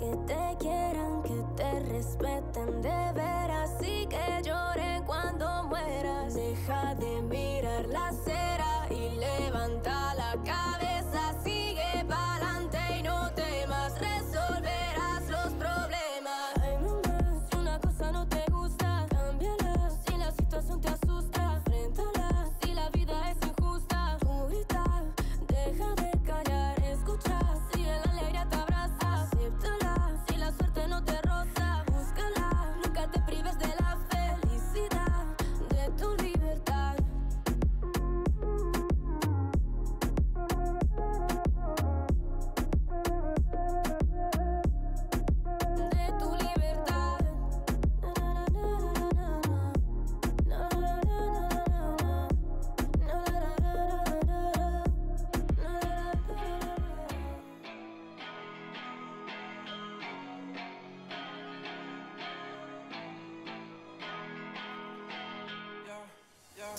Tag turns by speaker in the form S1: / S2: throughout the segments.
S1: que te quieran, que te respeten de veras y que lloren cuando mueras. Deja de mirar la acera y levanta la cabeza. Sigue pa'lante y no temas, resolverás los problemas. Ay, mamá, si una cosa no te gusta, cámbiala. Si la situación te asusta, enfréntala. Si la vida es injusta, tú grita. Deja de callar, escucha. Si el alegría te abraza, acéptala. Si la suerte no te roza, búscala. Nunca te prives de la felicidad, de tu libertad. De tu libertad.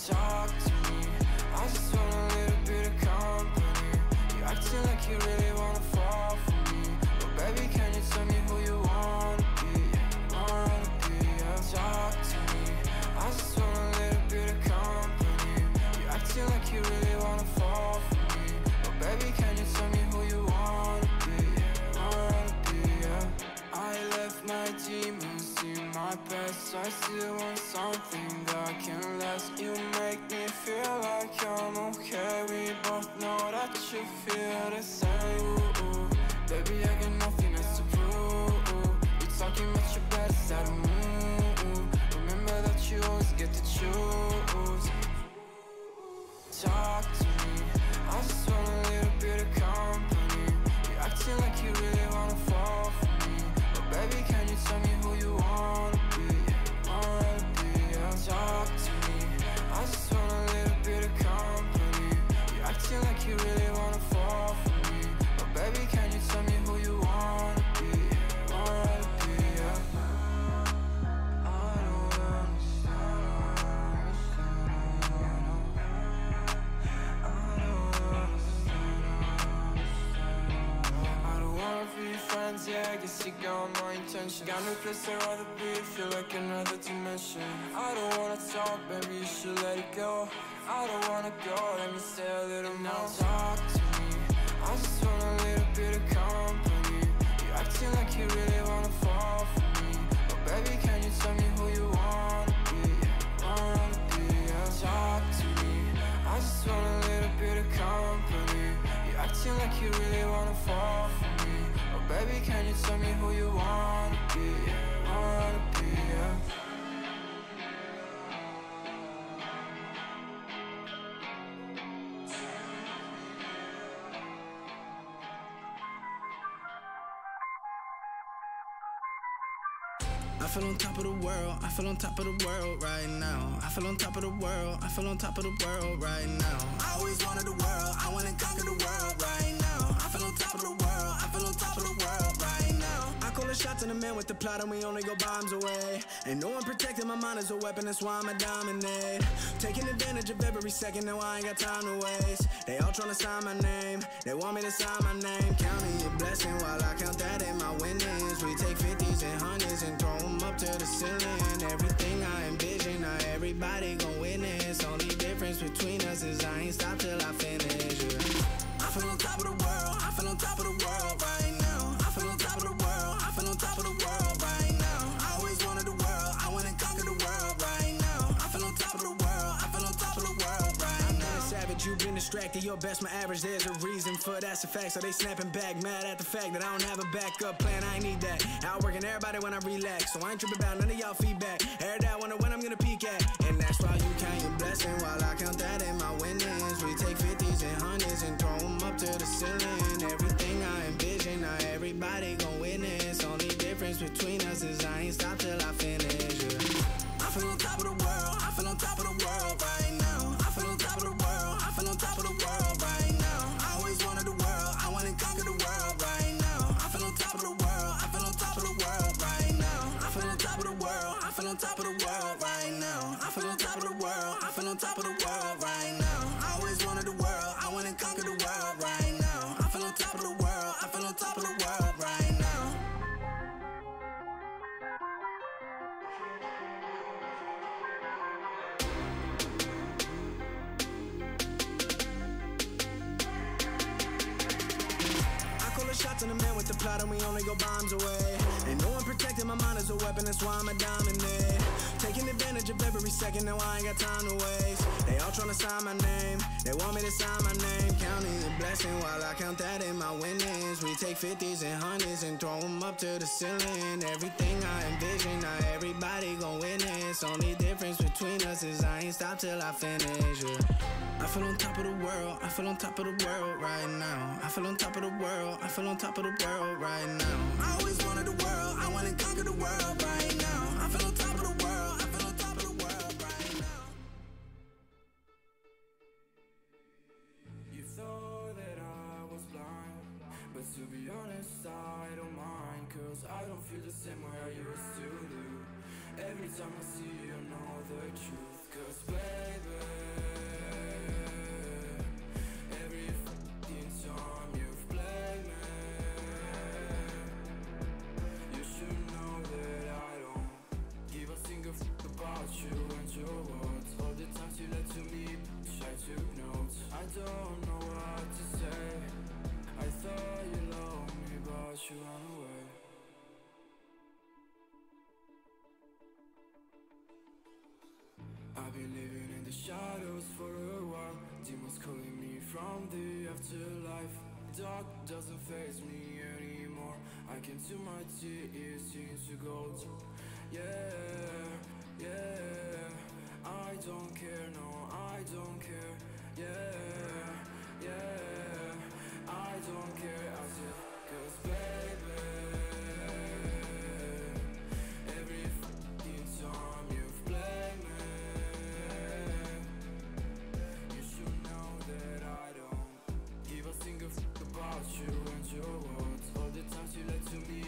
S2: Talk to me, I just want a little bit of company. You acting like you really wanna fall for me, but baby, can you tell me who you wanna be? Yeah. Talk to me, I just want a little bit of company. You acting like you really wanna fall for me, but baby, can you tell me who you wanna be? Yeah. I left my demons in my past. I still want something that can last. You make me feel like I'm okay. We both know that you feel the same. Ooh, baby, I got nothing else to prove. You're talking about your best out of move. Remember that you always get to choose. Talk to me, I just want a little bit of company. You're acting like you really wanna fall for me, but baby, can you tell me who you wanna be? Yeah. Talk to me, I just want a little bit of company. You're acting like you really wanna fall for me, but baby, can you tell me who you wanna be? Yeah. I don't understand. I don't wanna be friends, yeah, I guess you got my intention. Got no place I'd rather be, feel like another dimension. I don't wanna talk, baby, you should let it go. I don't wanna go, let me say a little more. Talk to me, I just want a little bit of company. You acting like you really wanna fall for me, but baby, can you tell me who you wanna be? Yeah. Talk to me, I just want a little bit of company. You acting like you really wanna fall for me, but baby, can you tell me who you wanna be? Yeah.
S3: I feel on top of the world, I feel on top of the world right now. I feel on top of the world, I feel on top of the world right now. I always wanted the world, I wanna conquer the world right now. I feel on top of the world, I feel on top of the world right now. I call a shot to the man with the plot and we only go bombs away. Ain't no one protecting my mind as a weapon, that's why I'ma dominate. Taking advantage of every second, now I ain't got time to waste. They all tryna sign my name, they want me to sign my name. Counting your blessing while I count that in my winnings. We take 50s and 100s and throw them up to the ceiling. Everything I envision, now everybody gon' witness. Only difference between us is I ain't stop till I finish. Yeah. I feel on top of the world, I feel on top of the world right now. I feel on top of the world, I feel on top of the world right now. I always wanted the world, I wanna conquer the world right now. I feel on top of the world, I feel on top of the world right now. I'm savage, you've been distracted, your best my average. There's a reason for that's a fact, so they snapping back, mad at the fact that I don't have a backup plan. I ain't need that, outworking everybody when I relax, so I ain't tripping about none of y'all feedback. Heard that, wonder when I'm gonna peak at, and that's why you count your blessing while I count that in my winnings. We take 50s and 100s and throw them up to the ceiling. Everything I envision, now everybody gon' witness. Only difference between us is I ain't stop till I finish. Yeah. I feel on top of the world, I feel on top of the world right now. I feel on top of the world, I feel on top of the world right now. I always wanted the world, I wanna conquer the world right now. I feel on top of the world, I feel on top of the world right now. I feel on top of the world, I feel on top of the world right now. I feel on top of the world, I feel on top of the world right now. I always wanted the world, I wanna conquer the world right now. I feel on top of the world, I feel on top of the world right now. often the man with the plot and we only go bombs away. Ain't no one protecting my mind as a weapon, that's why I'm a dominate. Taking advantage of every second, now I ain't got time to waste. They all tryna sign my name, they want me to sign my name. Counting the blessing while I count that in my winnings. We take 50s and 100s and throw them up to the ceiling. Everything I envision, not everybody gon' witness. Only difference between us is I ain't stop till I finish, yeah. I feel on top of the world, I feel on top of the world right now. I feel on top of the world, I feel on top of the world right now. I always wanted the world, I wanna conquer the world right now. I feel on top of the world, I feel on top of the world right now.
S2: You thought that I was blind, but to be honest I don't mind. Cause I don't feel the same way I used to do. Every time I see you, I know the truth. Cause baby, every fucking time you've played me, you should know that I don't give a single fuck about you and your words. All the times you lied to me, I took notes. I don't know what to say. I thought you loved me, but you ran away. I've been living in the shadows for a while. Demons calling me from the afterlife. Dark doesn't faze me anymore. I can see my tears into gold. Yeah, yeah, I don't care, no, I don't care. Yeah, yeah, I don't care as if, cause baby, every fucking time you've played me, you should know that I don't give a single fuck about you and your words. All the times you lied to me,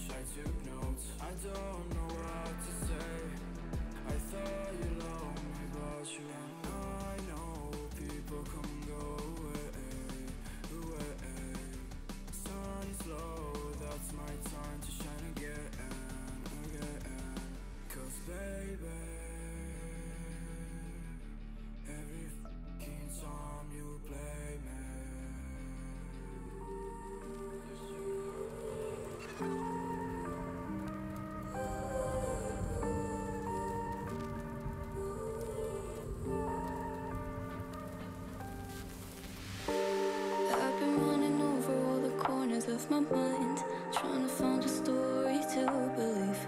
S2: I took notes. I don't know what to say. I thought you loved me, but you don't. I know people come and go away. Sun is low, that's my time to shine again. Cause baby, every fucking time you play me,
S1: I've been running over all the corners of my mind, trying to find a story to believe.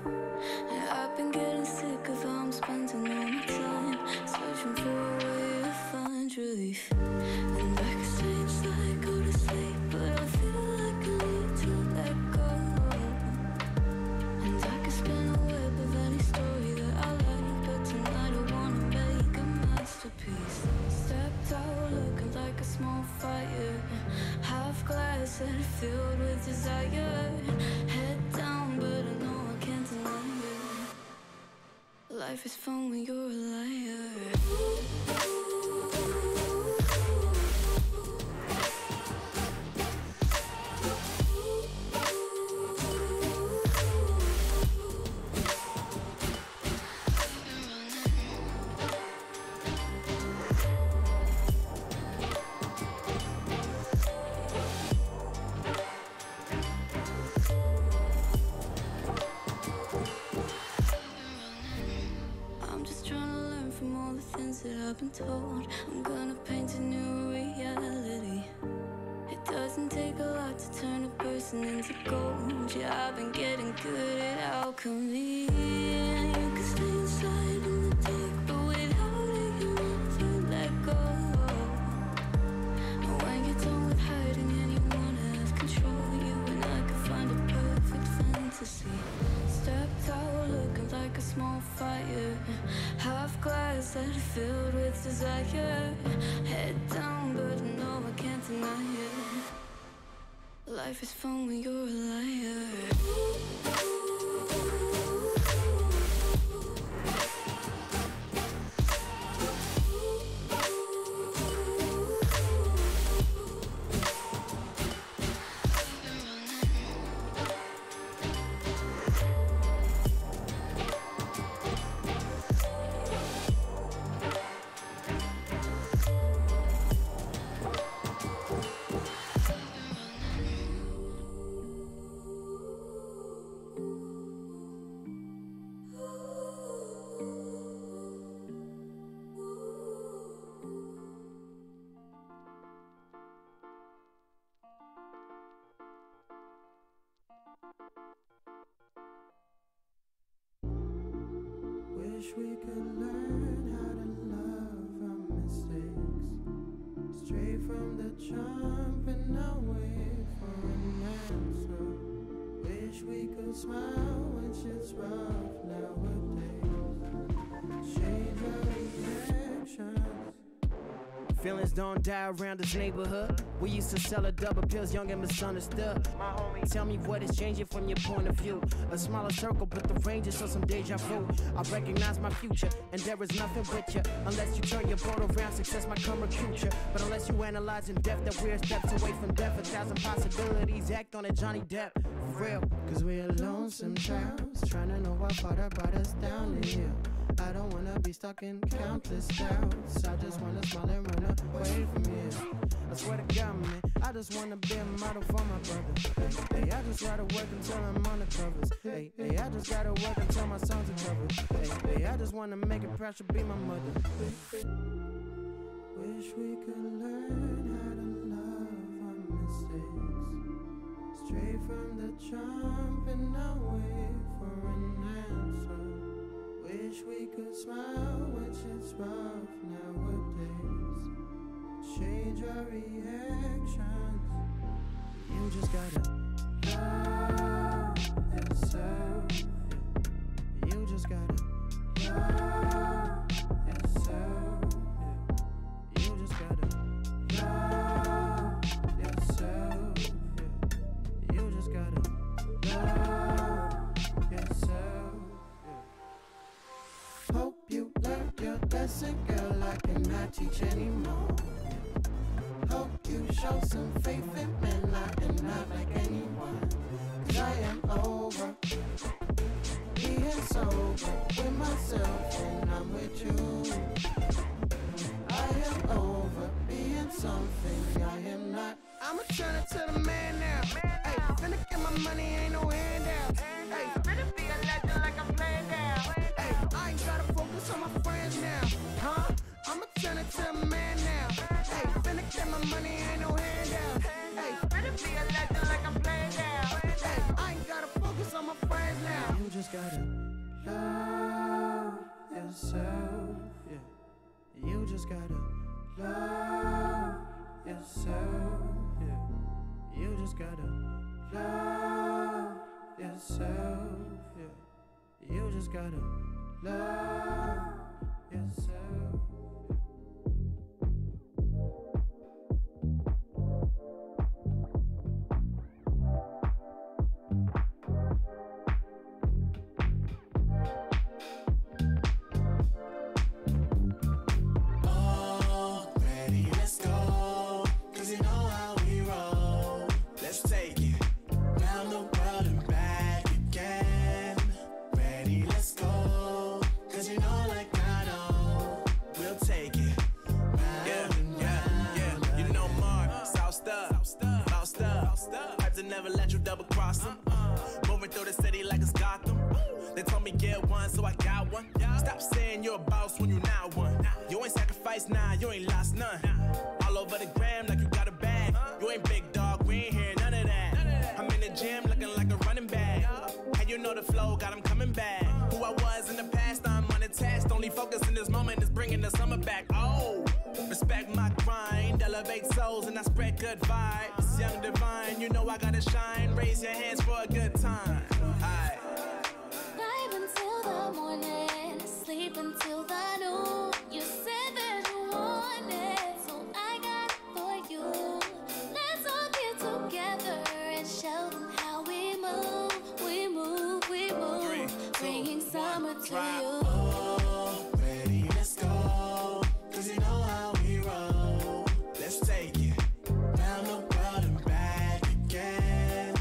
S1: And I've been getting sick of how I'm spending all my time, searching for a way to find relief. And I can stay inside, go to sleep, but I feel like I need to let go. And I can spin a web of any story that I like, but tonight I wanna make a masterpiece. Stepped out looking like a small fire, half glass and filled with desire. Head down, but I know I can't deny it. Life is fun when you're a liar. I'm just trying to learn from all the things that I've been told. I'm gonna paint a new reality. It doesn't take a lot to turn a person into gold. Yeah, I've been getting good at alchemy. And you can stay inside in the dark, but without it you never let go. And when you're done with hiding and you wanna have control, you and I can find a perfect fantasy. Stepped out looking like a small fire, half glass that filled with desire. Head down, but I know I can't deny it. Life is fun when you're a liar.
S3: Wish we could learn how to love our mistakes. Straight from the jump and not wait for an answer. Wish we could smile when shit's rough nowadays. Change our reactions.
S4: Feelings don't die around this neighborhood. We used to sell a double pills, young and misunderstood. My homie, tell me what is changing from your point of view. A smaller circle, but the range is so some deja vu. I recognize my future, and there is nothing with you. Unless you turn your boat around, success might come recruit you. But unless you analyze in depth that we're steps away from death, 1,000 possibilities, act on it, Johnny Depp. For real, cause we're lonesome childs, trying to know what father brought us down the hill. I don't wanna be stuck in countless doubts. I just wanna smile and run away from here. I swear to God, man, I just wanna be a model for my brother. Hey, I just gotta work until I'm on the covers. Hey, I just gotta work until my songs are covered. Hey, I just wanna make it proud to be my mother. Wish we could learn how to love our mistakes. Straight from the jump and not wait for an answer. Wish we could smile when shit's rough nowadays. Change our reactions. You just gotta love yourself. You just gotta love yourself. You just gotta love yourself. You just gotta love yourself. Hope you learned your lesson, girl, I cannot teach anymore. Hope you show some faith in men, I am not like anyone. Cause I am over being sober with myself and I'm with you. I am over being something I am not. I'ma turn it to the man now. Hey, finna get my money, ain't no handout. Hey, finna be a legend like I'm playing now. Hey, I ain't gotta focus on my friends now. Huh? I'ma turn it to a man now. Hey, finna get my money, ain't no handout. Hey, finna be a legend like I'm playing now. Hey, I ain't gotta focus on my friends now. You just gotta love yourself. Yeah. You just gotta love yourself. Yeah. You just gotta love yourself. Yeah. You just gotta love yourself.
S5: Never let you double cross them. Moving through the city like it's Gotham. They told me get one, so I got one. Stop saying you're a boss when you not one. You ain't sacrificed, nah, you ain't lost none. All over the gram like you got a bag. You ain't big dog, we ain't hear none of that. I'm in the gym looking like a running back. How you know the flow, got him coming back. Who I was in the past, I'm unattached. Only focus in this moment is bringing the summer back. Oh, respect my grind, elevate souls and I spread good vibes. Young divine, you know I gotta shine. Raise your hands for a good time. Aye.
S1: Vibe until the morning, sleep until the noon. You said that you want it, so I got it for you. Let's all get together and show them how we move. We move, we move. 3, 2, bringing summer to you.
S3: Oh, ready, let's go. Cause you know how we roll. Let's take it round the world and back again.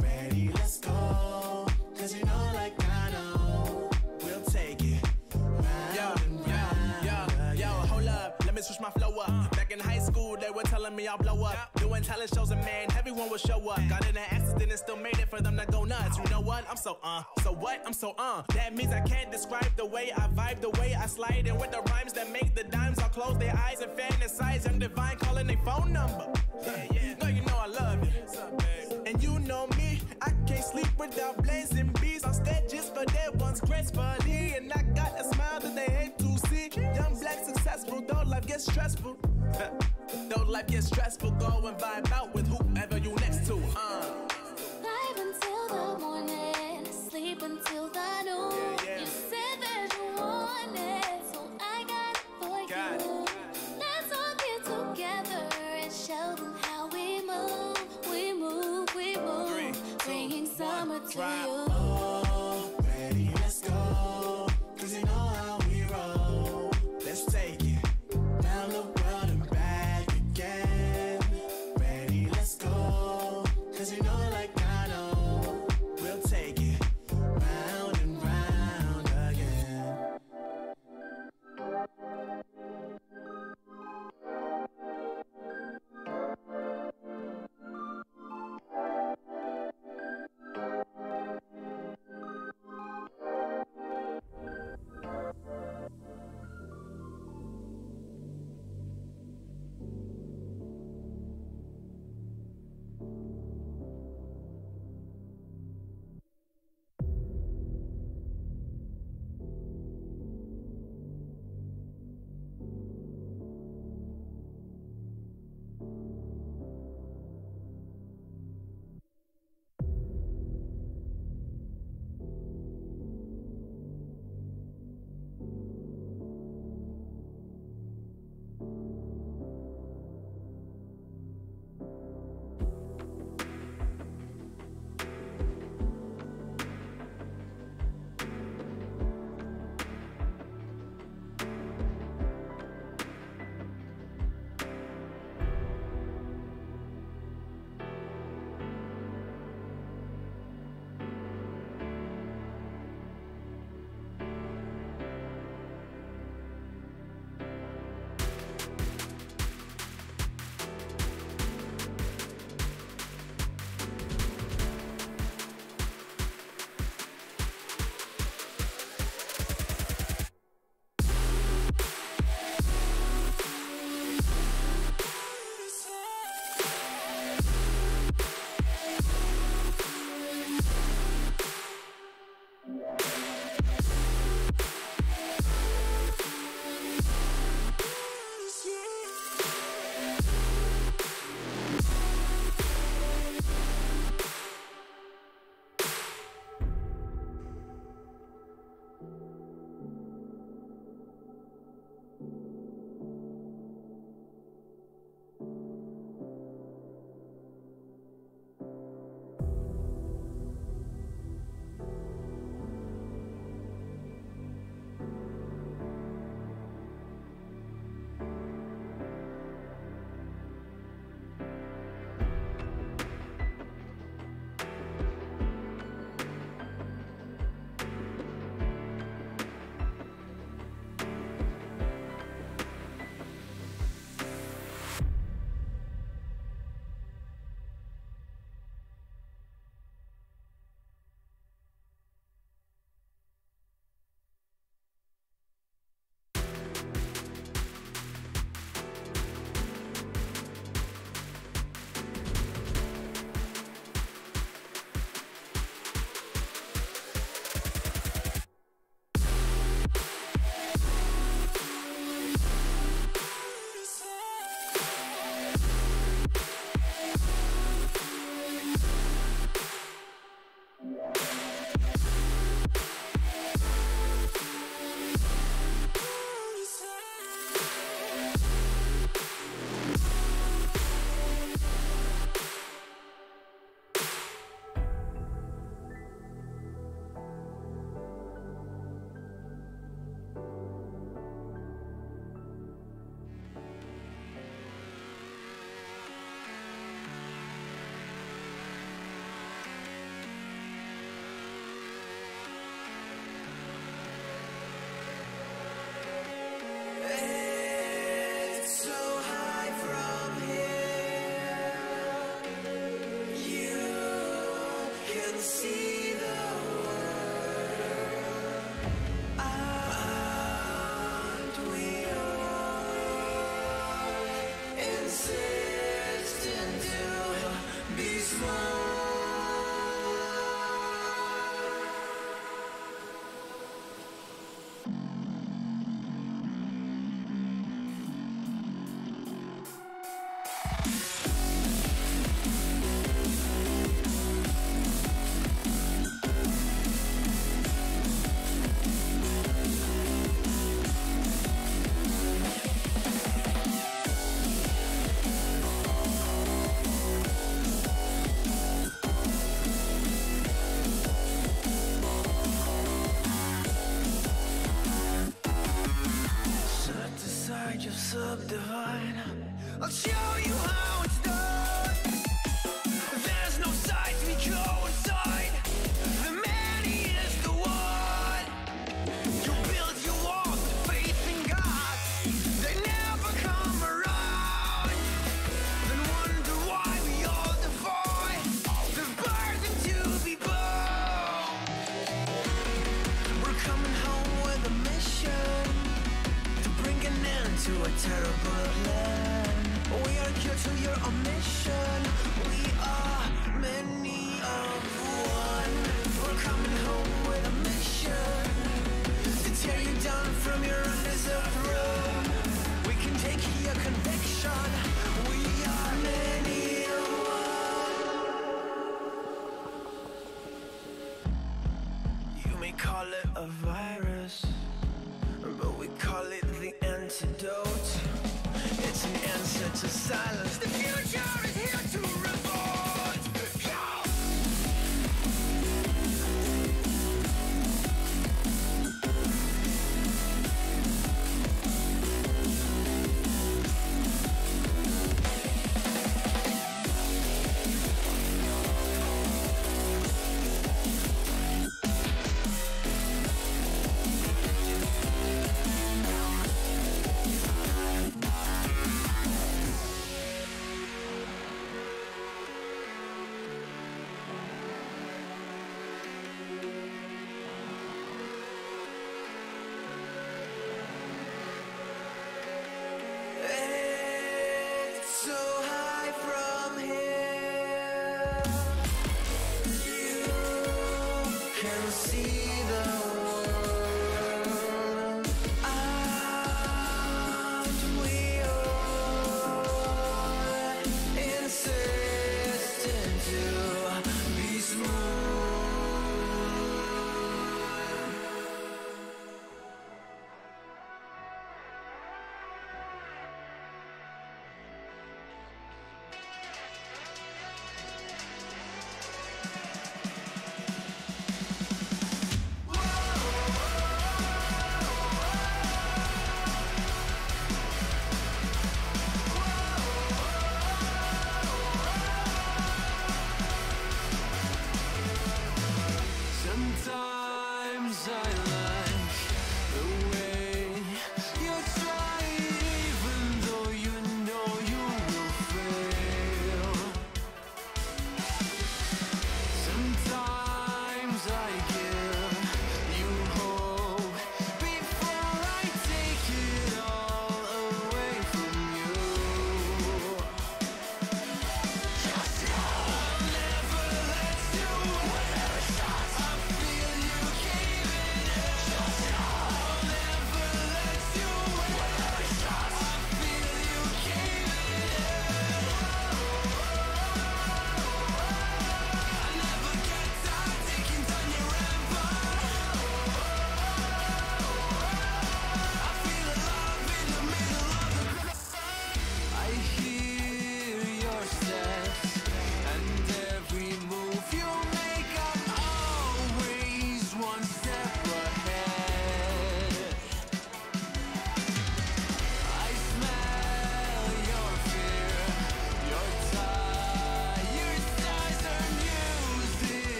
S3: Ready, let's go. Cause you know like I know we'll take it round and round.
S5: Yo, hold up, let me switch my flow up. Back in high school, they were telling me I'll blow up. Doing talent shows and man, everyone will show up. Got in an accident and still made it for them to go nuts. You know what? I'm so so what? I'm so That means I can't describe the way I vibe, the way I slide. And with the rhymes that make the dimes, I'll close their eyes and fantasize. Young divine calling their phone number. No, you know I love you. And you know me, I can't sleep without blazing beats on stages for dead ones gracefully. And I got a smile gets stressful. Though life gets stressful, go and vibe out with whoever you next to.
S1: Live until the morning, sleep until the noon.
S5: Yeah.
S1: You said that you want it, so I got it for you. Let's all get together and show them how we move. We move, we move.
S5: 3, 2,
S1: Bringing summer
S5: 1,
S1: to
S5: drop.
S1: you.
S5: Oh, ready, let's go. Cause you know how we roll. Let's take it round the world and back again. Ready, let's go. Cause you know like I know. We'll take it round and round again.
S2: may call it a virus, but we call it the antidote. It's an answer to silence. The future is here to revolt.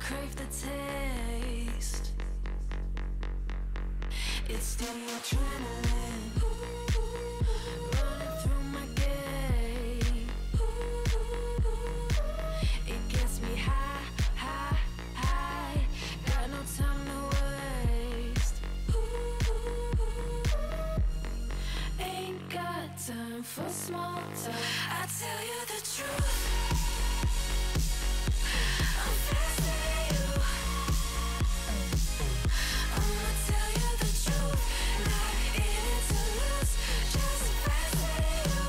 S1: crave the taste. It's the adrenaline running through my gait. It gets me high, high, high. Got no time to waste. Ain't got time for small talk. I tell you the truth. I'm faster than you. I'ma tell you the truth. Not in it to lose, just faster than you.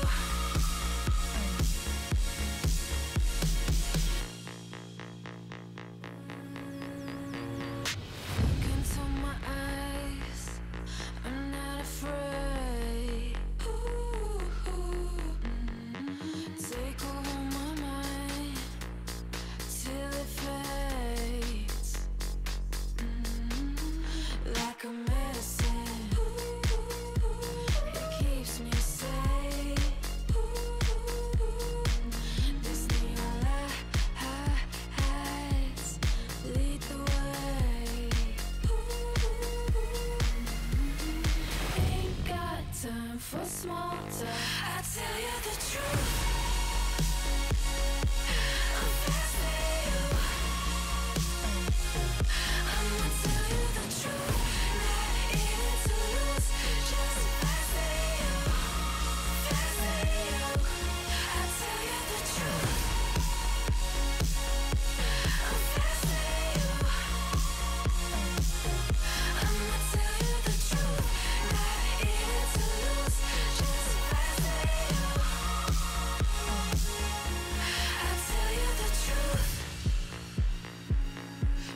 S1: Look into my eyes, I'm not afraid. Take over my mind till it fades. Like a medicine, it keeps me safe. This neon lights lead the way. Ain't got time for small talk. I tell you the truth. I'm faster than you. I'ma tell you the truth. Not in it to lose, just faster than you. Faster than you. I tell you the truth. I'm faster than you. I'ma tell you the truth. Not in it to lose, just faster than you. I tell you the truth.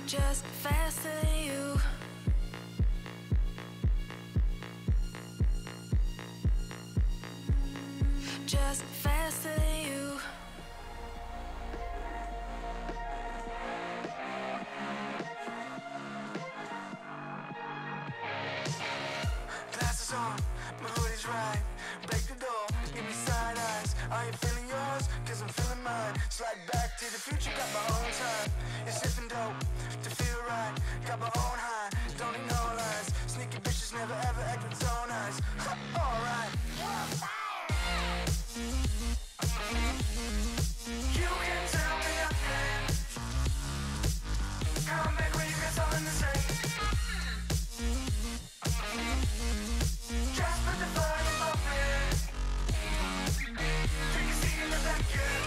S1: Just faster than you. Just faster than you.
S3: Glasses on, my hoodie's right. Break the door, give me side eyes. Are you feeling yours? Cause I'm feeling mine. Slide back to the future, got my own time. It's different dope to feel right. Got my own high, don't need no lies. Sneaky bitches never ever act with so nice. Alright. You can tell me nothing. Come back when you got something to say. Just put the volume up in. Take a seat in the back, yeah.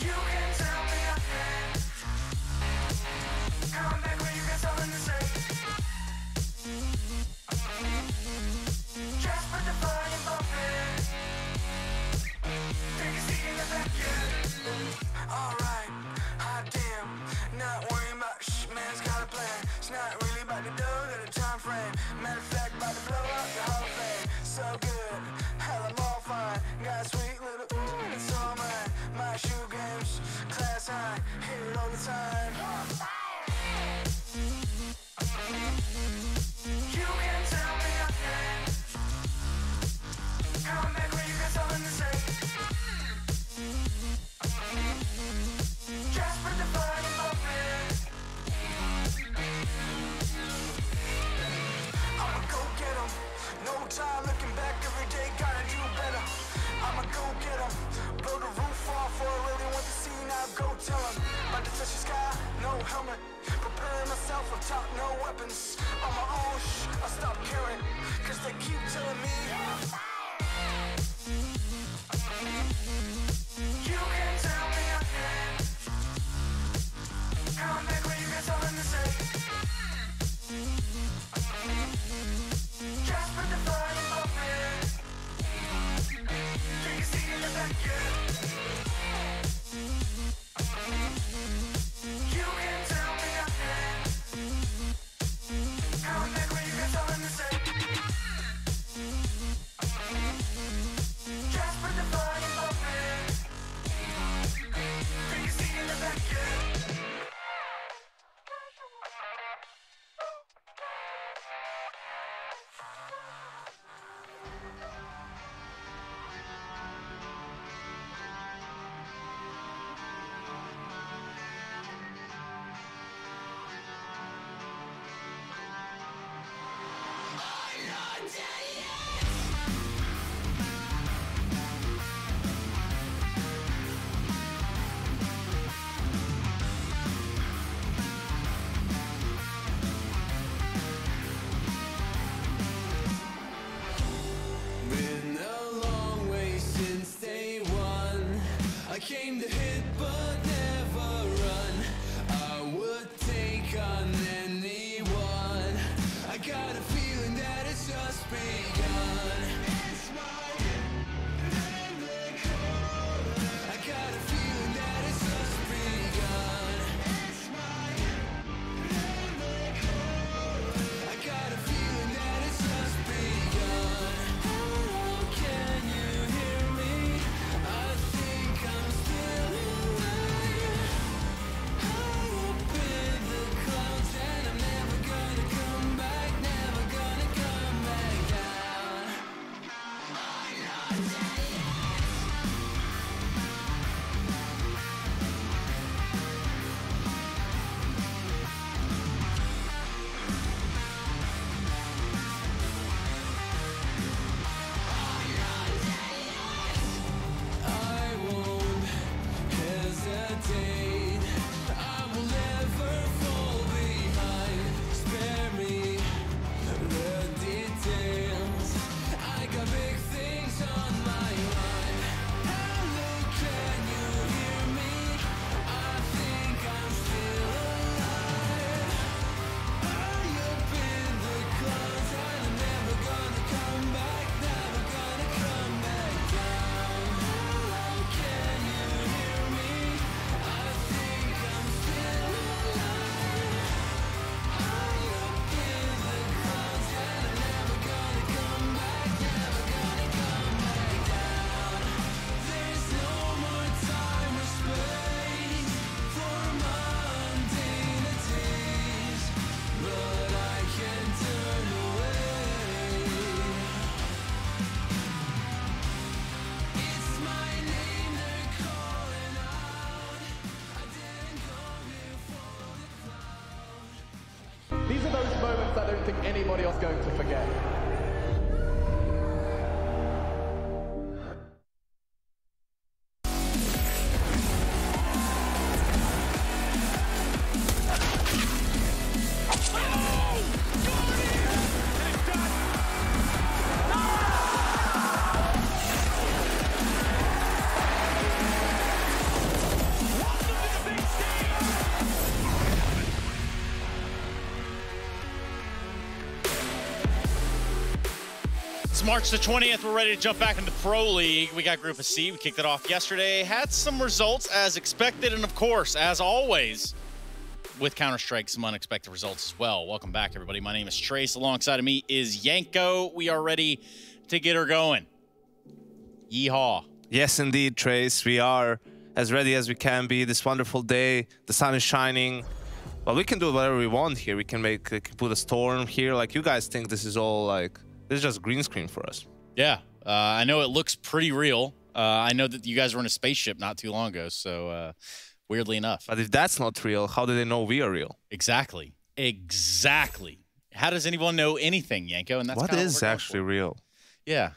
S3: You can tell me nothing. Come back when you got something to say. Just put the volume up in. Take a seat in the back, yeah. Alright, hot damn. Not worrying about man's got a plan. It's not really about the dough, got a time frame. Matter of fact, about to blow up the whole thing. So good, hell I'm all fine. Got a sweet little ooh, and it's all mine. My shoe games, class high, hear it all the time. You can tell me nothing. Come back when you got something to say. Just put the volume up in. I'ma go get 'em. No time looking back, every day gotta do better. I'ma go
S6: These are those moments I don't think anybody else is going to forget.
S7: It's March the 20th. We're ready to jump back into Pro League. We got Group of C. We kicked it off yesterday. Had some results as expected, and of course, as always, with Counter-Strike, some unexpected results as well. Welcome back, everybody. My name is Trace. Alongside of me is Yanko. We are ready to get her going. Yeehaw.
S8: Yes, indeed, Trace. We are as ready as we can be. This wonderful day. The sun is shining. Well, we can do whatever we want here. We can put a storm here. Like, you guys think this is all like... This is just green screen for us.
S7: Yeah, I know it looks pretty real. I know that you guys were in a spaceship not too long ago, so weirdly enough.
S8: But if that's not real, how do they know we are real?
S7: Exactly. Exactly. How does anyone know anything, Yanko? And that's
S8: what is actually real?
S7: Yeah,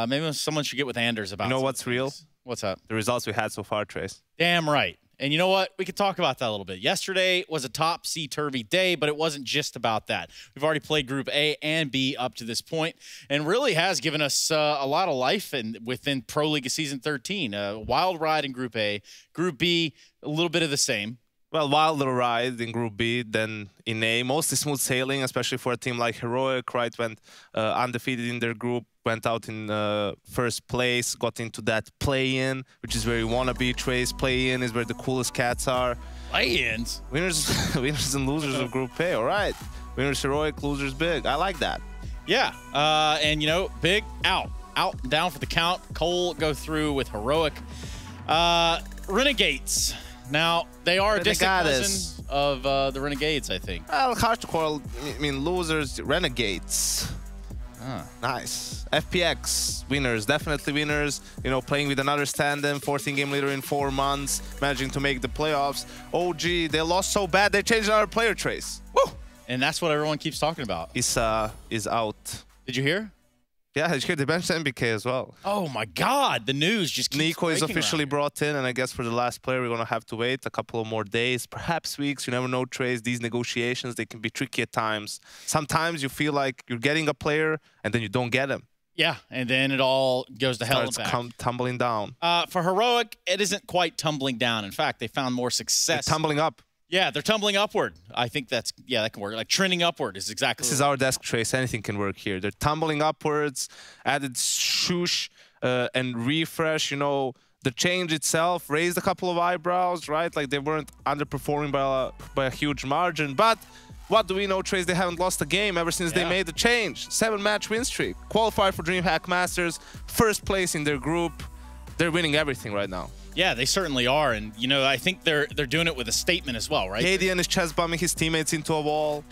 S7: maybe someone should get with Anders about.
S8: You know what's real?
S7: What's up?
S8: The results we had so far, Trace.
S7: Damn right. And you know what? We could talk about that a little bit. Yesterday was a topsy-turvy day, but it wasn't just about that. We've already played Group A and B up to this point, and really has given us a lot of life within Pro League of Season 13. Wild ride in Group A. Group B, a little bit of the same.
S8: Well, wilder ride in Group B than in A. Mostly smooth sailing, especially for a team like Heroic, right? Went undefeated in their group, went out in first place, got into that play-in, which is where you want to be, Trace. Play-in is where the coolest cats are.
S7: Play-ins?
S8: Winners and losers of Group A, all right. Winners Heroic, losers Big. I like that.
S7: Yeah, and, you know, Big out. Out and down for the count. Cole go through with Heroic. Renegades. Now, they are a distant cousin of the Renegades, I think.
S8: Well, hard to call. I mean, losers, Renegades. Nice. FPX, winners, definitely winners. You know, playing with another stand-in, 14 game leader in 4 months, managing to make the playoffs. OG, they lost so bad, they changed another player, Trace. Woo!
S7: And that's what everyone keeps talking about.
S8: Issa is out.
S7: Did you hear?
S8: Yeah, did you hear they benched MBK as well?
S7: Oh my God, the news just keeps
S8: Nico is officially brought in, and I guess for the last player, we're going to have to wait a couple of more days, perhaps weeks. You never know, Trace. These negotiations, they can be tricky at times. Sometimes you feel like you're getting a player, and then you don't get him.
S7: Yeah, and then it all goes to hell and back.
S8: Tumbling down.
S7: For Heroic, it isn't quite tumbling down. In fact, they found more success.
S8: They're tumbling up. Yeah,
S7: they're tumbling upward. I think that's, yeah, that can work. Like trending upward is exactly.
S8: This is our desk, Trace. Anything can work here. They're tumbling upwards, added swoosh and refresh. You know, the change itself raised a couple of eyebrows, right? Like they weren't underperforming by a huge margin. But what do we know, Trace? They haven't lost a game ever since they made the change. 7-match win streak. Qualified for DreamHack Masters. First place in their group. They're winning everything right now.
S7: Yeah, they certainly are, and you know I think they're doing it with a statement as well, right?
S8: Cadian is chest bombing his teammates into a wall.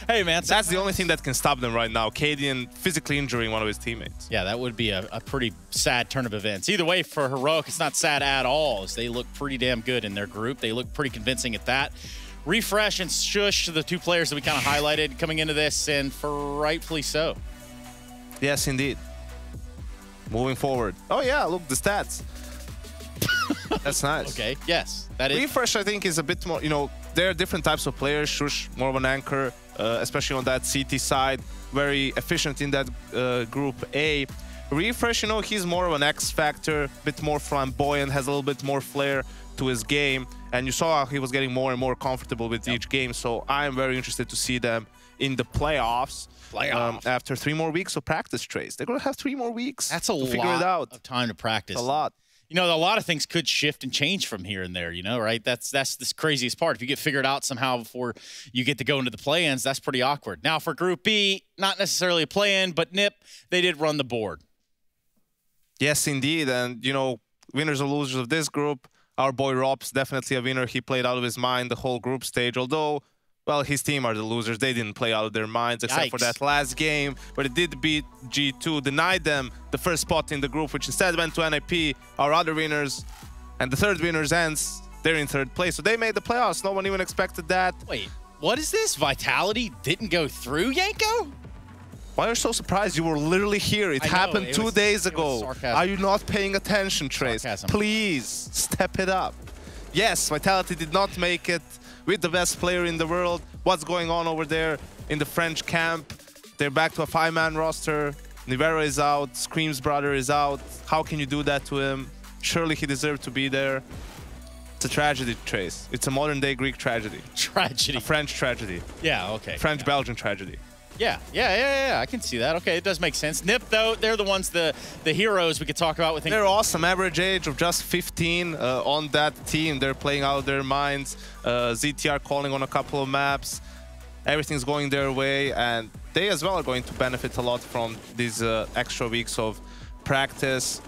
S7: Hey, man.
S8: That's the only thing that can stop them right now. Cadian physically injuring one of his teammates.
S7: Yeah, that would be a pretty sad turn of events. Either way, for Heroic, it's not sad at all, as they look pretty damn good in their group. They look pretty convincing at that. Refresh and Shush, the two players that we kind of highlighted coming into this, and for rightfully so.
S8: Yes, indeed. Moving forward. Oh, yeah, look, the stats. That's nice.
S7: Okay, yes. That is.
S8: Refresh, I think, is a bit more, you know, there are different types of players. Shush, more of an anchor, especially on that CT side. Very efficient in that Group A. Refresh, you know, he's more of an X factor, a bit more flamboyant, has a little bit more flair to his game. And you saw how he was getting more and more comfortable with each game. So I'm very interested to see them in the playoffs. After 3 more weeks of practice, Trace. They're going to have 3 more weeks
S7: That's a
S8: to
S7: lot
S8: figure it out.
S7: of time to practice.
S8: It's a lot.
S7: You know, a lot of things could shift and change from here and there, you know, right? That's the craziest part. If you get figured out somehow before you get to go into the play-ins, that's pretty awkward. Now, for Group B, not necessarily a play-in, but NIP, they did run the board.
S8: Yes, indeed. And, you know, winners or losers of this group, our boy Rob's definitely a winner. He played out of his mind the whole group stage, although, well, his team are the losers. They didn't play out of their minds, except for that last game, but it did beat G2, denied them the first spot in the group, which instead went to NIP, our other winners. And the third winners ends, they're in 3rd place. So they made the playoffs. No one even expected that.
S7: Wait, what is this? Vitality didn't go through, Yanko?
S8: Why are you so surprised? You were literally here. It happened 2 days ago. Are you not paying attention, Trace?
S7: Sarcasm.
S8: Please, step it up. Yes, Vitality did not make it with the best player in the world. What's going on over there in the French camp? They're back to a 5-man roster. Nivera is out. Scream's brother is out. How can you do that to him? Surely he deserved to be there. It's a tragedy, Trace. It's a modern-day Greek tragedy.
S7: Tragedy.
S8: A French tragedy.
S7: Yeah, okay.
S8: French-Belgian tragedy.
S7: Yeah. I can see that. Okay, it does make sense. NIP, though, they're the ones, the heroes we could talk about.
S8: They're awesome. Average age of just 15 on that team. They're playing out of their minds. ZTR calling on a couple of maps. Everything's going their way, and they as well are going to benefit a lot from these extra weeks of practice.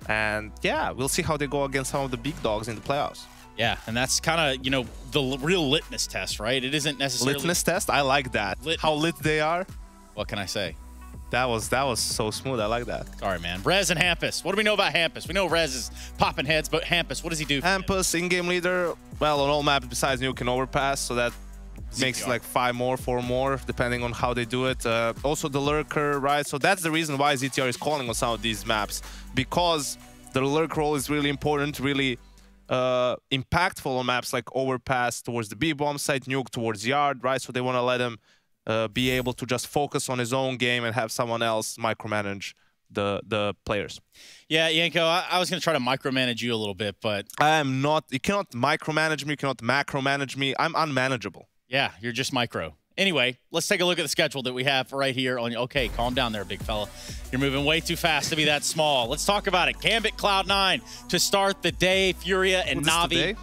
S8: And yeah, we'll see how they go against some of the big dogs in the playoffs.
S7: Yeah, and that's kind of, you know, the real litmus test, right? It isn't necessarily...
S8: Litmus test? I like that. How lit they are.
S7: What can I say?
S8: That was so smooth. I like that.
S7: Sorry, man. Rez and Hampus. What do we know about Hampus? We know Rez is popping heads, but Hampus, what does he do?
S8: Hampus, in-game leader, well, on all maps besides Nuke and Overpass, so that makes like 4 more, depending on how they do it. Also the Lurker, right? So that's the reason why ZTR is calling on some of these maps, because the Lurk role is really important, really impactful on maps like Overpass towards the B-bomb site, Nuke towards Yard, right? So they want to let him be able to just focus on his own game and have someone else micromanage the players.
S7: Yeah, Yanko, I was going to try to micromanage you a little bit, but...
S8: I am not. You cannot micromanage me. You cannot macromanage me. I'm unmanageable.
S7: Yeah, you're just micro. Anyway, let's take a look at the schedule that we have right here. Okay, calm down there, big fella. You're moving way too fast to be that small. Let's talk about it. Gambit Cloud9 to start the day. Furia and Na'Vi.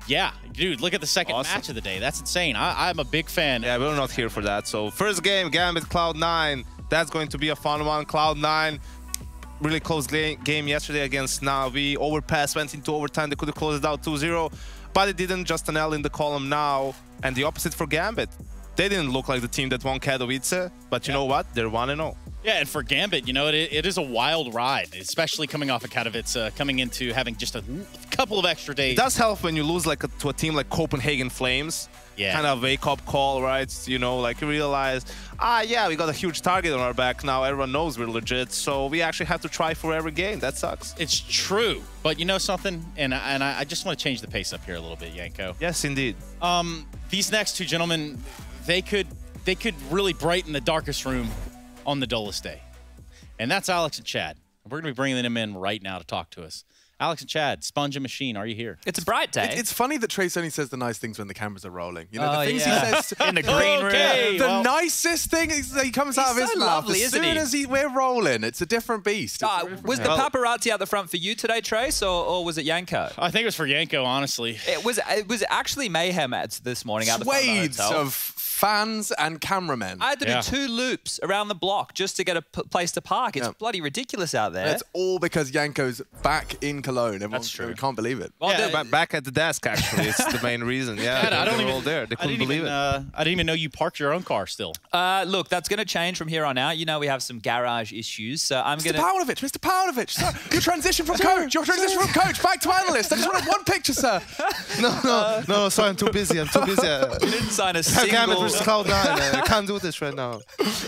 S7: Yeah, dude, look at the second match of the day. That's insane. I'm a big fan.
S8: Yeah, we're not here for that. So first game, Gambit Cloud9. That's going to be a fun one. Cloud9, really close game yesterday against Na'Vi. Overpass went into overtime. They could have closed it out 2-0, but it didn't. Just an L in the column now. And the opposite for Gambit. They didn't look like the team that won Katowice, but you know what? They're 1-0.
S7: Yeah, and for Gambit, you know, it is a wild ride, especially coming off of Katowice, coming into having just a couple of extra days.
S8: It does help when you lose like to a team like Copenhagen Flames.
S7: Yeah.
S8: Kind of wake-up call, right? You know, like you realize, yeah, we got a huge target on our back now. Everyone knows we're legit, so we actually have to try for every game. That sucks.
S7: It's true, but you know something? And I just want to change the pace up here a little bit, Yanko.
S8: Yes, indeed.
S7: These next two gentlemen, they could really brighten the darkest room on the dullest day. And that's Alex and Chad. We're going to be bringing them in right now to talk to us. Alex and Chad, Sponge and Machine, are you here?
S9: It's a bright day.
S10: It's funny that Trace only says the nice things when the cameras are rolling. You know, the things he says
S9: in the green room.
S10: The nicest thing he comes out of his mouth.
S9: Lovely,
S10: as soon as we're rolling, it's a different beast.
S9: Was the paparazzi out the front for you today, Trace, or was it Yanko?
S7: I think it was for Yanko, honestly.
S9: It was actually mayhem ads this morning out the front of the
S10: Swathes
S9: hotel.
S10: of fans and cameramen.
S9: I had to do 2 loops around the block just to get a place to park. It's bloody ridiculous out there.
S10: It's all because Yanko's back in drink alone.
S7: That's true.
S10: We can't believe it.
S9: Well,
S7: Yeah,
S8: Back at the desk, actually, it's the main reason. Yeah, they were all there. They couldn't believe it.
S7: I didn't even know you parked your own car still.
S9: Look, that's going to change from here on out. You know we have some garage issues, so I'm going to...
S10: Mr. Pavlovich, sir, your transition from coach back to analyst. I just wanted one picture, sir.
S8: No, sorry, I'm too busy.
S9: You didn't sign a single...
S8: Gambit versus Cloud9. I can't do this right now.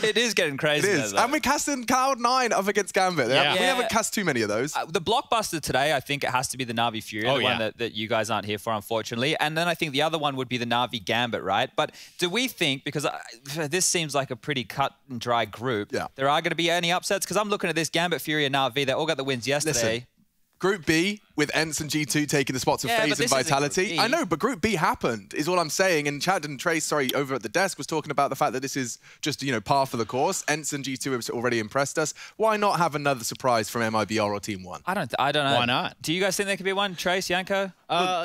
S9: It is getting crazy.
S10: It is. And we're casting Cloud9 up against Gambit.
S7: Yeah.
S10: We haven't cast too many of those.
S9: The blockbuster today, I think it has to be the Na'Vi Fury, the one that you guys aren't here for, unfortunately. And then I think the other one would be the Na'Vi Gambit, right? But do we think, because this seems like a pretty cut and dry group, there are going to be any upsets? Because I'm looking at this Gambit, Fury, and Na'Vi. They all got the wins yesterday.
S10: Listen, Group B with Ents and G2 taking the spots of FaZe and Vitality. I know, but Group B happened, is all I'm saying. And Chad and Trace, over at the desk was talking about the fact that this is just, par for the course. Ents and G2 have already impressed us. Why not have another surprise from MIBR or Team 1?
S9: I don't know.
S7: Why not?
S9: Do you guys think there could be one? Trace, Yanko?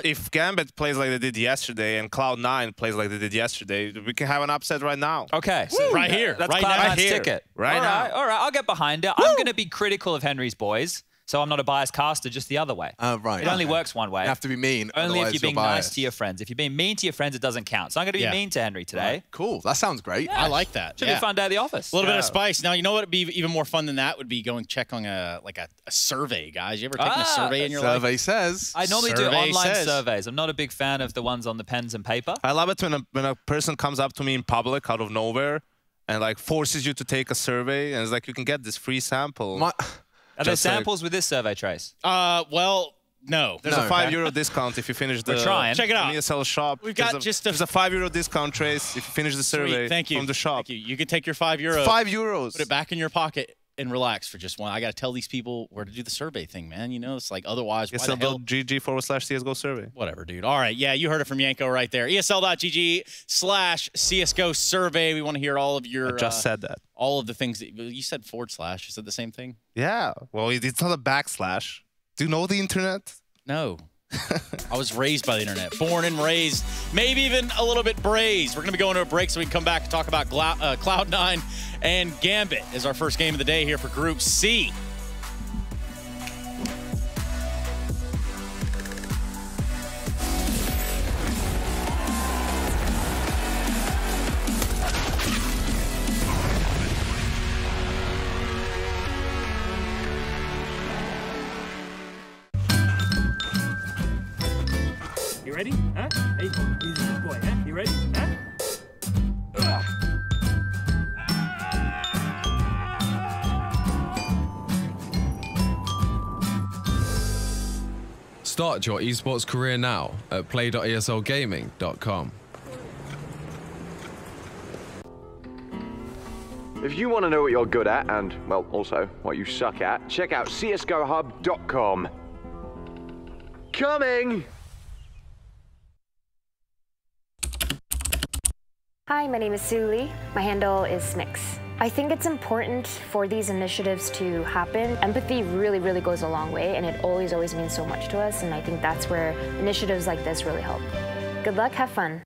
S8: If Gambit plays like they did yesterday and Cloud9 plays like they did yesterday, we can have an upset right now.
S9: Okay.
S7: Right here.
S9: That's
S7: right
S9: Cloud9's
S7: now.
S9: ticket.
S8: Right now.
S9: All right, I'll get behind it. I'm going to be critical of Henry's boys. So I'm not a biased caster, just the other way.
S10: Right.
S9: It only works one way.
S10: You have to be mean.
S9: Only if you're being nice
S10: biased.
S9: to your friends. If you're being mean to your friends, it doesn't count. So I'm going to be mean to Henry today.
S10: Right. Cool. That sounds great.
S7: I like that.
S9: Should be a fun day at the office.
S7: A little bit of spice. Now, you know what would be even more fun than that would be going check on a survey, guys. You ever taken a survey in your life?
S10: Survey says.
S9: I normally do online surveys. I'm not a big fan of the ones on the pens and paper.
S8: I love it when a person comes up to me in public out of nowhere and forces you to take a survey, and it's like, you can get this free sample.
S9: Are there samples with this survey, Trace?
S7: Well, no.
S8: There's a €5 discount if you finish the...
S9: We're trying.
S7: Check it out.
S8: ESL shop.
S7: We've got
S8: there's a €5 discount, Trace, if you finish the survey from the shop.
S7: Thank you. You can take your €5.
S8: €5.
S7: Put it back in your pocket and relax for just one. I got to tell these people where to do the survey thing, man. It's like, otherwise, why the hell?
S8: ESL.gg/CSGO survey.
S7: Whatever, dude. All right. Yeah, you heard it from Yanko right there. ESL.gg/CSGO survey. We want to hear all of your...
S8: I just said that.
S7: All of the things that you said / You said the same thing?
S8: Yeah. Well, it's not a backslash. Do you know the internet?
S7: No. I was raised by the internet. Born and raised. Maybe even a little bit braised. We're going to be going to a break so we can come back and talk about Cloud9 and Gambit as our first game of the day here for Group C.
S11: You ready? Huh? Hey, he's a good boy, huh? You ready? Huh?
S12: Start your esports career now at play.eslgaming.com.
S13: If you want to know what you're good at and, well, also what you suck at, check out csgohub.com. Coming!
S14: Hi, my name is Sue Lee. My handle is Smix. I think it's important for these initiatives to happen. Empathy really, really goes a long way, and it always means so much to us, and I think that's where initiatives like this really help. Good luck, have fun.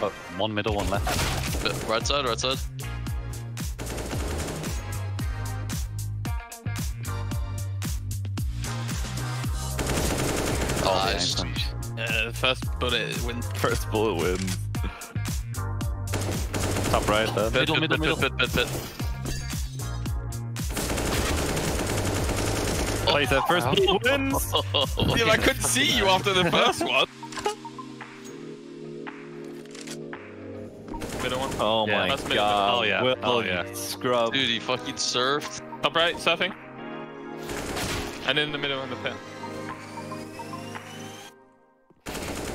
S15: Oh, one middle, one left.
S16: Right side, right side. Nice.
S15: First bullet wins. First bullet wins. Top right. Middle. Oh, he said first bullet wins.
S16: Yeah, I couldn't see you after the first one.
S15: Middle one. Oh my god. Oh yeah. Oh yeah. Scrub.
S16: Dude, he fucking surfed.
S15: Top right, surfing. And in the middle in the pit.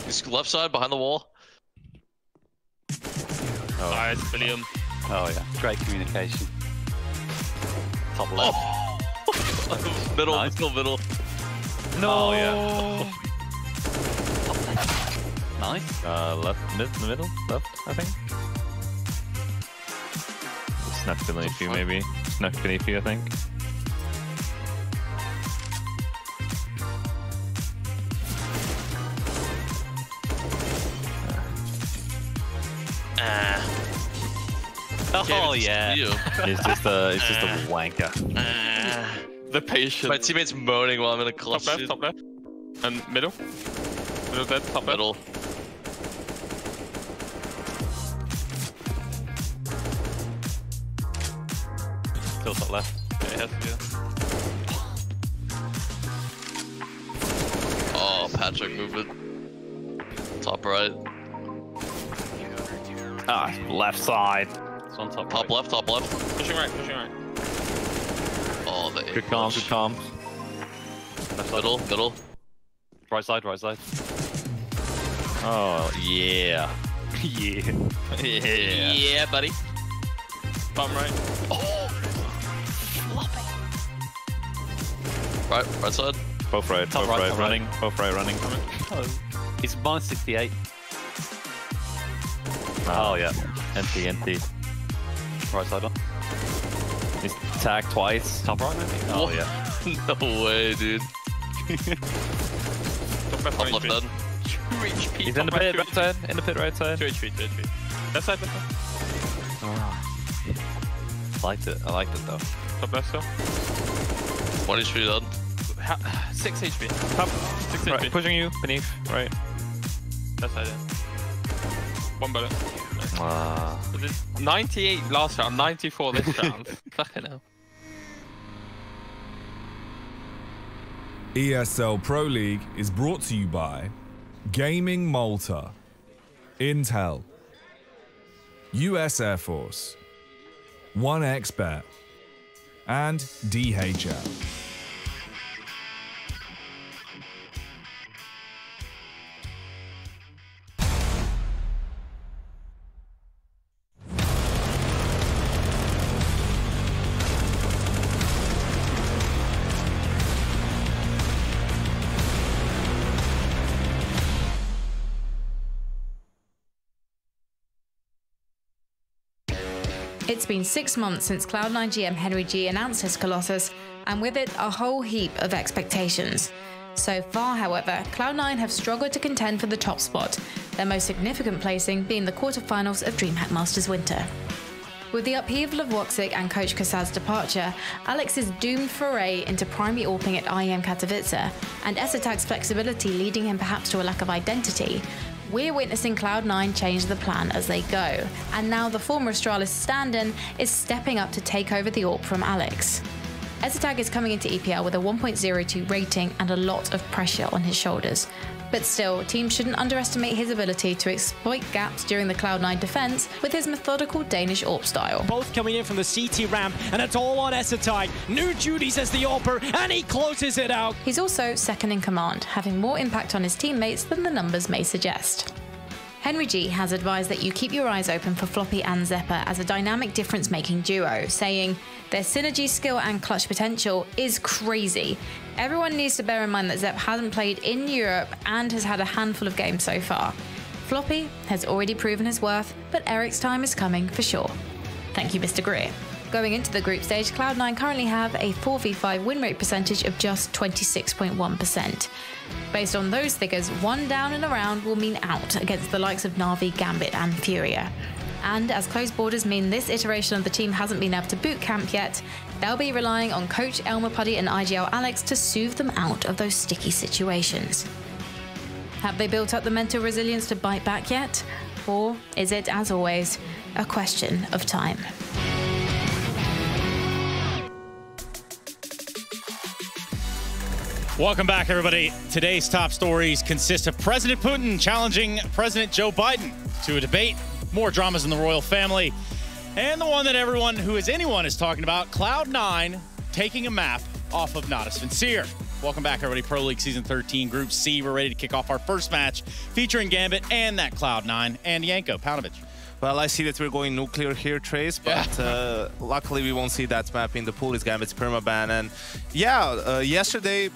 S16: He's left side behind the wall.
S15: Oh. Nice, William. Oh yeah, great communication. Top left.
S16: Oh. Middle, nice. Middle.
S15: No. Oh yeah. Nice. Left, middle, left, I think. Snuck beneath you, maybe. Snuck beneath you, I think. Oh yeah. It's just a wanker.
S16: The patience. My teammate's moaning while I'm in a clutch.
S17: Top left. And middle. Middle dead, top
S16: middle.
S15: Still top left.
S17: Yeah, it has to be there.
S16: Oh, Patrick moved it. Top right.
S15: Ah, left side. It's on top.
S16: Top left, top left.
S17: Pushing right, pushing right.
S16: Oh, the
S15: good comms, good comms.
S16: Left side. Middle.
S15: Right side, right side. Oh, yeah. Yeah.
S16: Yeah, buddy.
S17: Bottom right.
S16: Oh! Right side.
S15: Both right,
S16: Top
S15: both
S16: right,
S15: right,
S16: top
S15: running.
S16: right.
S15: Both right, running. Oh. He's minus 68. Oh, yeah. NT. Right side on. He's tagged twice. Top right, maybe? Oh, yeah.
S16: No way, dude.
S17: Top left
S16: dead.
S17: 2 HP.
S15: He's in the pit, right side. In the pit, right side.
S17: 2 HP, 2 HP. Left side.
S15: Oh. I liked it though.
S17: Top left still.
S16: 1 HP dead.
S17: 6 HP.
S15: Top.
S17: 6
S15: Right,
S17: HP.
S15: pushing you, beneath, right.
S17: Left side, yeah. 1 bullet.
S15: Wow.
S17: 98 last round, 94 this round. Fucking hell.
S18: ESL Pro League is brought to you by Gaming Malta, Intel, US Air Force, 1xBet, and DHL.
S19: It's been 6 months since Cloud9 GM Henry G announced his Colossus, and with it, a whole heap of expectations. So far, however, Cloud9 have struggled to contend for the top spot, their most significant placing being the quarterfinals of DreamHack Masters Winter. With the upheaval of Woxic and coach Kasad's departure, Alex's doomed foray into primary AWPing at IEM Katowice, and Esatag's flexibility leading him perhaps to a lack of identity, we're witnessing Cloud9 change the plan as they go, and now the former Astralis stand-in is stepping up to take over the AWP from Alex. Esatag is coming into EPL with a 1.02 rating and a lot of pressure on his shoulders. But still, teams shouldn't underestimate his ability to exploit gaps during the Cloud9 defense with his methodical Danish AWP style.
S4: Both coming in from the CT ramp, and it's all on Esatag. New duties as the AWPer, and he closes it out.
S19: He's also second in command, having more impact on his teammates than the numbers may suggest. Henry G has advised that you keep your eyes open for Floppy and Zepper as a dynamic difference-making duo, saying, their synergy, skill and clutch potential is crazy. Everyone needs to bear in mind that Zepp hasn't played in Europe and has had a handful of games so far. Floppy has already proven his worth, but Eric's time is coming for sure. Thank you, Mr. Greer. Going into the group stage, Cloud9 currently have a 4v5 win rate percentage of just 26.1%. Based on those figures, one down in a round will mean out against the likes of Na'Vi, Gambit and Furia. And as closed borders mean this iteration of the team hasn't been able to boot camp yet, they'll be relying on Coach Elmer Puddy and IGL Alex to soothe them out of those sticky situations. Have they built up the mental resilience to bite back yet? Or is it, as always, a question of time?
S7: Welcome back, everybody. Today's top stories consist of President Putin challenging President Joe Biden to a debate, more dramas in the royal family, and the one that anyone is talking about, Cloud9 taking a map off of Not a Sincere. Welcome back, everybody. Pro League Season 13, Group C. We're ready to kick off our first match featuring Gambit and that Cloud9 and Yanko Paunovic.
S8: Well, I see that we're going nuclear here, Trace, but luckily we won't see that map in the pool. It's Gambit's permaban. And yeah, yesterday,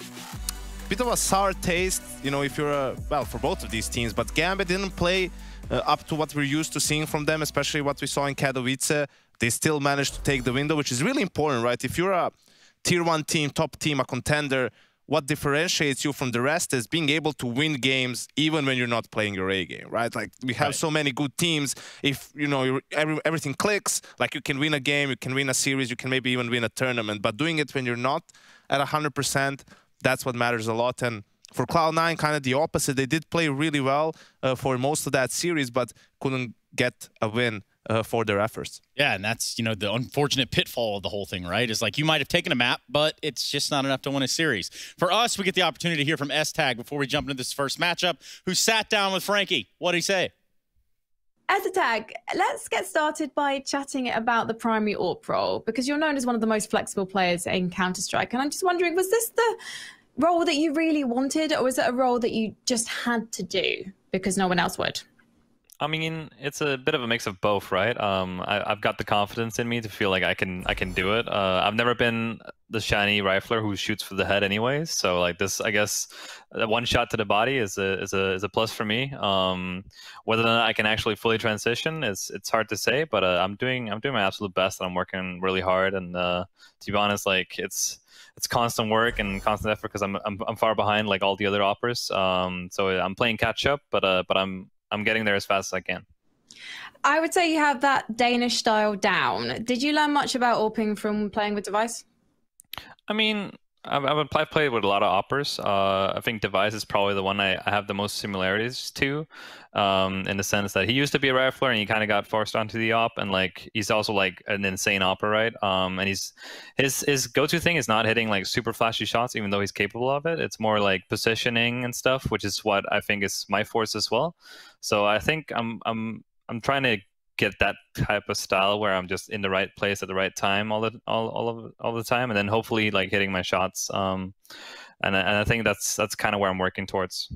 S8: bit of a sour taste, you know, if you're well, for both of these teams, but Gambit didn't play up to what we're used to seeing from them, especially what we saw in Katowice. They still managed to take the window, which is really important, right? If you're a tier 1 team, top team, a contender, what differentiates you from the rest is being able to win games even when you're not playing your A game, right? Like we have so many good teams. If you know everything clicks, like you can win a game, you can win a series, you can maybe even win a tournament. But doing it when you're not at 100%, that's what matters a lot. And for Cloud9, kind of the opposite. They did play really well for most of that series, but couldn't get a win for their efforts.
S7: Yeah, and that's, you know, the unfortunate pitfall of the whole thing, right? Is like you might have taken a map, but it's just not enough to win a series. For us, we get the opportunity to hear from S-Tag before we jump into this first matchup, who sat down with Frankie. What did he say?
S19: S-Tag, let's get started by chatting about the primary AWP role, because you're known as one of the most flexible players in Counter-Strike. And I'm just wondering, was this the role that you really wanted, or was it a role that you just had to do because no one else would?
S15: I mean, it's a bit of a mix of both, right? I've got the confidence in me to feel like I can do it. I've never been the shiny rifler who shoots for the head, anyways. So like this, I guess, one shot to the body is a plus for me. Whether or not I can actually fully transition, it's hard to say. But I'm doing my absolute best, and I'm working really hard. And to be honest, like it's constant work and constant effort because I'm far behind like all the other operas. So I'm playing catch up, but I'm getting there as fast as I can.
S19: I would say you have that Danish style down. Did you learn much about AWPing from playing with Device?
S15: I mean, I've played with a lot of operas. I think Device is probably the one I have the most similarities to, in the sense that he used to be a rifler and he kind of got forced onto the op, and like he's also like an insane opera, right? And his go-to thing is not hitting like super flashy shots, even though he's capable of it. It's more like positioning and stuff, which is what I think is my force as well. So I think I'm trying to get that type of style where I'm just in the right place at the right time all the time, and then hopefully like hitting my shots. And I think that's kind of where I'm working towards.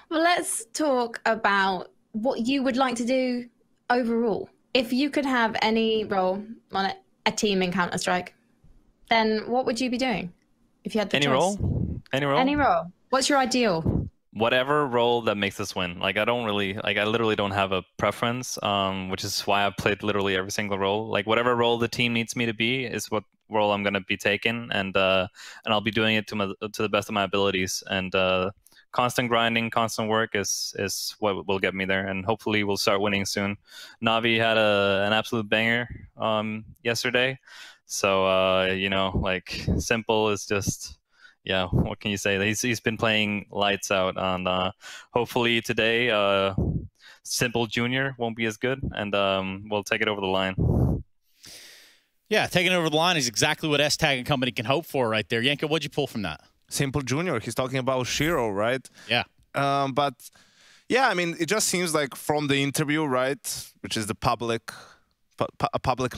S19: Well, let's talk about what you would like to do overall. If you could have any role on a team in Counter-Strike, then what would you be doing if you had the
S15: Any
S19: choice?
S15: role? Any role?
S19: Any role. What's your ideal?
S15: Whatever role that makes us win. Like I literally don't have a preference, which is why I've played literally every single role. Like whatever role the team needs me to be is what role I'm going to be taking, and I'll be doing it to the best of my abilities. And constant grinding, constant work is what will get me there, and hopefully we'll start winning soon. Navi had an absolute banger yesterday, so you know, like Simple is just. Yeah, what can you say? He's been playing lights out, and hopefully today, Simple Junior won't be as good, and we'll take it over the line.
S7: Yeah, taking it over the line is exactly what S-Tag and company can hope for right there. Yanko, what'd you pull from that?
S8: Simple Junior. He's talking about Shiro, right?
S7: Yeah.
S8: But yeah, I mean, it just seems like from the interview, right, which is the public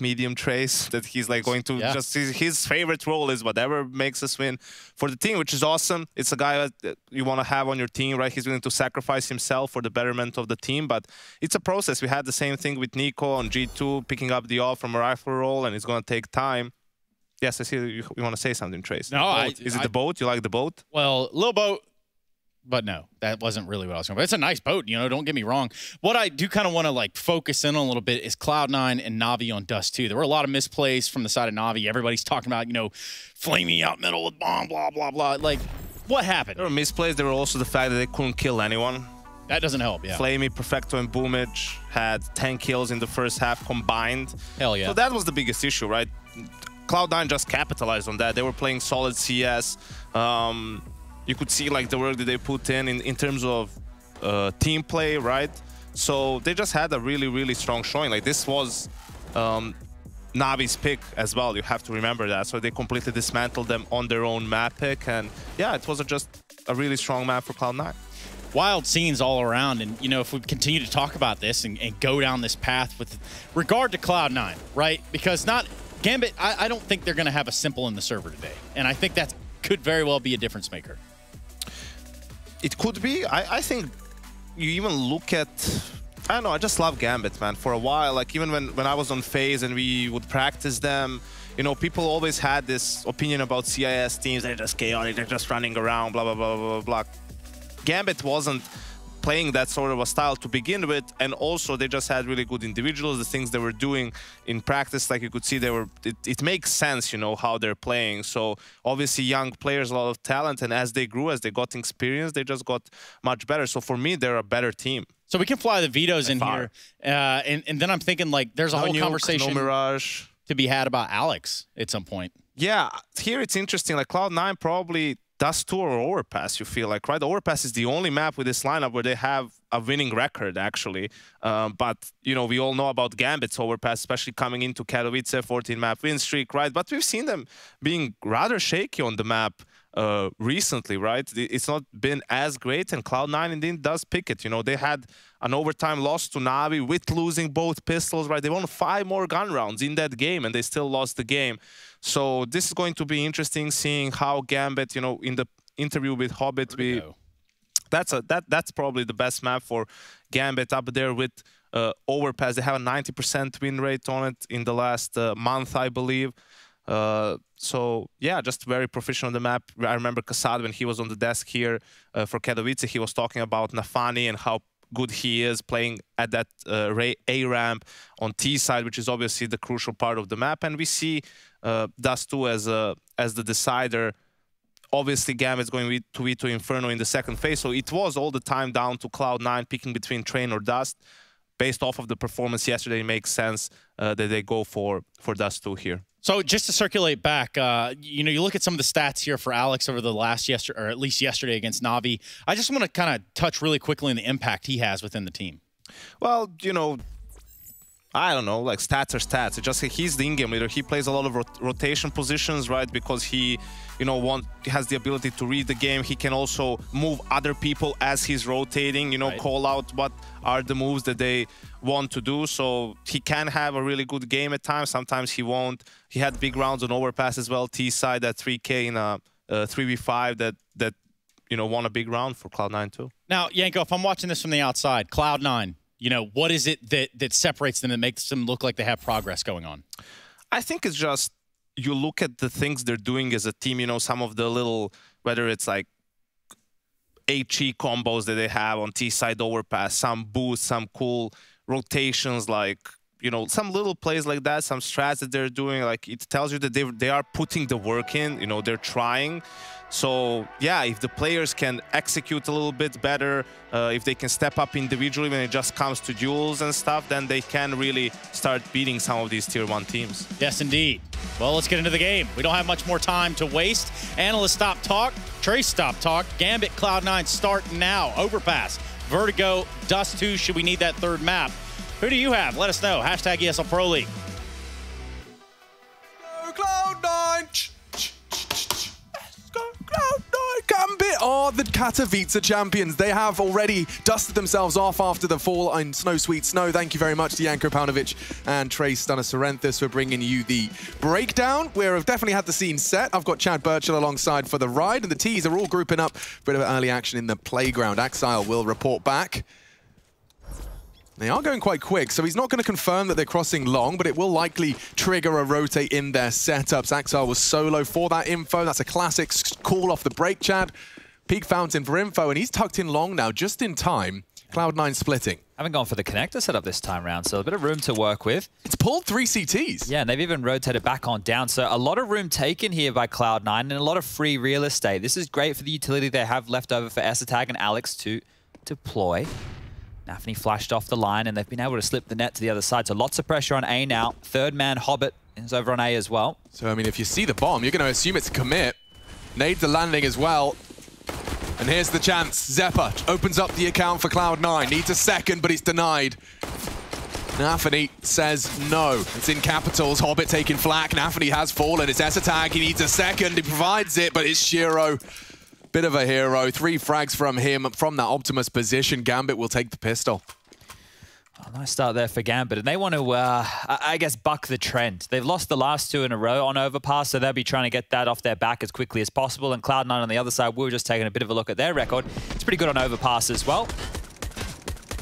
S8: medium trace, that he's like going to just his favorite role is whatever makes us win for the team, which is awesome. It's a guy that you want to have on your team, right? He's willing to sacrifice himself for the betterment of the team, but it's a process. We had the same thing with Nico on G2, picking up the off from a rifle role, and it's going to take time. Yes, I see you want to say something, Trace.
S7: No,
S8: is it the boat? You like the boat?
S7: Well, little boat. But no, that wasn't really what I was going for. It's a nice boat, you know, don't get me wrong. What I do kind of want to like focus in on a little bit is Cloud9 and Navi on Dust 2. There were a lot of misplays from the side of Navi. Everybody's talking about, you know, flaming out middle with bomb, blah, blah, blah. Like, what happened?
S8: There were misplays. There were also the fact that they couldn't kill anyone.
S7: That doesn't help, yeah.
S8: Flamey, Perfecto, and Boomage had 10 kills in the first half combined.
S7: Hell yeah.
S8: So that was the biggest issue, right? Cloud9 just capitalized on that. They were playing solid CS. You could see like the work that they put in terms of team play, right? So they just had a really, really strong showing. Like this was Navi's pick as well. You have to remember that. So they completely dismantled them on their own map pick. And yeah, it was just a really strong map for Cloud9.
S7: Wild scenes all around. And, you know, if we continue to talk about this and go down this path with regard to Cloud9, right? Because Gambit, I don't think they're going to have a Simple in the server today. And I think that could very well be a difference maker.
S8: It could be. I think you even look at, I don't know, I just love Gambit, man. For a while, like even when I was on FaZe and we would practice them, you know, people always had this opinion about CIS teams. They're just chaotic, they're just running around, blah, blah, blah, blah, blah. Gambit wasn't playing that sort of a style to begin with, and also they just had really good individuals. The things they were doing in practice, like you could see, it makes sense, you know, how they're playing. So obviously young players, a lot of talent, and as they grew, as they got experience, they just got much better. So for me, they're a better team.
S7: So we can fly the vetoes in here, and then I'm thinking, like, there's a whole conversation
S8: Mirage
S7: to be had about Alex at some point.
S8: Yeah, here it's interesting. Like Cloud9 probably Dust2 or Overpass, you feel like, right? Overpass is the only map with this lineup where they have a winning record, actually. But, you know, we all know about Gambit's Overpass, especially coming into Katowice, 14-map win streak, right? But we've seen them being rather shaky on the map recently, right? It's not been as great, and Cloud9 indeed does pick it. You know, they had an overtime loss to Navi with losing both pistols, right? They won 5 more gun rounds in that game, and they still lost the game. So this is going to be interesting, seeing how Gambit, you know, in the interview with Hobbit, that's probably the best map for Gambit, up there with Overpass. They have a 90% win rate on it in the last month, I believe. So yeah, just very proficient on the map. I remember Kasad, when he was on the desk here for Katowice, he was talking about Nafani and how good he is playing at that A ramp on T side, which is obviously the crucial part of the map. And we see Dust2 as the decider. Obviously, Gambit's going to Vito Inferno in the second phase, so it was all the time down to Cloud9 picking between Train or Dust. Based off of the performance yesterday, it makes sense that they go for Dust2 here.
S7: So just to circulate back, you know, you look at some of the stats here for Alex over the last or at least yesterday against Navi. I just want to kind of touch really quickly on the impact he has within the team.
S8: Well, you know, I don't know, like stats are stats. It's just he's the in-game leader. He plays a lot of rotation positions, right? Because he, you know, has the ability to read the game. He can also move other people as he's rotating, you know, call out what are the moves that they want to do. So he can have a really good game at times. Sometimes he won't. He had big rounds on Overpass as well. T-side at 3K in a 3v5 that you know, won a big round for Cloud9 too.
S7: Now, Yanko, if I'm watching this from the outside, Cloud9, you know, what is it that separates them and makes them look like they have progress going on?
S8: I think it's just, you look at the things they're doing as a team, you know, some of the little, whether it's like HE combos that they have on T-side Overpass, some boosts, some cool rotations, like, you know, some little plays like that, some strats that they're doing, like, it tells you that they are putting the work in, you know, they're trying. So yeah, if the players can execute a little bit better, if they can step up individually when it just comes to duels and stuff, then they can really start beating some of these tier 1 teams.
S7: Yes, indeed. Well, let's get into the game. We don't have much more time to waste. Analysts stop talk. Trace stop talk. Gambit, Cloud9 start now. Overpass, Vertigo, Dust2. Should we need that third map? Who do you have? Let us know. Hashtag ESL Pro League.
S10: Cloud9! Gambit are the Katowice champions. They have already dusted themselves off after the fall in Snow Sweet Snow. Thank you very much to Yanko Paunovic and Trace Stunner-Serenthis for bringing you the breakdown. We've definitely had the scene set. I've got Chad Burchell alongside for the ride, and the T's are all grouping up. Bit of early action in the playground. Axile will report back. They are going quite quick, so he's not going to confirm that they're crossing long, but it will likely trigger a rotate in their setups. Axile was solo for that info. That's a classic call off the break, Chad. Peak Fountain for info, and he's tucked in long now, just in time. Cloud9 splitting.
S9: Haven't gone for the connector setup this time around, so a bit of room to work with.
S10: It's pulled 3 CTs.
S9: Yeah, and they've even rotated back on down, so a lot of room taken here by Cloud9 and a lot of free real estate. This is great for the utility they have left over for Esatag and Alex to deploy. Nafani flashed off the line, and they've been able to slip the net to the other side. So lots of pressure on A now. Third man, Hobbit, is over on A as well.
S10: So, I mean, if you see the bomb, you're going to assume it's a commit. Nades the landing as well. And here's the chance. Zeppa opens up the account for Cloud9. Needs a second, but he's denied. Nafani says no. It's in capitals. Hobbit taking flak. Nafani has fallen. It's Esatag. He needs a second. He provides it, but it's Shiro. Bit of a hero. 3 frags from him from that Optimus position. Gambit will take the pistol.
S9: Oh, nice start there for Gambit. And they want to, I guess, buck the trend. They've lost the last 2 in a row on Overpass, so they'll be trying to get that off their back as quickly as possible. And Cloud9 on the other side, we were just taking a bit of a look at their record. It's pretty good on Overpass as well.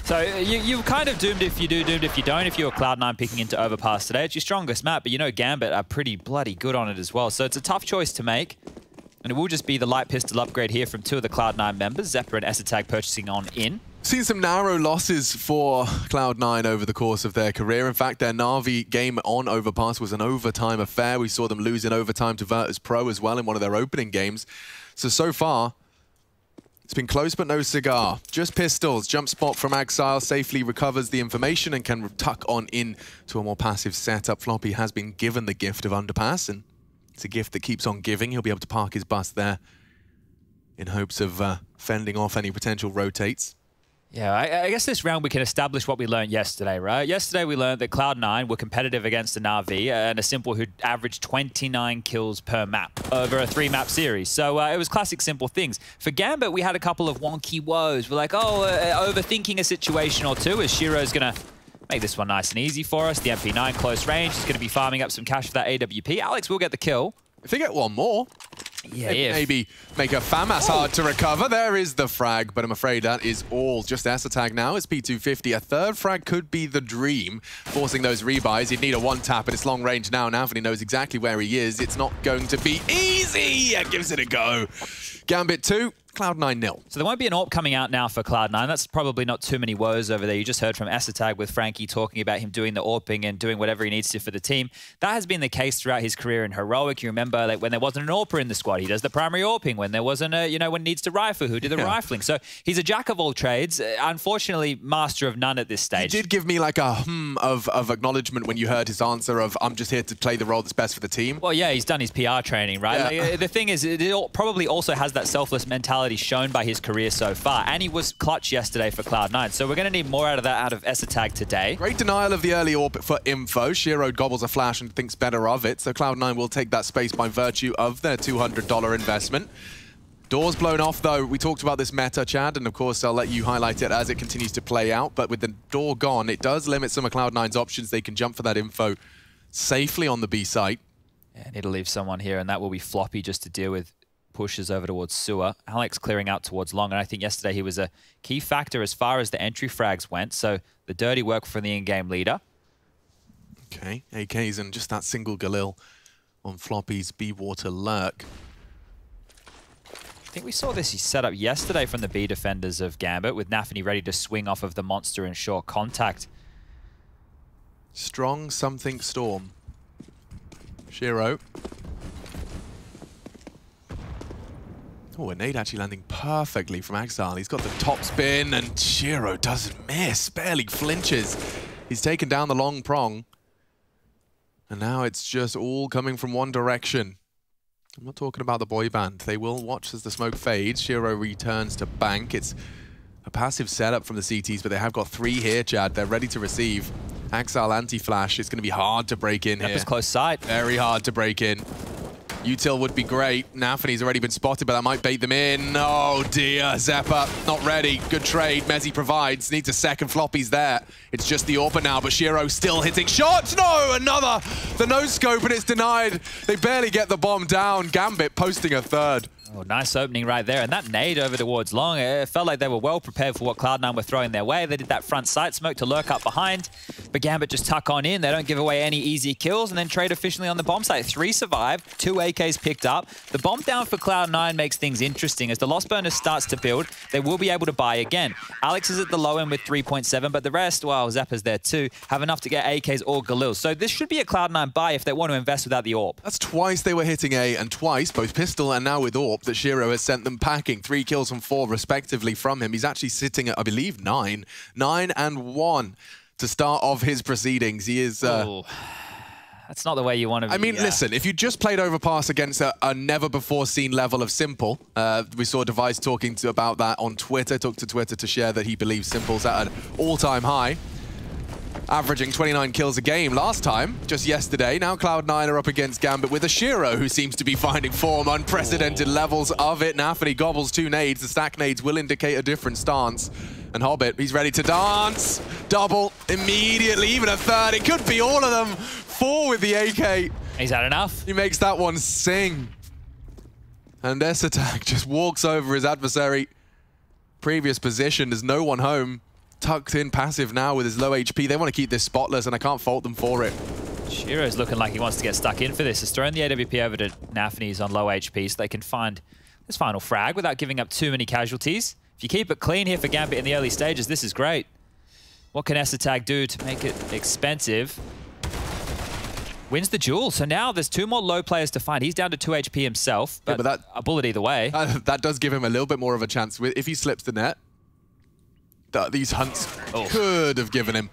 S9: So you're kind of doomed if you do, doomed if you don't. If you're Cloud9 picking into Overpass today, it's your strongest map, but you know Gambit are pretty bloody good on it as well. So it's a tough choice to make. And it will just be the light pistol upgrade here from 2 of the Cloud9 members, Zeppa and Esatag purchasing on in.
S10: Seen some narrow losses for Cloud9 over the course of their career. In fact, their Na'Vi game on Overpass was an overtime affair. We saw them lose in overtime to Virtus Pro as well in one of their opening games. So far, it's been close but no cigar. Just pistols. Jump spot from Axile safely recovers the information and can tuck on in to a more passive setup. Floppy has been given the gift of Underpass, and it's a gift that keeps on giving. He'll be able to park his bus there in hopes of fending off any potential rotates.
S9: Yeah, I guess this round we can establish what we learned yesterday, right? Yesterday we learned that Cloud9 were competitive against a Na'Vi and a Simple who averaged 29 kills per map over a 3-map series. So it was classic Simple things. For Gambit, we had a couple of wonky woes. We're like, overthinking a situation or two as Shiro's going to make this one nice and easy for us. The MP9 close range is going to be farming up some cash for that AWP. Alex will get the kill.
S10: If they get one more, maybe make a FAMAS hard to recover. There is the frag, but I'm afraid that is all. Just S-Attack now. It's P250. A third frag could be the dream, forcing those rebuys. You'd need a one-tap, but it's long range now. Anthony knows exactly where he is. It's not going to be easy. Yeah, gives it a go. Gambit 2. Cloud9 0.
S9: So there won't be an AWP coming out now for Cloud9. That's probably not too many woes over there. You just heard from S-Attack with Frankie talking about him doing the AWPing and doing whatever he needs to for the team. That has been the case throughout his career in Heroic. You remember like, when there wasn't an AWPer in the squad, he does the primary AWPing. When there wasn't a, when he needs to rifle, who did the rifling. So he's a jack of all trades. Unfortunately, master of none at this stage.
S10: He did give me like a of acknowledgement when you heard his answer of, I'm just here to play the role that's best for the team.
S9: Well, yeah, he's done his PR training, right?
S10: Yeah.
S9: Like, the thing is, it probably also has that selfless mentality shown by his career so far, and he was clutch yesterday for Cloud9, so we're going to need more out of that out of S-Attack today.
S10: Great denial of the early AWP for info. Shiro gobbles a flash and thinks better of it, so Cloud9 will take that space by virtue of their $200 investment. Doors blown off, though. We talked about this meta, Chad, and of course I'll let you highlight it as it continues to play out, but with the door gone, it does limit some of Cloud9's options. They can jump for that info safely on the B site.
S9: Yeah, need to leave someone here, and that will be Floppy just to deal with pushes over towards sewer. Alex clearing out towards long, and I think yesterday he was a key factor as far as the entry frags went, so the dirty work from the in-game leader.
S10: Okay, AKs and just that single Galil on Floppy's B-Water lurk.
S9: I think we saw this set up yesterday from the B defenders of Gambit, with Nafany ready to swing off of the monster in short contact.
S10: Strong something storm. Shiro. Oh, a nade actually landing perfectly from Axile. He's got the top spin, and Shiro doesn't miss, barely flinches. He's taken down the long prong. And now it's just all coming from one direction. I'm not talking about the boy band. They will watch as the smoke fades. Shiro returns to bank. It's a passive setup from the CTs, but they have got 3 here, Chad. They're ready to receive. Axile anti-flash. It's going to be hard to break in here.
S9: Up is close sight.
S10: Very hard to break in. Util would be great. Nafany's already been spotted, but that might bait them in. Oh dear, Zeppa not ready. Good trade, Mezzi provides. Needs a second. Floppy's there. It's just the AWPer now, but Shiro still hitting shots. No, another. The no-scope, and it's denied. They barely get the bomb down. Gambit posting a third.
S9: Oh, nice opening right there. And that nade over towards long, it felt like they were well prepared for what Cloud9 were throwing their way. They did that front sight smoke to lurk up behind, but Gambit just tuck on in. They don't give away any easy kills and then trade efficiently on the bomb site. 3 survived, 2 AKs picked up. The bomb down for Cloud9 makes things interesting. As the loss bonus starts to build, they will be able to buy again. Alex is at the low end with 3.7, but the rest, well, Zeppa's there too, have enough to get AKs or Galils. So this should be a Cloud9 buy if they want to invest without the AWP.
S10: That's twice they were hitting A, and twice, both pistol and now with AWP, that Shiro has sent them packing. 3 kills and 4 respectively from him. He's actually sitting at, I believe, 9. 9 and 1 to start off his proceedings. He is...
S9: That's not the way you want to be.
S10: I mean, listen, if you just played Overpass against a never-before-seen level of Simple, we saw Device talking about that on Twitter, took to Twitter to share that he believes Simple's at an all-time high, averaging 29 kills a game last time, just yesterday. Now Cloud9 are up against Gambit with a Shiro who seems to be finding form, unprecedented levels of it. Nafany gobbles 2 nades. The stack nades will indicate a different stance. And Hobbit, he's ready to dance. Double immediately, even a third. It could be all of them. 4 with the AK.
S9: He's had enough.
S10: He makes that one sing. And S-Attack just walks over his adversary. Previous position, there's no one home. Tucked in passive now with his low HP. They want to keep this spotless, and I can't fault them for it.
S9: Shiro's looking like he wants to get stuck in for this. He's thrown the AWP over to Nafany's on low HP so they can find this final frag without giving up too many casualties. If you keep it clean here for Gambit in the early stages, this is great. What can ESL do to make it expensive? Wins the duel. So now there's 2 more low players to find. He's down to 2 HP himself, but that, a bullet either way.
S10: That does give him a little bit more of a chance. If he slips the net, these hunts could have given him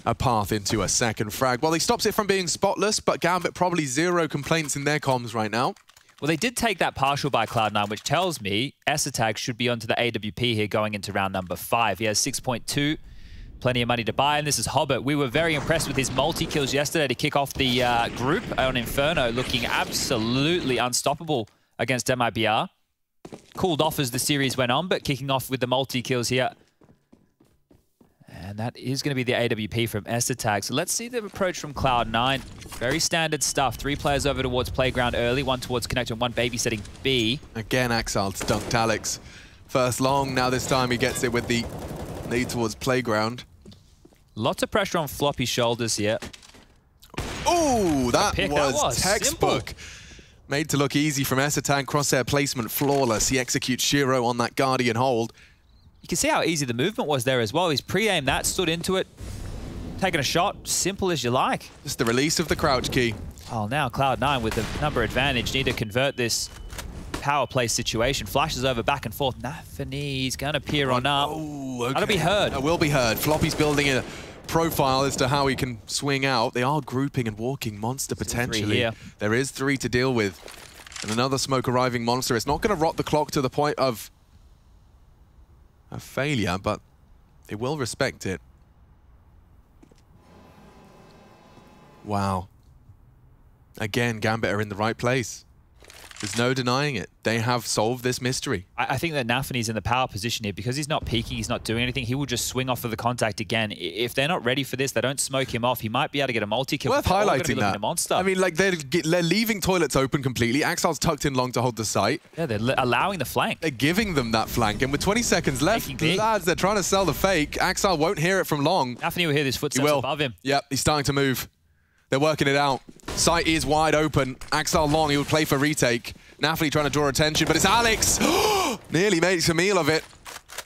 S10: a path into a second frag. Well, he stops it from being spotless, but Gambit probably 0 complaints in their comms right now.
S9: Well, they did take that partial by Cloud9, which tells me ESL should be onto the AWP here going into round number 5. He has 6.2. Plenty of money to buy, and this is Hobbit. We were very impressed with his multi-kills yesterday to kick off the group on Inferno, looking absolutely unstoppable against MIBR. Cooled off as the series went on, but kicking off with the multi-kills here. And that is going to be the AWP from ESL. So let's see the approach from Cloud9. Very standard stuff. 3 players over towards Playground early, 1 towards Connector, and 1 babysitting B.
S10: Again, Axal's dunked Alex. First long, now this time he gets it with the lead towards Playground.
S9: Lots of pressure on Floppy's shoulders here.
S10: Ooh, that was textbook.
S9: Simple.
S10: Made to look easy from ESL. Crosshair placement flawless. He executes Shiro on that Guardian hold.
S9: You can see how easy the movement was there as well. He's pre-aimed that, stood into it, taking a shot. Simple as you like.
S10: Just the release of the crouch key.
S9: Oh, now Cloud9 with the number advantage need to convert this power play situation. Flashes over back and forth. Nafany's going to peer on up.
S10: Oh, okay.
S9: That'll be heard.
S10: That will be heard. Floppy's building a profile as to how he can swing out. They are grouping and walking monster potentially. There is 3 to deal with. And another smoke arriving monster. It's not going to rot the clock to the point of a failure, but they will respect it. Wow. Again, Gambit are in the right place. There's no denying it. They have solved this mystery.
S9: I think that Nafany's in the power position here because he's not peeking, he's not doing anything. He will just swing off of the contact again. If they're not ready for this, they don't smoke him off. He might be able to get a multi-kill.
S10: Worth highlighting that. I mean, like, they're leaving toilets open completely. Axal's tucked in long to hold the site.
S9: Yeah, they're allowing the flank.
S10: They're giving them that flank. And with 20 seconds left, lads, they're trying to sell the fake. Axal won't hear it from long.
S9: Nafany will hear his footsteps above him.
S10: Yep, he's starting to move. They're working it out. Site is wide open. Axal long, he would play for retake. Nafany trying to draw attention, but it's Alex! Nearly makes a meal of it.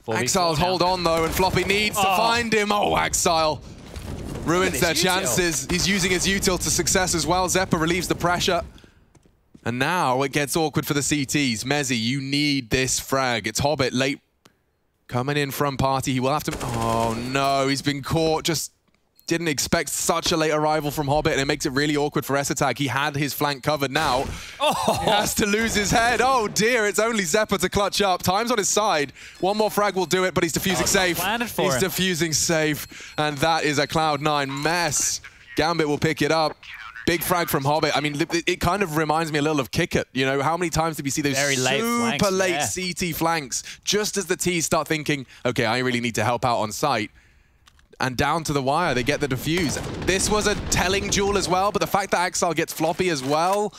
S10: Axal's hold on, though, and Floppy needs to find him. Oh, Axal ruins their chances. He's using his util to success as well. Zeppa relieves the pressure. And now it gets awkward for the CTs. Mezzy, you need this frag. It's Hobbit late coming in from party. He will have to... Oh, no, he's been caught. Just didn't expect such a late arrival from Hobbit, and it makes it really awkward for ESL. He had his flank covered now. He has to lose his head. Oh dear, it's only Zeppa to clutch up. Time's on his side. 1 more frag will do it, but he's defusing safe. He's defusing safe, and that is a Cloud9 mess. Gambit will pick it up. Big frag from Hobbit. I mean, it kind of reminds me a little of Kick It. You know, how many times did we see those super late CT flanks just as the T's start thinking, okay, I really need to help out on site. And down to the wire, they get the defuse. This was a telling duel as well, but the fact that Axal gets Floppy as well,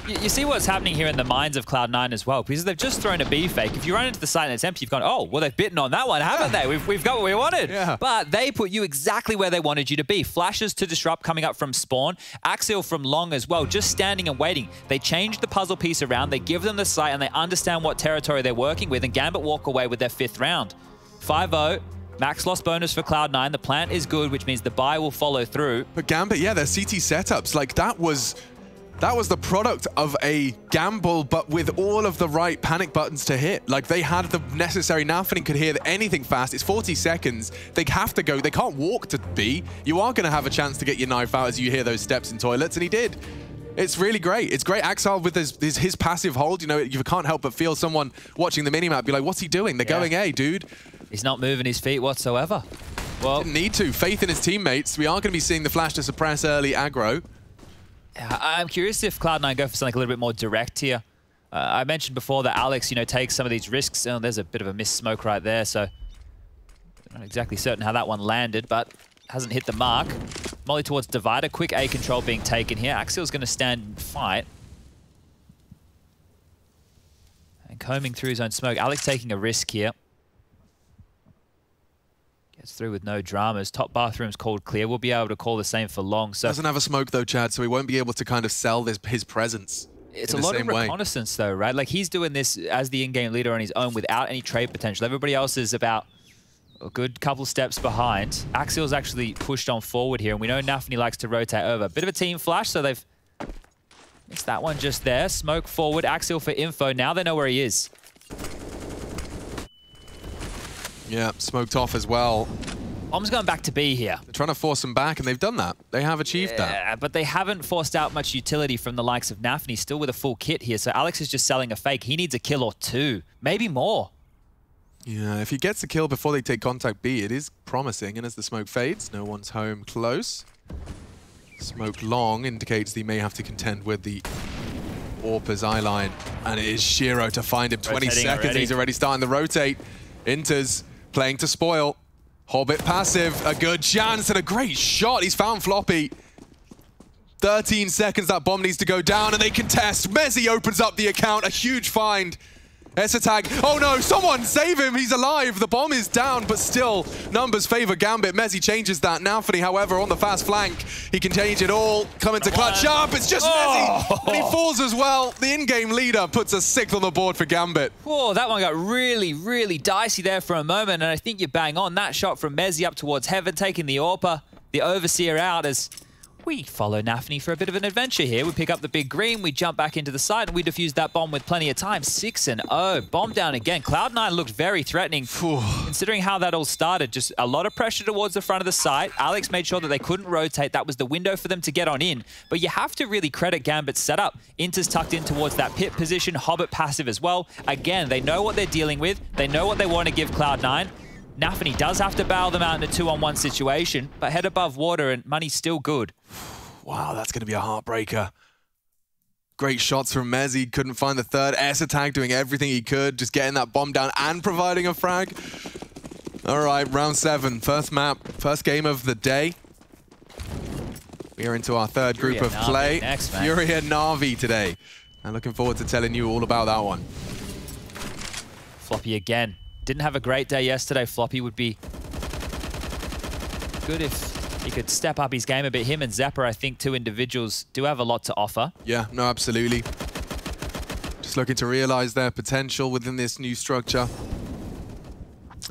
S9: You see what's happening here in the minds of Cloud9 as well, because they've just thrown a B fake. If you run into the site and it's empty, you've gone, oh, well, they've bitten on that one, haven't they? We've got what we wanted. But they put you exactly where they wanted you to be. Flashes to disrupt coming up from spawn. Axial from long as well, just standing and waiting. They change the puzzle piece around, they give them the site, and they understand what territory they're working with, and Gambit walk away with their 5th round. 5-0. Max loss bonus for Cloud9. The plant is good, which means the buy will follow through.
S10: But Gambit, yeah, their CT setups, like that was the product of a gamble, but with all of the right panic buttons to hit. Like they had the necessary. Nafany could hear anything fast. It's 40 seconds. They have to go. They can't walk to B. You are going to have a chance to get your knife out as you hear those steps in toilets, and he did. It's really great. It's great. Axal with his passive hold, you know, you can't help but feel someone watching the minimap be like, what's he doing? They're going A, dude.
S9: He's not moving his feet whatsoever. Well,
S10: didn't need to. Faith in his teammates. We are going to be seeing the flash to suppress early aggro.
S9: I'm curious if Cloud9 go for something a little bit more direct here. I mentioned before that Alex, you know, takes some of these risks. Oh, there's a bit of a missed smoke right there, so not exactly certain how that one landed, but hasn't hit the mark. Molly towards Divider. Quick A control being taken here. Axial's going to stand and fight. And combing through his own smoke. Alex taking a risk here. Gets through with no dramas. Top bathroom's called clear. We'll be able to call the same for long. So
S10: doesn't have a smoke though, Chad, so he won't be able to kind of sell his presence.
S9: It's a lot of reconnaissance though, right? Like he's doing this as the in-game leader on his own without any trade potential. Everybody else is about a good couple steps behind. Axial's actually pushed on forward here, and we know Nafny likes to rotate over. Bit of a team flash, so they've missed that one just there. Smoke forward, Axial for info. Now they know where he is.
S10: Yeah, smoked off as well.
S9: Bomb's going back to B here.
S10: They're trying to force him back, and they've done that. They have achieved that.
S9: Yeah, but they haven't forced out much utility from the likes of Nafny, still with a full kit here. So Alex is just selling a fake. He needs a kill or two, maybe more.
S10: Yeah, if he gets a kill before they take contact B, it is promising. And as the smoke fades, no one's home close. Smoke long indicates he may have to contend with the Orpa's eye line. And it is Shiro to find him. 20 seconds, already. He's already starting to rotate. Inters playing to spoil. Hobbit passive, a good chance and a great shot. He's found Floppy. 13 seconds, that bomb needs to go down and they contest. Mezzi opens up the account, a huge find. S-Tag, oh no, someone save him, he's alive. The bomb is down, but still, numbers favor Gambit. Mezzi changes that. Nafny, however, on the fast flank, he can change it all. Coming to clutch up, it's just Mezzi, and he falls as well. The in-game leader puts a 6th on the board for Gambit.
S9: Whoa, that one got really, really dicey there for a moment, and I think you're bang on. That shot from Mezzi up towards Heaven, taking the Orpa, the Overseer out as we follow Nafny for a bit of an adventure here. We pick up the big green, we jump back into the site, and we defuse that bomb with plenty of time. 6-0. Bomb down again. Cloud9 looked very threatening, considering how that all started. Just a lot of pressure towards the front of the site. Alex made sure that they couldn't rotate. That was the window for them to get on in. But you have to really credit Gambit's setup. Inter's tucked in towards that pit position. Hobbit passive as well. Again, they know what they're dealing with. They know what they want to give Cloud9. Nafny does have to bail them out in a 2-on-1 situation, but head above water and money's still good.
S10: Wow, that's going to be a heartbreaker. Great shots from Mezzi. Couldn't find the third. S-Attack doing everything he could, just getting that bomb down and providing a frag. All right, round 7. First map, first game of the day. We are into our third group of play. Fury and Na'Vi today. I'm looking forward to telling you all about that one.
S9: Floppy again. Didn't have a great day yesterday. Floppy would be good if he could step up his game a bit. Him and Zapper, I think, two individuals do have a lot to offer.
S10: Yeah, no, absolutely. Just looking to realize their potential within this new structure.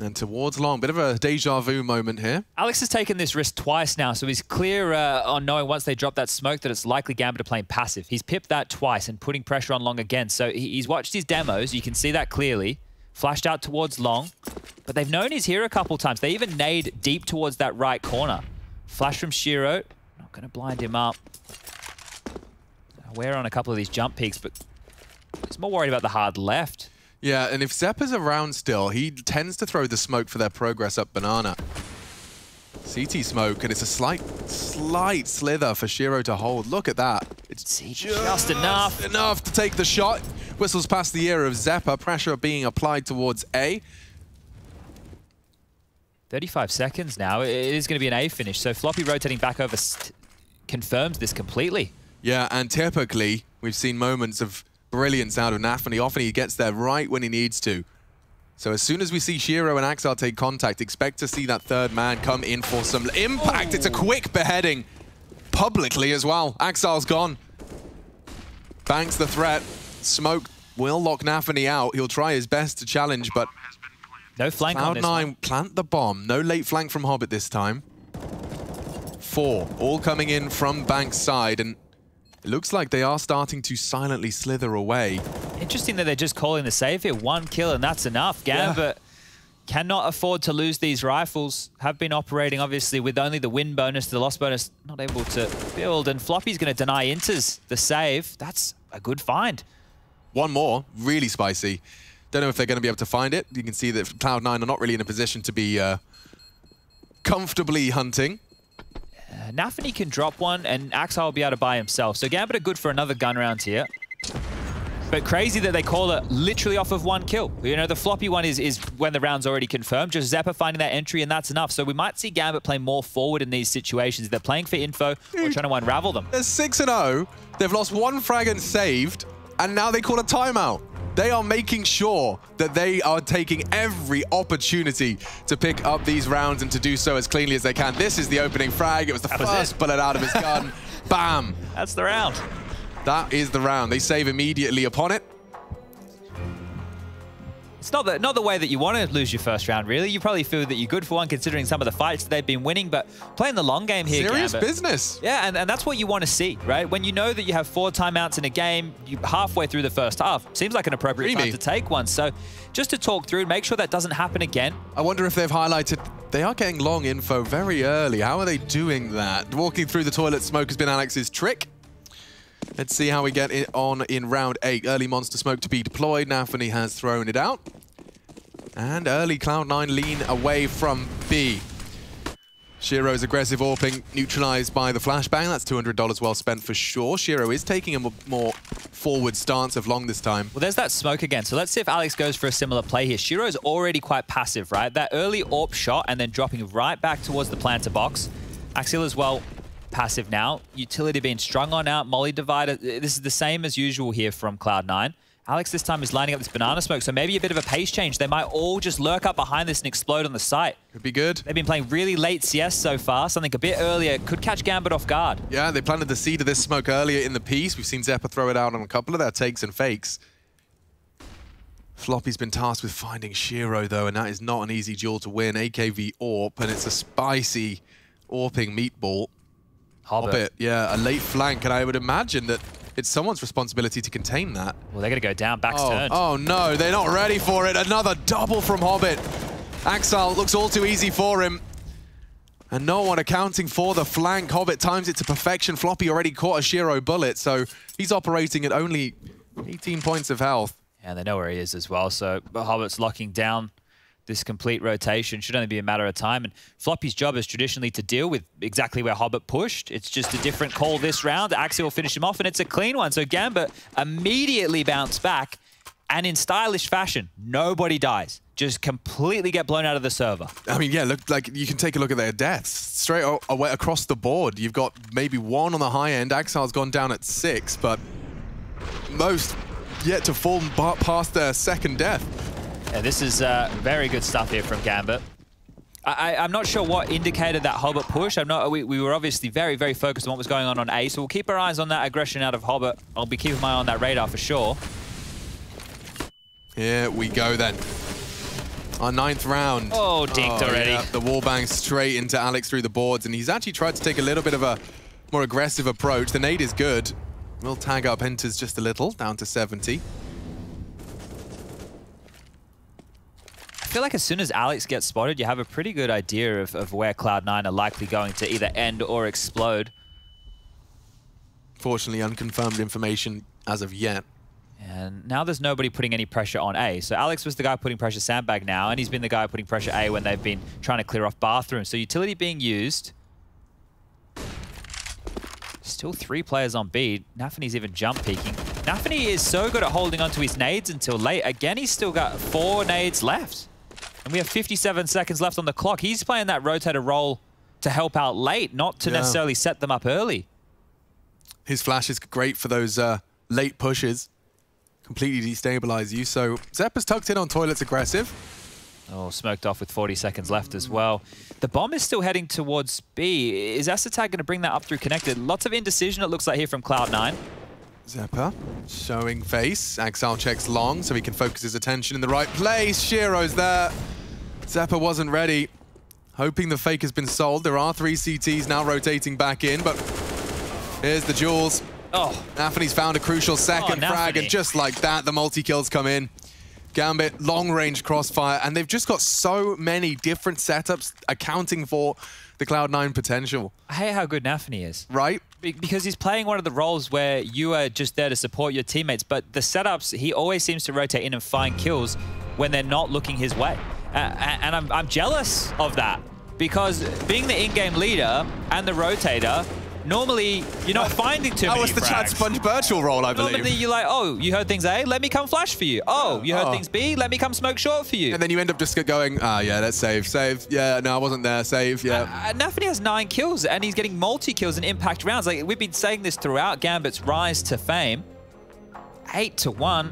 S10: And towards long, bit of a deja vu moment here.
S9: Alex has taken this risk twice now, so he's clear on knowing once they drop that smoke that it's likely Gambit to playing passive. He's pipped that twice and putting pressure on long again. So he's watched his demos. You can see that clearly. Flashed out towards long, but they've known he's here a couple times. They even nade deep towards that right corner. Flash from Shiro. Not going to blind him up. We're on a couple of these jump peaks, but he's more worried about the hard left.
S10: Yeah, and if Zeppa's around still, he tends to throw the smoke for their progress up Banana. CT smoke, and it's a slight slither for Shiro to hold. Look at that. It's
S9: just enough.
S10: Enough to take the shot. Whistles past the ear of Zeppa. Pressure being applied towards A.
S9: 35 seconds now. It is going to be an A finish. So Floppy rotating back over confirms this completely.
S10: Yeah, and typically we've seen moments of brilliance out of Nafny. Often he gets there right when he needs to. So as soon as we see Shiro and Axel take contact, expect to see that third man come in for some impact. It's a quick beheading publicly as well. Axel's gone. Banks the threat. Smoke will lock Nafny out. He'll try his best to challenge, but
S9: no flank on this one.
S10: Cloud9 plant the bomb. No late flank from Hobbit this time. 4, all coming in from Bank's side, and it looks like they are starting to silently slither away.
S9: Interesting that they're just calling the save here. 1 kill and that's enough. Gambit cannot afford to lose these rifles. Have been operating, obviously, with only the win bonus, the loss bonus, not able to build. And Floppy's going to deny Inters the save. That's a good find.
S10: One more, really spicy. Don't know if they're going to be able to find it. You can see that Cloud9 are not really in a position to be comfortably hunting.
S9: Nafny can drop one, and Axel will be able to buy himself. So Gambit are good for another gun round here. But crazy that they call it literally off of 1 kill. You know, the Floppy one is when the round's already confirmed. Just Zappa finding that entry, and that's enough. So we might see Gambit play more forward in these situations. They're playing for info or trying to unravel them.
S10: They're 6-0. They've lost 1 frag and saved, and now they call a timeout. They are making sure that they are taking every opportunity to pick up these rounds and to do so as cleanly as they can. This is the opening frag. It was the first bullet out of his gun. Bam.
S9: That's the round.
S10: That is the round. They save immediately upon it.
S9: It's not the way that you want to lose your first round, really. You probably feel that you're good for one, considering some of the fights that they've been winning, but playing the long game here,
S10: Serious
S9: Gambit,
S10: business.
S9: Yeah, and that's what you want to see, right? When you know that you have 4 timeouts in a game, you halfway through the first half, seems like an appropriate time to take one. So just to talk through and make sure that doesn't happen again.
S10: I wonder if they've highlighted, they are getting long info very early. How are they doing that? Walking through the toilet smoke has been Alex's trick. Let's see how we get it on in round 8. Early monster smoke to be deployed. Nafany has thrown it out. And early Cloud9 lean away from B. Shiro's aggressive AWPing neutralized by the flashbang. That's $200 well spent for sure. Shiro is taking a more forward stance of long this time.
S9: Well, there's that smoke again. So let's see if Alex goes for a similar play here. Shiro's already quite passive, right? That early AWP shot and then dropping right back towards the planter box. Axial as well, passive now. Utility being strung on out. Molly divider. This is the same as usual here from Cloud9. Alex this time is lining up this banana smoke, so maybe a bit of a pace change. They might all just lurk up behind this and explode on the site.
S10: Could be good.
S9: They've been playing really late CS so far. Something a bit earlier could catch Gambit off guard.
S10: Yeah, they planted the seed of this smoke earlier in the piece. We've seen Zeppa throw it out on a couple of their takes and fakes. Floppy's been tasked with finding Shiro, though, and that is not an easy duel to win. AKV AWP, and it's a spicy AWPing meatball. Hobbit, yeah, a late flank, and I would imagine that it's someone's responsibility to contain that.
S9: Well, they're going to go down, back's turned.
S10: Oh no, they're not ready for it. Another double from Hobbit. Axel looks all too easy for him. And no one accounting for the flank. Hobbit times it to perfection. Floppy already caught a Shiro bullet, so he's operating at only 18 points of health.
S9: And they know where he is as well, so Hobbit's locking down this complete rotation. Should only be a matter of time. And Floppy's job is traditionally to deal with exactly where Hobbit pushed. It's just a different call this round. Axie will finish him off, and it's a clean one. So Gambit immediately bounced back, and in stylish fashion, nobody dies. Just completely get blown out of the server.
S10: I mean, yeah, look, like you can take a look at their deaths. Straight away across the board. You've got maybe 1 on the high end. Axel's gone down at 6, but most yet to fall past their second death.
S9: Yeah, this is very good stuff here from Gambit. I'm not sure what indicated that Hobbit push. We were obviously very, very focused on what was going on A, so we'll keep our eyes on that aggression out of Hobbit. I'll be keeping my eye on that radar for sure.
S10: Here we go then. Our 9th round.
S9: Oh, dinked already.
S10: Yeah, the wallbang straight into Alex through the boards, and he's actually tried to take a little bit of a more aggressive approach. The nade is good. Will tag up, enters just a little, down to 70.
S9: I feel like as soon as Alex gets spotted, you have a pretty good idea of where Cloud9 are likely going to either end or explode.
S10: Fortunately, unconfirmed information as of yet.
S9: And now there's nobody putting any pressure on A. So Alex was the guy putting pressure Sandbag now, and he's been the guy putting pressure A when they've been trying to clear off bathroom. So utility being used. Still 3 players on B. Nafany's even jump peeking. Nafany is so good at holding onto his nades until late. Again, he's still got 4 nades left. And we have 57 seconds left on the clock. He's playing that rotator role to help out late, not to necessarily set them up early.
S10: His flash is great for those late pushes. Completely destabilize you. So Zeppa's tucked in on toilets aggressive.
S9: Oh, smoked off with 40 seconds left as well. The bomb is still heading towards B. Is Asatag going to bring that up through connected? Lots of indecision, it looks like, here from Cloud9.
S10: Zeppa showing face. Axel checks long so he can focus his attention in the right place. Shiro's there. Zeppa wasn't ready. Hoping the fake has been sold. There are 3 CTs now rotating back in, but here's the jewels.
S9: Oh.
S10: Nafany's found a crucial second frag, and just like that, the multi-kills come in. Gambit, long-range crossfire, and they've just got so many different setups accounting for the Cloud9 potential.
S9: I hate how good Nafany is.
S10: Right?
S9: Because he's playing one of the roles where you are just there to support your teammates, but the setups, he always seems to rotate in and find kills when they're not looking his way. And I'm jealous of that, because being the in-game leader and the rotator, normally you're not finding too many
S10: was the Chad Sponge virtual role, I believe.
S9: Normally you're like, oh, you heard things A, let me come flash for you. Oh, you heard things B, let me come smoke short for you.
S10: And then you end up just going, yeah, let's save. Yeah, no, I wasn't there. Save, yeah.
S9: Nafany has 9 kills, and he's getting multi-kills in impact rounds. Like, we've been saying this throughout Gambit's rise to fame. 8-1.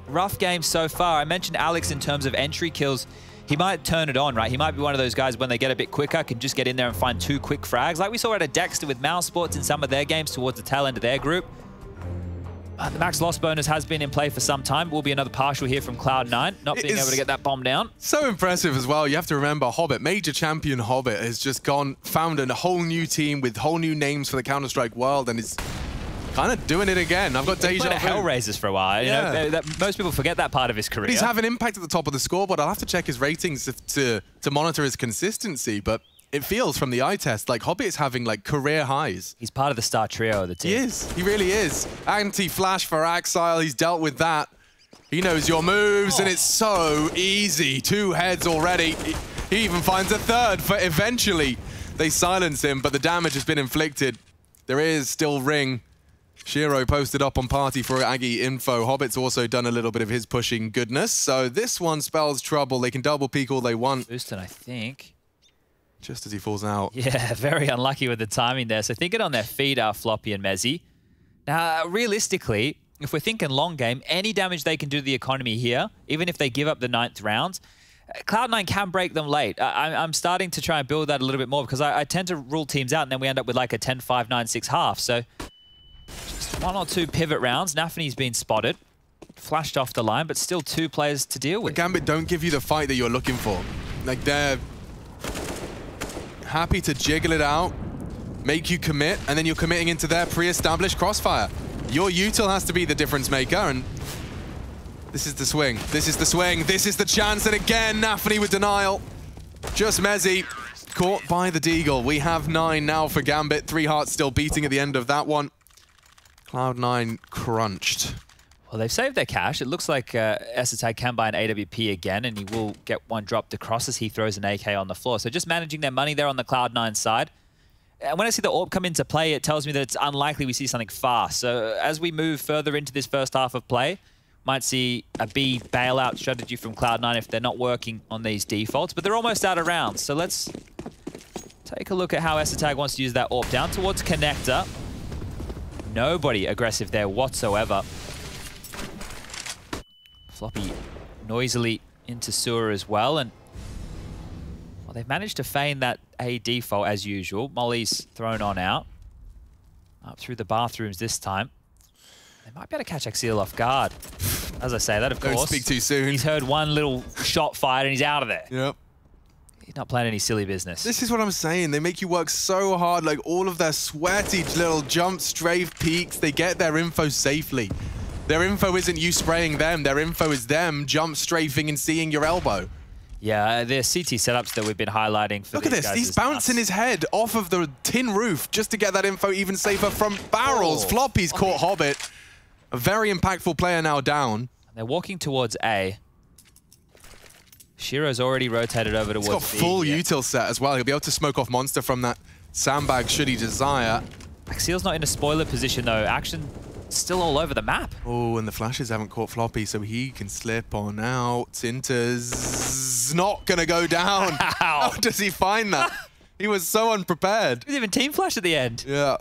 S9: Rough game so far. I mentioned Alex in terms of entry kills. He might turn it on, right? He might be one of those guys when they get a bit quicker, can just get in there and find 2 quick frags. Like we saw at a Dexter with Mouse Sports in some of their games towards the tail end of their group. The max loss bonus has been in play for some time. Will be another partial here from Cloud9, not being able to get that bomb down.
S10: So impressive as well. You have to remember, Hobbit, major champion Hobbit, has just found a whole new team with whole new names for the Counter-Strike world and is kind of doing it again. I've got deja vu.
S9: Hellraisers for a while.
S10: Yeah.
S9: You know, most people forget that part of his career.
S10: He's having impact at the top of the scoreboard. I'll have to check his ratings to monitor his consistency, but it feels from the eye test like Hobbit is having like career highs.
S9: He's part of the star trio of the team.
S10: He is. He really is. Anti-flash for Axile. He's dealt with that. He knows your moves, and it's so easy. 2 heads already. He even finds a third, but eventually they silence him, but the damage has been inflicted. There is still Ring. Shiro posted up on Party for Aggie info. Hobbit's also done a little bit of his pushing goodness, so this one spells trouble. They can double peek all they want.
S9: Boosted, I think.
S10: Just as he falls out.
S9: Yeah, very unlucky with the timing there. So thinking on their feet are Floppy and Mezzy. Now, realistically, if we're thinking long game, any damage they can do to the economy here, even if they give up the 9th round, Cloud9 can break them late. I'm starting to try and build that a little bit more because I tend to rule teams out and then we end up with like a 10-5, 9-6 half. So just 1 or 2 pivot rounds. Nafany's been spotted, flashed off the line, but still 2 players to deal with.
S10: The Gambit don't give you the fight that you're looking for. Like, they're happy to jiggle it out, make you commit, and then you're committing into their pre-established crossfire. Your util has to be the difference maker, and this is the swing. This is the swing. This is the chance, and again, Nafany with denial. Just Mezzy caught by the Deagle. We have 9 now for Gambit. 3 hearts still beating at the end of that one. Cloud9 crunched.
S9: Well, they've saved their cash. It looks like ESL can buy an AWP again, and he will get one dropped across as he throws an AK on the floor. So just managing their money there on the Cloud9 side. And when I see the AWP come into play, it tells me that it's unlikely we see something fast. So as we move further into this first half of play, might see a B bailout strategy from Cloud9 if they're not working on these defaults. But they're almost out of rounds. So let's take a look at how ESL wants to use that AWP. Down towards Connector. Nobody aggressive there whatsoever. Floppy noisily into sewer as well, and well, they've managed to feign that A default as usual. Molly's thrown on out. Up through the bathrooms this time. They might be able to catch Axile off guard. As I say that, of course.
S10: Don't speak too soon.
S9: He's heard one little shot fired and he's out of there.
S10: Yep.
S9: He's not playing any silly business.
S10: This is what I'm saying. They make you work so hard, like all of their sweaty little jump, strafe, peeks, they get their info safely. Their info isn't you spraying them. Their info is them jump strafing and seeing your elbow.
S9: Yeah, the CT setups that we've been highlighting for
S10: Look at this. He's bouncing his head off of the tin roof just to get that info even safer from barrels.
S9: Oh.
S10: Floppy's caught Hobbit. A very impactful player now down.
S9: They're walking towards A. Shiro's already rotated over towards B.
S10: He's got full util set as well. He'll be able to smoke off Monster from that sandbag should he desire.
S9: Axile's not in a spoiler position though. Action still all over the map.
S10: Oh, and the flashes haven't caught Floppy, so he can slip on out. Sinter's not going to go down. How does he find that? He was so unprepared.
S9: He was even team flash at the end.
S10: Yeah.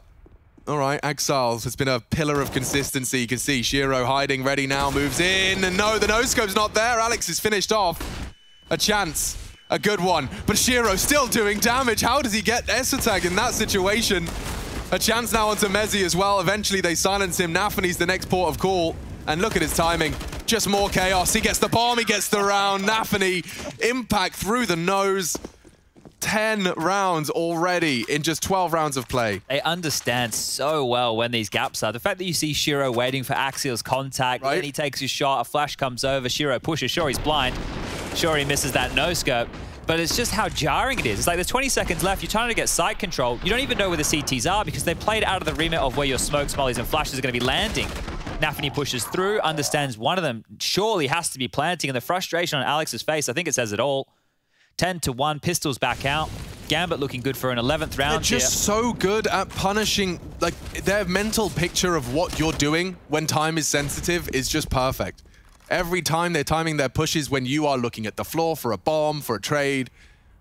S10: All right, Axiles has been a pillar of consistency. You can see Shiro hiding, ready now, moves in. And no, the no-scope's not there. Alex is finished off. A chance, a good one. But Shiro still doing damage. How does he get ESL in that situation? A chance now onto Mezzy as well. Eventually they silence him. Nafany's the next port of call. And look at his timing. Just more chaos. He gets the bomb, he gets the round. Nafany, impact through the nose. 10 rounds already in just 12 rounds of play.
S9: They understand so well when these gaps are. The fact that you see Shiro waiting for Axile's contact, then he takes his shot, a flash comes over, Shiro pushes, sure he's blind, sure he misses that no-scope, but it's just how jarring it is. It's like there's 20 seconds left, you're trying to get site control, you don't even know where the CTs are because they played out of the remit of where your smokes, mollies, and flashes are going to be landing. Nafany pushes through, understands one of them surely has to be planting, and the frustration on Alex's face, I think it says it all. 10-1, pistols back out. Gambit looking good for an 11th round.
S10: They're just so good at punishing, like their mental picture of what you're doing when time is sensitive is just perfect. Every time they're timing their pushes when you are looking at the floor for a bomb, for a trade.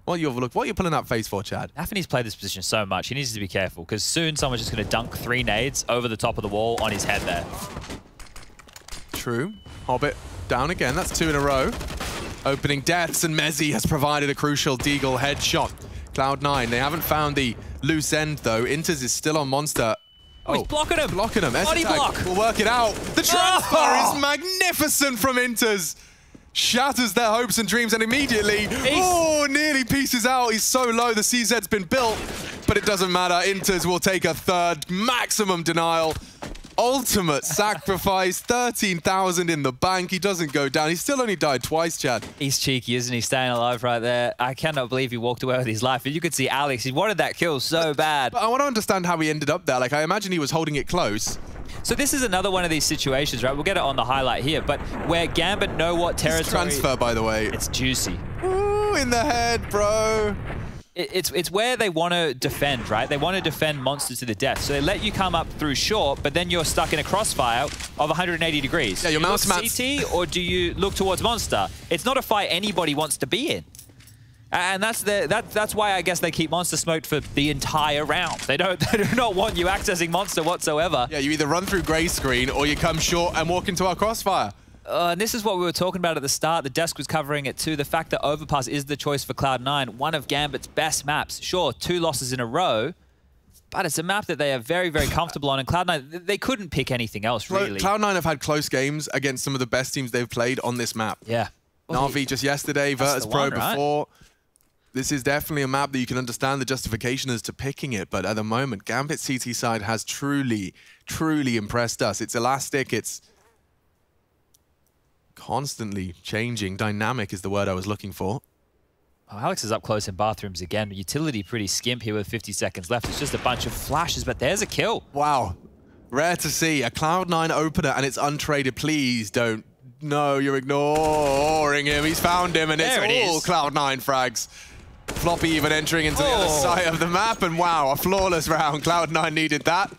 S10: What are you pulling that face for, Chad?
S9: Nafany's played this position so much, he needs to be careful because soon someone's just going to dunk 3 nades over the top of the wall on his head there.
S10: True. Hobbit down again, that's 2 in a row. Opening deaths, and Mezzy has provided a crucial Deagle headshot. Cloud9, they haven't found the loose end though. Inters is still on Monster.
S9: Oh, he's blocking him.
S10: Blocking him.
S9: Body block.
S10: We'll work it out. The transfer is magnificent from Inters. Shatters their hopes and dreams, and immediately, nearly pieces out. He's so low, the CZ's been built, but it doesn't matter. Inters will take a third, maximum denial. Ultimate sacrifice, 13,000 in the bank. He doesn't go down. He still only died twice, Chad.
S9: He's cheeky, isn't he? Staying alive right there. I cannot believe he walked away with his life. And you could see Alex, he wanted that kill so bad.
S10: But I want to understand how he ended up there. Like, I imagine he was holding it close.
S9: So this is another one of these situations, right? We'll get it on the highlight here, but where Gambit know what territory...
S10: This transfer, by the way.
S9: It's juicy.
S10: Ooh, in the head, bro.
S9: It's where they want to defend, right? They want to defend Monster to the death. So they let you come up through short, but then you're stuck in a crossfire of 180 degrees.
S10: Yeah, your mouse
S9: mats... CT, or do you look towards Monster? It's not a fight anybody wants to be in. And that's why I guess they keep Monster smoked for the entire round. They do not want you accessing Monster whatsoever.
S10: Yeah, you either run through grey screen or you come short and walk into our crossfire.
S9: And this is what we were talking about at the start. The desk was covering it too. The fact that Overpass is the choice for Cloud9, one of Gambit's best maps. Sure, 2 losses in a row, but it's a map that they are very, very comfortable on. And Cloud9, they couldn't pick anything else, really.
S10: Cloud9 have had close games against some of the best teams they've played on this map.
S9: Yeah.
S10: Na'Vi just yesterday, Virtus Pro before. This is definitely a map that you can understand the justification as to picking it, but at the moment, Gambit's CT side has truly, truly impressed us. It's elastic, it's constantly changing. Dynamic is the word I was looking for.
S9: Oh, Alex is up close in bathrooms again. Utility pretty skimp here with 50 seconds left. It's just a bunch of flashes, but there's a kill.
S10: Wow. Rare to see. A Cloud9 opener, and it's untraded. Please don't. No, you're ignoring him. He's found him, and it's all Cloud9 frags. Floppy even entering into the other side of the map, and wow, a flawless round. Cloud9 needed that.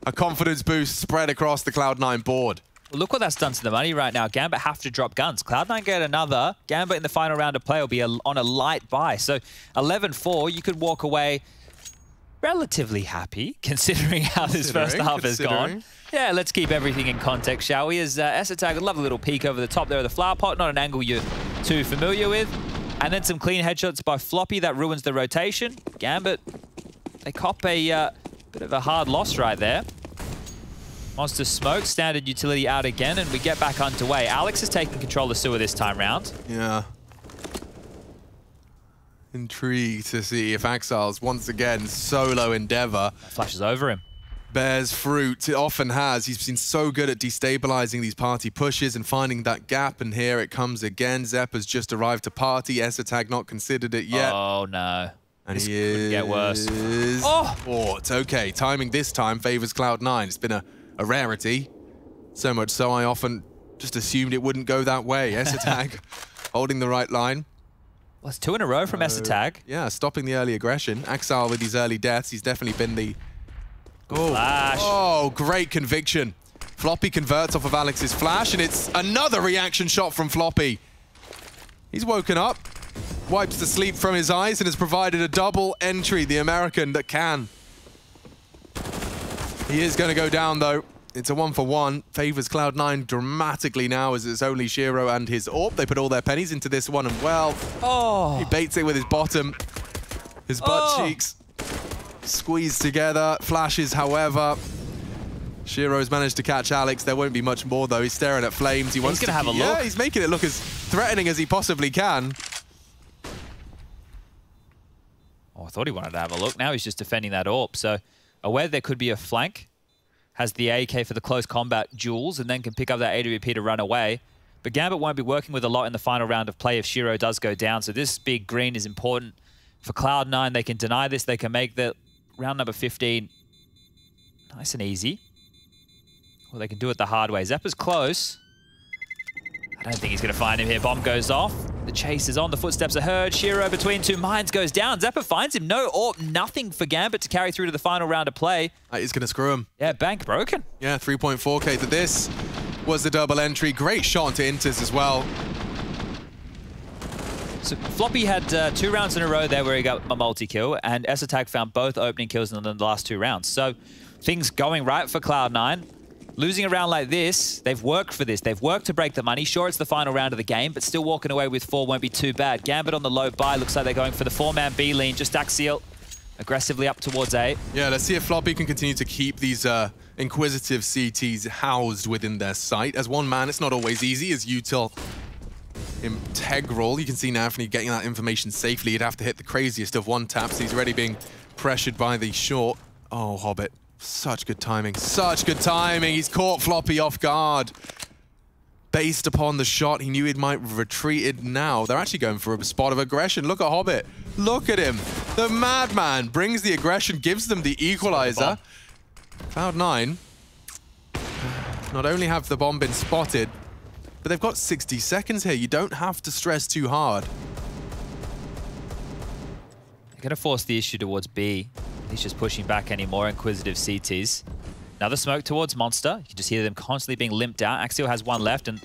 S10: A confidence boost spread across the Cloud9 board.
S9: Well, look what that's done to the money right now. Gambit have to drop guns. Cloud9 get another. Gambit in the final round of play will be on a light buy. So 11-4, you could walk away relatively happy, considering how this first half has gone. Yeah, let's keep everything in context, shall we? As ESL, a lovely little peek over the top there of the flower pot, not an angle you're too familiar with. And then some clean headshots by Floppy that ruins the rotation. Gambit, they cop a bit of a hard loss right there. Monster smoke, standard utility out again, and we get back underway. Alex is taking control of sewer this time round.
S10: Yeah. Intrigued to see if Axile's once again solo endeavor.
S9: Flashes over him.
S10: Bears fruit. It often has. He's been so good at destabilizing these party pushes and finding that gap, and here it comes again. Zepp has just arrived to party. ESL not considered it yet.
S9: Oh, no.
S10: And
S9: this
S10: he
S9: couldn't get worse.
S10: Fought. Okay, timing this time favors Cloud9. It's been a rarity. So much so I often just assumed it wouldn't go that way. ESL holding the right line.
S9: Well, it's 2 in a row from ESL.
S10: Yeah, stopping the early aggression. Axile with his early deaths. He's definitely been the...
S9: Flash.
S10: Oh, great conviction. Floppy converts off of Alex's flash, and it's another reaction shot from Floppy. He's woken up, wipes the sleep from his eyes, and has provided a double entry, the American that can. He is going to go down, though. It's a 1-for-1. Favors Cloud9 dramatically now, as it's only Shiro and his AWP. They put all their pennies into this one, and well, he baits it with his bottom. His butt cheeks squeezed together. Flashes, however. Shiro's managed to catch Alex. There won't be much more, though. He's staring at flames. He wants
S9: to have a look.
S10: Yeah, he's making it look as threatening as he possibly can.
S9: Oh, I thought he wanted to have a look. Now he's just defending that AWP. So aware there could be a flank. Has the AK for the close combat duels, and then can pick up that AWP to run away. But Gambit won't be working with a lot in the final round of play if Shiro does go down. So this big green is important for Cloud9. They can deny this. They can make the round number 15 nice and easy. Well, they can do it the hard way. Zeppa's close. I don't think he's going to find him here. Bomb goes off. The chase is on. The footsteps are heard. Shiro between 2 mines goes down. Zeppa finds him. No AWP, nothing for Gambit to carry through to the final round of play.
S10: He's going to screw him.
S9: Yeah, bank broken.
S10: Yeah, 3.4k to this was the double entry. Great shot to Inters as well.
S9: So Floppy had 2 rounds in a row there where he got a multi-kill, and ESL found both opening kills in the last 2 rounds. So things going right for Cloud9. Losing a round like this, they've worked for this. They've worked to break the money. Sure, it's the final round of the game, but still walking away with 4 won't be too bad. Gambit on the low buy. Looks like they're going for the 4-man B lean. Just Axiel aggressively up towards A.
S10: Yeah, let's see if Floppy can continue to keep these inquisitive CTs housed within their sight. As one man, it's not always easy. As util integral, you can see now if getting that information safely, he'd have to hit the craziest of one taps. He's already being pressured by the short. Oh, Hobbit. Such good timing. Such good timing. He's caught Floppy off guard. Based upon the shot, he knew he might have retreated now. They're actually going for a spot of aggression. Look at Hobbit. Look at him. The madman brings the aggression, gives them the equalizer. Cloud9 not only have the bomb been spotted, but they've got 60 seconds here. You don't have to stress too hard.
S9: They're going to force the issue towards B. He's just pushing back any more inquisitive CTs. Another smoke towards Monster. You can just hear them constantly being limped out. Axial has one left, and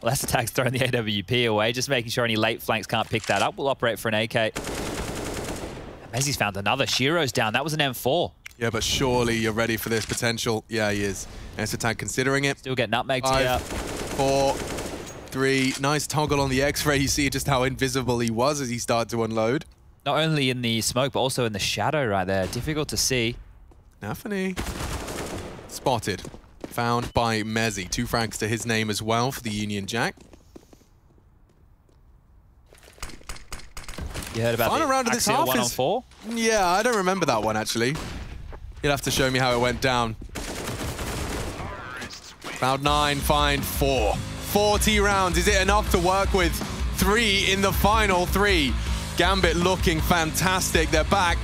S9: Last Attack's throwing the AWP away, just making sure any late flanks can't pick that up. We'll operate for an AK. Mezzi's found another. Shiro's down. That was an M4.
S10: Yeah, but surely you're ready for this potential. Yeah, he is. Last Attack considering it.
S9: Still get nutmegged
S10: 5,
S9: here.
S10: 4, 3. Nice toggle on the X-ray. You see just how invisible he was as he started to unload.
S9: Not only in the smoke, but also in the shadow right there. Difficult to see.
S10: Nafany. Spotted. Found by Mezzi. 2 frags to his name as well for the Union Jack.
S9: You heard about
S10: Final
S9: the
S10: round of this
S9: Axial
S10: half
S9: 1-on-4?
S10: Yeah, I don't remember that one, actually. You'll have to show me how it went down. Cloud9 find 4. 40 rounds. Is it enough to work with? 3 in the final 3. Gambit looking fantastic. They're back.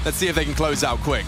S10: Let's see if they can close out quick.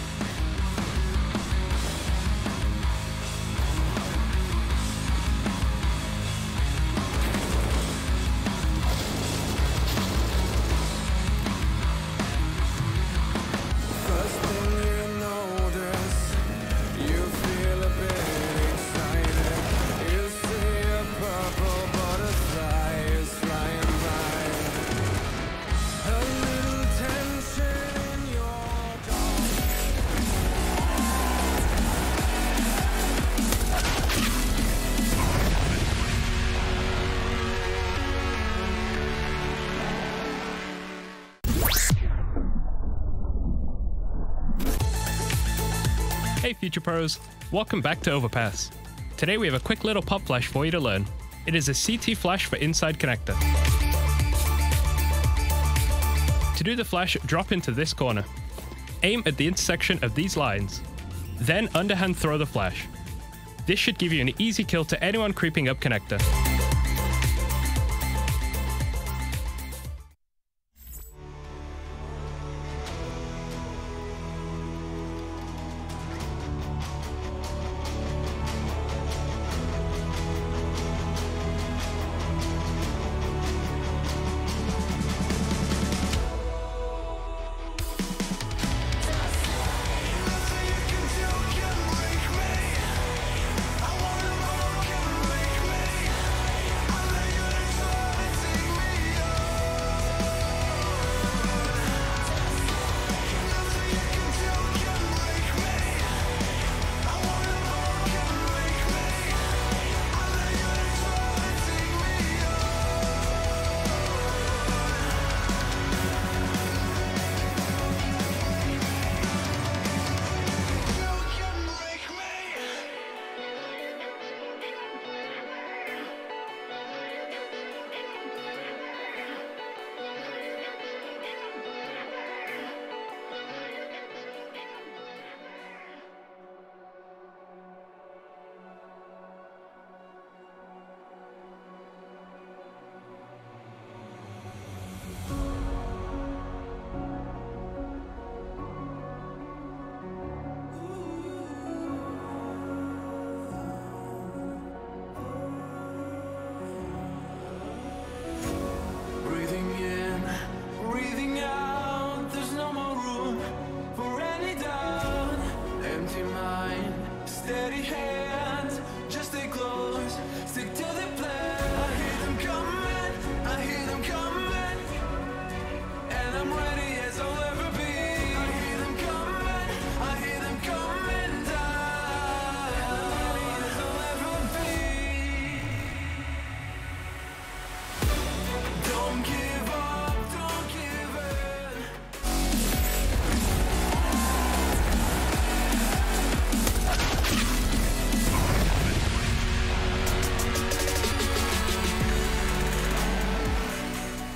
S20: Hey Future Pros, welcome back to Overpass. Today we have a quick little pop flash for you to learn. It is a CT flash for inside connector. To do the flash, drop into this corner. Aim at the intersection of these lines. Then underhand throw the flash. This should give you an easy kill to anyone creeping up connector.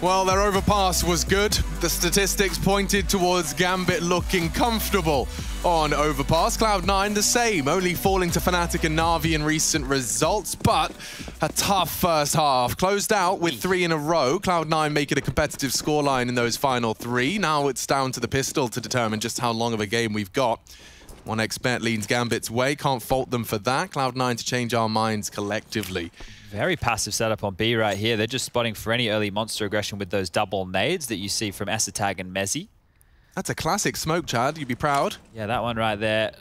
S10: Well, their overpass was good. The statistics pointed towards Gambit looking comfortable on overpass. Cloud9 the same, only falling to Fnatic and Na'Vi in recent results, but a tough first half. Closed out with 3 in a row. Cloud9 make it a competitive scoreline in those final 3. Now it's down to the pistol to determine just how long of a game we've got. 1xBet leans Gambit's way. Can't fault them for that. Cloud9 to change our minds collectively.
S9: Very passive setup on B right here. They're just spotting for any early monster aggression with those double nades that you see from Esatag and Mezzi.
S10: That's a classic smoke, Chad. You'd be proud.
S9: Yeah, that one right there.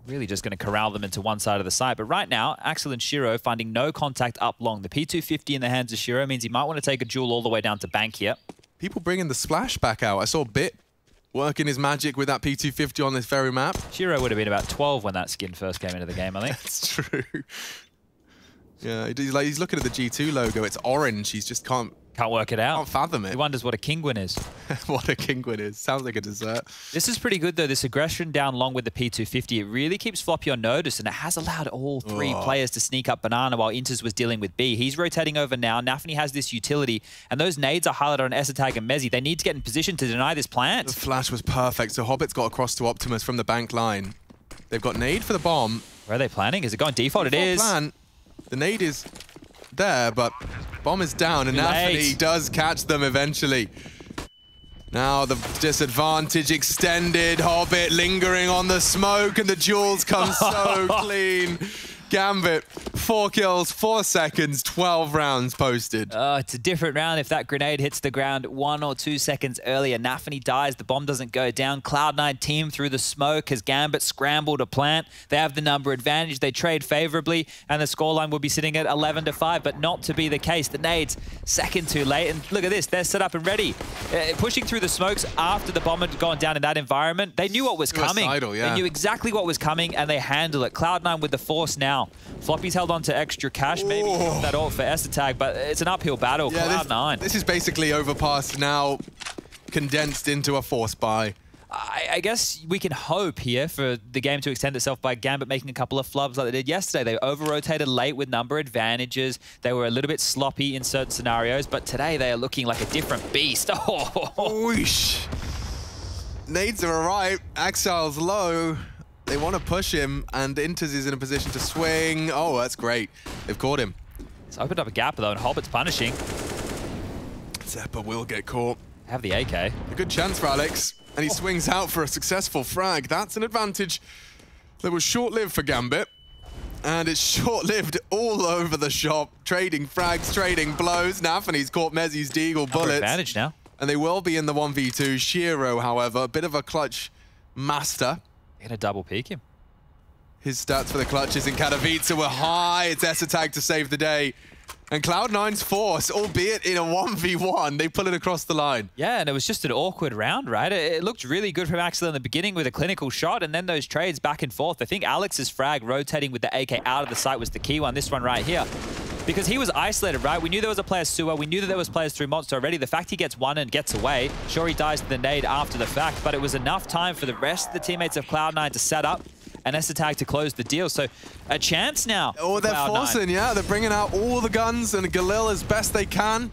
S9: Really just going to corral them into one side of the site. But right now, Axel and Shiro finding no contact up long. The P250 in the hands of Shiro means he might want to take a duel all the way down to bank here.
S10: People bringing the splash back out. I saw Bit working his magic with that P250 on this very map.
S9: Shiro would have been about 12 when that skin first came into the game, I think.
S10: That's true. Yeah, he's looking at the G2 logo. It's orange. He's just can't
S9: work it out.
S10: Can't fathom it.
S9: He wonders what a Kingwin is.
S10: What a Kingwin is. Sounds like a dessert.
S9: This is pretty good, though. This aggression down long with the P250, it really keeps Floppy on notice, and it has allowed all 3 players to sneak up Banana while Inters was dealing with B. He's rotating over now. Nafany has this utility, and those nades are highlighted on Esatag and Mezzi. They need to get in position to deny this plant.
S10: The flash was perfect. So Hobbit's got across to Optimus from the bank line. They've got nade for the bomb.
S9: Where are they planning? Is it going default? It is.
S10: Plan. The nade is there, but bomb is down, and Nafany does catch them eventually. Now the disadvantage extended. Hobbit lingering on the smoke, and the duels come so clean. Gambit, 4 kills, 4 seconds, 12 rounds posted.
S9: Oh, it's a different round if that grenade hits the ground 1 or 2 seconds earlier. Nafany dies, the bomb doesn't go down. Cloud9 team through the smoke as Gambit scramble to plant. They have the number advantage, they trade favorably, and the scoreline will be sitting at 11-5, but not to be the case. The nades, second too late, and look at this, they're set up and ready. Pushing through the smokes after the bomb had gone down in that environment, they knew what was coming.
S10: Yeah.
S9: They knew exactly what was coming, and they handle it. Cloud9 with the force now. Floppy's held on to extra cash, maybe that ult for Esatag, but it's an uphill battle.
S10: Yeah,
S9: Cloud9.
S10: This is basically overpass now, condensed into a force buy.
S9: I guess we can hope here for the game to extend itself by Gambit making a couple of flubs like they did yesterday. They over-rotated late with number advantages. They were a little bit sloppy in certain scenarios, but today they are looking like a different beast.
S10: Whoosh. Nades are right. Axel's low. They want to push him, and Inters is in a position to swing. Oh, that's great. They've caught him.
S9: It's opened up a gap, though, and Hobbit's punishing.
S10: Zeppa will get caught.
S9: Have the AK.
S10: A good chance for Alex, and he swings out for a successful frag. That's an advantage that was short-lived for Gambit, and it's short-lived all over the shop. Trading frags, trading blows. Nafany's caught Mezzi's Deagle bullets.
S9: Advantage now.
S10: And they will be in the 1v2. Shiro, however, a bit of a clutch master.
S9: Gonna double peek him.
S10: His stats for the clutches in Katowice were high. It's Esatag to save the day. And Cloud9's force, albeit in a 1v1, they pull it across the line.
S9: Yeah, and it was just an awkward round, right? It looked really good from Axel in the beginning with a clinical shot, and then those trades back and forth. I think Alex's frag rotating with the AK out of the site was the key one, this one right here. Because he was isolated, right? We knew there was a player sewer. We knew that there was players through Monster already. The fact he gets one and gets away, sure, he dies to the nade after the fact, but it was enough time for the rest of the teammates of Cloud9 to set up and Esatag to close the deal. So a chance now.
S10: Oh, they're forcing, yeah. They're bringing out all the guns and Galil as best they can.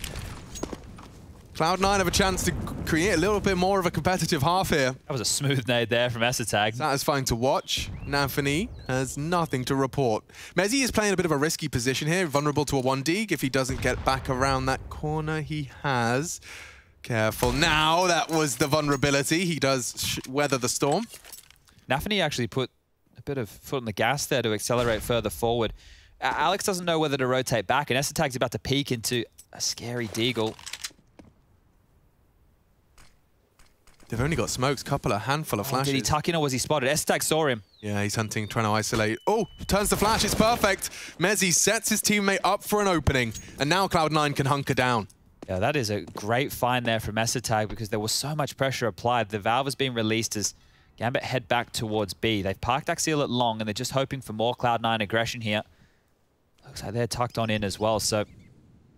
S10: Cloud9 have a chance to create a little bit more of a competitive half here.
S9: That was a smooth nade there from Esatag.
S10: Satisfying to watch. Nafany has nothing to report. Mezzi is playing a bit of a risky position here, vulnerable to a 1D. If he doesn't get back around that corner, he has. Careful now, that was the vulnerability. He does weather the storm.
S9: Nafany actually put a bit of foot on the gas there to accelerate further forward. Alex doesn't know whether to rotate back, and Esatag's about to peek into a scary Deagle.
S10: They've only got smokes, a handful of flashes.
S9: Did he tuck in or was he spotted? Esatag saw him.
S10: Yeah, he's hunting, trying to isolate. Oh, turns the flash, it's perfect. Mezzi sets his teammate up for an opening, and now Cloud9 can hunker down.
S9: Yeah, that is a great find there from Esatag because there was so much pressure applied. The valve has been released as Gambit head back towards B. They've parked Axial at long, and they're just hoping for more Cloud9 aggression here. Looks like they're tucked on in as well, so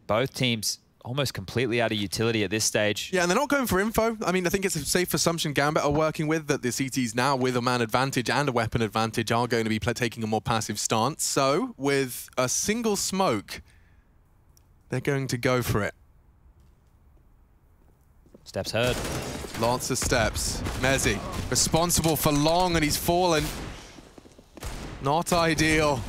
S9: both teams almost completely out of utility at this stage.
S10: Yeah, and they're not going for info. I mean, I think it's a safe assumption Gambit are working with, that the CTs now with a man advantage and a weapon advantage are going to be taking a more passive stance. So, with a single smoke, they're going to go for it.
S9: Steps heard.
S10: Lots of steps. Mezzi, responsible for long, and he's fallen. Not ideal.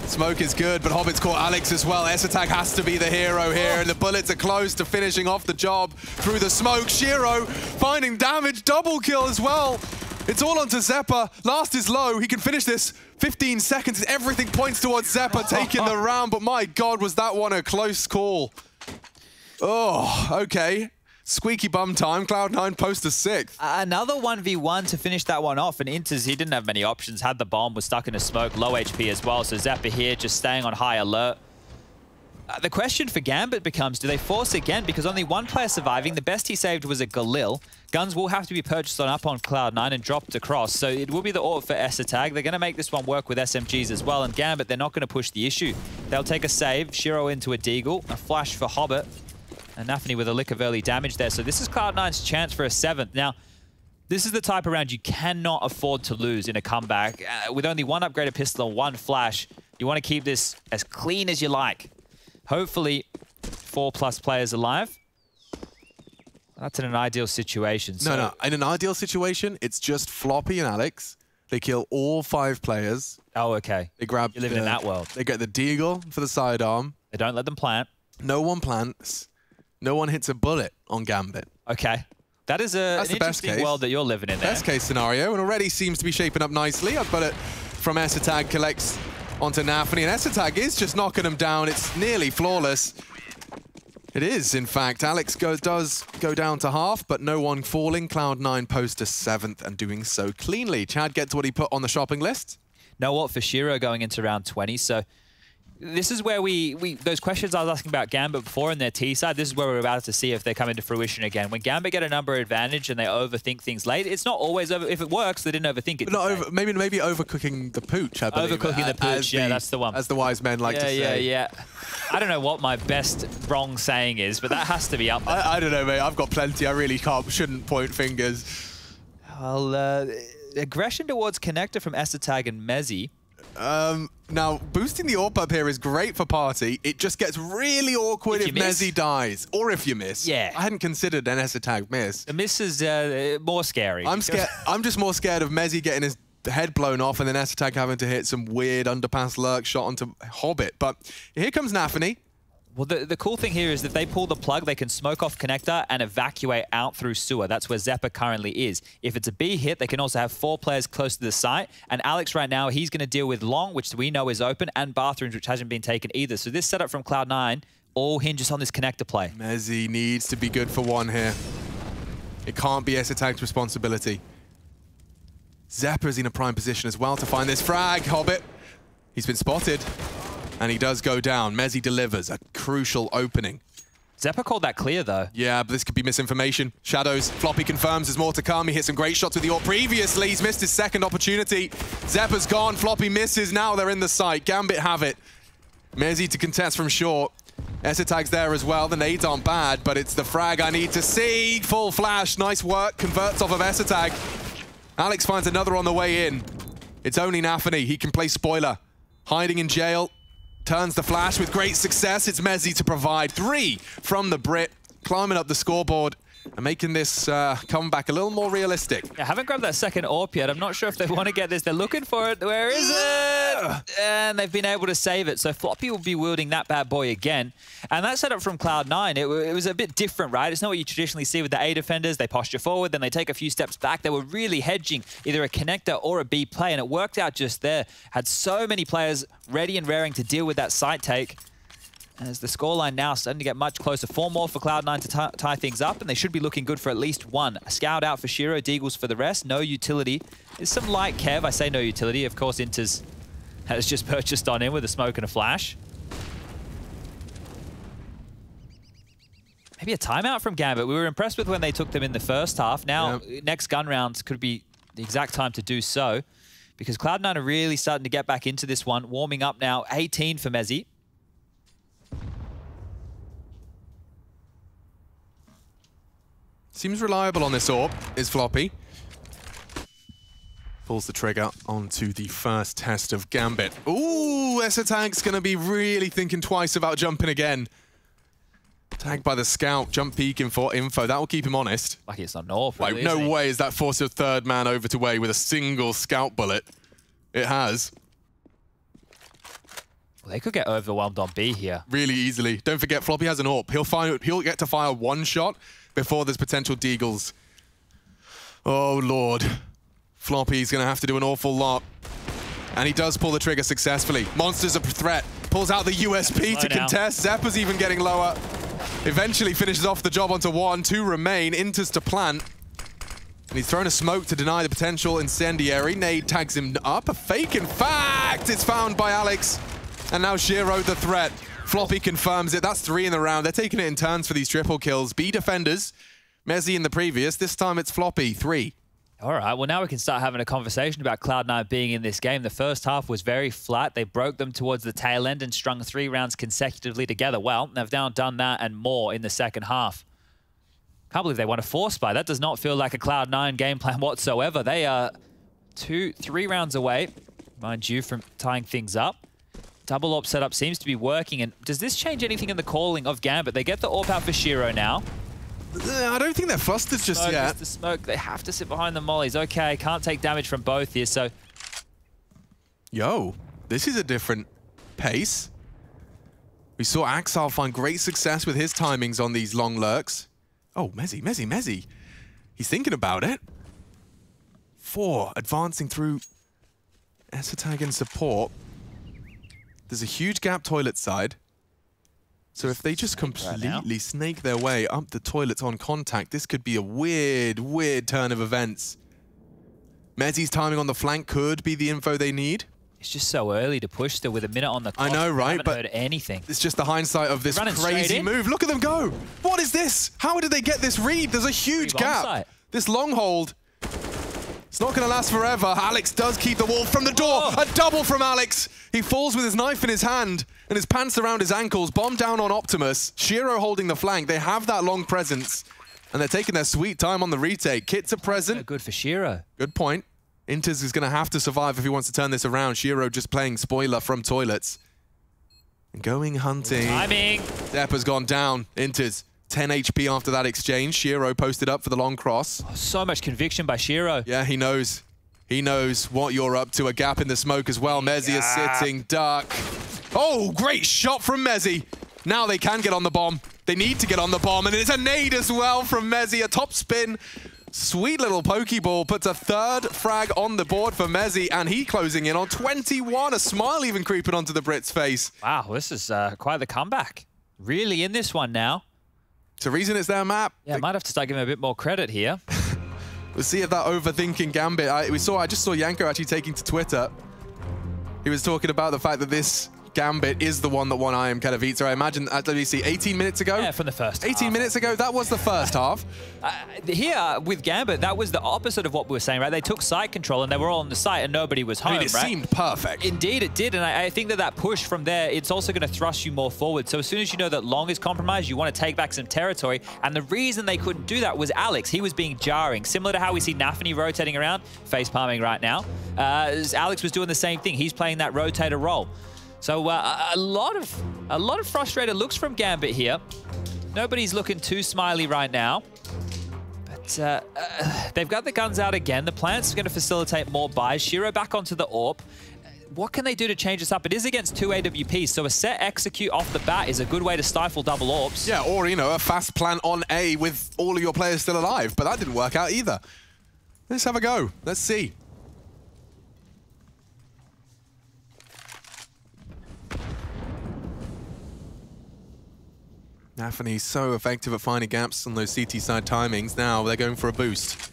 S10: Smoke is good, but Hobbit's caught Alex as well. S-Attack has to be the hero here, and the bullets are close to finishing off the job through the smoke. Shiro finding damage, double kill as well. It's all onto Zeppa. Last is low. He can finish this. 15 seconds. Everything points towards Zeppa taking the round, but my God, was that one a close call. Oh, okay. Squeaky bum time. Cloud9 post a 6th.
S9: Another 1v1 to finish that one off. And Inters, he didn't have many options. Had the bomb, was stuck in a smoke, low HP as well. So Zeppa here just staying on high alert. The question for Gambit becomes, do they force again? Because only one player surviving. The best he saved was a Galil. Guns will have to be purchased up on Cloud9 and dropped across. So it will be the AWP for S-Attack. They're going to make this one work with SMGs as well. And Gambit, they're not going to push the issue. They'll take a save. Shiro into a Deagle. A flash for Hobbit. And Nafany with a lick of early damage there. So this is Cloud9's chance for a 7th. Now, this is the type of round you cannot afford to lose in a comeback. With only one upgraded pistol and one flash, you want to keep this as clean as you like. Hopefully, 4+ players alive. That's in an ideal situation. So
S10: No. In an ideal situation, it's just Floppy and Alex. They kill all 5 players.
S9: Oh, okay.
S10: They grab.
S9: You live in that world.
S10: They get the Deagle for the sidearm.
S9: They don't let them plant.
S10: No one plants. No one hits a bullet on Gambit.
S9: Okay. That is an interesting world that you're living in there.
S10: Best case scenario, and already seems to be shaping up nicely. I've got it from S-Attack, collects onto Nafany, and S-Attack is just knocking him down. It's nearly flawless. It is, in fact. Alex does go down to half, but no one falling. Cloud9 post a 7th and doing so cleanly. Chad gets what he put on the shopping list.
S9: No what for Shiro going into round 20, so this is where those questions I was asking about Gambit before in their T side, this is where we're about to see if they come into fruition again. When Gambit get a number advantage and they overthink things late, it's not always over. If it works, they didn't overthink it.
S10: But maybe overcooking the pooch, I believe.
S9: Overcooking the pooch, yeah, that's the one.
S10: As the wise men like to say.
S9: Yeah. I don't know what my best wrong saying is, but that has to be up there.
S10: I don't know, mate. I've got plenty. I really shouldn't point fingers.
S9: Well, aggression towards Connector from S-Attack and Mezzi.
S10: Now, boosting the AWP up here is great for Party. It just gets really awkward if Mezzi dies. Or if you miss.
S9: Yeah.
S10: I hadn't considered an S-Attack miss.
S9: The miss is more scary.
S10: I'm scared. I'm just more scared of Mezzi getting his head blown off and then S-Attack having to hit some weird underpass lurk shot onto Hobbit. But here comes Nafany.
S9: Well, the cool thing here is that they pull the plug, they can smoke off Connector and evacuate out through sewer. That's where Zeppa currently is. If it's a B hit, they can also have 4 players close to the site. And Alex right now, he's going to deal with Long, which we know is open, and Bathrooms, which hasn't been taken either. So this setup from Cloud9 all hinges on this Connector play.
S10: Mezzi needs to be good for 1 here. It can't be S-Attack's responsibility. Zeppa's in a prime position as well to find this frag. Hobbit, he's been spotted. And he does go down. Mezzi delivers a crucial opening.
S9: Zeppa called that clear, though.
S10: Yeah, but this could be misinformation. Shadows, Floppy confirms there's more to come. He hit some great shots with the AWP previously. He's missed his second opportunity. Zeppa's gone. Floppy misses. Now they're in the site. Gambit have it. Mezzi to contest from short. S-Attack's there as well. The nades aren't bad, but it's the frag I need to see. Full flash. Nice work. Converts off of S-Attack. Alex finds another on the way in. It's only Nafany. He can play spoiler. Hiding in jail. Turns the flash with great success. It's Mezzi to provide 3 from the Brit, climbing up the scoreboard and making this comeback a little more realistic.
S9: I haven't grabbed that second AWP yet. I'm not sure if they want to get this. They're looking for it. Where is it? And they've been able to save it. So Floppy will be wielding that bad boy again. And that setup from Cloud9, it was a bit different, right? It's not what you traditionally see with the A defenders. They posture forward, then they take a few steps back. They were really hedging either a Connector or a B play, and it worked out just there. Had so many players ready and raring to deal with that site take. As the scoreline now starting to get much closer. 4 more for Cloud9 to tie things up, and they should be looking good for at least 1. A scout out for Shiro, Deagles for the rest. No utility. There's some light Kev. I say no utility. Of course, Inters has just purchased on him with a smoke and a flash. Maybe a timeout from Gambit. We were impressed with when they took them in the first half. Now, next gun round could be the exact time to do so, because Cloud9 are really starting to get back into this one. Warming up now. 18 for Mezzi.
S10: Seems reliable on this AWP is Floppy. Pulls the trigger onto the first test of Gambit. Ooh, S-Attack's going to be really thinking twice about jumping again. Tagged by the scout, jump peeking for info. That will keep him honest.
S9: Like it's not north,
S10: Like,
S9: really,
S10: no way is that forced a third man over to A with a single scout bullet. It has.
S9: Well, they could get overwhelmed on B here.
S8: Really easily. Don't forget, Floppy has an AWP. He'll get to fire one shot before there's potential deagles. Oh, Lord. Floppy's going to have to do an awful lot. And he does pull the trigger successfully. Monster's a threat. Pulls out the USP to contest. Zeppa's even getting lower. Eventually finishes off the job onto 1. 2 remain. Enters to plant. And he's thrown a smoke to deny the potential incendiary. Nade tags him up. A fake, in fact. It's found by Alex. And now Shiro the threat. Floppy confirms it. That's 3 in the round. They're taking it in turns for these triple kills. B defenders. Mezzy in the previous. This time it's Floppy. 3.
S9: All right, well, now we can start having a conversation about Cloud9 being in this game. The first half was very flat. They broke them towards the tail end and strung 3 rounds consecutively together. Well, they've now done that and more in the second half. Can't believe they won a 4-spy. That does not feel like a Cloud9 game plan whatsoever. They are 3 rounds away, mind you, from tying things up. Double AWP setup seems to be working. And does this change anything in the calling of Gambit? They get the AWP out for Shiro now.
S8: I don't think they're flustered just yet.
S9: The smoke, they have to sit behind the mollies. Okay, can't take damage from both here, so...
S8: Yo, this is a different pace. We saw Axel find great success with his timings on these long lurks. Oh, Mezzy. He's thinking about it. 4, advancing through Esotag and support. There's a huge gap toilet side. So if they just completely snake their way up the toilets on contact, this could be a weird turn of events. Mezzy's timing on the flank could be the info they need.
S9: It's just so early to push still with a minute on the clock.
S8: I know, right?
S9: I haven't
S8: but
S9: heard anything.
S8: It's just the hindsight of this crazy move. Look at them go. What is this? How did they get this read? There's a huge gap. This long hold. It's not going to last forever. Alex does keep the wall from the door. A double from Alex. He falls with his knife in his hand and his pants around his ankles. Bomb down on Optimus. Shiro holding the flank. They have that long presence. And they're taking their sweet time on the retake. Kit's a present.
S9: Good for Shiro.
S8: Good point. Inters is going to have to survive if he wants to turn this around. Shiro just playing spoiler from toilets. And going hunting.
S9: Timing.
S8: Zeppa's gone down. Inters. 10 HP after that exchange. Shiro posted up for the long cross.
S9: Oh, so much conviction by Shiro.
S8: Yeah, he knows. He knows what you're up to. A gap in the smoke as well. Mezzy is sitting duck. Oh, great shot from Mezzy. Now they can get on the bomb. They need to get on the bomb. And it's a nade as well from Mezzy. A top spin. Sweet little pokeball puts a 3rd frag on the board for Mezzy. And he closing in on 21. A smile even creeping onto the Brit's face.
S9: Wow, this is quite the comeback. Really in this one now.
S8: It's a reason it's their map.
S9: Yeah, might have to start giving him a bit more credit here.
S8: We'll see if that overthinking Gambit. I just saw Yanko actually taking to Twitter. He was talking about the fact that this Gambit is the one that won IM Katowice. I imagine, let me see, 18 minutes ago?
S9: Yeah, from the first
S8: 18 minutes ago, that was the first half.
S9: Here, with Gambit, that was the opposite of what we were saying, right? They took site control and they were all on the site and nobody was home,
S8: it seemed perfect.
S9: Indeed, it did. And I think that push from there, it's also going to thrust you more forward. So as soon as you know that long is compromised, you want to take back some territory. And the reason they couldn't do that was Alex. He was being jarring, similar to how we see Nafany rotating around, face palming right now. Alex was doing the same thing. He's playing that rotator role. So a lot of frustrated looks from Gambit here. Nobody's looking too smiley right now. But they've got the guns out again. The plant's going to facilitate more buys. Shiro back onto the AWP. What can they do to change this up? It is against 2 AWPs, so a set execute off the bat is a good way to stifle double AWPs.
S8: Yeah, or, you know, a fast plant on A with all of your players still alive. But that didn't work out either. Let's have a go. Let's see. Nafany's so effective at finding gaps on those CT side timings. Now they're going for a boost.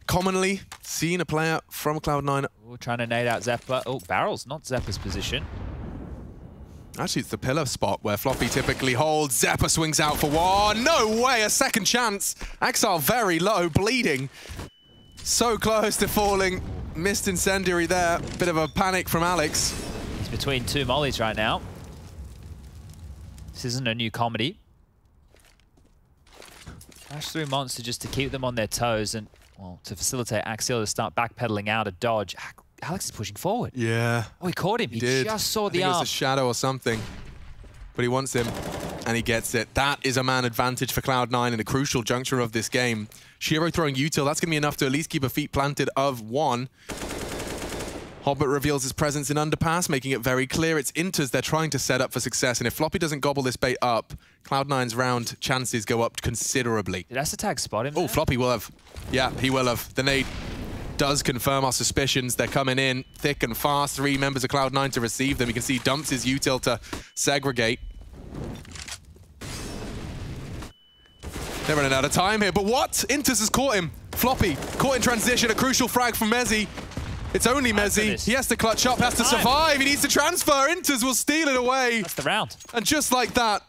S8: Commonly seen a player from Cloud9.
S9: Ooh, trying to nade out Zeppa. Oh, Barrel's not Zeppa's position.
S8: Actually, it's the pillar spot where Floppy typically holds. Zeppa swings out for 1. No way, a second chance. Axel very low, bleeding. So close to falling. Missed incendiary there. Bit of a panic from Alex.
S9: He's between 2 mollies right now. This isn't a new comedy. Dash through Monster just to keep them on their toes and, well, to facilitate Axial to start backpedaling out a dodge. Alex is pushing forward.
S8: Yeah.
S9: Oh, he caught him. He
S8: did.
S9: just saw the
S8: arm.
S9: arm.
S8: It was a shadow or something. But he wants him.
S10: And he gets it. That is a man advantage for Cloud9 in a crucial juncture of this game. Shiro throwing util, that's going to be enough to at least keep a feet planted of one. Hobbit reveals his presence in underpass, making it very clear it's Inters they're trying to set up for success. And if Floppy doesn't gobble this bait up, Cloud9's round chances go up considerably.
S9: Did Astatag spot him?
S10: Oh, Floppy will have. Yeah, he will have. The nade does confirm our suspicions. They're coming in thick and fast. 3 members of Cloud9 to receive them. You can see dumps his util to segregate. They're running out of time here, but what? Inters has caught him. Floppy, caught in transition, a crucial frag from Mezzi. It's only Mezzi. He has to clutch up, has to survive. He needs to transfer. Inters will steal it away.
S9: That's the round.
S10: And just like that,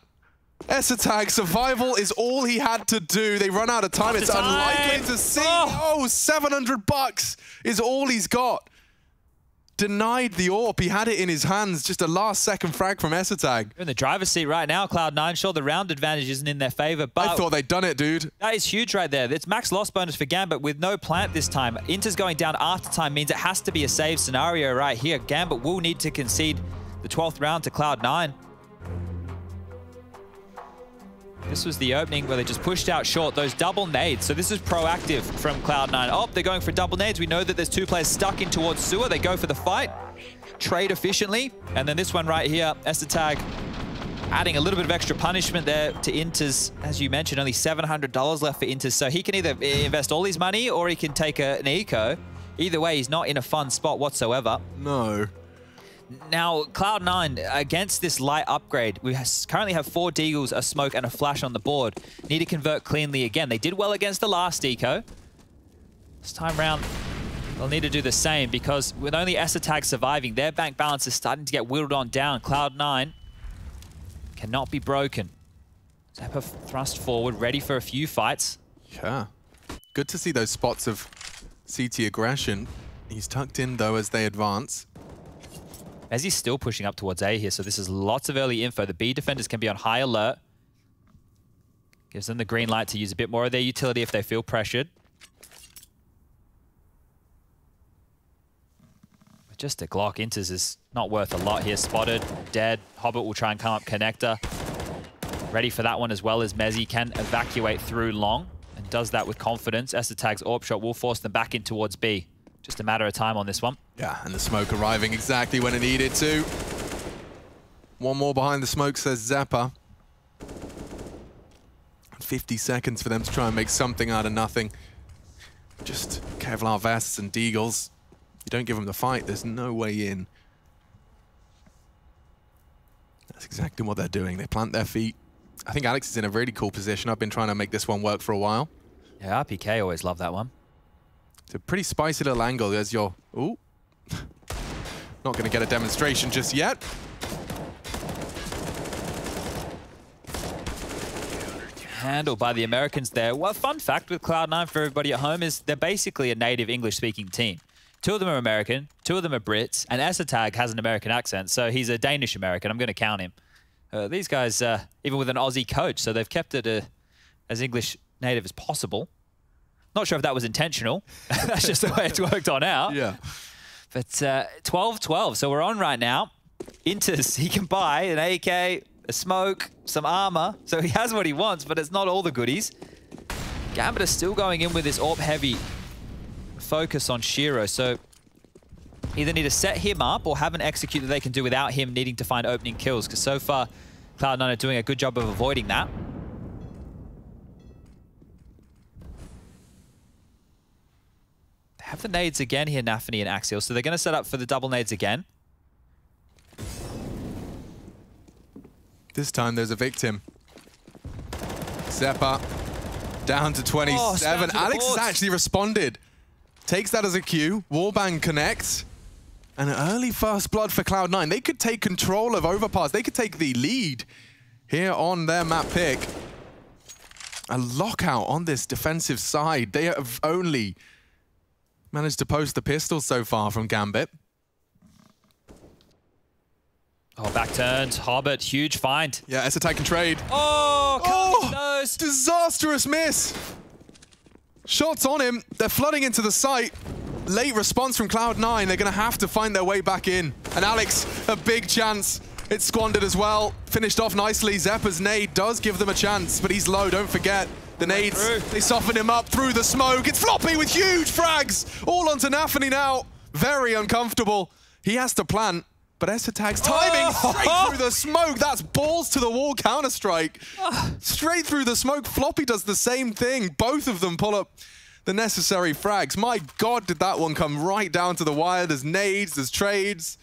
S10: Astatag survival is all he had to do. They run out of time. It's unlikely to see. Oh, $700 is all he's got. Denied the AWP. He had it in his hands. Just a last-second frag from Astatag.
S9: You're in the driver's seat right now, Cloud9. Sure, the round advantage isn't in their favor, but
S10: I thought they'd done it, dude.
S9: That is huge right there. It's max loss bonus for Gambit with no plant this time. Inter's going down after time means it has to be a save scenario right here. Gambit will need to concede the 12th round to Cloud9. This was the opening where they just pushed out short those double nades. So this is proactive from Cloud9. Oh, they're going for double nades. We know that there's 2 players stuck in towards sewer. They go for the fight, trade efficiently. And then this one right here, Astatag adding a little bit of extra punishment there to Inters. As you mentioned, only $700 left for Inters. So he can either invest all his money or he can take an eco. Either way, he's not in a fun spot whatsoever.
S10: No.
S9: Now, Cloud9, against this light upgrade, we currently have 4 deagles, a smoke, and a flash on the board. Need to convert cleanly again. They did well against the last eco. This time round, they'll need to do the same because with only Astatag surviving, their bank balance is starting to get whittled on down. Cloud9 cannot be broken. Zeppa thrust forward, ready for a few fights.
S10: Yeah. Good to see those spots of CT aggression. He's tucked in, though, as they advance.
S9: As he's still pushing up towards A here, so this is lots of early info. The B defenders can be on high alert. Gives them the green light to use a bit more of their utility if they feel pressured. But just a Glock, Inters is not worth a lot here. Spotted, dead. Hobbit will try and come up connector. Ready for that one as well as Mezzi can evacuate through long and does that with confidence. Astatag's AWP shot will force them back in towards B. Just a matter of time on this one.
S10: Yeah, and the smoke arriving exactly when it needed to. One more behind the smoke, says Zeppa. 50 seconds for them to try and make something out of nothing. Just Kevlar vests and deagles. You don't give them the fight, there's no way in. That's exactly what they're doing. They plant their feet. I think Alex is in a really cool position. I've been trying to make this one work for a while.
S9: Yeah, RPK always loved that one.
S10: It's a pretty spicy little angle. There's your... Ooh. Not going to get a demonstration just yet.
S9: Handled by the Americans there. Well, fun fact with Cloud9 for everybody at home is they're basically a native English-speaking team. 2 of them are American, 2 of them are Brits, and Astatag has an American accent, so he's a Danish-American. I'm going to count him. These guys, even with an Aussie coach, so they've kept it as English native as possible. Not sure if that was intentional. That's just the way it's worked on out.
S10: Yeah.
S9: But 12-12, so we're on right now. Inters, he can buy an AK, a smoke, some armor. So he has what he wants, but it's not all the goodies. Gambit is still going in with this AWP-heavy focus on Shiro. So either need to set him up or have an execute that they can do without him needing to find opening kills. Because so far, Cloud9 are doing a good job of avoiding that. Have the nades again here, Nafany and Axial. So they're going to set up for the double nades again.
S10: This time there's a victim. Zeppa down to 27. Alex has actually responded. Takes that as a cue. Warbang connects. And an early first blood for Cloud9. They could take control of Overpass. They could take the lead here on their map pick. A lockout on this defensive side. They have only managed to post the pistol so far from Gambit.
S9: Oh, back turns. Hobbit, huge find.
S10: Yeah, Astatag can trade.
S9: Oh, nose.
S10: Disastrous miss. Shots on him. They're flooding into the site. Late response from Cloud9. They're going to have to find their way back in. And Alex, a big chance It's squandered as well. Finished off nicely. Zeppa's nade does give them a chance, but he's low, don't forget. The nades, they soften him up through the smoke. It's Floppy with huge frags. All onto Nafany now. Very uncomfortable. He has to plant, but ESL timing straight through the smoke. That's balls to the wall Counter-Strike. Straight through the smoke. Floppy does the same thing. Both of them pull up the necessary frags. My God, did that one come right down to the wire. There's nades, there's trades.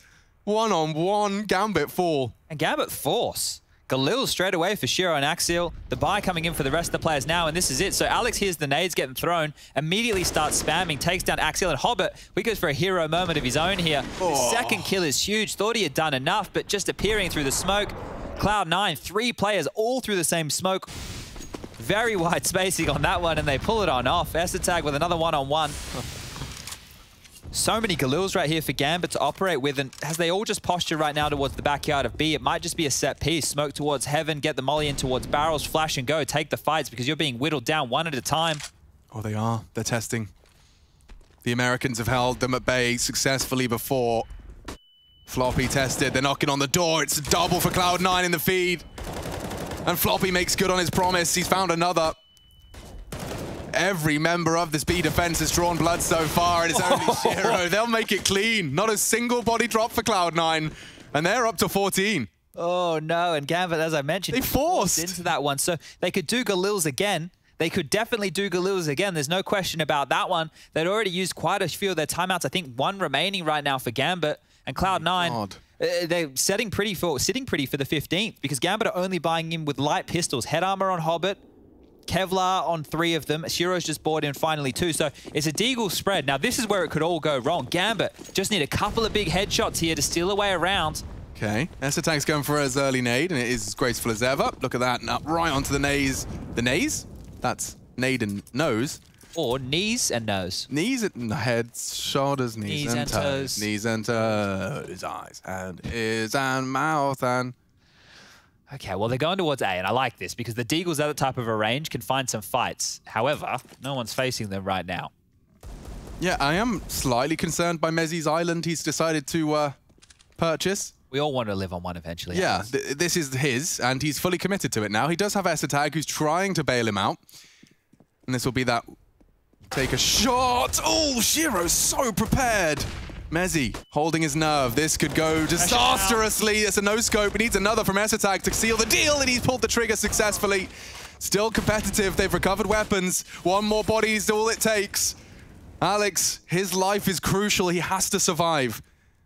S10: One-on-one, Gambit fall.
S9: And Gambit force. Galil straight away for Shiro and Axial. The buy coming in for the rest of the players now, and this is it. So Alex hears the nades getting thrown, immediately starts spamming, takes down Axial, and Hobbit, he goes for a hero moment of his own here. His second kill is huge. Thought he had done enough, but just appearing through the smoke. Cloud9, 3 players all through the same smoke. Very wide spacing on that one, and they pull it on off. ESL with another one-on-one. So many Galils right here for Gambit to operate with, and as they all just posture right now towards the backyard of B, it might just be a set piece. Smoke towards heaven, get the molly in towards barrels, flash and go, take the fights because you're being whittled down one at a time.
S10: Oh, they are. They're testing. The Americans have held them at bay successfully before. Floppy tested. They're knocking on the door. It's a double for Cloud9 in the feed. And Floppy makes good on his promise. He's found another. Every member of this B defense has drawn blood so far, and it's only Shiro. They'll make it clean. Not a single body drop for Cloud9, and they're up to 14.
S9: Oh no, and Gambit, as I mentioned,
S10: they forced
S9: into that one. So they could do Galils again. They could definitely do Galils again. There's no question about that one. They'd already used quite a few of their timeouts. I think 1 remaining right now for Gambit, and Cloud9. They're sitting pretty for the 15th because Gambit are only buying in with light pistols, head armor on Hobbit, Kevlar on 3 of them. Shiro's just bought in finally 2. So it's a deagle spread. Now this is where it could all go wrong. Gambit just need a couple of big headshots here to steal away a round.
S10: Okay, ESL going for his early nade, and it is as graceful as ever. Look at that, and up right onto the nays. The nays? That's nade and nose.
S9: Or knees and nose.
S10: Knees and heads, shoulders, knees and toes. Knees and toes, eyes and ears and mouth and...
S9: Okay, well, they're going towards A, and I like this because the Deagles at that type of a range can find some fights. However, no one's facing them right now.
S10: Yeah, I am slightly concerned by Mezzi's island he's decided to purchase.
S9: We all want to live on one eventually.
S10: Yeah, this is his, and he's fully committed to it now. He does have ESL who's trying to bail him out. And this will be that take a shot. Oh, Shiro's so prepared. Mezzi holding his nerve. This could go disastrously. It's a no-scope. He needs another from ESL to seal the deal, and he's pulled the trigger successfully. Still competitive. They've recovered weapons. One more body is all it takes. Alex, his life is crucial. He has to survive.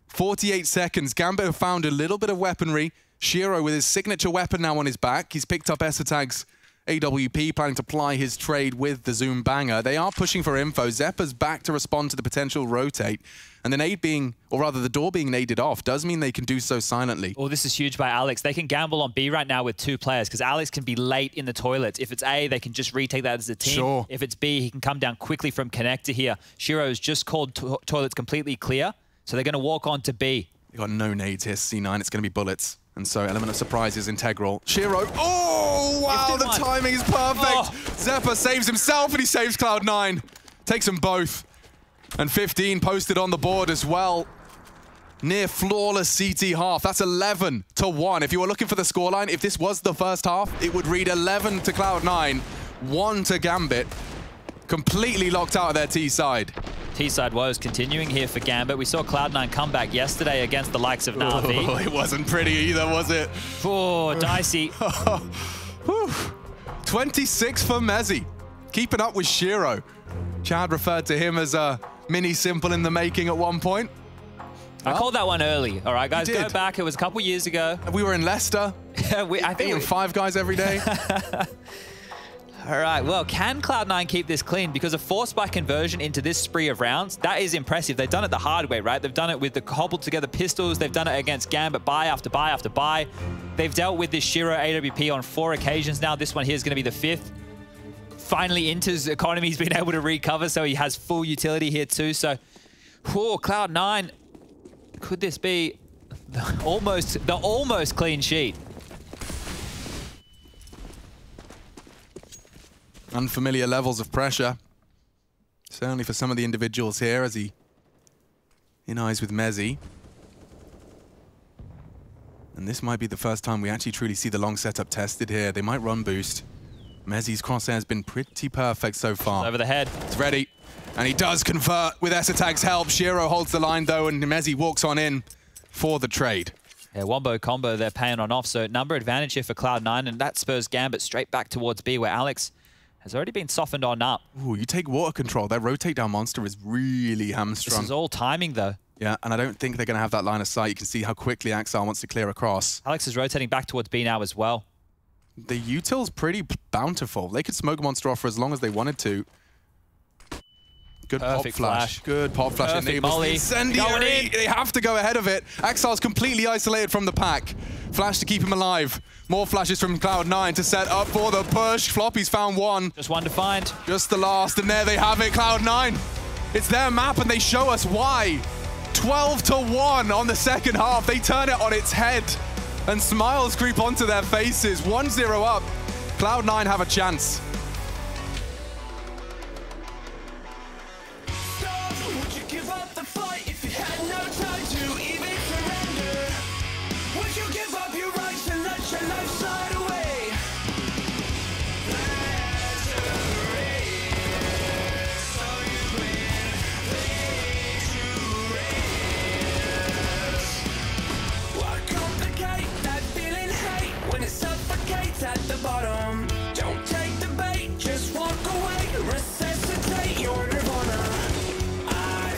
S10: 48 seconds. Gambit have found a little bit of weaponry. Shiro with his signature weapon now on his back. He's picked up ESL AWP, planning to ply his trade with the Zoom banger. They are pushing for info. Zeppa's back to respond to the potential rotate. And the nade being, or rather the door being naded off, does mean they can do so silently.
S9: Oh, this is huge by Alex. They can gamble on B right now with 2 players because Alex can be late in the toilets. If it's A, they can just retake that as a team.
S10: Sure.
S9: If it's B, he can come down quickly from connector here. Shiro's just called toilets completely clear, so they're going to walk on to B.
S10: They've got no nades here, C9. It's going to be bullets. And so element of surprise is integral. Shiro, oh, wow, the timing is perfect. Zeppa saves himself and he saves Cloud9. Takes them both. And 15 posted on the board as well. Near flawless CT half. That's 11-1. If you were looking for the scoreline, if this was the first half, it would read 11 to Cloud9, 1 to Gambit. Completely locked out of their T side.
S9: T-side woes continuing here for Gambit. We saw Cloud9 come back yesterday against the likes of Na'Vi.
S10: Oh, it wasn't pretty either, was it?
S9: Oh, dicey.
S10: 26 for Mezzi. Keeping up with Shiro. Chad referred to him as a mini simple in the making at one point.
S9: I called that one early. All right, guys, go back. It was a couple years ago.
S10: We were in Leicester.
S9: I think
S10: 5 guys every day.
S9: All right, well, can Cloud9 keep this clean? Because a force by conversion into this spree of rounds, that is impressive. They've done it the hard way, right? They've done it with the cobbled together pistols. They've done it against Gambit buy after buy after buy. They've dealt with this Shiro AWP on 4 occasions now. This one here is going to be the 5th. Finally, Inter's economy's been able to recover, so he has full utility here too. So, Cloud9, could this be the almost clean sheet?
S10: Unfamiliar levels of pressure. Certainly for some of the individuals here as he in eyes with Mezzi. And this might be the first time we actually truly see the long setup tested here. They might run boost. Mezzi's crosshair has been pretty perfect so far.
S9: Over the head.
S10: It's ready. And he does convert with Esatag's help. Shiro holds the line though, and Mezzi walks on in for the trade.
S9: Yeah, Wombo combo, they're paying on off. So number advantage here for Cloud9, and that spurs Gambit straight back towards B, where Alex has already been softened on up.
S10: Ooh, you take water control. Their rotate down monster is really hamstrung.
S9: This is all timing though.
S10: Yeah, and I don't think they're going to have that line of sight. You can see how quickly Axar wants to clear across.
S9: Alex is rotating back towards B now as well.
S10: The util's pretty bountiful. They could smoke monster off for as long as they wanted to. Good
S9: Perfect
S10: pop flash. Good pop flash.
S9: Perfect
S10: Enables
S9: molly.
S10: incendiary. They have to go ahead of it. Axar's completely isolated from the pack. Flash to keep him alive. More flashes from Cloud9 to set up for the push. Floppy's found one.
S9: Just one to find.
S10: Just the last, and there they have it, Cloud9. It's their map, and they show us why. 12-1 on the second half. They turn it on its head, and smiles creep onto their faces. 1-0 up. Cloud9 have a chance.
S2: At the bottom, don't take the bait, just walk away, resuscitate your nirvana. I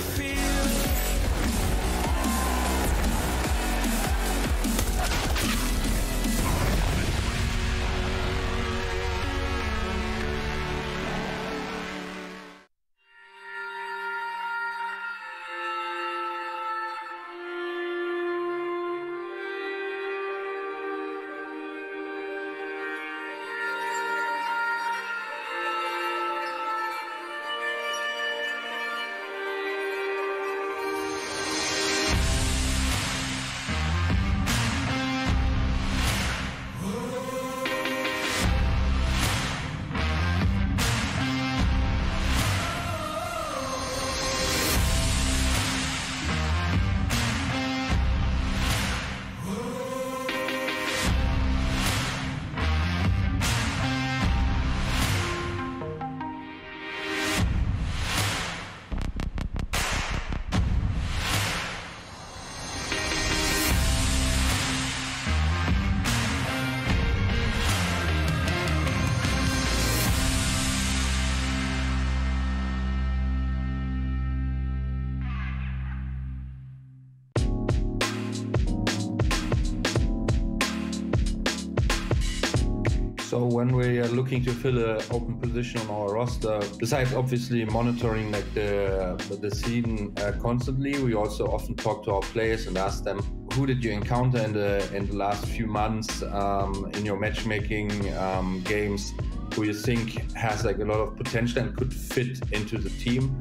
S21: So when we are looking to fill an open position on our roster, besides obviously monitoring like the scene constantly, we also often talk to our players and ask them, who did you encounter in the last few months in your matchmaking games who you think has like a lot of potential and could fit into the team?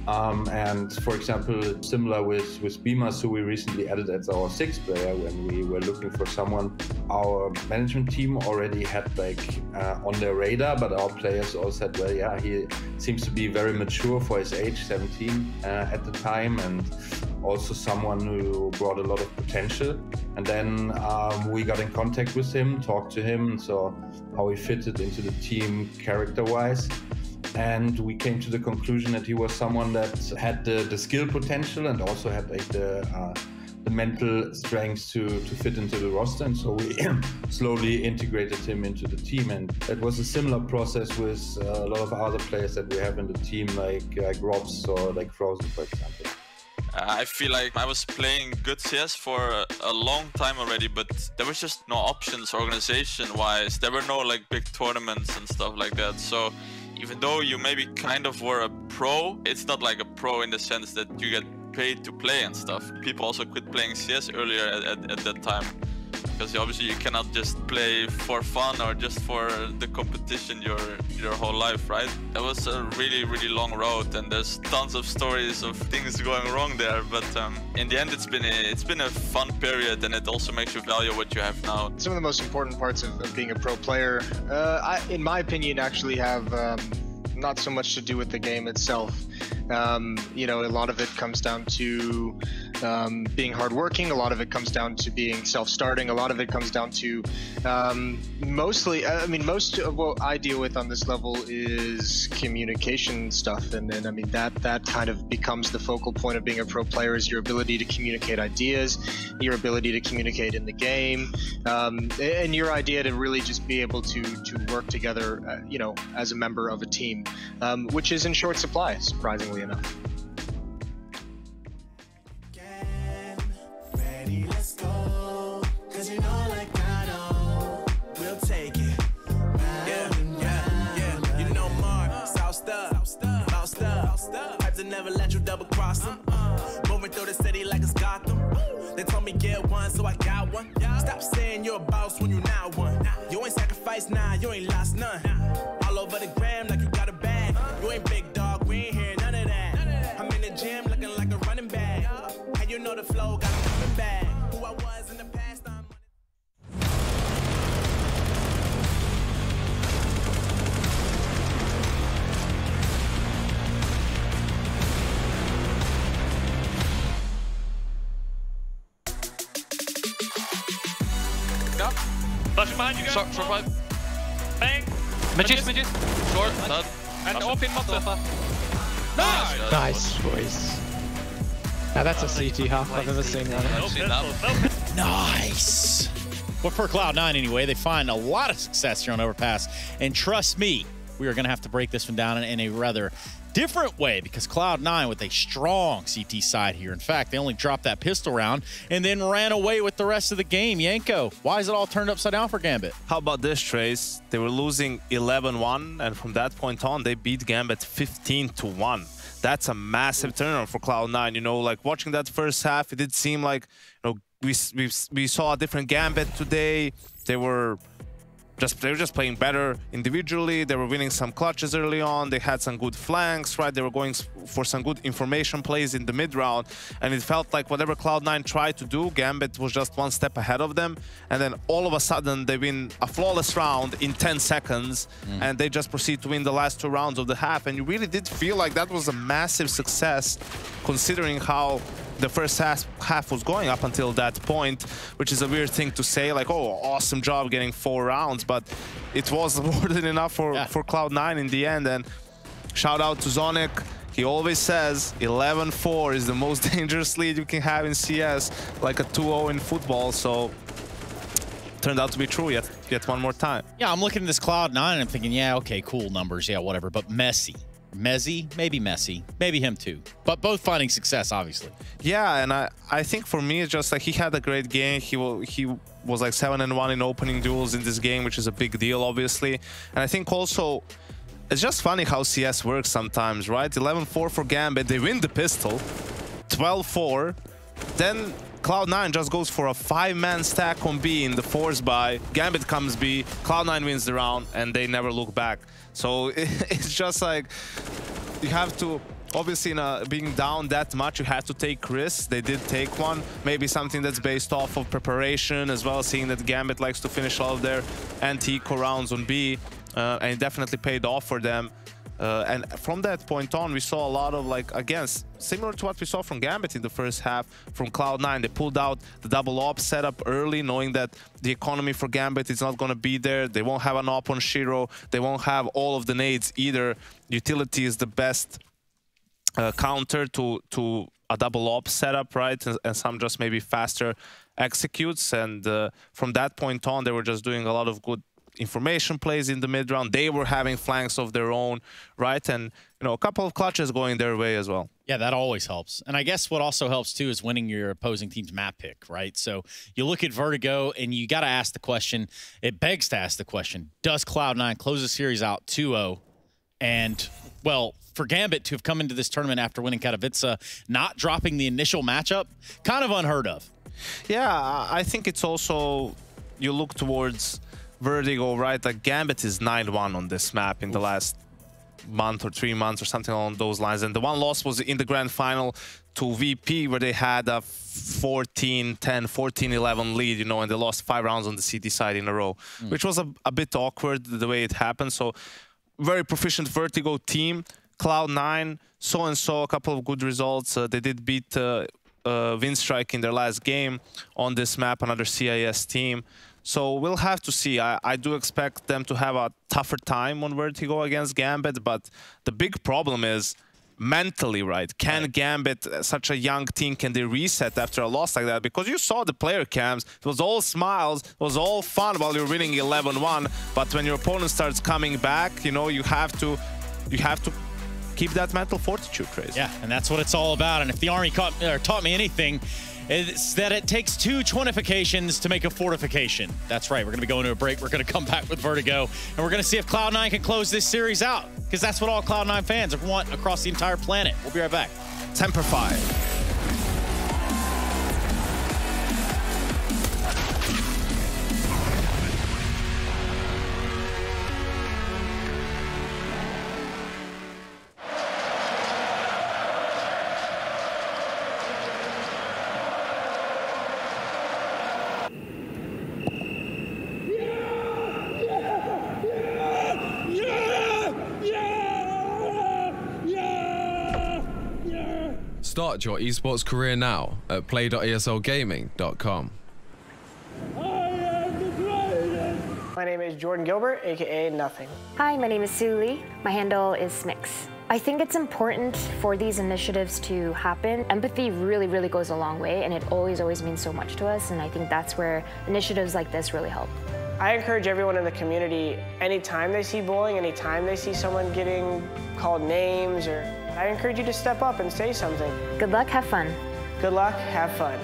S21: And for example, similar with Beamers, who we recently added as our 6th player when we were looking for someone, our management team already had like on their radar, but our players all said, well, yeah, he seems to be very mature for his age, 17 at the time, and also someone who brought a lot of potential. And then we got in contact with him, talked to him, and saw how he fitted into the team character-wise. And we came to the conclusion that he was someone that had the skill potential and also had like the mental strength to fit into the roster. And so we slowly integrated him into the team. And it was a similar process with a lot of other players that we have in the team, like Robs or like Frozen, for example.
S22: I feel like I was playing good CS for a long time already, but there was just no options organization-wise. There were no like big tournaments and stuff like that. So even though you maybe kind of were a pro, it's not like a pro in the sense that you get paid to play and stuff. People also quit playing CS earlier at that time, because obviously you cannot just play for fun or just for the competition your whole life, right? That was a really, really long road, and there's tons of stories of things going wrong there. But in the end, it's been a fun period, and it also makes you value what you have now.
S23: Some of the most important parts of being a pro player, in my opinion, actually have not so much to do with the game itself. You know, a lot of it comes down to being hardworking. A lot of it comes down to being self-starting. A lot of it comes down to mostly, I mean, most of what I deal with on this level is communication stuff. And I mean, that kind of becomes the focal point of being a pro player, is your ability to communicate ideas, your ability to communicate in the game, and your idea to really just be able to work together, you know, as a member of a team, which is in short supply, surprisingly enough.
S4: Let's go, 'cause you know, like I know, we'll take it. Yeah. You know Mark, South Stuff. Types that never let you double cross them. Moving through the city like it's Gotham. They told me get one, so I got one. Stop saying you're a boss when you not one. You ain't sacrificed, nah, you ain't lost none. All over the gram like you got a bag. You ain't big dog, we ain't hear none of that. I'm in the gym looking like a running back. And you know the flow got me coming back. Who I was in the past, I'm
S17: Flashing behind you guys.
S16: Short 5.
S17: Bang.
S16: Midges. Short. Dead.
S17: And open Matte.
S6: Nice choice. Now that's a CT half I've ever seen one.
S16: I've seen that.
S7: Nice. But for Cloud9 anyway, they find a lot of success here on Overpass. And trust me, we are going to have to break this one down in a rather different way, because Cloud9 with a strong CT side here. In fact, they only dropped that pistol round and then ran away with the rest of the game. Yanko, why is it all turned upside down for Gambit?
S8: How about this, Trace? They were losing 11-1, and from that point on, they beat Gambit 15-1. That's a massive turnaround for Cloud9. You know, like watching that first half, it did seem like, you know, we saw a different Gambit today. They were just playing better individually. They were winning some clutches early on. They had some good flanks, right? They were going for some good information plays in the mid round, and it felt like whatever Cloud9 tried to do, Gambit was just one step ahead of them. And then all of a sudden, they win a flawless round in 10 seconds, and they just proceed to win the last 2 rounds of the half. And you really did feel like that was a massive success, considering how the first half was going up until that point, which is a weird thing to say, like, oh, awesome job getting 4 rounds, but it was more than enough for Cloud9 in the end. And shout out to Zonic. He always says 11-4 is the most dangerous lead you can have in CS, like a 2-0 in football. So turned out to be true yet one more time.
S7: Yeah, I'm looking at this Cloud9 and I'm thinking, yeah, okay, cool numbers, yeah, whatever, but Messi, maybe Messi, maybe him too, but both finding success, obviously.
S8: Yeah, and I think for me, it's just like he had a great game. He was like 7-1 in opening duels in this game, which is a big deal, obviously. And I think also, it's just funny how CS works sometimes, right? 11-4 for Gambit, they win the pistol, 12-4, then Cloud9 just goes for a 5-man stack on B in the force buy. Gambit comes B, Cloud9 wins the round, and they never look back. So it's just like, you have to, obviously being down that much, you have to take risks. They did take one, maybe something that's based off of preparation as well, seeing that Gambit likes to finish all of their anti-eco rounds on B, and it definitely paid off for them. And from that point on, we saw a lot of, like, again, similar to what we saw from Gambit in the first half from Cloud9. They pulled out the double op setup early, knowing that the economy for Gambit is not going to be there. They won't have an op on Shiro. They won't have all of the nades either. Utility is the best counter to a double op setup, right? And some just maybe faster executes. And from that point on, they were just doing a lot of good information plays in the mid round. They were having flanks of their own, right? And, you know, a couple of clutches going their way as well.
S7: Yeah, that always helps. And I guess what also helps too is winning your opposing team's map pick, right? So you look at Vertigo and you got to ask the question, it begs to ask the question, does Cloud9 close the series out 2-0? And, well, for Gambit to have come into this tournament after winning Katowice, not dropping the initial matchup, kind of unheard of.
S8: Yeah, I think it's also, you look towards Vertigo, right? Like, Gambit is 9-1 on this map in the last month or 3 months or something along those lines. And the one loss was in the grand final to VP, where they had a 14-10, 14-11 lead, you know, and they lost 5 rounds on the CT side in a row, which was a bit awkward the way it happened. So very proficient Vertigo team. Cloud9, so-and-so, a couple of good results. They did beat win streak in their last game on this map, another CIS team. So we'll have to see. I do expect them to have a tougher time on Vertigo against Gambit, but the big problem is mentally, right? Can Gambit, such a young team, can they reset after a loss like that? Because you saw the player cams, it was all smiles, it was all fun while you're winning 11-1, but when your opponent starts coming back, you know, you have to keep that mental fortitude, Trace.
S7: Yeah, and that's what it's all about. And if the Army taught me anything, it's that it takes 2 twinifications to make a fortification. That's right. We're going to be going to a break. We're going to come back with Vertigo, and we're going to see if Cloud9 can close this series out, because that's what all Cloud9 fans want across the entire planet. We'll be right back.
S8: Temper 5.
S12: Start your esports career now at play.eslgaming.com.
S1: My name is Jordan Gilbert, aka Nothing.
S14: Hi, my name is Sue Lee. My handle is Smix. I think it's important for these initiatives to happen. Empathy really, really goes a long way, and it always means so much to us, and I think that's where initiatives like this really help.
S1: I encourage everyone in the community, anytime they see bullying, anytime they see someone getting called names, I encourage you to step up and say something.
S14: Good luck, have fun.
S1: Good luck, have fun.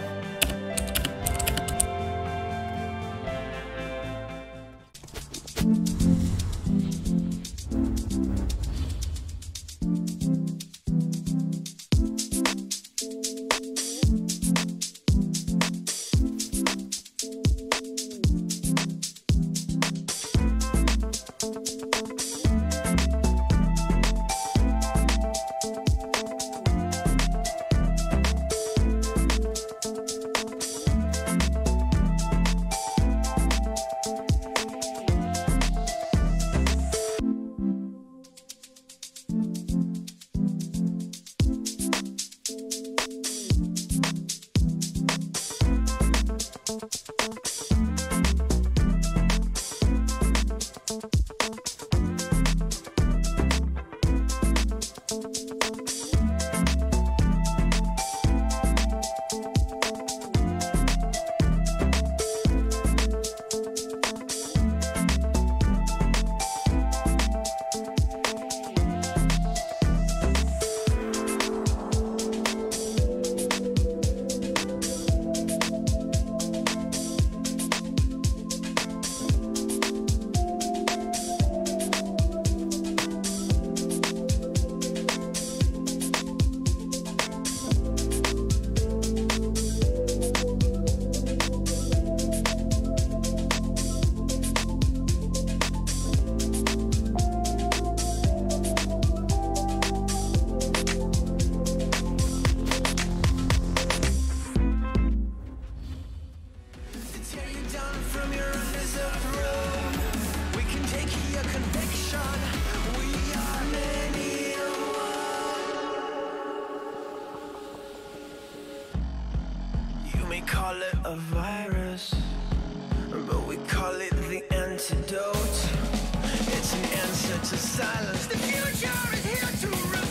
S2: Call it a virus, but we call it the antidote. It's an answer to silence. The future is here to revolt.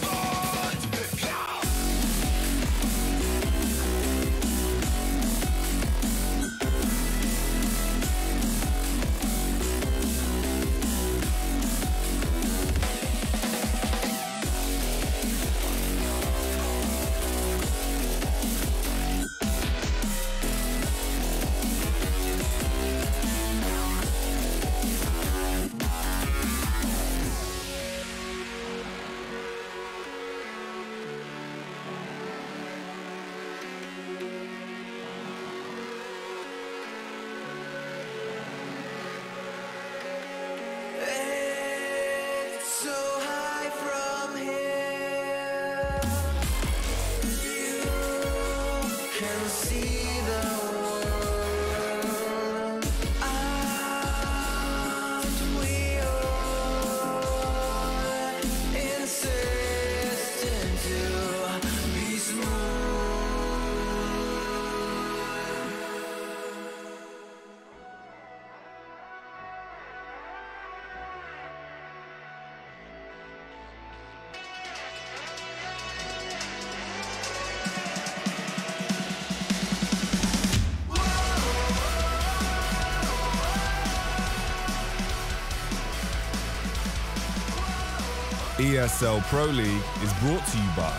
S18: ESL Pro League is brought to you by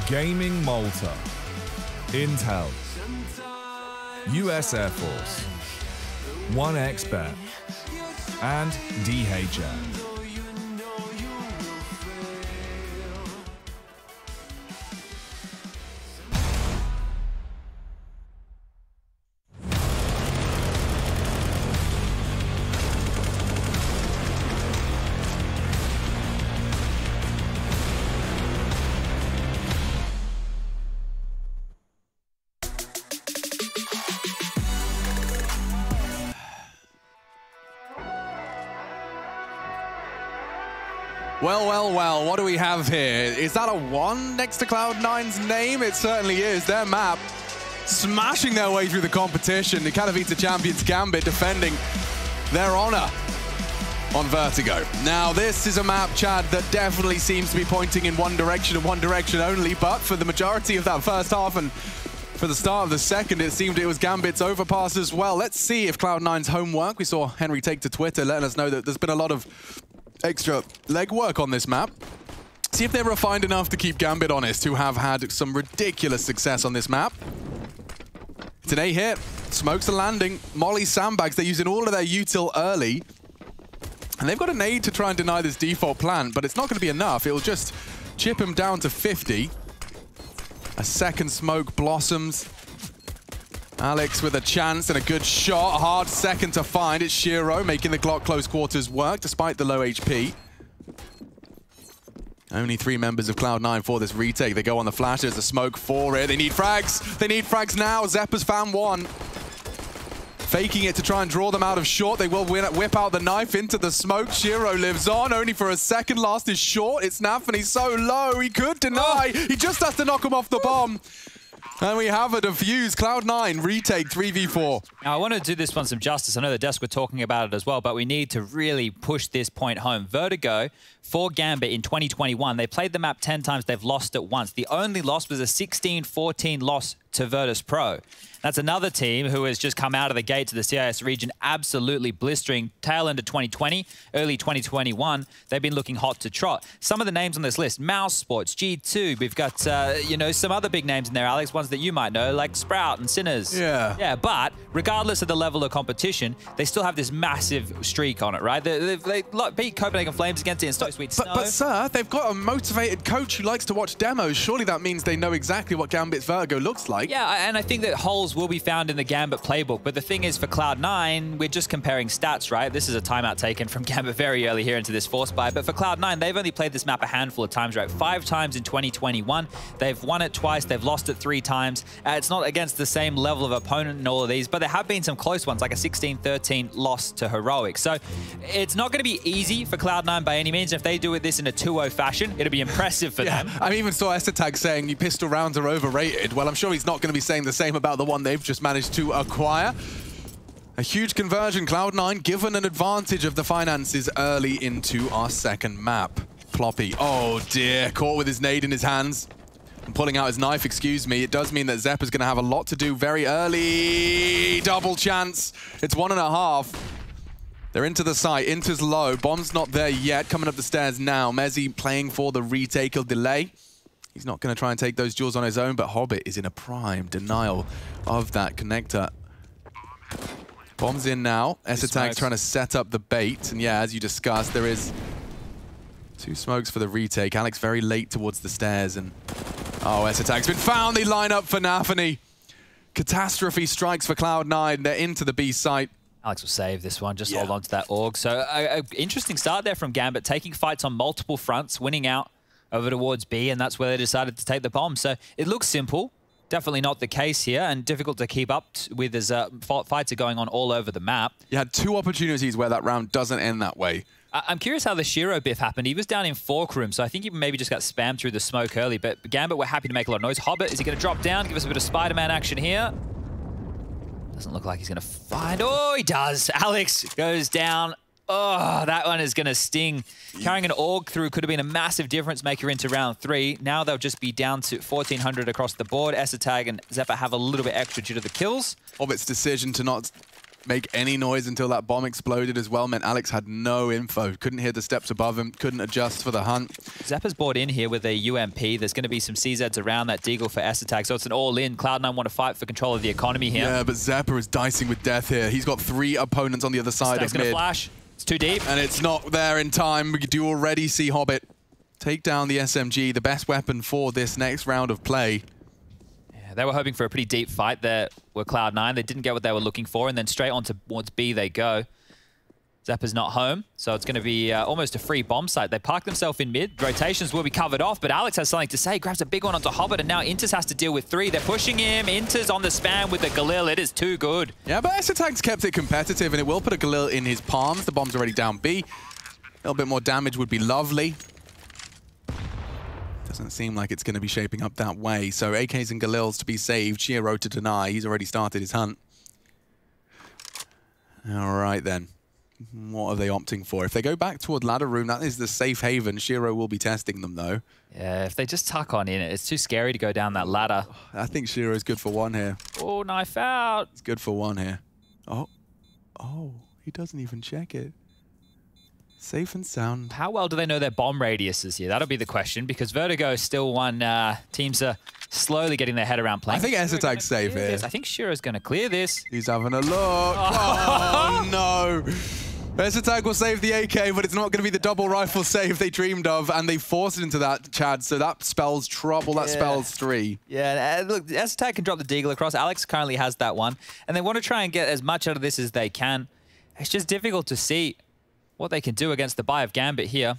S18: Gaming Malta, Intel, US Air Force, 1xBet, and DHM.
S10: Well, what do we have here? Is that a 1 next to Cloud9's name? It certainly is. Their map smashing their way through the competition. The Katowice champions Gambit defending their honor on Vertigo. Now, this is a map, Chad, that definitely seems to be pointing in one direction and one direction only, but for the majority of that first half and for the start of the second, it seemed it was Gambit's overpass as well. Let's see if Cloud9's homework. We saw Henry take to Twitter letting us know that there's been a lot of extra legwork on this map. See if they're refined enough to keep Gambit honest, who have had some ridiculous success on this map. It's an A hit. Smokes are landing. Molly sandbags. They're using all of their util early. And they've got a nade to try and deny this default plant, but it's not going to be enough. It will just chip him down to 50. A second smoke blossoms. Alex with a chance and a good shot. A hard second to find. It's Shiro making the Glock close quarters work despite the low HP. Only 3 members of Cloud9 for this retake. They go on the flash. There's a smoke for it. They need frags. They need frags now. Zeppa's found one. Faking it to try and draw them out of short. They will whip out the knife into the smoke. Shiro lives on only for a second. Last is short. It's Naf and he's so low. He could deny. He just has to knock him off the bomb. And we have a defuse. Cloud9 retake 3v4.
S9: Now, I want to do this one some justice. I know the desk were talking about it as well, but we need to really push this point home. Vertigo, for Gambit in 2021, they played the map 10 times. They've lost it once. The only loss was a 16-14 loss to Virtus Pro. That's another team who has just come out of the gate to the CIS region absolutely blistering. Tail end of 2020, early 2021, they've been looking hot to trot. Some of the names on this list, Mouse Sports, G2, we've got, you know, some other big names in there, Alex, ones that you might know, like Sprout and Sinners.
S10: Yeah,
S9: but regardless of the level of competition, they still have this massive streak on it, right? They beat Copenhagen Flames against it in Stoke Sweet Snow.
S10: But, sir, they've got a motivated coach who likes to watch demos. Surely that means they know exactly what Gambit's Vertigo looks like.
S9: Yeah, and I think that holes will be found in the Gambit playbook. But the thing is, for Cloud9, we're just comparing stats, right? This is a timeout taken from Gambit very early here into this force buy. But for Cloud9, they've only played this map a handful of times, right? 5 times in 2021. They've won it twice. They've lost it 3 times. It's not against the same level of opponent in all of these, but there have been some close ones, like a 16-13 loss to Heroic. So it's not going to be easy for Cloud9 by any means. If they do this in a 2-0 fashion, it'll be impressive for them.
S10: I even saw Essetag saying you pistol rounds are overrated. Well, I'm sure he's not going to be saying the same about the one they've just managed to acquire. A huge conversion. Cloud9 given an advantage of the finances early into our second map. Ploppy, oh dear, caught with his nade in his hands. And pulling out his knife, excuse me. It does mean that Zeppa's going to have a lot to do very early. Double chance. It's 1.5. They're into the site. Inter's low. Bomb's not there yet. Coming up the stairs now. Mezzi playing for the retake. He'll delay. He's not going to try and take those duels on his own, but Hobbit is in a prime denial of that connector. Bomb's in now. Essetag's trying to set up the bait. And yeah, as you discussed, there is 2 smokes for the retake. Alex very late towards the stairs. And oh, Essetag's been found. They line up for Nafany. Catastrophe strikes for Cloud9. They're into the B site.
S9: Alex will save this one. Just hold on to that AUG. So an interesting start there from Gambit, taking fights on multiple fronts, winning out over towards B, and that's where they decided to take the bomb. So it looks simple. Definitely not the case here, and difficult to keep up with as fights are going on all over the map.
S10: You had 2 opportunities where that round doesn't end that way.
S9: I'm curious how the Shiro biff happened. He was down in Fork Room, so I think he maybe just got spammed through the smoke early, but Gambit were happy to make a lot of noise. Hobbit, is he going to drop down, give us a bit of Spider-Man action here? Doesn't look like he's going to find... Oh, he does! Alex goes down. Oh, that one is going to sting. Carrying an AUG through could have been a massive difference maker into round 3. Now they'll just be down to 1,400 across the board. Essetag and Zeppa have a little bit extra due to the kills.
S10: Hobbit's decision to not make any noise until that bomb exploded as well. Meant Alex had no info. Couldn't hear the steps above him. Couldn't adjust for the hunt.
S9: Zeppa's brought in here with a UMP. There's going to be some CZs around that Deagle for S-Attack. So it's an all-in. Cloud9 want to fight for control of the economy here.
S10: Yeah, but Zeppa is dicing with death here. He's got 3 opponents on the other side of mid.
S9: Gonna flash. It's too deep.
S10: And it's not there in time. We do already see Hobbit take down the SMG, the best weapon for this next round of play.
S9: Yeah, they were hoping for a pretty deep fight there with Cloud9. They didn't get what they were looking for, and then straight on towards B they go. Zeppa's not home, so it's going to be almost a free bomb site. They park themselves in mid. Rotations will be covered off, but Alex has something to say. Grabs a big one onto Hobbit, and now Intis has to deal with 3. They're pushing him. Intis on the spam with the Galil. It is too good.
S10: Yeah, but S-Attack's kept it competitive, and it will put a Galil in his palms. The bomb's already down B. A little bit more damage would be lovely. Doesn't seem like it's going to be shaping up that way. So AKs and Galils to be saved. Shiro to deny. He's already started his hunt. All right, then. What are they opting for? If they go back toward ladder room, that is the safe haven. Shiro will be testing them, though.
S9: Yeah, if they just tuck on in it, it's too scary to go down that ladder.
S10: I think Shiro's good for 1 here.
S9: Oh, knife out.
S10: It's good for 1 here. Oh, he doesn't even check it. Safe and sound.
S9: How well do they know their bomb radiuses here? That'll be the question, because Vertigo is still one. Teams are slowly getting their head around playing.
S10: I think S-Attack's safe here.
S9: I think Shiro's going to clear this.
S10: He's having a look. Oh, no. S-Attack will save the AK, but it's not going to be the double rifle save they dreamed of, and they forced it into that, Chad, so that spells trouble. That spells 3.
S9: Yeah, look, S-Attack can drop the Deagle across. Alex currently has that one, and they want to try and get as much out of this as they can. It's just difficult to see what they can do against the buy of Gambit here.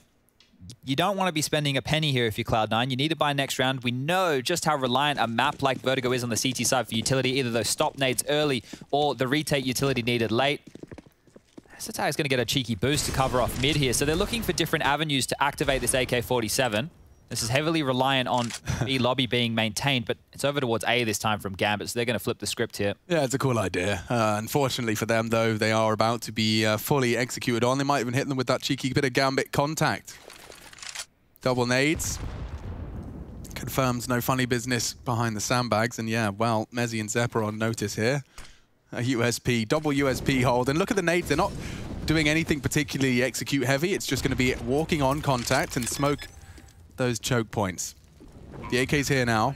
S9: You don't want to be spending a penny here if you're Cloud9. You need to buy next round. We know just how reliant a map like Vertigo is on the CT side for utility, either those stop nades early or the retake utility needed late. S-Attack is going to get a cheeky boost to cover off mid here, so they're looking for different avenues to activate this AK-47. This is heavily reliant on B lobby being maintained, but it's over towards A this time from Gambit, so they're going to flip the script here.
S10: Yeah, it's a cool idea. Unfortunately for them, though, they are about to be fully executed on. They might even hit them with that cheeky bit of Gambit contact. Double nades. Confirms no funny business behind the sandbags. And yeah, well, Mezzi and Zeppa on notice here. A USP, double USP hold. And look at the nades. They're not doing anything particularly execute heavy. It's just going to be walking on contact and smoke those choke points. The AK's here now.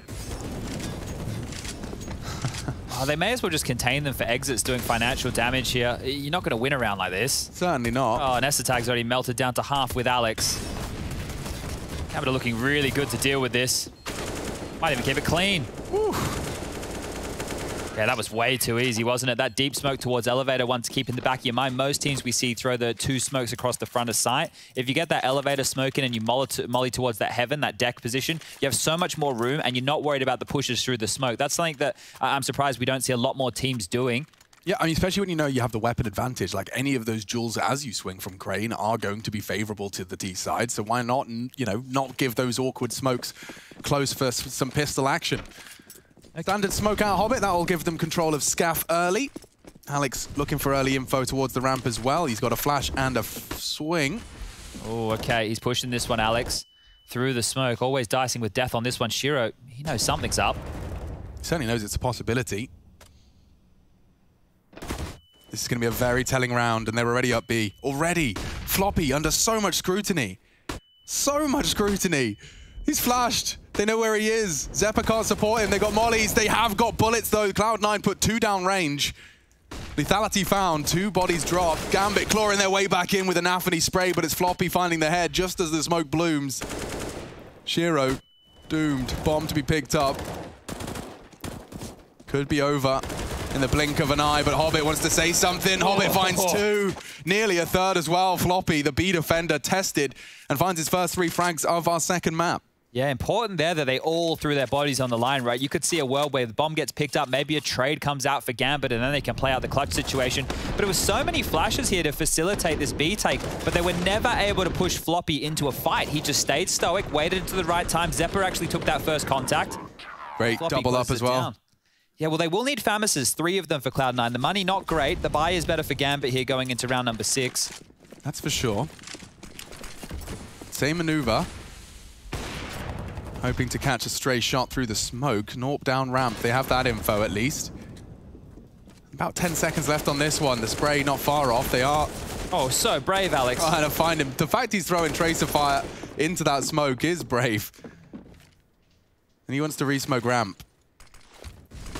S9: Oh, they may as well just contain them for exits doing financial damage here. You're not going to win a round like this.
S10: Certainly not.
S9: Oh, and S-Attack's already melted down to half with Alex. Gambit are looking really good to deal with this. Might even keep it clean. Woo. Yeah, that was way too easy, wasn't it? That deep smoke towards elevator, one to keep in the back of your mind. Most teams we see throw the 2 smokes across the front of sight. If you get that elevator smoking and you molly towards that heaven, that deck position, you have so much more room and you're not worried about the pushes through the smoke. That's something that I'm surprised we don't see a lot more teams doing.
S10: Yeah, I mean, especially when you know you have the weapon advantage. Like, any of those duels as you swing from Crane are going to be favorable to the D side. So why not, you know, not give those awkward smokes close for some pistol action? Standard smoke out Hobbit, that will give them control of Scaff early. Alex looking for early info towards the ramp as well. He's got a flash and a swing.
S9: Oh, okay, he's pushing this one, Alex, through the smoke. Always dicing with death on this one. Shiro, he knows something's up.
S10: He certainly knows it's a possibility. This is going to be a very telling round, and they're already up B. Already! Floppy under so much scrutiny. So much scrutiny. He's flashed. They know where he is. Zeppa can't support him. They got mollies. They have got bullets, though. Cloud9 put 2 down range. Lethality found. 2 bodies dropped. Gambit clawing their way back in with an Anthony spray, but it's Floppy finding the head just as the smoke blooms. Shiro doomed. Bomb to be picked up. Could be over in the blink of an eye, but Hobbit wants to say something. Hobbit finds 2. Nearly a third as well. Floppy, the B defender, tested and finds his first 3 frags of our second map.
S9: Yeah, important there that they all threw their bodies on the line, right? You could see a world where the bomb gets picked up, maybe a trade comes out for Gambit, and then they can play out the clutch situation. But it was so many flashes here to facilitate this B take, but they were never able to push Floppy into a fight. He just stayed stoic, waited until the right time. Zeppa actually took that first contact.
S10: Great, Floppy double up as well.
S9: Down. Yeah, well, they will need Famises, 3 of them for Cloud9. The money, not great. The buy is better for Gambit here going into round number 6.
S10: That's for sure. Same maneuver. Hoping to catch a stray shot through the smoke. Norp down ramp. They have that info at least. About 10 seconds left on this one. The spray not far off. They are...
S9: Oh, so brave, Alex.
S10: Trying to find him. The fact he's throwing Tracer Fire into that smoke is brave. And he wants to re-smoke ramp.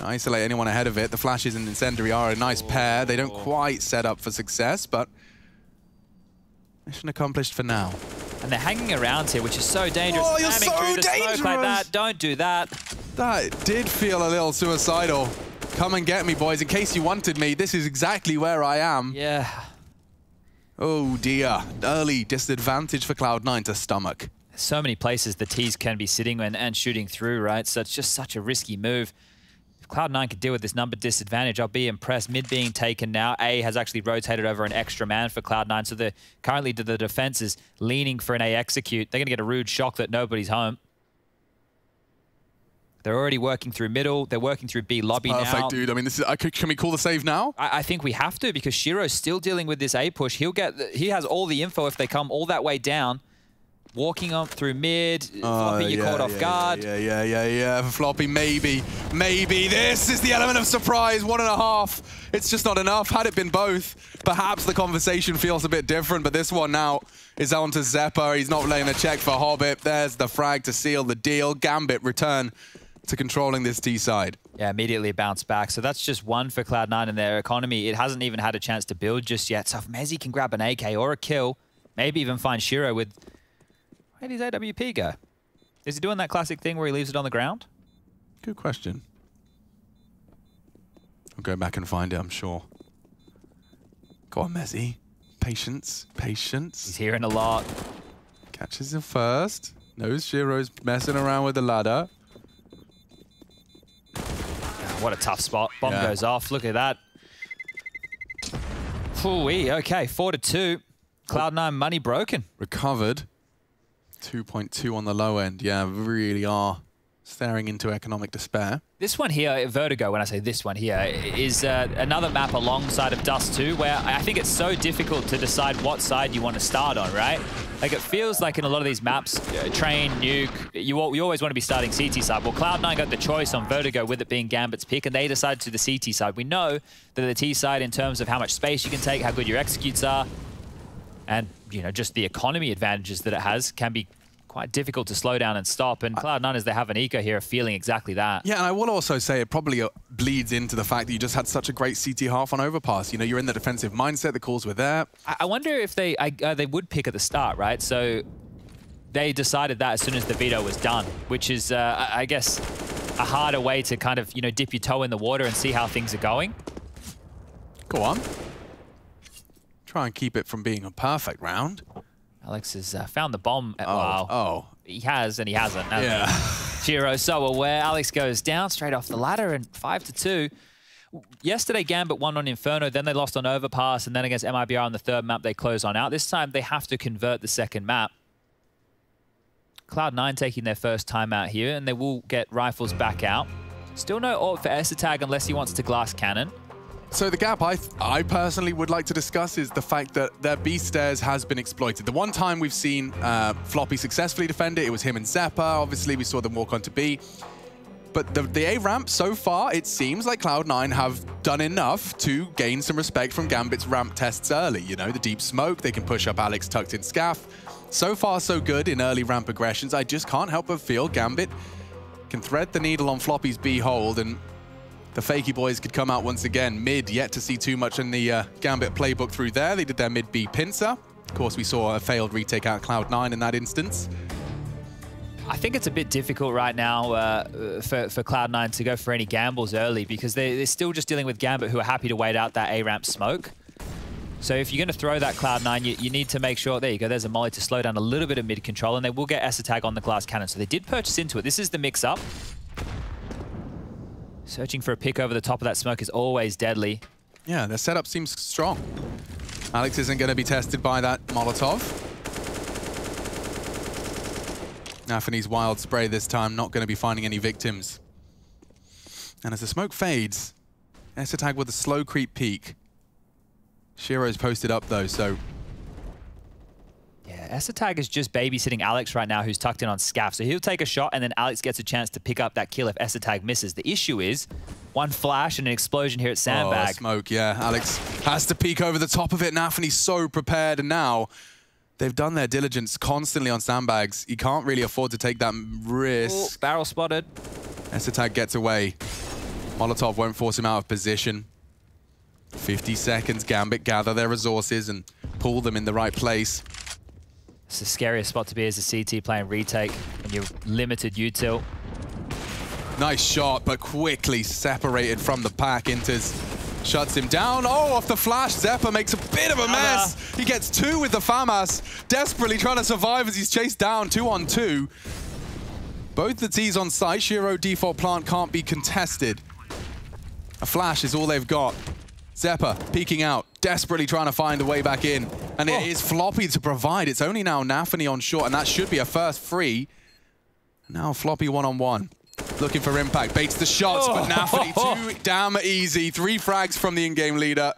S10: Isolate anyone ahead of it. The flashes and incendiary are a nice pair. They don't quite set up for success, but mission accomplished for now.
S9: And they're hanging around here, which is so dangerous.
S10: Oh, you're so
S9: through the
S10: dangerous!
S9: smoke like that. Don't do that.
S10: That did feel a little suicidal. Come and get me, boys. In case you wanted me, this is exactly where I am.
S9: Yeah.
S10: Oh, dear. Early disadvantage for Cloud9 to stomach.
S9: So many places the T's can be sitting and shooting through, right? So it's just such a risky move. If Cloud9 could deal with this number disadvantage, I'll be impressed. Mid being taken now. A has actually rotated over an extra man for Cloud9, so currently the defense is leaning for an A execute. They're going to get a rude shock that nobody's home. They're already working through middle. They're working through B lobby now.
S10: Perfect, dude. I mean, this is. Can we call the save now?
S9: I think we have to, because Shiro's still dealing with this A push. He has all the info if they come all that way down. Walking up through mid, Floppy, you're caught off guard.
S10: Yeah. Floppy, maybe. This is the element of surprise. 1.5. It's just not enough. Had it been both, perhaps the conversation feels a bit different, but this one now is on to Zeppa. He's not laying a check for Hobbit. There's the frag to seal the deal. Gambit return to controlling this T side.
S9: Yeah, immediately bounce back. So that's just one for Cloud9 in their economy. It hasn't even had a chance to build just yet. So if Mezzy can grab an AK or a kill, maybe even find Shiro with... Where does AWP go? Is he doing that classic thing where he leaves it on the ground?
S10: Good question. I'll go back and find it, I'm sure. Go on, Mezzy. Patience.
S9: He's hearing a lot.
S10: Catches him first. Knows Shiro's messing around with the ladder.
S9: What a tough spot. Bomb goes off. Look at that. Ooh-wee. Okay, 4-2. Cloud9 money broken.
S10: Recovered. 2.2 on the low end. Yeah, really are staring into economic despair.
S9: This one here, Vertigo, when I say this one here, is another map alongside of Dust 2, where I think it's so difficult to decide what side you want to start on, right? Like, it feels like in a lot of these maps, Train, Nuke, you always want to be starting CT side. Well, Cloud9 got the choice on Vertigo with it being Gambit's pick, and they decided to the CT side. We know that the T side, in terms of how much space you can take, how good your executes are, and, you know, just the economy advantages that it has, can be quite difficult to slow down and stop. And Cloud9, as they have an eco here, are feeling exactly that.
S10: Yeah, and I will also say it probably bleeds into the fact that you just had such a great CT half on Overpass. You know, you're in the defensive mindset, the calls were there.
S9: I wonder if they would pick at the start, right? So they decided that as soon as the veto was done, which is, I guess, a harder way to kind of, you know, dip your toe in the water and see how things are going.
S10: Go on. Try and keep it from being a perfect round.
S9: Alex has found the bomb.
S10: Oh.
S9: He has and he hasn't.
S10: Yeah.
S9: Shiro so aware. Alex goes down straight off the ladder and 5-2. Yesterday, Gambit won on Inferno, then they lost on Overpass, and then against MIBR on the third map, they close on out. This time, they have to convert the second map. Cloud9 taking their first time out here, and they will get rifles back out. Still no ult for Esatag unless he wants to glass cannon.
S10: So the gap I personally would like to discuss is the fact that their B stairs has been exploited. The one time we've seen Floppy successfully defend it was him and Zeppa. Obviously, we saw them walk onto B. But the A ramp, so far, it seems like Cloud9 have done enough to gain some respect from Gambit's ramp tests early. You know, the deep smoke, they can push up Alex tucked in Scaff. So far, so good in early ramp aggressions. I just can't help but feel Gambit can thread the needle on Floppy's B hold, and the Fakey boys could come out once again. Mid, yet to see too much in the Gambit playbook through there. They did their mid B pincer. Of course, we saw a failed retake out Cloud9 in that instance.
S9: I think it's a bit difficult right now for Cloud9 to go for any gambles early, because they're still just dealing with Gambit, who are happy to wait out that A-ramp smoke. So if you're going to throw that Cloud9, you need to make sure... There you go, there's a molly to slow down a little bit of mid control, and they will get Esatag on the glass cannon. So they did purchase into it. This is the mix-up. Searching for a pick over the top of that smoke is always deadly.
S10: Yeah, their setup seems strong. Alex isn't going to be tested by that Molotov. Nafany's wild spray this time, not going to be finding any victims. And as the smoke fades, Esatag with a slow creep peek. Shiro's posted up though, so...
S9: Yeah, Esatag is just babysitting Alex right now, who's tucked in on Scaff. So he'll take a shot, and then Alex gets a chance to pick up that kill if Esatag misses. The issue is one flash and an explosion here at Sandbag.
S10: Oh, smoke, yeah. Alex has to peek over the top of it. Nafany's so prepared, and now they've done their diligence constantly on Sandbags. He can't really afford to take that risk.
S9: Ooh, barrel spotted.
S10: Esatag gets away. Molotov won't force him out of position. 50 seconds, Gambit gather their resources and pull them in the right place.
S9: It's the scariest spot to be as a CT playing retake when you're limited util.
S10: Nice shot, but quickly separated from the pack. Inters shuts him down. Oh, off the flash, Zeppa makes a bit of a mess. He gets 2 with the FAMAS, desperately trying to survive as he's chased down 2-on-2. Both the T's on site. Shiro default plant can't be contested. A flash is all they've got. Zeppa peeking out, desperately trying to find a way back in. And it is Floppy to provide. It's only now Nafany on short, and that should be a first free. Now Floppy 1-on-1. Looking for impact, baits the shots, but Nafany too damn easy. 3 frags from the in-game leader.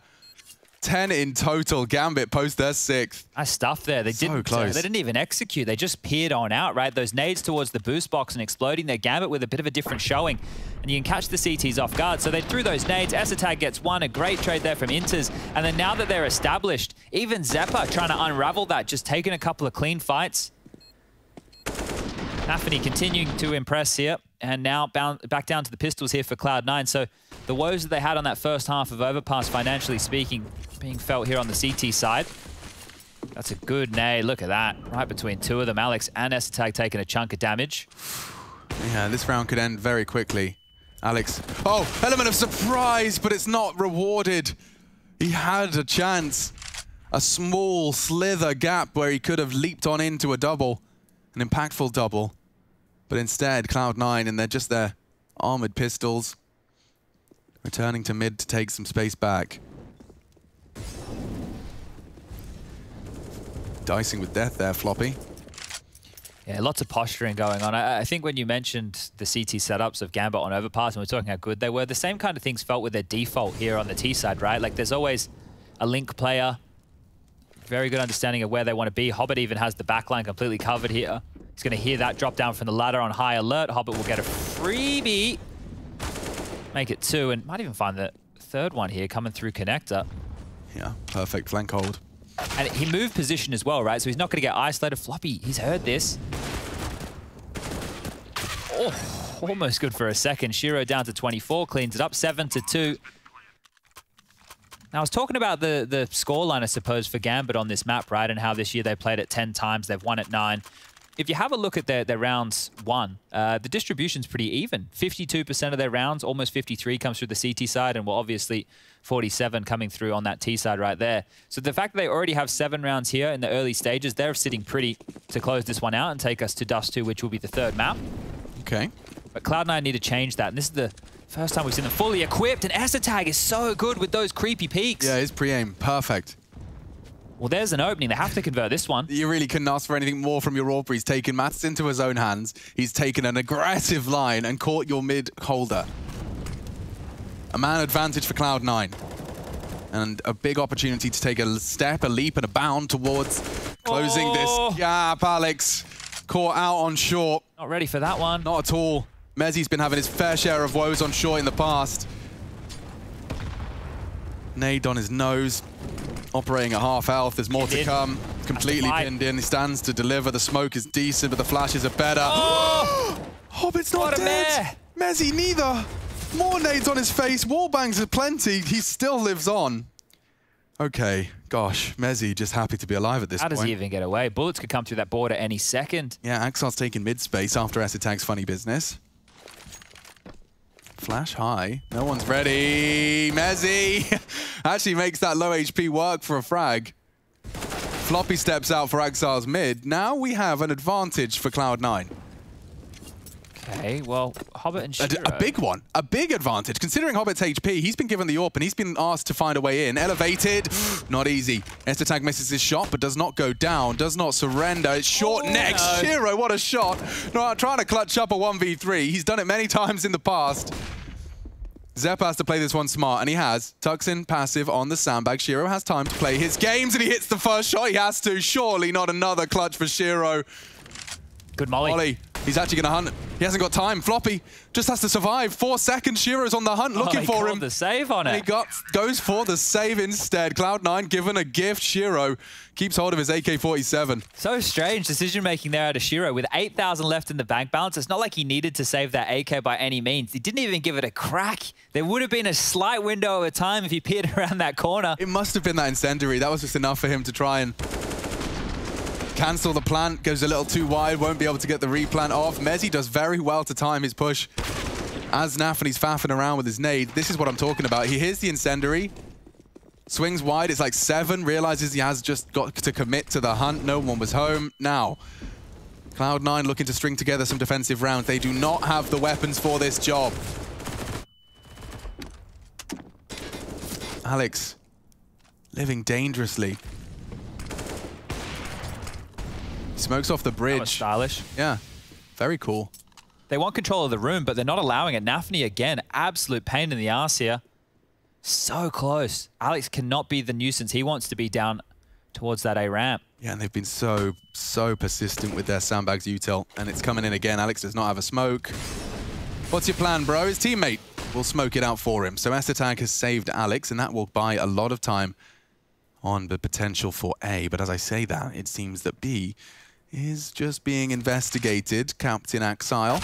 S10: 10 in total. Gambit post their 6th.
S9: Nice stuff there. They didn't even execute. They just peered on out, right? Those nades towards the boost box and exploding their Gambit with a bit of a different showing. And you can catch the CTs off guard. So they threw those nades. Esatag gets 1. A great trade there from Inters. And then now that they're established, even Zeppa trying to unravel that, just taking a couple of clean fights. Nafany continuing to impress here. And now back down to the pistols here for Cloud9. So the woes that they had on that first half of Overpass, financially speaking, being felt here on the CT side. That's a good nade. Look at that. Right between 2 of them. Alex and Esatag taking a chunk of damage.
S10: Yeah, this round could end very quickly. Alex. Oh, element of surprise, but it's not rewarded. He had a chance. A small slither gap where he could have leaped on into a double. An impactful double. But instead, Cloud9 and they're just their armored pistols. Returning to mid to take some space back. Dicing with death there, Floppy.
S9: Yeah, lots of posturing going on. I think when you mentioned the CT setups of Gambit on Overpass and we're talking how good they were, the same kind of things felt with their default here on the T side, right? Like there's always a link player, very good understanding of where they want to be. Hobbit even has the backline completely covered here. He's going to hear that drop down from the ladder on high alert. Hobbit will get a freebie. Make it 2 and might even find the 3rd one here coming through connector.
S10: Yeah, perfect flank hold.
S9: And he moved position as well, right? So he's not going to get isolated. Floppy, he's heard this. Oh, almost good for a second. Shiro down to 24, cleans it up, 7-2. Now, I was talking about the scoreline, I suppose, for Gambit on this map, right? And how this year they played it 10 times, they've won it 9. If you have a look at their rounds won, the distribution's pretty even. 52% of their rounds, almost 53 comes through the CT side, and well, obviously 47 coming through on that T side right there. So the fact that they already have 7 rounds here in the early stages, they're sitting pretty to close this one out and take us to Dust 2, which will be the 3rd map.
S10: Okay.
S9: But Cloud9 need to change that, and this is the first time we've seen them fully equipped, and Esatag is so good with those creepy peaks.
S10: Yeah, his pre-aim, perfect.
S9: Well, there's an opening. They have to convert this one.
S10: You really couldn't ask for anything more from your Aubrey. He's taken matters into his own hands. He's taken an aggressive line and caught your mid holder. A man advantage for Cloud9. And a big opportunity to take a step, a leap, and a bound towards closing this gap. Alex caught out on short.
S9: Not ready for that one.
S10: Not at all. Mezzi's been having his fair share of woes on short in the past. Nade on his nose. Operating at half health, there's more to come. Completely pinned in, he stands to deliver. The smoke is decent, but the flashes are better.
S9: Oh!
S10: Hobbit's not dead! Mezzi neither! More nades on his face, wallbangs are plenty, he still lives on. Okay, gosh, Mezzi just happy to be alive at this point.
S9: How does he even get away? Bullets could come through that border any second.
S10: Yeah, Axar's taking mid-space after Esatag's funny business. Flash high. No one's ready. Mezzi actually makes that low HP work for a frag. Floppy steps out for Axar's mid. Now we have an advantage for Cloud9.
S9: Okay, well, Hobbit and Shiro.
S10: A big one. A big advantage. Considering Hobbit's HP, he's been given the AWP and he's been asked to find a way in. Elevated. Not easy. Esatag misses his shot, but does not go down. Does not surrender. It's short next. No. Shiro, what a shot. No, trying to clutch up a 1v3. He's done it many times in the past. Zeppa has to play this one smart, and he has. Tucks in passive on the sandbag. Shiro has time to play his games, and he hits the first shot. He has to. Surely not another clutch for Shiro.
S9: Good molly.
S10: He's actually going to hunt. He hasn't got time. Floppy just has to survive. 4 seconds. Shiro's on the hunt, looking for him.
S9: The save on it.
S10: And he goes for the save instead. Cloud9 given a gift. Shiro keeps hold of his AK-47.
S9: So strange decision making there out of Shiro. With 8,000 left in the bank balance, it's not like he needed to save that AK by any means. He didn't even give it a crack. There would have been a slight window of time if he peered around that corner.
S10: It must have been that incendiary. That was just enough for him to try and cancel the plant. Goes a little too wide, won't be able to get the replant off. Mezzi does very well to time his push. As Nafany's faffing around with his nade, this is what I'm talking about. He hears the incendiary, swings wide, it's like 7, realizes he has just got to commit to the hunt. No one was home. Now, Cloud9 looking to string together some defensive rounds. They do not have the weapons for this job. Alex, living dangerously. Smokes off the bridge.
S9: That was stylish.
S10: Yeah, very cool.
S9: They want control of the room, but they're not allowing it. Nafany, again, absolute pain in the arse here. So close. Alex cannot be the nuisance. He wants to be down towards that A ramp.
S10: Yeah, and they've been so persistent with their sandbags util, and it's coming in again. Alex does not have a smoke. What's your plan, bro? His teammate will smoke it out for him. So S-Tag has saved Alex, and that will buy a lot of time on the potential for A. But as I say that, it seems that B is just being investigated. Captain Axile.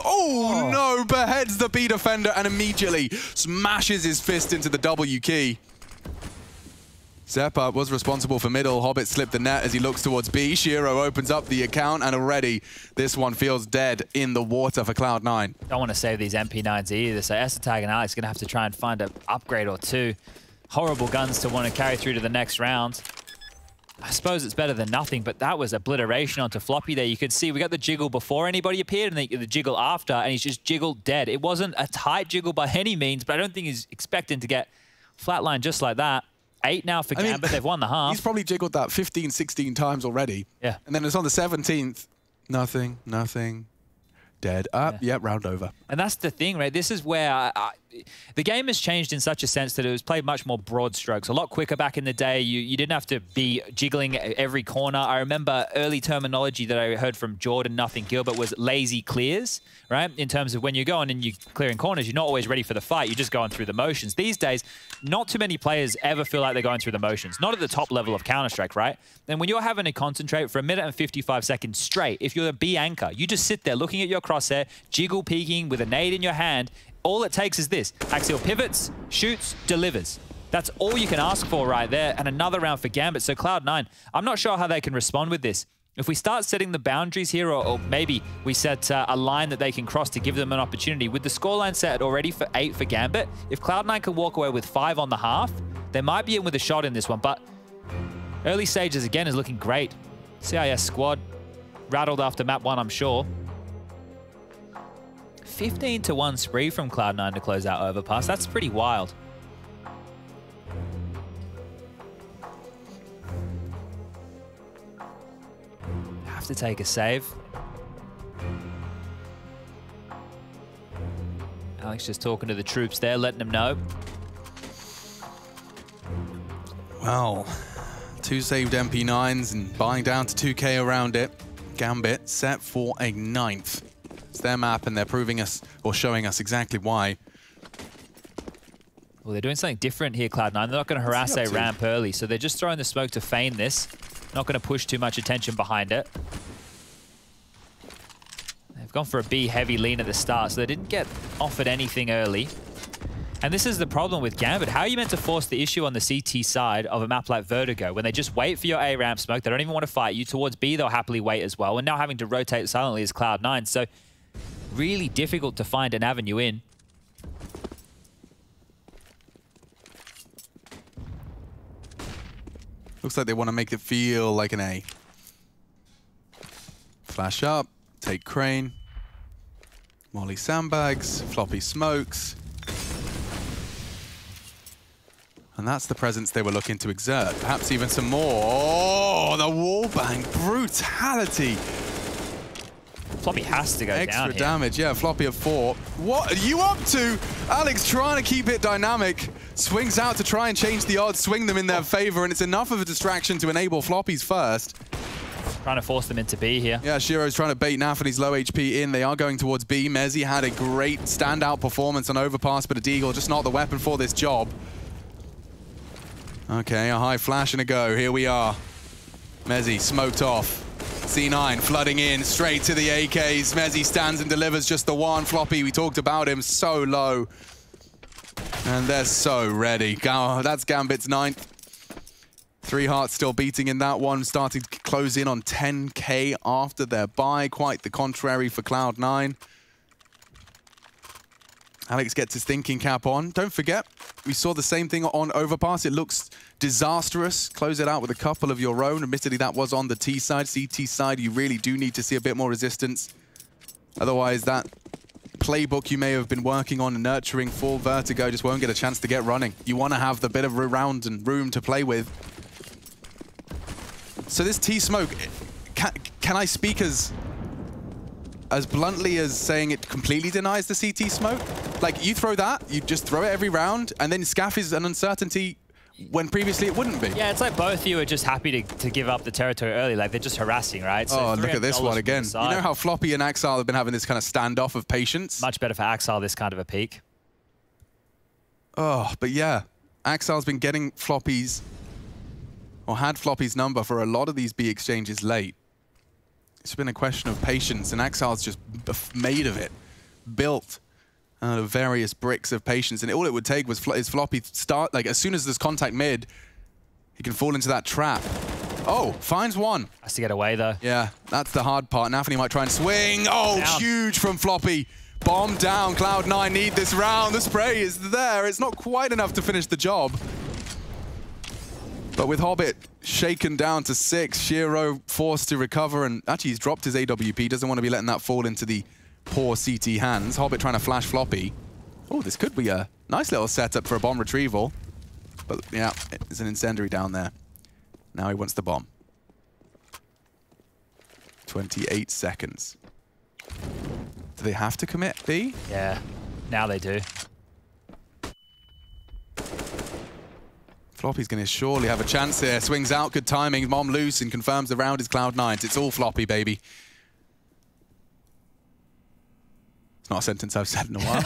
S10: Oh, no! Beheads the B defender and immediately smashes his fist into the W key. Zeppa was responsible for middle. Hobbit slipped the net as he looks towards B. Shiro opens up the account, and already this one feels dead in the water for Cloud9.
S9: Don't want to save these MP9s either, so S-Tag and Alex are going to have to try and find an upgrade or two. Horrible guns to want to carry through to the next round. I suppose it's better than nothing, but that was obliteration onto Floppy there. You could see we got the jiggle before anybody appeared and the jiggle after, and he's just jiggled dead. It wasn't a tight jiggle by any means, but I don't think he's expecting to get flatlined just like that. 8 now for Gambit. They've won the half.
S10: He's probably jiggled that 15, 16 times already.
S9: Yeah.
S10: And then it's on the 17th. Nothing, nothing. Dead. Yep, round over.
S9: And that's the thing, right? This is where the game has changed in such a sense that it was played much more broad strokes. A lot quicker back in the day. You didn't have to be jiggling every corner. I remember early terminology that I heard from Jordan, Nothing Gilbert, was lazy clears, right? In terms of when you're going and you're clearing corners, you're not always ready for the fight. You're just going through the motions. These days, not too many players ever feel like they're going through the motions. Not at the top level of Counter-Strike, right? And when you're having to concentrate for 1 minute and 55 seconds straight, if you're a B anchor, you just sit there looking at your crosshair, jiggle peeking with a nade in your hand. All it takes is this. Axial pivots, shoots, delivers. That's all you can ask for right there. And another round for Gambit. So Cloud9, I'm not sure how they can respond with this. If we start setting the boundaries here, or maybe we set a line that they can cross to give them an opportunity. With the scoreline set already for 8 for Gambit, if Cloud9 can walk away with 5 on the half, they might be in with a shot in this one. But early stages, again, is looking great. CIS squad rattled after map 1, I'm sure. 15-1 spree from Cloud9 to close out Overpass. That's pretty wild. Have to take a save. Alex just talking to the troops there, letting them know.
S10: Well, 2 saved MP9s and buying down to 2K around it. Gambit set for a 9th. It's their map, and they're proving us, or showing us exactly why.
S9: Well, they're doing something different here, Cloud9. They're not going to harass a ramp early, so they're just throwing the smoke to feign this. Not going to push too much attention behind it. They've gone for a B heavy lean at the start, so they didn't get offered anything early. And this is the problem with Gambit. How are you meant to force the issue on the CT side of a map like Vertigo when they just wait for your A ramp smoke? They don't even want to fight you. Towards B, they'll happily wait as well. And now having to rotate silently is Cloud9. So really difficult to find an avenue in.
S10: Looks like they want to make it feel like an A. Flash up, take crane. Molly sandbags, floppy smokes. And that's the presence they were looking to exert. Perhaps even some more. Oh, the wallbang brutality.
S9: Floppy has to go down
S10: Extra
S9: here.
S10: damage, yeah. Floppy at 4. What are you up to? Alex trying to keep it dynamic. Swings out to try and change the odds, swing them in their favor, and it's enough of a distraction to enable Floppy's first.
S9: Trying to force them into B here.
S10: Yeah, Shiro's trying to bait Naf and his low HP in. They are going towards B. Mezzi had a great standout performance on Overpass, but a Deagle just not the weapon for this job. Okay, a high flash and a go. Here we are. Mezzi smoked off. C9 flooding in straight to the AKs. Mezzi stands and delivers just the one. Floppy, we talked about him, so low. And they're so ready. That's Gambit's 9th. 3 hearts still beating in that one, starting to close in on 10k after their buy. Quite the contrary for Cloud9. Alex gets his thinking cap on. Don't forget, we saw the same thing on Overpass. It looks disastrous. Close it out with a couple of your own. Admittedly, that was on the T side. CT side, you really do need to see a bit more resistance. Otherwise, that playbook you may have been working on and nurturing for Vertigo just won't get a chance to get running. You want to have the bit of round and room to play with. So this T-Smoke, can I speak as bluntly as saying it completely denies the CT smoke? Like, you throw that, you just throw it every round, and then Scaff is an uncertainty when previously it wouldn't be.
S9: Yeah, it's like both of you are just happy to give up the territory early. Like, they're just harassing, right? So
S10: oh, look at this one again. You know how Floppy and Axile have been having this kind of standoff of patience?
S9: Much better for Axile, this kind of a peak.
S10: Oh, but yeah, Axile's been getting Floppy's, or had Floppy's number for a lot of these B exchanges late. It's been a question of patience, and Axile's just made of it, built out of various bricks of patience. And all it would take was his Floppy start, like as soon as there's contact mid, he can fall into that trap. Oh, finds one.
S9: Has to get away though.
S10: Yeah, that's the hard part. Nafany might try and swing. Oh, down. Huge from Floppy. Bomb down. Cloud9 need this round. The spray is there. It's not quite enough to finish the job. But with Hobbit shaken down to 6, Shiro forced to recover, and actually he's dropped his AWP, doesn't want to be letting that fall into the poor CT hands. Hobbit trying to flash Floppy. Oh, this could be a nice little setup for a bomb retrieval. But yeah, it's an incendiary down there. Now he wants the bomb. 28 seconds. Do they have to commit B?
S9: Yeah, now they do.
S10: Floppy's going to surely have a chance here. Swings out, good timing. Mom loose and confirms the round is Cloud9's. It's all Floppy, baby. It's not a sentence I've said in a while.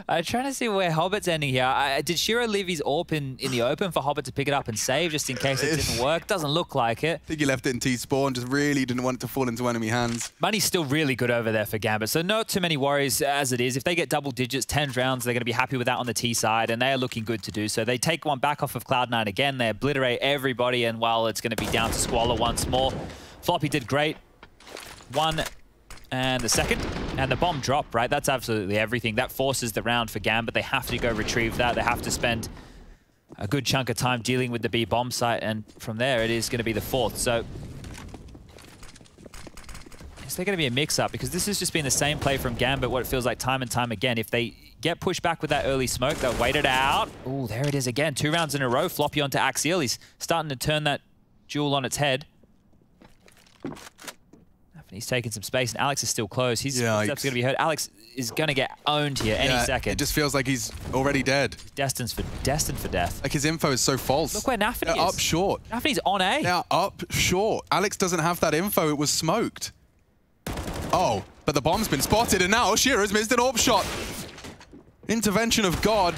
S9: I'm trying to see where Hobbit's ending here. Did Shiro leave his AWP in the open for Hobbit to pick it up and save just in case it didn't work? Doesn't look like it.
S10: I think he left it in T-spawn, just really didn't want it to fall into enemy hands.
S9: Money's still really good over there for Gambit, so not too many worries as it is. If they get double digits, 10 rounds, they're going to be happy with that on the T side, and they are looking good to do so. They take one back off of Cloud9 again. They obliterate everybody, and while it's going to be down to Squalor once more, Floppy did great. One and the second, and the bomb drop, right? That's absolutely everything. That forces the round for Gambit. They have to go retrieve that. They have to spend a good chunk of time dealing with the B bomb site, and from there it is going to be the 4th. So is there going to be a mix-up? Because this has just been the same play from Gambit, what it feels like time and time again. If they get pushed back with that early smoke, they'll wait it out. Oh, there it is again. 2 rounds in a row. Floppy onto Axial. He's starting to turn that duel on its head. He's taking some space, and Alex is still close. His footsteps are going to be heard. Alex is going to get owned here any second.
S10: It just feels like he's already dead.
S9: He's destined for death.
S10: Like, his info is so false.
S9: Look where Nafany is.
S10: Up short.
S9: Nafany's on A.
S10: They're up short. Alex doesn't have that info. It was smoked. Oh, but the bomb's been spotted, and now Shiro's missed an AWP shot. Intervention of God.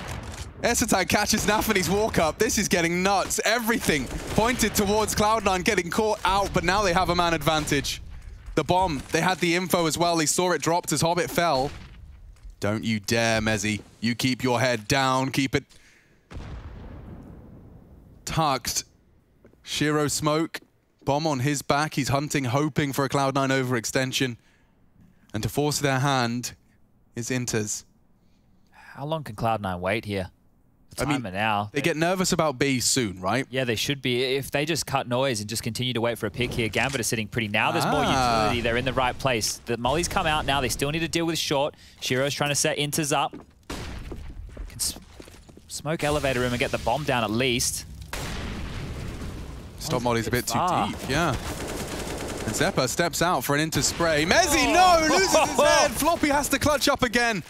S10: Esatag catches Nafany's walk up. This is getting nuts. Everything pointed towards Cloud9 getting caught out, but now they have a man advantage. The bomb, they had the info as well. They saw it dropped as Hobbit fell. Don't you dare, Mezzi. You keep your head down. Keep it tucked. Shiro smoke. Bomb on his back. He's hunting, hoping for a Cloud9 overextension. And to force their hand is Inters.
S9: How long can Cloud9 wait here?
S10: I mean,
S9: now.
S10: They get nervous about B soon, right?
S9: Yeah, they should be. If they just cut noise and just continue to wait for a pick here, Gambit is sitting pretty. Now there's more utility. They're in the right place. The Molly's come out now. They still need to deal with short. Shiro's trying to set Inters up. Can smoke elevator room and get the bomb down at least.
S10: Stop Molly's a bit too deep, yeah. And Zeppa steps out for an inter-spray. Mezzi, no, loses his head. Floppy has to clutch up again.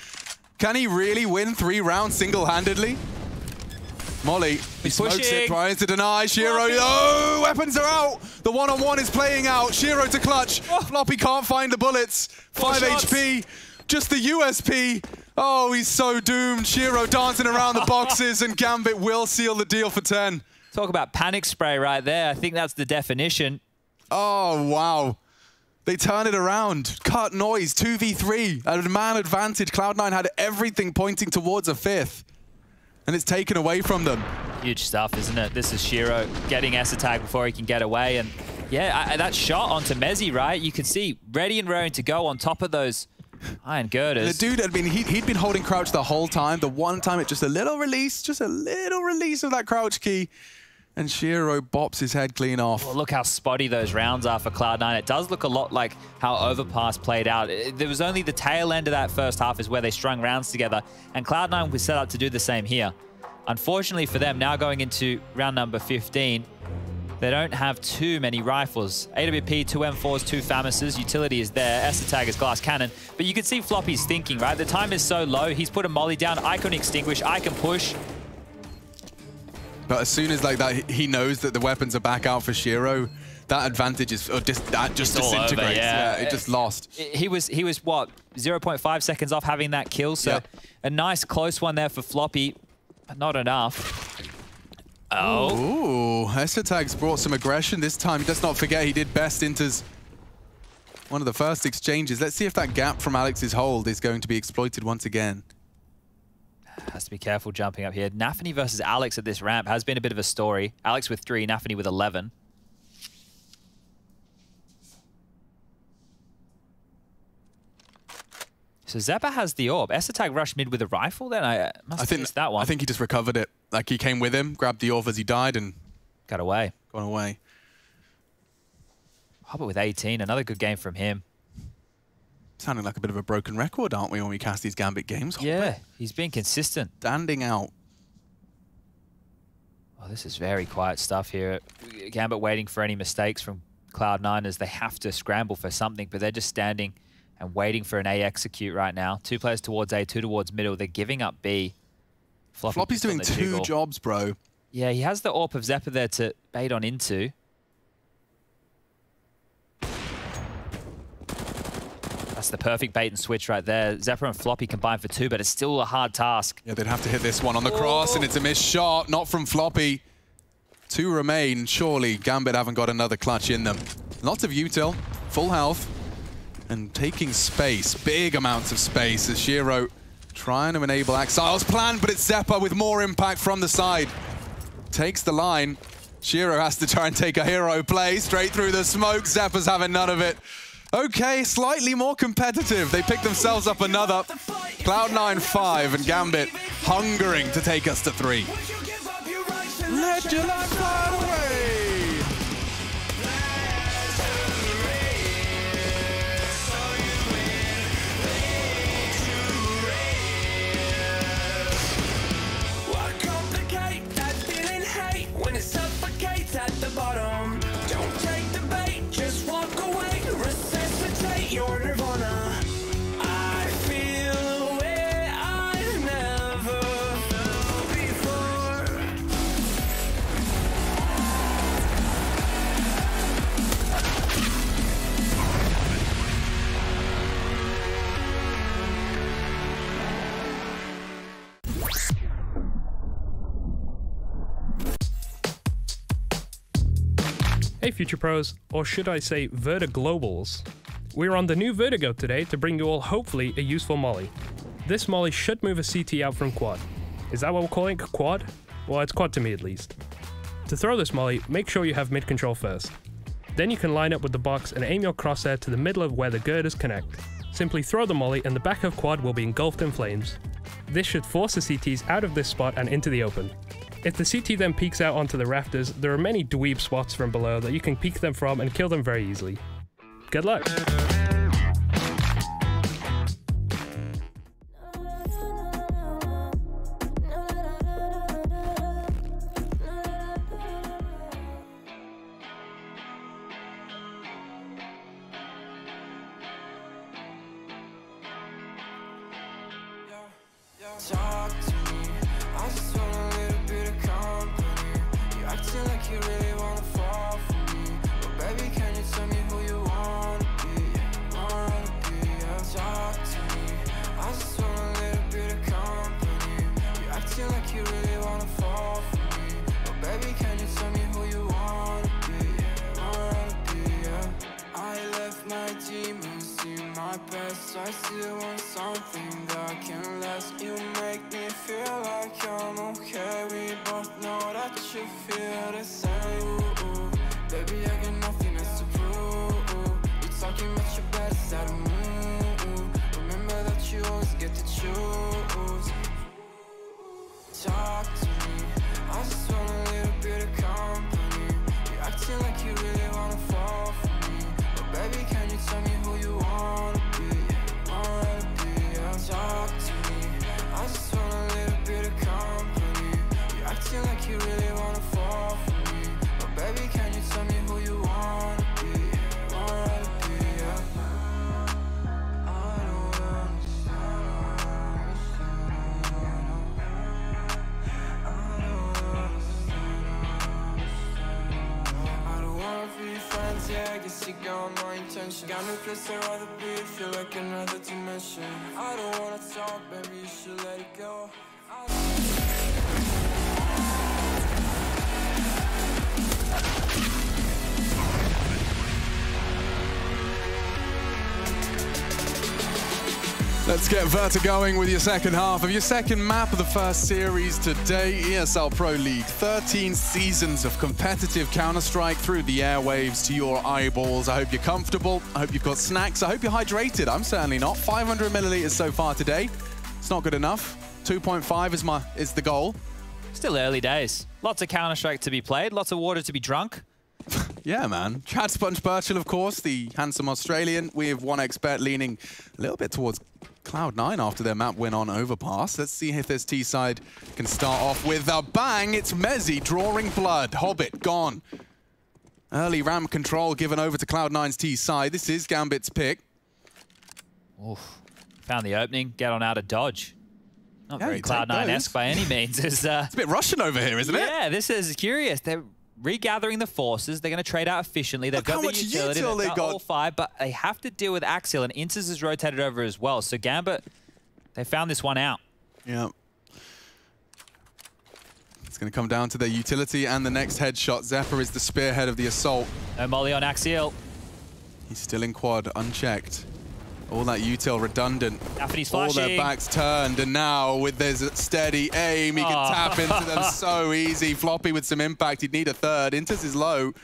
S10: Can he really win 3 rounds single-handedly? Molly, he smokes it, tries to deny. Shiro, oh, weapons are out. The one-on-one is playing out. Shiro to clutch. Floppy can't find the bullets. 5 HP, just the USP. Oh, he's so doomed. Shiro dancing around the boxes, and Gambit will seal the deal for 10.
S9: Talk about panic spray right there. I think that's the definition.
S10: Oh, wow. They turn it around. Cut noise, 2v3. At a man advantage, Cloud9 had everything pointing towards a 5th. And it's taken away from them.
S9: Huge stuff, isn't it? This is Shiro getting S attack before he can get away. And yeah, that shot onto Mezzi, right? You could see ready and raring to go on top of those iron girders.
S10: The dude, I mean, he'd been holding crouch the whole time. The one time, it just a little release of that crouch key. And Shiro bops his head clean off.
S9: Well, look how spotty those rounds are for Cloud9. It does look a lot like how Overpass played out. There was only the tail end of that first half is where they strung rounds together, and Cloud9 was set up to do the same here. Unfortunately for them, now going into round number 15, they don't have too many rifles. AWP, 2 M4s, 2 Famises, utility is there, S-Attack is glass cannon, but you can see Floppy's thinking, right? The time is so low, he's put a molly down, I can extinguish, I can push.
S10: But as soon as like that, he knows that the weapons are back out for Shiro. That advantage is that just disintegrates. Yeah, it just lost.
S9: He was what 0.5 seconds off having that kill. So a nice close one there for Floppy, but not enough.
S10: Oh, S-Attack's brought some aggression this time. Let's not forget he did best into one of the first exchanges. Let's see if that gap from Alex's hold is going to be exploited once again.
S9: Has to be careful jumping up here. Nafany versus Alex at this ramp has been a bit of a story. Alex with 3, Nafany with 11. So Zeppa has the orb. S-Attack rushed mid with a rifle then? I must have missed that one.
S10: I think he just recovered it. Like he came with him, grabbed the orb as he died and...
S9: got away.
S10: Gone away.
S9: Hobbit with 18. Another good game from him.
S10: Sounding like a bit of a broken record, aren't we, when we cast these Gambit games?
S9: Yeah, he's been consistent.
S10: Standing out.
S9: Oh, this is very quiet stuff here. Gambit waiting for any mistakes from Cloud9 as they have to scramble for something, but they're just standing and waiting for an A execute right now. 2 players towards A, 2 towards middle. They're giving up B.
S10: Floppy's doing 2 jobs, bro.
S9: Yeah, he has the AWP of Zeppa there to bait on into. That's the perfect bait and switch right there. Zeppa and Floppy combined for 2, but it's still a hard task.
S10: Yeah, they'd have to hit this one on the cross, and it's a missed shot, not from Floppy. 2 remain. Surely Gambit haven't got another clutch in them. Lots of util, full health, and taking space, big amounts of space as Shiro trying to enable Axile's plan, but it's Zeppa with more impact from the side. Takes the line. Shiro has to try and take a hero play straight through the smoke. Zeppa's having none of it. Okay, slightly more competitive. They pick themselves up another. Cloud9 5 and Gambit hungering to take us to 3. Let your life fly away.
S2: What complicate that feeling hate when it suffocates at the bottom? Don't take the bait, just walk away. Resuscitate your nirvana. I feel a way I've never felt before.
S20: Hey Future Pros, or should I say Vertiglobals. We're on the new Vertigo today to bring you all hopefully a useful molly. This molly should move a CT out from quad. Is that what we're calling quad? Well, it's quad to me at least. To throw this molly, make sure you have mid control first. Then you can line up with the box and aim your crosshair to the middle of where the girders connect. Simply throw the molly and the back of quad will be engulfed in flames. This should force the CTs out of this spot and into the open. If the CT then peeks out onto the rafters, there are many dweeb spots from below that you can peek them from and kill them very easily. Good luck!
S2: Talk to me, I just want a little bit of company. You acting like you really wanna fall for me, but baby, can you tell me who you wanna be? Talk to me, I just want a little bit of company. You acting like you really wanna fall for me, but baby, can you tell me who you wanna be? I left my demons in my past. I still want something that can last. You make me feel like I'm okay. We both know that you feel the same. Ooh, baby, I got nothing else to prove. You talking about your bad side of me. Remember that you always get to choose. Talk to me, I just want a little bit of company. You acting like you really wanna fall for me, but baby, can you tell me who you wanna be? Talk to me, I just want a little bit of company. You acting like you really wanna fall for me, but baby, can you tell me who you wanna be? Yeah, I guess you got my intention. Got no place I'd rather be, feel like another dimension. I don't wanna talk, baby, you should let it go.
S10: Let's get Verta going with your second half of your second map of the first series today, ESL Pro League. 13 seasons of competitive Counter-Strike through the airwaves to your eyeballs. I hope you're comfortable. I hope you've got snacks. I hope you're hydrated. I'm certainly not. 500 milliliters so far today. It's not good enough. 2.5 is the goal.
S9: Still early days. Lots of Counter-Strike to be played. Lots of water to be drunk.
S10: Yeah, man. Chad Sponge Birchall, of course, the handsome Australian. We have one expert leaning a little bit towards Cloud9 after their map win on Overpass. Let's see if this T-side can start off with a bang. It's Mezzy drawing blood. Hobbit gone. Early ramp control given over to Cloud9's T-side. This is Gambit's pick.
S9: Oof. Found the opening. Get on out of dodge. Not very Cloud9-esque by any means. It's a
S10: bit Russian over here, isn't it?
S9: Yeah, this is curious. They're regathering the forces. They're going to trade out efficiently. They've got the utility. They've got all five, but they have to deal with Axial, and Intas is rotated over as well. So Gambit, they found this one out.
S10: Yeah. It's going to come down to their utility and the next headshot. Zephyr is the spearhead of the assault.
S9: No molly on Axial.
S10: He's still in quad, unchecked. All that util redundant.
S9: Nafany's
S10: all
S9: flashing.
S10: their backs turned, and now with this steady aim, he can tap into them so easy. Floppy with some impact. He'd need a third. Intas is low.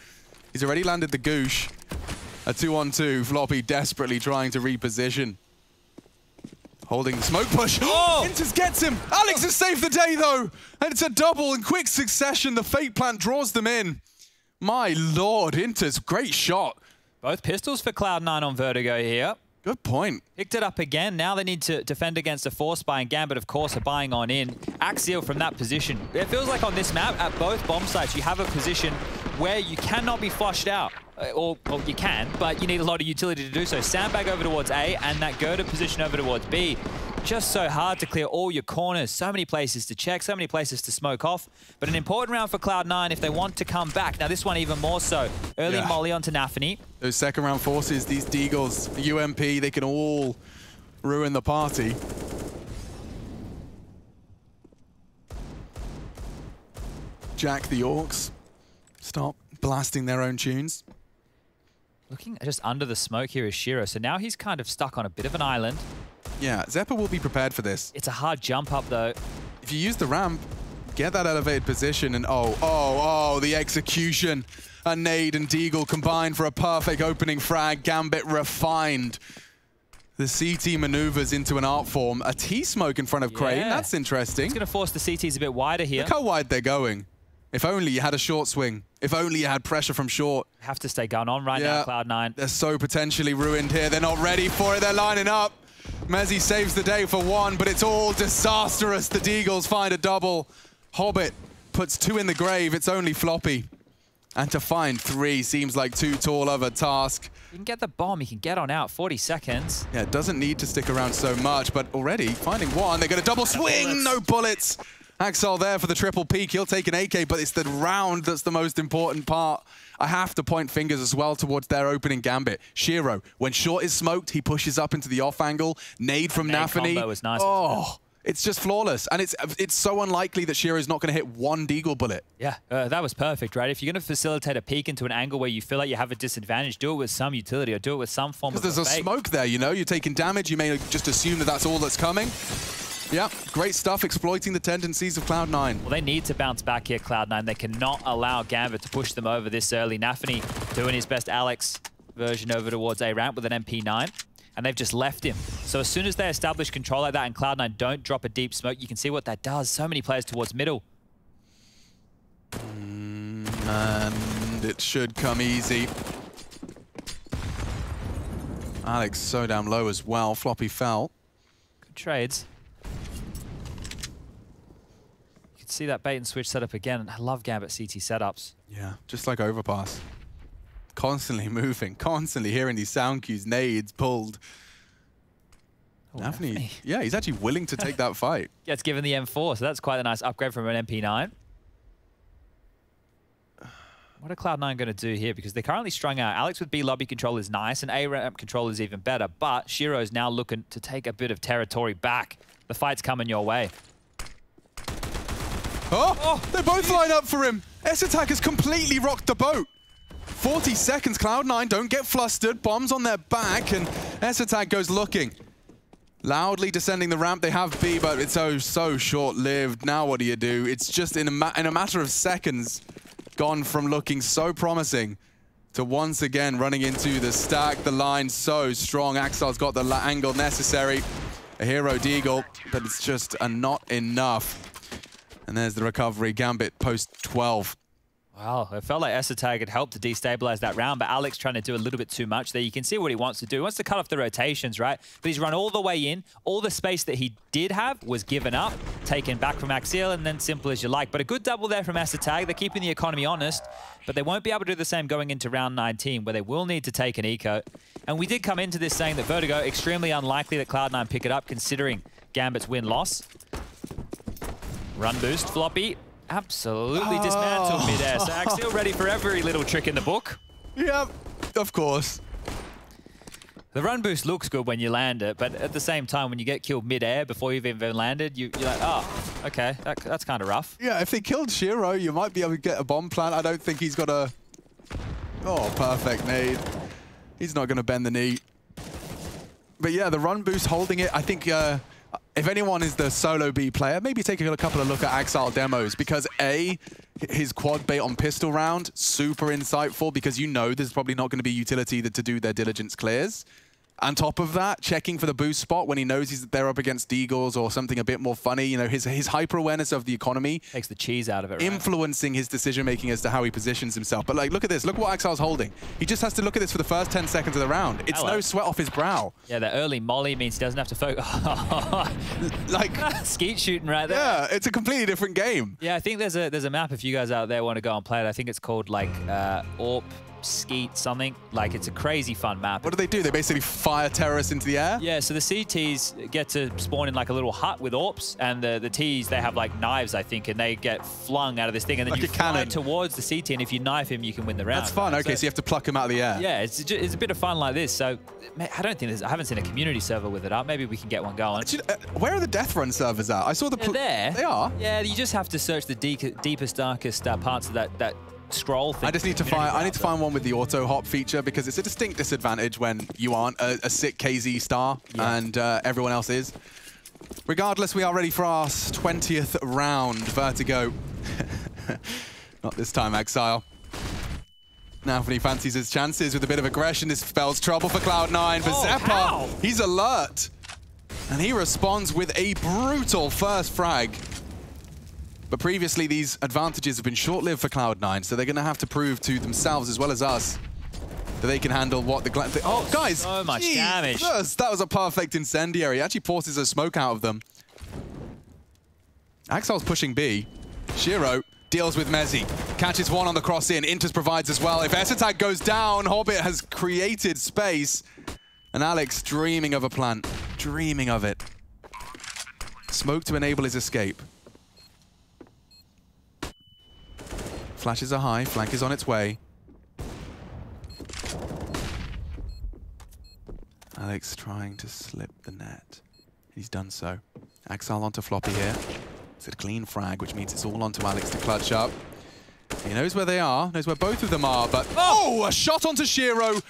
S10: He's already landed the goosh. A 2-on-2. Floppy desperately trying to reposition. Holding the smoke push. Oh! Intas gets him. Alex has saved the day, though. And it's a double in quick succession. The fate plant draws them in. My lord, Intas, great shot.
S9: Both pistols for Cloud9 on Vertigo here.
S10: Good point.
S9: Picked it up again. Now they need to defend against a force buy, and Gambit, of course, are buying on in. Axial from that position. It feels like on this map, at both bomb sites, you have a position where you cannot be flushed out. Or you can, but you need a lot of utility to do so. Sandbag over towards A, and that Gerda position over towards B. Just so hard to clear all your corners. So many places to check, so many places to smoke off. But an important round for Cloud9 if they want to come back. Now this one even more so. Early molly onto Nafany.
S10: Those second round forces, these Deagles, the UMP, they can all ruin the party. Jack the Orcs stop blasting their own tunes.
S9: Looking just under the smoke here is Shiro. So now he's kind of stuck on a bit of an island.
S10: Yeah, Zephyr will be prepared for this.
S9: It's a hard jump up, though.
S10: If you use the ramp, get that elevated position, and oh, the execution. A nade and Deagle combined for a perfect opening frag. Gambit refined. The CT maneuvers into an art form. A T-smoke in front of Crane. That's interesting.
S9: It's going to force the CTs a bit wider here.
S10: Look how wide they're going. If only you had a short swing. If only you had pressure from short.
S9: Have to stay gun on right now, Cloud9.
S10: They're so potentially ruined here. They're not ready for it. They're lining up. Mezzy saves the day for one, but it's all disastrous. The Deagles find a double. Hobbit puts two in the grave. It's only Floppy. And to find 3 seems like too tall of a task.
S9: You can get the bomb, you can get on out, 40 seconds.
S10: Yeah, it doesn't need to stick around so much, but already finding 1. They're going to double swing, no bullets. Axel there for the triple peak. He'll take an AK, but it's the round that's the most important part. I have to point fingers as well towards their opening gambit. Shiro, when short is smoked, he pushes up into the off angle. Nade from Nafany.
S9: Combo was nice.
S10: Oh, it's just flawless. And it's so unlikely that Shiro's not going to hit 1 deagle bullet.
S9: Yeah, that was perfect, right? If you're going to facilitate a peek into an angle where you feel like you have a disadvantage, do it with some utility or do it with some form of
S10: Because there's a smoke there, you know? You're taking damage. You may just assume that that's all that's coming. Yeah, great stuff, exploiting the tendencies of Cloud9.
S9: Well, they need to bounce back here, Cloud9. They cannot allow Gambit to push them over this early. Nafany doing his best Alex version over towards A-Ramp with an MP9, and they've just left him. So as soon as they establish control like that and Cloud9 don't drop a deep smoke, you can see what that does. So many players towards middle.
S10: And it should come easy. Alex so damn low as well. Floppy fell.
S9: Good trades. See that bait and switch setup again. I love Gambit CT setups.
S10: Yeah, just like Overpass. Constantly moving, constantly hearing these sound cues, nades pulled. Oh, Nafany, yeah, he's actually willing to take that fight.
S9: Gets given the M4, so that's quite a nice upgrade from an MP9. What are Cloud9 going to do here? Because they're currently strung out. Alex with B lobby control is nice, and A-Ramp control is even better, but Shiro's now looking to take a bit of territory back. The fight's coming your way.
S10: Oh, they both line up for him. S-Attack has completely rocked the boat. 40 seconds, Cloud9 don't get flustered. Bombs on their back, and S-Attack goes looking. Loudly descending the ramp. They have B, but it's so short-lived. Now what do you do? It's just in a matter of seconds gone from looking so promising to once again running into the stack. The line so strong. Axel's got the angle necessary. A hero deagle, but it's just not enough. And there's the recovery. Gambit post 12.
S9: Wow, it felt like S-Attack had helped to destabilize that round, but Alex trying to do a little bit too much there. You can see what he wants to do. He wants to cut off the rotations, right? But he's run all the way in. All the space that he did have was given up, taken back from Axiel, and then simple as you like. But a good double there from S-Attack. They're keeping the economy honest, but they won't be able to do the same going into round 19, where they will need to take an eco. And we did come into this saying that Vertigo, extremely unlikely that Cloud9 pick it up, considering Gambit's win-loss. Run boost, Floppy. Absolutely dismantled mid-air. So Axiel ready for every little trick in the book.
S10: Yep, of course.
S9: The run boost looks good when you land it, but at the same time, when you get killed mid-air before you've even landed, you're like, oh, okay, that's kind of rough.
S10: Yeah, if they killed Shiro, you might be able to get a bomb plant. I don't think he's got a... Oh, perfect nade. He's not going to bend the knee. But yeah, the run boost holding it, I think... if anyone is the solo B player, maybe take a couple of look at Axel demos, because A, his quad bait on pistol round, super insightful, because you know there's probably not going to be utility to do their diligence clears. On top of that, checking for the boost spot when he knows they're up against Deagles or something a bit more funny. You know, his hyper-awareness of the economy
S9: takes the cheese out of it, right?
S10: Influencing his decision-making as to how he positions himself. But like, look at this. Look what Axel's holding. He just has to look at this for the first 10 seconds of the round. It's no sweat off his brow.
S9: Yeah, the early molly means he doesn't have to focus.
S10: Like
S9: skeet shooting right there.
S10: Yeah, it's a completely different game.
S9: Yeah, I think there's a map if you guys out there want to go and play it. I think it's called like AWP Skeet something. Like, it's a crazy fun map.
S10: What do? They basically fire terrorists into the air?
S9: Yeah, so the CTs get to spawn in like a little hut with AWPs, and the Ts, they have like knives, I think, and they get flung out of this thing, and then like you fly towards the CT, and if you knife him, you can win the round.
S10: That's fun.
S9: Right?
S10: Okay, so you have to pluck him out of the air.
S9: Yeah, it's a bit of fun like this. So I don't think I haven't seen a community server with it up. Maybe we can get one going.
S10: Where are the Death Run servers at? I saw the...
S9: They're there.
S10: They are?
S9: Yeah, you just have to search the deepest, darkest parts of that scroll thing.
S10: I just need to find one with the auto hop feature, because it's a distinct disadvantage when you aren't a sick KZ star and everyone else is. Regardless, we are ready for our 20th round. Vertigo. Not this time, Exile. Now, when he fancies his chances with a bit of aggression, this spells trouble for Cloud9. But Zeppa, he's alert. And he responds with a brutal first frag. But previously, these advantages have been short-lived for Cloud9, so they're going to have to prove to themselves, as well as us, that they can handle what the... Oh, guys!
S9: So much damage.
S10: That was a perfect incendiary. He actually forces a smoke out of them. Axel's pushing B. Shiro deals with Mezzi. Catches one on the cross in. Inters provides as well. If S-Attack goes down, Hobbit has created space. And Alex dreaming of a plant. Dreaming of it. Smoke to enable his escape. Flashes are high. Flank is on its way. Alex trying to slip the net. He's done so. Axal onto Floppy here. It's a clean frag, which means it's all onto Alex to clutch up. He knows where they are, knows where both of them are, but oh, a shot onto Shiro.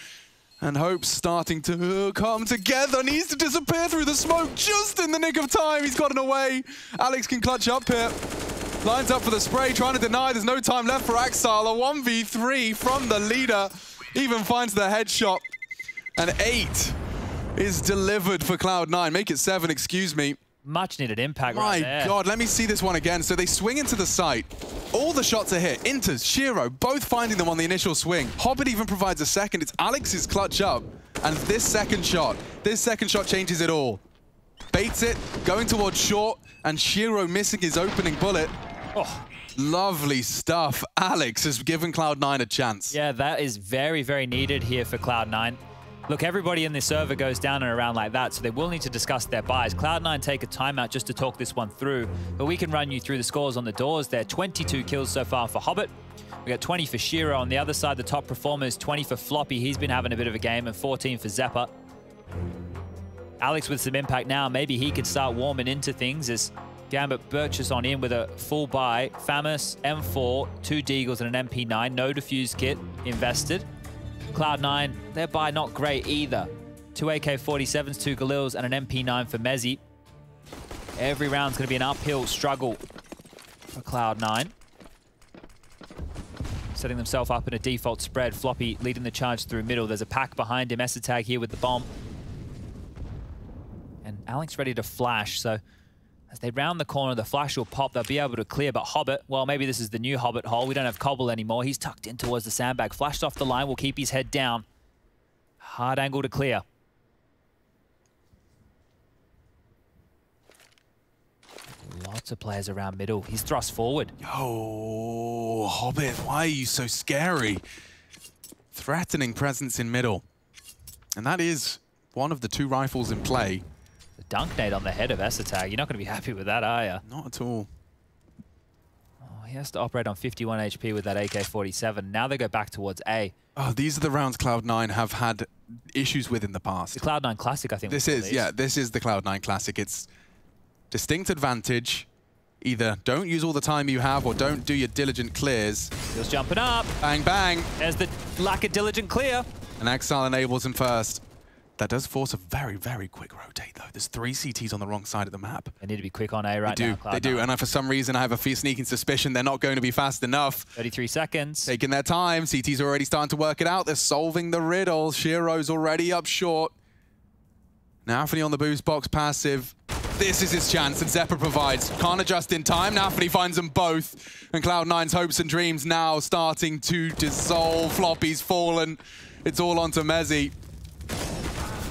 S10: And Hope's starting to come together. Needs to disappear through the smoke just in the nick of time. He's gotten away. Alex can clutch up here. Lines up for the spray, trying to deny. There's no time left for Axal. A 1v3 from the leader. Even finds the headshot. And 8 is delivered for Cloud9. Make it 7, excuse me.
S9: Much needed impact right there.
S10: My God, let me see this one again. So they swing into the site. All the shots are hit. Inters, Shiro, both finding them on the initial swing. Hobbit even provides a second. It's Alex's clutch up. And this second shot changes it all. Baits it, going towards short, and Shiro missing his opening bullet. Oh, lovely stuff. Alex has given Cloud9 a chance.
S9: Yeah, that is very, very needed here for Cloud9. Look, everybody in this server goes down and around like that, so they will need to discuss their buys. Cloud9 take a timeout just to talk this one through, but we can run you through the scores on the doors there. 22 kills so far for Hobbit. We got 20 for Shiro. On the other side, the top performers, 20 for Floppy. He's been having a bit of a game, and 14 for Zeppa. Alex with some impact now. Maybe he could start warming into things as Gambit Burgess on in with a full buy. Famus, M4, 2 Deagles and an MP9. No defuse kit invested. Cloud9, their buy not great either. 2 AK-47s, 2 Galils, and an MP9 for Mezzi. Every round's going to be an uphill struggle for Cloud9. Setting themselves up in a default spread. Floppy leading the charge through middle. There's a pack behind him. S-Tag here with the bomb. And Alex ready to flash, so as they round the corner, the flash will pop. They'll be able to clear, but Hobbit, well, maybe this is the new Hobbit hole. We don't have Cobble anymore. He's tucked in towards the sandbag. Flashed off the line, will keep his head down. Hard angle to clear. Lots of players around middle. He's thrust forward.
S10: Yo, Hobbit, why are you so scary? Threatening presence in middle. And that is one of the 2 rifles in play.
S9: The dunk nade on the head of S-Tag. You're not going to be happy with that, are you?
S10: Not at all.
S9: Oh, he has to operate on 51 HP with that AK-47. Now they go back towards A.
S10: Oh, these are the rounds Cloud9 have had issues with in the past.
S9: The Cloud9 Classic, I think.
S10: This is, yeah, this is the Cloud9 Classic. It's distinct advantage. Either don't use all the time you have or don't do your diligent clears.
S9: Just jumping up.
S10: Bang, bang.
S9: There's the lack of diligent clear.
S10: And Axal enables him first. That does force a very, very quick rotate, though. There's 3 CTs on the wrong side of the map.
S9: They need to be quick on A right now.
S10: They do. And for some reason, I have a sneaking suspicion they're not going to be fast enough.
S9: 33 seconds.
S10: Taking their time. CT's already starting to work it out. They're solving the riddle. Shiro's already up short. Nafany on the boost box passive. This is his chance, and Zeppa provides. Can't adjust in time. Nafany finds them both. And Cloud9's hopes and dreams now starting to dissolve. Floppy's fallen. It's all onto Mezzi.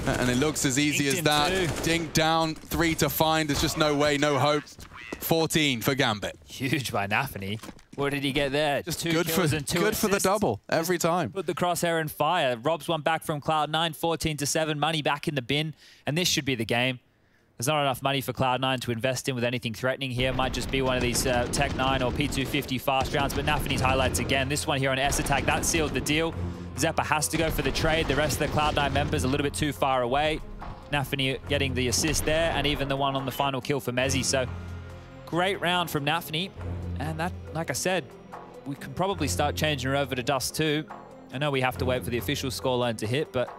S10: And it looks as easy as that. Dink down, 3 to find. There's just no way, no hope. 14 for Gambit.
S9: Huge by Nafany. What did he get there?
S10: Just
S9: 2
S10: good
S9: kills and 2
S10: good
S9: assists.
S10: for the double every time.
S9: Put the crosshair in fire. Robs one back from Cloud9, 14-7. Money back in the bin, and this should be the game. There's not enough money for Cloud9 to invest in with anything threatening here. Might just be one of these Tech 9 or P250 fast rounds, but Nafany's highlights again. This one here on S-Attack, that sealed the deal. Zeppa has to go for the trade. The rest of the Cloud9 members a little bit too far away. Nafany getting the assist there, and even the one on the final kill for Mezzi. So great round from Nafany. And that, like I said, we can probably start changing her over to Dust 2. I know we have to wait for the official scoreline to hit, but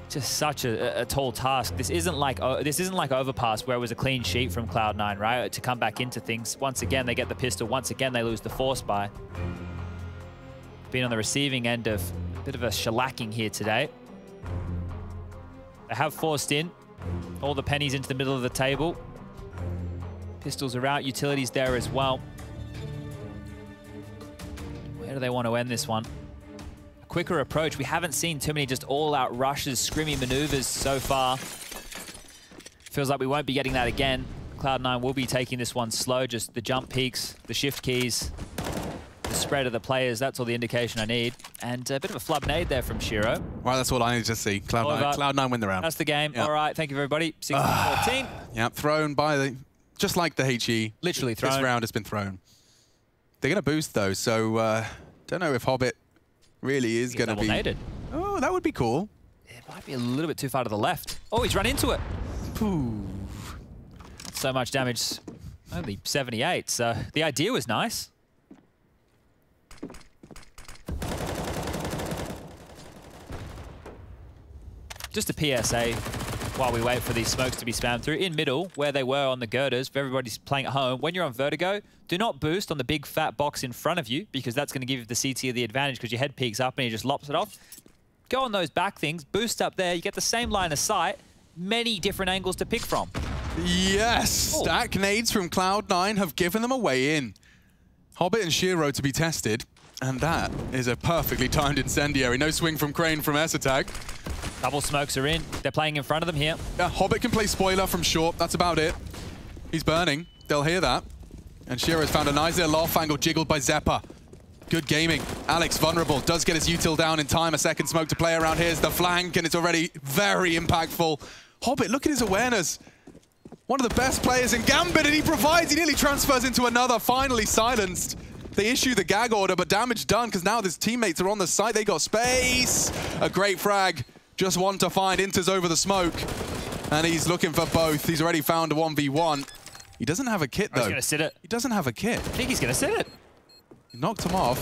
S9: just such a tall task. This isn't like Overpass, where it was a clean sheet from Cloud9, right? To come back into things. Once again, they get the pistol. Once again, they lose the force buy. Been on the receiving end of a bit of a shellacking here today. They have forced in all the pennies into the middle of the table. Pistols are out, utilities there as well. Where do they want to end this one? A quicker approach. We haven't seen too many just all-out rushes, scrimmy maneuvers so far. Feels like we won't be getting that again. Cloud9 will be taking this one slow, just the jump peaks, the shift keys, the spread of the players, that's all the indication I need. And a bit of a flub nade there from Shiro.
S10: Right, that's all I need to see. Cloud9 win the round.
S9: That's the game. Yep. All right, thank you everybody. 16-14.
S10: Yep, thrown by the, just like the HE.
S9: Literally thrown.
S10: This round has been thrown. They're going to boost though, so don't know if Hobbit really is going to be...
S9: Naded.
S10: Oh, that would be cool.
S9: It might be a little bit too far to the left. Oh, he's run into it.
S10: Ooh.
S9: Not so much damage, only 78, so the idea was nice. Just a PSA while we wait for these smokes to be spammed through. In middle, where they were on the girders, if everybody's playing at home, when you're on Vertigo, do not boost on the big fat box in front of you, because that's going to give you the CT the advantage because your head peeks up and he just lops it off. Go on those back things, boost up there, you get the same line of sight, many different angles to pick from.
S10: Yes! Ooh. Stack nades from Cloud9 have given them a way in. Hobbit and Shiro to be tested, and that is a perfectly timed incendiary. No swing from Crane from S-Attack.
S9: Double smokes are in. They're playing in front of them here.
S10: Yeah, Hobbit can play spoiler from short. That's about it. He's burning. They'll hear that. And Shiro's found a nice little off angle jiggled by Zeppa. Good gaming. Alex vulnerable. Does get his util down in time. A second smoke to play around. Here's the flank, and it's already very impactful. Hobbit, look at his awareness. One of the best players in Gambit, and he provides. He nearly transfers into another. Finally silenced. They issue the gag order, but damage done because now his teammates are on the site. They got space. A great frag. Just one to find. Inter's over the smoke. And he's looking for both. He's already found a 1v1. He doesn't have a kit, though.
S9: He's going to sit it.
S10: He doesn't have a kit.
S9: I think he's going to sit it.
S10: He knocked him off.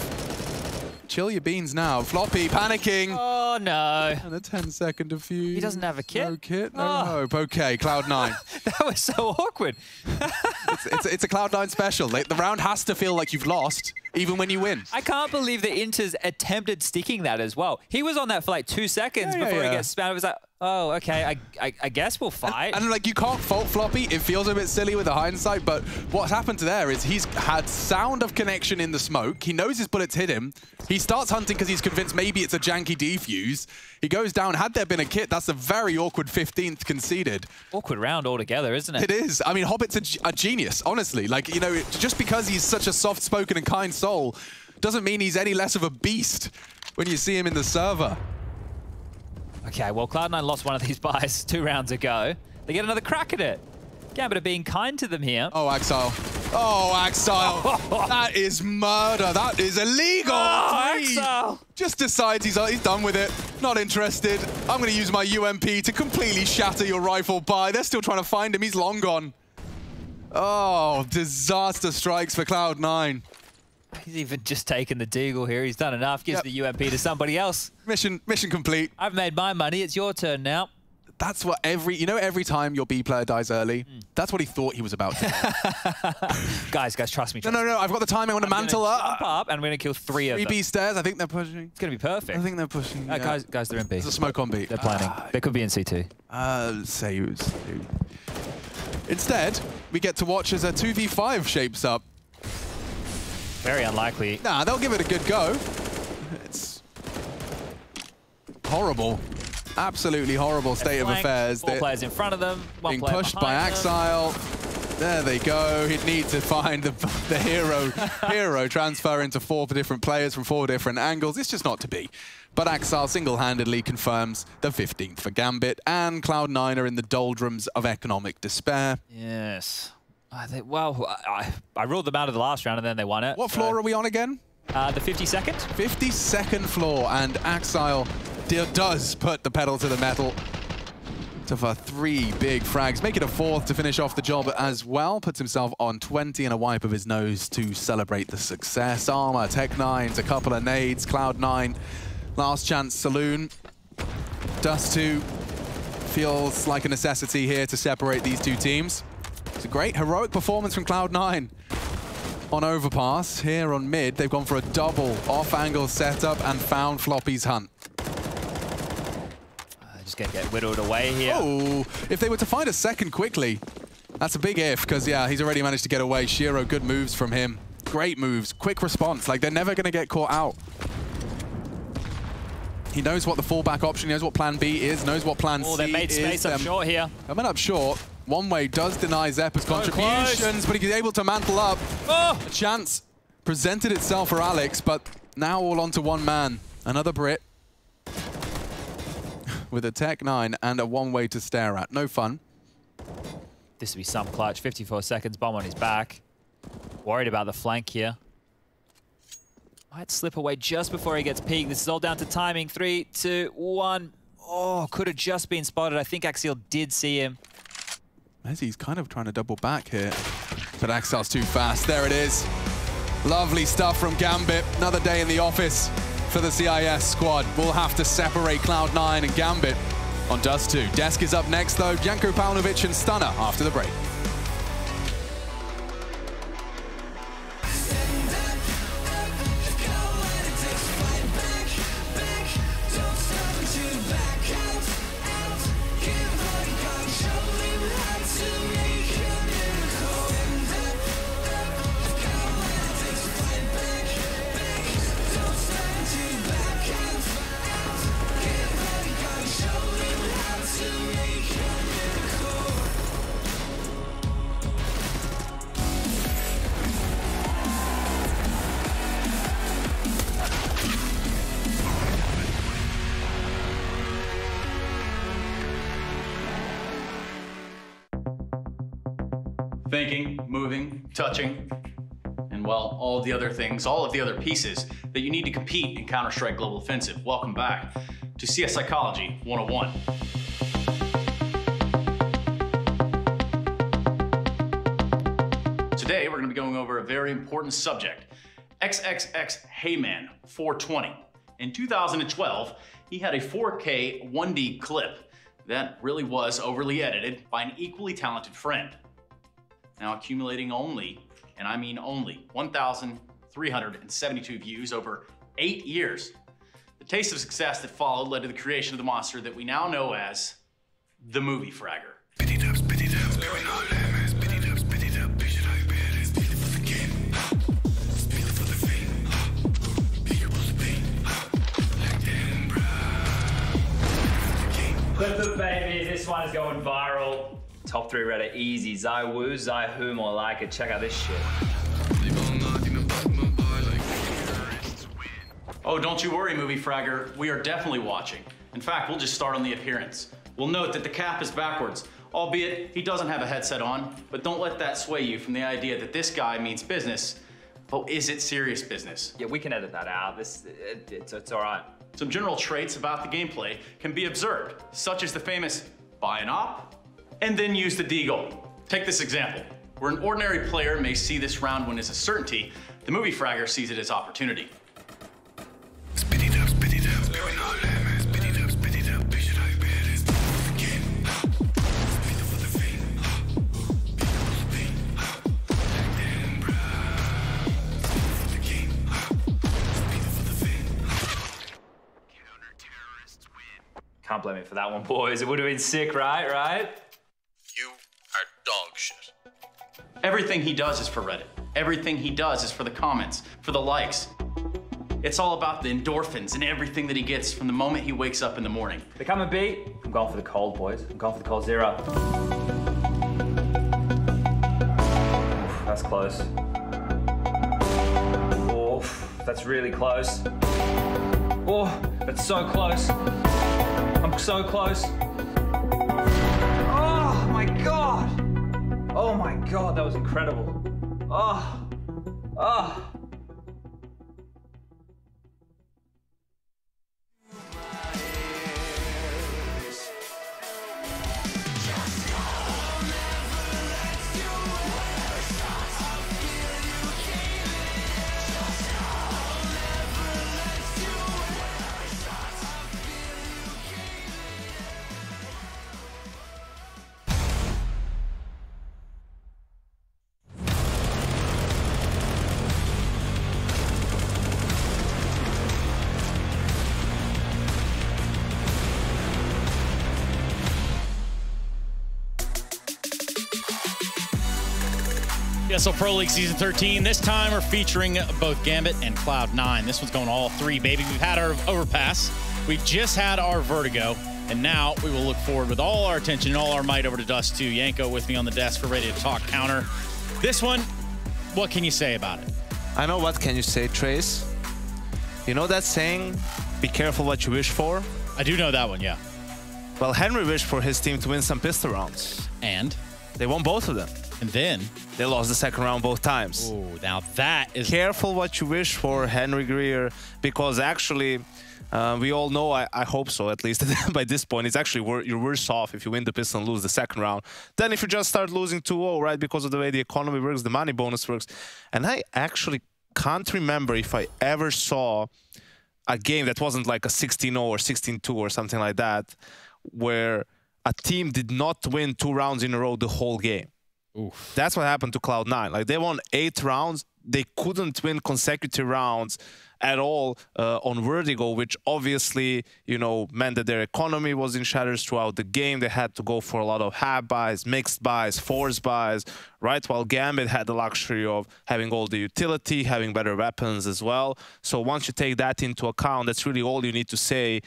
S10: Chill your beans now. Floppy panicking.
S9: Oh, no.
S10: And a 10-second defuse.
S9: He doesn't have a kit?
S10: No kit, no hope. Okay, Cloud9.
S9: That was so awkward.
S10: it's a Cloud9 special. The round has to feel like you've lost, even when you win.
S9: I can't believe that Inter's attempted sticking that as well. He was on that for like 2 seconds before he gets spammed. It was like, oh, okay, I guess we'll fight.
S10: And like, you can't fault Floppy. It feels a bit silly with the hindsight, but what's happened there is he's had sound of connection in the smoke. He knows his bullets hit him. He starts hunting because he's convinced maybe it's a janky defuse. He goes down. Had there been a kit, that's a very awkward 15th conceded.
S9: Awkward round altogether, isn't it?
S10: It is. I mean, Hobbit's a genius, honestly. Like, you know, just because he's such a soft-spoken and kind soul doesn't mean he's any less of a beast when you see him in the server.
S9: Okay, well, Cloud9 lost one of these buys 2 rounds ago. They get another crack at it. Gambit are being kind to them here.
S10: Oh, Axile. Oh, Axile. That is murder. That is illegal.
S9: Oh, Axile.
S10: Just decides he's done with it. Not interested. I'm going to use my UMP to completely shatter your rifle buy. They're still trying to find him. He's long gone. Oh, disaster strikes for Cloud9.
S9: He's even just taken the deagle here. He's done enough. Gives the UMP to somebody else.
S10: Mission complete.
S9: I've made my money. It's your turn now.
S10: That's what every time your B player dies early, that's what he thought he was about to.
S9: guys, trust me.
S10: No, I've got the timing. I'm going to mantle
S9: up. And I'm going to kill 3 of them.
S10: 3 B stairs. I think they're pushing.
S9: It's going to be perfect.
S10: I think they're pushing.
S9: Guys, they're in B.
S10: There's a smoke on B.
S9: They're planning. They could be in C2.
S10: Say instead, we get to watch as a 2v5 shapes up.
S9: Very unlikely.
S10: Nah, they'll give it a good go. It's horrible. Absolutely horrible state of affairs.
S9: 4 players in front of them.
S10: Being pushed by Axile. There they go. He'd need to find the hero transfer into 4 different players from 4 different angles. It's just not to be. But Axile single-handedly confirms the 15th for Gambit, and Cloud9 are in the doldrums of economic despair.
S9: Yes. I ruled them out of the last round and then they won it.
S10: What floor are we on again?
S9: The 52nd.
S10: 52nd floor, and Axile does put the pedal to the metal for 3 big frags. Make it a 4th to finish off the job as well. Puts himself on 20 and a wipe of his nose to celebrate the success. Armor, Tech-9s, a couple of nades, Cloud9, last chance saloon. Dust 2 feels like a necessity here to separate these 2 teams. It's a great heroic performance from Cloud9 on overpass. Here on mid, they've gone for a double off-angle setup and found Floppy's hunt.
S9: Just gonna get whittled away here.
S10: Oh, if they were to find a second quickly, that's a big if, because yeah, he's already managed to get away. Shiro, good moves from him. Great moves, quick response. Like, they're never gonna get caught out. He knows what the fallback option, he knows what plan B is, knows what plan C is.
S9: They made space up short here.
S10: Coming up short. One Way does deny Zeppa's contributions, but he's able to mantle up. A chance presented itself for Alex, but now all onto one man. Another Brit with a Tech 9 and a One Way to stare at. No fun.
S9: This would be some clutch. 54 seconds, bomb on his back. Worried about the flank here. Might slip away just before he gets peaked. This is all down to timing. 3, 2, 1. Oh, could have just been spotted. I think Axial did see him.
S10: Mezzi's kind of trying to double back here, but Axial's too fast. There it is. Lovely stuff from Gambit. Another day in the office for the CIS squad. We'll have to separate Cloud9 and Gambit on Dust 2. Desk is up next, though. Janko Paunovic and Stunner after the break.
S3: Thinking, moving, touching, and well, all of the other things, all of the other pieces that you need to compete in Counter-Strike Global Offensive. Welcome back to CS Psychology 101. Today, we're going to be going over a very important subject. XXX Heyman 420. In 2012, he had a 4K 1D clip that really was overly edited by an equally talented friend. Now accumulating only, and I mean only, 1,372 views over 8 years. The taste of success that followed led to the creation of the monster that we now know as the Movie Fragger.
S9: Clip it, baby. This one is going viral. Top 3 Reddit easy. Zai Wu, Zai Hu, more like it. Check out this shit.
S3: Oh, don't you worry, Movie Fragger. We are definitely watching. In fact, we'll just start on the appearance. We'll note that the cap is backwards, albeit he doesn't have a headset on, but don't let that sway you from the idea that this guy means business. Oh, is it serious business?
S9: Yeah, we can edit that out. It's all right.
S3: Some general traits about the gameplay can be observed, such as the famous buy an op, and then use the deagle. Take this example. Where an ordinary player may see this round win as a certainty, the Movie Fragger sees it as opportunity.
S9: Can't blame me for that one, boys. It would have been sick, right?
S3: You are dog shit. Everything he does is for Reddit. Everything he does is for the comments, for the likes. It's all about the endorphins and everything that he gets from the moment he wakes up in the morning.
S9: They come and beat. I'm going for the cold, boys. I'm going for the cold zero. That's close. Oh, that's really close. Oh, that's so close. I'm so close. Oh my God. Oh my God, that was incredible. Oh.
S7: ESL Pro League Season 13. This time we're featuring both Gambit and Cloud9. This one's going all 3, baby. We've had our Overpass. We just had our Vertigo. And now we will look forward with all our attention and all our might over to Dust 2. Yanko with me on the desk for Ready to Talk Counter. This one, what can you say about it?
S8: I know what can you say, Trace. You know that saying, be careful what you wish for?
S7: I do know that one, yeah.
S8: Well, Henry wished for his team to win some pistol rounds.
S7: And?
S8: They won both of them.
S7: And then?
S8: They lost the second round both times.
S7: Oh, now that is...
S8: Careful what you wish for, Henry Greer, because actually, we all know, I hope so, at least by this point, it's actually you're worse off if you win the pistol and lose the second round than if you just start losing 2-0, right? Because of the way the economy works, the money bonus works. And I actually can't remember if I ever saw a game that wasn't like a 16-0 or 16-2 or something like that, where a team did not win 2 rounds in a row the whole game.
S7: Oof.
S8: That's what happened to Cloud9. Like, they won 8 rounds. They couldn't win consecutive rounds at all on Vertigo, which obviously, you know, meant that their economy was in shatters throughout the game. They had to go for a lot of half buys, mixed buys, forced buys, right? While Gambit had the luxury of having all the utility, having better weapons as well. So once you take that into account, that's really all you need to say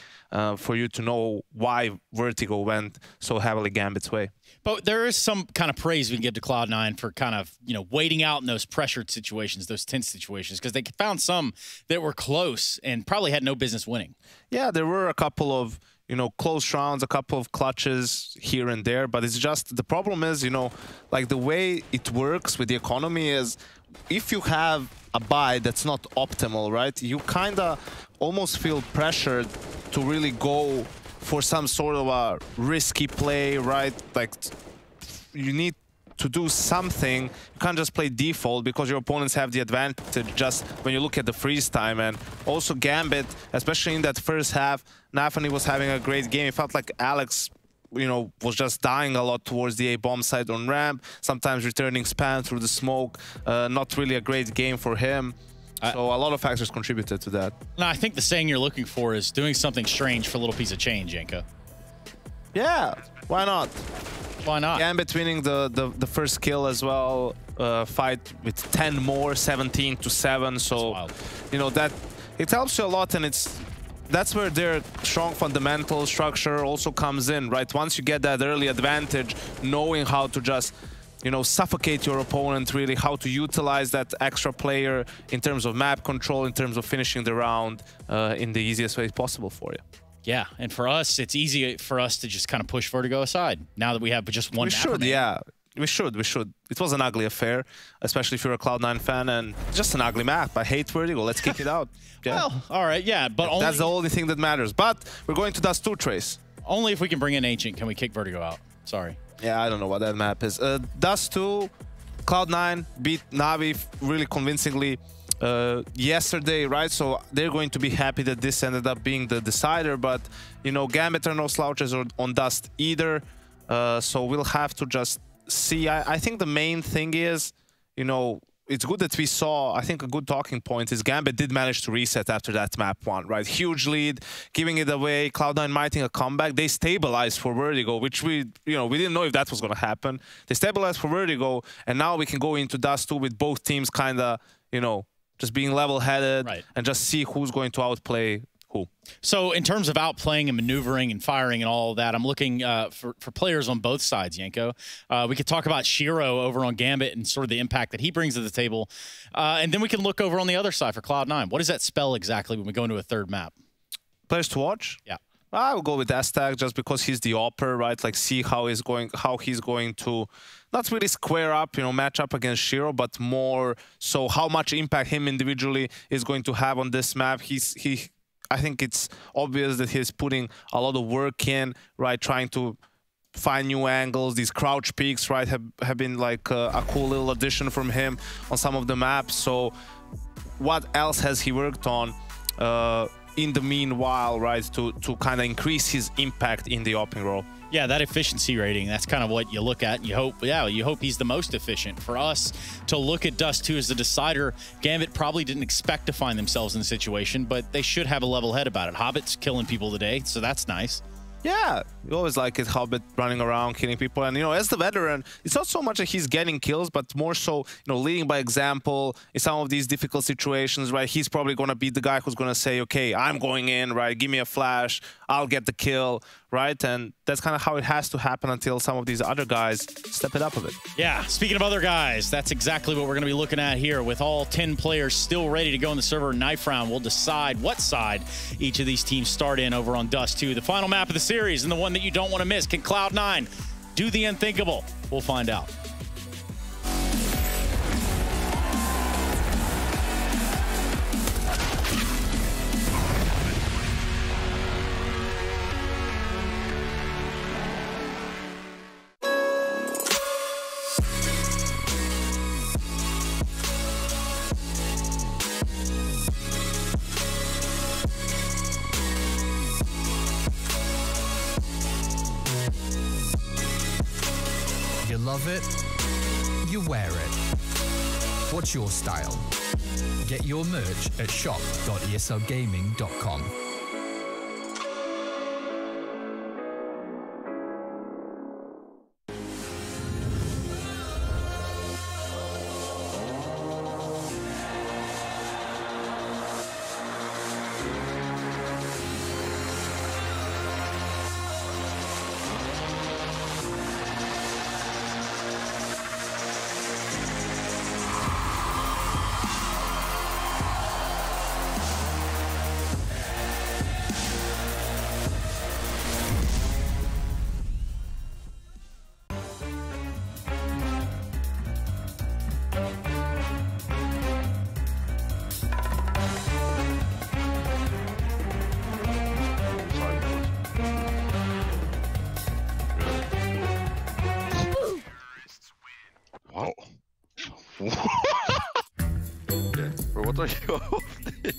S8: for you to know why Vertigo went so heavily Gambit's way.
S7: But there is some kind of praise we can give to Cloud9 for kind of, you know, waiting out in those pressured situations, those tense situations, because they found some that were close and probably had no business winning.
S8: Yeah, there were a couple of, you know, close rounds, a couple of clutches here and there, but it's just, the problem is, you know, like the way it works with the economy is if you have a buy that's not optimal, right, you kind of almost feel pressured to really go for some sort of a risky play, right? Like, you need to do something. You can't just play default because your opponents have the advantage just when you look at the freeze time. And also Gambit, especially in that first half, Nafani was having a great game. It felt like Alex, you know, was just dying a lot towards the A-bomb side on ramp, sometimes returning spam through the smoke. Not really a great game for him. So a lot of factors contributed to that.
S7: No, I think the saying you're looking for is doing something strange for a little piece of change, Yanko.
S8: Yeah, why not?
S7: Why not?
S8: Gambit winning the first kill as well, fight with 10 more, 17-7. So, you know, that it helps you a lot, and that's where their strong fundamental structure also comes in, right? Once you get that early advantage, knowing how to just, you know, suffocate your opponent, really, how to utilize that extra player in terms of map control, in terms of finishing the round in the easiest way possible for you.
S7: Yeah, and for us, it's easy for us to just kind of push Vertigo aside now that we have just one map.
S8: We should, yeah. We should. It was an ugly affair, especially if you're a Cloud9 fan, and just an ugly map. I hate Vertigo. Let's kick it out. Yeah.
S7: Well, all right, yeah, but only...
S8: That's the only thing that matters. But we're going to Dust 2, Trace.
S7: Only if we can bring in Ancient can we kick Vertigo out. Sorry.
S8: Yeah, I don't know what that map is. Dust 2, Cloud9 beat Na'Vi really convincingly yesterday, right? So they're going to be happy that this ended up being the decider, but, you know, Gambit are no slouches on Dust either. So we'll have to just see. I think the main thing is, you know, it's good that we saw, I think a good talking point is Gambit did manage to reset after that map 1, right? Huge lead, giving it away, Cloud9 mighting a comeback. They stabilized for Vertigo, which we didn't know if that was going to happen. They stabilized for Vertigo, and now we can go into Dust 2 with both teams kind of, you know, just being level-headed, right, and just see who's going to outplay who.
S7: So in terms of outplaying and maneuvering and firing and all of that, I'm looking for players on both sides, Yanko. We could talk about Shiro over on Gambit and sort of the impact that he brings to the table. And then we can look over on the other side for Cloud9. What does that spell exactly when we go into a third map?
S8: Players to watch?
S7: Yeah.
S8: I will go with Aztec just because he's the opper, right? Like, see how he's going to not really square up, you know, match up against Shiro, but more so how much impact him individually is going to have on this map. I think it's obvious that he's putting a lot of work in, right? Trying to find new angles. These crouch peaks, right, have been like a cool little addition from him on some of the maps. So what else has he worked on in the meanwhile, right, to kind of increase his impact in the open role?
S7: Yeah, that efficiency rating, that's kind of what you look at. And you hope, yeah, you hope he's the most efficient. For us to look at Dust 2 as the decider, Gambit probably didn't expect to find themselves in the situation, but they should have a level head about it. Hobbit's killing people today, so that's nice.
S8: Yeah, you always like it, Hobbit running around, killing people. And, you know, as the veteran, it's not so much that he's getting kills, but more so, you know, leading by example in some of these difficult situations, right? He's probably going to be the guy who's going to say, okay, I'm going in, right? Give me a flash. I'll get the kill, right? And that's kind of how it has to happen until some of these other guys step it up a bit.
S7: Yeah, speaking of other guys, that's exactly what we're going to be looking at here. With all 10 players still ready to go in the server knife round, we'll decide what side each of these teams start in over on Dust 2. The final map of the series and the one that you don't want to miss. Can Cloud9 do the unthinkable? We'll find out.
S5: You love it, you wear it. What's your style? Get your merch at shop.eslgaming.com.
S11: Wow. Bro, what are you?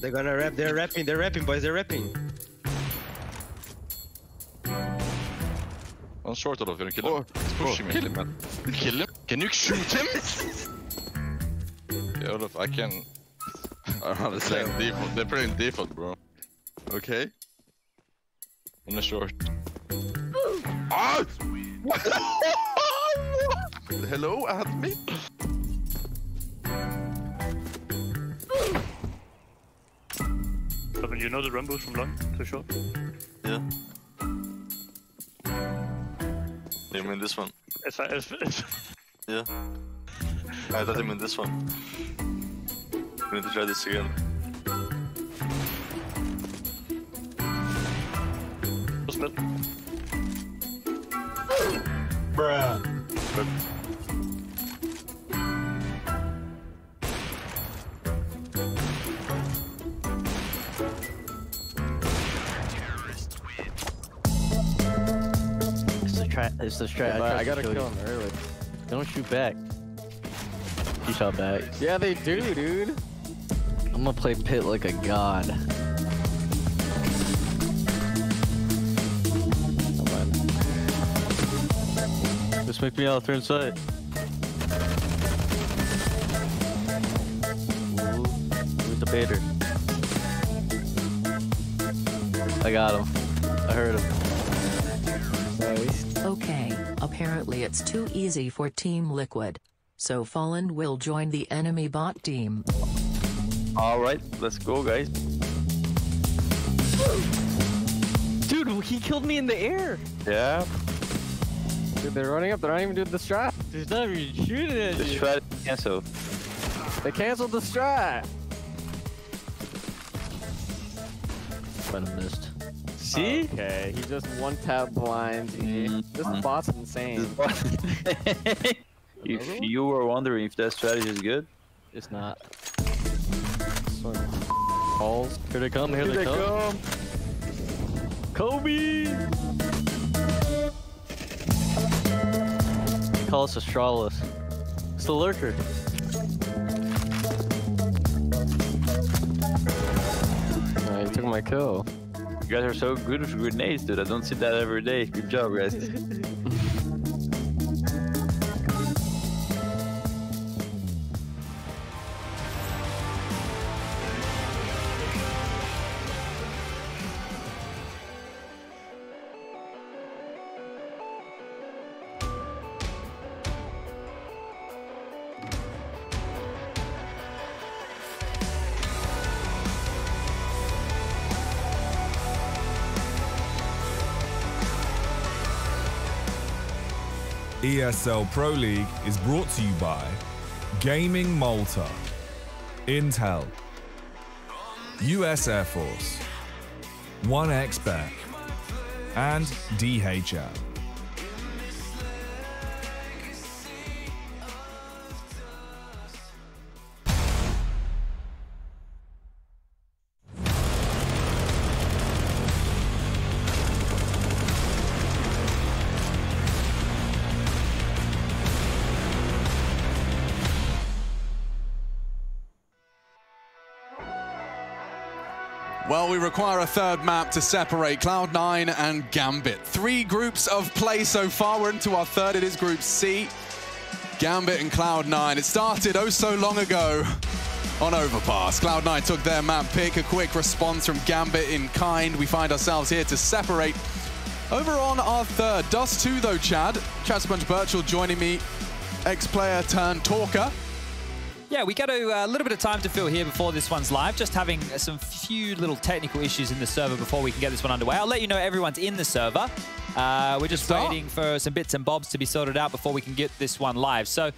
S13: They're gonna rap, they're rapping, boys, they're rapping.
S11: One short of him, kill him. He's pushing me. Kill him, man. Kill him? Can you shoot him? Yeah, Olof, I can. They're playing default. They're playing default, bro. Okay. On the short. Ah! Hello, at me?
S24: I mean, you know the Rumbles from long to short?
S22: Yeah. You mean this one? Yeah. I thought you meant this one. We need to try this again.
S24: What's mid?
S13: Bruh.
S25: It's the strat.
S26: Yeah, I gotta kill him early.
S25: Don't shoot back. He shot back.
S26: Yeah, they do, dude.
S25: I'm gonna play pit like a god. Just make me out there inside. Who's the baiter? I got him. I heard him.
S27: Okay, apparently it's too easy for Team Liquid. So Fallen will join the enemy bot team.
S25: Alright, let's go, guys. Dude, he killed me in the air!
S26: Yeah. Dude, they're running up, they're not even doing the strat.
S25: He's not even shooting at you. The strat canceled.
S26: They canceled the strat!
S25: But I missed. See?
S26: Okay, he just one-tap blinds me. This bot's insane.
S25: If you were wondering if that strategy is good, it's not. Balls. Here they come, here they come. Kobe! They call us Astralis. It's the lurker.
S26: He took my kill.
S25: You guys are so good with grenades, dude. I don't see that every day. Good job, guys.
S18: ESL Pro League is brought to you by Gaming Malta, Intel, US Air Force, 1xBet, and DHL.
S10: Well, we require a third map to separate Cloud9 and Gambit. 3 groups of play so far. We're into our third. It is Group C. Gambit and Cloud9. It started oh so long ago on Overpass. Cloud9 took their map pick. A quick response from Gambit in kind. We find ourselves here to separate. Over on our third. Dust 2 though, Chad. Chad Sponge Birchall joining me. Ex-player turned talker.
S9: Yeah, we got a little bit of time to fill here before this one's live. Just having some few little technical issues in the server before we can get this one underway. I'll let you know everyone's in the server. We're just waiting for some bits and bobs to be sorted out before we can get this one live. So you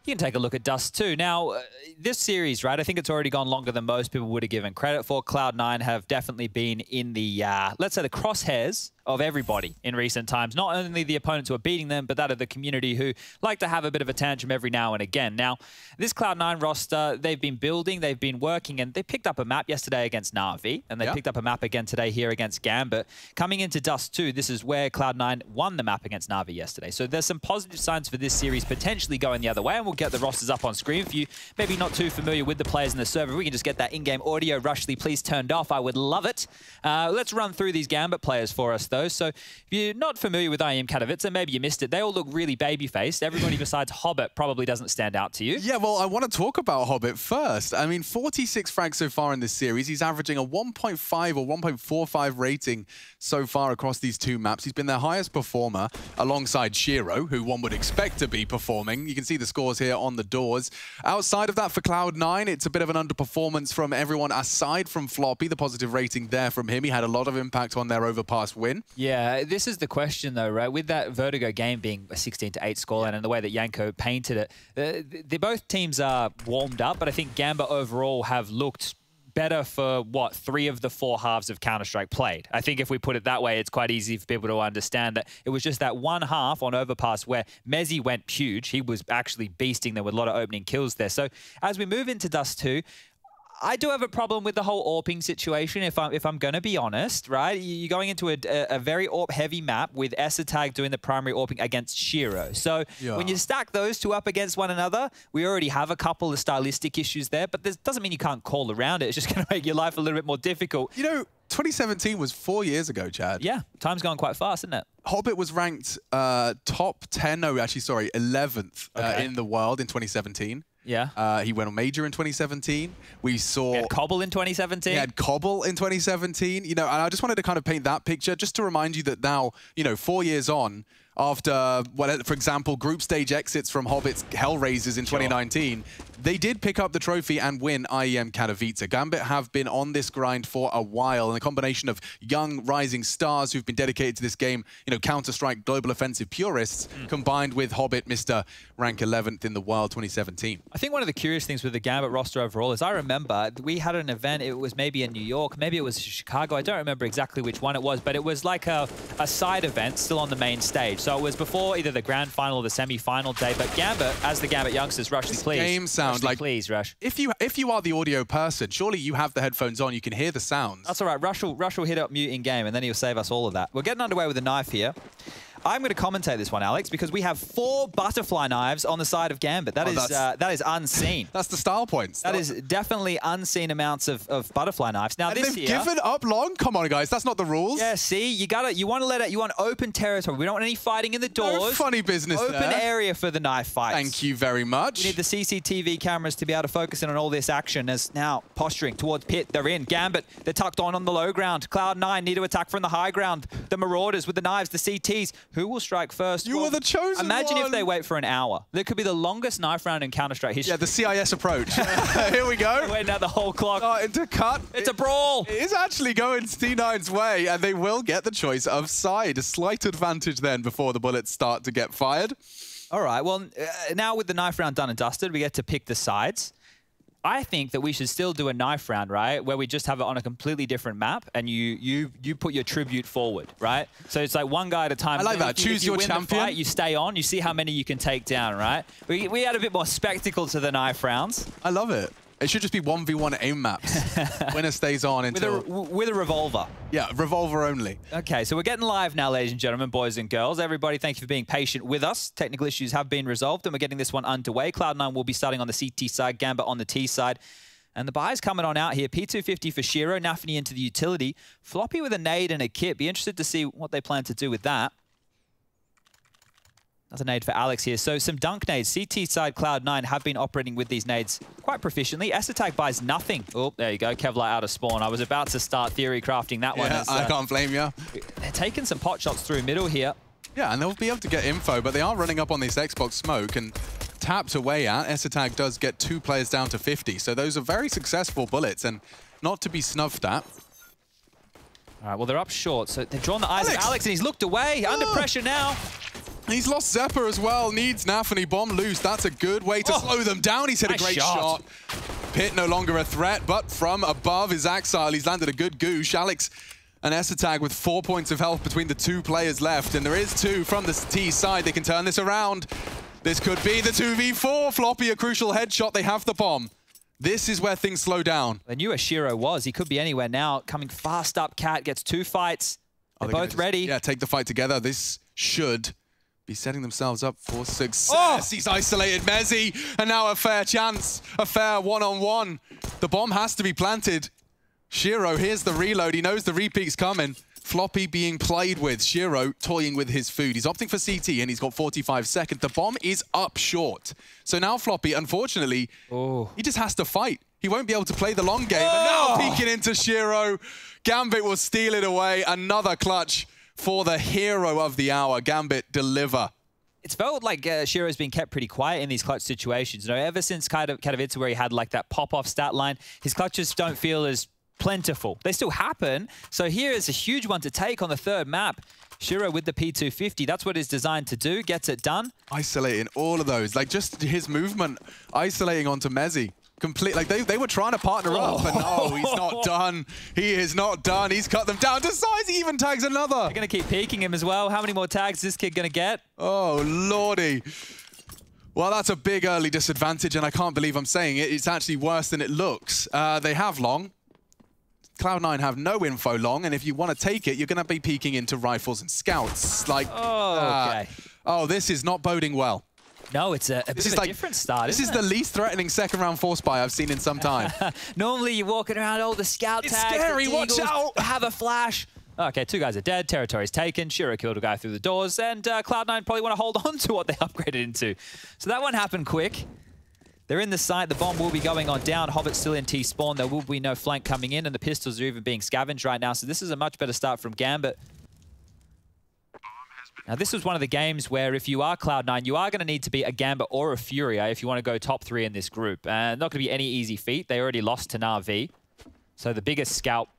S9: can take a look at Dust 2. Now, this series, right, I think it's already gone longer than most people would have given credit for. Cloud9 have definitely been in the, let's say, the crosshairs of everybody in recent times. Not only the opponents who are beating them, but that of the community who like to have a bit of a tantrum every now and again. Now, this Cloud9 roster, they've been building, they've been working, and they picked up a map yesterday against Na'Vi, and they picked up a map again today here against Gambit. Coming into Dust 2, this is where Cloud9 won the map against Na'Vi yesterday. So there's some positive signs for this series potentially going the other way, and we'll get the rosters up on screen for you. Maybe not too familiar with the players in the server. We can just get that in-game audio, Rushly, please turned off. I would love it. Let's run through these Gambit players for us, though. So if you're not familiar with IEM Katowice, maybe you missed it. They all look really baby-faced. Everybody besides Hobbit probably doesn't stand out to you.
S10: Yeah, well, I want to talk about Hobbit first. I mean, 46 frags so far in this series. He's averaging a 1.5 or 1.45 rating so far across these 2 maps. He's been their highest performer alongside Shiro, who one would expect to be performing. You can see the scores here on the doors. Outside of that, for Cloud9, it's a bit of an underperformance from everyone aside from Floppy. The positive rating there from him. He had a lot of impact on their Overpass win.
S9: Yeah, this is the question, though, right? With that Vertigo game being a 16-8 scoreline and the way that Yanko painted it, both teams are warmed up, but I think Gambit overall have looked better for, what, 3 of the 4 halves of Counter-Strike played. I think if we put it that way, it's quite easy for people to understand that it was just that one half on Overpass where Mezzy went huge. He was actually beasting them with a lot of opening kills there. So as we move into Dust 2, I do have a problem with the whole AWPing situation, if I'm going to be honest, right? You're going into a very AWP-heavy map with Esatag doing the primary AWPing against Shiro. So when you stack those 2 up against one another, we already have a couple of stylistic issues there, but this doesn't mean you can't call around it. It's just going to make your life a little bit more difficult.
S10: You know, 2017 was 4 years ago, Chad.
S9: Yeah, time's gone quite fast, isn't it?
S10: Hobbit was ranked top 10, no, actually, sorry, 11th in the world in 2017.
S9: Yeah.
S10: He went on Major in 2017. We saw...
S9: He had Cobble in 2017.
S10: He had Cobble in 2017. You know, and I just wanted to kind of paint that picture just to remind you that now, you know, 4 years on, after, well, for example, group stage exits from Hobbit's Hellraisers in 2019, they did pick up the trophy and win IEM Katowice. Gambit have been on this grind for a while, and a combination of young rising stars who've been dedicated to this game, you know, Counter-Strike global offensive purists, combined with Hobbit, Mr. Rank 11th in the world 2017.
S9: I think one of the curious things with the Gambit roster overall is I remember we had an event, it was maybe in New York, maybe it was Chicago, I don't remember exactly which one it was, but it was like a side event still on the main stage. So it was before either the grand final or the semi-final day, but Gambit, as the Gambit youngsters, Rushly, please.
S10: Game sound,
S9: Rushly,
S10: like,
S9: please, Rush.
S10: If you are the audio person, surely you have the headphones on, you can hear the sounds.
S9: That's all right, Rush will hit up mute in game and then he'll save us all of that. We're getting underway with a knife here. I'm going to commentate this one, Alex, because we have 4 butterfly knives on the side of Gambit. That is unseen.
S10: That's the style points.
S9: That is definitely unseen amounts of butterfly knives. Now,
S10: and
S9: this
S10: they've given up long. Come on, guys, that's not the rules.
S9: Yeah, see, you want to let it. You want open territory. We don't want any fighting in the doors.
S10: No funny business.
S9: Open
S10: there.
S9: area for the knife fights.
S10: Thank you very much.
S9: We need the CCTV cameras to be able to focus in on all this action. As now posturing towards pit, they're in. Gambit, they're tucked on the low ground. Cloud9 need to attack from the high ground. The Marauders with the knives, the CTs Who will strike first?
S10: You were the chosen
S9: Imagine
S10: one.
S9: if they wait for an hour. That could be the longest knife round in Counter-Strike history.
S10: Yeah, the CIS approach. Here we go.
S9: Waiting out the whole clock.
S10: Into cut.
S9: It's a brawl.
S10: It is actually going C9's way, and they will get the choice of side. A slight advantage then before the bullets start to get fired.
S9: All right, well, now with the knife round done and dusted, we get to pick the sides. I think that we should still do a knife round, right? Where we just have it on a completely different map and you put your tribute forward, right? So it's like one guy at a time.
S10: I like that. Choose your champion.
S9: The fight, you stay on, you see how many you can take down, right? We add a bit more spectacle to the knife rounds.
S10: I love it. It should just be 1v1 aim maps. Winner stays on until...
S9: With a revolver.
S10: Yeah, revolver only.
S9: Okay, so we're getting live now, ladies and gentlemen, boys and girls. Everybody, thank you for being patient with us. Technical issues have been resolved, and we're getting this one underway. Cloud9 will be starting on the CT side, Gambit on the T side. And the buy's coming on out here. P250 for Shiro, Nafany into the utility. Floppy with a nade and a kit. Be interested to see what they plan to do with that. Another nade for Alex here. So some dunk nades. CT side Cloud9 have been operating with these nades quite proficiently. S-Attack buys nothing. Oh, there you go. Kevlar out of spawn. I was about to start theory crafting that one.
S10: Yeah, I can't blame you.
S9: They're taking some pot shots through middle here.
S10: Yeah, and they'll be able to get info, but they are running up on this Xbox smoke and tapped away at. S-Attack does get 2 players down to 50. So those are very successful bullets and not to be snuffed at.
S9: All right, well, they're up short. So they've drawn the eyes of Alex, and he's looked away. Under pressure now.
S10: He's lost Zephyr as well. Needs Nafany. Bomb loose. That's a good way to slow them down. He's hit a great shot. Pit no longer a threat, but from above is Axile. He's landed a good goosh. Alex and S-Attack with 4 points of health between the 2 players left. And there is 2 from the T side. They can turn this around. This could be the 2v4. Floppy, a crucial headshot. They have the bomb. This is where things slow down.
S9: They knew where Shiro was. He could be anywhere now. Coming fast up, Cat gets 2 fights. They're both ready.
S10: Yeah, take the fight together. This should be setting themselves up for success. He's isolated Mezzy, and now a fair chance, a fair one-on-one. The bomb has to be planted. Shiro, here's the reload. He knows the repeat's coming. Floppy being played with. Shiro toying with his food. He's opting for CT, and he's got 45 seconds. The bomb is up short. So now Floppy, unfortunately, he just has to fight. He won't be able to play the long game. And now peeking into Shiro. Gambit will steal it away. Another clutch for the hero of the hour. Gambit deliver.
S9: It's felt like Shiro's been kept pretty quiet in these clutch situations. You know, ever since Katowice, where he had like that pop-off stat line, his clutches don't feel as plentiful. They still happen. So here is a huge one to take on the 3rd map. Shiro with the P250. That's what it's designed to do. Gets it done.
S10: Isolating all of those. Like just his movement, isolating onto Mezzy. Complete, like they were trying to partner up, and no, he's not done. He is not done. He's cut them down to size. He even tags another.
S9: They're going to keep peeking him as well. How many more tags is this kid going to get?
S10: Oh, lordy. Well, that's a big early disadvantage, and I can't believe I'm saying it. It's actually worse than it looks. They have long. Cloud9 have no info long, and if you want to take it, you're going to be peeking into rifles and scouts. Like,
S9: okay.
S10: Oh, this is not boding well.
S9: No, it's a bit of a different start,
S10: This is the least threatening second round force buy I've seen in some time.
S9: Normally you're walking around, all the scout tags.
S10: It's scary, watch out!
S9: Have a flash. Okay, 2 guys are dead, territory's taken, Shiro killed a guy through the doors, and Cloud9 probably want to hold on to what they upgraded into. So that one happened quick. They're in the site, the bomb will be going on down, Hobbit's still in T-spawn, there will be no flank coming in, and the pistols are even being scavenged right now, so this is a much better start from Gambit. Now, this was one of the games where if you are Cloud9, you are going to need to be a Gambit or a Furia if you want to go top 3 in this group. And not going to be any easy feat. They already lost to Na'Vi. So the biggest scout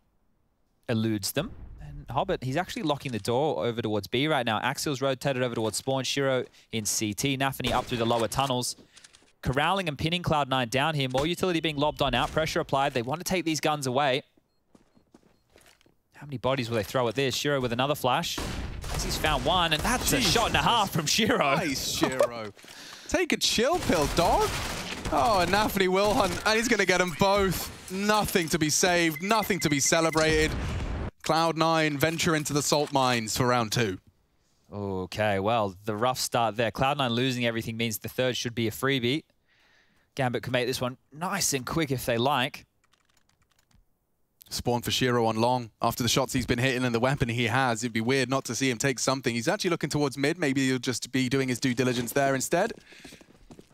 S9: eludes them. And Hobbit, he's actually locking the door over towards B right now. Axial's rotated over towards spawn. Shiro in CT. Nafany up through the lower tunnels. Corralling and pinning Cloud9 down here. More utility being lobbed on out. Pressure applied. They want to take these guns away. How many bodies will they throw at this? Shiro with another flash. He's found one, and that's a shot and a half from Shiro.
S10: Nice, Shiro. Take a chill pill, dog. Oh, and Nafany will hunt, and he's going to get them both. Nothing to be saved, nothing to be celebrated. Cloud9 venture into the salt mines for round 2.
S9: Okay, well, the rough start there. Cloud9 losing everything means the 3rd should be a freebie. Gambit can make this one nice and quick if they like.
S10: Spawn for Shiro on long. After the shots he's been hitting and the weapon he has, it'd be weird not to see him take something. He's actually looking towards mid. Maybe he'll just be doing his due diligence there instead.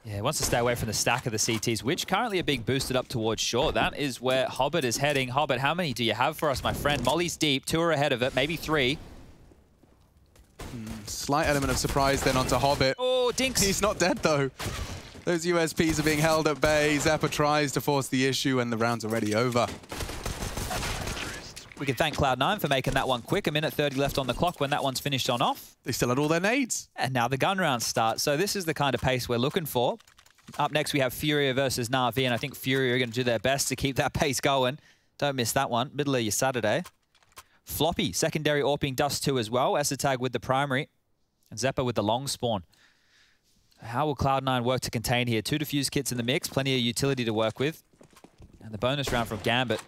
S9: Yeah, he wants to stay away from the stack of the CTs, which currently are being boosted up towards short. That is where Hobbit is heading. Hobbit, how many do you have for us, my friend? Molly's deep. 2 are ahead of it, maybe 3.
S10: Slight element of surprise then onto Hobbit.
S9: Oh, Dinks.
S10: He's not dead, though. Those USPs are being held at bay. Zeppa tries to force the issue, and the round's already over.
S9: We can thank Cloud9 for making that one quick. 1:30 left on the clock when that one's finished on off.
S10: They still had all their nades.
S9: And now the gun rounds start. So this is the kind of pace we're looking for. Up next, we have Furia versus Na'Vi, and I think Furia are going to do their best to keep that pace going. Don't miss that one. Middle of your Saturday. Floppy, secondary AWPing Dust 2 as well. Esatag with the primary. And Zeppa with the long spawn. How will Cloud9 work to contain here? 2 defuse kits in the mix. Plenty of utility to work with. And the bonus round from Gambit.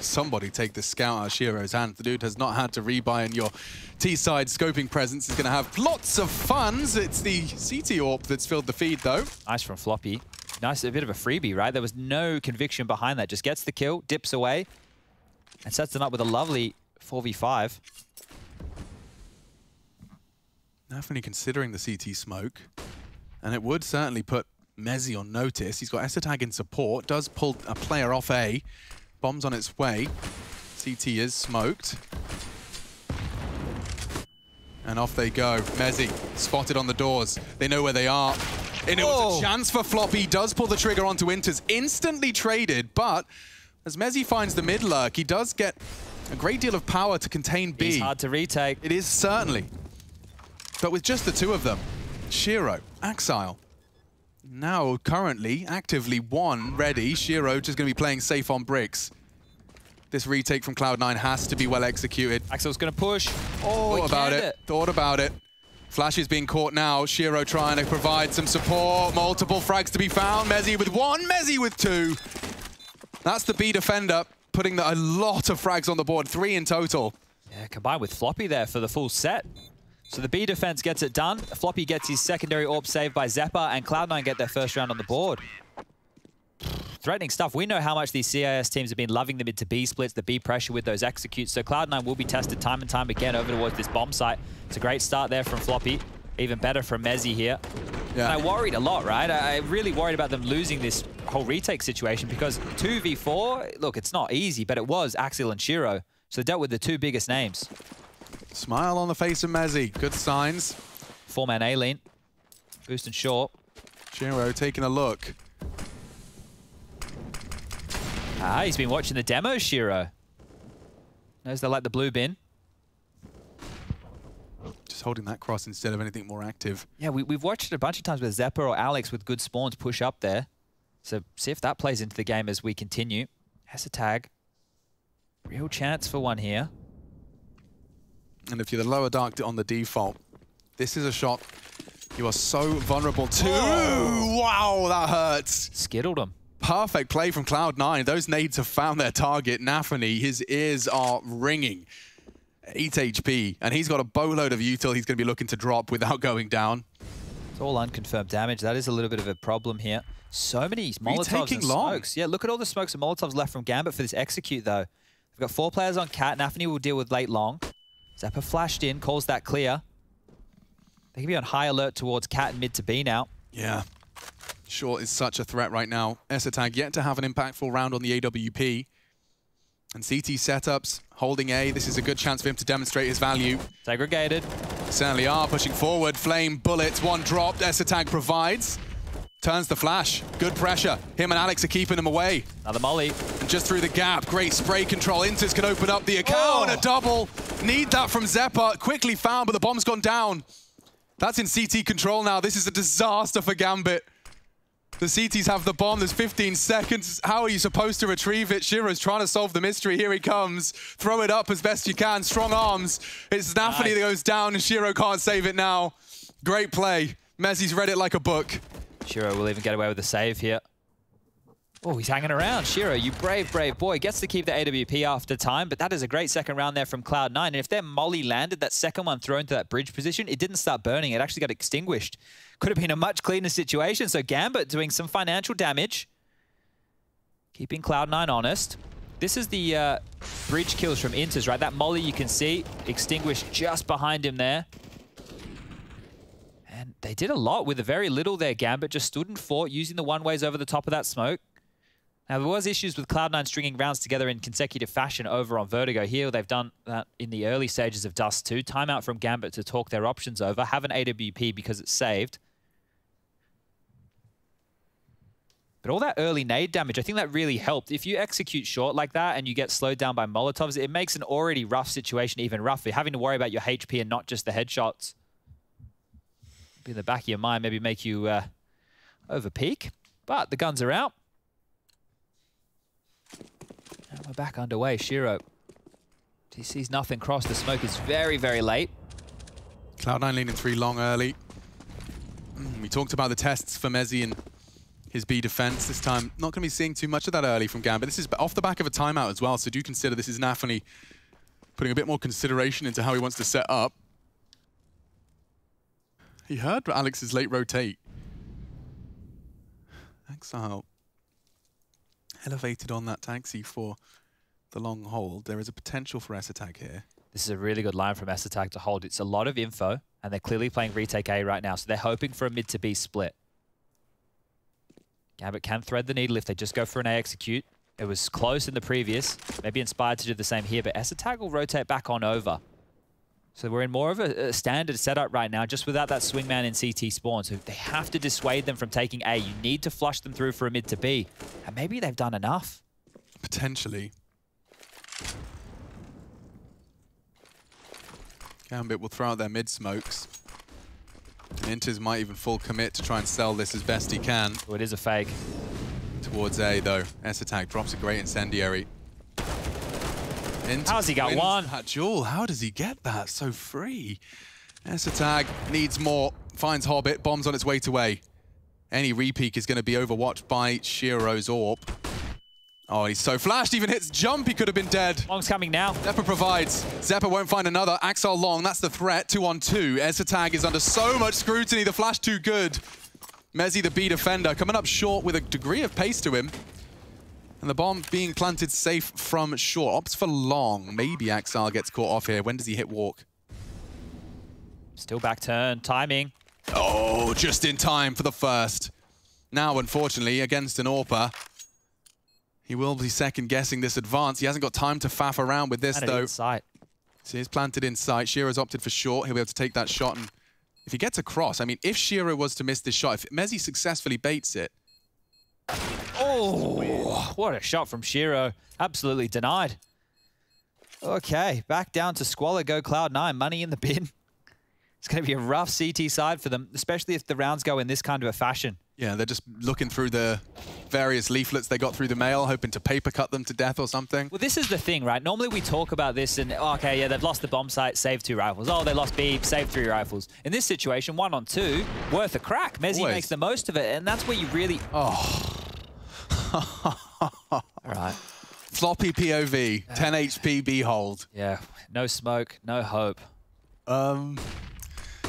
S10: Somebody take the scout out of Shiro's hand. The dude has not had to rebuy, and your T-side scoping presence is going to have lots of funds. It's the CT AWP that's filled the feed, though.
S9: Nice from Floppy. Nice, a bit of a freebie, right? There was no conviction behind that. Just gets the kill, dips away, and sets it up with a lovely 4v5.
S10: Definitely considering the CT smoke. And it would certainly put Mezzi on notice. He's got Esatag in support, does pull a player off A. Bomb's on its way. CT is smoked. And off they go. Mezzi spotted on the doors. They know where they are. And it was a chance for Floppy. He does pull the trigger onto Inters. Instantly traded, but as Mezzi finds the mid lurk, he does get a great deal of power to contain B.
S9: It's hard to retake.
S10: It is certainly. But with just the two of them, Shiro, Axile, now currently actively one ready. Shiro just going to be playing safe on bricks. This retake from Cloud9 has to be well executed.
S9: Axile's going to push. Oh,
S10: thought about it. Thought about it. Flash is being caught now. Shiro trying to provide some support. Multiple frags to be found. Mezzi with 1, Mezzi with 2. That's the B defender, putting a lot of frags on the board. 3 in total.
S9: Yeah, combined with Floppy there for the full set. So the B defense gets it done. Floppy gets his secondary AWP saved by Zeppa, and Cloud9 get their first round on the board. Threatening stuff. We know how much these CIS teams have been loving the mid to B splits, the B pressure with those executes. So Cloud9 will be tested time and time again over towards this bomb site. It's a great start there from Floppy. Even better from Mezzi here. Yeah. And I worried a lot, right? I really worried about them losing this whole retake situation because 2v4, look, it's not easy, but it was Axile and Shiro. So they dealt with the 2 biggest names.
S10: Smile on the face of Mezzi. Good signs.
S9: 4-man A-Lean. Boost and short.
S10: Shiro taking a look.
S9: Ah, he's been watching the demo, Shiro. Knows they like the blue bin.
S10: Just holding that cross instead of anything more active.
S9: Yeah, we've watched it a bunch of times with Zeppa or Alex with good spawns push up there. So see if that plays into the game as we continue. Has a tag. Real chance for one here.
S10: And if you're the lower dark on the default, this is a shot you are so vulnerable to.
S9: Oh.
S10: Wow, that hurts.
S9: Skittled him.
S10: Perfect play from Cloud9. Those nades have found their target. Nafany, his ears are ringing. 8 HP, and he's got a boatload of util he's going to be looking to drop without going down.
S9: It's all unconfirmed damage. That is a little bit of a problem here. So many Molotovs and smokes. Yeah, look at all the smokes and Molotovs left from Gambit for this execute, though. We've got 4 players on Cat. Nafany will deal with late long. Zeppa flashed in, calls that clear. They can be on high alert towards Cat and mid to B now.
S10: Yeah. Short is such a threat right now. Esatag yet to have an impactful round on the AWP. And CT setups, holding A. This is a good chance for him to demonstrate his value.
S9: Segregated.
S10: Certainly are, pushing forward. Flame, bullets, one dropped. Esatag provides. Turns the flash. Good pressure. Him and Alex are keeping him away.
S9: Another molly.
S10: And just through the gap. Great spray control. Inters can open up the account. A double. Need that from Zeppa. Quickly found, but the bomb's gone down. That's in CT control now. This is a disaster for Gambit. The CTs have the bomb. There's 15 seconds. How are you supposed to retrieve it? Shiro's trying to solve the mystery. Here he comes. Throw it up as best you can. Strong arms. It's Nafany that goes down, and Shiro can't save it now. Great play. Mezzi's read it like a book.
S9: Shiro will even get away with the save here. Oh, he's hanging around. Shiro, you brave, brave boy. Gets to keep the AWP after time, but that is a great second round there from Cloud9. And if their molly landed, that second one thrown to that bridge position, it didn't start burning. It actually got extinguished. Could have been a much cleaner situation. So Gambit doing some financial damage. Keeping Cloud9 honest. This is the bridge kills from Inters, right? That molly you can see extinguished just behind him there. And they did a lot with a very little there. Gambit just stood and fought, using the one-ways over the top of that smoke. Now, there was issues with Cloud9 stringing rounds together in consecutive fashion over on Vertigo. Here, they've done that in the early stages of Dust 2. Timeout from Gambit to talk their options over. Have an AWP because it's saved. But all that early nade damage, I think that really helped. If you execute short like that and you get slowed down by Molotovs, it makes an already rough situation even rougher. Having to worry about your HP and not just the headshots. Be in the back of your mind, maybe make you over-peak. But the guns are out. And we're back underway. Shiro. He sees nothing cross. The smoke is very, very late.
S10: Cloud9 leaning 3 long early. We talked about the tests for Mezzi and his B defense this time. Not going to be seeing too much of that early from Gambit. This is off the back of a timeout as well, so do consider this is Nafany putting a bit more consideration into how he wants to set up. He heard Alex's late rotate. Exile elevated on that taxi for the long hold. There is a potential for S-Attack here.
S9: This is a really good line from S-Attack to hold. It's a lot of info, and they're clearly playing retake A right now, so they're hoping for a mid to B split. Gambit can thread the needle if they just go for an A execute. It was close in the previous, maybe inspired to do the same here, but S-Attack will rotate back on over. So we're in more of a standard setup right now, just without that swingman in CT spawn. So they have to dissuade them from taking A. You need to flush them through for a mid to B. And maybe they've done enough.
S10: Potentially. Gambit will throw out their mid smokes. And Inters might even full commit to try and sell this as best he can.
S9: Oh, it is a fake.
S10: Towards A, though. S-Attack drops a great incendiary.
S9: How's he got one?
S10: That duel. How does he get that so free? S-Attack needs more. Finds Hobbit. Bombs on its way to A. Any repeak is going to be overwatched by Shiro's AWP. Oh, he's so flashed. Even hits jump. He could have been dead.
S9: Long's coming now.
S10: Zeppa provides. Zeppa won't find another. Axel Long. That's the threat. 2-on-2. S-Attack is under so much scrutiny. The flash too good. Mezzi, the B defender, coming up short with a degree of pace to him. And the bomb being planted safe from short. Opts for Long. Maybe Axel gets caught off here. When does he hit walk?
S9: Still back turn. Timing.
S10: Oh, just in time for the first. Now, unfortunately, against an AWPer, he will be second-guessing this advance. He hasn't got time to faff around with this, though.
S9: Sight.
S10: So he's planted in sight. Shiro's opted for short. He'll be able to take that shot. And if he gets across, I mean, if Shiro was to miss this shot, if Mezzi successfully baits it,
S9: oh, what a shot from Shiro. Absolutely denied. Okay, back down to Squalor. Go Cloud9. Money in the bin. It's going to be a rough CT side for them, especially if the rounds go in this kind of a fashion.
S10: Yeah, they're just looking through the various leaflets they got through the mail, hoping to paper cut them to death or something.
S9: Well, this is the thing, right? Normally we talk about this and, oh, okay, yeah, they've lost the bomb site, saved 2 rifles. Oh, they lost B, saved 3 rifles. In this situation, 1-on-2, worth a crack. Mezzi makes the most of it, and that's where you really...
S10: Oh.
S9: All right.
S10: Floppy POV, 10 HP B hold.
S9: Yeah, no smoke, no hope.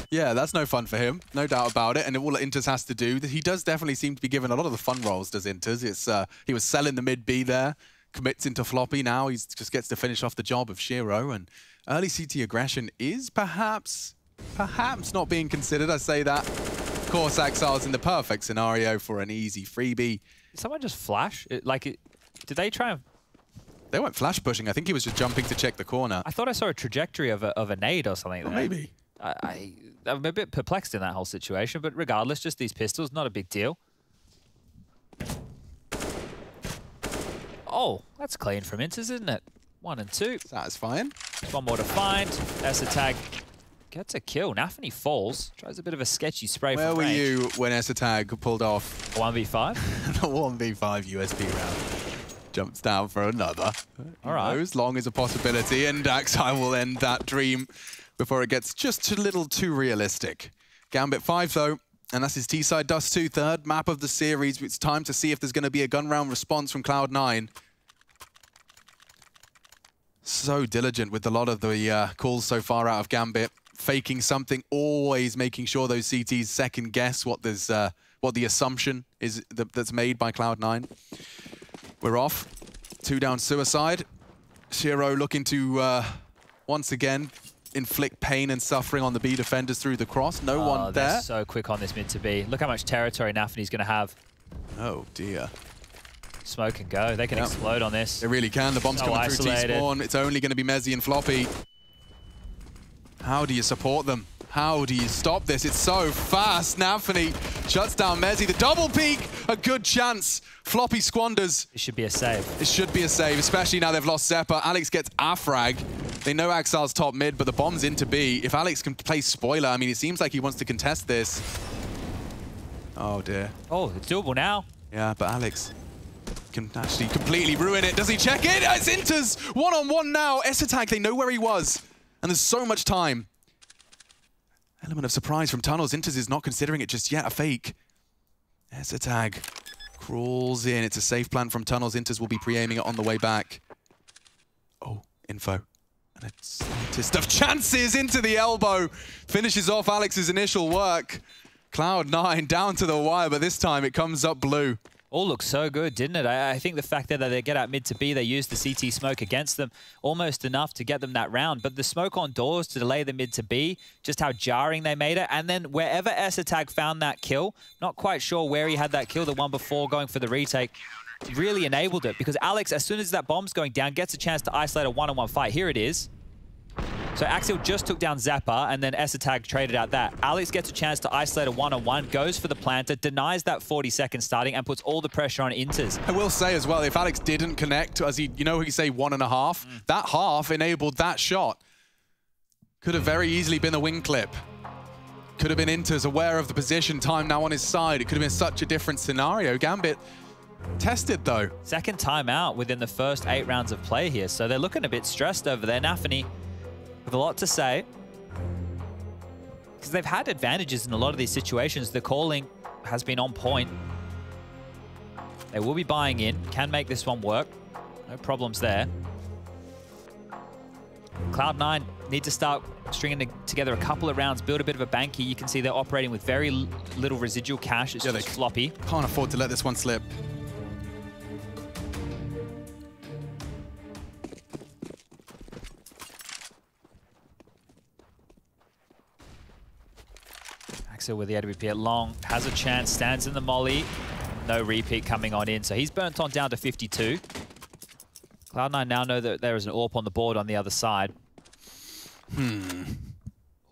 S10: Yeah, that's no fun for him, no doubt about it. And all that Inters has to do, he does definitely seem to be given a lot of the fun roles, does Inters. It's, he was selling the mid B there, commits into Floppy. Now he just gets to finish off the job of Shiro. And early CT aggression is perhaps not being considered. I say that. Of course, Axile's in the perfect scenario for an easy freebie.
S9: Did someone just flash? Did they try and...
S10: They weren't flash pushing. I think he was just jumping to check the corner.
S9: I thought I saw a trajectory of a nade or something there.
S10: Maybe.
S9: I'm a bit perplexed in that whole situation, but regardless, just these pistols, not a big deal. Oh, that's clean from Inters, isn't it? 1 and 2.
S10: Satisfying.
S9: One more to find. S-Attack gets a kill. Nafany falls. Tries a bit of a sketchy spray from range.
S10: Where were you when S-Attack pulled off?
S9: 1v5?
S10: The 1v5 USP round. Jumps down for another.
S9: All right.
S10: As long as a possibility, and Axile will end that dream before it gets just a little too realistic. Gambit 5, though, and that's his T-side Dust 2, third map of the series. It's time to see if there's going to be a gun round response from Cloud9. So diligent with a lot of the calls so far out of Gambit. Faking something, always making sure those CTs second guess what the assumption is that's made by Cloud9. We're off. 2 down suicide. Shiro looking to once again inflict pain and suffering on the B defenders through the cross. No one there.
S9: They're so quick on this mid to B. Look how much territory Nafany's going to have.
S10: Oh dear.
S9: Smoke and go. They can explode on this.
S10: They really can. The bomb's
S9: So
S10: coming
S9: isolated.
S10: through T-spawn. It's only going to be Mezzy and Floppy. How do you support them? How do you stop this? It's so fast. Nafany shuts down Mezzy. The double peek, a good chance. Floppy squanders.
S9: It should be a save.
S10: It should be a save, especially now they've lost Zeppa. Alex gets a frag. They know Axal's top mid, but the bomb's into B. If Alex can play spoiler, I mean, it seems like he wants to contest this. Oh, dear.
S9: Oh, it's doable now.
S10: Yeah, but Alex can actually completely ruin it. Does he check it? It's Inters one-on-one now. S-Attack, they know where he was. And there's so much time. Element of surprise from Tunnels. Inters is not considering it just yet. A fake. S-Attack crawls in. It's a safe plant from Tunnels. Inters will be pre-aiming it on the way back. Oh, info. And a slightest of chances into the elbow. Finishes off Alex's initial work. Cloud9 down to the wire, but this time it comes up blue.
S9: All looked so good, didn't it? I think the fact that they get out mid to B, they use the CT smoke against them, almost enough to get them that round. But the smoke on doors to delay the mid to B, just how jarring they made it. And then wherever S-Attack found that kill, not quite sure where he had that kill, the one before going for the retake, really enabled it. Because Alex, as soon as that bomb's going down, gets a chance to isolate a one-on-one fight. Here it is. So Axial just took down Zappa, and then S-Attack traded out that. Alex gets a chance to isolate a one-on-one, goes for the planter, denies that 40-second starting, and puts all the pressure on Inters.
S10: I will say as well, if Alex didn't connect, as he, you know, he say 1.5, that half enabled that shot. Could have very easily been a wing clip. Could have been Inters aware of the position, time now on his side. It could have been such a different scenario. Gambit tested though.
S9: Second timeout within the first 8 rounds of play here, so they're looking a bit stressed over there. Nafany with a lot to say, because they've had advantages in a lot of these situations. The calling has been on point. They will be buying in, can make this one work. No problems there. Cloud9 need to start stringing together a couple of rounds, build a bit of a bank here. You can see they're operating with very little residual cash. It's just floppy.
S10: Can't afford to let this one slip.
S9: With the AWP at long, has a chance, stands in the molly. No repeat coming on in, so he's burnt on down to 52. Cloud9 now know that there is an AWP on the board on the other side. And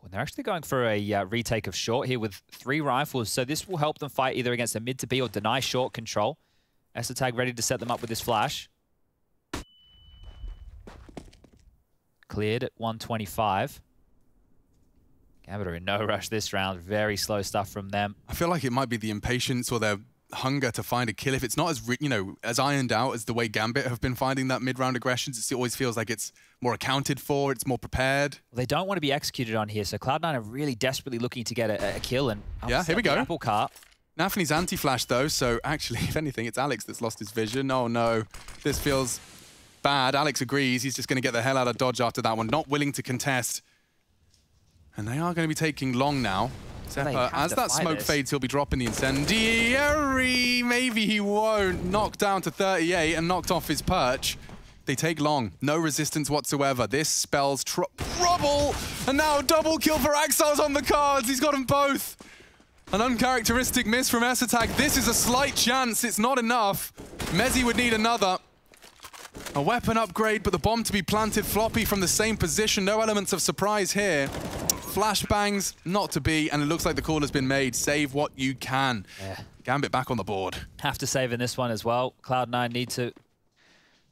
S9: they're actually going for a retake of short here with 3 rifles, so this will help them fight either against a mid to B or deny short control. S-Attack ready to set them up with this flash. Cleared at 125. Gambit are in no rush this round. Very slow stuff from them.
S10: I feel like it might be the impatience or their hunger to find a kill. If it's not as, you know, as ironed out as the way Gambit have been finding that mid-round aggressions, it always feels like it's more accounted for, it's more prepared.
S9: Well, they don't want to be executed on here, so Cloud9 are really desperately looking to get a kill. And
S10: yeah, here we go.
S9: Apple cart.
S10: Nafany's anti-flash though, so actually, if anything, it's Alex that's lost his vision. Oh no, this feels bad. Alex agrees. He's just going to get the hell out of dodge after that one. Not willing to contest. And they are going to be taking long now. Zeppa, as that smoke fades, he'll be dropping the incendiary. Maybe he won't. Knocked down to 38 and knocked off his perch. They take long. No resistance whatsoever. This spells trouble. And now double kill for Axel's on the cards. He's got them both. An uncharacteristic miss from S-Attack. This is a slight chance. It's not enough. Mezzy would need another. A weapon upgrade, but the bomb to be planted. Floppy from the same position. No elements of surprise here. Flashbangs, not to be, and it looks like the call has been made. Save what you can.
S9: Yeah.
S10: Gambit back on the board.
S9: Have to save in this one as well. Cloud9 need to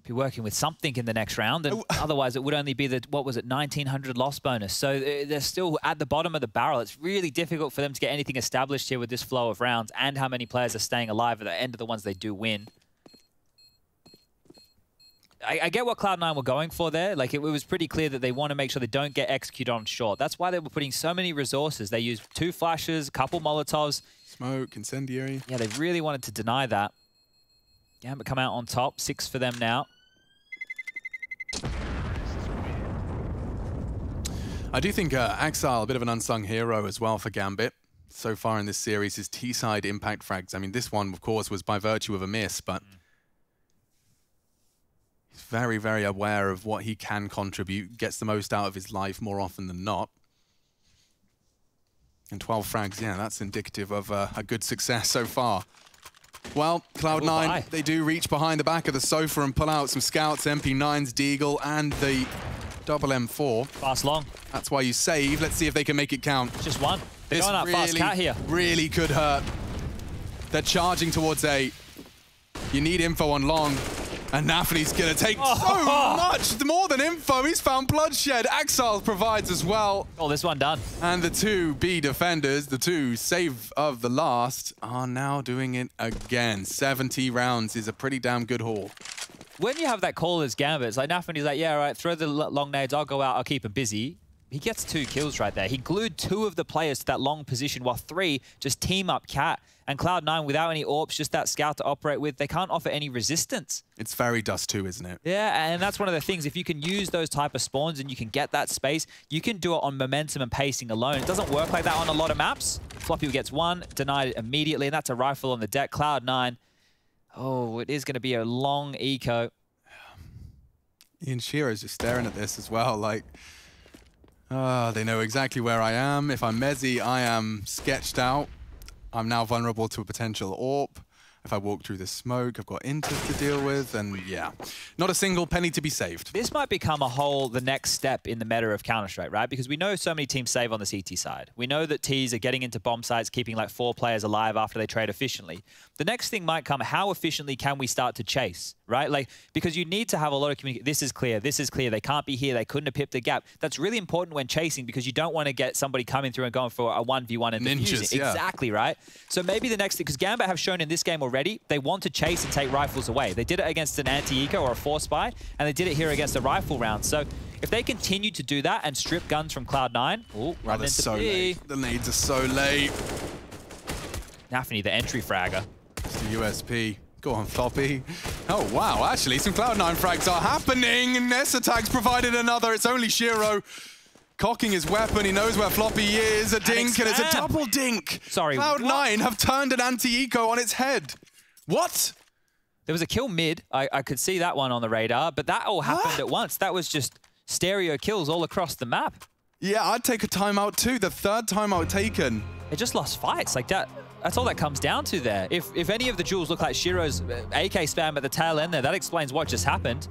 S9: be working with something in the next round, and otherwise it would only be the, what was it, 1900 loss bonus. So they're still at the bottom of the barrel. It's really difficult for them to get anything established here with this flow of rounds and how many players are staying alive at the end of the ones they do win. I get what Cloud9 were going for there. Like, it was pretty clear that they want to make sure they don't get executed on short. That's why they were putting so many resources. They used 2 flashes, a couple Molotovs.
S10: Smoke, incendiary.
S9: Yeah, they really wanted to deny that. Gambit come out on top. 6 for them now.
S10: I do think Axile, a bit of an unsung hero as well for Gambit. So far in this series, his T-side impact frags. I mean, this one, of course, was by virtue of a miss, but he's very, very aware of what he can contribute, gets the most out of his life more often than not. And 12 frags, yeah, that's indicative of a good success so far. Well, Cloud9, they do reach behind the back of the sofa and pull out some scouts, MP9s, Deagle, and the double M4.
S9: Fast long.
S10: That's why you save. Let's see if they can make it count.
S9: Just one. They're going out fast cat here.
S10: Really could hurt. They're charging towards A. You need info on long. And Nafany's going to take so much more than info. He's found bloodshed. Axile provides as well.
S9: Oh, this one done.
S10: And the two B defenders, the two save of the last, are now doing it again. 70 rounds is a pretty damn good haul.
S9: When you have that call as Gambit, it's like Nafany's like, yeah, all right, throw the long nades. I'll go out. I'll keep him busy. He gets 2 kills right there. He glued 2 of the players to that long position while 3 just team up Cat. And Cloud9, without any AWPs, just that scout to operate with, they can't offer any resistance.
S10: It's very Dust 2, isn't it?
S9: Yeah, and that's one of the things. If you can use those type of spawns and you can get that space, you can do it on momentum and pacing alone. It doesn't work like that on a lot of maps. Floppy gets 1, denied it immediately, and that's a rifle on the deck. Cloud9, oh, it is going to be a long eco.
S10: Ian Shearer's just staring at this as well, like, they know exactly where I am. If I'm Mezzy, I am sketched out. I'm now vulnerable to a potential AWP. If I walk through the smoke, I've got Inters to deal with, and yeah, not a single penny to be saved.
S9: This might become the next step in the meta of Counter-Strike, right? Because we know so many teams save on the CT side. We know that Ts are getting into bomb sites, keeping like 4 players alive after they trade efficiently. The next thing might come, how efficiently can we start to chase, right? Like, because you need to have a lot of communication. This is clear, they can't be here, they couldn't have pipped the gap. That's really important when chasing because you don't want to get somebody coming through and going for a 1v1 and
S10: ninjas, yeah.
S9: Exactly, right? So maybe the next thing, because Gambit have shown in this game already, they want to chase and take rifles away. They did it against an anti-eco or a 4-spy, and they did it here against a rifle round. So if they continue to do that and strip guns from Cloud9, run into
S10: so
S9: B.
S10: late. The nades are so late.
S9: Nafany, the entry fragger.
S10: It's the USP. Go on, Floppy. Oh, wow. Actually, some Cloud9 frags are happening. And Nessatag's provided another. It's only Shiro. Cocking his weapon, he knows where Floppy is. A dink, and it's a double dink.
S9: Sorry,
S10: Cloud9 have turned an anti-eco on its head. What?
S9: There was a kill mid. I could see that one on the radar, but that all happened at once. That was just stereo kills all across the map.
S10: Yeah, I'd take a timeout too. The 3rd timeout taken.
S9: They just lost fights like that. That's all that comes down to there. If any of the duels look like Shiro's AK spam at the tail end there, that explains what just happened.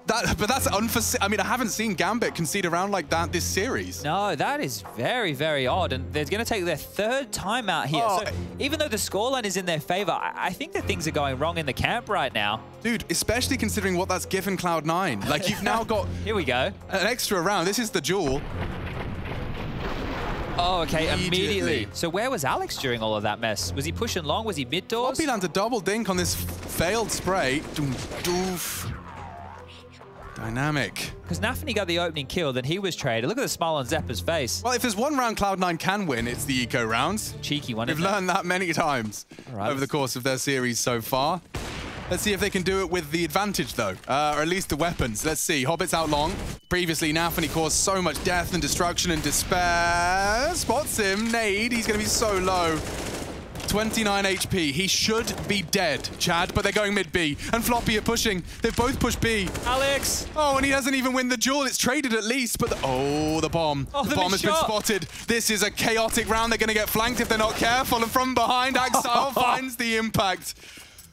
S10: But that's unforeseen. I mean, I haven't seen Gambit concede around like that this series.
S9: No, that is very, very odd. And they're going to take their 3rd timeout here. So even though the scoreline is in their favor, I think that things are going wrong in the camp right now.
S10: Dude, especially considering what that's given Cloud9. Like, you've now got...
S9: Here we go.
S10: An extra round. This is the duel.
S9: Oh, okay, immediately. So where was Alex during all of that mess? Was he pushing long? Was he mid-doors?
S10: Floppy lands a double dink on this failed spray. Doof. Dynamic.
S9: Because Nafany got the opening kill, then he was traded. Look at the smile on Zeppa's face.
S10: Well, if there's one round Cloud9 can win, it's the eco rounds.
S9: Cheeky one.
S10: We've learned that many times over the course of their series so far. Let's see if they can do it with the advantage, though, or at least the weapons. Let's see. Hobbit's out long. Previously, Nafany caused so much death and destruction and despair. Spots him. Nade. He's going to be so low. 29 HP. He should be dead, Chad, but they're going mid-B. And Floppy are pushing. They've both pushed B.
S9: Alex!
S10: Oh, and he doesn't even win the duel. It's traded at least, but the bomb.
S9: Oh,
S10: the bomb has been spotted. This is a chaotic round. They're going to get flanked if they're not careful. And from behind, Axile finds the impact.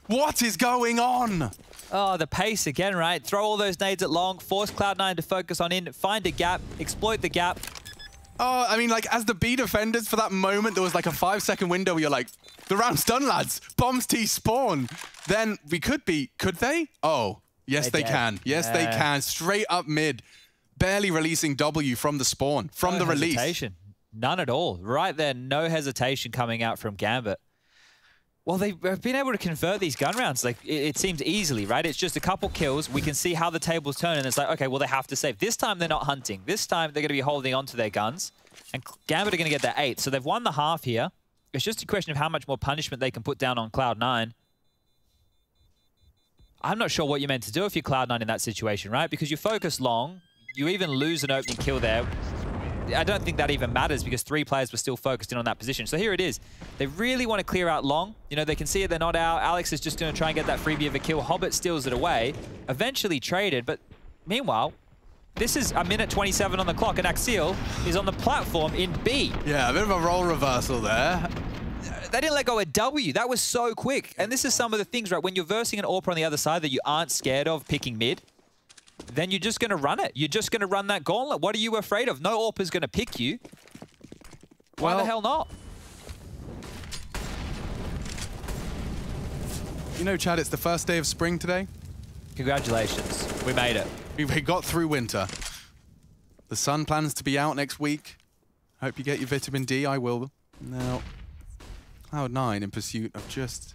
S10: What is going on?
S9: Oh, the pace again, right? Throw all those nades at long, force Cloud9 to focus on in, find a gap, exploit the gap.
S10: Oh, I mean, like, as the B defenders, for that moment, there was like a 5-second window where you're like, the round's done, lads. Bombs T spawn. Then we could they? Oh, yes, they can. Yes, they can. Straight up mid. Barely releasing W from the spawn, from the release.
S9: None at all. Right there, no hesitation coming out from Gambit. Well, they've been able to convert these gun rounds. Like, it seems easily, right? It's just a couple kills. We can see how the tables turn, and it's like, okay, well, they have to save. This time, they're not hunting. This time, they're going to be holding on to their guns. And Gambit are going to get their 8. So they've won the half here. It's just a question of how much more punishment they can put down on Cloud9. I'm not sure what you're meant to do if you're Cloud9 in that situation, right? Because you focus long. You even lose an opening kill there. I don't think that even matters because 3 players were still focused in on that position. So here it is. They really want to clear out long. You know, they can see it, they're not out. Alex is just going to try and get that freebie of a kill. Hobbit steals it away. Eventually traded, but meanwhile, this is a minute 27 on the clock, and Axile is on the platform in B.
S10: Yeah, a bit of a role reversal there.
S9: they didn't let go a W. That was so quick. And this is some of the things, right? When you're versing an AWP on the other side that you aren't scared of picking mid, then you're just going to run it. You're just going to run that gauntlet. What are you afraid of? No AWP is going to pick you. Why the hell not?
S10: You know, Chad, it's the first day of spring today.
S9: Congratulations. We made it.
S10: We got through winter. The sun plans to be out next week. Hope you get your vitamin D. I will. Now, Cloud9 in pursuit of just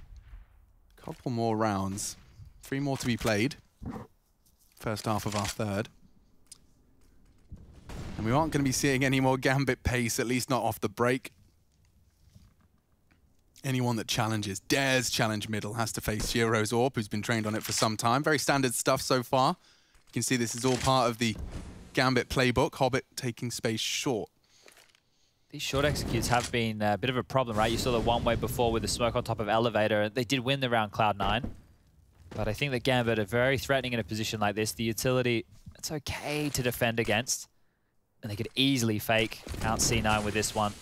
S10: a couple more rounds. 3 more to be played. First half of our third. And we aren't going to be seeing any more Gambit pace, at least not off the break. Anyone that challenges, dares challenge middle, has to face Shiro's AWP, who's been trained on it for some time. Very standard stuff so far. You can see this is all part of the Gambit playbook. Hobbit taking space short.
S9: These short executes have been a bit of a problem, right? You saw the one way before with the smoke on top of Elevator. They did win the round Cloud9. But I think that Gambit are very threatening in a position like this. The utility, it's okay to defend against. And they could easily fake out C9 with this one.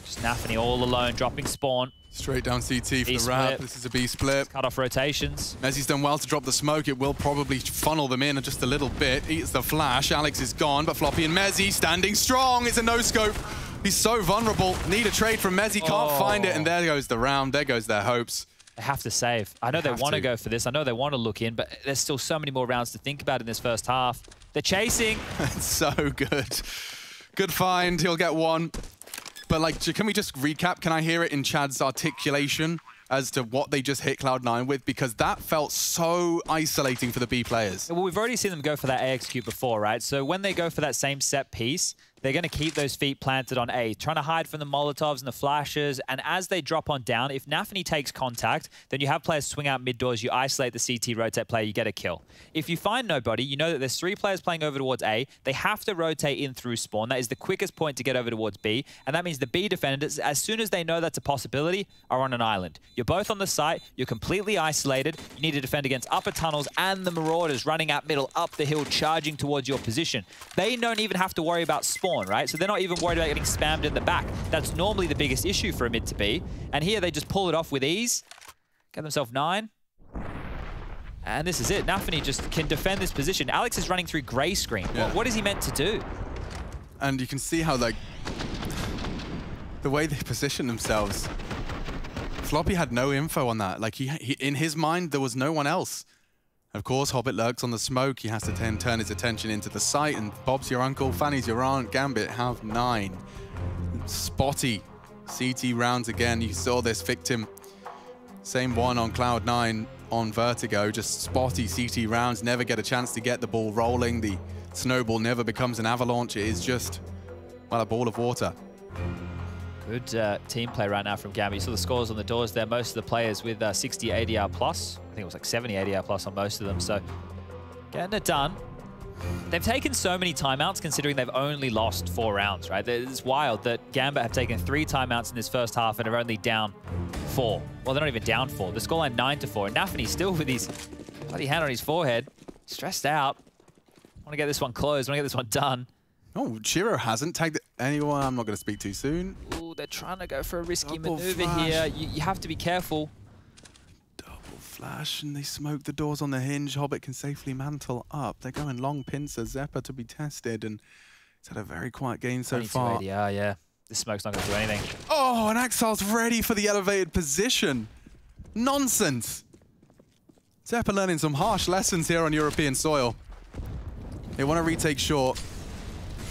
S9: Just Nafany all alone, dropping spawn.
S10: Straight down CT for the wrap. This is a B split.
S9: Cut off rotations.
S10: Mezzi's done well to drop the smoke. It will probably funnel them in just a little bit. Eats the flash. Alex is gone, but Floppy and Mezzi standing strong. It's a no-scope. He's so vulnerable. Need a trade from Mezzi. Can't find it, and there goes the round. There goes their hopes.
S9: They have to save. I know they want to go for this. I know they want to look in, but there's still so many more rounds to think about in this first half. They're chasing.
S10: It's so good. Good find. He'll get one. But, like, can we just recap? Can I hear it in Chad's articulation as to what they just hit Cloud9 with? Because that felt so isolating for the B players.
S9: Well, we've already seen them go for that A execute before, right? So when they go for that same set piece, they're going to keep those feet planted on A, trying to hide from the Molotovs and the flashes. And as they drop on down, if Nafany takes contact, then you have players swing out mid doors, you isolate the CT rotate player, you get a kill. If you find nobody, you know that there's 3 players playing over towards A. They have to rotate in through spawn. That is the quickest point to get over towards B. And that means the B defenders, as soon as they know that's a possibility, are on an island. You're both on the site. You're completely isolated. You need to defend against upper tunnels and the Marauders running at middle, up the hill, charging towards your position. They don't even have to worry about spawn, right? So they're not even worried about getting spammed in the back. That's normally the biggest issue for a mid to be. And here they just pull it off with ease. Get themselves 9. And this is it. Nafany just can defend this position. Alex is running through gray screen. Yeah. What is he meant to do?
S10: And you can see how, like, the way they position themselves. Floppy had no info on that. Like, he in his mind, there was no one else. Of course, Hobbit lurks on the smoke. He has to turn his attention into the site. And Bob's your uncle, Fanny's your aunt. Gambit have 9. Spotty. CT rounds again. You saw this victim. Same one on Cloud9 on Vertigo. Just spotty CT rounds. Never get a chance to get the ball rolling. The snowball never becomes an avalanche. It is just, well, a ball of water.
S9: Good team play right now from Gambit. You saw the scores on the doors there. Most of the players with 60 ADR plus. I think it was like 70 ADR plus on most of them. So getting it done. They've taken so many timeouts considering they've only lost 4 rounds, right? It's wild that Gambit have taken 3 timeouts in this first half and are only down 4. Well, they're not even down 4. The scoreline 9-4. And Nafany's still with his bloody hand on his forehead. Stressed out. Want to get this one closed. Want to get this one done.
S10: Oh, Shiro hasn't tagged anyone. I'm not going to speak too soon.
S9: Ooh, they're trying to go for a risky maneuver here. You have to be careful.
S10: Double flash, and they smoke the doors on the hinge. Hobbit can safely mantle up. They're going long pincer. Zeppa to be tested, and it's had a very quiet game so far.
S9: ADR, yeah. This smoke's not going to do anything.
S10: Oh, and Axel's ready for the elevated position. Nonsense. Zeppa learning some harsh lessons here on European soil. They want to retake short.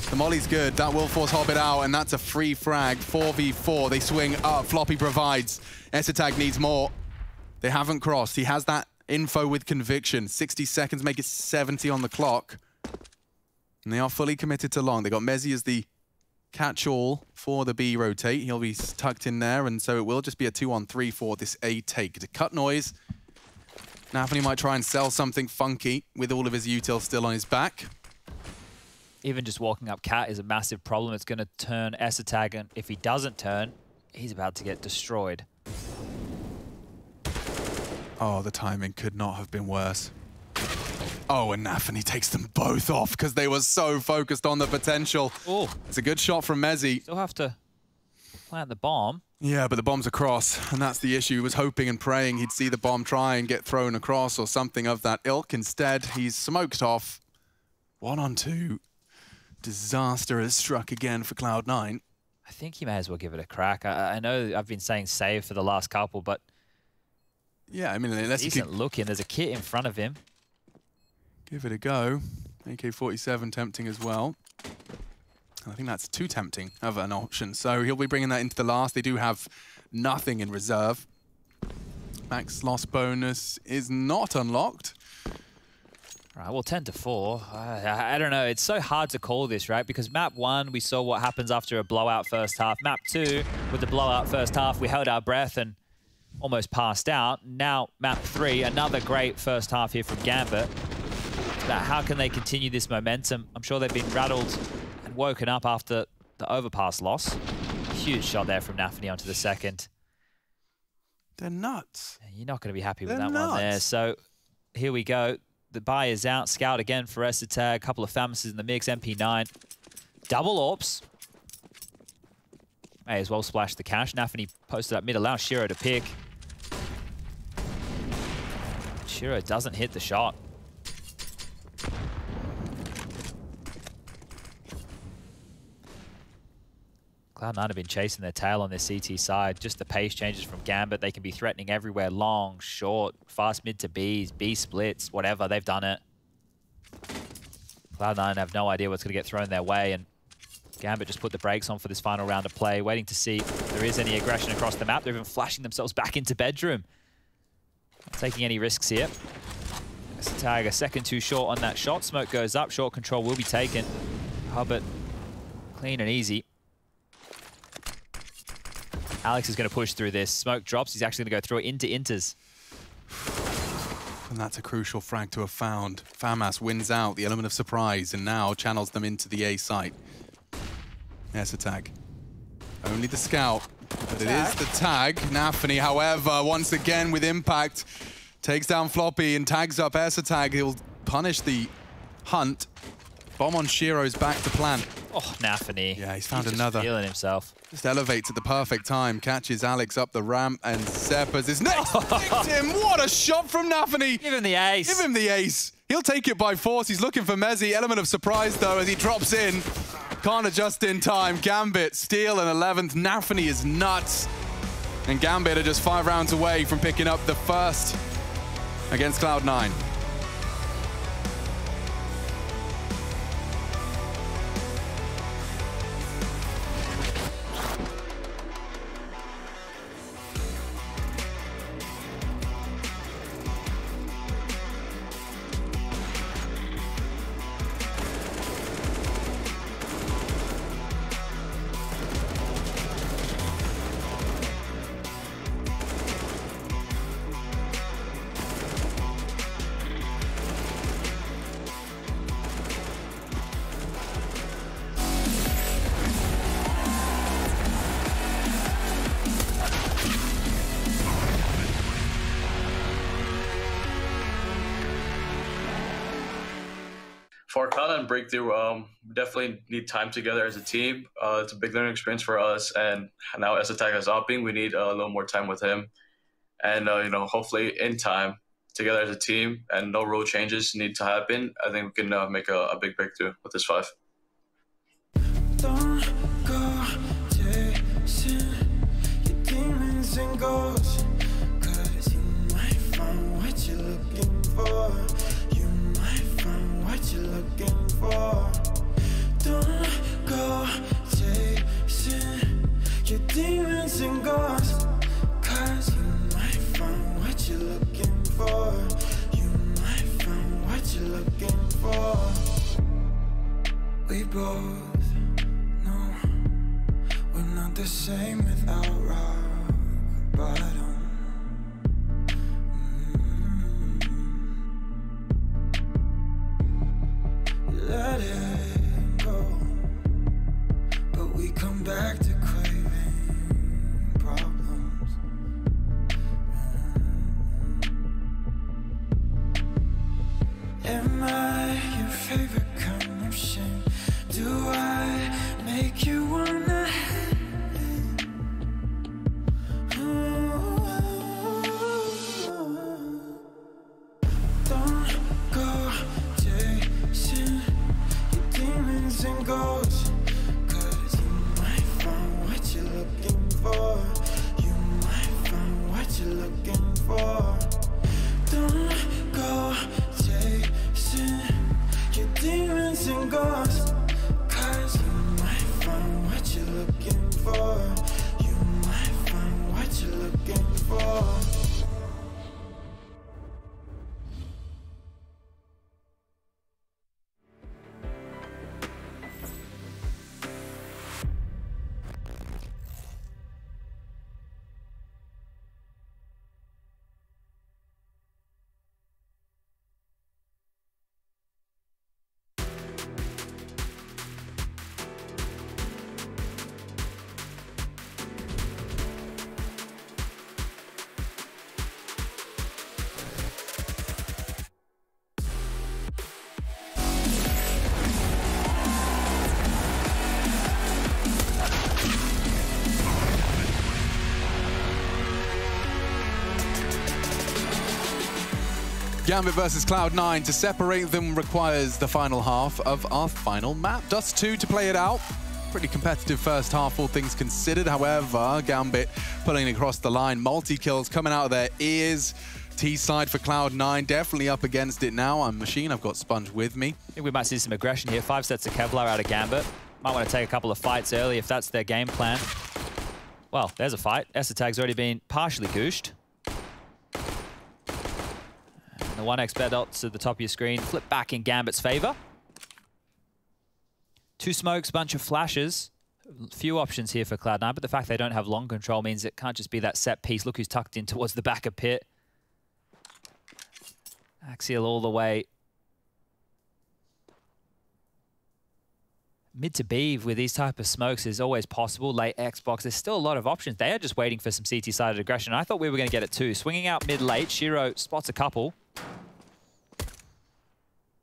S10: The molly's good. That will force Hobbit out, and that's a free frag. 4v4. They swing up. Floppy provides. Esatag needs more. They haven't crossed. He has that info with conviction. 60 seconds, make it 70 on the clock. And they are fully committed to long. They got Mezzi as the catch-all for the B rotate. He'll be tucked in there, and so it will just be a 2-on-3 for this A take. To cut noise. Nafany might try and sell something funky with all of his util still on his back.
S9: Even just walking up Cat is a massive problem. It's going to turn Esatag, and if he doesn't turn, he's about to get destroyed.
S10: Oh, the timing could not have been worse. Oh, and Nafany takes them both off because they were so focused on the potential.
S9: Oh,
S10: it's a good shot from Mezzi.
S9: Still have to Plant the bomb.
S10: Yeah, but the bomb's across, and that's the issue. He was hoping and praying he'd see the bomb try and get thrown across or something of that ilk. Instead, he's smoked off. 1-on-2. Disaster has struck again for Cloud9.
S9: I think you may as well give it a crack. I know I've been saying save for the last couple, but
S10: yeah, I mean, unless you
S9: decent looking. There's a kit in front of him.
S10: Give it a go. AK-47 tempting as well. I think that's too tempting of an option. So he'll be bringing that into the last. They do have nothing in reserve. Max loss bonus is not unlocked.
S9: Right, well, 10-4. I don't know. It's so hard to call this, right? Because map 1, we saw what happens after a blowout first half. Map 2, with the blowout first half, we held our breath and almost passed out. Now, map 3, another great first half here from Gambit. It's about how can they continue this momentum? I'm sure they've been rattled and woken up after the overpass loss. Huge shot there from Nafany onto the second.
S10: They're nuts.
S9: You're not going to be happy with that one there. So here we go. The buy is out. Scout again for Esatag. A couple of Famouses in the mix. MP9. Double AWPs. May as well splash the cash. Nafany posted up mid. Allows Shiro to pick. Shiro doesn't hit the shot. Cloud9 have been chasing their tail on their CT side. Just the pace changes from Gambit. They can be threatening everywhere. Long, short, fast mid to Bs, B splits, whatever. They've done it. Cloud9 have no idea what's going to get thrown their way, and Gambit just put the brakes on for this final round of play, waiting to see if there is any aggression across the map. They're even flashing themselves back into bedroom. Not taking any risks here. Tag a second too short on that shot. Smoke goes up. Short control will be taken. Hubbard clean and easy. Alex is going to push through this. Smoke drops. He's actually going to go through it into Inters.
S10: And that's a crucial frag to have found. Famas wins out the element of surprise and now channels them into the A site. Yes, a tag. Only the scout, but it is the tag. Nafany, however, once again with impact, takes down Floppy and tags up Esatag. He'll punish the hunt. Bomb on Shiro's back to plant.
S9: Oh, Nafany.
S10: Yeah, he's found another.
S9: Feeling himself.
S10: Just elevates at the perfect time, catches Alex up the ramp, and Seppas is next victim. What a shot from Nafany!
S9: Give him the ace.
S10: Give him the ace. He'll take it by force. He's looking for Mezzi. Element of surprise, though, as he drops in. Can't adjust in time. Gambit, steal an 11th. Nafany is nuts. And Gambit are just 5 rounds away from picking up the first against Cloud9.
S4: For Cloud9 and Breakthrough, we definitely need time together as a team. It's a big learning experience for us, and now Esatag is opting, we need a little more time with him. And you know, hopefully in time, together as a team, and no rule changes need to happen, I think we can make a big breakthrough with this 5.
S2: Don't go chasing your demons and ghosts, 'cause you might find what you're looking for. You might find what you're looking for. Don't go chasing your demons and ghosts, 'cause you might find what you're looking for. You might find what you're looking for. We both know we're not the same without rock bottom. Let it go, but we come back to craving problems. Am I your favorite kind of shame? Do I make you wanna hate?
S10: Gambit versus Cloud9. To separate them requires the final half of our final map. Dust 2 to play it out. Pretty competitive first half, all things considered. However, Gambit pulling across the line. Multi-kills coming out of their ears. T-side for Cloud9, definitely up against it now. I'm Machine, I've got Sponge with me.
S9: I think we might see some aggression here. 5 sets of Kevlar out of Gambit. Might want to take a couple of fights early if that's their game plan. Well, there's a fight. Esatag's already been partially gooshed. The 1x bed dots at the top of your screen flip back in Gambit's favor. 2 smokes, bunch of flashes. Few options here for Cloud9, but the fact they don't have long control means it can't just be that set piece. Look who's tucked in towards the back of pit. Axial all the way. Mid to B with these type of smokes is always possible. Late Xbox, there's still a lot of options. They are just waiting for some CT-sided aggression. I thought we were going to get it too. Swinging out mid-late, Shiro spots a couple.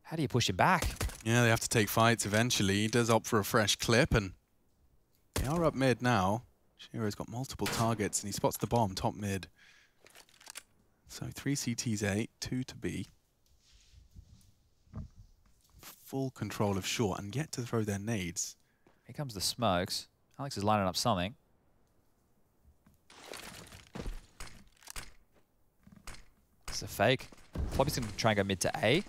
S9: How do you push him back?
S10: Yeah, they have to take fights eventually. He does opt for a fresh clip, and they are up mid now. Shiro's got multiple targets, and he spots the bomb, top mid. So 3 CTs A, 2 to B. Full control of short, and yet to throw their nades.
S9: Here comes the smokes. Alex is lining up something. It's a fake. Floppy's going to try and go mid to A.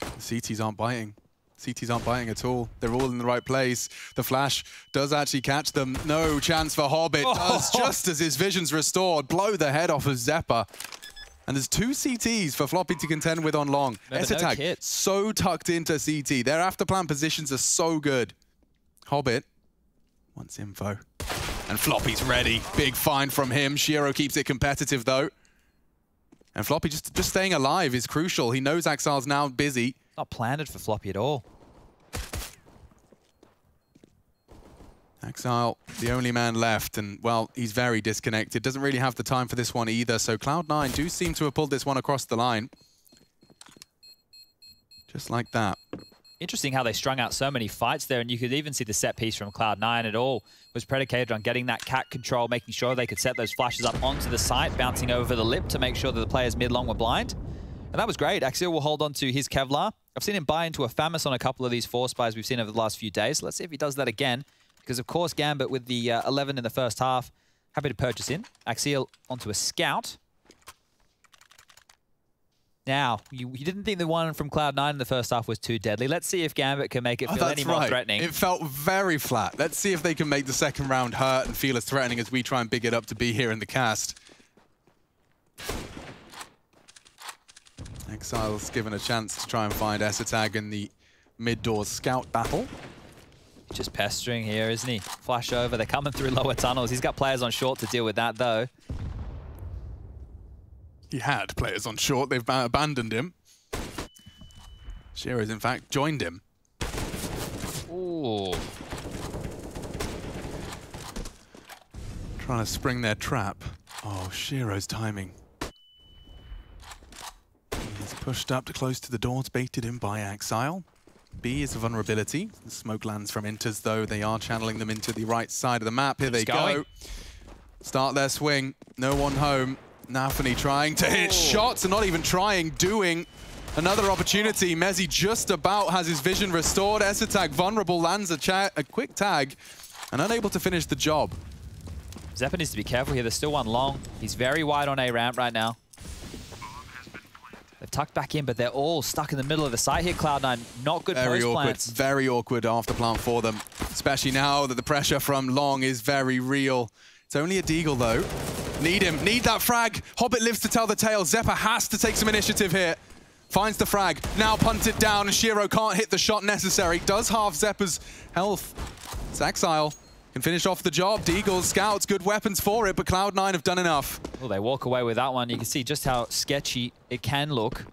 S10: The CTs aren't biting. CTs aren't biting at all. They're all in the right place. The flash does actually catch them. No chance for Hobbit. Does just as his vision's restored. Blow the head off of Zeppa. And there's 2 CTs for Floppy to contend with on long. Esatag
S9: no
S10: so tucked into CT. Their after plan positions are so good. Hobbit wants info. And Floppy's ready. Big find from him. Shiro keeps it competitive though. And Floppy just staying alive is crucial. He knows Axile's now busy.
S9: Not planted for Floppy at all.
S10: Axile, the only man left, and, well, he's very disconnected. Doesn't really have the time for this one either, so Cloud9 do seem to have pulled this one across the line. Just like that.
S9: Interesting how they strung out so many fights there, and you could even see the set piece from Cloud9. It all was predicated on getting that cat control, making sure they could set those flashes up onto the site, bouncing over the lip to make sure that the players mid-long were blind. And that was great. Axial will hold on to his Kevlar. I've seen him buy into a Famis on a couple of these 4 spies we've seen over the last few days. Let's see if he does that again. Because, of course, Gambit with the 11 in the first half, happy to purchase in. Axial onto a scout. Now, you didn't think the one from Cloud9 in the first half was too deadly. Let's see if Gambit can make it feel any more threatening.
S10: It felt very flat. Let's see if they can make the second round hurt and feel as threatening as we try and big it up to be here in the cast. Exile's given a chance to try and find Esatag in the mid-doors scout battle.
S9: Just pestering here, isn't he? Flash over. They're coming through lower tunnels. He's got players on short to deal with that, though.
S10: He had players on short. They've abandoned him. Shiro's, in fact, joined him.
S9: Ooh.
S10: Trying to spring their trap. Oh, Shiro's timing. He's pushed up to close to the doors, baited in by Axile. B is a vulnerability. The smoke lands from Inters, though. They are channeling them into the right side of the map. Here they go. Start their swing. No one home. Nafany trying to hit shots and not even trying, doing another opportunity. Mezzi just about has his vision restored. Esatag vulnerable, lands a quick tag and unable to finish the job.
S9: Zeppa needs to be careful here. There's still one long. He's very wide on A ramp right now. They've tucked back in, but they're all stuck in the middle of the site here, Cloud9. Not good post plants.
S10: Very awkward after plant for them, especially now that the pressure from long is very real. It's only a Deagle, though. Need him. Need that frag. Hobbit lives to tell the tale. Zeppa has to take some initiative here. Finds the frag. Now punted down, and Shiro can't hit the shot necessary. Does half Zeppa's health. It's Axile. Can finish off the job. Deagles, scouts, good weapons for it, but Cloud9 have done enough.
S9: Well, they walk away with that one. You can see just how sketchy it can look.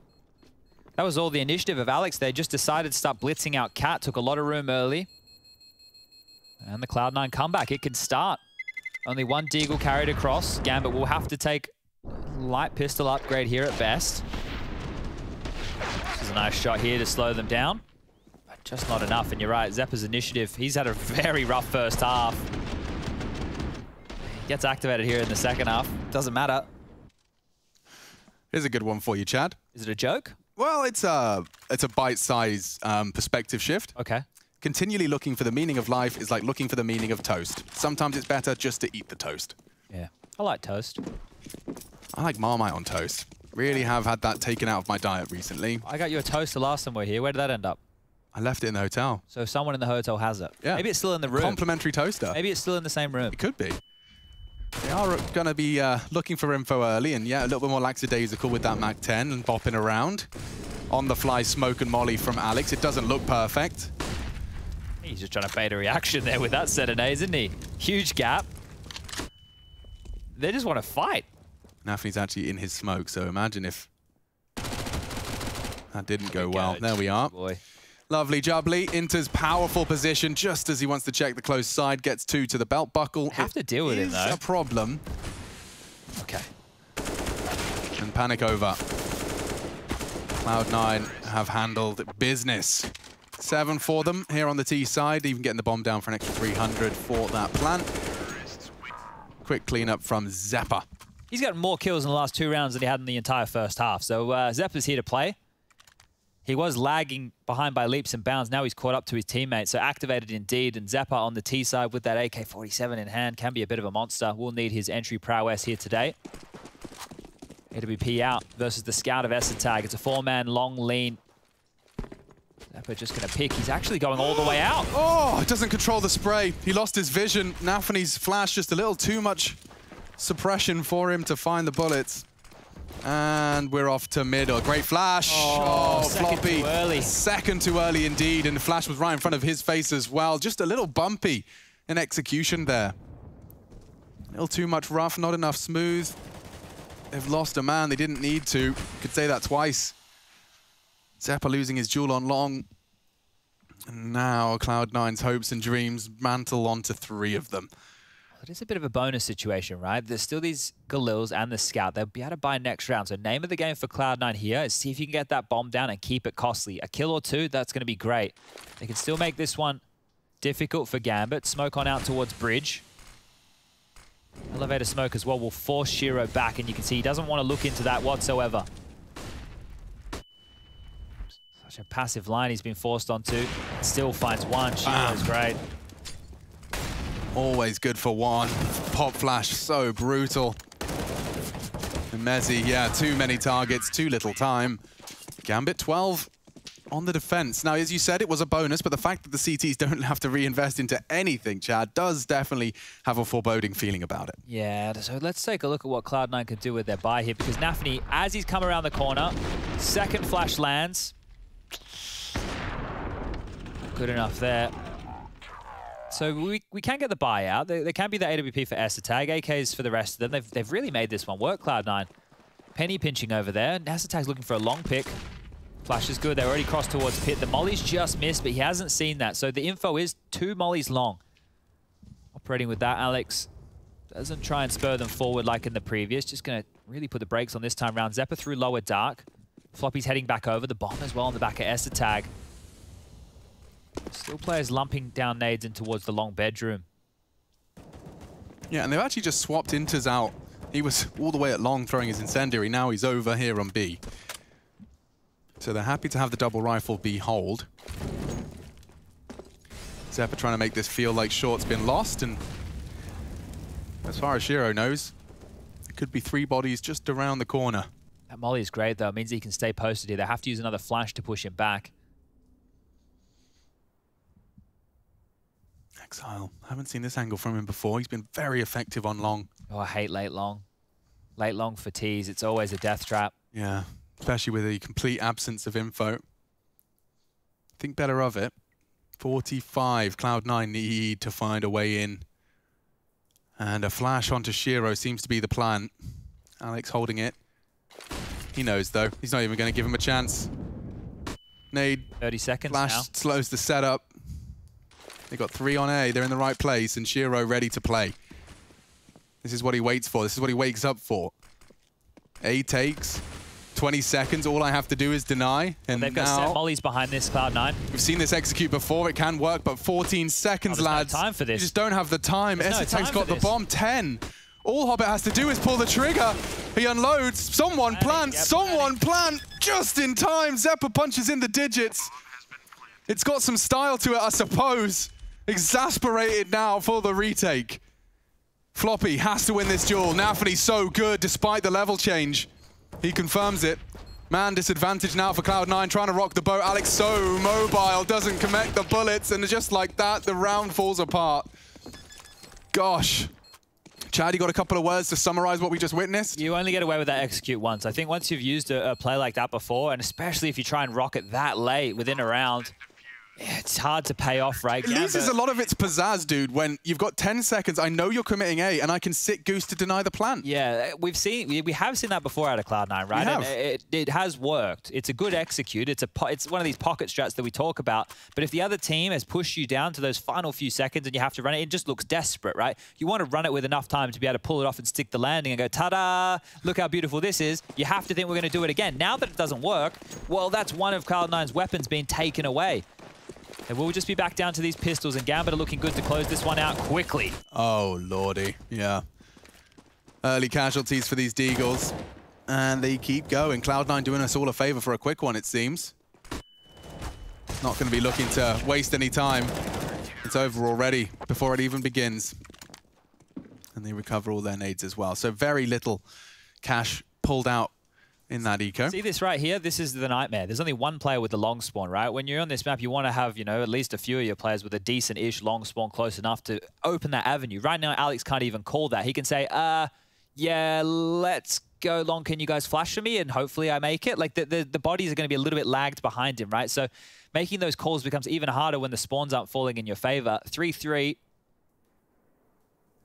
S9: That was all the initiative of Alex. They just decided to start blitzing out Cat. Took a lot of room early. And the Cloud9 comeback, it can start. Only one Deagle carried across. Gambit will have to take light pistol upgrade here at best. This is a nice shot here to slow them down. But just not enough, and you're right, Zeppa's initiative, he's had a very rough first half. He gets activated here in the second half. Doesn't matter.
S10: Here's a good one for you, Chad.
S9: Is it a joke?
S10: Well, it's a bite-size perspective shift.
S9: Okay.
S10: Continually looking for the meaning of life is like looking for the meaning of toast. Sometimes it's better just to eat the toast.
S9: Yeah, I like toast.
S10: I like Marmite on toast. Really have had that taken out of my diet recently.
S9: I got you a toast the last time we were here. Where did that end up?
S10: I left it in the hotel.
S9: So someone in the hotel has it.
S10: Yeah.
S9: Maybe it's still in the room.
S10: Complimentary toaster.
S9: Maybe it's still in the same room.
S10: It could be. They are going to be looking for info early, and yeah, a little bit more lackadaisical with that MAC-10 and bopping around. On the fly, smoke and molly from Alex. It doesn't look perfect.
S9: He's just trying to bait a reaction there with that set of nades, isn't he? Huge gap. They just want to fight.
S10: Nafny's actually in his smoke, so imagine if that didn't go well. There we are.
S9: Boy.
S10: Lovely jubbly. Enters powerful position just as he wants to check the close side. Gets 2 to the belt buckle.
S9: Have to deal with him, though.
S10: A problem.
S9: Okay.
S10: And panic over. Cloud9 have handled business. 7 for them here on the T side. Even getting the bomb down for an extra 300 for that plant. Quick cleanup from Zeppa.
S9: He's got more kills in the last 2 rounds than he had in the entire first half. So Zeppa's here to play. He was lagging behind by leaps and bounds. Now he's caught up to his teammates. So activated indeed. And Zeppa on the T side with that AK-47 in hand can be a bit of a monster. We'll need his entry prowess here today. AWP out versus the scout of Esatag. It's a 4-man long lean. Zeppa just going to pick. He's actually going all the way out.
S10: Oh, doesn't control the spray. He lost his vision. Nafny's flash just a little too much suppression for him to find the bullets. And we're off to middle. Great flash. Oh, floppy.
S9: Too early.
S10: Second too early indeed. And the flash was right in front of his face as well. Just a little bumpy in execution there. A little too much rough, not enough smooth. They've lost a man. They didn't need to. Could say that twice. Zeppa losing his duel on long. And now Cloud9's hopes and dreams mantle onto 3 of them.
S9: It is a bit of a bonus situation, right? There's still these Galils and the Scout. They'll be able to buy next round. So name of the game for Cloud9 here is see if you can get that bomb down and keep it costly. A kill or 2, that's going to be great. They can still make this one difficult for Gambit. Smoke on out towards Bridge. Elevator smoke as well will force Shiro back, and you can see he doesn't want to look into that whatsoever. Such a passive line he's been forced onto. Still finds one. Shiro's great.
S10: Always good for one. Pop flash, so brutal. And Mezzi, yeah, too many targets, too little time. Gambit 12 on the defense. Now, as you said, it was a bonus, but the fact that the CTs don't have to reinvest into anything, Chad, does definitely have a foreboding feeling about it.
S9: Yeah, so let's take a look at what Cloud9 could do with their buy here, because Nafny, as he's come around the corner, second flash lands. Good enough there. So we can get the buy out. There can be the AWP for Esatag. AKs for the rest of them. They've really made this one work, Cloud9. Penny pinching over there. Esatag's looking for a long pick. Flash is good. They're already crossed towards pit. The molly's just missed, but he hasn't seen that. So the info is 2 mollies long. Operating with that, Alex doesn't try and spur them forward like in the previous. Just going to really put the brakes on this time round. Zeppa through lower dark. Floppy's heading back over. The bomb as well on the back of Esatag. Still players lumping down nades in towards the long bedroom.
S10: Yeah, and they've actually just swapped Inters out. He was all the way at long throwing his incendiary. Now he's over here on B. So they're happy to have the double rifle B hold. Zeppa trying to make this feel like short's been lost, and as far as Shiro knows, it could be 3 bodies just around the corner.
S9: That molly is great though. It means he can stay posted here. They have to use another flash to push him back.
S10: Exile. Haven't seen this angle from him before. He's been very effective on long.
S9: Oh, I hate late long. Late long for T's. It's always a death trap.
S10: Yeah, especially with a complete absence of info. Think better of it. 45. Cloud9 need to find a way in. And a flash onto Shiro seems to be the plan. Alex holding it. He knows, though. He's not even going to give him a chance. Nade.
S9: 30 seconds
S10: flash
S9: now.
S10: Slows the setup. They got 3 on A. They're in the right place, and Shiro ready to play. This is what he waits for. This is what he wakes up for. A takes 20 seconds. All I have to do is deny. And
S9: they've got set mollies behind this, Cloud9.
S10: We've seen this execute before. It can work, but 14 seconds, lads.
S9: No time for this.
S10: You just don't have the time. Esatag's got the bomb. 10 All Hobbit has to do is pull the trigger. He unloads. Someone plant. Someone plant. Just in time. Zeppa punches in the digits. It's got some style to it, I suppose. Exasperated now for the retake. Floppy has to win this duel. Nafany's so good despite the level change. He confirms it. Man, disadvantage now for Cloud9, trying to rock the boat. Alex so mobile, doesn't connect the bullets, and just like that, the round falls apart. Gosh. Chad, you got a couple of words to summarize what we just witnessed?
S9: You only get away with that execute once. I think once you've used a play like that before, and especially if you try and rock it that late within a round, it's hard to pay off, right?
S10: It loses a lot of its pizzazz, dude, when you've got 10 seconds, I know you're committing A, and I can sit Goose to deny the plan.
S9: Yeah, we have seen that before out of Cloud9, right? And it has worked. It's a good execute. It's one of these pocket strats that we talk about. But if the other team has pushed you down to those final few seconds and you have to run it, it just looks desperate, right? You want to run it with enough time to be able to pull it off and stick the landing and go, ta-da, look how beautiful this is. You have to think we're going to do it again. Now that it doesn't work, well, that's one of Cloud9's weapons being taken away. And we'll just be back down to these pistols, and Gambit are looking good to close this one out quickly.
S10: Oh, lordy. Yeah. Early casualties for these Deagles. And they keep going. Cloud9 doing us all a favor for a quick one, it seems. Not going to be looking to waste any time. It's over already before it even begins. And they recover all their nades as well. So very little cash pulled out in that eco.
S9: See this right here? This is the nightmare. There's only one player with the long spawn, right? When you're on this map, you want to have, you know, at least a few of your players with a decent-ish long spawn close enough to open that avenue. Right now, Alex can't even call that. He can say, yeah, let's go long. Can you guys flash for me? And hopefully I make it. Like, the bodies are going to be a little bit lagged behind him, right? So making those calls becomes even harder when the spawns aren't falling in your favor. 3-3.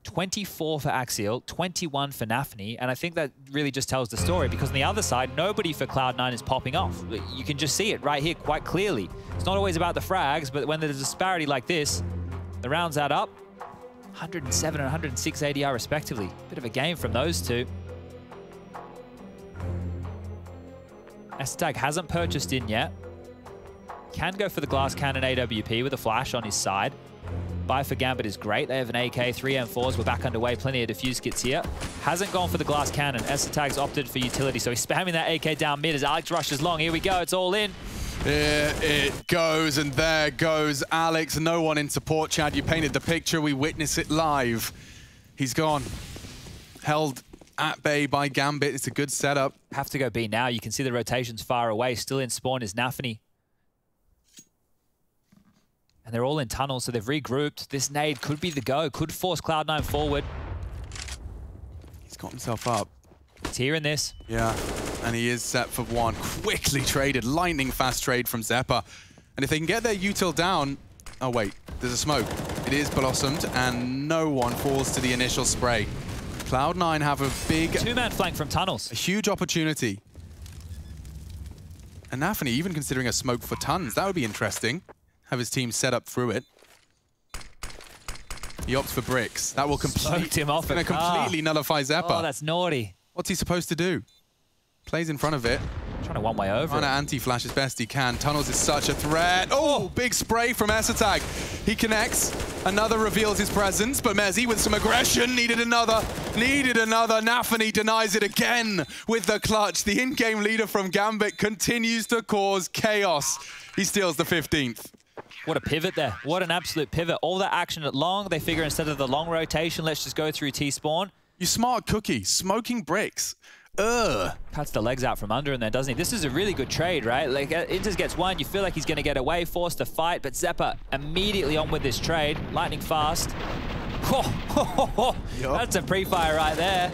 S9: 24 for Axial, 21 for Nafany, and I think that really just tells the story, because on the other side, nobody for Cloud9 is popping off. You can just see it right here quite clearly. It's not always about the frags, but when there's a disparity like this, the rounds add up. 107 and 106 ADR respectively. Bit of a game from those two. Estag hasn't purchased in yet. Can go for the glass cannon AWP with a flash on his side. Buy for Gambit is great. They have an AK, 3 M4s. We're back underway. Plenty of defuse kits here. Hasn't gone for the glass cannon. Estag's opted for utility, so he's spamming that AK down mid as Alex rushes long. Here we go. It's all in.
S10: Here it goes, and there goes Alex. No one in support, Chad. You painted the picture. We witness it live. He's gone. Held at bay by Gambit. It's a good setup.
S9: Have to go B now. You can see the rotations far away. Still in spawn is Nafany. And they're all in tunnels, so they've regrouped. This nade could be the go, could force Cloud9 forward.
S10: He's got himself up.
S9: He's hearing this.
S10: Yeah, and he is set for one. Quickly traded, lightning fast trade from Zeppa. And if they can get their util down... Oh wait, there's a smoke. It is blossomed, and no one falls to the initial spray. Cloud9 have a big...
S9: Two-man flank from tunnels.
S10: A huge opportunity. And Nafany even considering a smoke for tons. That would be interesting. Have his team set up through it. He opts for bricks. That will completely nullify Zeppa.
S9: Oh, that's naughty.
S10: What's he supposed to do? Plays in front of it.
S9: Trying to one-way over.
S10: Trying to anti-flash as best he can. Tunnels is such a threat. Oh, big spray from Estag. He connects. Another reveals his presence, but Mezzi with some aggression needed another. Nafany denies it again with the clutch. The in-game leader from Gambit continues to cause chaos. He steals the 15th.
S9: What a pivot there. What an absolute pivot. All that action at long, they figure instead of the long rotation, let's just go through T-spawn.
S10: You smart cookie, smoking bricks.
S9: Cuts the legs out from under in there, doesn't he? This is a really good trade, right? Like, Inters gets one, you feel like he's going to get away, forced to fight, but Zeppa immediately on with this trade. Lightning fast. That's a pre-fire right there.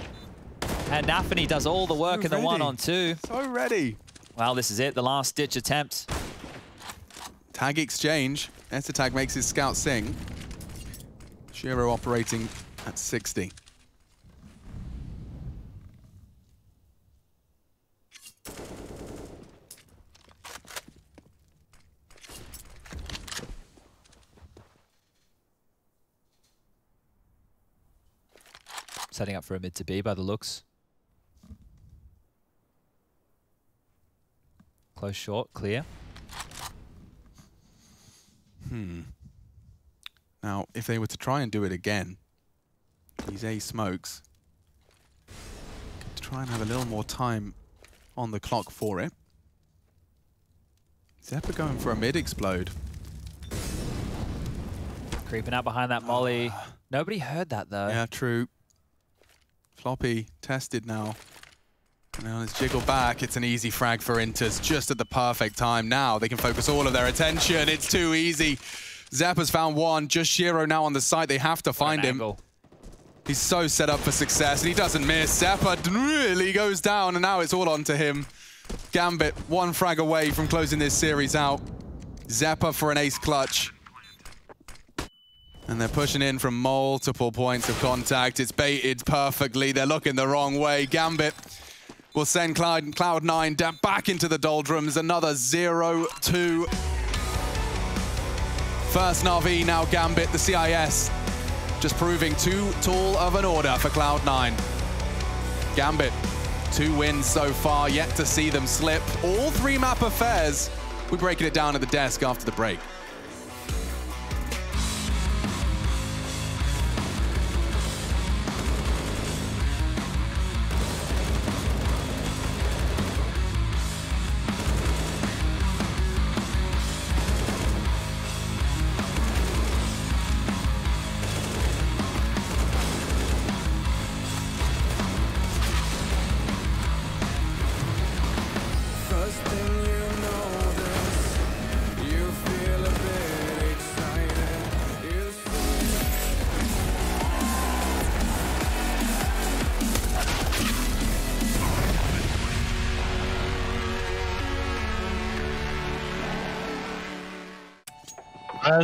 S9: And Nafany does all the work in the 1-on-2.
S10: So ready.
S9: Well, this is it, the last-ditch attempt.
S10: Tag exchange. Estag makes his scout sing. Shiro operating at 60.
S9: Setting up for a mid to B by the looks. Close short, clear.
S10: Now, if they were to try and do it again, these A smokes try and have a little more time on the clock for it. Zeppa going for a mid-explode.
S9: Creeping out behind that molly. Nobody heard that, though.
S10: Yeah, true. Floppy tested now. And now let's jiggle back. It's an easy frag for Inters, just at the perfect time. Now they can focus all of their attention. It's too easy. Zeppa's found one. Just Shiro now on the side. They have to find him. He's so set up for success, and he doesn't miss. Zeppa really goes down, and now it's all on to him. Gambit, one frag away from closing this series out. Zeppa for an ace clutch. And they're pushing in from multiple points of contact. It's baited perfectly. They're looking the wrong way. Gambit will send Cloud9 back into the doldrums. Another 0-2. First Na'Vi, now Gambit, the CIS. Just proving too tall of an order for Cloud9. Gambit, 2 wins so far, yet to see them slip. All 3 map affairs. We're breaking it down at the desk after the break.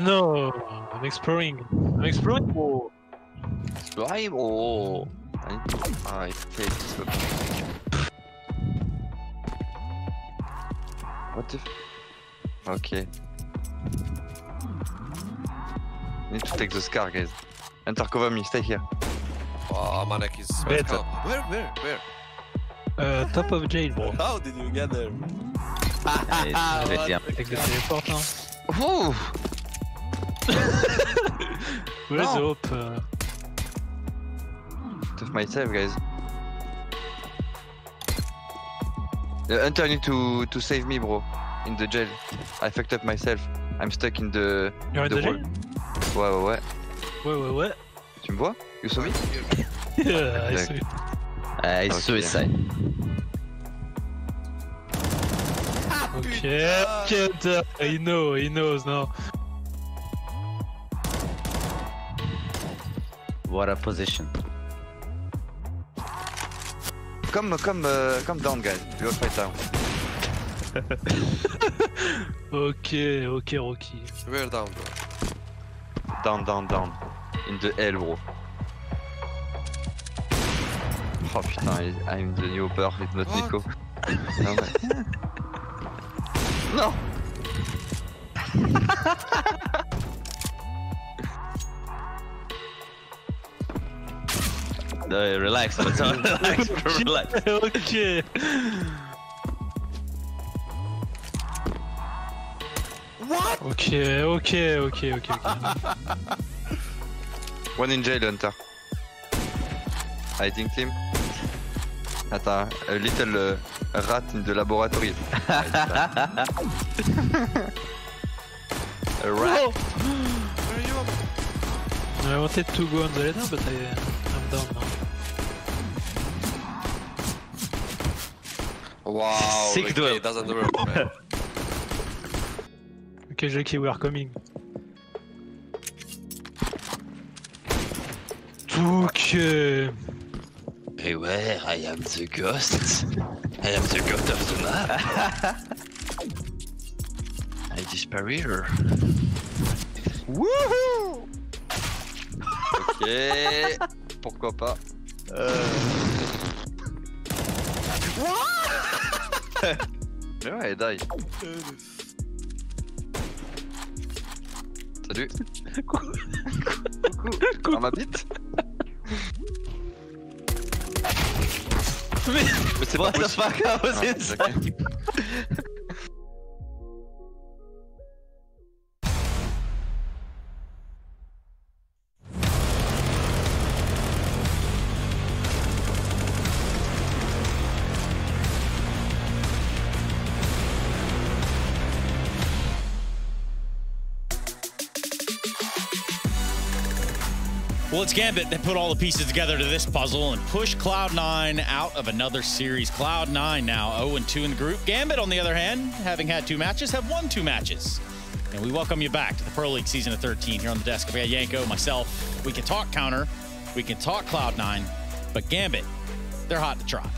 S24: No, I'm exploring. I'm exploring. Oh.
S11: Exploring? Oh. I take this. What the? Okay. Need to take the scar, guys. Enter cover me. Stay here.
S6: Oh, Manek is
S24: better.
S6: Where?
S24: Top of jail, bro.
S6: How did you get there?
S24: Take the teleport now.
S11: Oh!
S24: Where's the hope?
S11: Tough myself, guys. Hunter, you need to save me, bro. In the jail. I fucked up myself. I'm stuck in the.
S24: You're in the jail?
S11: Ouais.
S24: Ouais.
S11: Tu me vois? You saw me?
S24: Yeah, I saw you.
S11: I suicide.
S24: Okay, Hunter. He knows now.
S15: What a position.
S11: Come down, guys. We all fight down.
S24: Okay, Rocky.
S6: Where down, bro?
S11: Down. In the L, bro. Oh putain, I'm the new upper, it's not Nico. No, man. No!
S15: No, relax, relax.
S24: Okay.
S6: What?
S24: Okay.
S11: One in jail, Hunter. Hiding team. Attends, a little rat in the laboratory. A rat.
S6: Where are you?
S24: I wanted to go on the ladder, but I'm down now.
S11: Wow.
S6: Sick duel. It doesn't work, man.
S24: Okay, Jackie, we are coming. Okay.
S15: Beware, I am the ghost. I am the ghost of the map. I disappear.
S11: Wouhou! Ok, pourquoi pas. Ouais, die. Salut. Coucou. À ma bite.
S15: Mais
S11: c'est pas possible.
S15: Fuck, I was inside.
S7: Well, it's Gambit that put all the pieces together to this puzzle and pushed Cloud9 out of another series. Cloud9 now 0-2 in the group. Gambit, on the other hand, having had 2 matches, have won 2 matches. And we welcome you back to the Pro League Season of 13 here on the desk. We got Yanko, myself. We can talk Counter. We can talk Cloud9. But Gambit, they're hot to trot.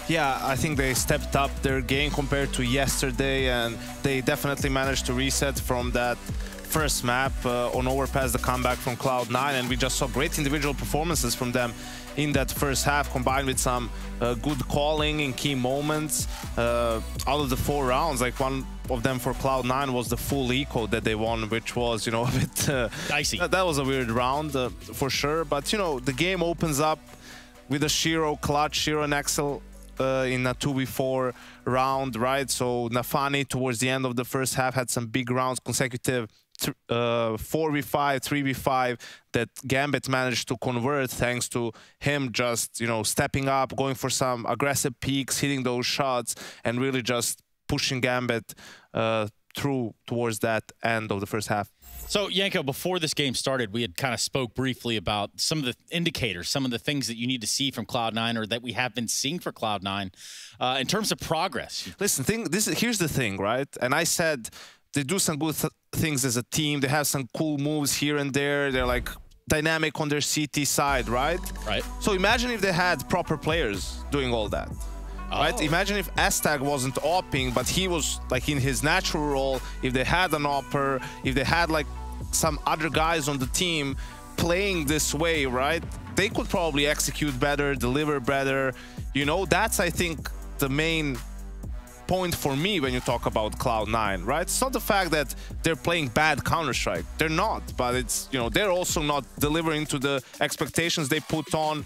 S8: Yeah, I think they stepped up their game compared to yesterday, and they definitely managed to reset from that first map on Overpass, the comeback from Cloud9, and we just saw great individual performances from them in that first half, combined with some good calling in key moments. Out of the 4 rounds, like one of them for Cloud9 was the full eco that they won, which was, you know, a bit
S7: dicey.
S8: That was a weird round for sure, but you know, the game opens up with a Shiro clutch, Shiro and Axel in a 2v4 round, right? So Nafani towards the end of the first half had some big rounds, consecutive 4v5, 3v5 that Gambit managed to convert thanks to him just, you know, stepping up, going for some aggressive peaks, hitting those shots, and really just pushing Gambit through towards that end of the first half.
S7: So, Yanko, before this game started, we had kind of spoke briefly about some of the indicators, some of the things that you need to see from Cloud9 or that we have been seeing for Cloud9 in terms of progress.
S8: Listen, here's the thing, right? And I said they do some good things as a team. They have some cool moves here and there. They're like dynamic on their CT side, right?
S7: Right.
S8: So imagine if they had proper players doing all that. Right? Imagine if Astag wasn't opping, but he was like in his natural role. If they had an opper, if they had like some other guys on the team playing this way, right? They could probably execute better, deliver better. You know, that's, I think, the main point for me when you talk about Cloud9, right? It's not the fact that they're playing bad Counter-Strike. They're not, but it's, you know, they're also not delivering to the expectations they put on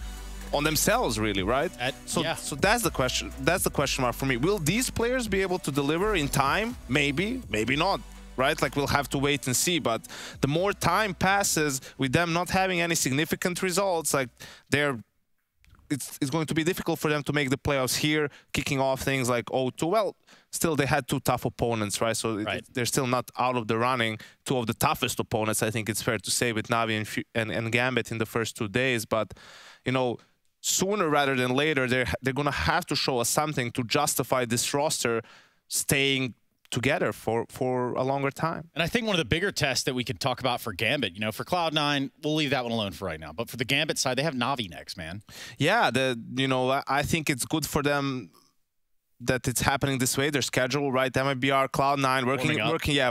S8: themselves, really, right? So that's the question. That's the question mark for me. Will these players be able to deliver in time? Maybe, maybe not, right? Like, we'll have to wait and see. But the more time passes with them not having any significant results, like it's going to be difficult for them to make the playoffs here, kicking off things like 0-2. Well, still, they had 2 tough opponents, right? So they're still not out of the running. 2 of the toughest opponents, I think it's fair to say, with Navi and Gambit in the first 2 days. But, you know, sooner rather than later, they're going to have to show us something to justify this roster staying together for a longer time.
S7: And I think one of the bigger tests that we could talk about for Gambit, you know, for Cloud9, we'll leave that one alone for right now. But for the Gambit side, they have Navi next, man. Yeah,
S8: you know, I think it's good for them that it's happening this way. Their schedule, right? MIBR, Cloud9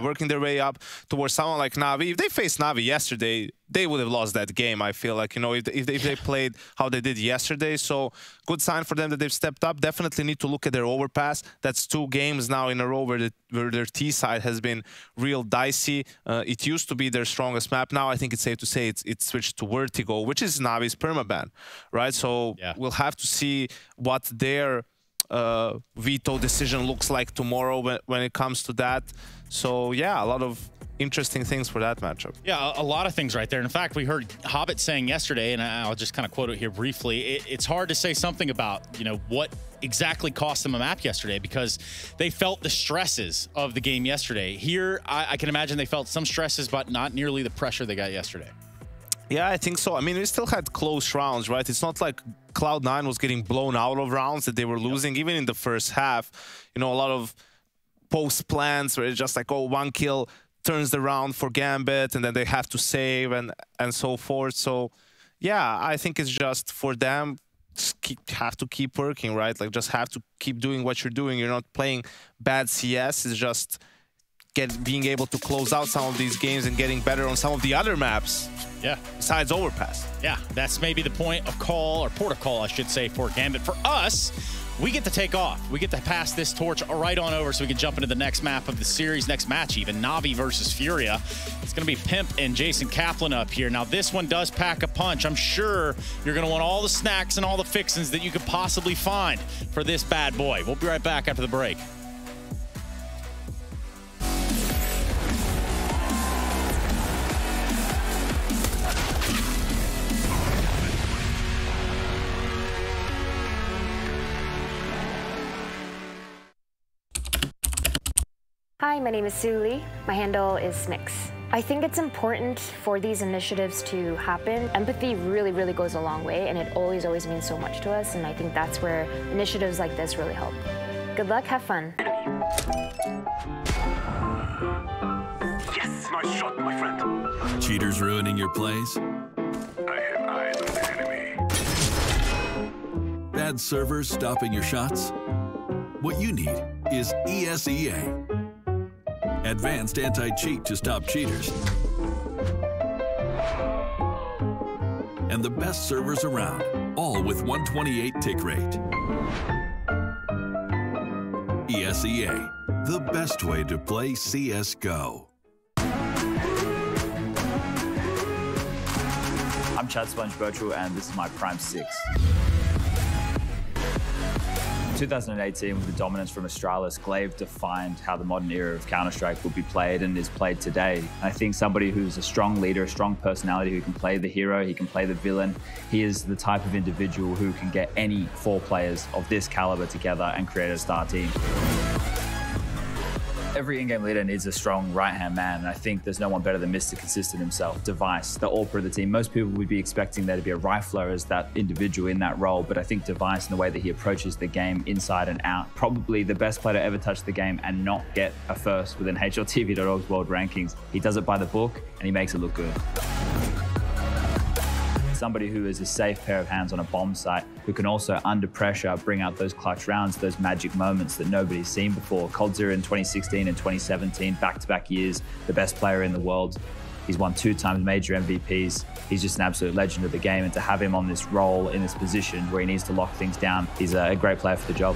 S8: working their way up towards someone like Navi. If they faced Navi yesterday, they would have lost that game, I feel like, you know, if they played how they did yesterday. So good sign for them that they've stepped up. Definitely need to look at their overpass. That's 2 games now in a row where their T side has been real dicey. It used to be their strongest map. Now I think it's safe to say it's switched to Vertigo, which is Navi's permaban, right? So we'll have to see what their veto decision looks like tomorrow when it comes to that. So yeah, a lot of interesting things for that matchup.
S7: Yeah, a lot of things right there. In fact, we heard Hobbit saying yesterday, and I'll just kind of quote it here briefly, it's hard to say something about, you know, what exactly cost them a map yesterday, because they felt the stresses of the game yesterday. Here, I can imagine they felt some stresses, but not nearly the pressure they got yesterday.
S8: Yeah, I think so. I mean, we still had close rounds, right? It's not like Cloud9 was getting blown out of rounds that they were losing, even in the first half. You know, a lot of post plans where it's just like, oh, 1 kill turns the round for Gambit, and then they have to save and so forth. So, yeah, I think it's just for them, have to keep working, right? Like, just have to keep doing what you're doing. You're not playing bad CS. It's just being able to close out some of these games and getting better on some of the other maps.
S7: Yeah.
S8: Besides Overpass.
S7: Yeah, that's maybe the point of call, or port of call, I should say, for Gambit. For us, we get to take off. We get to pass this torch right on over so we can jump into the next map of the series, next match even, Navi versus Furia. It's going to be Pimp and Jason Kaplan up here. Now, this one does pack a punch. I'm sure you're going to want all the snacks and all the fixins that you could possibly find for this bad boy. We'll be right back after the break.
S12: Hi, my name is Sue Lee. My handle is Snix. I think it's important for these initiatives to happen. Empathy really, really goes a long way, and it always means so much to us, and I think that's where initiatives like this really help. Good luck, have fun.
S14: Yes, nice shot, my friend.
S16: Cheaters ruining your plays?
S14: I have eyes on the enemy.
S16: Bad servers stopping your shots? What you need is ESEA. Advanced anti-cheat to stop cheaters. And the best servers around, all with 128 tick rate. ESEA, the best way to play CSGO.
S17: I'm Chad Sponge Virtual, and this is my Prime 6. 2018, with the dominance from Astralis, Glaive defined how the modern era of Counter-Strike would be played and is played today. I think somebody who's a strong leader, a strong personality, who can play the hero, he can play the villain. He is the type of individual who can get any 4 players of this caliber together and create a star team. Every in-game leader needs a strong right-hand man, and I think there's no one better than Mr. Consistent himself, Device, the all-pro of the team. Most people would be expecting there to be a rifler as that individual in that role, but I think Device, in the way that he approaches the game inside and out, probably the best player to ever touch the game and not get a first within HLTV.org's world rankings. He does it by the book, and he makes it look good. Somebody who is a safe pair of hands on a bomb site, who can also, under pressure, bring out those clutch rounds, those magic moments that nobody's seen before. Coldzera in 2016 and 2017, back-to-back years, the best player in the world. He's won 2 times major MVPs. He's just an absolute legend of the game, and to have him on this role, in this position where he needs to lock things down, he's a great player for the job.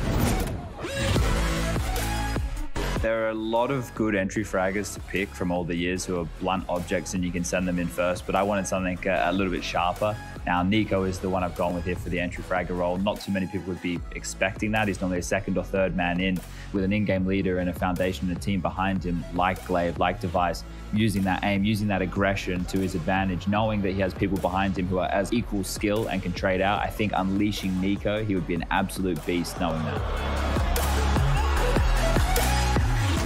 S17: There are a lot of good entry fraggers to pick from all the years who are blunt objects, and you can send them in first, but I wanted something a little bit sharper. Now, Nico is the one I've gone with here for the entry fragger role. Not too many people would be expecting that. He's normally a 2nd or 3rd man in, with an in-game leader and a foundation and a team behind him, like Glaive, like Device, using that aim, using that aggression to his advantage, knowing that he has people behind him who are as equal skill and can trade out. I think unleashing Nico, he would be an absolute beast knowing that.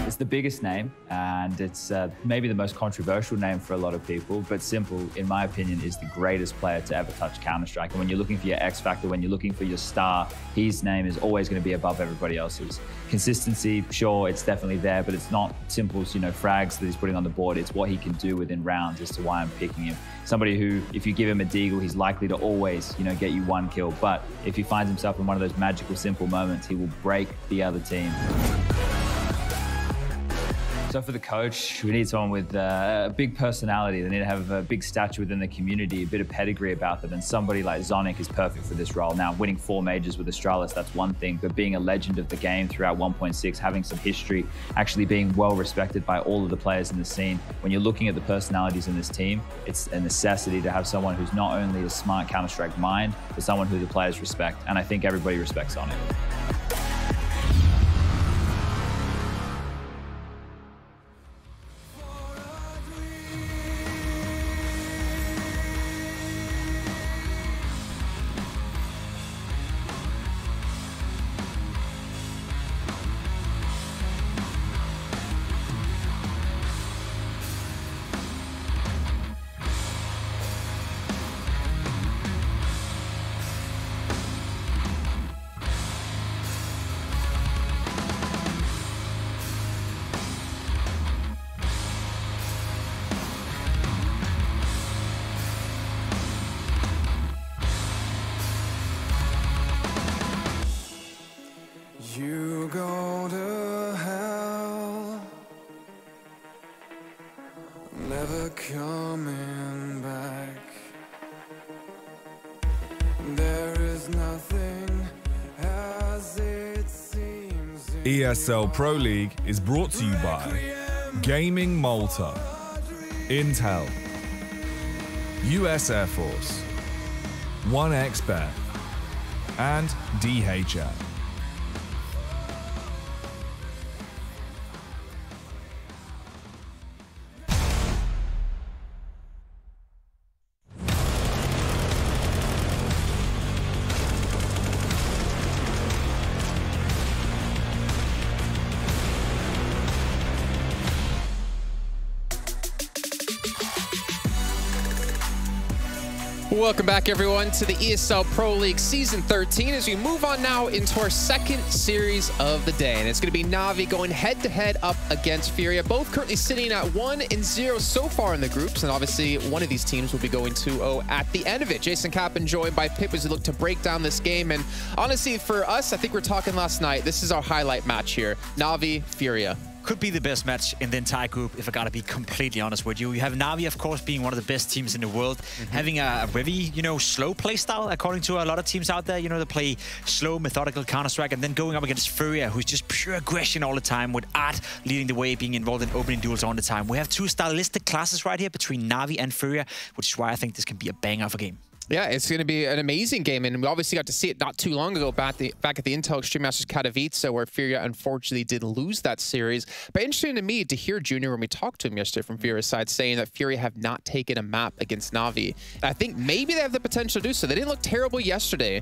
S17: It's the biggest name, and it's maybe the most controversial name for a lot of people, but Simple, in my opinion, is the greatest player to ever touch Counter-Strike. And when you're looking for your X factor, when you're looking for your star, his name is always going to be above everybody else's. Consistency, sure, it's definitely there, but it's not Simple's, frags that he's putting on the board. It's what he can do within rounds as to why I'm picking him. Somebody who, if you give him a deagle, he's likely to always, get you 1 kill. But if he finds himself in one of those magical Simple moments, he will break the other team. So for the coach, we need someone with a big personality. They need to have a big stature within the community, a bit of pedigree about them, and somebody like Zonic is perfect for this role. Now, winning 4 majors with Astralis, that's one thing, but being a legend of the game throughout 1.6, having some history, actually being well respected by all of the players in the scene. When you're looking at the personalities in this team, it's a necessity to have someone who's not only a smart Counter-Strike mind, but someone who the players respect, and I think everybody respects Zonic.
S2: You go to hell, never coming back. There is nothing as it seems.
S18: ESL Pro League is brought to you by Gaming Malta, Intel, US Air Force, 1xBet, and DHL.
S1: Welcome back, everyone, to the ESL Pro League Season 13 as we move on now into our second series of the day. And it's going to be Na'Vi going head-to-head up against Furia, both currently sitting at 1-0 so far in the groups. And obviously, one of these teams will be going 2-0 at the end of it. Jason Kappen joined by Pip as we look to break down this game. And honestly, for us, I think we were talking last night, this is our highlight match here. Na'Vi, Furia.
S3: Could be the best match in the entire group, if I gotta be completely honest with you. You have Na'Vi, of course, being one of the best teams in the world, having a very, slow play style, according to a lot of teams out there. They play slow, methodical Counter-Strike, and then going up against Furia, who's just pure aggression all the time, with Art leading the way, being involved in opening duels all the time. We have two stylistic classes right here between Na'Vi and Furia, which is why I think this can be a banger of a game.
S1: Yeah, it's going to be an amazing game, and we obviously got to see it not too long ago back at the Intel Extreme Masters Katowice, where Furia unfortunately did lose that series. But interesting to me to hear Junior, when we talked to him yesterday from Furia's side, saying that Furia have not taken a map against Na'Vi. I think maybe they have the potential to do so. They didn't look terrible yesterday,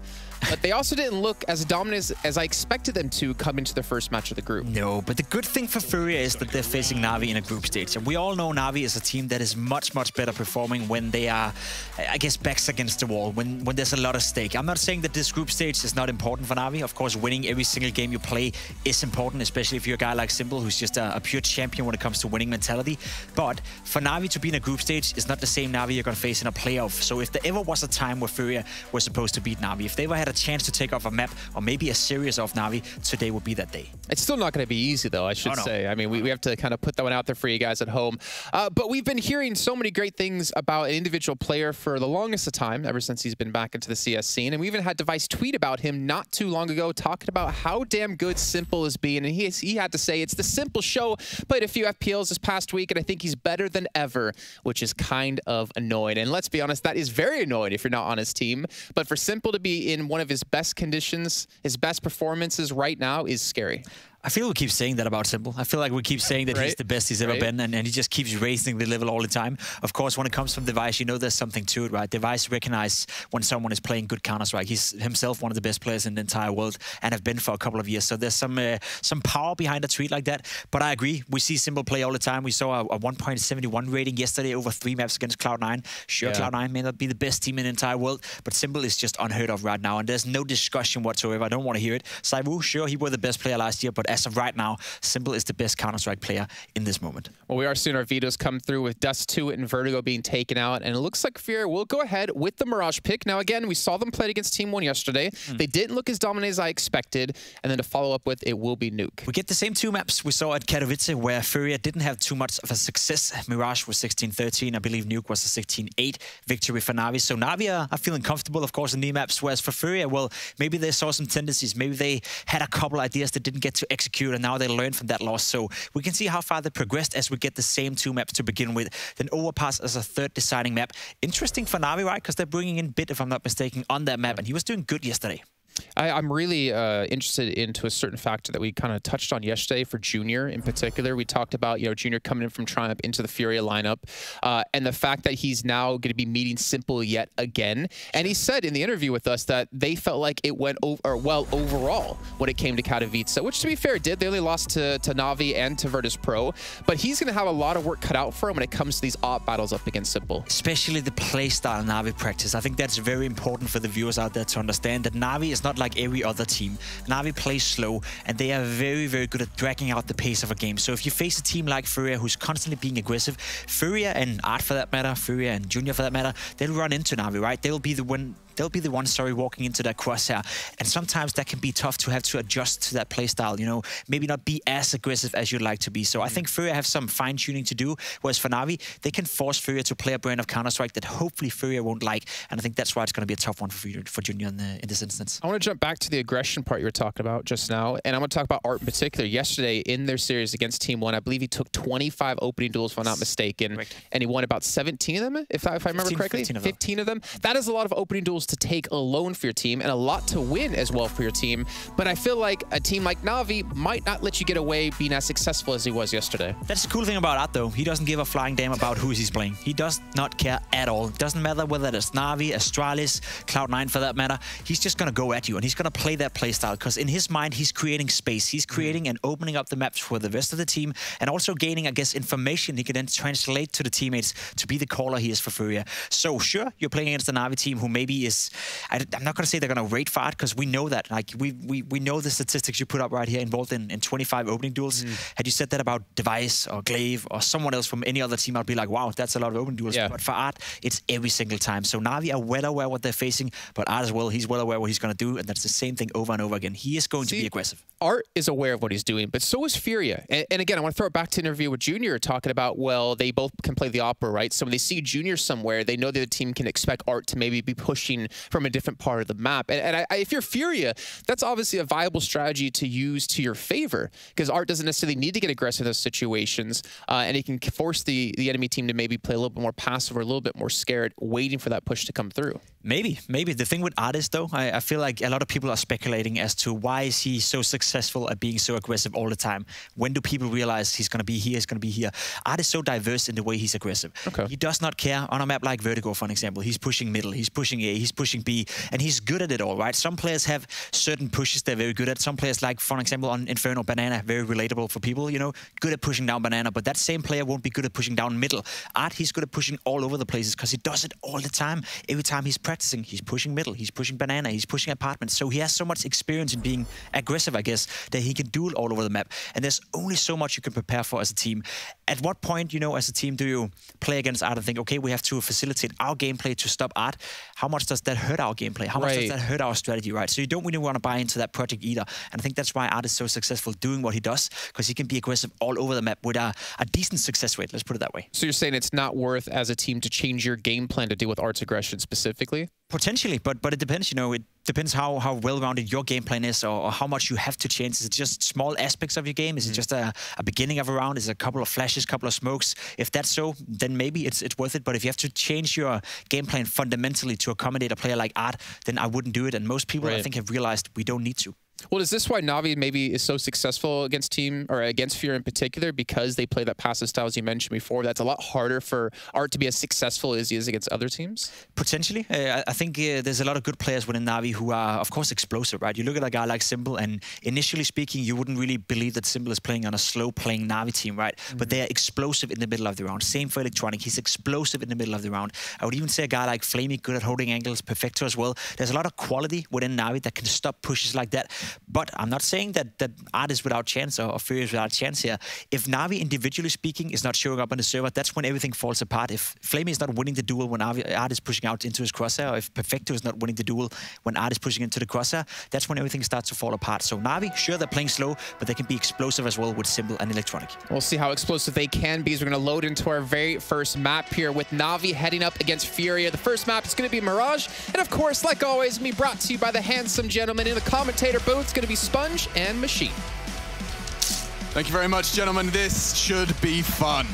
S1: but they also didn't look as dominant as I expected them to come into the first match of the group.
S3: No, but the good thing for Furia is that they're facing Na'Vi in a group stage. And we all know Na'Vi is a team that is much, much better performing when they are, I guess, backs against the wall, when there's a lot of stake. I'm not saying that this group stage is not important for Na'Vi. Of course, winning every single game you play is important, especially if you're a guy like Simple, who's just a pure champion when it comes to winning mentality. But for Na'Vi to be in a group stage is not the same Na'Vi you're going to face in a playoff. So if there ever was a time where Furia was supposed to beat Na'Vi, if they ever had a chance to take off a map or maybe a series of Na'Vi, today would be that day.
S1: It's still not going to be easy, though, I should say. I mean, we have to kind of put that one out there for you guys at home. But we've been hearing so many great things about an individual player for the longest of time, ever since he's been back into the CS scene. And we even had Device tweet about him not too long ago, talking about how damn good Simple is being. And he had to say, it's the Simple show. Played a few FPLs this past week, and I think he's better than ever, which is kind of annoying. And let's be honest, that is very annoying if you're not on his team. But for Simple to be in one of his best conditions, his best performances right now is scary.
S3: I feel we keep saying that about Simple. I feel like we keep saying that he's the best he's ever been, and he just keeps raising the level all the time. Of course, when it comes from Device, there's something to it, right? Device recognize when someone is playing good Counter-Strike. He's himself one of the best players in the entire world and have been for a couple of years. So there's some power behind a tweet like that. But I agree, we see Simple play all the time. We saw a 1.71 rating yesterday over 3 maps against Cloud9. Sure, Cloud9 may not be the best team in the entire world, but Simple is just unheard of right now, and there's no discussion whatsoever. I don't want to hear it. Saivu, sure, he was the best player last year, but as of right now, Simple is the best Counter-Strike player in this moment.
S1: Well, we are seeing our vetoes come through with Dust 2 and Vertigo being taken out, and it looks like Furia will go ahead with the Mirage pick. Now, again, we saw them play against Team 1 yesterday. They didn't look as dominant as I expected, and then to follow up with, it will be Nuke.
S3: We get the same 2 maps we saw at Katowice, where Furia didn't have too much of a success. Mirage was 16-13. I believe Nuke was a 16-8 victory for Na'Vi. So Na'Vi are feeling comfortable, of course, in the maps, whereas for Furia, well, maybe they saw some tendencies. Maybe they had a couple ideas that didn't get to execute, and now they learn from that loss. So we can see how far they progressed as we get the same 2 maps to begin with. Then Overpass as a 3rd deciding map. Interesting for Na'Vi, right? Because they're bringing in Bit, if I'm not mistaken, on that map, and he was doing good yesterday.
S1: I'm really interested into a certain factor that we kind of touched on yesterday for Junior in particular. We talked about, Junior coming in from Triumph into the Furia lineup, and the fact that he's now going to be meeting Simple yet again. And he said in the interview with us that they felt like it went well overall when it came to Katowice, which to be fair, it did. They only lost to Na'Vi and to Virtus Pro, but he's going to have a lot of work cut out for him when it comes to these op battles up against Simple.
S3: Especially the playstyle Na'Vi practice. I think that's very important for the viewers out there to understand that Na'Vi is not like every other team. Na'Vi plays slow, and they are very, very good at dragging out the pace of a game. So if you face a team like Furia, who's constantly being aggressive, Furia and Art for that matter, Furia and Junior for that matter, they'll run into Na'Vi, right? They'll be the one walking into that crosshair. And sometimes that can be tough to have to adjust to that playstyle, maybe not be as aggressive as you'd like to be. So I think Furia have some fine-tuning to do, whereas for Na'Vi, they can force Furia to play a brand of Counter-Strike that hopefully Furia won't like. And I think that's why it's going to be a tough one for Junior in this instance.
S1: I want to jump back to the aggression part you were talking about just now, and I'm going to talk about Art in particular. Yesterday in their series against Team 1, I believe he took 25 opening duels, if I'm not mistaken, and he won about 17 of them, if I remember correctly. 15 of them. That is a lot of opening duels L's to take alone for your team and a lot to win as well for your team. But I feel like a team like Na'Vi might not let you get away being as successful as he was yesterday.
S3: That's the cool thing about Art, though. He doesn't give a flying damn about who he's playing. He does not care at all. It doesn't matter whether it's Na'Vi, Astralis, Cloud9 for that matter. He's just going to go at you, and he's going to play that playstyle because in his mind, he's creating space. He's creating and opening up the maps for the rest of the team and also gaining, I guess, information he can then translate to the teammates to be the caller he is for Furia. So, sure, you're playing against the Na'Vi team who maybe is... I'm not going to say they're going to rate Fart because we know that. Like, we know the statistics you put up right here involved in 25 opening duels. Had you said that about Device or Glaive or someone else from any other team, I'd be like, wow, that's a lot of opening duels. Yeah. But for Art, it's every single time. So Na'Vi are well aware what they're facing, but Art as well, he's well aware what he's going to do, and that's the same thing over and over again. He is going to be aggressive.
S1: Art is aware of what he's doing, but so is Furia. And again, I want to throw it back to an interview with Junior talking about, well, they both can play the opera, right? So when they see Junior somewhere, they know that the team can expect Art to maybe be pushing from a different part of the map. And if you're Furia, that's obviously a viable strategy to use to your favor because Art doesn't necessarily need to get aggressive in those situations, and he can force the enemy team to maybe play a little bit more passive or a little bit more scared, waiting for that push to come through.
S3: Maybe. The thing with Art is, though, I feel like a lot of people are speculating as to why is he so successful at being so aggressive all the time? When do people realize he's going to be here, he's going to be here? Art is so diverse in the way he's aggressive. Okay. He does not care. On a map like Vertigo, for an example, he's pushing middle, he's pushing A, he's pushing B, and he's good at it all, right? Some players have certain pushes they're very good at. Some players, like, for example, on Inferno, Banana, very relatable for people, you know, good at pushing down Banana, but that same player won't be good at pushing down middle. Art, he's good at pushing all over the places because he does it all the time. Every time he's practicing, he's pushing middle, he's pushing Banana, he's pushing apartments. So he has so much experience in being aggressive, I guess, that he can do it all over the map. And there's only so much you can prepare for as a team. At what point, you know, as a team, do you play against Art and think, okay, we have to facilitate our gameplay to stop Art? How much does that hurt our gameplay? How much does that hurt our strategy, right? So you don't really want to buy into that project either. And I think that's why Art is so successful doing what he does, because he can be aggressive all over the map with a decent success rate, let's put it that way.
S1: So you're saying it's not worth, as a team, to change your game plan to deal with Art's aggression specifically?
S3: Potentially, but it depends, you know, it depends how well-rounded your game plan is or how much you have to change. Is it just small aspects of your game? Is it just a beginning of a round? Is it a couple of flashes, a couple of smokes? If that's so, then maybe it's worth it. But if you have to change your game plan fundamentally to accommodate a player like Art, then I wouldn't do it. And most people, I think, have realized we don't need to.
S1: Well, is this why Na'Vi maybe is so successful against Furia in particular, because they play that passive style, as you mentioned before? That's a lot harder for Art to be as successful as he is against other teams?
S3: Potentially. I think there's a lot of good players within Na'Vi who are, of course, explosive, right? You look at a guy like Simple, and initially speaking, you wouldn't really believe that Simple is playing on a slow-playing Na'Vi team, right? But they're explosive in the middle of the round. Same for Electronic. He's explosive in the middle of the round. I would even say a guy like Flamey, good at holding angles, Perfecto as well. There's a lot of quality within Na'Vi that can stop pushes like that. But I'm not saying that Art is without chance or Furia is without chance here. If Na'Vi, individually speaking, is not showing up on the server, that's when everything falls apart. If Flamey is not winning the duel when Art is pushing out into his crosshair, or if Perfecto is not winning the duel when Art is pushing into the crosshair, that's when everything starts to fall apart. So Na'Vi, sure, they're playing slow, but they can be explosive as well with Simple and Electronic.
S1: We'll see how explosive they can be as we're going to load into our very first map here with Na'Vi heading up against Furia. The first map is going to be Mirage, and of course, like always, me brought to you by the handsome gentleman in the commentator booth. It's going to be Sponge and Machine.
S10: Thank you very much, gentlemen. This should be fun.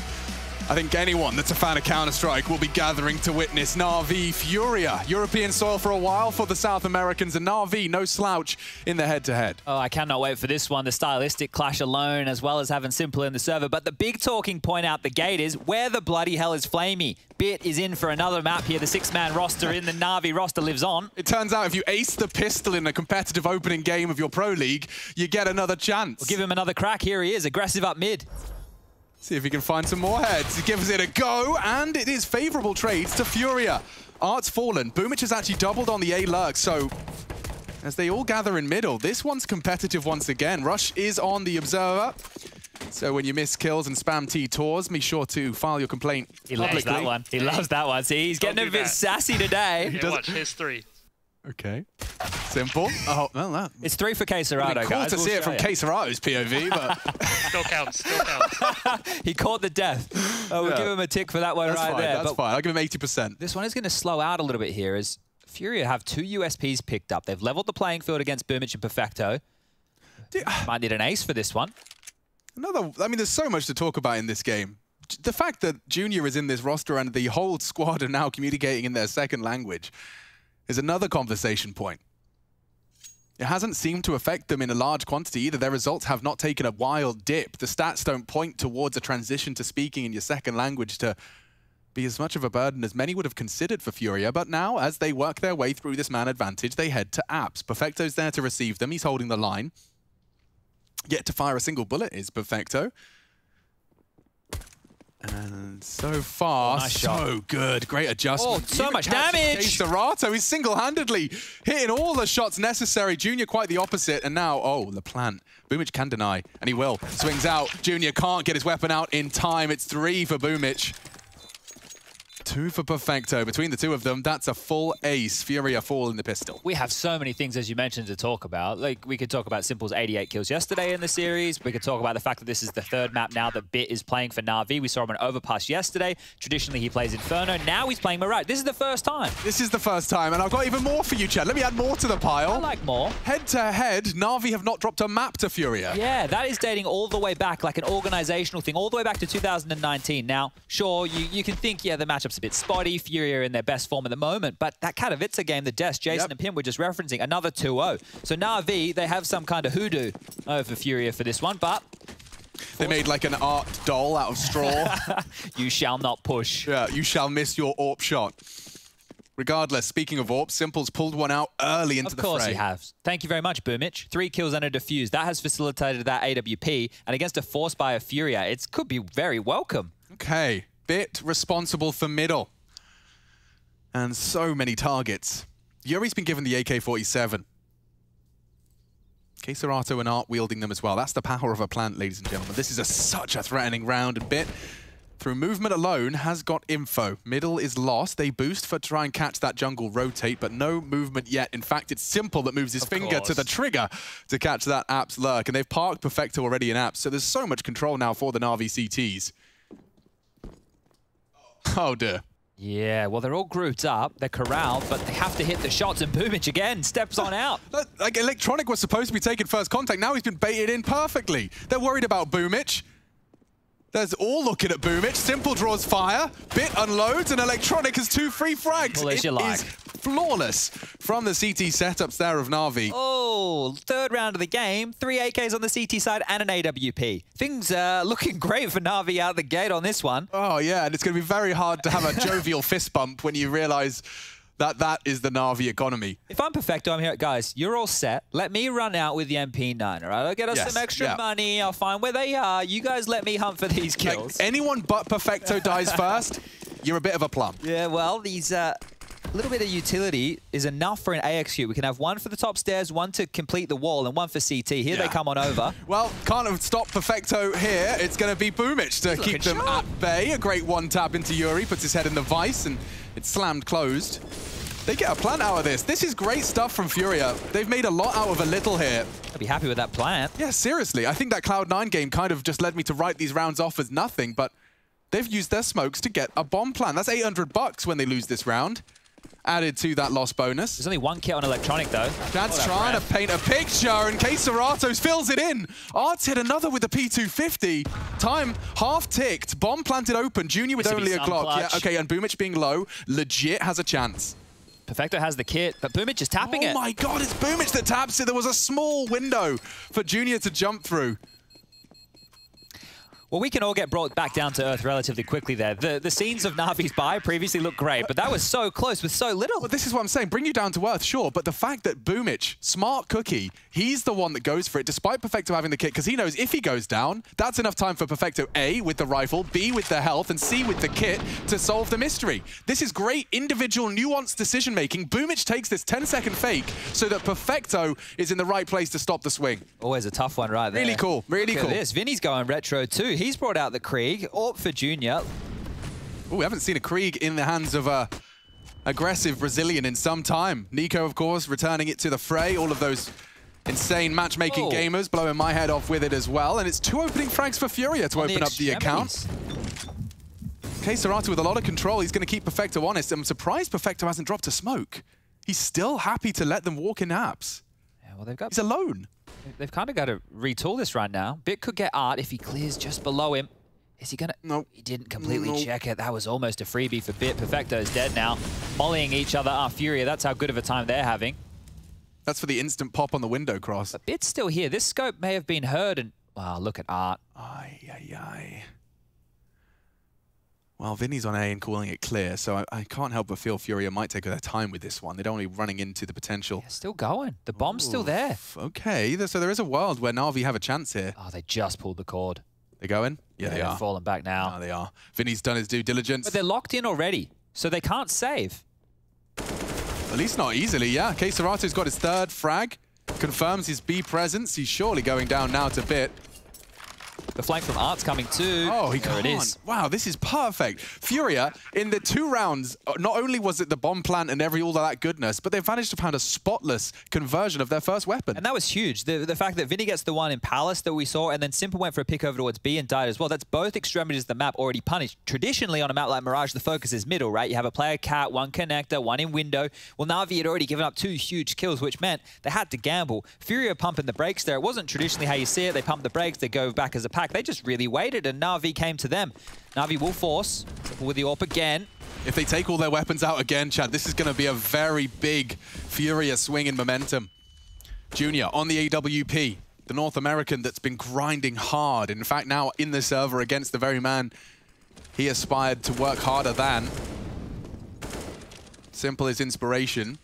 S10: I think anyone that's a fan of Counter-Strike will be gathering to witness Na'Vi Furia. European soil for a while for the South Americans, and Na'Vi, no slouch in the head-to-head.
S9: Oh, I cannot wait for this one. The stylistic clash alone, as well as having Simple in the server. But the big talking point out the gate is, where the bloody hell is Flamey? Bit is in for another map here. The six-man roster in the Na'Vi roster lives on.
S10: It turns out if you ace the pistol in a competitive opening game of your Pro League, you get another chance.
S9: We'll give him another crack. Here he is, aggressive up mid.
S10: See if he can find some more heads. He gives it a go, and it is favorable trades to Furia. Art's fallen. Boomich has actually doubled on the A lurk, so as they all gather in middle, this one's competitive once again. Rush is on the Observer. So when you miss kills and spam T-Tours, be sure to file your complaint
S9: He loves that one. He loves that one. See, he's getting a bit sassy today.
S5: Yeah, watch, here's 3.
S10: Okay. Simple. Oh, well, no.
S9: It's 3 for Queserado,
S10: cool
S9: guys.
S10: to see it from Queserado's POV, but...
S5: Still counts, still counts.
S9: He caught the death. Oh, we'll give him a tick for that one right there.
S10: That's fine. I'll give him 80%.
S9: This one is going to slow out a little bit here as Furia have 2 USPs picked up. They've leveled the playing field against Boomich and Perfecto. Might need an ace for this one.
S10: I mean, there's so much to talk about in this game. The fact that Junior is in this roster and the whole squad are now communicating in their second language. is another conversation point. It hasn't seemed to affect them in a large quantity either. Their results have not taken a wild dip. The stats don't point towards a transition to speaking in your second language to be as much of a burden as many would have considered for Furia. But now, as they work their way through this man advantage, they head to apps. Perfecto's there to receive them. He's holding the line. Yet to fire a single bullet is Perfecto. And so far,
S9: nice
S10: so
S9: shot.
S10: Good. Great adjustment.
S9: Oh, so much damage.
S10: Serato is single-handedly hitting all the shots necessary. Junior quite the opposite. And now, oh, LaPlante. Boomich can deny, and he will. Swings out. Junior can't get his weapon out in time. It's 3 for Boomich. 2 for Perfecto. Between the two of them, that's a full ace. Furia fall in the pistol.
S9: We have so many things, as you mentioned, to talk about. Like, we could talk about Simple's 88 kills yesterday in the series. We could talk about the fact that this is the 3rd map now that Bit is playing for Na'Vi. We saw him in Overpass yesterday. Traditionally, he plays Inferno. Now he's playing Mirage. This is the first time.
S10: This is the first time, and I've got even more for you, Chad. Let me add more to the pile.
S9: I like more.
S10: Head-to-head, Na'Vi have not dropped a map to Furia.
S9: Yeah, that is dating all the way back, like an organizational thing, all the way back to 2019. Now, sure, you can think, yeah, the matchup's a bit spotty. Furia in their best form at the moment, but that Katowice game, the Des, Jason and Pim were just referencing, another 2-0. So Na'Vi, they have some kind of hoodoo over Furia for this one, but...
S10: They made like an art doll out of straw.
S9: You shall not push.
S10: Yeah, you shall miss your AWP shot. Regardless, speaking of AWP, Simple's pulled one out early into the fray.
S9: Of course he has. Thank you very much, Boomich. 3 kills and a defuse. That has facilitated that AWP, and against a force by a Furia, it could be very welcome.
S10: Okay, Bit responsible for middle. And so many targets. Yuri's been given the AK-47. Serato and Art wielding them as well. That's the power of a plant, ladies and gentlemen. This is such a threatening round, and Bit, through movement alone, has got info. Middle is lost. They boost for try and catch that jungle rotate, but no movement yet. In fact, it's Simple that moves his finger to the trigger to catch that Apps lurk, and they've parked Perfecto already in Apps, so there's so much control now for the Na'Vi CTs. Oh, dear.
S9: Yeah, well, they're all grouped up, they're corralled, but they have to hit the shots, and Boomich again steps on out.
S10: Like, Electronic was supposed to be taking first contact, now he's been baited in perfectly. They're worried about Boomich. They're all looking at Boomich. Simple draws fire, Bit unloads, and Electronic has 2 free frags.
S9: It is
S10: flawless from the CT setups there of Na'Vi.
S9: Oh, 3rd round of the game, 3 AKs on the CT side and an AWP. Things are looking great for Na'Vi out the gate on this one.
S10: Oh, yeah, and it's going to be very hard to have a jovial fist bump when you realize that that is the Na'Vi economy.
S9: If I'm Perfecto, I'm here. Guys, you're all set. Let me run out with the MP9, all right? I'll get us some extra money. I'll find where they are. You guys let me hunt for these kills.
S10: Like, anyone but Perfecto dies first, you're a bit of a plum.
S9: Yeah, well, these... A little bit of utility is enough for an AXQ. We can have 1 for the top stairs, 1 to complete the wall, and 1 for CT. Here they come on over.
S10: Well, can't stop Perfecto here. It's going to be Boomich to keep them at bay. A great one-tap into Yuri, puts his head in the vice, and it's slammed closed. They get a plant out of this. This is great stuff from Furia. They've made a lot out of a little here.
S9: I'd be happy with that plant.
S10: Yeah, seriously. I think that Cloud9 game kind of just led me to write these rounds off as nothing, but they've used their smokes to get a bomb plant. That's $800 when they lose this round. Added to that loss bonus.
S9: There's only 1 kit on Electronic, though.
S10: Dad's trying to paint a picture, and Serato fills it in. Art's hit another with the P250. Time half-ticked. Bomb planted open. Junior with only a Glock. Yeah, okay, and Boomich being low, legit has a chance.
S9: Perfecto has the kit, but Boomich is tapping it.
S10: Oh my God, it's Boomich that taps it. There was a small window for Junior to jump through.
S9: Well, we can all get brought back down to earth relatively quickly there. The scenes of Na'Vi's buy previously looked great, but that was so close with so little.
S10: Well, this is what I'm saying. Bring you down to earth, sure, but the fact that Boomich, smart cookie, he's the one that goes for it, despite Perfecto having the kit, because he knows if he goes down, that's enough time for Perfecto, A, with the rifle, B, with the health, and C, with the kit, to solve the mystery. This is great individual, nuanced decision-making. Boomich takes this 10-second fake so that Perfecto is in the right place to stop the swing.
S9: Always a tough one right there.
S10: Really cool, really cool.
S9: Look at this. Vinny's going retro too. He's brought out the Krieg. AWP for Junior.
S10: Oh, we haven't seen a Krieg in the hands of a aggressive Brazilian in some time. Nico, of course, returning it to the fray. All of those insane matchmaking gamers blowing my head off with it as well. And it's 2 opening frags for Furia to open up the account. Serato with a lot of control. He's going to keep Perfecto honest. I'm surprised Perfecto hasn't dropped a smoke. He's still happy to let them walk in apps.
S9: Yeah, well, they've got...
S10: He's alone.
S9: They've kind of got to retool this right now. Bit could get Art if he clears just below him. Is he gonna?
S10: Nope.
S9: He didn't completely check it. That was almost a freebie for Bit. Perfecto's dead now. Mollying each other. Furia, that's how good of a time they're having.
S10: That's for the instant pop on the window cross.
S9: But Bit's still here. This scope may have been heard, and wow, look at Art.
S10: Ay. Well, Vinny's on A and calling it clear, so I can't help but feel Furia might take their time with this one. They don't want to be running into the potential.
S9: Yeah, still going. The bomb's still there.
S10: Okay, so there is a world where Na'Vi have a chance here.
S9: Oh, they just pulled the cord.
S10: They're going? Yeah, they are.
S9: Falling back now.
S10: No, they are. Vinny's done his due diligence.
S9: But they're locked in already, so they can't save.
S10: At least not easily, yeah. Keisarato's got his third frag. Confirms his B presence. He's surely going down now to Bit.
S9: The flank from Art's coming too.
S10: Oh, he
S9: there
S10: can't.
S9: It is.
S10: Wow, this is perfect. Furia, in the 2 rounds, not only was it the bomb plant and all of that goodness, but they've managed to find a spotless conversion of their first weapon.
S9: And that was huge. The fact that Vinny gets the one in Palace that we saw, and then Simple went for a pick over towards B and died as well. That's both extremities of the map already punished. Traditionally, on a map like Mirage, the focus is middle, right? You have a player cat, one connector, one in window. Well, Na'Vi had already given up 2 huge kills, which meant they had to gamble. Furia pumping the brakes there. It wasn't traditionally how you see it. They pump the brakes, they go back as a pack. They just really waited, and Na'Vi came to them. Na'Vi will force with the AWP again.
S10: If they take all their weapons out again, Chad, this is going to be a very big Furia swing in momentum. Junior on the AWP, the North American that's been grinding hard. In fact, now in the server against the very man he aspired to work harder than. Simple is inspiration.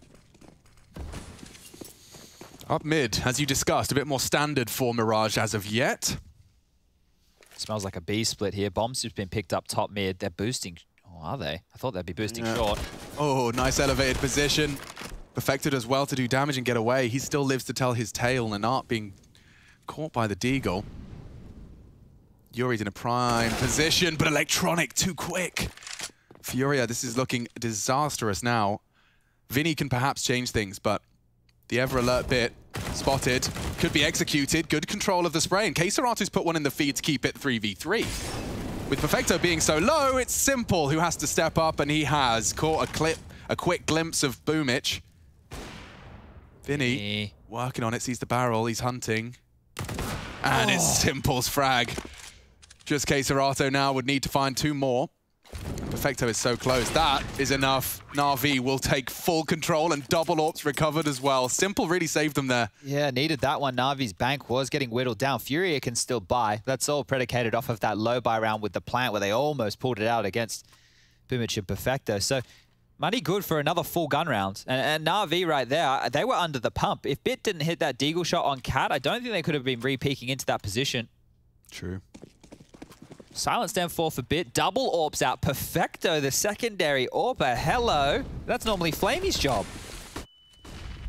S10: Up mid, as you discussed, a bit more standard for Mirage as of yet.
S9: Smells like a B split here. Bombs just been picked up top mid. They're boosting. Oh, are they? I thought they'd be boosting short.
S10: Oh, nice elevated position. Perfected as well to do damage and get away. He still lives to tell his tale, and Art being caught by the Deagle. Yuri's in a prime position, but Electronic too quick. Furia, this is looking disastrous now. Vinny can perhaps change things, but the ever alert Bit spotted, could be executed. Good control of the spray, and Keisarato's put one in the feed to keep it 3v3. With Perfecto being so low, it's Simple who has to step up, and he has caught a quick glimpse of Boomich. Vinny working on it, sees the barrel, he's hunting. And it's Simple's frag. Just Keisarato now would need to find 2 more. Perfecto is so close. That is enough. Na'Vi will take full control, and double AWPs recovered as well. Simple really saved them there.
S9: Yeah, needed that one. Na'Vi's bank was getting whittled down. Furia can still buy. That's all predicated off of that low buy round with the plant where they almost pulled it out against Boomich and Perfecto. So money good for another full gun round. And Na'Vi right there, they were under the pump. If Bit didn't hit that Deagle shot on Cat, I don't think they could have been re-peeking into that position.
S10: True.
S9: Silence down 4 for Bit. Double AWPs out. Perfecto, the secondary AWPer. Hello. That's normally Flamey's job.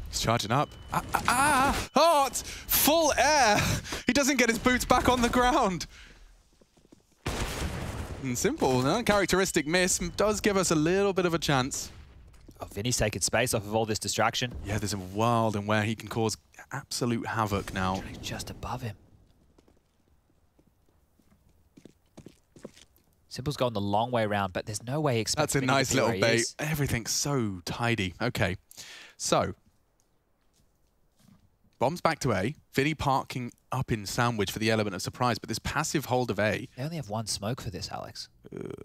S10: He's charging up. Hot! Full air! He doesn't get his boots back on the ground. And Simple, uncharacteristic miss, does give us a little bit of a chance.
S9: Oh, Vinny's taking space off of all this distraction.
S10: Yeah, there's a world in where he can cause absolute havoc now.
S9: Just above him. Simple's gone the long way around, but there's no way he expects.
S10: That's a nice little bait. Everything's so tidy. Okay, so bombs back to A. Vinny parking up in Sandwich for the element of surprise, but this passive hold of A.
S9: They only have 1 smoke for this, Alex.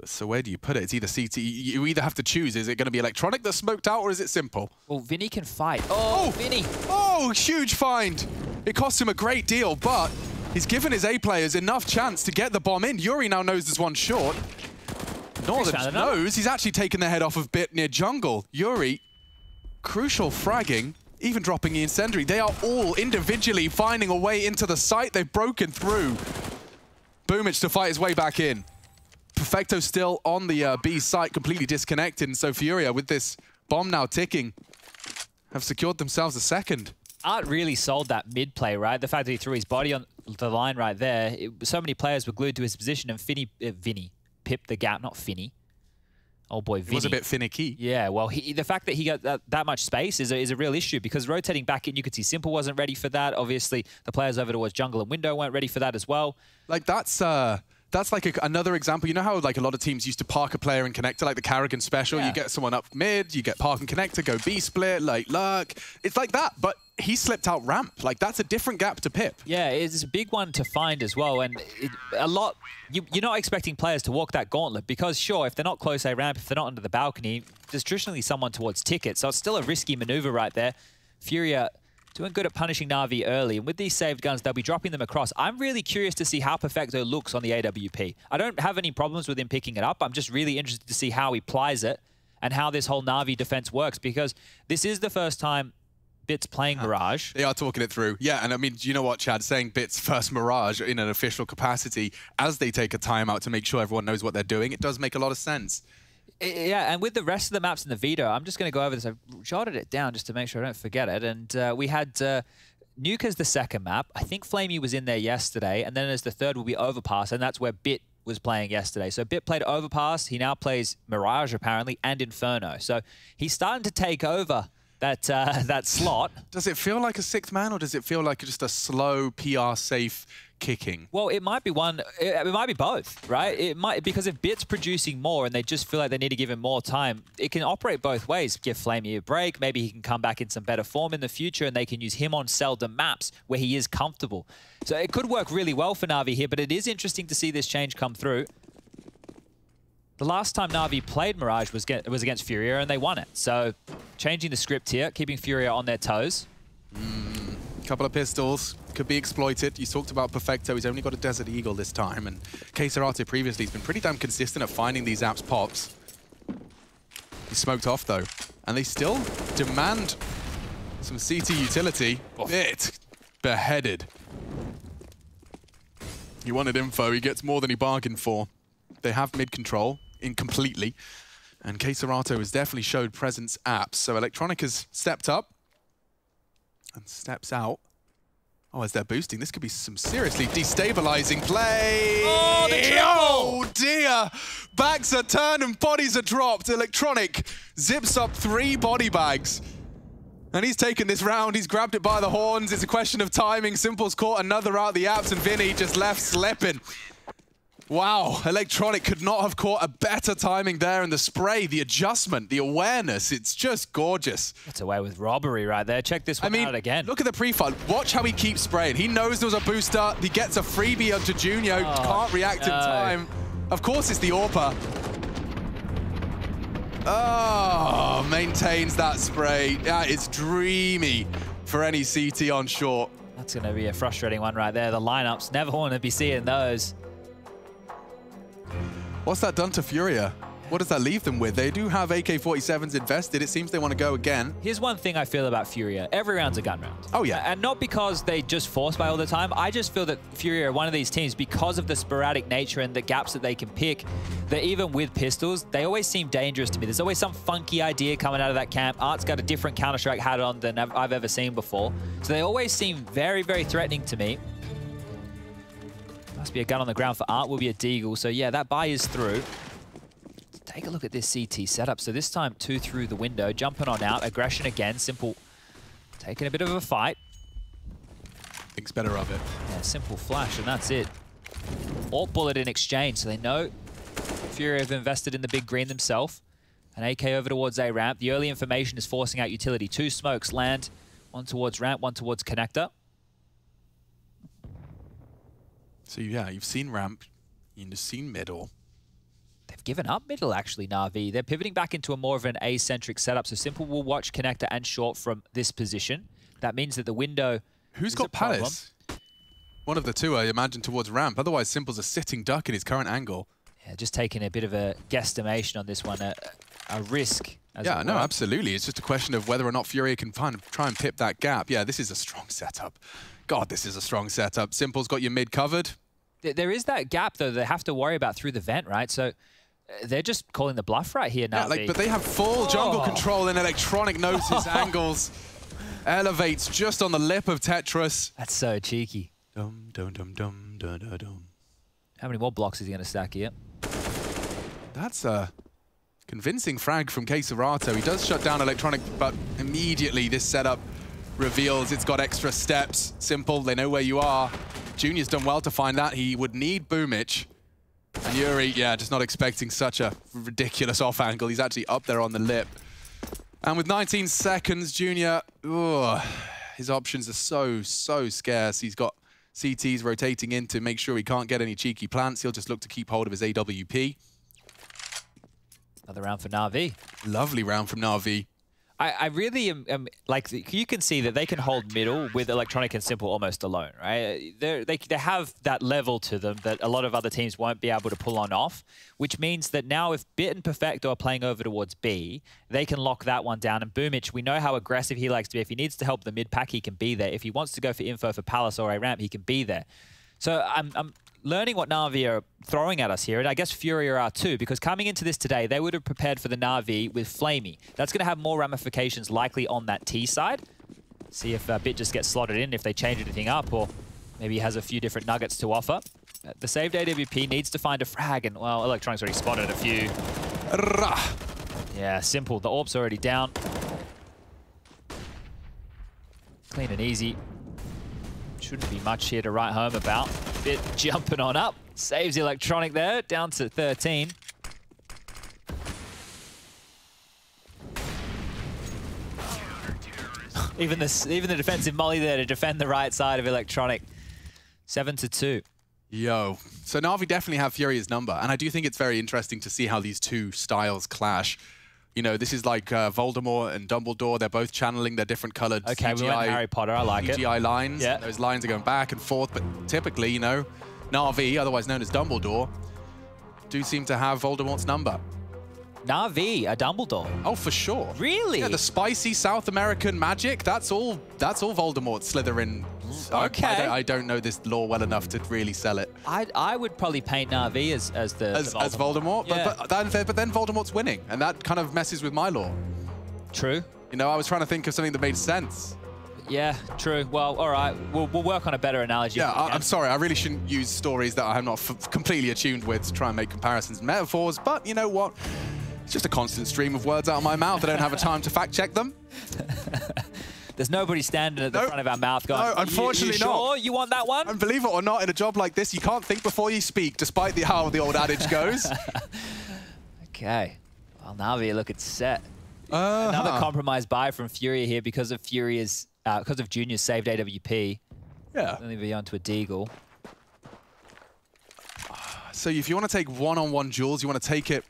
S10: So where do you put it? It's either CT. You either have to choose. Is it going to be Electronic that's smoked out, or is it Simple?
S9: Well, Vinny can fight. Oh, Vinny!
S10: Oh, huge find. It cost him a great deal, but he's given his A players enough chance to get the bomb in. Yuri now knows there's one short. Northern knows he's actually taken the head off of Bit near jungle. Yuri, crucial fragging, even dropping the incendiary. They are all individually finding a way into the site. They've broken through. Boomich to fight his way back in. Perfecto still on the B site, completely disconnected. And so Furia, with this bomb now ticking, have secured themselves a second.
S9: Art really sold that mid play, right? The fact that he threw his body on the line right there. So many players were glued to his position, and Vinny pipped the gap, not Finny. Oh boy, Vinny.
S10: It was a bit finicky.
S9: Yeah, well, the fact that he got that much space is a real issue, because rotating back in, you could see Simple wasn't ready for that. Obviously, the players over towards jungle and window weren't ready for that as well.
S10: Like, that's that's like another example. You know how like a lot of teams used to park a player and connector, like the Carrigan special? Yeah. You get someone up mid, you get park and connector, go B split, like luck. It's like that, but he slipped out ramp. Like that's a different gap to Pip.
S9: Yeah, it's a big one to find as well. And you're not expecting players to walk that gauntlet because sure, if they're not close A ramp, if they're not under the balcony, there's traditionally someone towards ticket. So it's still a risky maneuver right there. Furia doing good at punishing Na'Vi early, and with these saved guns, they'll be dropping them across. I'm really curious to see how Perfecto looks on the AWP. I don't have any problems with him picking it up. I'm just really interested to see how he plies it and how this whole Na'Vi defense works, because this is the first time Bit's playing Mirage.
S10: They are talking it through. Yeah, and I mean, you know what, Chad? Saying Bit's first Mirage in an official capacity as they take a timeout to make sure everyone knows what they're doing, it does make a lot of sense.
S9: Yeah, and with the rest of the maps in the veto, I'm just going to go over this. I've jotted it down just to make sure I don't forget it. And we had Nuke as the second map. I think Flamey was in there yesterday. And then as the third will be Overpass, and that's where Bit was playing yesterday. So Bit played Overpass. He now plays Mirage, apparently, and Inferno. So he's starting to take over that slot.
S10: Does it feel like a sixth man, or does it feel like just a slow, PR-safe kicking?
S9: Well, it might be one. It might be both, right? It might, because if Bit's producing more and they just feel like they need to give him more time, it can operate both ways. Give Flamey a break. Maybe he can come back in some better form in the future, and they can use him on seldom maps where he is comfortable. So it could work really well for Na'Vi here, but it is interesting to see this change come through. The last time Na'Vi played Mirage was against Furia, and they won it. So changing the script here, keeping Furia on their toes.
S10: Couple of pistols could be exploited. You talked about Perfecto. He's only got a Desert Eagle this time, and Queserato previously has been pretty damn consistent at finding these apps pops. He's smoked off though, and they still demand some CT utility. Bit beheaded. He wanted info. He gets more than he bargained for. They have mid control incompletely, and Queserato has definitely showed presence apps. So Electronic has stepped up and steps out. Oh, as they're boosting, this could be some seriously destabilizing play.
S9: Oh, the triple!
S10: Oh, dear. Backs are turned and bodies are dropped. Electronic zips up 3 body bags. And he's taken this round. He's grabbed it by the horns. It's a question of timing. Simple's caught another out the apps, and Vinny just left slipping. Wow, Electronic could not have caught a better timing there, and the spray, the adjustment, the awareness, it's just gorgeous.
S9: That's away with robbery right there. Check this one out again.
S10: Look at the pre-fire. Watch how he keeps spraying. He knows there was a booster. He gets a freebie onto Junior. Can't react in time. Of course, it's the AWPer. Oh, maintains that spray. That is dreamy for any CT on short.
S9: That's going to be a frustrating one right there. The lineups, never want to be seeing those.
S10: What's that done to Furia? What does that leave them with? They do have AK-47s invested. It seems they want to go again.
S9: Here's one thing I feel about Furia. Every round's a gun round.
S10: Oh, yeah.
S9: And not because they just force by all the time. I just feel that Furia are one of these teams, because of the sporadic nature and the gaps that they can pick, that even with pistols, they always seem dangerous to me. There's always some funky idea coming out of that camp. Art's got a different Counter-Strike hat on than I've ever seen before. So they always seem very, very threatening to me. Must be a gun on the ground for Art, will be a Deagle. So yeah, that buy is through. Take a look at this CT setup. So this time 2 through the window, jumping on out, aggression again, Simple taking a bit of a fight.
S10: Thinks better of it.
S9: Yeah, Simple flash and that's it. Alt bullet in exchange, so they know Fury have invested in the big green themselves. An AK over towards A ramp. The early information is forcing out utility. 2 smokes land, one towards ramp, one towards connector.
S10: So yeah, you've seen ramp, you've seen middle.
S9: They've given up middle, actually, Na'Vi. They're pivoting back into a more of an A-centric setup, so Simple will watch connector and short from this position. That means that the window
S10: Who's got Palace? One of the two, I imagine, towards ramp. Otherwise, Simple's a sitting duck in his current angle.
S9: Yeah, just taking a bit of a guesstimation on this one, a risk.
S10: Yeah, no, absolutely. It's just a question of whether or not Furia can try and pip that gap. Yeah, this is a strong setup. God, this is a strong setup. Simple's got your mid covered.
S9: There is that gap, though, they have to worry about through the vent, right? So they're just calling the bluff right here now.
S10: Yeah, but they have full jungle control, and Electronic knows his angles. Elevates just on the lip of Tetris.
S9: That's so cheeky.
S10: Dum, dum, dum, dum, dum, dum, dum.
S9: How many more blocks is he going to stack here?
S10: That's a convincing frag from Queserato. He does shut down Electronic, but immediately this setup reveals it's got extra steps. Simple, they know where you are. Junior's done well to find that. He would need Boomich. Fury, yeah, just not expecting such a ridiculous off angle. He's actually up there on the lip. And with 19 seconds, Junior, his options are so scarce. He's got CTs rotating in to make sure he can't get any cheeky plants. He'll just look to keep hold of his AWP.
S9: Another round for Na'Vi.
S10: Lovely round from Na'Vi.
S9: I really am like, you can see that they can hold middle with Electronic and Simple almost alone, right? They have that level to them that a lot of other teams won't be able to pull on off, which means that now if Bit and Perfecto are playing over towards B, they can lock that one down. And Boomich, we know how aggressive he likes to be. If he needs to help the mid pack, he can be there. If he wants to go for info for Palace or a ramp, he can be there. So I'm learning what Na'Vi are throwing at us here, and I guess Fury are too, because coming into this today, they would have prepared for the Na'Vi with Flamey. That's going to have more ramifications likely on that T side. See if Bit just gets slotted in, if they change anything up, or maybe he has a few different nuggets to offer. The saved AWP needs to find a frag, and, well, Electronic's already spotted a few. Yeah, Simple. The AWP's already down. Clean and easy. Shouldn't be much here to write home about. Bit jumping on up. Saves Electronic there, down to 13. Even the defensive molly there to defend the right side of Electronic. 7-2.
S10: Yo. So Na'Vi definitely have Fury's number, and I do think it's very interesting to see how these two styles clash. You know, this is like Voldemort and Dumbledore. They're both channeling their different colored CGI,
S9: we went Harry Potter. I like it.
S10: CGI lines.
S9: Yeah.
S10: Those lines are going back and forth, but typically, you know, Na'Vi, otherwise known as Dumbledore, do seem to have Voldemort's number.
S9: Na'Vi, a Dumbledore?
S10: Oh, for sure.
S9: Really?
S10: Yeah, the spicy South American magic, that's all Voldemort, Slytherin.
S9: Okay.
S10: I don't know this lore well enough to really sell it.
S9: I would probably paint Na'Vi as Voldemort.
S10: As Voldemort?
S9: Yeah.
S10: But then Voldemort's winning, and that kind of messes with my lore.
S9: True.
S10: You know, I was trying to think of something that made sense.
S9: Yeah, true. Well, all right. We'll work on a better analogy.
S10: Yeah, I'm sorry. I really shouldn't use stories that I'm not completely attuned with to try and make comparisons and metaphors, but you know what? It's just a constant stream of words out of my mouth. I don't have a time to fact check them.
S9: There's nobody standing at the front of our mouth going,
S10: no, unfortunately
S9: you
S10: not.
S9: Sure you want that one?
S10: And believe it or not, in a job like this, you can't think before you speak, despite how the old adage goes.
S9: Okay. Well, Na'Vi are looking set. Another compromise buy from Fury here because of Junior's saved AWP.
S10: Yeah.
S9: Only be onto a Deagle.
S10: So if you want to take one-on-one duels, you want to take it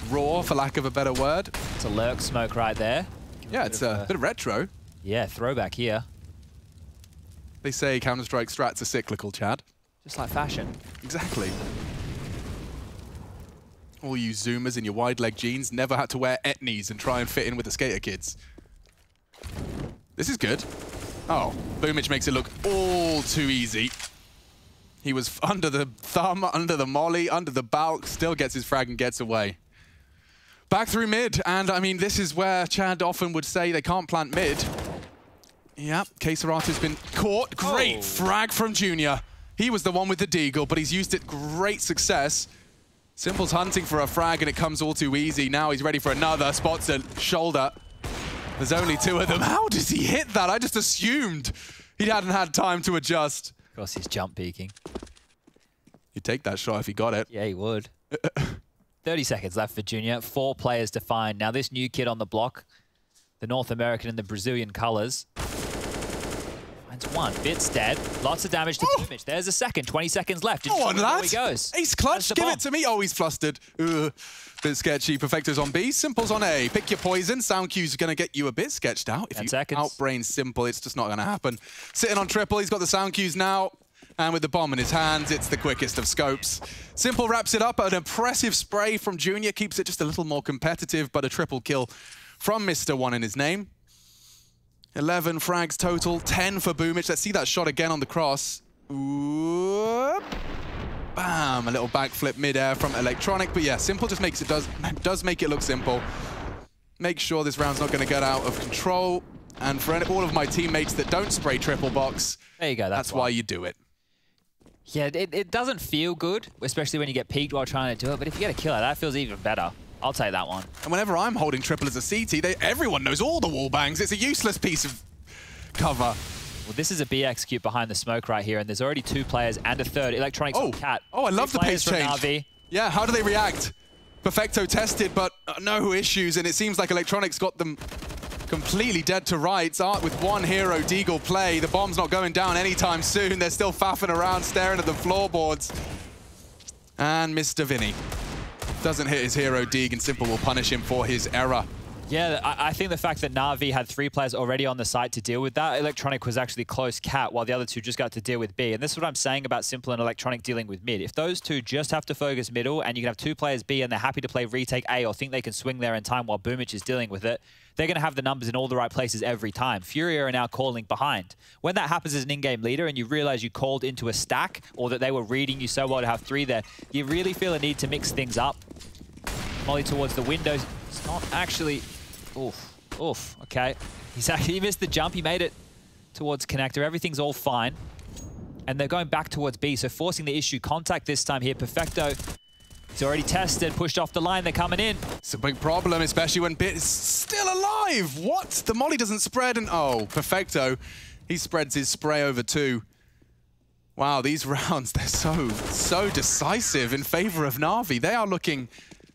S10: raw, for lack of a better word.
S9: It's a lurk smoke right there.
S10: Yeah, it's a bit of retro.
S9: Yeah, throwback here.
S10: They say Counter-Strike strats are cyclical, Chad.
S9: Just like fashion.
S10: Exactly. All you Zoomers in your wide leg jeans never had to wear etnies and try and fit in with the skater kids. This is good. Oh, Boomich makes it look all too easy. He was under the thumb, under the molly, under the bulk, still gets his frag and gets away. Back through mid, and I mean, this is where Chad often would say they can't plant mid. Yeah, K-Serato's been caught. Great frag from Junior. He was the one with the deagle, but he's used it great success. Simple's hunting for a frag, and it comes all too easy. Now he's ready for another. Spots a shoulder. There's only two of them. How does he hit that? I just assumed he hadn't had time to adjust.
S9: Of course, he's jump peeking.
S10: He'd take that shot if he got it.
S9: Yeah, he would. 30 seconds left for Junior. 4 players to find. Now, this new kid on the block, the North American and the Brazilian colors. Finds one. Bit's dead. Lots of damage to Boomich. There's a second. 20 seconds left.
S10: Go on, lad.
S9: He goes.
S10: Ace clutch. Give it to me. Oh, he's flustered. Bit sketchy. Perfecto's on B. Simple's on A. Pick your poison. Sound cue's going to get you a bit sketched out. If you outbrain Simple, it's just not going to happen. Sitting on triple. He's got the sound cues now. And with the bomb in his hands, it's the quickest of scopes. Simple wraps it up. An impressive spray from Junior. Keeps it just a little more competitive, but a triple kill from Mr. One in his name. 11 frags total, 10 for Boomich. Let's see that shot again on the cross. Ooh. Bam, a little backflip mid-air from Electronic. But yeah, Simple just makes it, does make it look simple. Make sure this round's not going to get out of control. And for all of my teammates that don't spray triple box,
S9: there you go.
S10: That's why you do it.
S9: Yeah, it doesn't feel good, especially when you get peeked while trying to do it. But if you get a killer, that feels even better. I'll take that one.
S10: And whenever I'm holding triple as a CT, everyone knows all the wall bangs. It's a useless piece of cover.
S9: Well, this is a B execute behind the smoke right here, and there's already 2 players and a third. Electronics on Cat.
S10: Oh, I love the pace change.
S9: Na'Vi.
S10: Yeah, how do they react? Perfecto tested, but no issues, and it seems like Electronics got them completely dead to rights. Art with 1 hero, Deagle play. The bomb's not going down anytime soon. They're still faffing around, staring at the floorboards. And Mr. Vinny doesn't hit his hero, Deag, and Simple will punish him for his error.
S9: Yeah, I think the fact that Na'Vi had 3 players already on the site to deal with that, Electronic was actually close Cat, while the other 2 just got to deal with B. And this is what I'm saying about Simple and Electronic dealing with mid. If those 2 just have to focus middle, and you can have 2 players B and they're happy to play retake A or think they can swing there in time while Boomich is dealing with it, they're going to have the numbers in all the right places every time. Furia are now calling behind. When that happens as an in-game leader and you realize you called into a stack, or that they were reading you so well to have 3 there, you really feel a need to mix things up. Molly towards the window. It's not actually... Oof. Oof, okay. He missed the jump. He made it towards connector. Everything's all fine. And they're going back towards B, so forcing the issue. Contact this time here. Perfecto. He's already tested, pushed off the line. They're coming in.
S10: It's a big problem, especially when Bit is still alive. What? The molly doesn't spread, and oh, Perfecto. He spreads his spray over 2. Wow, these rounds, they're so decisive in favor of Na'Vi. They are looking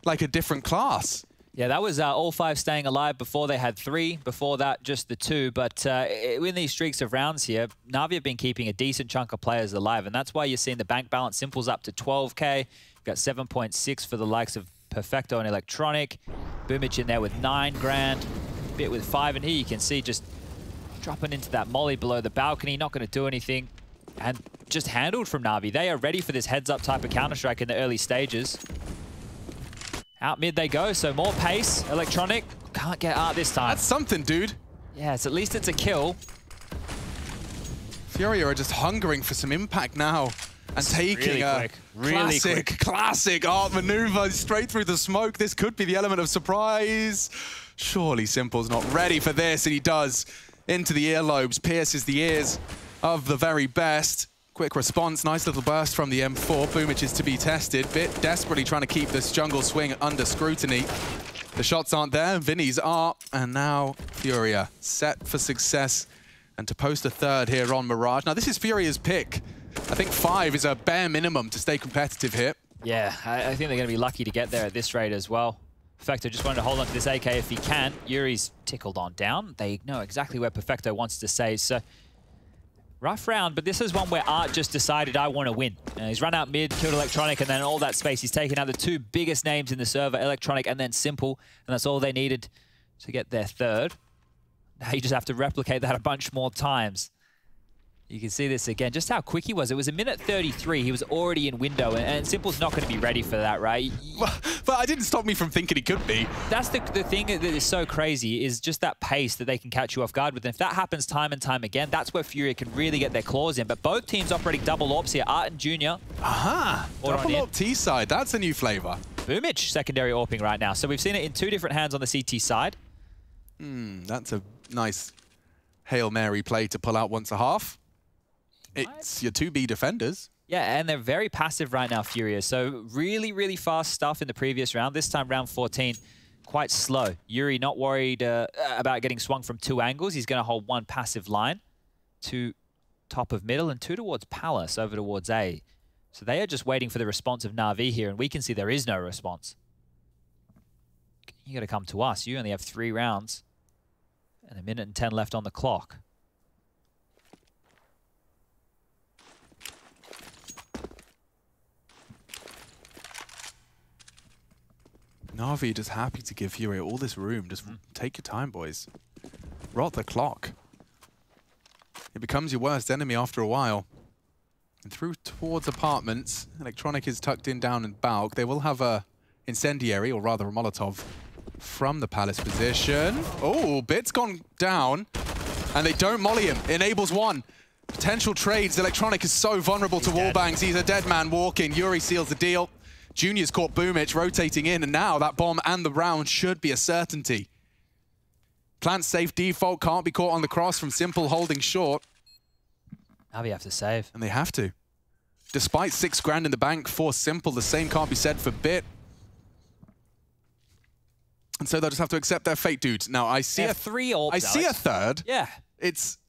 S10: like a different class.
S9: Yeah, that was all 5 staying alive. Before they had 3. Before that, just the 2. But in these streaks of rounds here, Na'Vi have been keeping a decent chunk of players alive. And that's why you're seeing the bank balance. Simple's up to 12K. You've got 7.6 for the likes of Perfecto and Electronic. Boomich in there with 9 grand. Bit with 5. And here you can see just dropping into that molly below the balcony. Not going to do anything. And just handled from Na'Vi. They are ready for this heads-up type of Counter-Strike in the early stages. Out mid they go, so more pace. Electronic can't get Art this time.
S10: That's something, dude.
S9: Yes, at least it's a kill.
S10: Furia are just hungering for some impact now. And taking a classic Art maneuver straight through the smoke. This could be the element of surprise. Surely Simple's not ready for this, and he does. Into the earlobes, pierces the ears of the very best. Quick response, nice little burst from the M4. Boomich is to be tested. Bit desperately trying to keep this jungle swing under scrutiny. The shots aren't there, Vinny's are. And now Furia set for success and to post a 3rd here on Mirage. Now this is Furia's pick. I think 5 is a bare minimum to stay competitive here.
S9: Yeah, I think they're going to be lucky to get there at this rate as well. Perfecto just wanted to hold on to this AK if he can. Yuri's tickled on down. They know exactly where Perfecto wants to stay, so... Rough round, but this is one where Art just decided, I want to win. He's run out mid, killed Electronic, and then all that space, he's taken out the 2 biggest names in the server, Electronic and then Simple, and that's all they needed to get their 3rd. Now you just have to replicate that a bunch more times. You can see this again, just how quick he was. It was a minute 33. He was already in window, and Simple's not going to be ready for that, right?
S10: But it didn't stop me from thinking he could be.
S9: That's the thing that is so crazy, is just that pace that they can catch you off guard with. And if that happens time and time again, that's where Furia can really get their claws in. But both teams operating double AWPs here, Art and Junior.
S10: Aha! Double AWP T-side, that's a new flavor.
S9: Boomich secondary AWPing right now. So we've seen it in 2 different hands on the CT side.
S10: That's a nice Hail Mary play to pull out once a half. It's your 2B defenders.
S9: Yeah, and they're very passive right now, Furia. So really, really fast stuff in the previous round. This time, round 14, quite slow. Yuri not worried about getting swung from 2 angles. He's going to hold 1 passive line to top of middle and 2 towards Palace over towards A. So they are just waiting for the response of Na'Vi here, and we can see there is no response. You got to come to us. You only have 3 rounds and 1 minute and 10 left on the clock.
S10: Na'Vi just happy to give Furia all this room. Just take your time, boys. Rot the clock. It becomes your worst enemy after a while. And through towards apartments, Electronic is tucked in down in Balk. They will have a incendiary, or rather a Molotov, from the Palace position. Oh, Bit's gone down. And they don't molly him. Enables 1. Potential trades. Electronic is so vulnerable to wallbangs. He's a dead man walking. Yuri seals the deal. Junior's caught Boomich rotating in, and now that bomb and the round should be a certainty. Plant safe default, can't be caught on the cross from Simple holding short.
S9: Now we have to save.
S10: And they have to. Despite 6 grand in the bank for Simple, the same can't be said for Bit. And so they'll just have to accept their fate, dudes. Now I see
S9: a 3 AWPs.
S10: I see a 3rd.
S9: Yeah.
S10: It's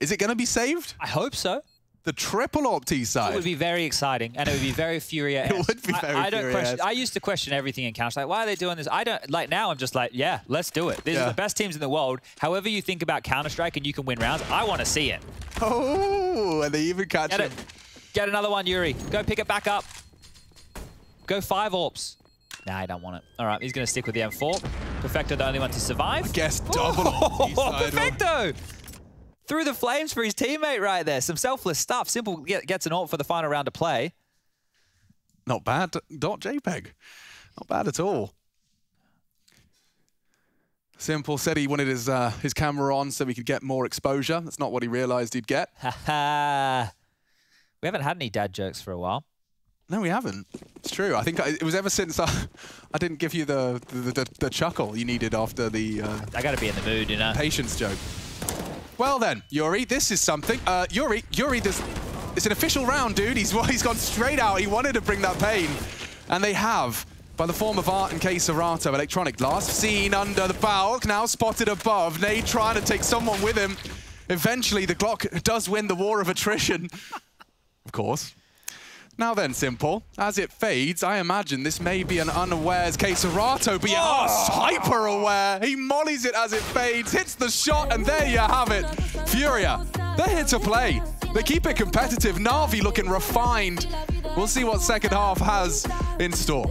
S10: Is it going to be saved?
S9: I hope so.
S10: The triple AWP T side.
S9: It would be very exciting, and it would be very Furia-esque.
S10: It would be very Furia-esque.
S9: I used to question everything in Counter. Like, why are they doing this? I don't like. Now I'm just like, yeah, let's do it. These are the best teams in the world. However you think about Counter-Strike and you can win rounds, I want to see it.
S10: Oh, and they even catch him.
S9: Get another one, Yuri. Go pick it back up. Go 5 AWPs. Nah, I don't want it. All right, he's going to stick with the M4. Perfecto, the only one to survive.
S10: I guess double AWP.
S9: Perfecto! Through the flames for his teammate right there. Some selfless stuff. Simple gets an ult for the final round to play.
S10: Not bad. .jpg. Not bad at all. Simple said he wanted his camera on so he could get more exposure. That's not what he realized he'd get.
S9: Haha. We haven't had any dad jokes for a while.
S10: No, we haven't. It's true. I think it was ever since I didn't give you the chuckle you needed after the...
S9: I got to be in the mood, you know.
S10: Patience joke. Well then, Yuri, this is something. Yuri, it's an official round, dude. He's gone straight out. He wanted to bring that pain. And they have, by the form of Art and K Serato, Electronic Glass, seen under the bow, now spotted above. Nade trying to take someone with him. Eventually, the Glock does win the war of attrition. Of course. Now then, Simple, as it fades, I imagine this may be an unawares K Serato, but hyper aware. He mollies it as it fades, hits the shot, and there you have it. Furia, they're here to play. They keep it competitive. Na'Vi looking refined. We'll see what second half has in store.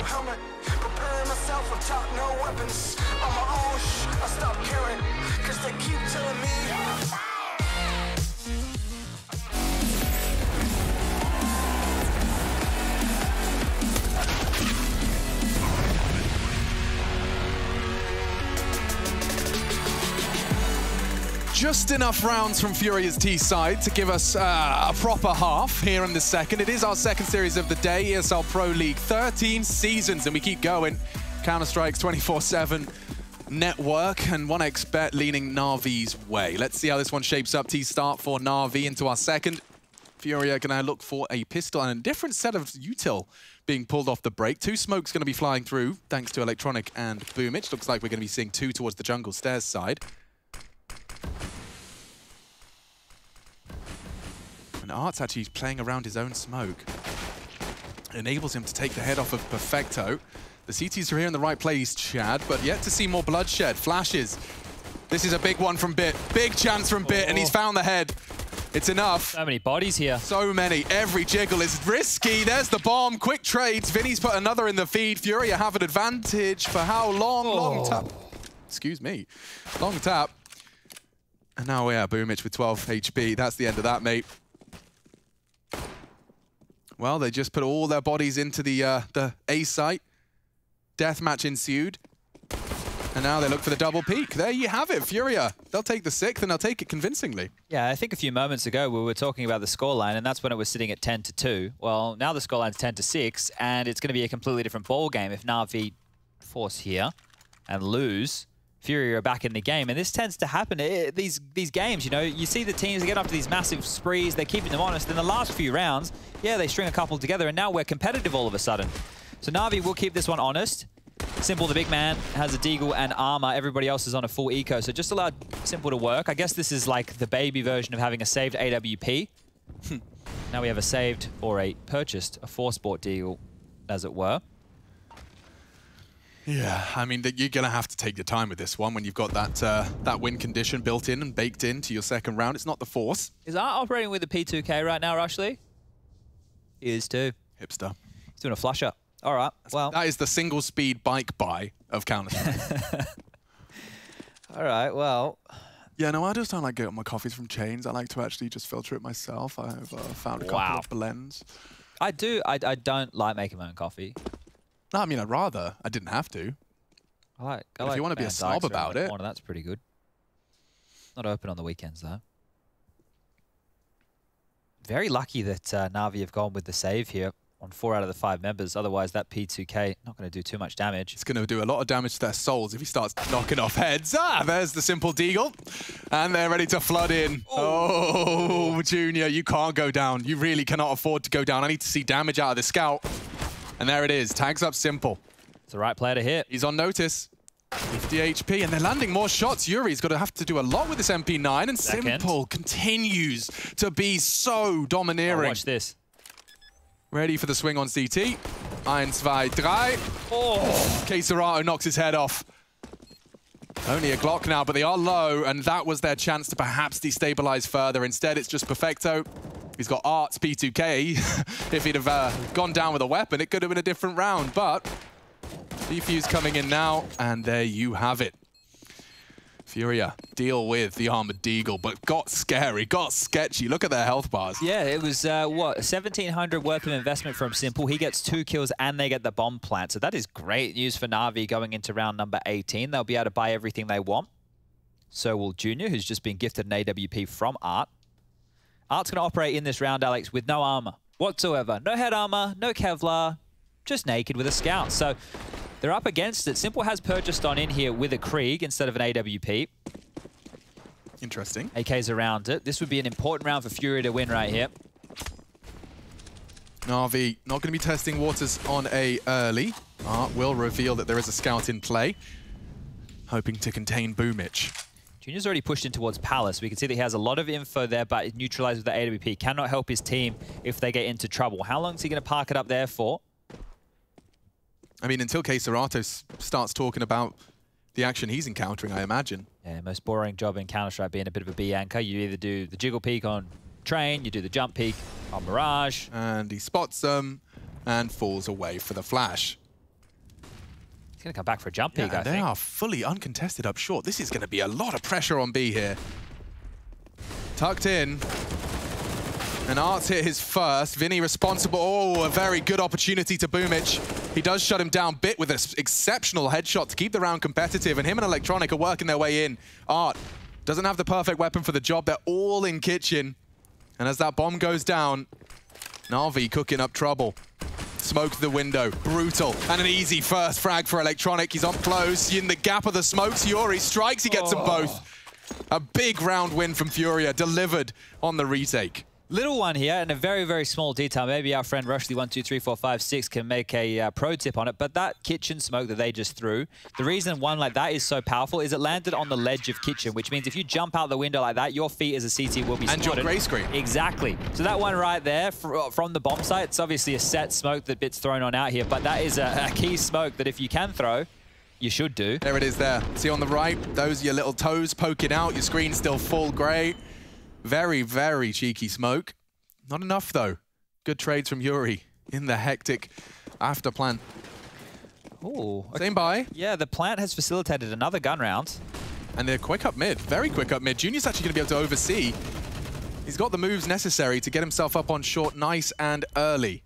S2: helmet, preparing myself on top, no weapons. On my own, I stopped caring, cause they keep telling me
S10: Just enough rounds from Furia's T side to give us a proper half here in the second. It is our second series of the day, ESL Pro League, 13 seasons, and we keep going. Counter-Strike's 24/7 network, and 1xBet leaning Na'Vi's way. Let's see how this one shapes up. T-start for Na'Vi into our second. Furia gonna look for a pistol and a different set of util being pulled off the break. 2 smokes gonna be flying through, thanks to Electronic and Boomich. Looks like we're gonna be seeing 2 towards the jungle stairs side. And Art's actually playing around his own smoke. It enables him to take the head off of Perfecto. The CTs are here in the right place, Chad, but yet to see more bloodshed. Flashes. This is a big one from Bit. Big chance from Bit, and he's found the head. It's enough.
S9: So many bodies here.
S10: So many. Every jiggle is risky. There's the bomb. Quick trades. Vinny's put another in the feed. Furia have an advantage for how long? Long tap. Excuse me. Long tap. And now, yeah, Boomich with 12 HP. That's the end of that, mate. Well, they just put all their bodies into the A site. Deathmatch ensued. And now they look for the double peak. There you have it, Furia. They'll take the 6th, and they'll take it convincingly.
S9: Yeah, I think a few moments ago we were talking about the scoreline, and that's when it was sitting at 10-2. Well, now the scoreline's 10-6, and it's going to be a completely different ball game if Na'Vi force here and lose. Furia are back in the game, and this tends to happen. These games, you know, you see the teams get up to these massive sprees, they're keeping them honest. In the last few rounds, yeah, they string a couple together, and now we're competitive all of a sudden. So Na'Vi will keep this one honest. Simple, the big man, has a deagle and armor. Everybody else is on a full eco, so just allowed Simple to work. I guess this is like the baby version of having a saved AWP. Now we have a saved or a purchased, a 4-sport deagle, as it were.
S10: Yeah, I mean, you're going to have to take your time with this one when you've got that win condition built in and baked into your second round. It's not the force.
S9: Is Art operating with a P2K right now, Rushley? He is too.
S10: Hipster.
S9: He's doing a flusher. All right, well.
S10: That is the single-speed bike buy of Counter-Strike.
S9: All right, well.
S10: Yeah, no, I just don't like getting my coffees from chains. I like to actually just filter it myself. I've found a couple of blends.
S9: I do. I don't like making my own coffee.
S10: No, I mean, I'd rather. I didn't have to.
S9: I like
S10: if you want to be a snob about it.
S9: That's pretty good. Not open on the weekends, though. Very lucky that Na'Vi have gone with the save here on 4 out of the 5 members. Otherwise, that P2K not going to do too much damage.
S10: It's going to do a lot of damage to their souls if he starts knocking off heads. Ah, there's the Simple deagle. And they're ready to flood in. Oh, Junior, you can't go down. You really cannot afford to go down. I need to see damage out of the scout. And there it is. Tags up Simple.
S9: It's the right player to hit.
S10: He's on notice. 50 HP, and they're landing more shots. Yuri's got to have to do a lot with this MP9, and Simple continues to be so domineering.
S9: Oh, watch this.
S10: Ready for the swing on CT. 1, 2, 3. Oh! Queserato knocks his head off. Only a Glock now, but they are low, and that was their chance to perhaps destabilize further. Instead, it's just Perfecto. He's got Art's P2K. If he'd have gone down with a weapon, it could have been a different round, but Defuse coming in now, and there you have it. Furia deal with the Armored Deagle, but got scary, got sketchy. Look at their health bars.
S9: Yeah, it was, what, 1,700 worth of investment from Simple. He gets 2 kills, and they get the bomb plant. So that is great news for Na'Vi going into round number 18. They'll be able to buy everything they want. So will Junior, who's just been gifted an AWP from Art. Art's going to operate in this round, Alex, with no armor whatsoever. No head armor, no Kevlar, just naked with a scout. So they're up against it. Simple has purchased on in here with a Krieg instead of an AWP.
S10: Interesting.
S9: AK's around it. This would be an important round for Furia to win right here.
S10: Na'Vi not going to be testing waters on a early. Art will reveal that there is a scout in play, hoping to contain Boomich.
S9: Junior's already pushed in towards Palace. We can see that he has a lot of info there, but he's neutralized with the AWP. Cannot help his team if they get into trouble. How long is he going to park it up there for?
S10: I mean, until Queserato starts talking about the action he's encountering, I imagine.
S9: Yeah, most boring job in Counter-Strike being a bit of a B anchor. You either do the jiggle peek on Train, you do the jump peek on Mirage.
S10: And he spots them and falls away for the flash.
S9: He's going to come back for a jump peek, I think.
S10: They are fully uncontested up short. This is going to be a lot of pressure on B here. Tucked in. And Art's hit his first. Vinny responsible. Oh, a very good opportunity to Boomich. He does shut him down Bit with an exceptional headshot to keep the round competitive. And him and Electronic are working their way in. Art Doesn't have the perfect weapon for the job. They're all in kitchen. And as that bomb goes down, Na'Vi cooking up trouble. Smoke to the window, brutal, and an easy first frag for Electronic. He's up close, in the gap of the smokes. Yuri strikes, he gets them both. A big round win from Furia, delivered on the retake.
S9: Little one here, and a very, very small detail. Maybe our friend Rushley12345 can make a pro tip on it, but that kitchen smoke that they just threw, the reason one like that is so powerful is it landed on the ledge of kitchen, which means if you jump out the window like that, your feet as a CT will be spotted.
S10: And your grey screen.
S9: Exactly. So that one right there from the bomb site, it's obviously a set smoke that Bit's thrown on out here, but that is a key smoke that if you can throw, you should do.
S10: There it is there. See on the right, those are your little toes poking out, your screen's still full grey. Very, very cheeky smoke. Not enough, though. Good trades from Yuri in the hectic after plant.
S9: Ooh.
S10: Same buy.
S9: Yeah, the plant has facilitated another gun round.
S10: And they're quick up mid. Very quick up mid. Junior's actually going to be able to oversee. He's got the moves necessary to get himself up on short nice and early.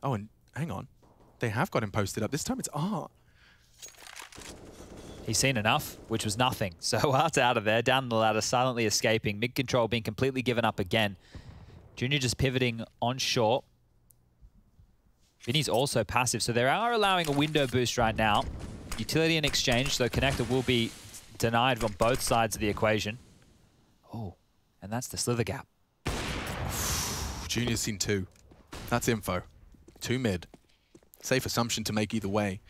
S10: Oh, and hang on. They have got him posted up. This time it's Art.
S9: He's seen enough, which was nothing. So Art's out of there, down the ladder, silently escaping. Mid control being completely given up again. Junior just pivoting on short. Vinny's also passive, so they are allowing a window boost right now. Utility in exchange, so connector will be denied on both sides of the equation. Oh, and that's the slither gap.
S10: Junior's seen 2. That's info. 2 mid. Safe assumption to make either way.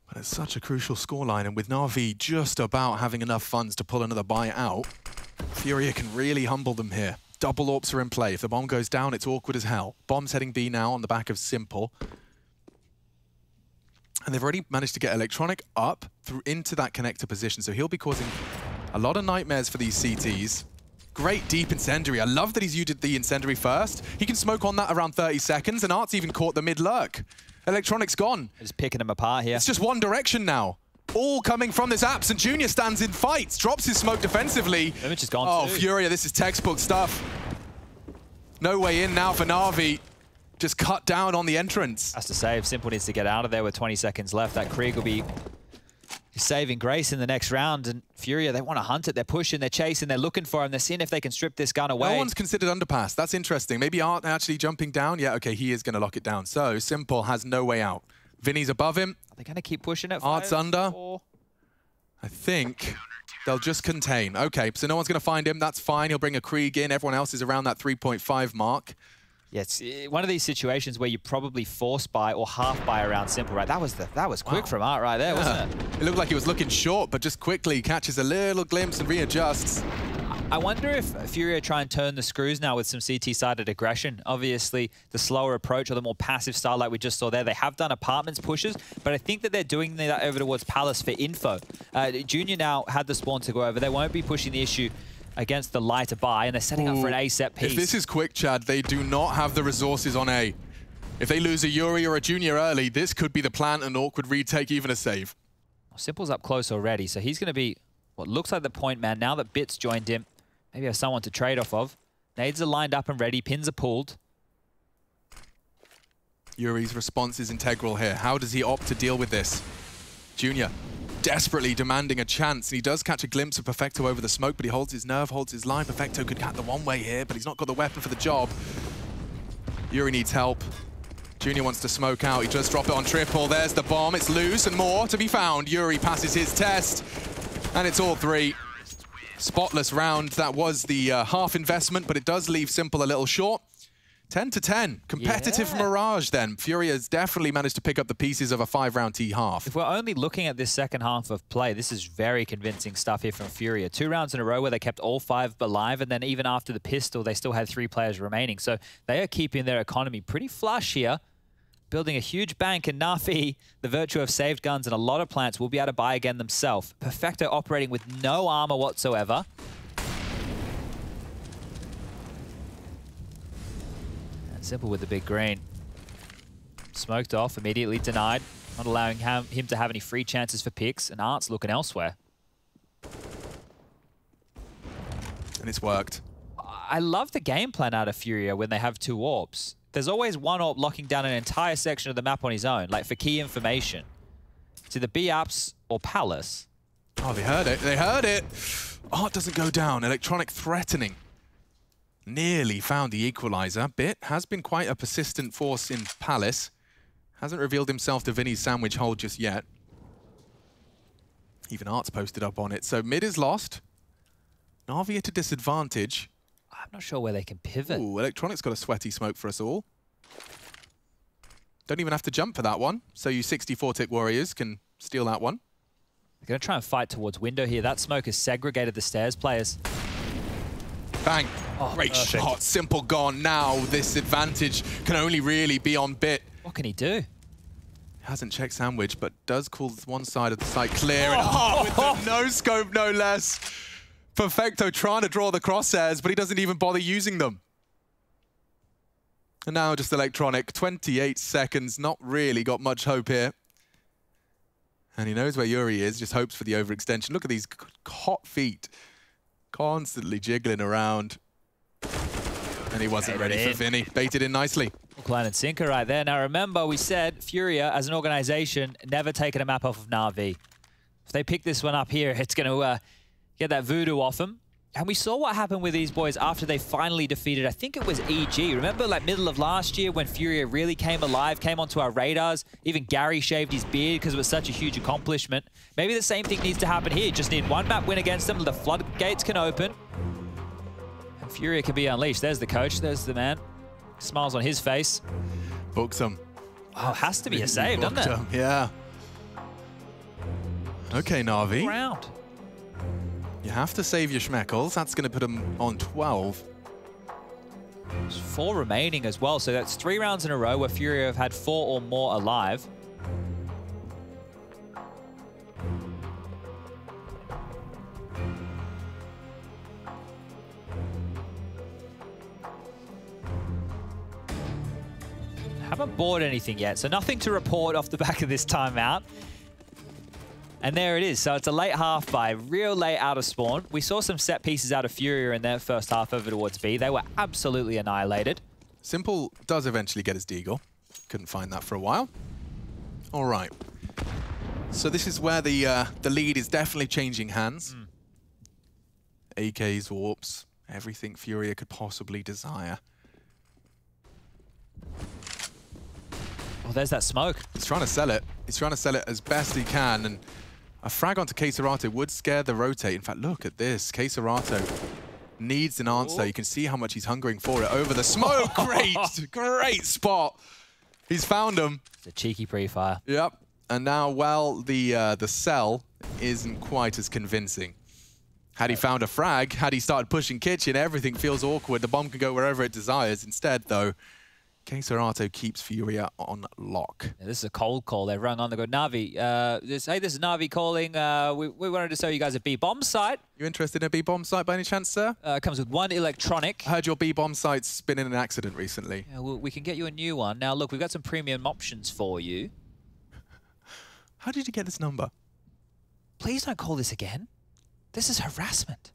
S10: But it's such a crucial scoreline, and with Na'Vi just about having enough funds to pull another buy out, Furia can really humble them here. Double AWPs are in play. If the bomb goes down, it's awkward as hell. Bomb's heading B now on the back of Simple. And they've already managed to get Electronic up through into that connector position, so he'll be causing a lot of nightmares for these CTs. Great deep incendiary. I love that he's used the incendiary first. He can smoke on that around 30 seconds, and Art's even caught the mid-lurk. Electronic's gone.
S9: Just picking them apart here.
S10: It's just one direction now. All coming from this apps, and Junior stands in fights, drops his smoke defensively.
S9: Image is gone
S10: Oh,
S9: too.
S10: Furia, this is textbook stuff. No way in now for Na'Vi. Just cut down on the entrance.
S9: Has to save. Simple needs to get out of there with 20 seconds left. That Krieg will be saving grace in the next round, and Furia, they want to hunt it. They're pushing, they're chasing, they're looking for him. They're seeing if they can strip this gun away.
S10: No one's considered underpass. That's interesting. Maybe Art actually jumping down. Yeah, okay, he is going to lock it down. So Simple has no way out. Vinny's above him.
S9: Are they going to keep pushing it?
S10: Art's under. I think they'll just contain. Okay, so no one's going to find him. That's fine. He'll bring a Krieg in. Everyone else is around that 3.5 mark.
S9: Yeah, it's one of these situations where you probably force buy or half buy around Simple, right? That was quick from Art right there, wasn't it?
S10: It looked like he was looking short, but just quickly catches a little glimpse and readjusts.
S9: I wonder if Furia try and turn the screws now with some CT-sided aggression. Obviously, the slower approach or the more passive style like we just saw there, they have done apartments pushes, but I think that they're doing that over towards Palace for info. Junior now had the spawn to go over. They won't be pushing the issue against the lighter buy, and they're setting up for an A set piece.
S10: If this is quick, Chad, they do not have the resources on A. If they lose a Yuri or a Junior early, this could be the plan, an awkward retake, even a save.
S9: Simple's up close already, so he's going to be what looks like the point man. Now that Bit's joined him, maybe have someone to trade off of. Nades are lined up and ready, pins are pulled.
S10: Yuri's response is integral here. How does he opt to deal with this? Junior desperately demanding a chance, and he does catch a glimpse of Perfecto over the smoke, but he holds his nerve, holds his line. Perfecto could get the one-way here, but he's not got the weapon for the job. Yuri needs help. Junior wants to smoke out. He does drop it on triple. There's the bomb. It's loose and more to be found. Yuri passes his test, and it's all 3. Spotless round. That was the half investment, but it does leave Simple a little short. 10-10. Competitive Mirage then. Furia has definitely managed to pick up the pieces of a 5-round T half.
S9: If we're only looking at this second half of play, this is very convincing stuff here from Furia. 2 rounds in a row where they kept all 5 alive, and then even after the pistol, they still had 3 players remaining. So they are keeping their economy pretty flush here, building a huge bank, and Na'Vi, the virtue of saved guns and a lot of plants, will be able to buy again themselves. Perfecto operating with no armor whatsoever. Simple with the big green. Smoked off, immediately denied. Not allowing him to have any free chances for picks, and Art's looking elsewhere.
S10: And it's worked.
S9: I love the game plan out of Furia when they have 2 AWPs. There's always one AWP locking down an entire section of the map on his own, like for key information. It's either B apps or Palace.
S10: Oh, they heard it. They heard it. Oh, it doesn't go down. Electronic threatening. Nearly found the equalizer. Bit has been quite a persistent force in Palace. Hasn't revealed himself to Vinny's sandwich hole just yet. Even Art's posted up on it. So mid is lost. Na'Vi at a disadvantage.
S9: I'm not sure where they can pivot.
S10: Ooh, Electronic's got a sweaty smoke for us all. Don't even have to jump for that one. So you 64-tick warriors can steal that one.
S9: They're going to try and fight towards window here. That smoke has segregated the stairs players.
S10: Bang.
S9: Oh,
S10: great
S9: perfect.
S10: shot. Simple gone. Now this advantage can only really be on Bit.
S9: What can he do?
S10: Hasn't checked sandwich, but does call one side of the site clear. And, with the no-scope, no less. Perfecto trying to draw the crosshairs, but he doesn't even bother using them. And now just Electronic, 28 seconds, not really got much hope here. And he knows where Yuri is, just hopes for the overextension. Look at these hot feet, constantly jiggling around. And he wasn't ready for Vinny. Baited in nicely.
S9: Line and sinker right there. Now remember, we said Furia, as an organization, never taken a map off of Na'Vi. If they pick this one up here, it's going to get that voodoo off them. And we saw what happened with these boys after they finally defeated, I think it was EG. Remember, like, middle of last year when Furia really came alive, came onto our radars? Even Gary shaved his beard because it was such a huge accomplishment. Maybe the same thing needs to happen here. Just need one map win against them. The floodgates can open. And Furia can be unleashed. There's the coach. There's the man. Smiles on his face.
S10: Books him.
S9: Oh, has to be a save, doesn't it?
S10: Yeah. Okay, Na'Vi.
S9: Round.
S10: You have to save your schmeckles. That's going to put him on 12.
S9: There's 4 remaining as well, so that's 3 rounds in a row where Furia have had 4 or more alive. Haven't bought anything yet, so nothing to report off the back of this timeout. And there it is. So it's a late half by, real late out of spawn. We saw some set pieces out of Furia in their first half over towards B. They were absolutely annihilated.
S10: Simple does eventually get his deagle. Couldn't find that for a while. All right. So this is where the lead is definitely changing hands. AKs, warps, everything Furia could possibly desire.
S9: Oh, there's that smoke.
S10: He's trying to sell it. He's trying to sell it as best he can. And a frag onto Keserato would scare the rotate. In fact, look at this. Keserato needs an answer. You can see how much he's hungering for it. Over the smoke. Great, great spot. He's found him.
S9: It's a cheeky pre-fire.
S10: Yep. And now, well, the sell isn't quite as convincing. Had he found a frag, had he started pushing kitchen, everything feels awkward. The bomb can go wherever it desires. Instead, though, Keserato keeps Furia on lock.
S9: Yeah, this is a cold call. They've rung on. They go, Na'Vi, hey, this is Na'Vi calling. We wanted to show you guys a B-bomb site.
S10: You interested in a B-bomb site by any chance, sir?
S9: It comes with 1 electronic.
S10: I heard your B-bomb site's been in an accident recently.
S9: Yeah, we can get you a new one. Now, look, we've got some premium options for you.
S10: How did you get this number?
S9: Please don't call this again. This is harassment.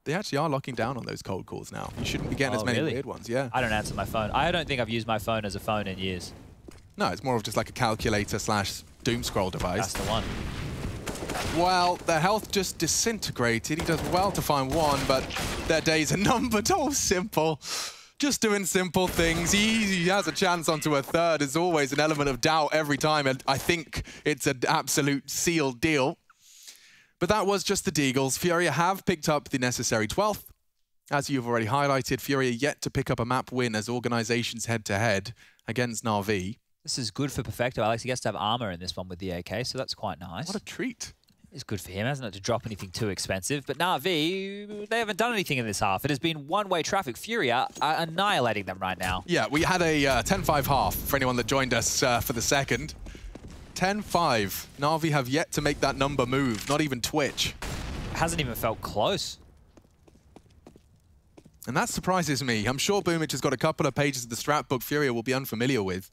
S10: They actually are locking down on those cold calls now. You shouldn't be getting as many weird ones, yeah.
S9: I don't answer my phone. I don't think I've used my phone as a phone in years.
S10: No, it's more of just like a calculator / doom scroll device.
S9: That's the one.
S10: Well, their health just disintegrated. He does well to find 1, but their days are numbered. Oh, Simple. Just doing simple things. He has a chance onto a 3rd. There's always an element of doubt every time, and I think it's an absolute sealed deal. But that was just the Deagles. Furia have picked up the necessary 12th. As you've already highlighted, Furia yet to pick up a map win as organizations head-to-head against Na'Vi.
S9: This is good for Perfecto. Alex, he gets to have armor in this one with the AK, so that's quite nice.
S10: What a treat.
S9: It's good for him, hasn't it, to drop anything too expensive. But Na'Vi, they haven't done anything in this half. It has been one-way traffic. Furia are annihilating them right now.
S10: Yeah, we had a 10-5 half for anyone that joined us for the second. 10-5. Na'Vi have yet to make that number move, not even twitch.
S9: It hasn't even felt close.
S10: And that surprises me. I'm sure Boomich has got a couple of pages of the strat book Furia will be unfamiliar with.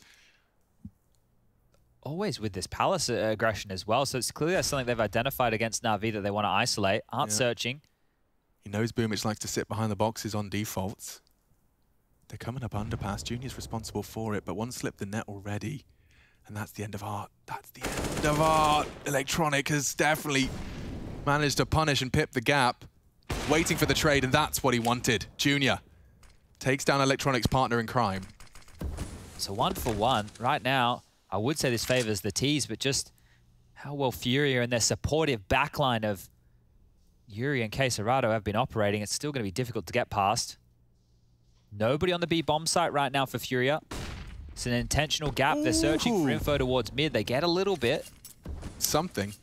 S9: Always with this Palace aggression as well, so it's clearly that's something they've identified against Na'Vi that they want to isolate. Aren't searching.
S10: He knows Boomich likes to sit behind the boxes on defaults. They're coming up underpass. Junior's responsible for it, but one slipped the net already. And that's the end of Art. That's the end of Art. Electronic has definitely managed to punish and pip the gap. Waiting for the trade, and that's what he wanted. Junior takes down Electronic's partner in crime.
S9: So 1-for-1. Right now, I would say this favors the T's, but just how well Furia and their supportive backline of Yuri and Quesarado have been operating, it's still going to be difficult to get past. Nobody on the B bomb site right now for Furia. It's an intentional gap. They're searching for info towards mid. They get a little bit.
S10: Something.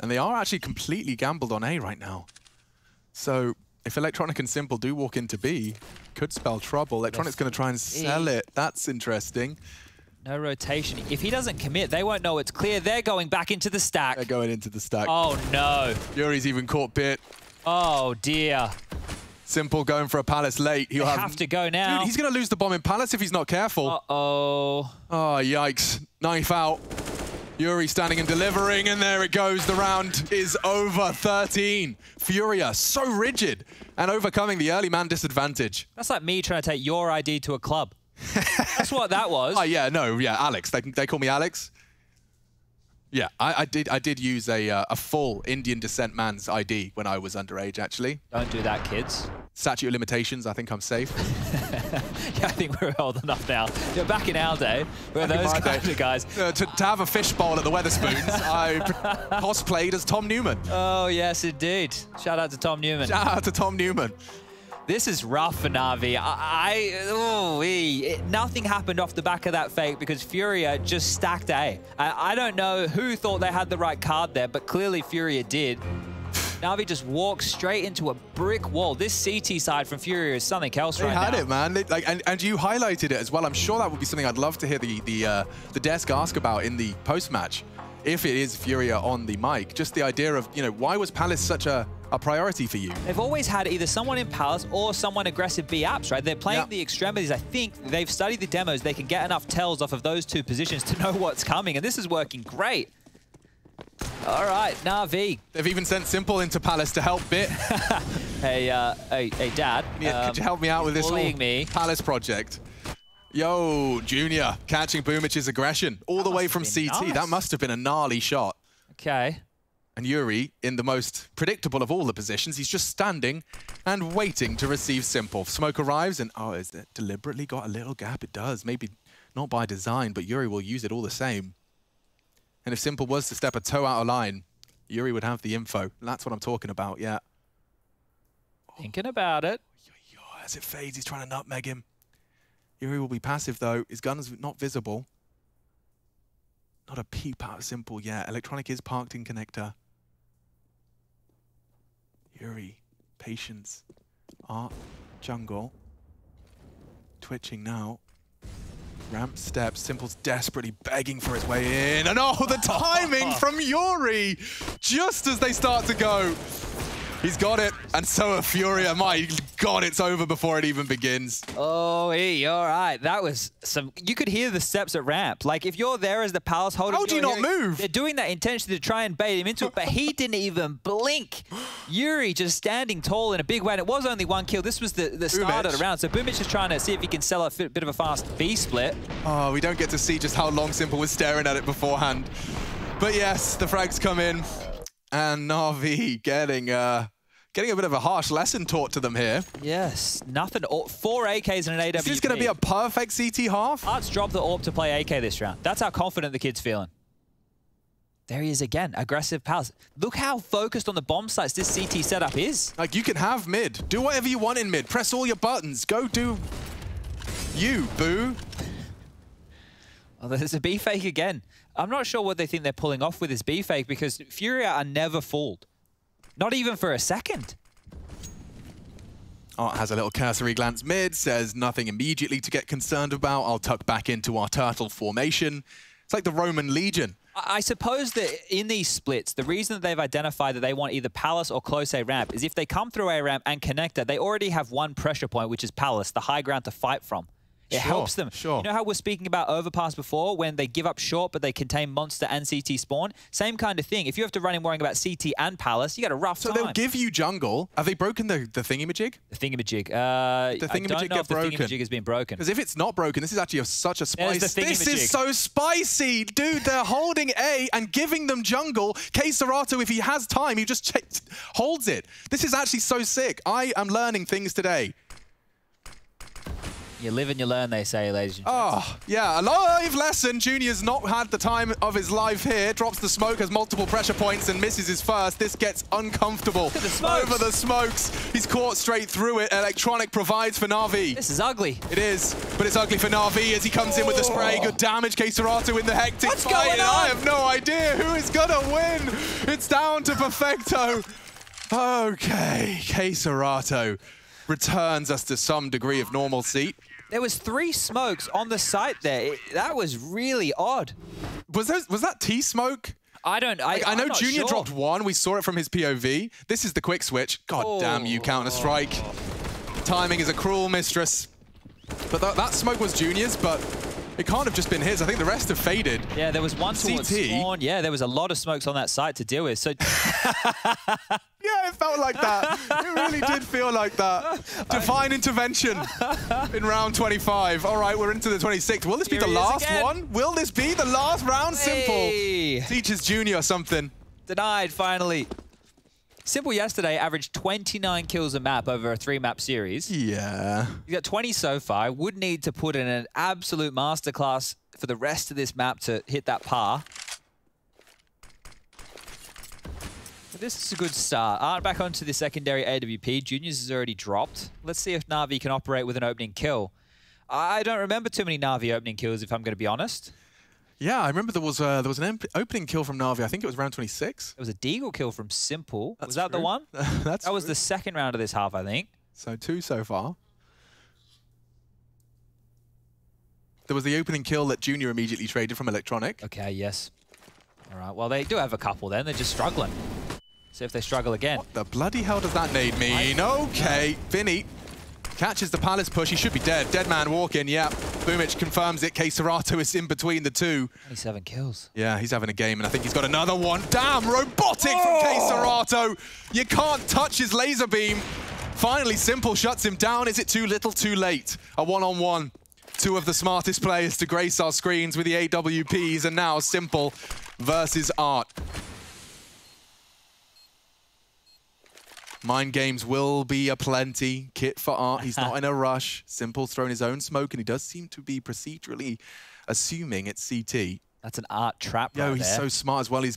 S10: And they are actually completely gambled on A right now. So if Electronic and Simple do walk into B, could spell trouble. Electronic's going to try and sell it. That's interesting.
S9: No rotation. If he doesn't commit, they won't know it's clear. They're going back into the stack.
S10: They're going into the stack.
S9: Oh, no.
S10: Yuri's even caught bit.
S9: Oh, dear.
S10: Simple going for a Palace late. He'll
S9: have to go now.
S10: Dude, he's going to lose the bomb in Palace if he's not careful.
S9: Uh-oh.
S10: Oh, yikes. Knife out. Yuri standing and delivering, and there it goes. The round is over. 13. Furia, so rigid, and overcoming the early man disadvantage.
S9: That's like me trying to take your ID to a club. That's what that was.
S10: Oh, yeah, no, yeah, Alex. They call me Alex. Yeah, I did use a full Indian descent man's ID when I was underage, actually.
S9: Don't do that, kids.
S10: Statute of limitations, I think I'm safe.
S9: Yeah, I think we're old enough now. Yeah, back in our day, we're those kind of guys.
S10: To have a fishbowl at the Weatherspoons, I cosplayed as Tom Newman.
S9: Oh, yes, indeed. Shout out to Tom Newman.
S10: Shout out to Tom Newman.
S9: This is rough for Na'Vi. Nothing happened off the back of that fake because Furia just stacked A. I don't know who thought they had the right card there, but clearly Furia did. Na'Vi just walked straight into a brick wall. This CT side from Furia is something else right now.
S10: They had it, man. And you highlighted it as well. I'm sure that would be something I'd love to hear the desk ask about in the post-match. If it is Furia on the mic, just the idea of, why was Palace such a priority for you?
S9: They've always had either someone in Palace or someone aggressive B apps, right? They're playing the extremities. I think they've studied the demos. They can get enough tells off of those two positions to know what's coming, and this is working great. All right, Na'Vi.
S10: They've even sent Simple into Palace to help Bit.
S9: Hey, Dad.
S10: Could you help me out with this whole Palace project? Yo, Junior, catching Boomich's aggression all the way from CT. Nice. That must have been a gnarly shot.
S9: Okay.
S10: And Yuri, in the most predictable of all the positions, he's just standing and waiting to receive Simple. Smoke arrives and, oh, is it deliberately got a little gap? It does. Maybe not by design, but Yuri will use it all the same. And if Simple was to step a toe out of line, Yuri would have the info. That's what I'm talking about, yeah.
S9: Thinking about it.
S10: As it fades, he's trying to nutmeg him. Yuri will be passive, though. His gun's not visible. Not a peep out of Simple yet. Electronic is parked in connector. Yuri, patience. Art, jungle. Twitching now. Ramp steps. Simple's desperately begging for his way in. And oh, the timing from Yuri! Just as they start to go. He's got it, and so are Furia. My God, it's over before it even begins.
S9: Oh, all right. That was some... You could hear the steps at ramp. Like, if you're there as the Palace holder...
S10: How do you not move?
S9: They're doing that intentionally to try and bait him into it, but he didn't even blink. Yuri just standing tall in a big way, and it was only one kill. This was the start of the round, so Boomich is trying to see if he can sell a bit of a fast B split.
S10: Oh, we don't get to see just how long Simple was staring at it beforehand. But yes, the frags come in, and Na'Vi getting a bit of a harsh lesson taught to them here.
S9: Yes, nothing. 4 AKs and an AWP.
S10: Is this going to be a perfect CT half?
S9: Art's dropped the AWP to play AK this round. That's how confident the kid's feeling. There he is again, aggressive Palace. Look how focused on the bomb sites this CT setup is.
S10: Like, you can have mid. Do whatever you want in mid. Press all your buttons. Go do you, boo.
S9: Oh, there's a B fake again. I'm not sure what they think they're pulling off with this B fake because Furia are never fooled. Not even for a second.
S10: Art has a little cursory glance mid, says nothing immediately to get concerned about. I'll tuck back into our turtle formation. It's like the Roman Legion.
S9: I suppose that in these splits, the reason that they've identified that they want either Palace or close A ramp is if they come through A ramp and connector, they already have one pressure point, which is Palace, the high ground to fight from. It helps them.
S10: Sure.
S9: You know how we're speaking about overpass before, when they give up short, but they contain monster and CT spawn? Same kind of thing. If you have to run in worrying about CT and Palace, you got a rough time.
S10: So they'll give you jungle. Have they broken the thingamajig?
S9: The thingamajig.
S10: The thingamajig
S9: I don't know if the thingamajig has been broken.
S10: Because if it's not broken, this is actually such a spicy.
S9: This
S10: is so spicy, dude. They're holding A and giving them jungle. K Serato, if he has time, he just holds it. This is actually so sick. I am learning things today.
S9: You live and you learn, they say, ladies and gentlemen.
S10: Oh, yeah, a live lesson. Junior's not had the time of his life here. Drops the smoke, has multiple pressure points, and misses his first. This gets uncomfortable.
S9: Look at the smokes.
S10: Over the smokes. He's caught straight through it. Electronic provides for Na'Vi.
S9: This is ugly.
S10: It is, but it's ugly for Na'Vi as he comes in with the spray. Good damage. K Serato in the hectic fight. And I have no idea who is going to win. It's down to Perfecto. Okay, K Serato returns us to some degree of normalcy.
S9: There was 3 smokes on the site there. That was really odd.
S10: Was that T-smoke?
S9: I
S10: know Junior dropped 1. We saw it from his POV. This is the quick switch. God damn you, Counter-Strike. Timing is a cruel mistress. But that smoke was Junior's, but it can't have just been his. I think the rest have faded.
S9: Yeah, there was one towards Spawn. Yeah, there was a lot of smokes on that site to deal with. So
S10: yeah, it felt like that. It really did feel like that. Divine intervention in round 25. All right, we're into the 26th. Will this be the last one? Will this be the last round?
S9: Hey.
S10: Simple. Teaches Junior something.
S9: Denied, finally. Simple yesterday averaged 29 kills a map over a 3-map series.
S10: Yeah.
S9: He's got 20 so far. Would need to put in an absolute masterclass for the rest of this map to hit that par. But this is a good start. Back onto the secondary AWP. Juniors has already dropped. Let's see if Na'Vi can operate with an opening kill. I don't remember too many Na'Vi opening kills, if I'm going to be honest.
S10: Yeah, I remember there was an opening kill from Na'Vi. I think it was round 26.
S9: There was a deagle kill from Simple. Was that the one?
S10: That
S9: was the second round of this half, I think.
S10: So 2 so far. There was the opening kill that Junior immediately traded from Electronic.
S9: Okay, yes. All right, well, they do have a couple then. They're just struggling. See if they struggle again.
S10: What the bloody hell does that nade mean? Okay, Vinny catches the Palace push. He should be dead. Dead man walking, yeah. Boomich confirms it. K Serato is in between the 2.
S9: 27 kills.
S10: Yeah, he's having a game, and I think he's got another one. Damn, robotic from K Serato. You can't touch his laser beam. Finally, Simple shuts him down. Is it too little, too late? A one-on-one. 2 of the smartest players to grace our screens with the AWPs, and now Simple versus Art. Mind games will be aplenty. Kit for Art. He's not in a rush. Simple's thrown his own smoke, and he does seem to be procedurally assuming it's CT.
S9: That's an Art trap right there.
S10: He's so smart as well. He's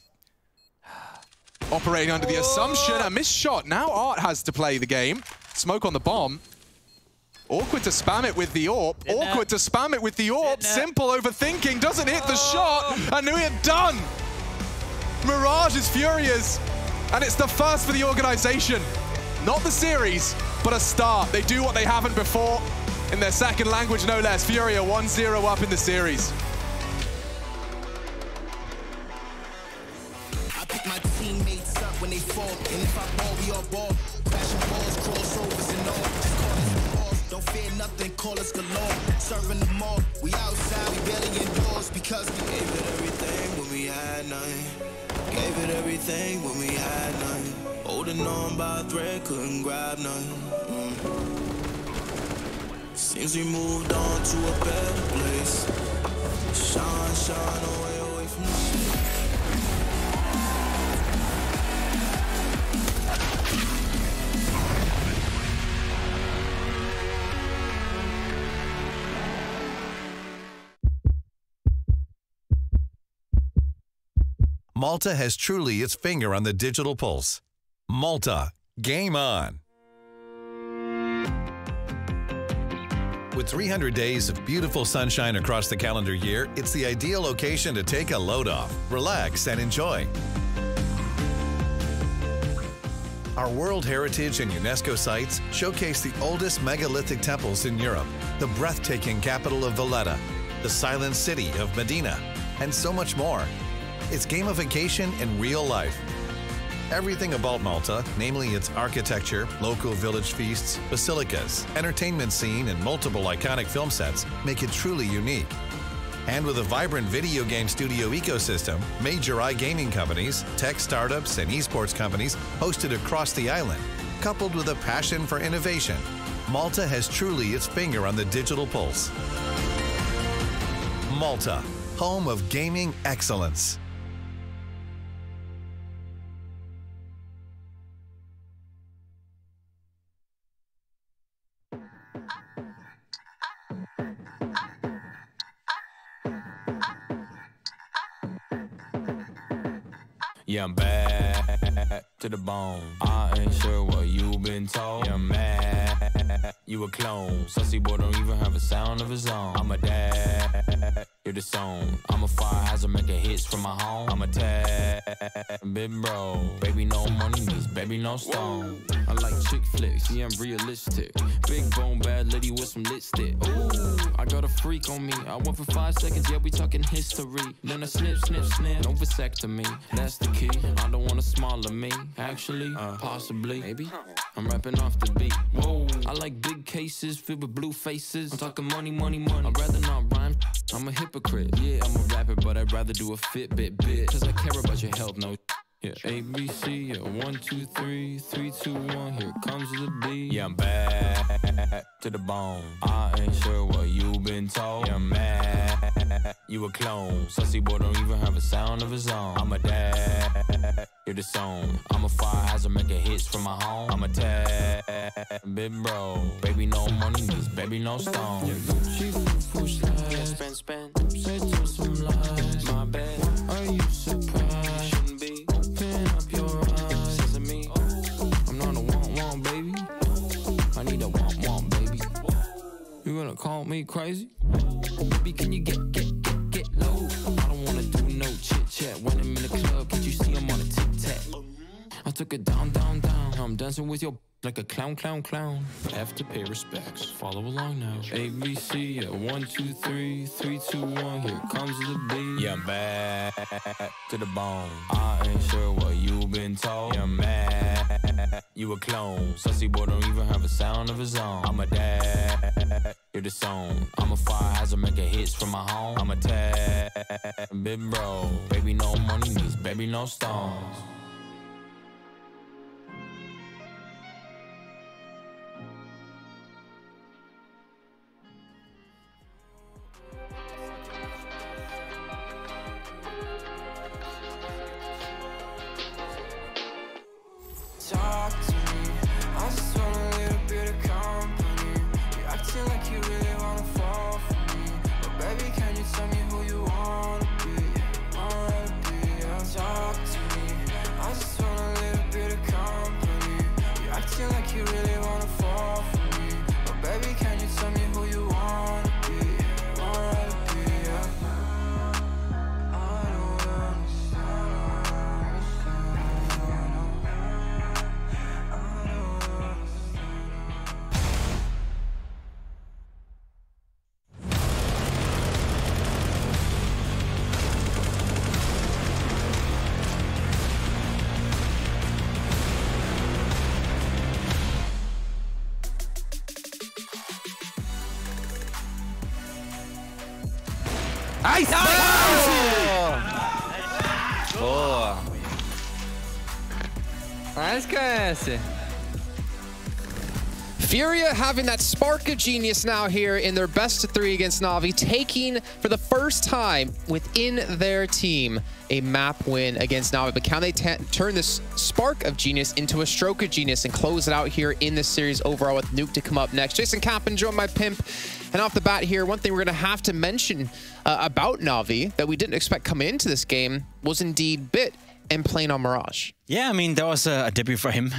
S10: operating under the assumption. A missed shot. Now Art has to play the game. Smoke on the bomb. Awkward to spam it with the AWP. Awkward to spam it with the AWP. Simple overthinking. Doesn't hit the shot. And we're done. Mirage is furious. And it's the first for the organization. Not the series, but a start. They do what they haven't before in their second language, no less. Furia 1-0 up in the series.
S13: I pick my teammates up when they fall. And if I ball, we all ball. Fashion balls, crossovers and all. Just call us balls. Don't fear nothing, call us galore. Serving them all. We outside, we barely indoors. Because we gave it everything when we had nothing. Gave it everything when we had none. Holding on by a thread, couldn't grab none. Seems we moved on to a better place. Shine, shine away from the shade.
S19: Malta has truly its finger on the digital pulse. Malta, game on. With 300 days of beautiful sunshine across the calendar year, it's the ideal location to take a load off, relax, and enjoy. Our World Heritage and UNESCO sites showcase the oldest megalithic temples in Europe, the breathtaking capital of Valletta, the silent city of Medina, and so much more. It's gamification in real life. Everything about Malta, namely its architecture, local village feasts, basilicas, entertainment scene, and multiple iconic film sets, make it truly unique. And with a vibrant video game studio ecosystem, major iGaming companies, tech startups, and esports companies hosted across the island, coupled with a passion for innovation, Malta has truly its finger on the digital pulse. Malta, home of gaming excellence.
S20: Yeah, I'm bad to the bone. I ain't sure what you've been told. Yeah, I'm mad, you a clone. Sussy boy don't even have a sound of his own. I'm a dad, you're the song. I'm a fire hazard making hits from my home. I'm a tad, big bro. Baby, no money means baby, no stone. I like chick flicks, yeah, I'm realistic. Big bone, bad lady with some lipstick. Ooh, I got a freak on me. I went for 5 seconds, yeah, we talking history. Then I snip, snip, snip, no vasectomy. That's the key. I don't want a smaller me. Actually, possibly, maybe. I'm rapping off the beat. Whoa, I like big cases filled with blue faces. I'm talking money, money, money. I'd rather not rhyme. I'm a hypocrite. Yeah, I'm a rapper, but I'd rather do a Fitbit bit. Cause I care about your health, no. Yeah, A, B, C, yeah, 1, 2, 3, 3, 2, 1, here comes the beat. Yeah, I'm bad to the bone. I ain't sure what you've been told. Yeah, I'm mad, you a clone. Sussy boy don't even have a sound of his own. I'm a dad, you're the song. I'm a fire hazard making hits from my home. I'm a tad, big bro. Baby, no money means baby, no stone. Yeah, Gucci, push slide, spend, spend. Say to some lies, my bad. Are you surprised? You gonna call me crazy? Baby, can you get low? I don't wanna do no chit-chat when I'm in the club. Can't you see I'm on a tic-tac? I took it down, down, down. I'm dancing with your like a clown, clown, clown. Have to pay respects. Follow along now. A, B, C, yeah, 1, 2, 3, 3, 2, 1. Here comes the beat. Yeah, I'm bad to the bone. I ain't sure what you've been told. Yeah, I'm mad, you a clone. Sussy boy don't even have a sound of his own. I'm a dad, you're the song. I'm a fire hazard making hits from my home. I'm a tad, big bro. Baby, no money means baby, no stones.
S2: Talk to me, I just want a little bit of company. You acting like you really wanna fall for me, but baby, can you tell me who you wanna be? Talk to me, I just want a little bit of company. You acting like you really wanna fall for me, but baby, can you tell me who you wanna be?
S1: Nice!
S21: Boa! Nice, KS.
S1: Furia having that spark of genius now here in their best of 3 against Na'Vi, taking for the first time within their team a map win against Na'Vi. But can they turn this spark of genius into a stroke of genius and close it out here in this series overall with Nuke to come up next? Jason Kappen, join my pimp. And off the bat here, one thing we're going to have to mention about Na'Vi that we didn't expect coming into this game was indeed Bit and playing on Mirage.
S3: Yeah, I mean, that was a debut for him.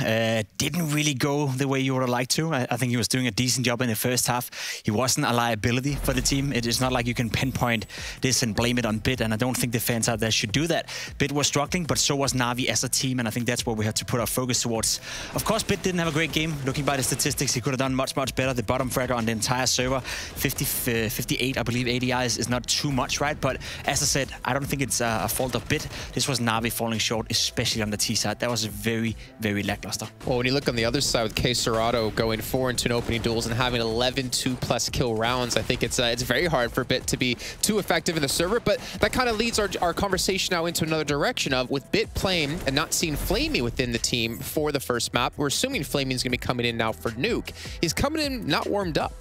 S3: Didn't really go the way you would have liked to. I think he was doing a decent job in the first half. He wasn't a liability for the team. It is not like you can pinpoint this and blame it on Bit, and I don't think the fans out there should do that. Bit was struggling, but so was Na'Vi as a team, and I think that's what we have to put our focus towards. Of course, Bit didn't have a great game. Looking by the statistics, he could have done much, much better. The bottom fragger on the entire server, 58, I believe, ADI is not too much, right? But as I said, I don't think it's a fault of Bit. This was Na'Vi falling short, especially on the T side. That was very, very lackluster.
S1: Well, when you look on the other side with K Serato going 4-2 in opening duels and having 11 2+ kill rounds, I think it's very hard for Bit to be too effective in the server. But that kind of leads our conversation now into another direction of with Bit playing and not seeing Flamey within the team for the first map. We're assuming Flamey's going to be coming in now for Nuke. He's coming in not warmed up.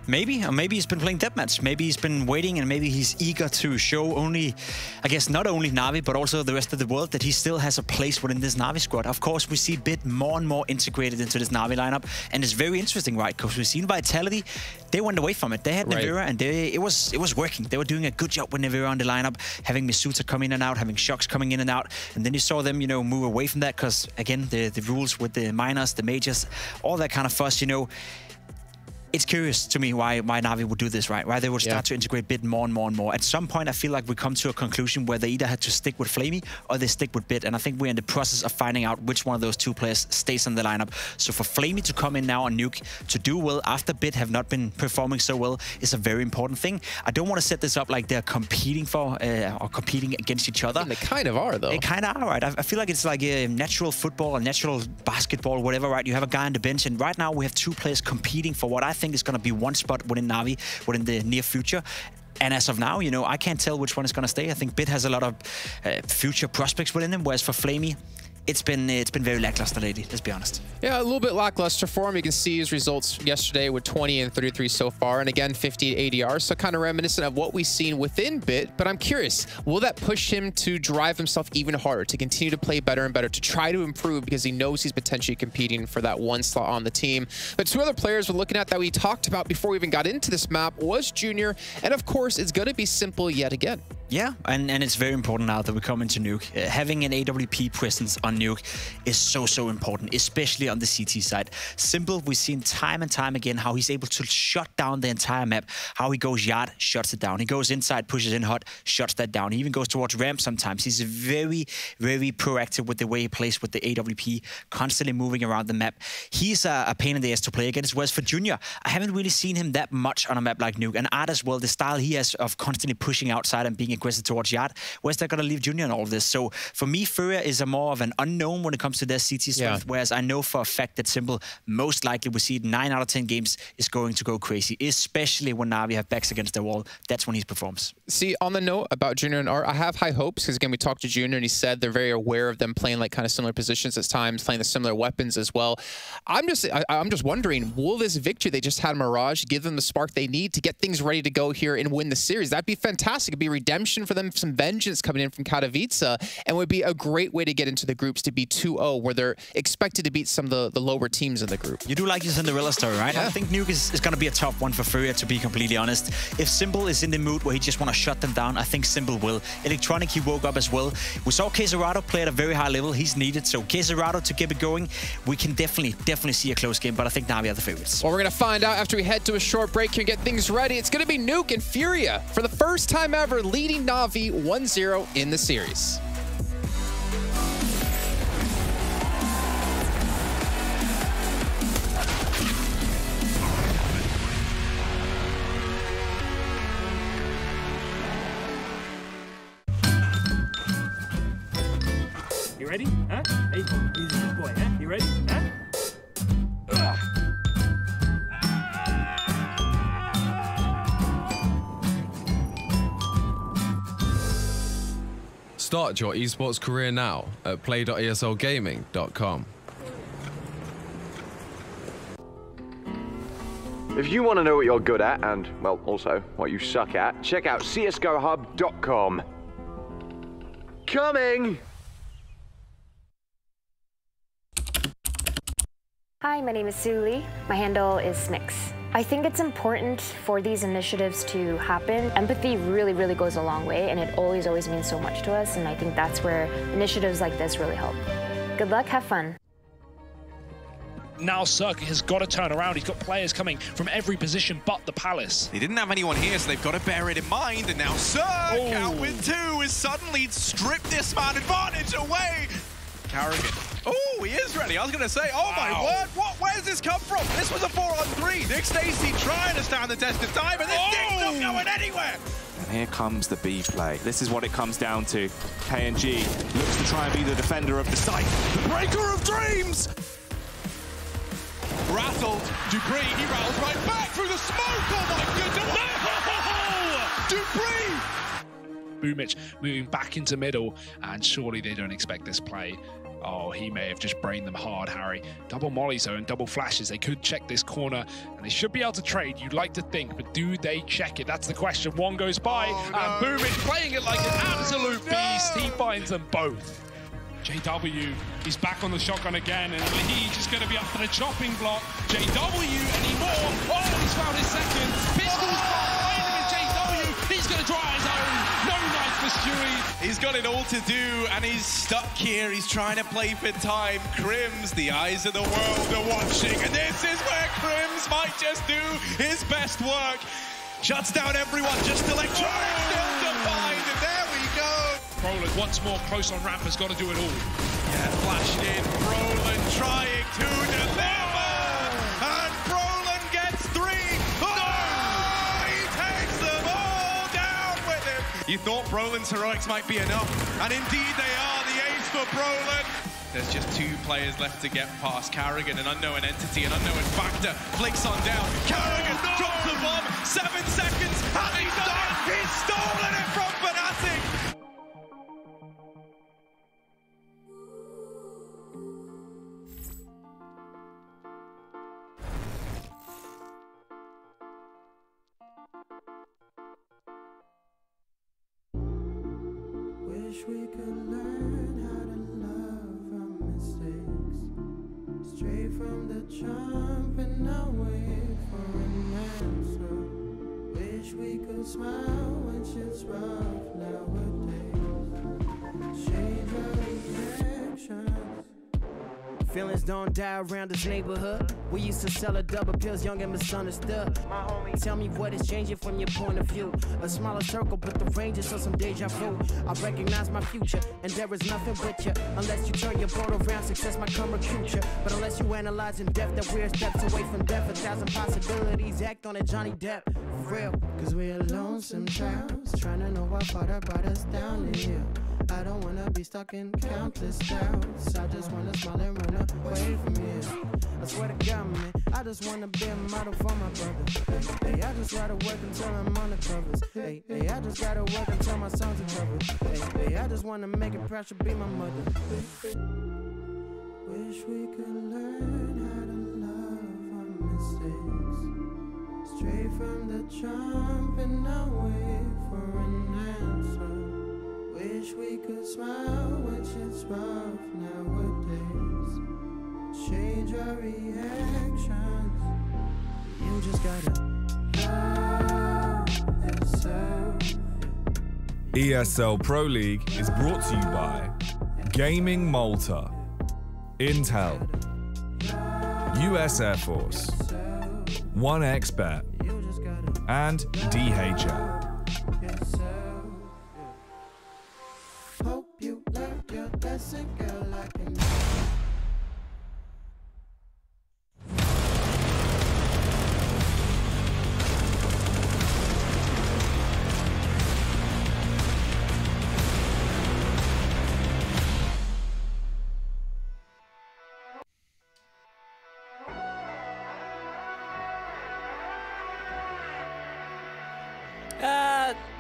S3: Maybe, or maybe he's been playing deathmatch. Maybe he's been waiting, and maybe he's eager to show only, I guess, not only Na'Vi, but also the rest of the world that he still has a place within this Na'Vi squad. Of course, we see Bit more and more integrated into this Na'Vi lineup, and it's very interesting, right? Because we've seen Vitality, they went away from it. They had Navira, and it was working. They were doing a good job with Navira on the lineup, having Misuta come in and out, having Shocks coming in and out, and then you saw them, you know, move away from that because, again, the rules with the minors, the majors, all that kind of fuss, you know. It's curious to me why Na'Vi would do this, right? Why they would start to integrate Bit more and more and more. At some point, I feel like we come to a conclusion where they either had to stick with Flamey or they stick with Bit. And I think we're in the process of finding out which one of those two players stays in the lineup. So for Flamey to come in now on Nuke, to do well after Bit have not been performing so well, is a very important thing. I don't want to set this up like they're competing for or competing against each other.
S1: And they kind of are, though.
S3: They kind of are, right? I feel like it's like a natural football, a natural basketball, whatever, right? You have a guy on the bench, and right now we have two players competing for what I think is going to be one spot within Na'Vi within the near future. And as of now, you know, I can't tell which one is going to stay. I think Bit has a lot of future prospects within him, whereas for Flamey, it's been very lackluster lately, let's be honest.
S1: Yeah, a little bit lackluster for him. You can see his results yesterday with 20 and 33 so far, and again, 50 ADR, so kind of reminiscent of what we've seen within Bit. But I'm curious, will that push him to drive himself even harder, to continue to play better and better, to try to improve because he knows he's potentially competing for that one slot on the team? But two other players we're looking at that we talked about before we even got into this map was Junior, and of course, it's going to be Simple yet again.
S3: Yeah, and it's very important now that we come into Nuke. Having an AWP presence on Nuke is so important, especially on the CT side. Simple, we've seen time and time again how he's able to shut down the entire map. How he goes yard, shuts it down. He goes inside, pushes in hot, shuts that down. He even goes towards ramp sometimes. He's very proactive with the way he plays with the AWP, constantly moving around the map. He's a pain in the ass to play against, whereas for Junior, I haven't really seen him that much on a map like Nuke. And Art as well, the style he has of constantly pushing outside and being aggressive towards yard, where's that going to leave Junior in all of this? So for me, Furia is a more of an unknown when it comes to their CT strength, whereas I know for a fact that Simple, most likely we see it 9 out of 10 games, is going to go crazy, especially when Na'Vi have backs against the wall. That's when he performs.
S1: See, on the note about Junior and Art, I have high hopes because, again, we talked to Junior and he said they're very aware of them playing like kind of similar positions at times, playing the similar weapons as well. I'm just wondering, will this victory they just had Mirage give them the spark they need to get things ready to go here and win the series? That'd be fantastic. It'd be redemption for them, some vengeance coming in from Katowice, and would be a great way to get into the groups to be 2-0, where they're expected to beat some of the lower teams in the group.
S3: You do like your Cinderella story, right?
S1: Yeah.
S3: I think Nuke is going to be a tough one for Furia, to be completely honest. If Simple is in the mood where he just want to shut them down, I think Simple will. Electronic, he woke up as well. We saw K Serato play at a very high level. He's needed, so K Serato to get it going, we can definitely see a close game, but I think Na'Vi are the favorites.
S1: Well, we're going to find out after we head to a short break here and get things ready. It's going to be Nuke and Furia for the first time ever leading Na'Vi 1-0 in the series.
S4: You ready? Huh? Hey, he's a good boy, huh? You ready? Huh?
S6: Start your esports career now at play.eslgaming.com.
S22: If you want to know what you're good at and, well, also what you suck at, check out csgohub.com. Coming!
S12: Hi, my name is Suli. My handle is Smix. I think it's important for these initiatives to happen. Empathy really goes a long way, and it always means so much to us, and I think that's where initiatives like this really help. Good luck, have fun.
S4: Now Suck has got to turn around. He's got players coming from every position but the Palace.
S23: They didn't have anyone here, so they've got to bear it in mind. And now Suck out with 2 has suddenly stripped this man advantage away. Carrigan. Oh, he is ready. I was going to say, oh my word, where's this come from? This was a 4-on-3. Nick Stacy trying to stand the test of time, and this thing's not going anywhere.
S8: And here comes the B play. This is what it comes down to. KNG looks to try and be the defender of the site. The breaker of dreams!
S23: Rattled, Dupree, he rattles right back through the smoke! Oh my goodness! No! Dupree!
S4: Boomich moving back into middle, and surely they don't expect this play. Oh, he may have just brained them hard, Harry. Double mollies, though, and double flashes. They could check this corner, and they should be able to trade, you'd like to think, but do they check it? That's the question. One goes by, and Boomich playing it like an absolute beast. He finds them both.
S11: JW, he's back on the shotgun again, and he's just going to be up for the chopping block. JW anymore. Oh, he's found his second. Pistols behind him, and JW, he's going to try his own. No knife for Stewie.
S23: He's got it all to do, and he's stuck here. He's trying to play for time. Crims, the eyes of the world are watching, and this is where Crims might just do his best work. Shuts down everyone, just electronic, still defined, and there we go.
S11: Roland once more close on ramp, has got to do it all.
S23: Yeah, flashed in, Roland trying to deliver, and Roland gets 3. Oh, he takes them all down with him. You thought Brolin's heroics might be enough, and indeed they are. The ace for Brolin. There's just 2 players left to get past. Karrigan, an unknown entity, an unknown factor, flicks on down. Karrigan drops the bomb, 7 seconds, and he's done it! He's stolen it from Fnatic!
S2: Wish we could learn how to love our mistakes. Straight from the jump and not wait for an answer. Wish we could smile when shit's rough nowadays. Change our reactions.
S15: Feelings don't die around this neighborhood. We used to sell a double pills, young and misunderstood. My homie, tell me what is changing from your point of view. A smaller circle, but the range is still some deja vu. I recognize my future, and there is nothing with you. Unless you turn your boat around, success might come recruit you. But unless you analyze in depth that we're steps away from death, 1,000 possibilities, act on it, Johnny Depp. For real.
S2: Cause we're lonesome towns, trying to know what part that brought us down to here. I don't wanna be stuck in countless doubts. I just wanna smile and run away from here. I swear to God, man, I just wanna be a model for my brother. Hey, I just gotta work until I'm on the covers. Hey, I just gotta work until my songs are covered. Hey, I just wanna make it proud to be my mother. Wish we could learn how to love our mistakes. Straight from the jump and not wait for an answer. Wish we could smile when shit's rough nowadays. Change our reactions. You just gotta love yourself.
S18: ESL Pro League is brought to you by Gaming Malta, Intel, US Air Force, 1xBet, and DHL.
S2: Hope you learned your lesson, girl, I can.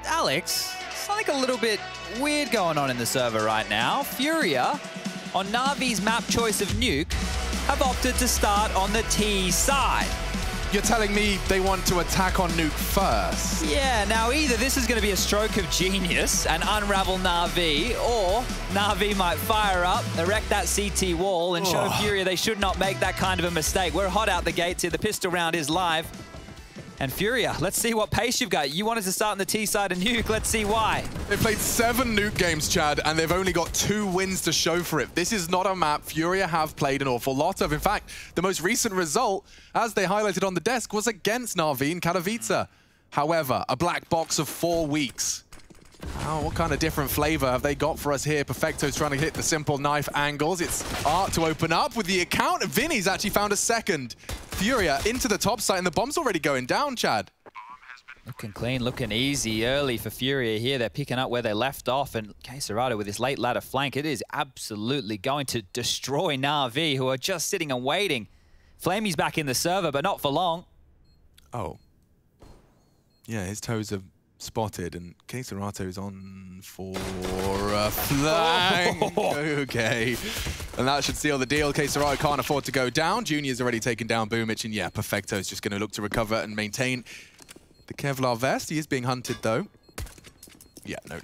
S9: Alex, something a little bit weird going on in the server right now. Furia, on Na'Vi's map choice of Nuke, have opted to start on the T side.
S10: You're telling me they want to attack on Nuke first?
S9: Yeah, now either this is going to be a stroke of genius and unravel Na'Vi, or Na'Vi might fire up, erect that CT wall, and show Furia they should not make that kind of a mistake. We're hot out the gates here. The pistol round is live. And Furia, let's see what pace you've got. You wanted to start on the T side of Nuke. Let's see why.
S10: They've played 7 Nuke games, Chad, and they've only got 2 wins to show for it. This is not a map Furia have played an awful lot of. In fact, the most recent result, as they highlighted on the desk, was against Na'Vi in Katowice. However, a black box of 4 weeks. Oh, what kind of different flavor have they got for us here? Perfecto's trying to hit the simple knife angles. It's Art to open up with the account. Vinny's actually found a second. Furia into the top site, and the bomb's already going down, Chad.
S9: Looking clean, looking easy early for Furia here. They're picking up where they left off, and Queserado with his late ladder flank, it is absolutely going to destroy Na'Vi, who are just sitting and waiting. Flamey's back in the server, but not for long.
S10: Oh. Yeah, his toes are spotted, and Queserato's on for a flank. Okay. And that should seal the deal. Queserato can't afford to go down. Junior's already taken down Boomich, and yeah, Perfecto's just going to look to recover and maintain the Kevlar vest. He is being hunted, though. Yeah, no.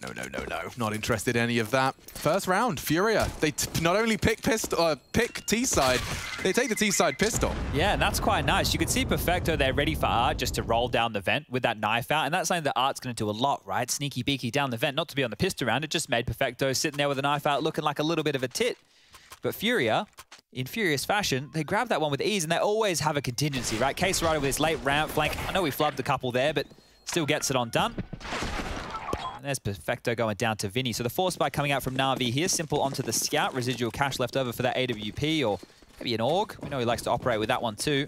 S10: Not interested in any of that. First round, Furia. They not only pick T-side, they take the T-side pistol.
S9: Yeah, and that's quite nice. You can see Perfecto there ready for Art just to roll down the vent with that knife out, and that's something that Art's going to do a lot, right? Sneaky beaky down the vent, not to be on the pistol round. It just made Perfecto sitting there with a knife out looking like a little bit of a tit. But Furia, in furious fashion, they grab that one with ease, and they always have a contingency, right? Queserado with his late ramp flank. I know we flubbed a couple there, but still gets it on done. And there's Perfecto going down to Vinny. So the force spike coming out from Na'Vi here. Simple onto the scout. Residual cash left over for that AWP, or maybe an AUG. We know he likes to operate with that one too.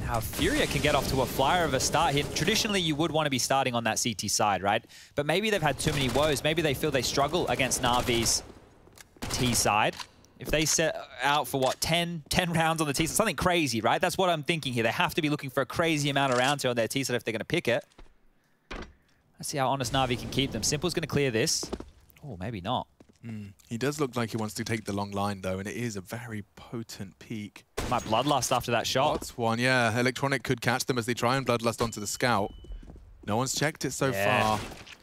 S9: Now, Furia can get off to a flyer of a start here. Traditionally, you would want to be starting on that CT side, right? But maybe they've had too many woes. Maybe they feel they struggle against Na'Vi's T side. If they set out for, what, 10 rounds on the T side, something crazy, right? That's what I'm thinking here. They have to be looking for a crazy amount of rounds here on their T side if they're going to pick it. Let's see how honest Na'Vi can keep them. Simple's going to clear this. Oh, maybe not.
S10: He does look like he wants to take the long line, though, and it is a very potent peek.
S9: Might Bloodlust after that shot.
S10: That's one, yeah. Electronic could catch them as they try and Bloodlust onto the scout. No one's checked it so far.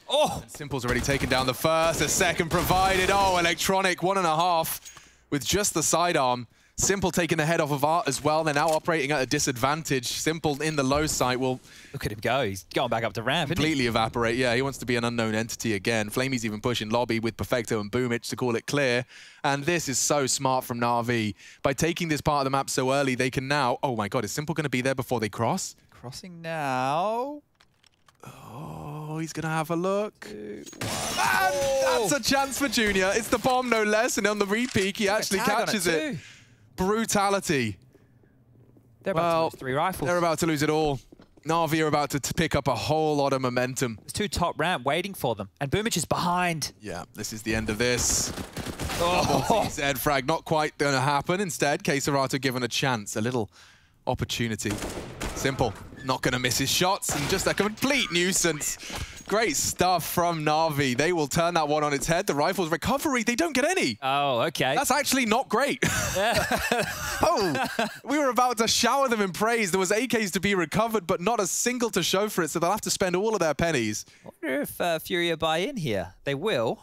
S9: Oh!
S10: And Simple's already taken down the first, a second provided. Oh, Electronic, 1.5 with just the sidearm. Simple taking the head off of Art as well. They're now operating at a disadvantage. Simple in the low site will...
S9: Look at him go. He's going back up to ramp,
S10: completely evaporate. Yeah, he wants to be an unknown entity again. Flamey's even pushing lobby with Perfecto and Boomich to call it clear. And this is so smart from Na'Vi. By taking this part of the map so early, they can now... Oh my god, is Simple going to be there before they cross?
S9: Crossing now.
S10: Oh, he's going to have a look. And that's a chance for Junior. It's the bomb, no less. And on the re-peek, he actually catches it. Brutality.
S9: They're about to lose 3 rifles.
S10: They're about to lose it all. Na'Vi are about to pick up a whole lot of momentum.
S9: There's 2 top ramp waiting for them. And Boomich is behind.
S10: Yeah, this is the end of this. Double TZ frag, not quite going to happen. Instead, Queserato given a chance, a little opportunity. Simple, not going to miss his shots, and just a complete nuisance. Great stuff from Na'Vi. They will turn that one on its head. The rifle's recovery, they don't get any.
S9: Oh, okay.
S10: That's actually not great. Oh, we were about to shower them in praise. There was AKs to be recovered, but not a single to show for it, so they'll have to spend all of their pennies.
S9: I wonder if Furia buy in here. They will.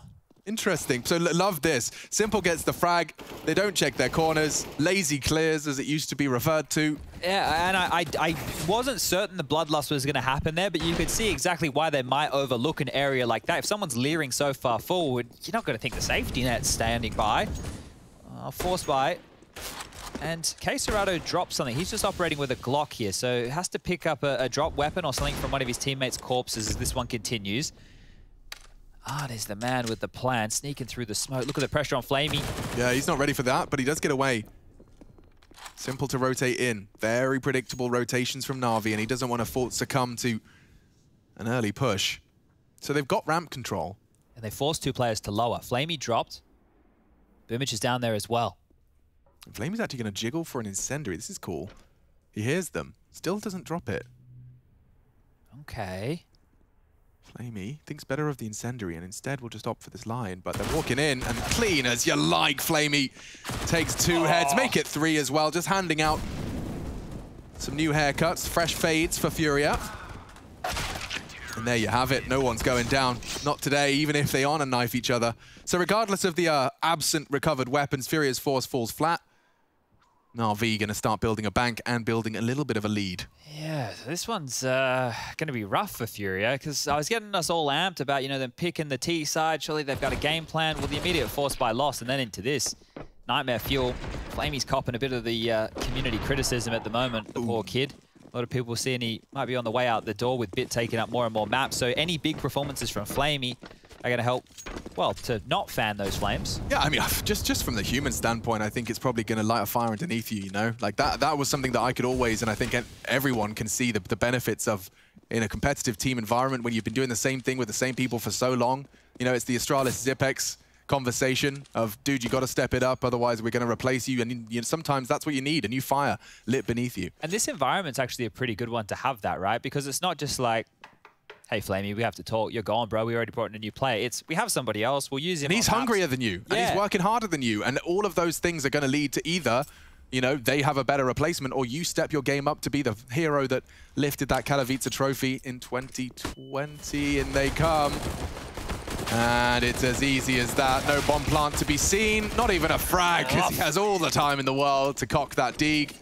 S10: Interesting. So love this. Simple gets the frag. They don't check their corners. Lazy clears, as it used to be referred to.
S9: Yeah, and I wasn't certain the Bloodlust was going to happen there, but you could see exactly why they might overlook an area like that. If someone's leering so far forward, you're not going to think the safety net's standing by. Force by. And Queserado drops something. He's just operating with a Glock here, so has to pick up a drop weapon or something from one of his teammates' corpses as this one continues. There's the man with the plan, sneaking through the smoke. Look at the pressure on Flamey.
S10: Yeah, he's not ready for that, but he does get away. Simple to rotate in. Very predictable rotations from Na'Vi, and he doesn't want to succumb to an early push. So they've got ramp control.
S9: And they forced 2 players to lower. Flamey dropped. Boomich is down there as well.
S10: Flamey's actually going to jiggle for an incendiary. This is cool. He hears them. Still doesn't drop it.
S9: Okay.
S10: Flamey thinks better of the incendiary and instead will just opt for this line, but they're walking in and clean as you like. Flamey takes 2 heads, make it 3 as well, just handing out some new haircuts, fresh fades for Furia. And there you have it, no one's going down. Not today, even if they on and knife each other. So regardless of the absent recovered weapons, Furia's force falls flat. Na'Vi going to start building a bank and building a little bit of a lead.
S9: Yeah, this one's going to be rough for Furia, because I was getting us all amped about, them picking the T side. Surely they've got a game plan. Well, the immediate force by loss, and then into this. Nightmare fuel. Flamey's copping a bit of the community criticism at the moment, the poor kid. A lot of people seeing he might be on the way out the door with Bit taking up more and more maps. So any big performances from Flamey are going to help, well, to not fan those flames.
S10: Yeah, I mean, just from the human standpoint, I think it's probably going to light a fire underneath you, you know? Like, that was something that I could always, and I think everyone can see the benefits of in a competitive team environment when you've been doing the same thing with the same people for so long. You know, it's the Astralis Zipex conversation of, dude, you got to step it up, otherwise we're going to replace you. And you know, sometimes that's what you need, a new fire lit beneath you.
S9: And this environment's actually a pretty good one to have that, right? Because it's not just like, hey, Flamey, we have to talk. You're gone, bro. We already brought in a new player. It's, we have somebody else. We'll use him.
S10: And he's hungrier than you. Yeah. And he's working harder than you. And all of those things are going to lead to either, you know, they have a better replacement, or you step your game up to be the hero that lifted that Katowice trophy in 2020. And they come. And it's as easy as that. No bomb plant to be seen. Not even a frag, because he has all the time in the world to cock that dig.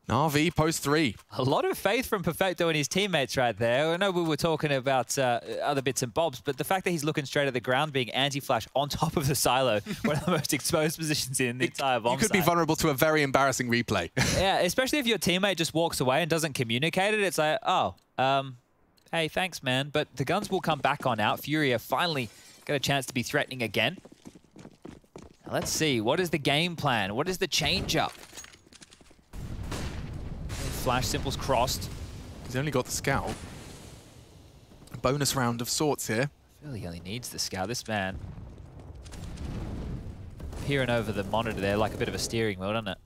S10: Na'Vi post 3.
S9: A lot of faith from Perfecto and his teammates right there. I know we were talking about other bits and bobs, but the fact that he's looking straight at the ground, being anti-flash on top of the silo, one of the most exposed positions in the entire bomb
S10: You could be vulnerable to a very embarrassing replay.
S9: Yeah, especially if your teammate just walks away and doesn't communicate it. It's like, oh, hey, thanks, man. But the guns will come back on out. Furia finally got a chance to be threatening again. Now let's see. What is the game plan? What is the change-up? Flash Simple's crossed.
S10: He's only got the scout. A bonus round of sorts here.
S9: I feel he only needs the scout. This man peering over the monitor there like a bit of a steering wheel, doesn't it?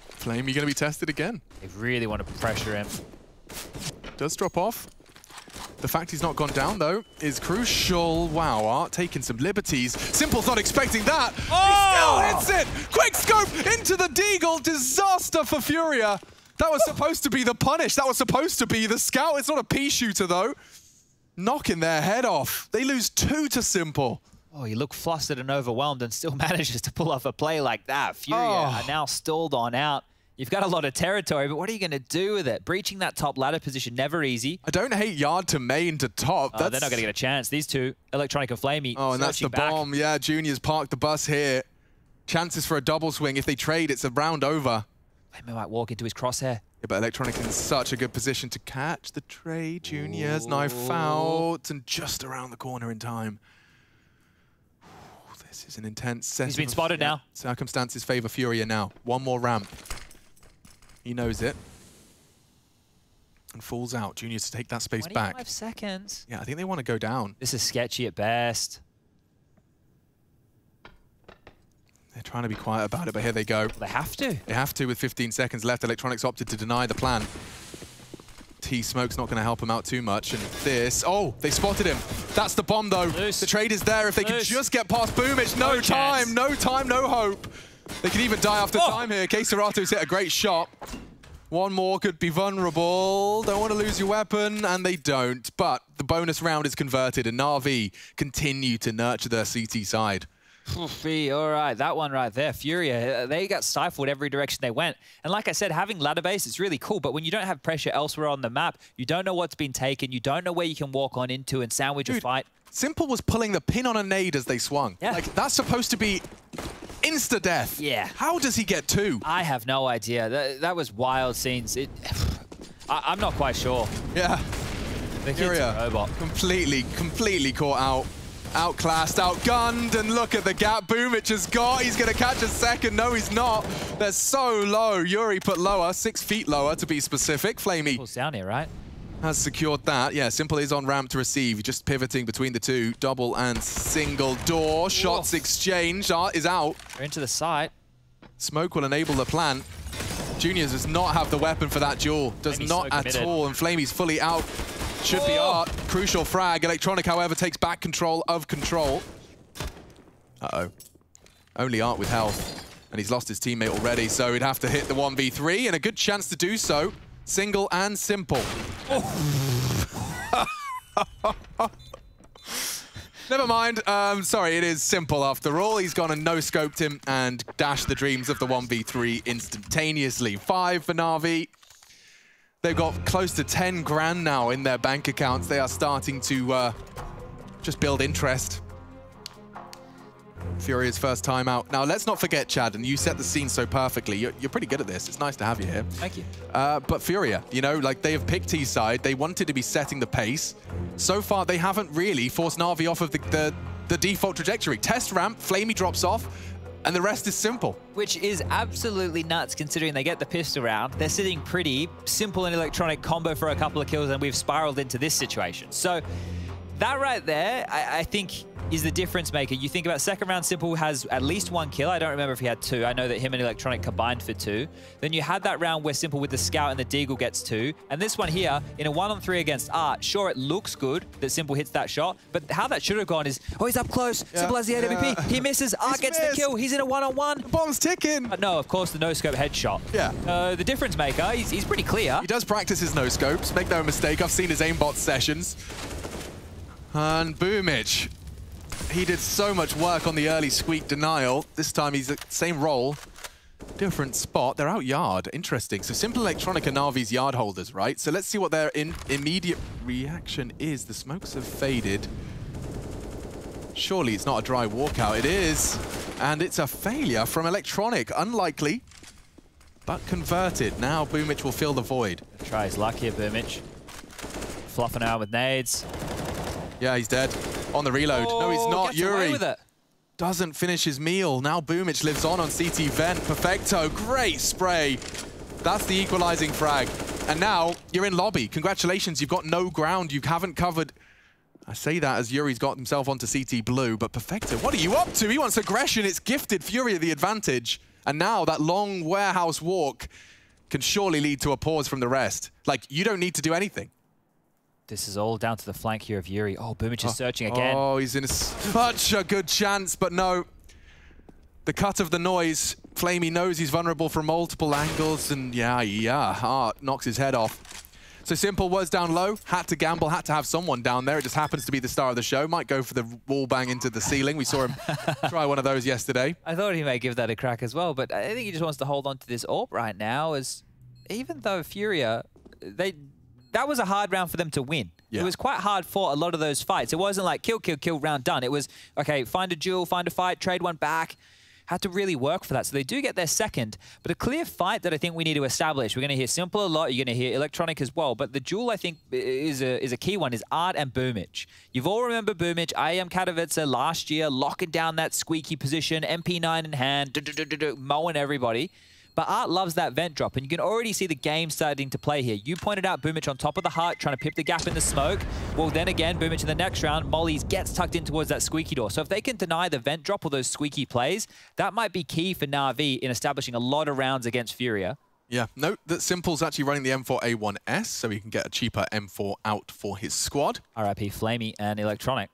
S10: Flame, you're going to be tested again.
S9: They really want to pressure him.
S10: Does drop off. The fact he's not gone down, though, is crucial. Wow, Art taking some liberties. Simple's not expecting that. Oh! He still hits it! Quick scope into the Deagle. Disaster for Furia. That was supposed to be the punish. That was supposed to be the scout. It's not a pea shooter, though. Knocking their head off. They lose 2 to Simple.
S9: Oh, you look flustered and overwhelmed and still manages to pull off a play like that. Furia are now stalled on out. You've got a lot of territory, but what are you going to do with it? Breaching that top ladder position, never easy.
S10: I don't hate yard to main to top.
S9: Oh, they're not going to get a chance. These two, Electronic and Flamey,
S10: and that's the
S9: back.
S10: bomb. Yeah, Junior's parked the bus here. Chances for a double swing. If they trade, it's a round over.
S9: Flamey might walk into his crosshair.
S10: Yeah, but Electronic in such a good position to catch the trade. Junior's knife out and just around the corner in time. This is an intense set.
S9: He's been spotted now.
S10: Circumstances favor Furia now. One more ramp. He knows it. And falls out. Junior's to take that space
S9: 25
S10: back.
S9: seconds.
S10: Yeah, I think they want to go down.
S9: This is sketchy at best.
S10: They're trying to be quiet about it, but here they go.
S9: They have to.
S10: They have to with 15 seconds left. Electronics opted to deny the plan. T-Smoke's not going to help him out too much. And this... Oh, they spotted him. That's the bomb, though.
S9: Loose.
S10: The trade is there. If they could just get past Boomich. No time, no hope. They could even die after time here. K-Serato's hit a great shot. One more could be vulnerable. Don't want to lose your weapon, and they don't. But the bonus round is converted, and Na'Vi continue to nurture their CT side.
S9: All right, that one right there. Furia, they got stifled every direction they went. And like I said, having ladder base is really cool, but when you don't have pressure elsewhere on the map, you don't know what's been taken, you don't know where you can walk on into and sandwich a fight.
S10: Simple was pulling the pin on a nade as they swung.
S9: Yeah.
S10: Like, that's supposed to be insta-death.
S9: Yeah.
S10: How does he get 2?
S9: I have no idea. That was wild scenes. I'm not quite sure.
S10: Yeah.
S9: The kid's a robot.
S10: Completely caught out. Outclassed, outgunned, and look at the gap Boomich has got. He's going to catch a second. No, he's not. They're so low. Yuri put lower, 6 feet lower to be specific. Flamey
S9: pulls down here, right?
S10: Has secured that. Yeah, Simple is on ramp to receive. Just pivoting between the two. Double and single door. Shots exchanged. Art is out.
S9: They're into the site.
S10: Smoke will enable the plan. Juniors does not have the weapon for that duel. Does
S9: Flamey's
S10: not
S9: so
S10: at
S9: committed.
S10: all. And Flamey's fully out. Should be Art. Crucial frag. Electronic, however, takes back control of control. Uh-oh. Only Art with health. And he's lost his teammate already, so he'd have to hit the 1v3, and a good chance to do so. Single and Simple. Never mind. Sorry, it is Simple after all. He's gone and no-scoped him and dashed the dreams of the 1v3 instantaneously. 5 for Na'Vi. They've got close to 10 grand now in their bank accounts. They are starting to just build interest. Furia's first time out. Now, let's not forget, Chad, and you set the scene so perfectly. You're pretty good at this. It's nice to have you here.
S9: Thank you.
S10: But Furia, you know, like they have picked T's side. They wanted to be setting the pace. So far, they haven't really forced Na'Vi off of the default trajectory. Test ramp, Flamey drops off, and the rest is simple.
S9: Which is absolutely nuts considering they get the pistol round. They're sitting pretty, simple and electronic combo for a couple of kills, and we've spiraled into this situation. So that right there, I think, is the difference maker. You think about second round, Simple has at least 1 kill. I don't remember if he had 2. I know that him and Electronic combined for 2. Then you had that round where Simple with the Scout and the Deagle gets 2. And this one here, in a 1-on-3 against Art, sure, it looks good that Simple hits that shot, but how that should have gone is, oh, he's up close. Yeah. Simple has the AWP. He misses. Art gets the kill. He's in a 1-on-1.
S10: The bomb's ticking.
S9: But no, of course, the no-scope headshot.
S10: Yeah.
S9: The difference maker, he's pretty clear.
S10: He does practice his no-scopes. Make no mistake. I've seen his aimbot sessions. And Boomich. He did so much work on the early squeak denial. This time he's the same role, different spot. They're out yard. Interesting. So Simple Electronic are Na'Vi's yard holders, right? So let's see what their immediate reaction is. The smokes have faded. Surely it's not a dry walkout. It is. And it's a failure from Electronic. Unlikely, but converted. Now Boomich will fill the void.
S9: Try his luck here, Boomich. Fluffing out with nades.
S10: Yeah, he's dead. On the reload.
S9: Oh,
S10: no, he's not.
S9: gets
S10: Yuri
S9: away with it.
S10: doesn't finish his meal. Now Boomich lives on CT vent. Perfecto. Great spray. That's the equalizing frag. And now you're in lobby. Congratulations. You've got no ground. You haven't covered. I say that as Yuri's got himself onto CT blue. But Perfecto, what are you up to? He wants aggression. It's gifted Furia the advantage. And now that long warehouse walk can surely lead to a pause from the rest. Like, you don't need to do anything.
S9: This is all down to the flank here of Yuri. Oh, Boomich is searching again.
S10: Oh, he's in such a good chance, but no. The cut of the noise. Flamey knows he's vulnerable from multiple angles, and Art knocks his head off. So Simple was down low, had to gamble, had to have someone down there. It just happens to be the star of the show. Might go for the wall bang into the ceiling. We saw him try one of those yesterday.
S9: I thought he may give that a crack as well, but I think he just wants to hold on to this AWP right now, as even though Furia, that was a hard round for them to win. Yeah. It was quite hard for a lot of those fights. It wasn't like kill, kill, kill, round done. It was, okay, find a duel, find a fight, trade one back. Had to really work for that. So they do get their second, but a clear fight that I think we need to establish. We're going to hear Simple a lot. You're going to hear Electronic as well. But the duel, I think, is a key one, is Art and Boomich. You've all remember Boomich, IM Katowice last year, locking down that squeaky position, MP9 in hand, mowing everybody. But Art loves that vent drop, and you can already see the game starting to play here. You pointed out Boomich on top of the heart, trying to pip the gap in the smoke. Well, then again, Boomich in the next round, Molly's gets tucked in towards that squeaky door. So if they can deny the vent drop or those squeaky plays, that might be key for Na'Vi in establishing a lot of rounds against Furia.
S10: Yeah, note that Simple's actually running the M4A1S, so he can get a cheaper M4 out for his squad.
S9: RIP Flamey and Electronic.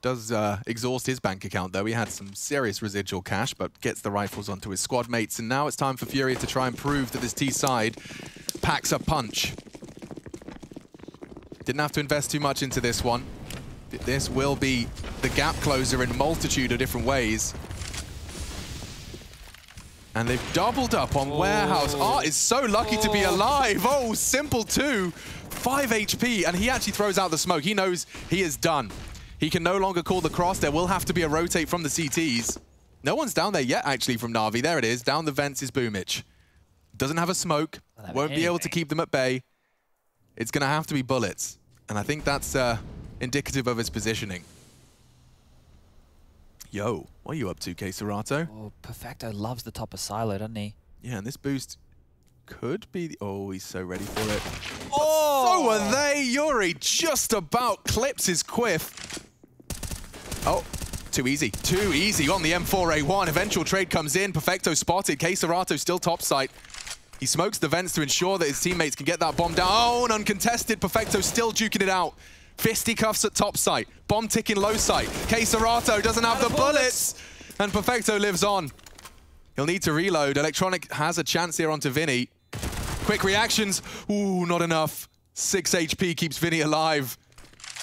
S10: Does exhaust his bank account, though. He had some serious residual cash, but gets the rifles onto his squad mates. And now it's time for Furia to try and prove that this T side packs a punch. Didn't have to invest too much into this one. This will be the gap closer in a multitude of different ways. And they've doubled up on Warehouse. Art is so lucky to be alive. Oh, Simple too. 5 HP, and he actually throws out the smoke. He knows he is done. He can no longer call the cross. There will have to be a rotate from the CTs. No one's down there yet, actually, from Na'Vi. There it is. Down the vents is Boomich. Doesn't have a smoke. Won't be able to keep them at bay. It's going to have to be bullets. And I think that's indicative of his positioning. Yo, what are you up to, K-Serato?
S9: Oh, Perfecto loves the top of Silo, doesn't he?
S10: Yeah, and this boost could be... Oh, he's so ready for it. Oh! So are they! Yuri just about clips his quiff. Oh, too easy. Too easy on the M4A1. Eventual trade comes in. Perfecto spotted. K-Serato still top site. He smokes the vents to ensure that his teammates can get that bomb down. Oh, and uncontested. Perfecto still duking it out. Fisticuffs at top site. Bomb ticking low site. K-Serato doesn't have the bullets. And Perfecto lives on. He'll need to reload. Electronic has a chance here onto Vinny. Quick reactions. Ooh, not enough. 6 HP keeps Vinny alive.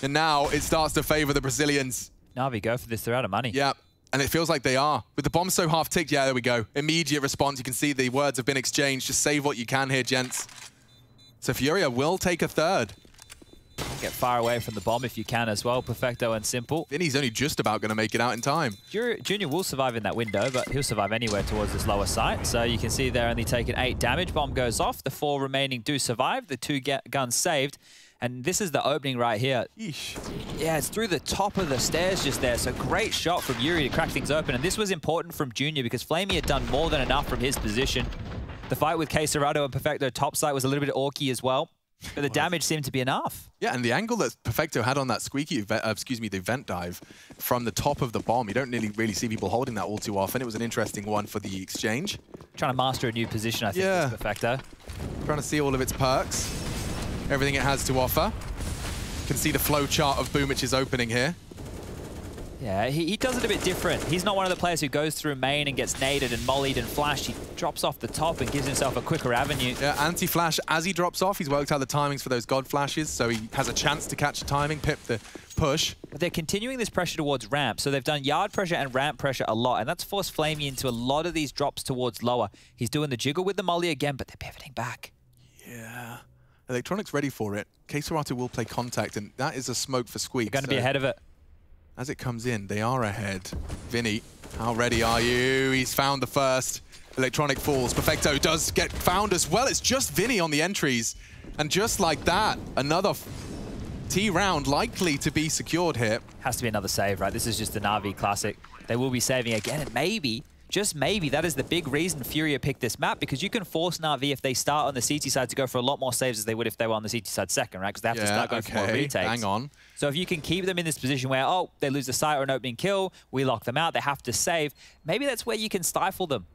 S10: And now it starts to favor the Brazilians.
S9: Na'Vi go for this. They're out of money.
S10: Yeah, and it feels like they are. With the bomb so half-ticked, yeah, there we go. Immediate response. You can see the words have been exchanged. Just save what you can here, gents. So Furia will take a third.
S9: Get far away from the bomb if you can as well, Perfecto and Simple.
S10: Vinny's only just about going to make it out in time.
S9: Junior will survive in that window, but he'll survive anywhere towards this lower site. So you can see they're only taking 8 damage. Bomb goes off. The 4 remaining do survive. The 2 guns saved. And this is the opening right here.
S10: Eesh.
S9: Yeah, it's through the top of the stairs just there. So great shot from Yuri to crack things open. And this was important from Junior because Flamey had done more than enough from his position. The fight with Queserado and Perfecto top site was a little bit orky as well. But the damage seemed to be enough.
S10: Yeah, and the angle that Perfecto had on that the vent dive from the top of the bomb, you don't really see people holding that all too often. It was an interesting one for the exchange.
S9: Trying to master a new position, I think, with Perfecto.
S10: Trying to see all of its perks, everything it has to offer. You can see the flow chart of Boomich's opening here.
S9: Yeah, he does it a bit different. He's not one of the players who goes through main and gets naded and mollied and flashed. He drops off the top and gives himself a quicker avenue.
S10: Yeah, anti-flash as he drops off. He's worked out the timings for those God flashes, so he has a chance to catch the timing, pip the push.
S9: But they're continuing this pressure towards ramp, so they've done yard pressure and ramp pressure a lot, and that's forced Flamey into a lot of these drops towards lower. He's doing the jiggle with the molly again, but they're pivoting back.
S10: Yeah. Electronic's ready for it. Queserado will play contact, and that is a smoke for Squeak.
S9: They're going to be ahead of it.
S10: As it comes in, they are ahead. Vinny, how ready are you? He's found the first. Electronic falls. Perfecto does get found as well. It's just Vinny on the entries. And just like that, another T round likely to be secured here.
S9: Has to be another save, right? This is just the Na'Vi classic. They will be saving again, and maybe, just maybe, that is the big reason Furia picked this map, because you can force Na'Vi if they start on the CT side to go for a lot more saves as they would if they were on the CT side second, right? Because they have to start going for more retakes.
S10: Hang on.
S9: So if you can keep them in this position where, oh, they lose the site or an opening kill, we lock them out, they have to save, maybe that's where you can stifle them.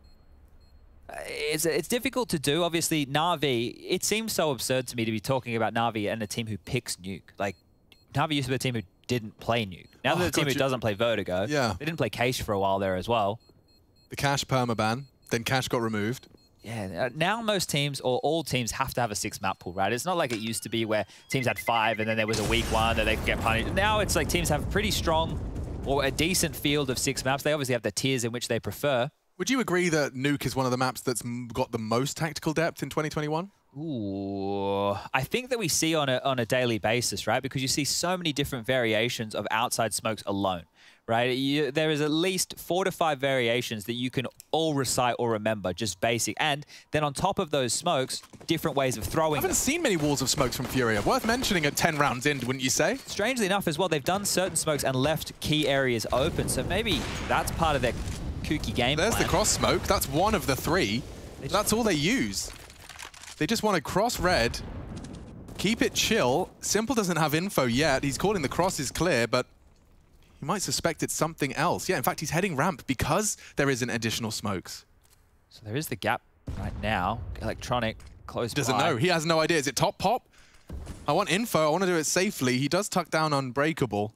S9: It's difficult to do. Obviously, Na'Vi, it seems so absurd to me to be talking about Na'Vi and a team who picks Nuke. Like, Na'Vi used to be a team who didn't play Nuke. Now they're a team who doesn't play Vertigo.
S10: Yeah.
S9: They didn't play Cache for a while there as well.
S10: The Cache permaban, then Cache got removed.
S9: Yeah, now most teams, or all teams, have to have a 6-map pool, right? It's not like it used to be where teams had 5 and then there was a weak one that they could get punished. Now it's like teams have pretty strong or a decent field of 6 maps. They obviously have the tiers in which they prefer.
S10: Would you agree that Nuke is one of the maps that's got the most tactical depth in 2021?
S9: Ooh, I think that we see on a daily basis, right? Because you see so many different variations of outside smokes alone, right? There is at least 4 to 5 variations that you can all recite or remember, just basic. And then on top of those smokes, different ways of throwing
S10: I haven't seen many walls of smokes from Furia. Worth mentioning at 10 rounds in, wouldn't you say?
S9: Strangely enough as well, they've done certain smokes and left key areas open. So maybe that's part of their kooky game
S10: There's
S9: plan.
S10: the cross smoke. That's one of the 3. That's all they use. They just want to cross red, keep it chill. Simple doesn't have info yet. He's calling the crosses clear, but you might suspect it's something else. Yeah, in fact, he's heading ramp because there isn't additional smokes.
S9: So there is the gap right now. Electronic close by.
S10: Doesn't know. He has no idea. Is it top pop? I want info. I want to do it safely. He does tuck down Unbreakable.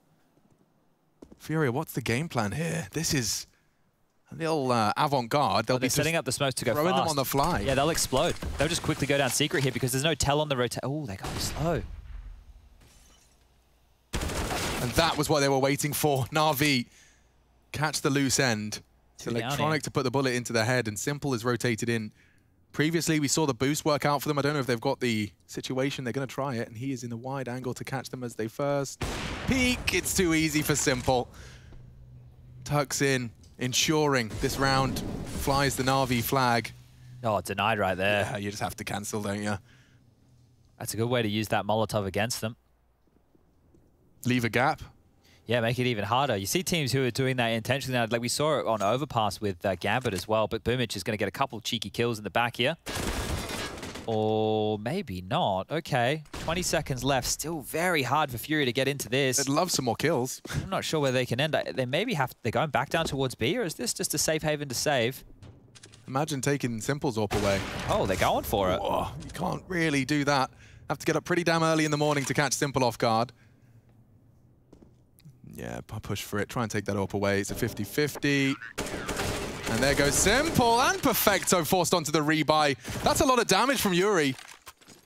S10: Furia, what's the game plan here? This is a little avant-garde.
S9: They're setting up the smokes to go
S10: throwing
S9: fast.
S10: them on the fly.
S9: Yeah, they'll explode. They'll just quickly go down secret here because there's no tell on the rotate. Oh, they go slow.
S10: And that was what they were waiting for. Na'Vi catch the loose end. It's Electronic to put the bullet into the head, and Simple is rotated in. Previously, we saw the boost work out for them. I don't know if they've got the situation. They're going to try it, and he is in the wide angle to catch them as they first peek. It's too easy for Simple. Tucks in, ensuring this round flies the Na'Vi flag.
S9: Oh, denied right there.
S10: Yeah, you just have to cancel, don't you?
S9: That's a good way to use that Molotov against them.
S10: Leave a gap.
S9: Yeah, make it even harder. You see teams who are doing that intentionally now. Like we saw it on Overpass with Gambit as well, but Boomich is going to get a couple cheeky kills in the back here. Or maybe not. Okay, 20 seconds left. Still very hard for Fury to get into this.
S10: They'd love some more kills.
S9: I'm not sure where they can end. They maybe they're going back down towards B, or is this just a safe haven to save?
S10: Imagine taking Simple's AWP away.
S9: Oh, they're going for it.
S10: Whoa, you can't really do that. Have to get up pretty damn early in the morning to catch Simple off guard. Yeah, push for it. Try and take that AWP away. It's a 50-50. And there goes Simple and Perfecto forced onto the rebuy. That's a lot of damage from Yuri.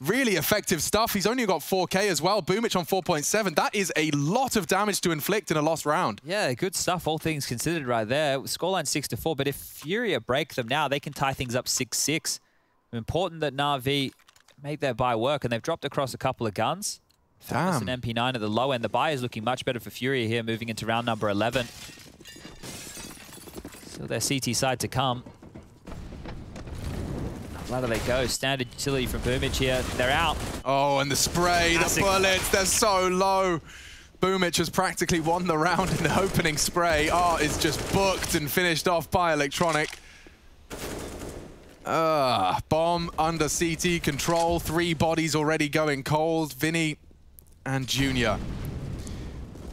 S10: Really effective stuff. He's only got 4K as well. Boomich on 4.7. That is a lot of damage to inflict in a lost round.
S9: Yeah, good stuff, all things considered right there. Scoreline 6-4, but if Furia break them now, they can tie things up 6-6. Important that Na'Vi make their buy work, and they've dropped across a couple of guns. An MP9 at the low end. The buy is looking much better for Furia here, moving into round number 11. Still their CT side to come. How do they go? Standard utility from Boomich here. They're out.
S10: Oh, and the spray, the bullets, they're so low. Boomich has practically won the round in the opening spray. Art is just booked and finished off by Electronic. Bomb under CT control. 3 bodies already going cold. Vinny and Junior.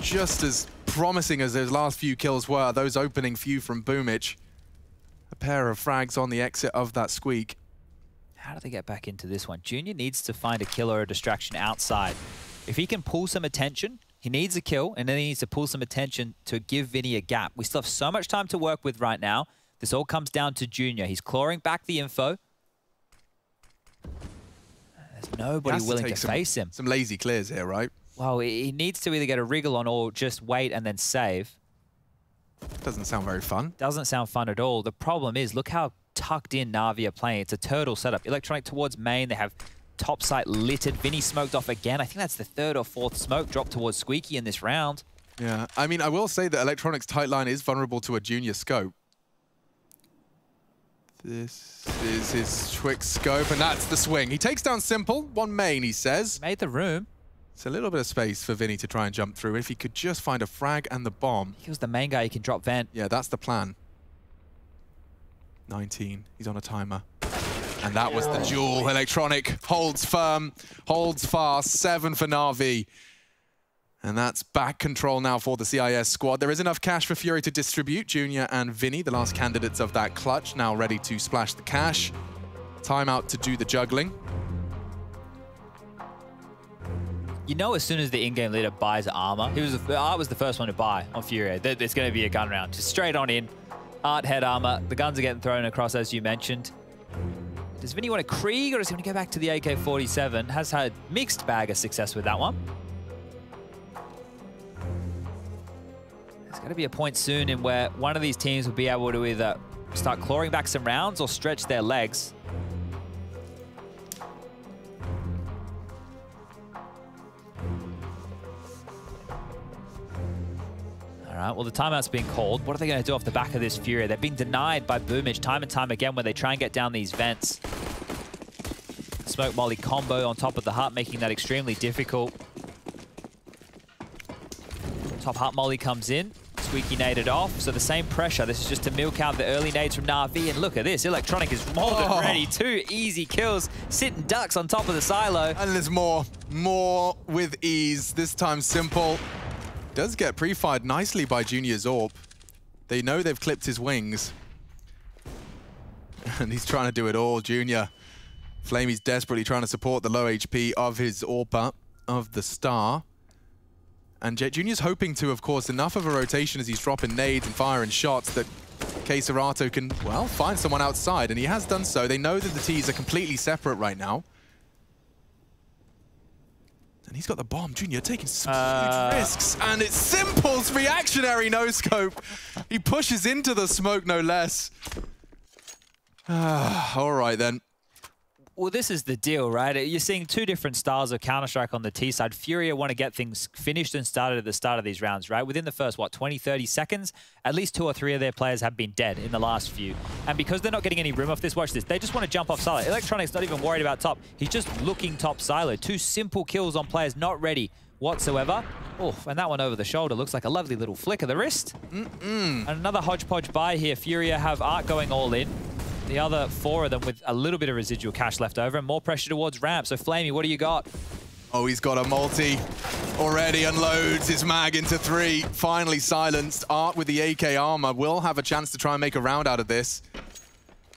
S10: Just as promising as those last few kills were, those opening few from Boomich. A pair of frags on the exit of that squeak.
S9: How do they get back into this one? Junior needs to find a kill or a distraction outside. If he can pull some attention, he needs a kill, and then he needs to pull some attention to give Vinny a gap. We still have so much time to work with right now. This all comes down to Junior. He's clawing back the info. There's nobody willing to face him.
S10: Some lazy clears here, right?
S9: Well, he needs to either get a wriggle on or just wait and then save.
S10: Doesn't sound very fun.
S9: Doesn't sound fun at all. The problem is, look how tucked in Na'Vi are playing. It's a turtle setup. Electronic towards main. They have top site littered. Vinny smoked off again. I think that's the 3rd or 4th smoke dropped towards Squeaky in this round.
S10: Yeah, I mean, I will say that Electronic's tight line is vulnerable to a Junior scope. This is his quick scope, and that's the swing. He takes down Simple, 1 main, he says.
S9: Made the room.
S10: It's a little bit of space for Vinny to try and jump through. If he could just find a frag and the bomb.
S9: He was the main guy, he can drop vent.
S10: Yeah, that's the plan. 19, he's on a timer. And that was the duel. Electronic holds firm, holds fast, 7 for Na'Vi. And that's back control now for the CIS squad. There is enough cash for Fury to distribute. Junior and Vinny, the last candidates of that clutch, now ready to splash the cash. Timeout to do the juggling.
S9: You know, as soon as the in-game leader buys armor, Art was the first one to buy on Fury. There's going to be a gun round. Just straight on in. Art head armor. The guns are getting thrown across, as you mentioned. Does Vinny want a Krieg, or does he want to go back to the AK-47? Has had mixed bag of success with that one. There's going to be a point soon in where one of these teams will be able to either start clawing back some rounds or stretch their legs. All right, well, the timeout's been called. What are they going to do off the back of this Fury? They've been denied by Boomich time and time again when they try and get down these vents. Smoke molly combo on top of the hut, making that extremely difficult. Top hut molly comes in. Squeaky naded off, so the same pressure. This is just to milk out the early nades from Na'Vi, and look at this. Electronic is more than ready. 2 easy kills. Sitting ducks on top of the silo.
S10: And there's more with ease. This time Simple does get pre-fired nicely by Junior's AWP. They know they've clipped his wings. And he's trying to do it all. Junior, Flamey's desperately trying to support the low HP of his AWPer, of the Star. And Junior's hoping to, of course, enough of a rotation as he's dropping nades and firing shots that Keserato can, well, find someone outside, and he has done so. They know that the T's are completely separate right now. And he's got the bomb. Junior taking some huge risks, and it's Simple's reactionary no-scope. He pushes into the smoke, no less. All right, then.
S9: Well, this is the deal, right? You're seeing 2 different styles of Counter-Strike on the T side. Furia want to get things finished and started at the start of these rounds, right? Within the first, 20, 30 seconds, at least 2 or 3 of their players have been dead in the last few. And because they're not getting any room off this, watch this, they just want to jump off silo. Electronic's not even worried about top. He's just looking top silo. 2 simple kills on players not ready whatsoever. Oh, and that one over the shoulder looks like a lovely little flick of the wrist. And another hodgepodge buy here. Furia have Art going all in. The other 4 of them with a little bit of residual cash left over and more pressure towards ramp. So Flamey, what do you got?
S10: Oh, he's got a multi. Already unloads his mag into 3. Finally silenced. Art with the AK armor will have a chance to try and make a round out of this.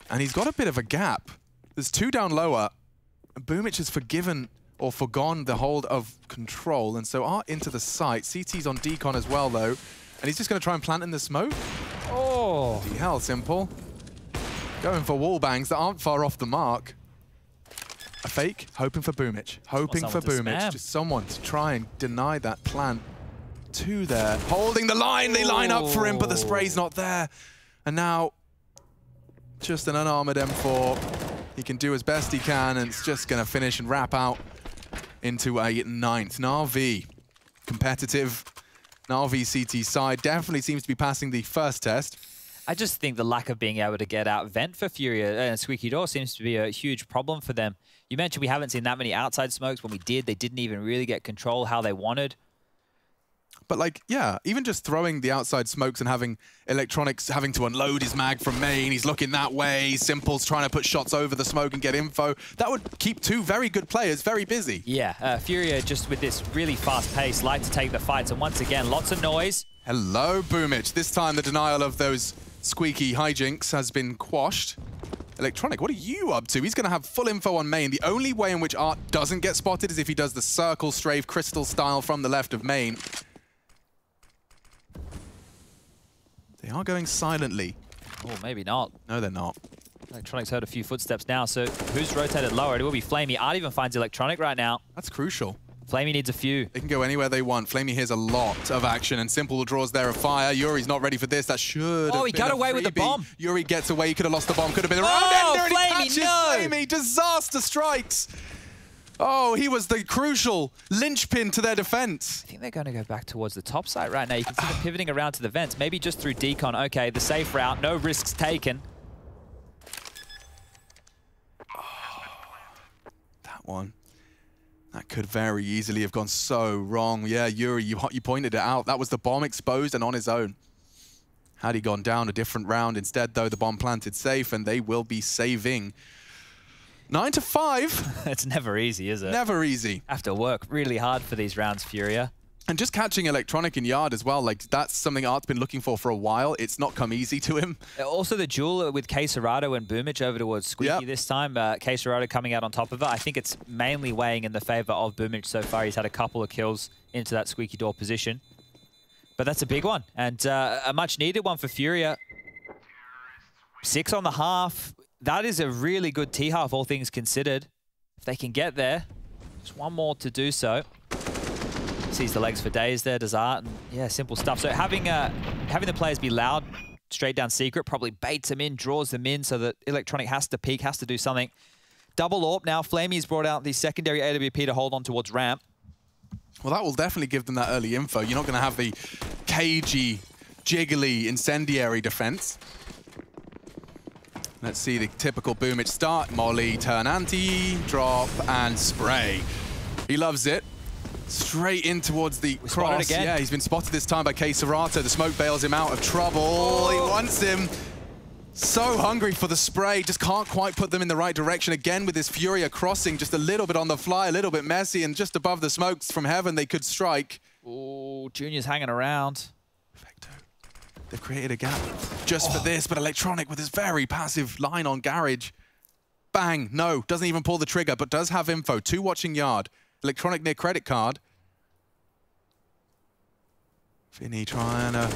S10: And he's got a bit of a gap. There's 2 down lower. Boomich has forgiven or forgone the hold of control. And so Art into the site. CT's on decon as well, though. And he's just going to try and plant in the smoke.
S9: Oh.
S10: The hell, Simple. Going for wall bangs that aren't far off the mark. A fake, hoping for Boomich. Hoping for Boomich. Just someone to try and deny that plant. 2 there. Holding the line. They line up for him, but the spray's not there. And now, just an unarmored M4. He can do as best he can, and it's just going to finish and wrap out into a 9th. Na'Vi, competitive. Na'Vi CT side definitely seems to be passing the first test.
S9: I just think the lack of being able to get out vent for Furia and Squeaky Door seems to be a huge problem for them. You mentioned we haven't seen that many outside smokes. When we did, they didn't even really get control how they wanted.
S10: But like, yeah, even just throwing the outside smokes and having Electronics having to unload his mag from main, he's looking that way, Simple's trying to put shots over the smoke and get info. That would keep two very good players very busy.
S9: Yeah, Furia just with this really fast pace like to take the fights, and once again, lots of noise.
S10: Hello, Boomich. This time the denial of those squeaky hijinks has been quashed. Electronic, what are you up to? He's going to have full info on main. The only way in which Art doesn't get spotted is if he does the circle strafe crystal style from the left of main. They are going silently.
S9: Oh, maybe not.
S10: No, they're not.
S9: Electronic's heard a few footsteps now, so who's rotated lower? It will be Flamey. Art even finds Electronic right now.
S10: That's crucial.
S9: Flamey needs a few.
S10: They can go anywhere they want. Flamey hears a lot of action, and Simple draws there a fire. Yuri's not ready for this. That should
S9: Oh, he got away with the bomb.
S10: Yuri gets away. He could have lost the bomb. Could have been a round ender, and he catches Flamey. Disaster strikes. Oh, he was the crucial linchpin to their defense.
S9: I think they're going to go back towards the top side right now. You can see them pivoting around to the vents, maybe just through decon. Okay, the safe route, no risks taken.
S10: Oh, that one. That could very easily have gone so wrong. Yeah, Yuri, you pointed it out. That was the bomb exposed and on his own. Had he gone down a different round instead, though, the bomb planted safe, and they will be saving. 9 to 5.
S9: It's never easy, is it?
S10: Never easy.
S9: Have to work really hard for these rounds, Furia.
S10: And just catching Electronic in yard as well, like that's something Art's been looking for a while. It's not come easy to him.
S9: Also the duel with K-Serato and Boomich over towards Squeaky this time. K-Serato coming out on top of it. I think it's mainly weighing in the favor of Boomich so far. He's had a couple of kills into that Squeaky Door position. But that's a big one, and a much needed one for Furia. 6 on the half. That is a really good T-half, all things considered. If they can get there, just one more to do so. Sees the legs for days there, does Art, and yeah, simple stuff. So having the players be loud, straight down secret, probably baits them in, draws them in, so that Electronic has to peek, has to do something. Double AWP now. Flamey's brought out the secondary AWP to hold on towards ramp.
S10: Well, that will definitely give them that early info. You're not going to have the cagey, jiggly, incendiary defense. Let's see the typical Boomich start. Molly, turn anti, drop, and spray. He loves it. Straight in towards the cross. Yeah, he's been spotted this time by K-Serato. The smoke bails him out of trouble. Oh. He wants him. So hungry for the spray. Just can't quite put them in the right direction. Again, with this Furia crossing just a little bit on the fly, a little bit messy, and just above the smokes from heaven, they could strike.
S9: Oh, Junior's hanging around.
S10: They've created a gap just for this, but Electronic with his very passive line on Garage. Bang, no, doesn't even pull the trigger, but does have info. 2 watching yard. Electronic near credit card. Vinny trying to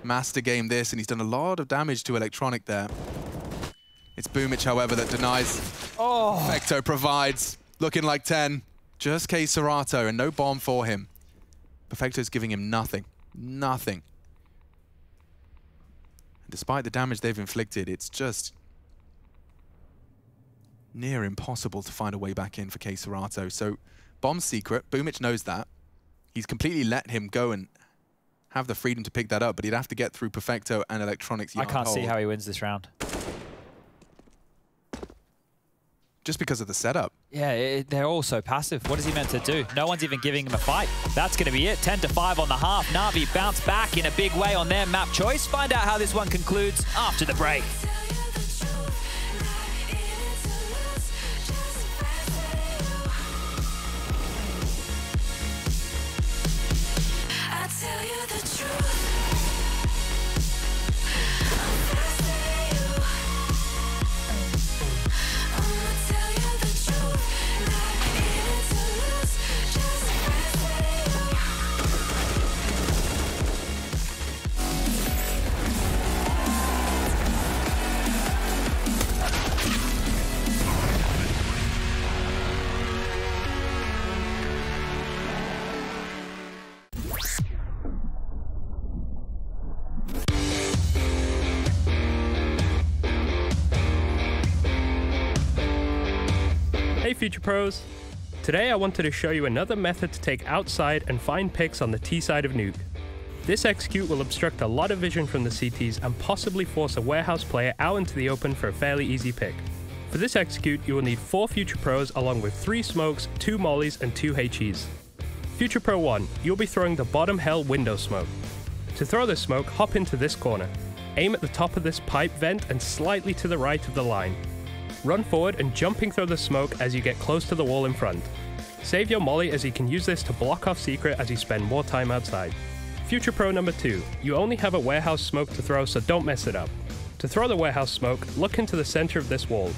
S10: master game this, and he's done a lot of damage to Electronic there. It's Boomich, however, that denies.
S9: Oh.
S10: Perfecto provides, looking like 10. Just K-Serato and no bomb for him. Perfecto's giving him nothing. Nothing. Despite the damage they've inflicted, it's just near impossible to find a way back in for K-Serato. So, bomb's secret. Boomich knows that. He's completely let him go and have the freedom to pick that up, but he'd have to get through Perfecto and Electronic's yard
S9: I can't see
S10: hold.
S9: how he wins this round.
S10: Just because of the setup.
S9: Yeah, they're all so passive. What is he meant to do? No one's even giving him a fight. That's going to be it. 10 to 5 on the half. Na'Vi bounce back in a big way on their map choice. Find out how this one concludes after the break.
S7: Hey Future Pros! Today I wanted to show you another method to take outside and find picks on the T side of Nuke. This execute will obstruct a lot of vision from the CTs and possibly force a warehouse player out into the open for a fairly easy pick. For this execute, you will need 4 Future Pros along with 3 smokes, 2 mollies and 2 HEs. Future Pro 1, you'll be throwing the bottom hell window smoke. To throw this smoke, hop into this corner. Aim at the top of this pipe vent and slightly to the right of the line. Run forward and jumping through the smoke as you get close to the wall in front. Save your molly as you can use this to block off secret as you spend more time outside. Future Pro number 2, you only have a warehouse smoke to throw, so don't mess it up. To throw the warehouse smoke, look into the center of this wall.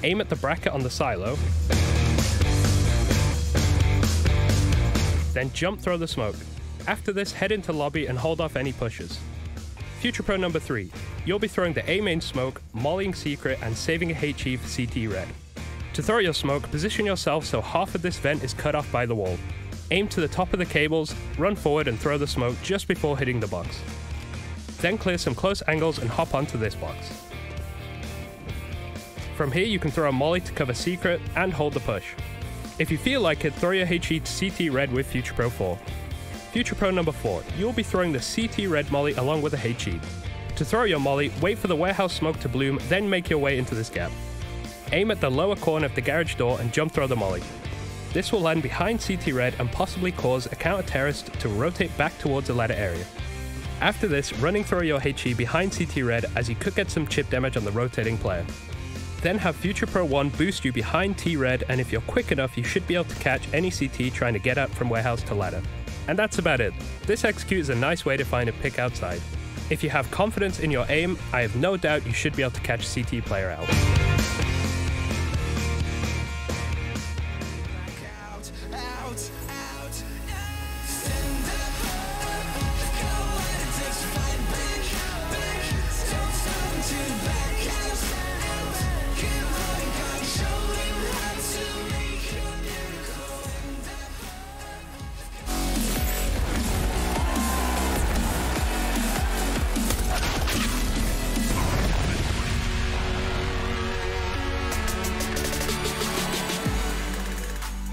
S7: Aim at the bracket on the silo, then jump throw the smoke. After this, head into lobby and hold off any pushes. Future Pro number 3, you'll be throwing the A main smoke, mollying secret, and saving a HE for CT red. To throw your smoke, position yourself so half of this vent is cut off by the wall. Aim to the top of the cables, run forward and throw the smoke just before hitting the box. Then clear some close angles and hop onto this box. From here you can throw a molly to cover secret and hold the push. If you feel like it, throw your HE to CT red with Future Pro 4. Future Pro number 4, you'll be throwing the CT red molly along with a HE. To throw your molly, wait for the warehouse smoke to bloom, then make your way into this gap. Aim at the lower corner of the garage door and jump throw the molly. This will land behind CT red and possibly cause a counter terrorist to rotate back towards the ladder area. After this, running throw your HE behind CT red as you could get some chip damage on the rotating player. Then have Future Pro 1 boost you behind T-Red, and if you're quick enough you should be able to catch any CT trying to get up from warehouse to ladder. And that's about it. This execute is a nice way to find a pick outside. If you have confidence in your aim, I have no doubt you should be able to catch CT player out.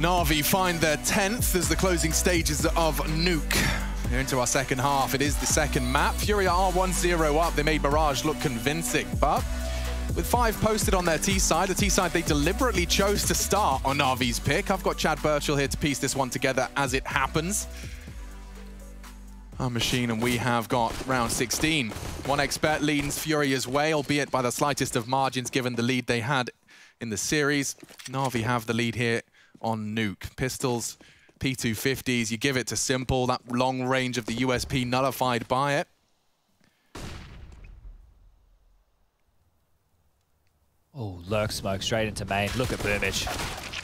S10: Na'Vi find their 10th as the closing stages of Nuke. We're into our second half. It is the second map. Furia are 1-0 up. They made Mirage look convincing, but with 5 posted on their T side, the T side they deliberately chose to start on Na'Vi's pick. I've got Chad Birchall here to piece this one together as it happens. Our machine, and we have got round 16. One expert leads Furia's way, albeit by the slightest of margins given the lead they had in the series. Na'Vi have the lead here on Nuke. Pistols, P250s, you give it to Simple, that long range of the USP nullified by it.
S9: Oh, lurk smoke straight into main. Look at Boomage.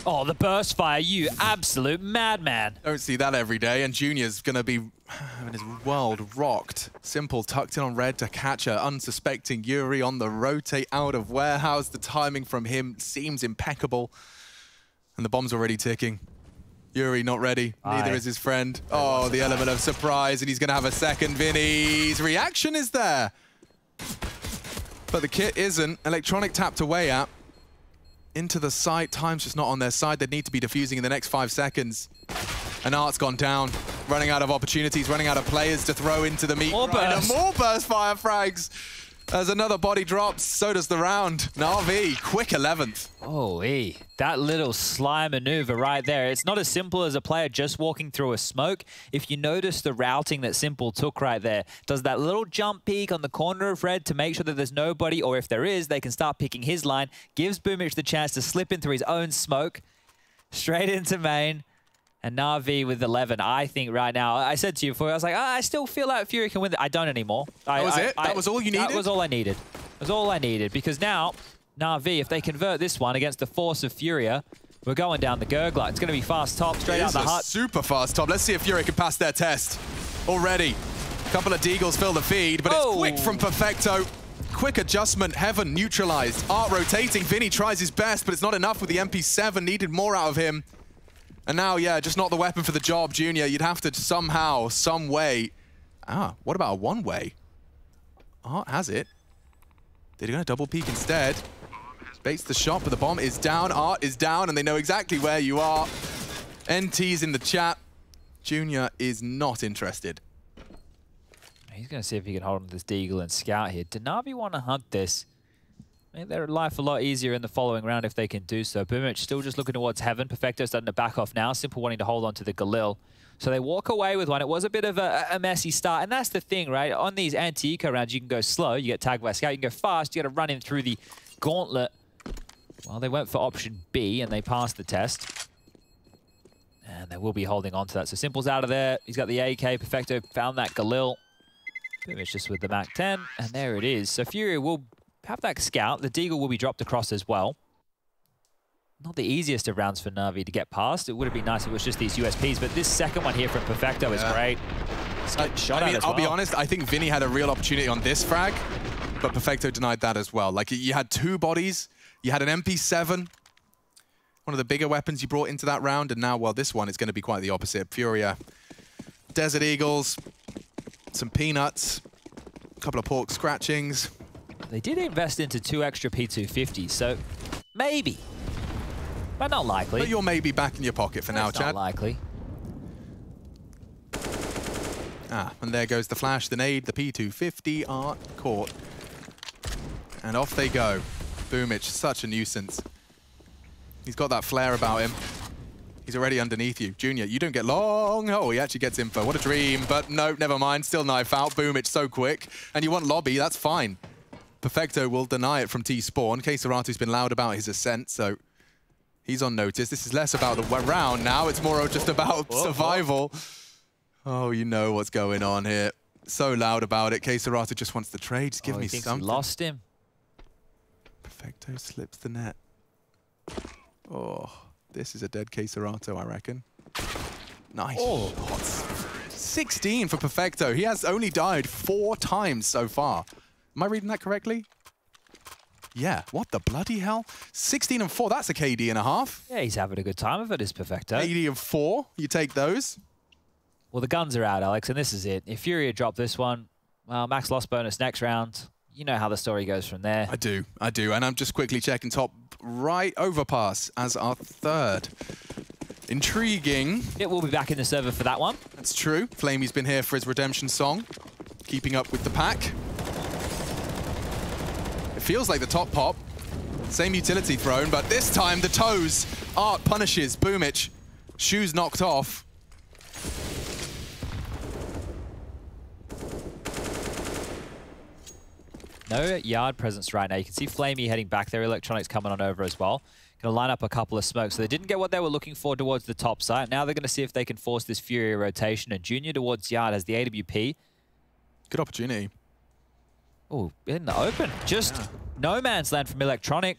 S9: Oh, the burst fire, you absolute madman.
S10: Don't see that every day, and Junior's gonna be having his world rocked. Simple tucked in on red to catch her unsuspecting Yuri on the rotate out of warehouse. The timing from him seems impeccable. And the bomb's already ticking. Yuri not ready. Neither is his friend. Oh, the element of surprise, and he's going to have a second. Vinny's reaction is there. But the kit isn't. Electronic tapped away at. Into the site. Time's just not on their side. They'd need to be defusing in the next 5 seconds. And Art's gone down. Running out of opportunities, running out of players to throw into the meat. More burst fire frags. As another body drops, so does the round. Na'Vi, quick 11th.
S9: Oh, that little slime maneuver right there. It's not as simple as a player just walking through a smoke. If you notice the routing that Simple took right there, does that little jump peek on the corner of red to make sure that there's nobody, or if there is, they can start picking his line, gives Boomage the chance to slip in through his own smoke, straight into main. And Na'Vi with 11, I think right now, I said to you before, I was like, I still feel like Fury can win it. I don't anymore.
S10: That was it? That was all you needed?
S9: That was all I needed. That was all I needed. Because now, Na'Vi, if they convert this one against the force of Furia, we're going down the Gurgler. It's going to be fast top, straight out the hut.
S10: Super fast top. Let's see if Fury can pass their test. Already. A couple of Deagles fill the feed, but it's quick from Perfecto. Quick adjustment, Heaven neutralized. Art rotating, Vinny tries his best, but it's not enough with the MP7. Needed more out of him. And now, yeah, just not the weapon for the job, Junior. You'd have to somehow, some way... what about a one-way? Art has it. They're going to double peek instead. Baits the shot, but the bomb is down. Art is down, and they know exactly where you are. NT's in the chat. Junior is not interested.
S9: He's going to see if he can hold on to this Deagle and Scout here. Do Na'Vi want to hunt this? Make their life a lot easier in the following round if they can do so. Boomich still just looking towards Heaven. Perfecto starting to back off now. Simple wanting to hold on to the Galil. So they walk away with one. It was a bit of a messy start. And that's the thing, right? On these anti-eco rounds, you can go slow. You get tagged by Scout. You can go fast. You got to run in through the gauntlet. Well, they went for option B, and they passed the test. And they will be holding on to that. So Simple's out of there. He's got the AK. Perfecto found that Galil. Boomich just with the Mac 10. And there it is. So Furia will have that Scout. The Deagle will be dropped across as well. Not the easiest of rounds for Na'Vi to get past. It would have been nice if it was just these USPs, but this second one here from Perfecto is great. Shot at as well.
S10: I'll be honest, I think Vinny had a real opportunity on this frag, but Perfecto denied that as well. Like, you had 2 bodies, you had an MP7, one of the bigger weapons you brought into that round, and now, well, this one is going to be quite the opposite. Furia, Desert Eagles, some peanuts, a couple of pork scratchings.
S9: They did invest into 2 extra P250s, so maybe. But not likely.
S10: But you're maybe back in your pocket for now, Chad.
S9: Not likely.
S10: Ah, and there goes the flash, the nade, the P250 are caught. And off they go. Boomich, such a nuisance. He's got that flare about him. He's already underneath you. Junior, you don't get long. Oh, he actually gets info. What a dream. But no, never mind. Still knife out. Boomich so quick. And you want lobby, that's fine. Perfecto will deny it from T-Spawn. K-Serato's been loud about his ascent, so he's on notice. This is less about the round now. It's more just about survival. Oh, you know what's going on here. So loud about it. K-Serato just wants the trade. Just give me something.
S9: He lost him.
S10: Perfecto slips the net. Oh, this is a dead K-Serato, I reckon. Nice. Oh, 16 for Perfecto. He has only died 4 times so far. Am I reading that correctly? Yeah, what the bloody hell? 16 and 4, that's a KD and a half.
S9: Yeah, he's having a good time of it, is Perfecto.
S10: 80 and 4, you take those.
S9: Well, the guns are out, Alex, and this is it. If Furia drop this one, well, max loss bonus next round. You know how the story goes from there.
S10: I do. And I'm just quickly checking top right overpass as our 3rd. Intriguing.
S9: It will be back in the server for that one.
S10: That's true. Flamey's been here for his redemption song. Keeping up with the pack. It feels like the top pop. Same utility thrown, but this time the toes. Art punishes Boomich. Shoes knocked off.
S9: No yard presence right now. You can see Flamey heading back there. Electronics coming on over as well. Going to line up a couple of smokes. So they didn't get what they were looking for towards the top side. Now they're going to see if they can force this Furia rotation. And Junior towards yard has the AWP.
S10: Good opportunity.
S9: Oh, in the open. Just no man's land from Electronic.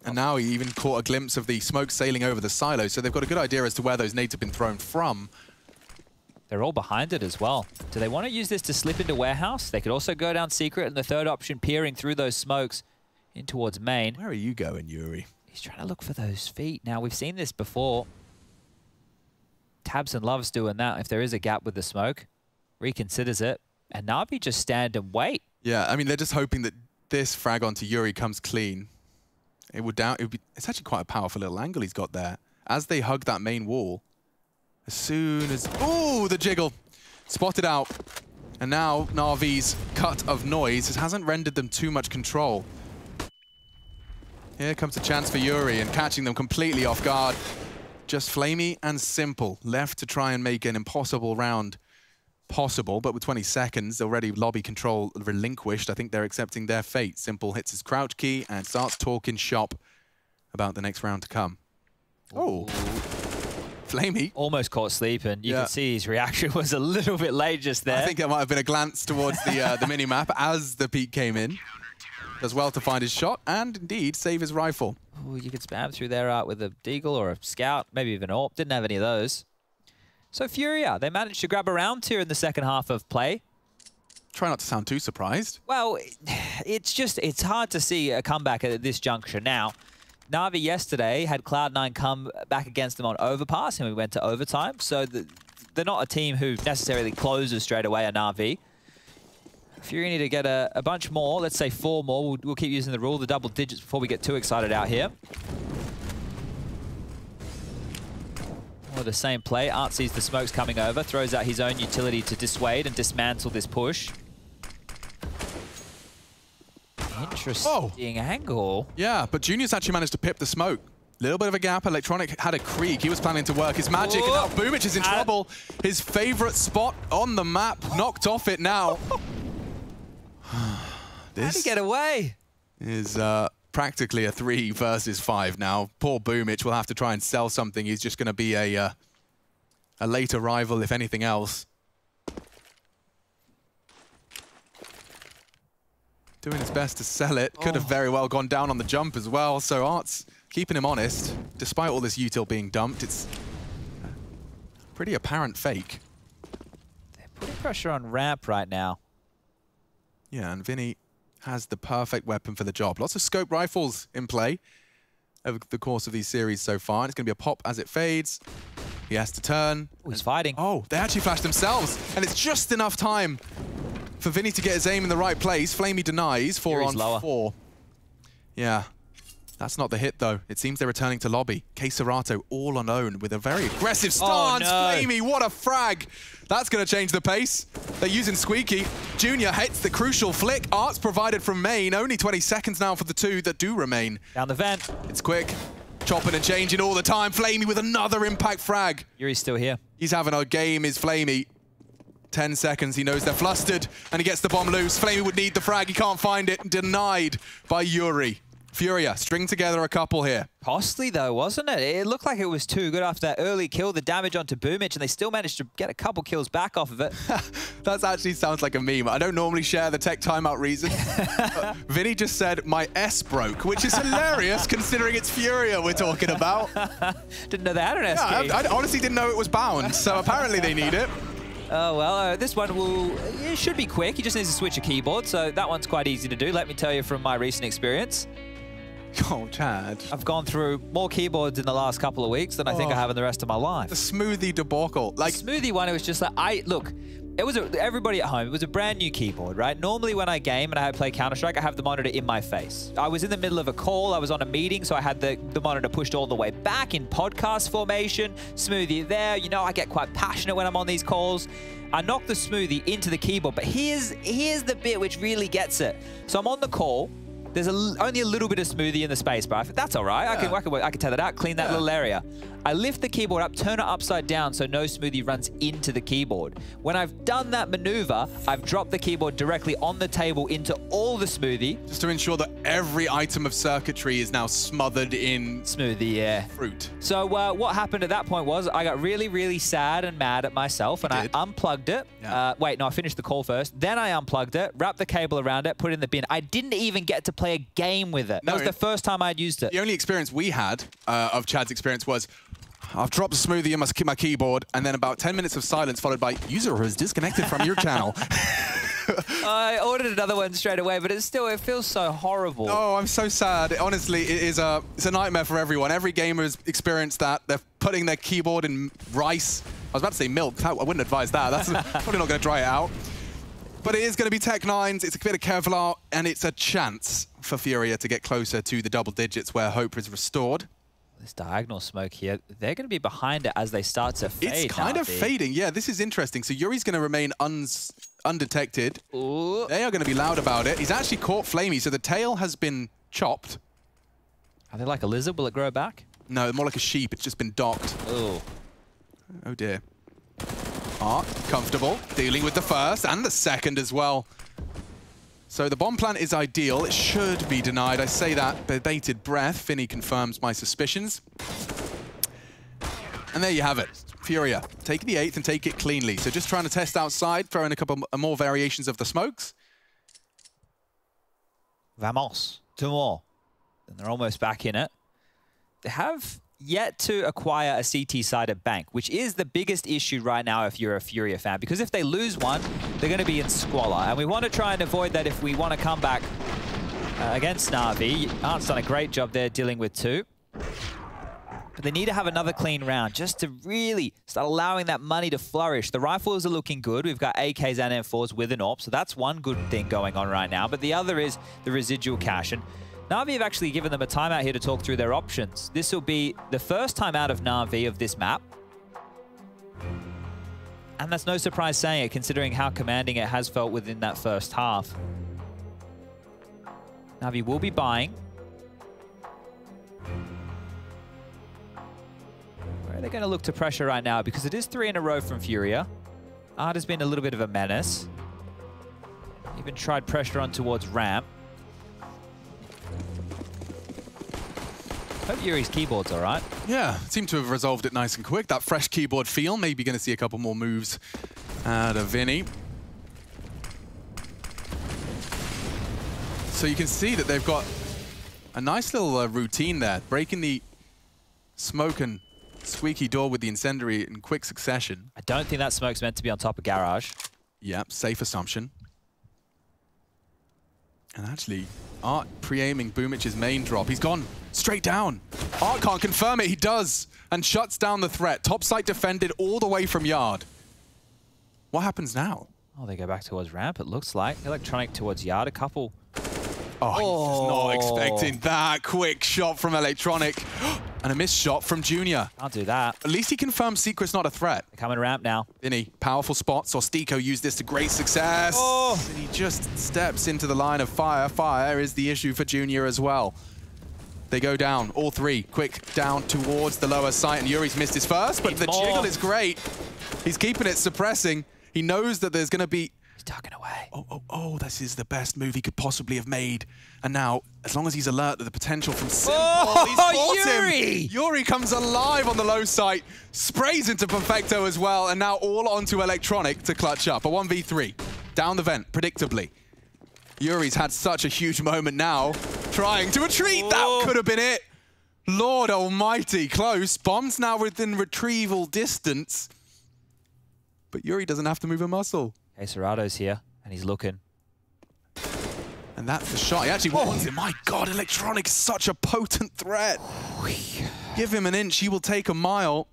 S10: And now he even caught a glimpse of the smoke sailing over the silo. So they've got a good idea as to where those nades have been thrown from.
S9: They're all behind it as well. Do they want to use this to slip into warehouse? They could also go down secret, and the 3rd option peering through those smokes in towards main.
S10: Where are you going, Yuri?
S9: He's trying to look for those feet. Now, we've seen this before. Tabson loves doing that. If there is a gap with the smoke, reconsiders it. And Na'Vi just stand and wait.
S10: Yeah, I mean, they're just hoping that this frag onto Yuri comes clean. It's actually quite a powerful little angle he's got there. As they hug that main wall, as soon as... Oh, the jiggle. Spotted out. And now Na'Vi's cut of noise hasn't rendered them too much control. Here comes a chance for Yuri and catching them completely off guard. Just Flamey and Simple left to try and make an impossible round possible, but with 20 seconds, already lobby control relinquished. I think they're accepting their fate. Simple hits his crouch key and starts talking shop about the next round to come. Oh. Flamey.
S9: Almost caught sleeping. You can see his reaction was a little bit late just there.
S10: I think it might have been a glance towards the mini-map as the peak came in. Does well to find his shot and, indeed, save his rifle.
S9: Ooh, you could spam through there with a Deagle or a Scout, maybe even an AWP. Didn't have any of those. So Furia, they managed to grab a round here in the second half of play.
S10: Try not to sound too surprised.
S9: Well, it's hard to see a comeback at this juncture now. Na'Vi yesterday had Cloud9 come back against them on overpass, and we went to overtime. So they're not a team who necessarily closes straight away at Na'Vi. Fury need to get a bunch more, let's say 4 more. We'll keep using the rule, the double digits, before we get too excited out here. More of the same play. Art sees the smokes coming over, throws out his own utility to dissuade and dismantle this push. Interesting angle.
S10: Yeah, but Junior's actually managed to pip the smoke. Little bit of a gap. Electronic had a creek. He was planning to work his magic, and now Boomich is in trouble. His favorite spot on the map, knocked off it now.
S9: How'd he get away?
S10: Is practically a 3 versus 5 now. Poor Boomich will have to try and sell something. He's just going to be a later rival, if anything else. Doing his best to sell it. Could have very well gone down on the jump as well. So Art's keeping him honest. Despite all this util being dumped, it's a pretty apparent fake.
S9: They're putting pressure on ramp right now.
S10: Yeah, and Vinny has the perfect weapon for the job. Lots of scope rifles in play over the course of these series so far. And it's going to be a pop as it fades. He has to turn.
S9: Oh, he's fighting.
S10: Oh, they actually flashed themselves. And it's just enough time for Vinny to get his aim in the right place. Flamey denies. 4 on 4. Yeah. That's not the hit, though. It seems they're returning to lobby. K-Serato all on own with a very aggressive stance.
S9: Oh, no.
S10: Flamey, what a frag. That's going to change the pace. They're using Squeaky. Junior hits the crucial flick. Art's provided from main. Only 20 seconds now for the 2 that do remain.
S9: Down the vent.
S10: It's quick. Chopping and changing all the time. Flamey with another impact frag.
S9: Yuri's still here.
S10: He's having a game, is Flamey. 10 seconds, he knows they're flustered, and he gets the bomb loose. Flamey would need the frag, he can't find it. Denied by Yuri. Furia string together a couple here.
S9: Costly though, wasn't it? It looked like it was too good after that early kill, the damage onto Boomich, and they still managed to get a couple kills back off of it.
S10: That actually sounds like a meme. I don't normally share the tech timeout reason. Vinny just said, my S broke, which is hilarious considering it's Furia we're talking about.
S9: Didn't know they had an S key.
S10: I honestly didn't know it was bound, so apparently they need it.
S9: Oh, well, this one it should be quick. He just needs to switch a keyboard, so that one's quite easy to do, let me tell you from my recent experience.
S10: Oh, Chad.
S9: I've gone through more keyboards in the last couple of weeks than I think I have in the rest of my life.
S10: The smoothie debacle. Like
S9: the smoothie one, it was just like, look, it was everybody at home, it was a brand new keyboard, right? Normally when I game and I play Counter-Strike, I have the monitor in my face. I was in the middle of a call, I was on a meeting, so I had the monitor pushed all the way back in podcast formation, smoothie there. You know, I get quite passionate when I'm on these calls. I knocked the smoothie into the keyboard, but here's the bit which really gets it. So I'm on the call. There's only a little bit of smoothie in the space bar. That's all right. Yeah. I can take that out, clean that little area. I lift the keyboard up, turn it upside down so no smoothie runs into the keyboard. When I've done that maneuver, I've dropped the keyboard directly on the table into all the smoothie.
S10: Just to ensure that every item of circuitry is now smothered in
S9: smoothie,
S10: fruit.
S9: So what happened at that point was I got really, really sad and mad at myself, and I unplugged it. Yeah. Wait, no, I finished the call first. Then I unplugged it, wrapped the cable around it, put it in the bin. I didn't even get to play a game with it. That was the first time I'd used it.
S10: The only experience we had of Chad's experience was I've dropped the smoothie in my keyboard, and then about 10 minutes of silence followed by user is disconnected from your channel.
S9: I ordered another one straight away, but it feels so horrible.
S10: Oh, I'm so sad. Honestly, it's a nightmare for everyone. Every gamer has experienced that. They're putting their keyboard in rice. I was about to say milk. I wouldn't advise that. That's probably not going to dry it out. But it is going to be Tech 9s. It's a bit of Kevlar, and it's a chance for Furia to get closer to the double digits where hope is restored.
S9: This diagonal smoke here, they're going to be behind it as they start to fade.
S10: It's kind of fading. Yeah, this is interesting. So Yuri's going to remain undetected.
S9: Ooh.
S10: They are going to be loud about it. He's actually caught Flamey, so the tail has been chopped.
S9: Are they like a lizard? Will it grow back?
S10: No, more like a sheep. It's just been docked.
S9: Oh.
S10: Oh, dear. Art, comfortable, dealing with the first and the second as well. So the bomb plant is ideal. It should be denied. I say that with bated breath. Finny confirms my suspicions. And there you have it. Furia, take the 8th and take it cleanly. So just trying to test outside, throw in a couple more variations of the smokes.
S9: Vamos. 2 more. And they're almost back in it. They have yet to acquire a CT-sided bank, which is the biggest issue right now if you're a Furia fan, because if they lose one, they're going to be in squalor. And we want to try and avoid that if we want to come back against Na'Vi. Art's done a great job there dealing with 2. But they need to have another clean round just to really start allowing that money to flourish. The rifles are looking good. We've got AKs and M4s with an AWP, so that's one good thing going on right now. But the other is the residual cash. And Na'Vi have actually given them a timeout here to talk through their options. This will be the first time out of Na'Vi of this map. And that's no surprise saying it, considering how commanding it has felt within that first half. Na'Vi will be buying. Where are they going to look to pressure right now? Because it is 3 in a row from Furia. Art has been a little bit of a menace. Even tried pressure on towards ramp. Hope Yuri's keyboard's all right.
S10: Yeah, seemed to have resolved it nice and quick. That fresh keyboard feel, maybe going to see a couple more moves out of Vinny. So you can see that they've got a nice little routine there, breaking the smoke and squeaky door with the incendiary in quick succession.
S9: I don't think that smoke's meant to be on top of Garage.
S10: Yep, safe assumption. And actually, Art pre-aiming Boomich's main drop. He's gone straight down. Art can't confirm it, he does, and shuts down the threat. Top site defended all the way from Yard. What happens now?
S9: Oh, they go back towards ramp, it looks like. Electronic towards Yard, a couple.
S10: Oh, he's not expecting that quick shot from Electronic. And a missed shot from Junior.
S9: Can't do that.
S10: At least he confirms Secret's not a threat.
S9: They're coming ramp now.
S10: Vinny, powerful spot. Sorstico used this to great success.
S9: Oh.
S10: And he just steps into the line of fire. Fire is the issue for Junior as well. They go down, all three. Quick down towards the lower site. And Yuri's missed his first, but the jiggle is great. He's keeping it suppressing. He knows that there's going to be...
S9: He's tucking away.
S10: Oh, this is the best move he could possibly have made. And now, as long as he's alert that the potential from Simple, he's fought
S9: Yuri!
S10: him. Yuri comes alive on the low site, sprays into Perfecto as well, and now all onto Electronic to clutch up. A 1v3, down the vent, predictably. Yuri's had such a huge moment now, trying to retreat.
S9: Oh.
S10: That could have been it. Lord almighty, close. Bomb's now within retrieval distance. But Yuri doesn't have to move a muscle.
S9: Hey, Serado's here, and he's looking.
S10: And that's the shot. He actually wants it. My God, Electronic is such a potent threat. Give him an inch, he will take a mile.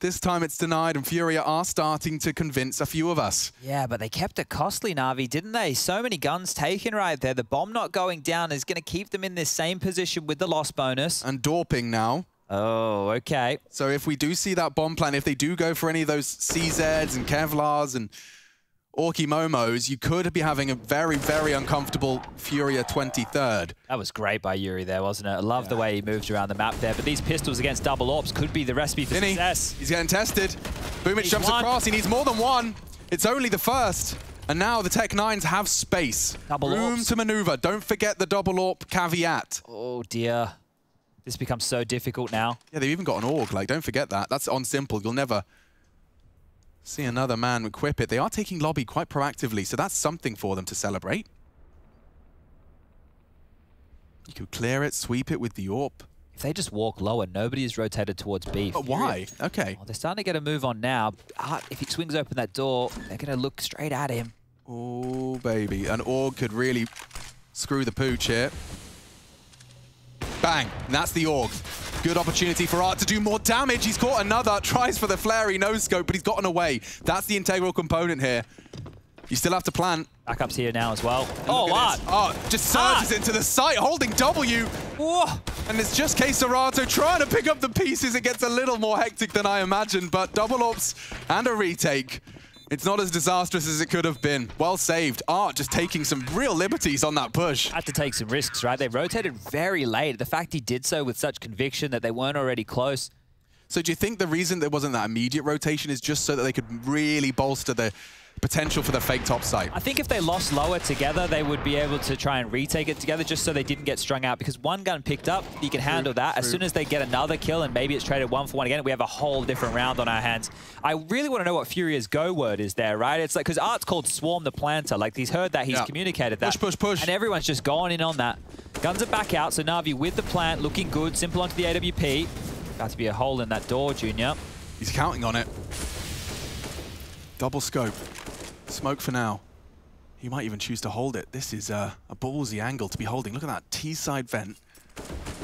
S10: This time it's denied, and Furia are starting to convince a few of us.
S9: Yeah, but they kept it costly, Na'Vi, didn't they? So many guns taken right there. The bomb not going down is going to keep them in this same position with the loss bonus.
S10: And Dorping now.
S9: Oh, okay.
S10: So if we do see that bomb plan, if they do go for any of those CZs and Kevlars and Orky Momos, you could be having a very, very uncomfortable Furia 23rd.
S9: That was great by Yuri there, wasn't it? I love the way he moved around the map there. But these pistols against double AWPs could be the recipe for success.
S10: He's getting tested. Boomich jumps across. He needs more than one. It's only the first. And now the Tech 9s have space. Room to maneuver. Don't forget the double AWP caveat.
S9: Oh, dear. This becomes so difficult now.
S10: Yeah, they've even got an AUG. Like, don't forget that. That's on Simple. You'll never see another man equip it. They are taking lobby quite proactively, so that's something for them to celebrate. You could clear it, sweep it with the AWP.
S9: If they just walk lower, nobody is rotated towards B.
S10: But why? Okay.
S9: Oh, they're starting to get a move on now. If he swings open that door, they're going to look straight at him.
S10: Oh, baby. An AUG could really screw the pooch here. Bang. And that's the AUG. Good opportunity for Art to do more damage. He's caught another. Tries for the flare, no scope, but he's gotten away. That's the integral component here. You still have to plant.
S9: Backup's here now as well.
S10: Oh, Art. Art just surges into the site, holding W.
S9: Whoa.
S10: And it's just Queserato trying to pick up the pieces. It gets a little more hectic than I imagined, but double AWPs and a retake. It's not as disastrous as it could have been. Well saved. Art just taking some real liberties on that push.
S9: Had to take some risks, right? They rotated very late. The fact he did so with such conviction that they weren't already close.
S10: So do you think the reason there wasn't that immediate rotation is just so that they could really bolster the potential for the fake top site?
S9: I think if they lost lower together, they would be able to try and retake it together just so they didn't get strung out, because one gun picked up, you can handle that. As soon as they get another kill and maybe it's traded 1-for-1 again, we have a whole different round on our hands. I really want to know what Furia's go word is there, right? It's like, because Art's called Swarm the Planter. Like, he's heard that, he's communicated that.
S10: Push, push, push.
S9: And everyone's just gone in on that. Guns are back out, so Na'Vi with the plant, looking good. Simple onto the AWP. About to be a hole in that door, Junior.
S10: He's counting on it. Double scope. Smoke for now. He might even choose to hold it. This is a ballsy angle to be holding. Look at that T-side vent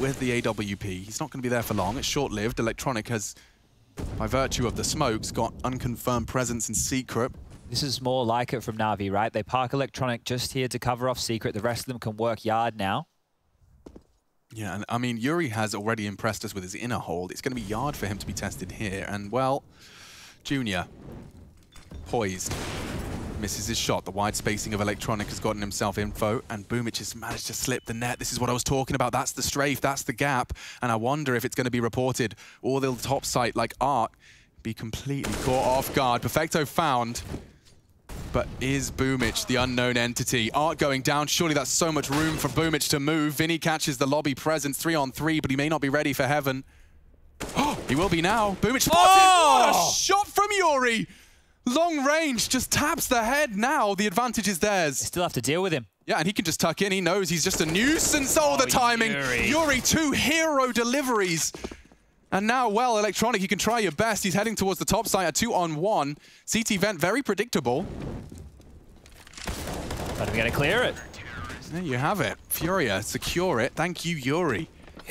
S10: with the AWP. He's not going to be there for long. It's short-lived. Electronic has, by virtue of the smokes, got unconfirmed presence in Secret.
S9: This is more like it from Na'Vi, right? They park Electronic just here to cover off Secret. The rest of them can work Yard now.
S10: Yeah, and I mean, Yuri has already impressed us with his inner hold. It's going to be Yard for him to be tested here. And, well, Junior, poised. Misses his shot. The wide spacing of Electronic has gotten himself info, and Boomich has managed to slip the net. This is what I was talking about. That's the strafe, that's the gap, and I wonder if it's going to be reported, or the top site like Art be completely caught off guard. Perfecto found, but is Boomich the unknown entity? Art going down. Surely that's so much room for Boomich to move. Vinny catches the lobby presence 3-on-3, but he may not be ready for heaven. Oh, he will be now. Boomich spotted.
S1: Oh!
S10: What a shot from Yuri! Long range, just taps the head now. The advantage is theirs.
S9: They still have to deal with him.
S10: Yeah, and he can just tuck in. He knows he's just a nuisance. Oh, the timing. Yuri, 2 hero deliveries. And now, well, Electronic, you can try your best. He's heading towards the top side, a 2-on-1. CT Vent, very predictable.
S9: But we're going to clear it.
S10: There you have it. Furia, secure it. Thank you, Yuri.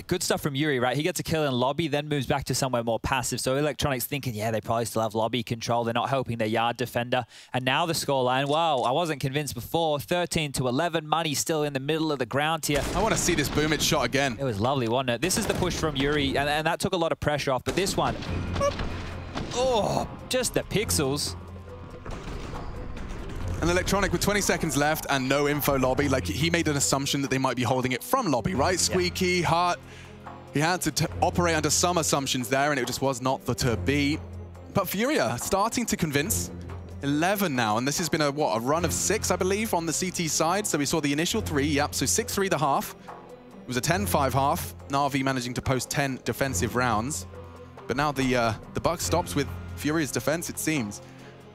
S9: Good stuff from Yuri, right? He gets a kill in lobby, then moves back to somewhere more passive. So Electronic's thinking, yeah, they probably still have lobby control. They're not helping their yard defender. And now the scoreline, wow, I wasn't convinced before. 13-11. Money still in the middle of the ground here.
S10: I want to see this Boomich shot again.
S9: It was lovely, wasn't it? This is the push from Yuri, and that took a lot of pressure off. But this one, oh, just the pixels.
S10: And Electronic with 20 seconds left and no info lobby, like he made an assumption that they might be holding it from lobby, right? Squeaky, Hart, he had to operate under some assumptions there and it just was not the to be. But Furia starting to convince. 11 now, and this has been a run of 6, I believe, on the CT side. So we saw the initial 3, yep, so 6-3 the half. It was a 10-5 half. Na'Vi managing to post 10 defensive rounds. But now the buck stops with Furia's defense, it seems.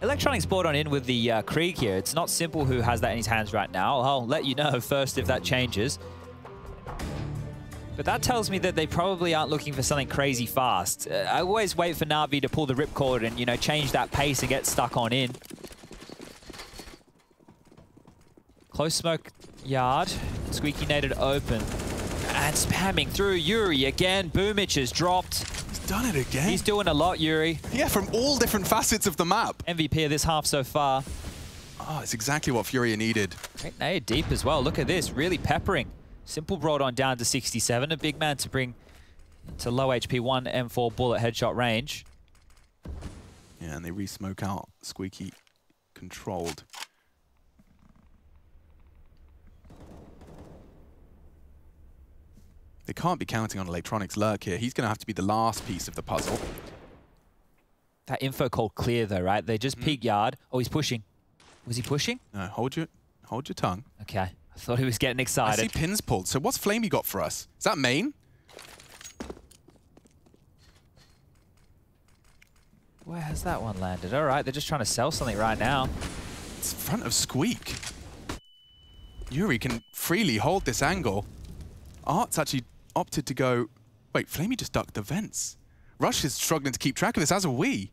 S9: Electronic's brought on in with the Krieg here. It's not Simple who has that in his hands right now. I'll let you know first if that changes. But that tells me that they probably aren't looking for something crazy fast. I always wait for Na'Vi to pull the ripcord and, you know, change that pace and get stuck on in. Close smoke yard. Squeaky naded open. And spamming through. Yuri again. Boomich has dropped.
S10: Done it again.
S9: He's doing a lot, Yuri.
S10: Yeah, from all different facets of the map.
S9: MVP of this half so far.
S10: Oh, it's exactly what Furia needed.
S9: Great nade deep as well. Look at this, really peppering. Simple brought on down to 67. A big man to bring to low HP 1 M4 bullet headshot range.
S10: Yeah, and they re-smoke out. Squeaky controlled. They can't be counting on Electronic's lurk here. He's going to have to be the last piece of the puzzle.
S9: That info called clear though, right? They just peek yard. Oh, he's pushing. Was he pushing?
S10: No, hold your tongue.
S9: Okay. I thought he was getting excited.
S10: I see pins pulled. So what's Flamey got for us? Is that main?
S9: Where has that one landed? All right, they're just trying to sell something right now.
S10: It's front of Squeak. Yuri can freely hold this angle. Art's actually opted to go... Wait, Flamey just ducked the vents. Rush is struggling to keep track of this, as are we.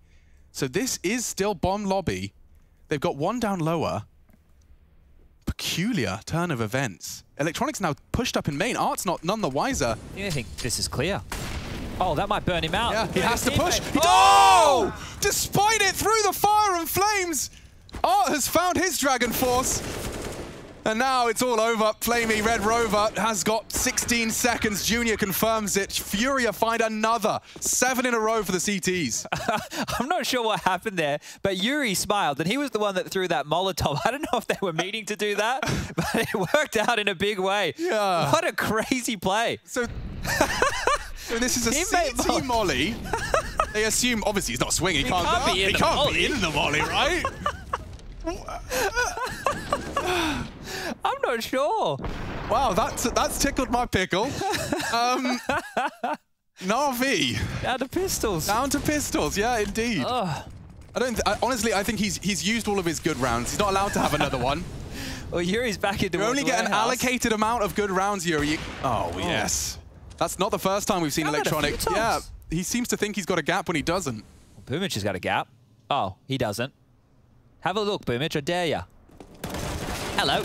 S10: So this is still bomb lobby. They've got one down lower. Peculiar turn of events. Electronic's now pushed up in main. Art's none the wiser.
S9: I think this is clear. Oh, that might burn him out.
S10: Yeah, he has to push. Oh! Despite it, through the fire and flames, Art has found his Dragon Force. And now it's all over. Flamey Red Rover has got 16 seconds. Junior confirms it. Furia find another 7 in a row for the CTs.
S9: I'm not sure what happened there, but Yuri smiled, and he was the one that threw that Molotov. I don't know if they were meaning to do that, but it worked out in a big way.
S10: Yeah.
S9: What a crazy play.
S10: So this is a CT molly. They assume, obviously, he's not swinging. He can't be in the molly, right?
S9: I'm not sure.
S10: Wow, that's tickled my pickle. Na'Vi.
S9: Down to pistols.
S10: Down to pistols, yeah, indeed. Honestly, I think he's used all of his good rounds. He's not allowed to have another one.
S9: Well, Yuri's back into
S10: You only get an allocated amount of good rounds, Yuri. Oh, yes. That's not the first time we've seen Electronic. Yeah, he seems to think he's got a gap when he doesn't.
S9: Boomich has got a gap. Oh, he doesn't. Have a look, Boomich, I dare ya. Hello.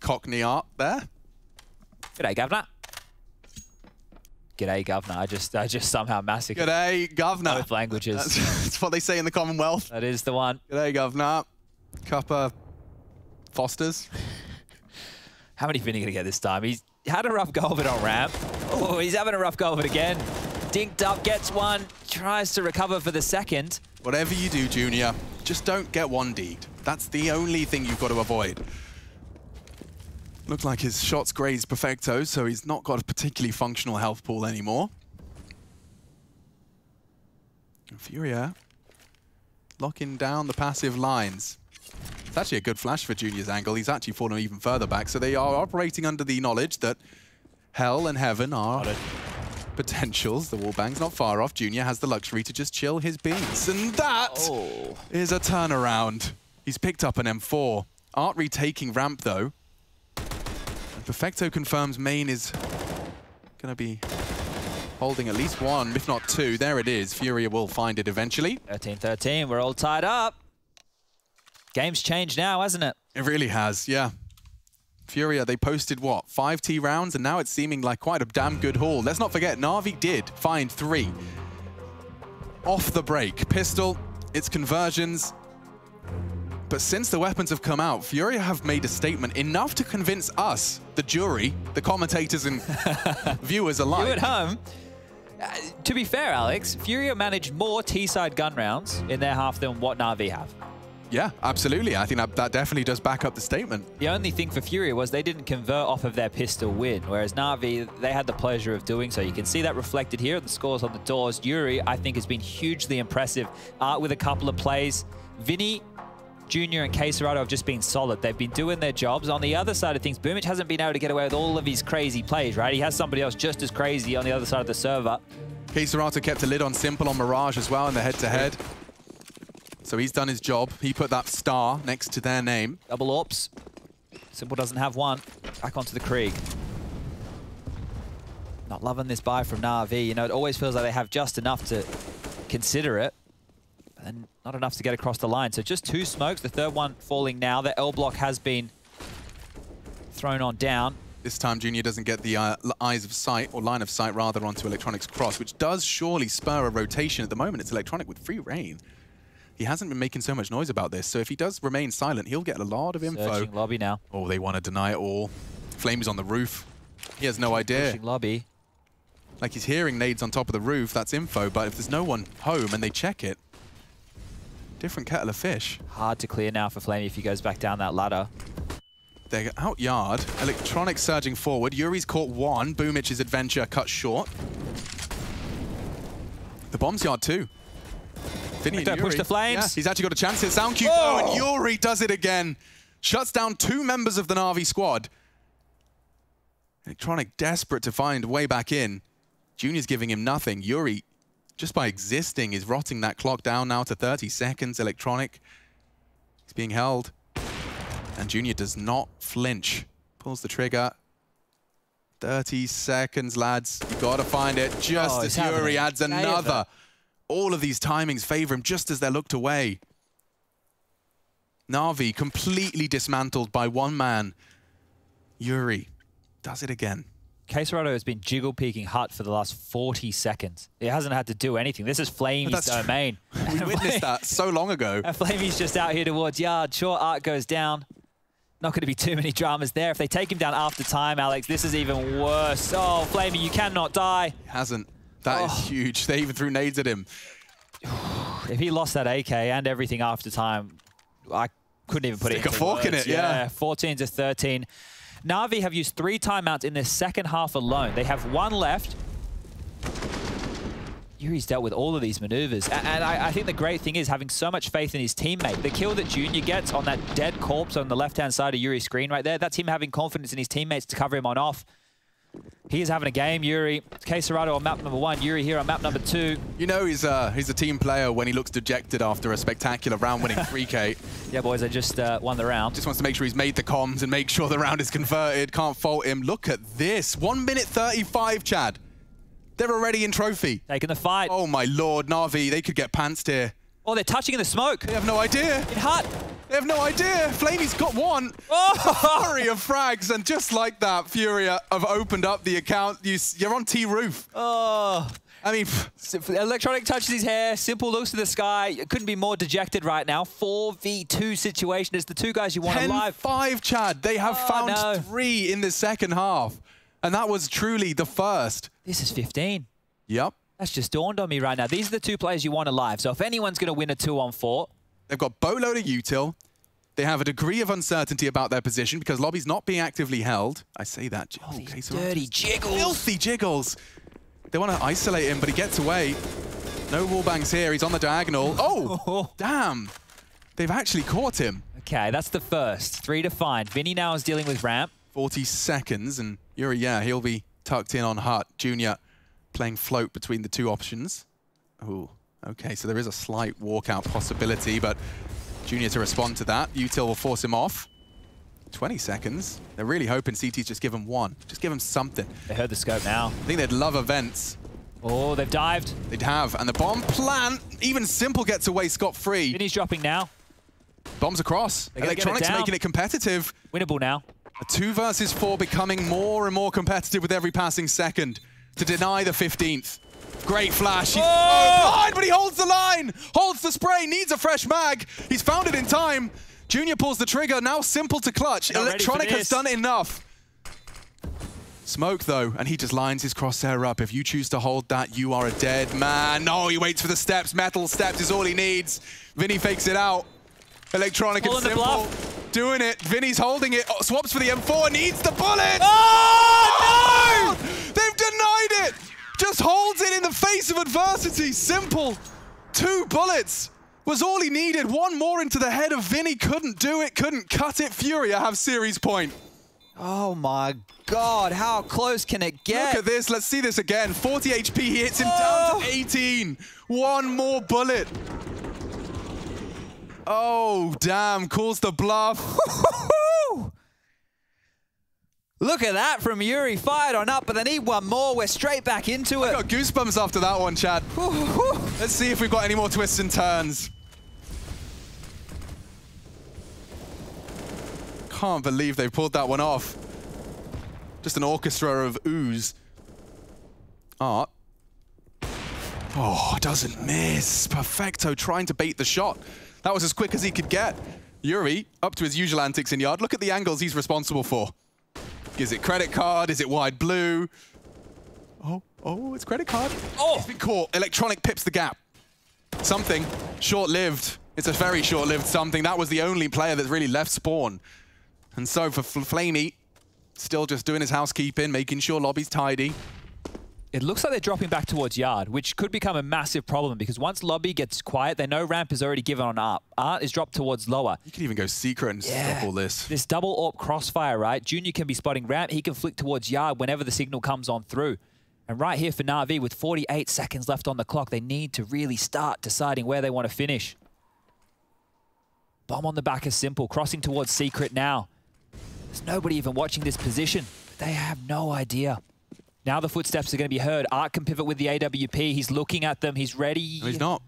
S10: Cockney Art there.
S9: G'day, Governor. G'day, Governor. I just somehow massacred.
S10: G'day, Governor.
S9: Both languages.
S10: That's what they say in the Commonwealth.
S9: That is the one.
S10: G'day, Governor. Cuppa Fosters.
S9: How many Vinny gonna get this time? He's had a rough go of it on ramp. Oh, he's having a rough go of it again. dinked up, gets one, tries to recover for the second.
S10: Whatever you do, Junior, just don't get 1D'd. That's the only thing you've got to avoid. Looks like his shots grazed Perfecto, so he's not got a particularly functional health pool anymore. Furia locking down the passive lines. It's actually a good flash for Junior's angle. He's actually fallen even further back, so they are operating under the knowledge that Hell and Heaven are potentials. The wallbang's not far off. Junior has the luxury to just chill his beans. And that is a turnaround. He's picked up an M4. Art retaking ramp, though. And Perfecto confirms main is going to be holding at least one, if not two. There it is. Furia will find it eventually.
S9: 13-13. We're all tied up. Game's changed now, hasn't it?
S10: It really has, yeah. Furia, they posted, what, 5 T rounds? And now it's seeming like quite a damn good haul. Let's not forget, Na'Vi did find 3. Off the break. Pistol, its conversions. But since the weapons have come out, Furia have made a statement enough to convince us, the jury, the commentators and viewers alike.
S9: You at home. To be fair, Alex, Furia managed more T-side gun rounds in their half than what Na'Vi have.
S10: Yeah, absolutely. I think that definitely does back up the statement.
S9: The only thing for Furia was they didn't convert off of their pistol win, whereas Na'Vi, they had the pleasure of doing so. You can see that reflected here in the scores on the doors. Yuri, I think, has been hugely impressive with a couple of plays. Vinny, Junior, and Quesarado have just been solid. They've been doing their jobs. On the other side of things, Boomich hasn't been able to get away with all of his crazy plays, right? He has somebody else just as crazy on the other side of the server.
S10: Quesarado kept a lid on Simple on Mirage as well in the head-to-head. So he's done his job. He put that star next to their name.
S9: Double AWPs. Simple doesn't have one. Back onto the Krieg. Not loving this buy from Na'Vi. You know, it always feels like they have just enough to consider it, and not enough to get across the line. So just 2 smokes, the third one falling now. The L block has been thrown on down.
S10: This time Junior doesn't get the eyes of sight, or line of sight rather, onto Electronic's cross, which does surely spur a rotation. At the moment, it's Electronic with free reign. He hasn't been making so much noise about this, so if he does remain silent, he'll get a lot of info.
S9: Searching lobby now.
S10: Oh, they want to deny it all. Flame is on the roof. He has no idea.
S9: Pushing lobby.
S10: Like, he's hearing nades on top of the roof, that's info, but if there's no one home and they check it, different kettle of fish.
S9: Hard to clear now for Flamey if he goes back down that ladder.
S10: They're out yard. Electronic surging forward. Yuri's caught one. Boomich's adventure cut short. The bomb's yard too. Vinny
S9: Don't push the flames.
S10: Yeah, he's actually got a chance here. Soundcube, oh, and Yuri does it again. Shuts down 2 members of the Na'Vi squad. Electronic desperate to find a way back in. Junior's giving him nothing. Yuri, just by existing, is rotting that clock down now to 30 seconds. Electronic, he's being held. And Junior does not flinch. Pulls the trigger. 30 seconds, lads. You gotta find it. Just as Yuri adds another. All of these timings favor him just as they're looked away. Na'Vi completely dismantled by one man. Yuri does it again.
S9: Quesarado has been jiggle peeking Hut for the last 40 seconds. He hasn't had to do anything. This is Flamey's domain.
S10: We witnessed that so long ago.
S9: And Flamey's just out here towards yard. Sure, Art goes down. Not going to be too many dramas there. If they take him down after time, Alex, this is even worse. Oh, Flamey, you cannot die.
S10: He hasn't. That is huge. They even threw nades at him.
S9: If he lost that AK and everything after time, I couldn't even put it into
S10: Stick a fork in it, yeah.
S9: 14-13. Na'Vi have used 3 timeouts in their second half alone. They have 1 left. Yuri's dealt with all of these maneuvers. And I think the great thing is having so much faith in his teammate. The kill that Junior gets on that dead corpse on the left-hand side of Yuri's screen right there, that's him having confidence in his teammates to cover him on off. He is having a game, Yuri. Quesarado on map number 1, Yuri here on map number 2.
S10: You know he's a team player when he looks dejected after a spectacular round-winning 3K.
S9: Yeah, boys, I just won the round.
S10: Just wants to make sure he's made the comms and make sure the round is converted. Can't fault him. Look at this. 1 minute 35, Chad. They're already in trophy.
S9: Taking the fight.
S10: Oh, my Lord. Na'Vi, they could get pantsed here.
S9: Oh, they're touching in the smoke.
S10: They have no idea.
S9: In Hut.
S10: They have no idea. Flamey's got one. Oh! Flurry of frags, and just like that, Furia have opened up the account. You're on T-roof.
S9: Oh.
S10: I mean...
S9: Electronic touches his hair. Simple looks to the sky. It couldn't be more dejected right now. 4v2 situation. It's the 2 guys you want alive.
S10: 10-5, Chad. They have found 3 in the second half. And that was truly the first.
S9: This is 15.
S10: Yep.
S9: That's just dawned on me right now. These are the two players you want alive. So if anyone's going to win a 2-on-4...
S10: They've got boatload of util. They have a degree of uncertainty about their position because Lobby's not being actively held. I say that.
S9: Oh, these dirty jiggles.
S10: Filthy jiggles. They want to isolate him, but he gets away. No wallbangs here. He's on the diagonal. Oh, damn. They've actually caught him.
S9: Okay, that's the first. 3 to find. Vinny now is dealing with ramp.
S10: 40 seconds, and Yuri, yeah, he'll be tucked in on Hut. Junior playing float between the two options. Oh, okay, so there is a slight walkout possibility, but Junior to respond to that. Util will force him off. 20 seconds. They're really hoping CT's just give him one. Just give him something.
S9: They heard the scope now.
S10: I think they'd love events.
S9: Oh, they've dived.
S10: They'd have, and the bomb plant, even Simple gets away scot-free.
S9: Vinny's dropping now.
S10: Bombs across. Electronics making it competitive.
S9: Winnable now.
S10: A 2 versus 4 becoming more and more competitive with every passing second to deny the 15th. Great flash. He's blind, but he holds the line. Holds the spray, needs a fresh mag. He's found it in time. Junior pulls the trigger, now Simple to clutch. Electronic has done enough. Smoke though, and he just lines his crosshair up. If you choose to hold that, you are a dead man. No, he waits for the steps. Metal steps is all he needs. Vinny fakes it out. Electronic and Simple doing it. Vinny's holding it. Oh, swaps for the M4, needs the bullet.
S9: Oh, no!
S10: They've denied it. Just holds it in the face of adversity. Simple. 2 bullets was all he needed. 1 more into the head of Vinny. Couldn't do it, couldn't cut it. Furia have series point.
S9: Oh my God, how close can it get?
S10: Look at this, let's see this again. 40 HP, he hits him down to 18. 1 more bullet. Oh, damn, calls the bluff.
S9: Look at that from Yuri, fired on up, but they need 1 more. We're straight back into it.
S10: I got goosebumps after that one, Chad. Let's see if we've got any more twists and turns. Can't believe they pulled that one off. Just an orchestra of ooze. Art. Oh, doesn't miss. Perfecto trying to bait the shot. That was as quick as he could get. Yuri, up to his usual antics in yard. Look at the angles he's responsible for. Is it credit card? Is it wide blue? Oh, it's credit card. Oh! It's been caught. Electronic pips the gap. Something short-lived. It's a very short-lived something. That was the only player that's really left spawn. And so for Flamey, still just doing his housekeeping, making sure lobby's tidy.
S9: It looks like they're dropping back towards yard, which could become a massive problem because once lobby gets quiet, they know ramp is already given on Art. Art is dropped towards lower.
S10: You can even go secret and stop all this.
S9: This double AWP crossfire, right? Junior can be spotting ramp. He can flick towards yard whenever the signal comes on through. And right here for Na'Vi, with 48 seconds left on the clock, they need to really start deciding where they want to finish. Bomb on the back is Simple, crossing towards secret now. There's nobody even watching this position. They have no idea. Now the footsteps are going to be heard. Art can pivot with the AWP. He's looking at them. He's ready.
S10: No, he's not.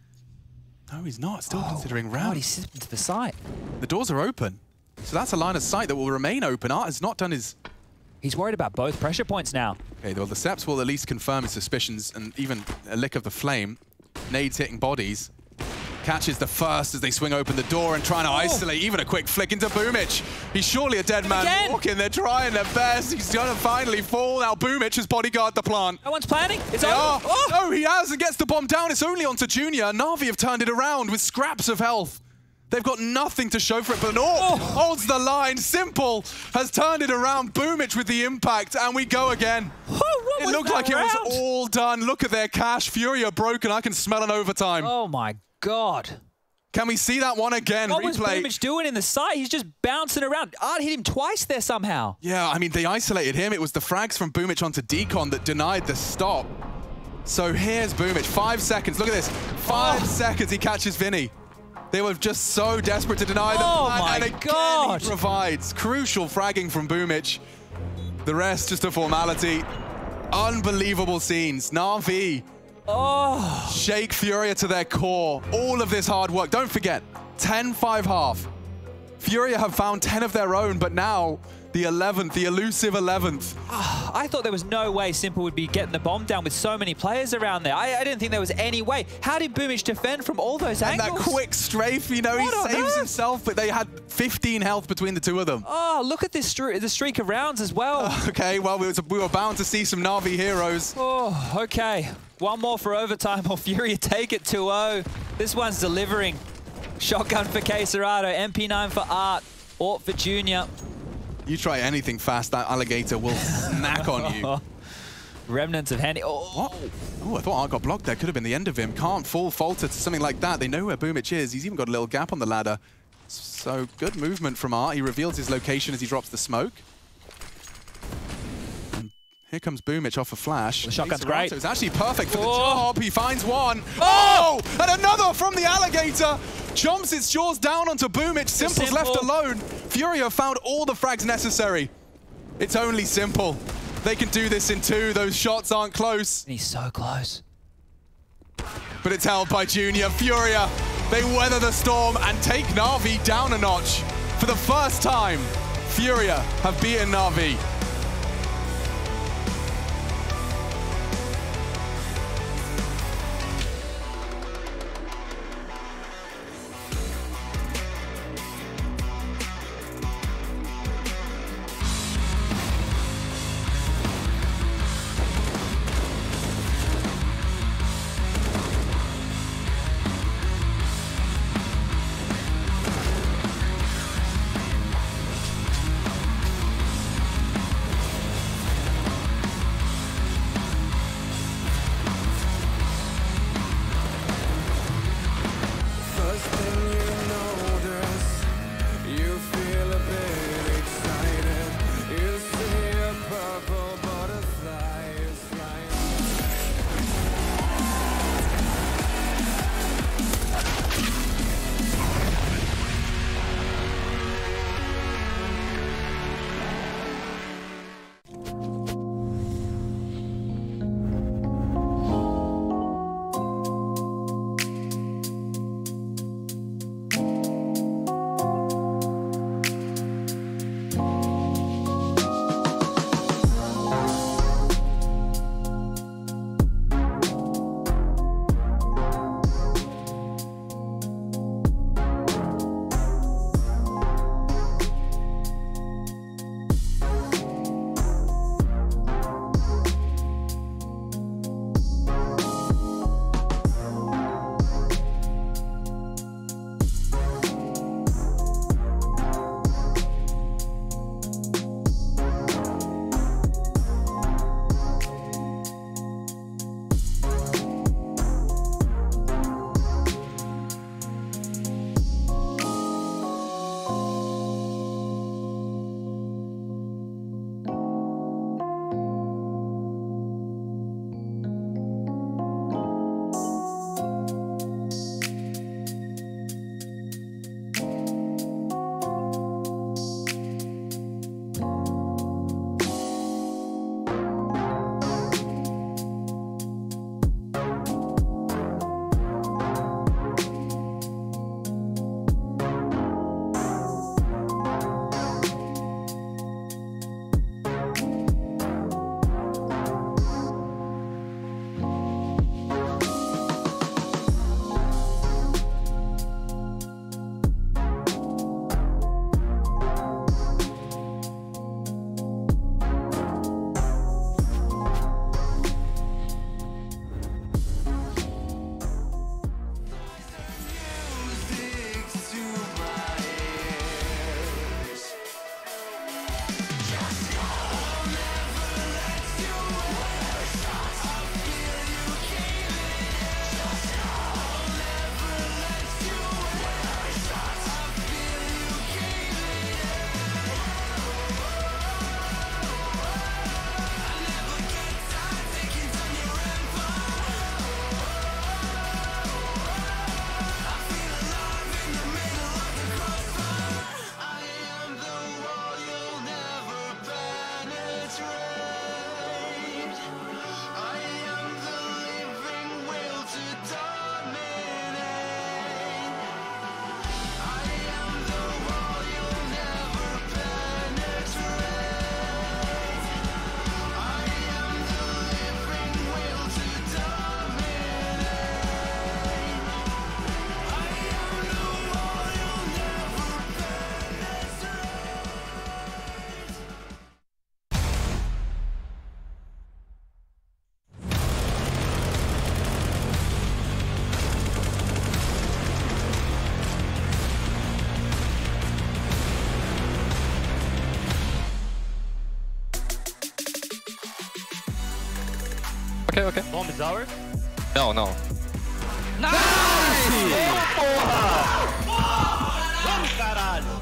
S10: No, he's not. Still considering ramp.
S9: He's slipped into the site.
S10: The doors are open. So that's a line of sight that will remain open. Art has not done his...
S9: He's worried about both pressure points now.
S10: Okay, well, the steps will at least confirm his suspicions and even a lick of the flame. Nades hitting bodies. Catches the first as they swing open the door and trying to isolate. Even a quick flick into Boomich. He's surely a dead man walking. They're trying their best. He's going to finally fall. Now Boomich has bodyguarded the plant.
S9: No one's planning. It's over.
S10: Oh! No, he has and gets the bomb down. It's only onto Junior. Na'Vi have turned it around with scraps of health. They've got nothing to show for it, but holds the line. Simple has turned it around. Boomich with the impact, and we go again. It looked like it was all done. Look at their cash. Fury are broken. I can smell an overtime.
S9: Oh my God.
S10: Can we see that one again?
S9: What was Boomich doing in the site? He's just bouncing around. Art hit him twice there somehow.
S10: Yeah, I mean, they isolated him. It was the frags from Boomich onto Decon that denied the stop. So here's Boomich. 5 seconds. Look at this. 5 seconds. He catches Vinny. They were just so desperate to deny them.
S9: Oh my God.
S10: He provides crucial fragging from Boomich. The rest just a formality. Unbelievable scenes. Na'Vi. Shake Furia to their core. All of this hard work. Don't forget, 10-5 half. Furia have found 10 of their own, but now the 11th, the elusive 11th.
S9: I thought there was no way Simple would be getting the bomb down with so many players around there. I didn't think there was any way. How did Boomich defend from all those angles?
S10: And that quick strafe, you know, he saves himself, but they had 15 health between the two of them.
S9: Oh, look at this the streak of rounds as well.
S10: Okay, well, we were bound to see some Na'Vi heroes.
S9: Oh, okay. One more for overtime, or Furia take it 2-0. This one's delivering. Shotgun for Queserado, MP9 for Art, Ort for Junior.
S10: You try anything fast, that alligator will snack on you.
S9: Remnants of Handy. Oh.
S10: What? Oh, I thought Art got blocked there. Could have been the end of him. Can't falter to something like that. They know where Boomich is. He's even got a little gap on the ladder. So good movement from Art. He reveals his location as he drops the smoke. And here comes Boomich off a flash.
S9: The shotgun's great.
S10: It's actually perfect for the job. He finds one. Oh! And another from the alligator. Jumps its jaws down onto Boomich. Simple's left alone. Furia found all the frags necessary. It's only Simple. They can do this in 2. Those shots aren't close.
S9: He's so close.
S10: But it's held by Junior. Furia, they weather the storm and take Na'Vi down a notch. For the first time, Furia have beaten Na'Vi.
S1: okay.
S21: Bomb is ours?
S14: No, no.
S21: Nice! Vamos, caralho!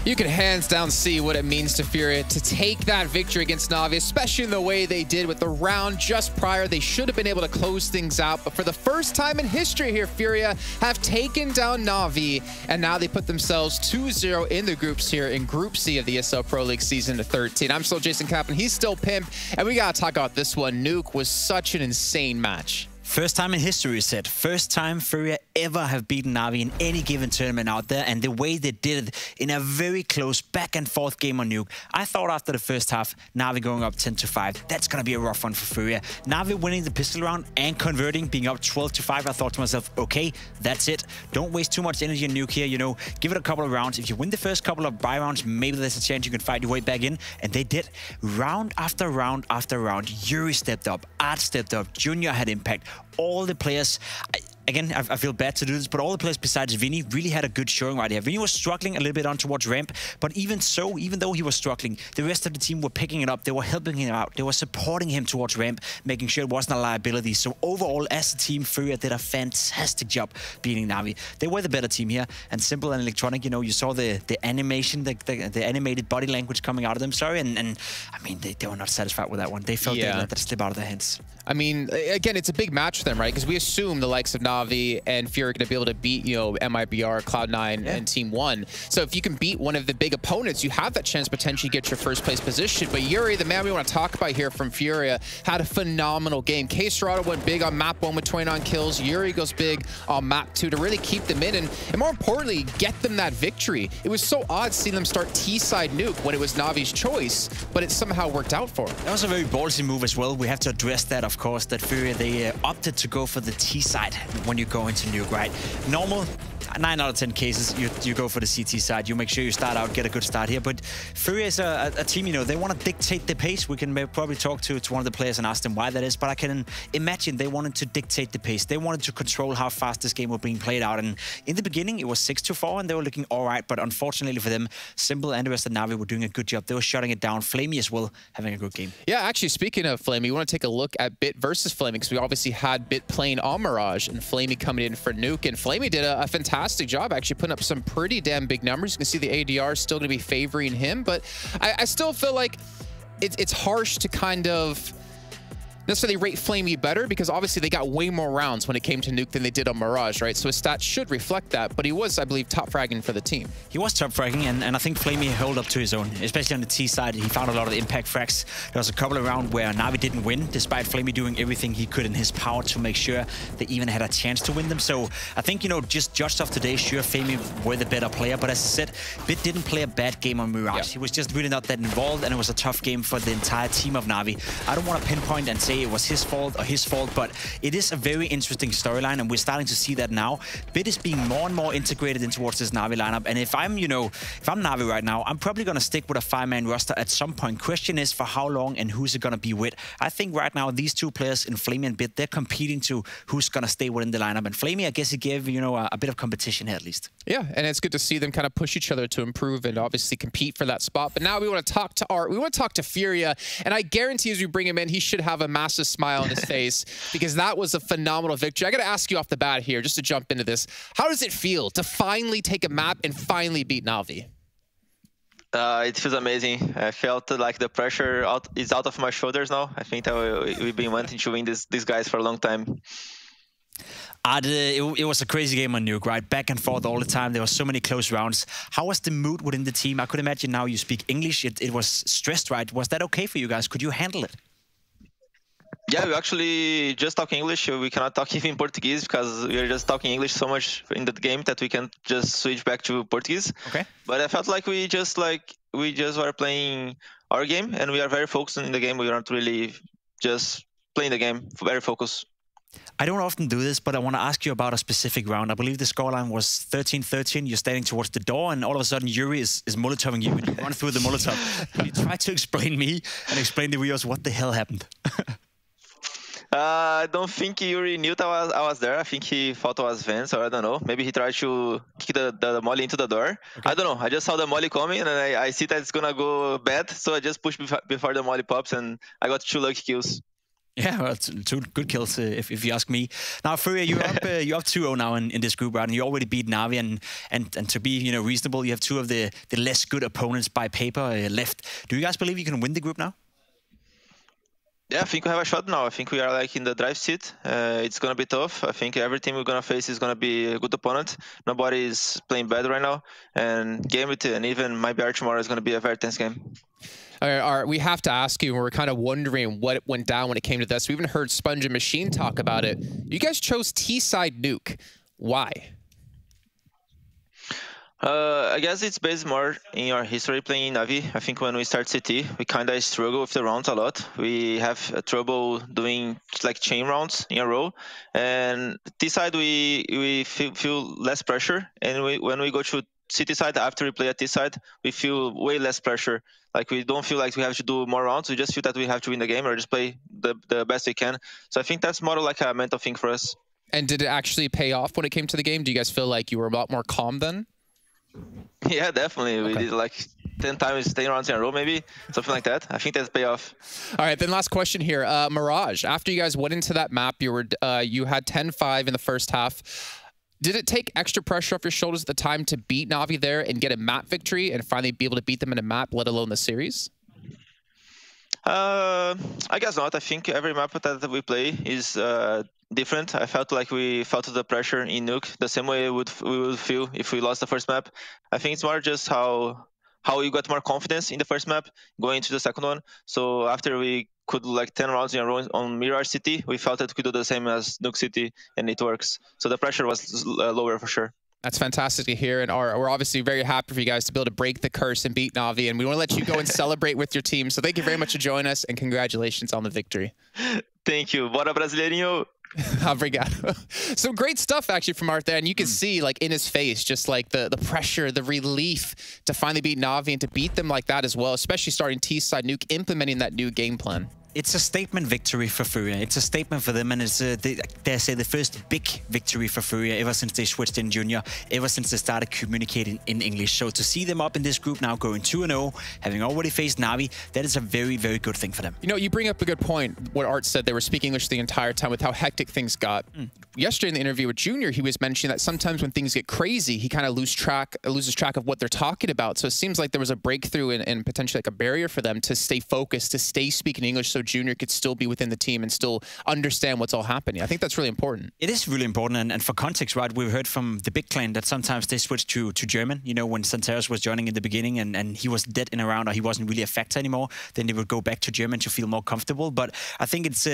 S1: You can hands down see what it means to Furia to take that victory against Na'Vi, especially in the way they did with the round just prior. They should have been able to close things out, but for the first time in history here, Furia have taken down Na'Vi, and now they put themselves 2-0 in the groups here in Group C of the ESL Pro League Season 13. I'm still Jason Kaplan, he's still Pimp, and we gotta talk about this one. Nuke was such an insane match.
S3: First time in history, said. First time Furia ever have beaten Na'Vi in any given tournament out there, and the way they did it in a very close back and forth game on Nuke. I thought after the first half, Na'Vi going up 10-5, that's gonna be a rough one for Furia. Na'Vi winning the pistol round and converting, being up 12-5, I thought to myself, okay, that's it. Don't waste too much energy on Nuke here, you know, give it a couple of rounds. If you win the first couple of buy rounds, maybe there's a chance you can fight your way back in, and they did. Round after round after round, Yuri stepped up, Art stepped up, Junior had impact. All the players, again, I feel bad to do this, but all the players besides Vinny really had a good showing right here. Vinny was struggling a little bit on towards ramp, but even so, even though he was struggling, the rest of the team were picking it up. They were helping him out. They were supporting him towards ramp, making sure it wasn't a liability. So overall, as a team, Furia did a fantastic job beating Na'Vi. They were the better team here, and Simple and Electronic, you know, you saw the animation, the animated body language coming out of them, sorry, and I mean, they were not satisfied with that one. They felt they let that slip out of their hands.
S1: I mean, again, it's a big match for them, right? Because we assume the likes of Na'Vi and Fury are going to be able to beat, you know, MIBR, Cloud9, and Team 1. So if you can beat one of the big opponents, you have that chance to potentially get your first place position. But Yuri, the man we want to talk about here from Furia, had a phenomenal game. K Serrado went big on map 1 with 29 kills. Yuri goes big on map 2 to really keep them in and more importantly, get them that victory. It was so odd seeing them start T-side Nuke when it was Na'Vi's choice, but it somehow worked out for them.
S3: That was a very ballsy move as well. We have to address that, of course, that Furia, they opted to go for the T side when you go into Nuke, right? Normal, 9 out of 10 cases, you go for the CT side. You make sure you start out, get a good start here. But Furia is a team, you know, they want to dictate the pace. We can probably talk to one of the players and ask them why that is, but I can imagine they wanted to dictate the pace. They wanted to control how fast this game was being played out. And in the beginning, it was 6-4, and they were looking all right. But unfortunately for them, Simple and the rest of Na'Vi were doing a good job. They were shutting it down. Flamey as well, having a good game.
S1: Yeah, actually, speaking of Flamey, we want to take a look at Bit versus Flamey, because we obviously had Bit playing on Mirage and Flamey coming in for Nuke. And Flamey did a fantastic job, actually putting up some pretty damn big numbers. You can see the ADR is still going to be favoring him, but I still feel like it's harsh to kind of necessarily rate Flamey better, because obviously they got way more rounds when it came to Nuke than they did on Mirage, right? So his stats should reflect that, but he was, I believe, top fragging for the team.
S3: He was top fragging, and I think Flamey held up to his own, especially on the T side. He found a lot of the impact frags. There was a couple of rounds where Na'Vi didn't win, despite Flamey doing everything he could in his power to make sure they even had a chance to win them. So I think, you know, just judged off today, sure, Flamey were the better player, but as I said, Bit didn't play a bad game on Mirage. He was just really not that involved, and it was a tough game for the entire team of Na'Vi. I don't want to pinpoint and say it was his fault or his fault, but it is a very interesting storyline, and we're starting to see that now. Bit is being more and more integrated in towards this Na'Vi lineup, and if I'm Na'Vi right now, I'm probably going to stick with a 5-man roster at some point. Question is for how long and who's it going to be with. I think right now these two players in Flamey and Bit, they're competing to who's going to stay within the lineup, and Flamey, I guess he gave, you know, a bit of competition here at least.
S1: Yeah, and it's good to see them kind of push each other to improve and obviously compete for that spot. But now we want to talk to Art. We want to talk to Furia, and I guarantee as we bring him in, he should have a massive smile on his face, because that was a phenomenal victory. I got to ask you off the bat here, just to jump into this. How does it feel to finally take a map and finally beat Na'Vi?
S16: It feels amazing. I felt like the pressure is out of my shoulders now. I think that we've been wanting to win these guys for a long time.
S3: It was a crazy game on Nuke, right? Back and forth all the time. There were so many close rounds. How was the mood within the team? I could imagine now you speak English. It was stressed, right? Was that okay for you guys? Could you handle it?
S16: Yeah, we actually just talk English. We cannot talk even Portuguese because we are just talking English so much in that game that we can just switch back to Portuguese.
S3: Okay.
S16: But I felt like we just were playing our game, and we are very focused in the game. We are not really just playing the game, very focused.
S3: I don't often do this, but I want to ask you about a specific round. I believe the scoreline was 13-13. You're standing towards the door, and all of a sudden Yuri is Molotoving you, and you run through the Molotov. Can you try to explain me and explain the viewers what the hell happened?
S16: I don't think Yuri knew that I was there. I think he thought I was Vance, or I don't know. Maybe he tried to kick the molly into the door. Okay. I don't know. I just saw the molly coming, and I see that it's gonna go bad, so I just pushed before the molly pops, and I got 2 lucky kills.
S3: Yeah, well, 2 good kills, if you ask me. Now, Furia, you're up 2-0 now in this group, right? And you already beat Na'Vi, and to be reasonable, you have 2 of the less good opponents by paper left. Do you guys believe you can win the group now?
S16: Yeah, I think we have a shot now. I think we are like in the drive seat. It's going to be tough. I think every team we're going to face is going to be a good opponent. Nobody is playing bad right now. And Gambit and even my BR tomorrow is going to be a very tense game.
S1: All right, we have to ask you, and we're kind of wondering what went down when it came to this. We even heard Sponge and Machine talk about it. You guys chose T-side nuke. Why?
S16: I guess it's based more in our history playing Na'Vi. I think when we start CT, we kind of struggle with the rounds a lot. We have trouble doing like chain rounds in a row. And T-side, we feel less pressure. And when we go to CT side, after we play at T-side, we feel way less pressure. Like we don't feel like we have to do more rounds. We just feel that we have to win the game or just play the best we can. So I think that's more like a mental thing for us.
S1: And did it actually pay off when it came to the game? Do you guys feel like you were a lot more calm then?
S16: Yeah, definitely. Okay. We did like 10 rounds in a row, maybe something like that. I think that's pay off.
S1: All right, then last question here. Mirage, after you guys went into that map, you had 10-5 in the first half. Did it take extra pressure off your shoulders at the time to beat Na'Vi there and get a map victory and finally be able to beat them in a map, let alone the series?
S16: I guess not. I think every map that we play is different. I felt like we felt the pressure in Nuke the same way we would feel if we lost the first map. I think it's more just how you got more confidence in the first map going into the second one. So after we could do like 10 rounds in a row on Mirage City, we felt that we could do the same as Nuke City, and it works. So the pressure was lower for sure.
S1: That's fantastic to hear, and we're obviously very happy for you guys to be able to break the curse and beat Na'Vi, and we want to let you go and celebrate with your team. So thank you very much for joining us, and congratulations on the victory.
S16: Thank you. Bora, Brasileirinho.
S1: Obrigado. So great stuff actually from Art there, and you can see like in his face just like the pressure, the relief to finally beat Na'Vi and to beat them like that as well, especially starting T-side nuke, implementing that new game plan.
S3: It's a statement victory for Furia. It's a statement for them, and it's, dare say, the first big victory for Furia ever since they switched in Junior, ever since they started communicating in English. So to see them up in this group now going 2-0, having already faced Na'Vi, that is a very, very good thing for them.
S1: You know, you bring up a good point, what Art said. They were speaking English the entire time with how hectic things got. Yesterday in the interview with Junior, he was mentioning that sometimes when things get crazy, he kind of loses track of what they're talking about. So it seems like there was a breakthrough and potentially like a barrier for them to stay focused, to stay speaking English, so Junior could still be within the team and still understand what's all happening. I think that's really important.
S3: It is really important, and for context, right, we've heard from the big clan that sometimes they switch to German. You know, when Santeros was joining in the beginning and he was dead in a round or he wasn't really a factor anymore, then they would go back to German to feel more comfortable. But I think it's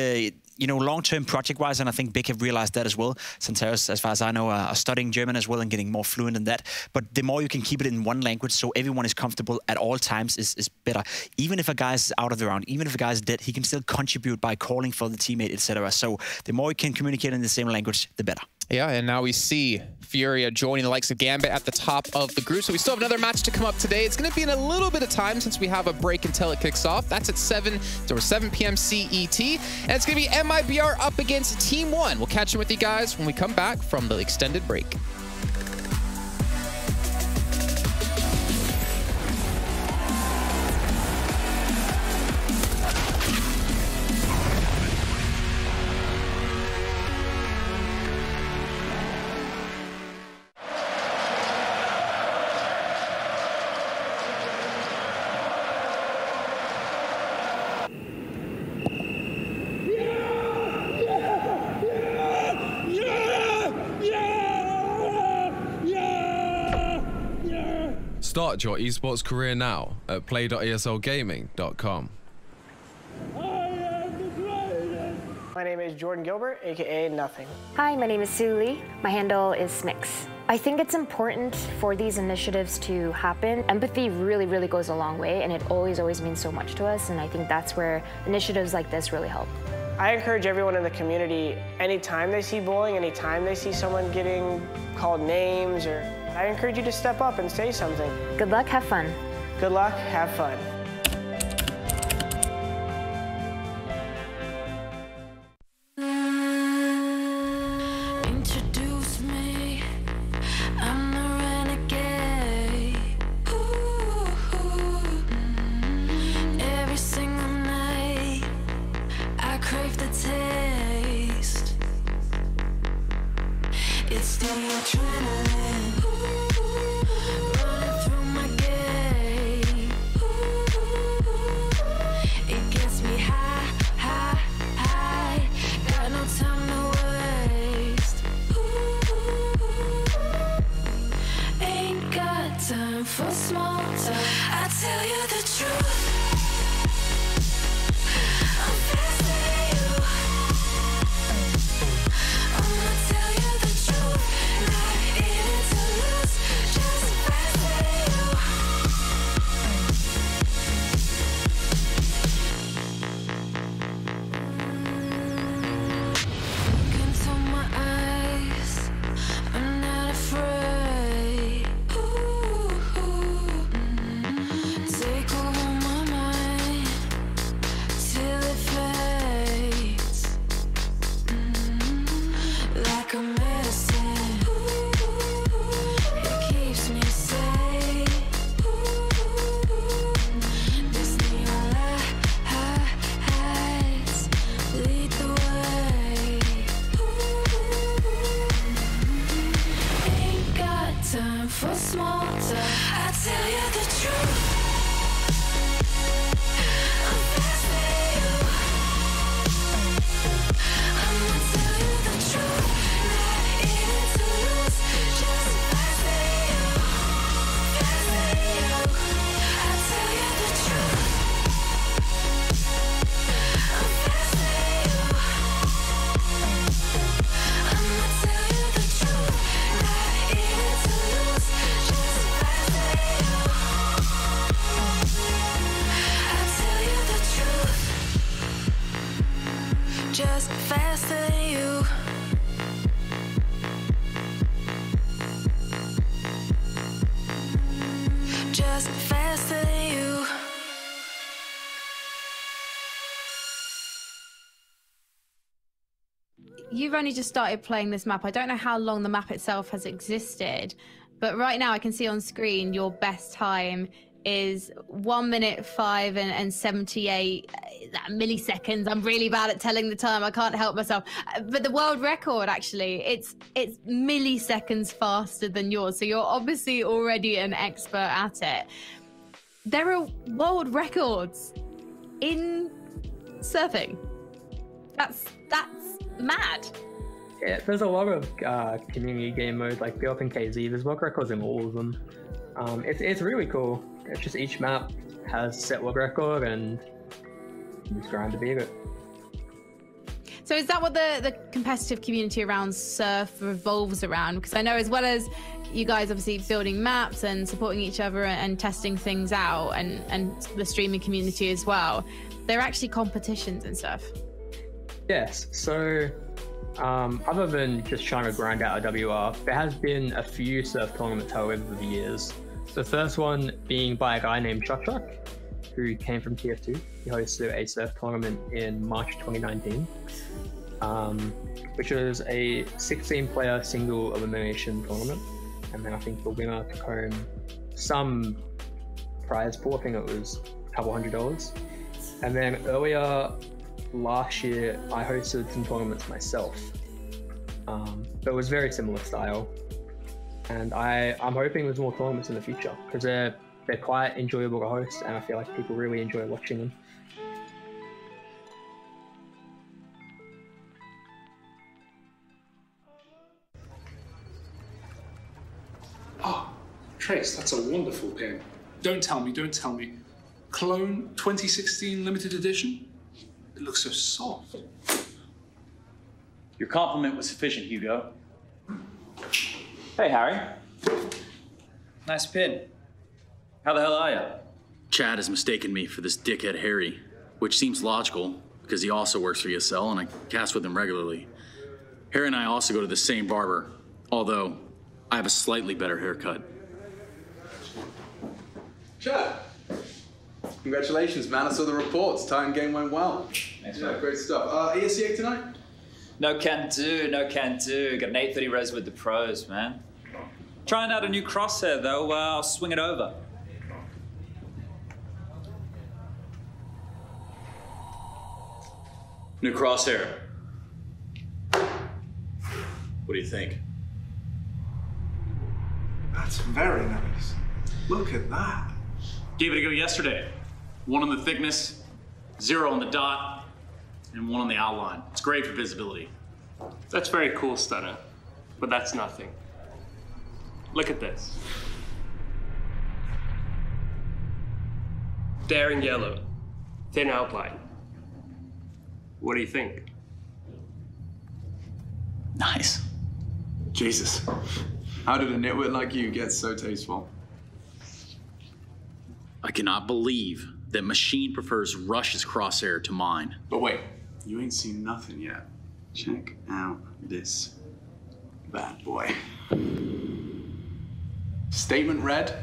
S3: you know, long-term project-wise, and I think Big have realized that as well. Santeros, as far as I know, are studying German as well and getting more fluent in that. But the more you can keep it in one language so everyone is comfortable at all times is better. Even if a guy's out of the round, even if a guy's dead, he can still contribute by calling for the teammate, etc. So the more you can communicate in the same language, the better.
S1: Yeah, and now we see Furia joining the likes of Gambit at the top of the group. So we still have another match to come up today. It's going to be in a little bit of time since we have a break until it kicks off. That's at 7 p.m. CET. And it's going to be MIBR up against Team 1. We'll catch up with you guys when we come back from the extended break.
S6: Start your esports career now at play.eslgaming.com.
S5: My name is Jordan Gilbert, aka Nothing.
S12: Hi, my name is Sue Lee. My handle is Smix. I think it's important for these initiatives to happen. Empathy really, really goes a long way, and it always means so much to us, and I think that's where initiatives like this really help.
S5: I encourage everyone in the community, anytime they see bullying, anytime they see someone getting called names, I encourage you to step up and say something.
S12: Good luck, have fun.
S5: Good luck, have fun.
S2: me adrenaline. Running through my gate. It gets me high, high, high. Got no time to waste. Ain't got time for small talk. I tell you the truth. I'm faster than you. I'ma tell you the truth. Not in it to lose, just faster than you. Look into my eyes. I'm not afraid. Take over my mind till it fades. Like a medicine, it keeps me safe. This neon lights lead the way. Ain't got time for small talk. I tell you the truth. I'm faster than you. I'ma tell you the truth. Not in it to lose, just faster than you. Faster than you. I tell you the truth. I'm faster than you. I'ma tell you the truth. Not in it to lose, just faster than you. I tell you the truth. Just faster than you. Just faster than you.
S13: You've only just started playing this map. I don't know how long the map itself has existed, but right now I can see on screen your best time is 1 minute 5 and 78 milliseconds. I'm really bad at telling the time. I can't help myself. But the world record, actually, it's milliseconds faster than yours. So you're obviously already an expert at it. There are world records in surfing. That's mad.
S14: Yeah, there's a lot of community game modes like Built in KZ. There's world records in all of them. It's really cool. It's just each map has set world record and you just grind to beat it.
S13: So is that what the competitive community around surf revolves around? Because I know, as well as you guys obviously building maps and supporting each other and testing things out, and the streaming community as well, there are actually competitions in surf.
S14: Yes, so other than just trying to grind out a WR, there has been a few surf tournaments held over the years. The first one being by a guy named Chuck, who came from TF2. He hosted a surf tournament in March 2019, which was a 16-player single elimination tournament. And then I think the winner took home some prize pool. I think it was a couple $100. And then earlier last year, I hosted some tournaments myself. But it was very similar style. And I'm hoping there's more tournaments in the future because they're quite enjoyable to host, and I feel like people really enjoy watching them.
S11: Oh, Trace, that's a wonderful pin. Don't tell me. Clone 2016 limited edition? It looks so soft.
S17: Your compliment was sufficient, Hugo. Hey, Harry. Nice pin. How the hell are you?
S24: Chad has mistaken me for this dickhead Harry, which seems logical because he also works for ESL and I cast with him regularly. Harry and I also go to the same barber, although I have a slightly better haircut.
S10: Chad, congratulations, man. I saw the reports. Titan game went well.
S17: Thanks,
S10: yeah, great stuff. ESCA tonight?
S17: No can do. Got an 830 res with the pros, man. Trying out a new crosshair, though. I'll swing it over.
S24: New crosshair. What do you think?
S8: That's very nice. Look at that.
S24: Gave it a go yesterday. 1 on the thickness, 0 on the dot, and 1 on the outline. It's great for visibility.
S7: That's very cool, Stunner, but that's nothing. Look at this. Daring yellow, thin outline. What do you think?
S24: Nice.
S8: Jesus. How did a nitwit like you get so tasteful?
S24: I cannot believe that Machine prefers Rush's crosshair to mine.
S8: But wait, you ain't seen nothing yet. Check out this bad boy. Statement red,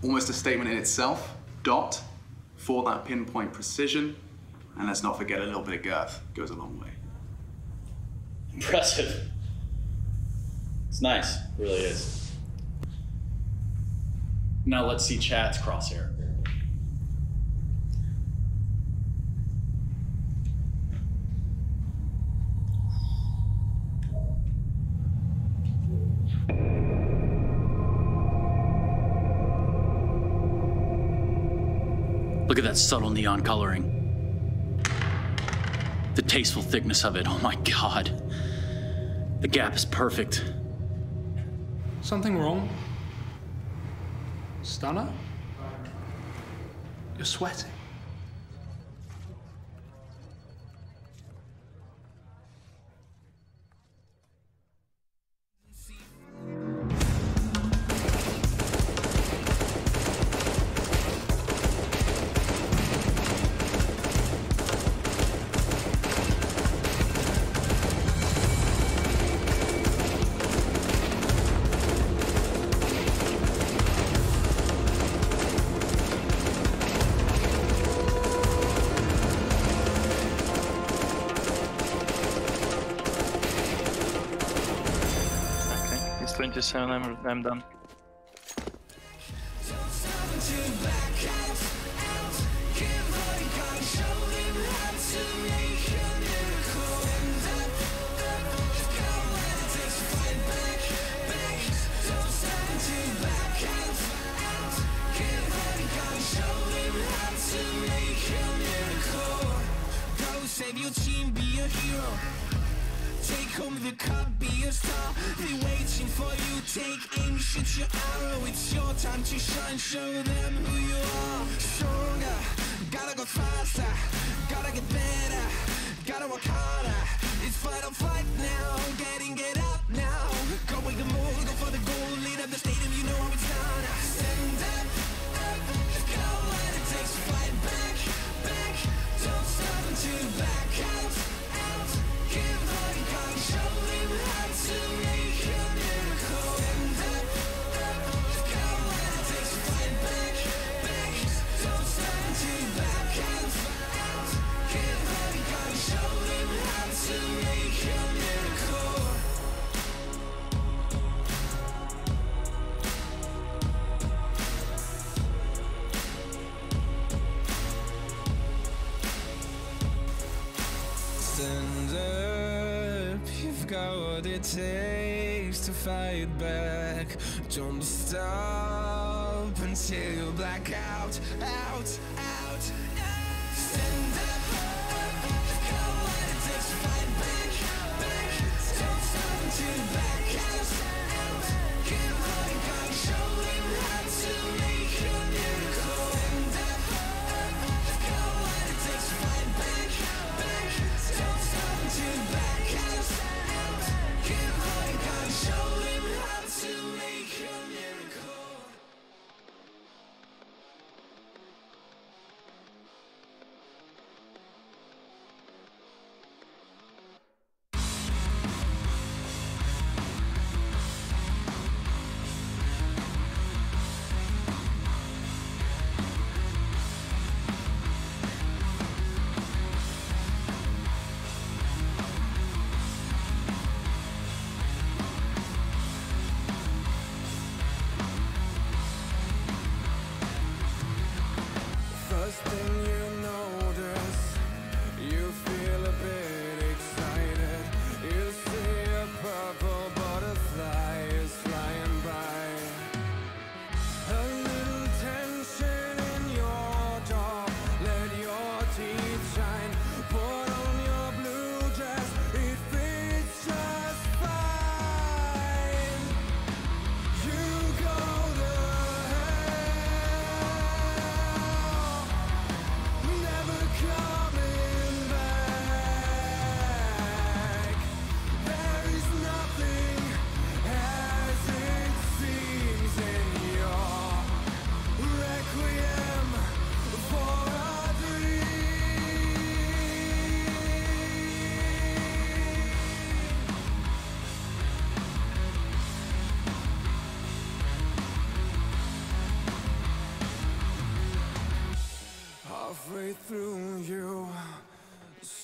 S8: almost a statement in itself. Dot, for that pinpoint precision. And let's not forget a little bit of girth. Goes a long way.
S24: Impressive. It's nice, it really is. Now let's see Chad's crosshair. Look at that subtle neon coloring. The tasteful thickness of it, oh my God. The gap is perfect.
S11: Something wrong? Stunner? You're sweating.
S19: It's 27, I'm done.
S2: Save your team, be a hero. Take home the cup, be a star. They waiting for you, take aim, shoot your arrow. It's your time to shine, show them who you are. Stronger, gotta go faster, gotta get better, gotta work harder. It's fight or flight now, get out now. Go with the move, go for the goal, lead up the stadium, you know how it's done. Stand up, go when it takes to fight back, don't stop until you back out. Give what you got, show them how to make a miracle. Stand up, go when it takes to fight back, don't stop until you back out. Give what you got, show them how to make a miracle. Stand up, you've got what it takes to fight back. Don't stop until you black out. Stand up, go when it takes to fight back. Don't stop until you black out. Give what you got, show them how to make a miracle. Stand up, go when it takes to fight back. Don't stop until you back out. Give what you got, show them how to make a miracle.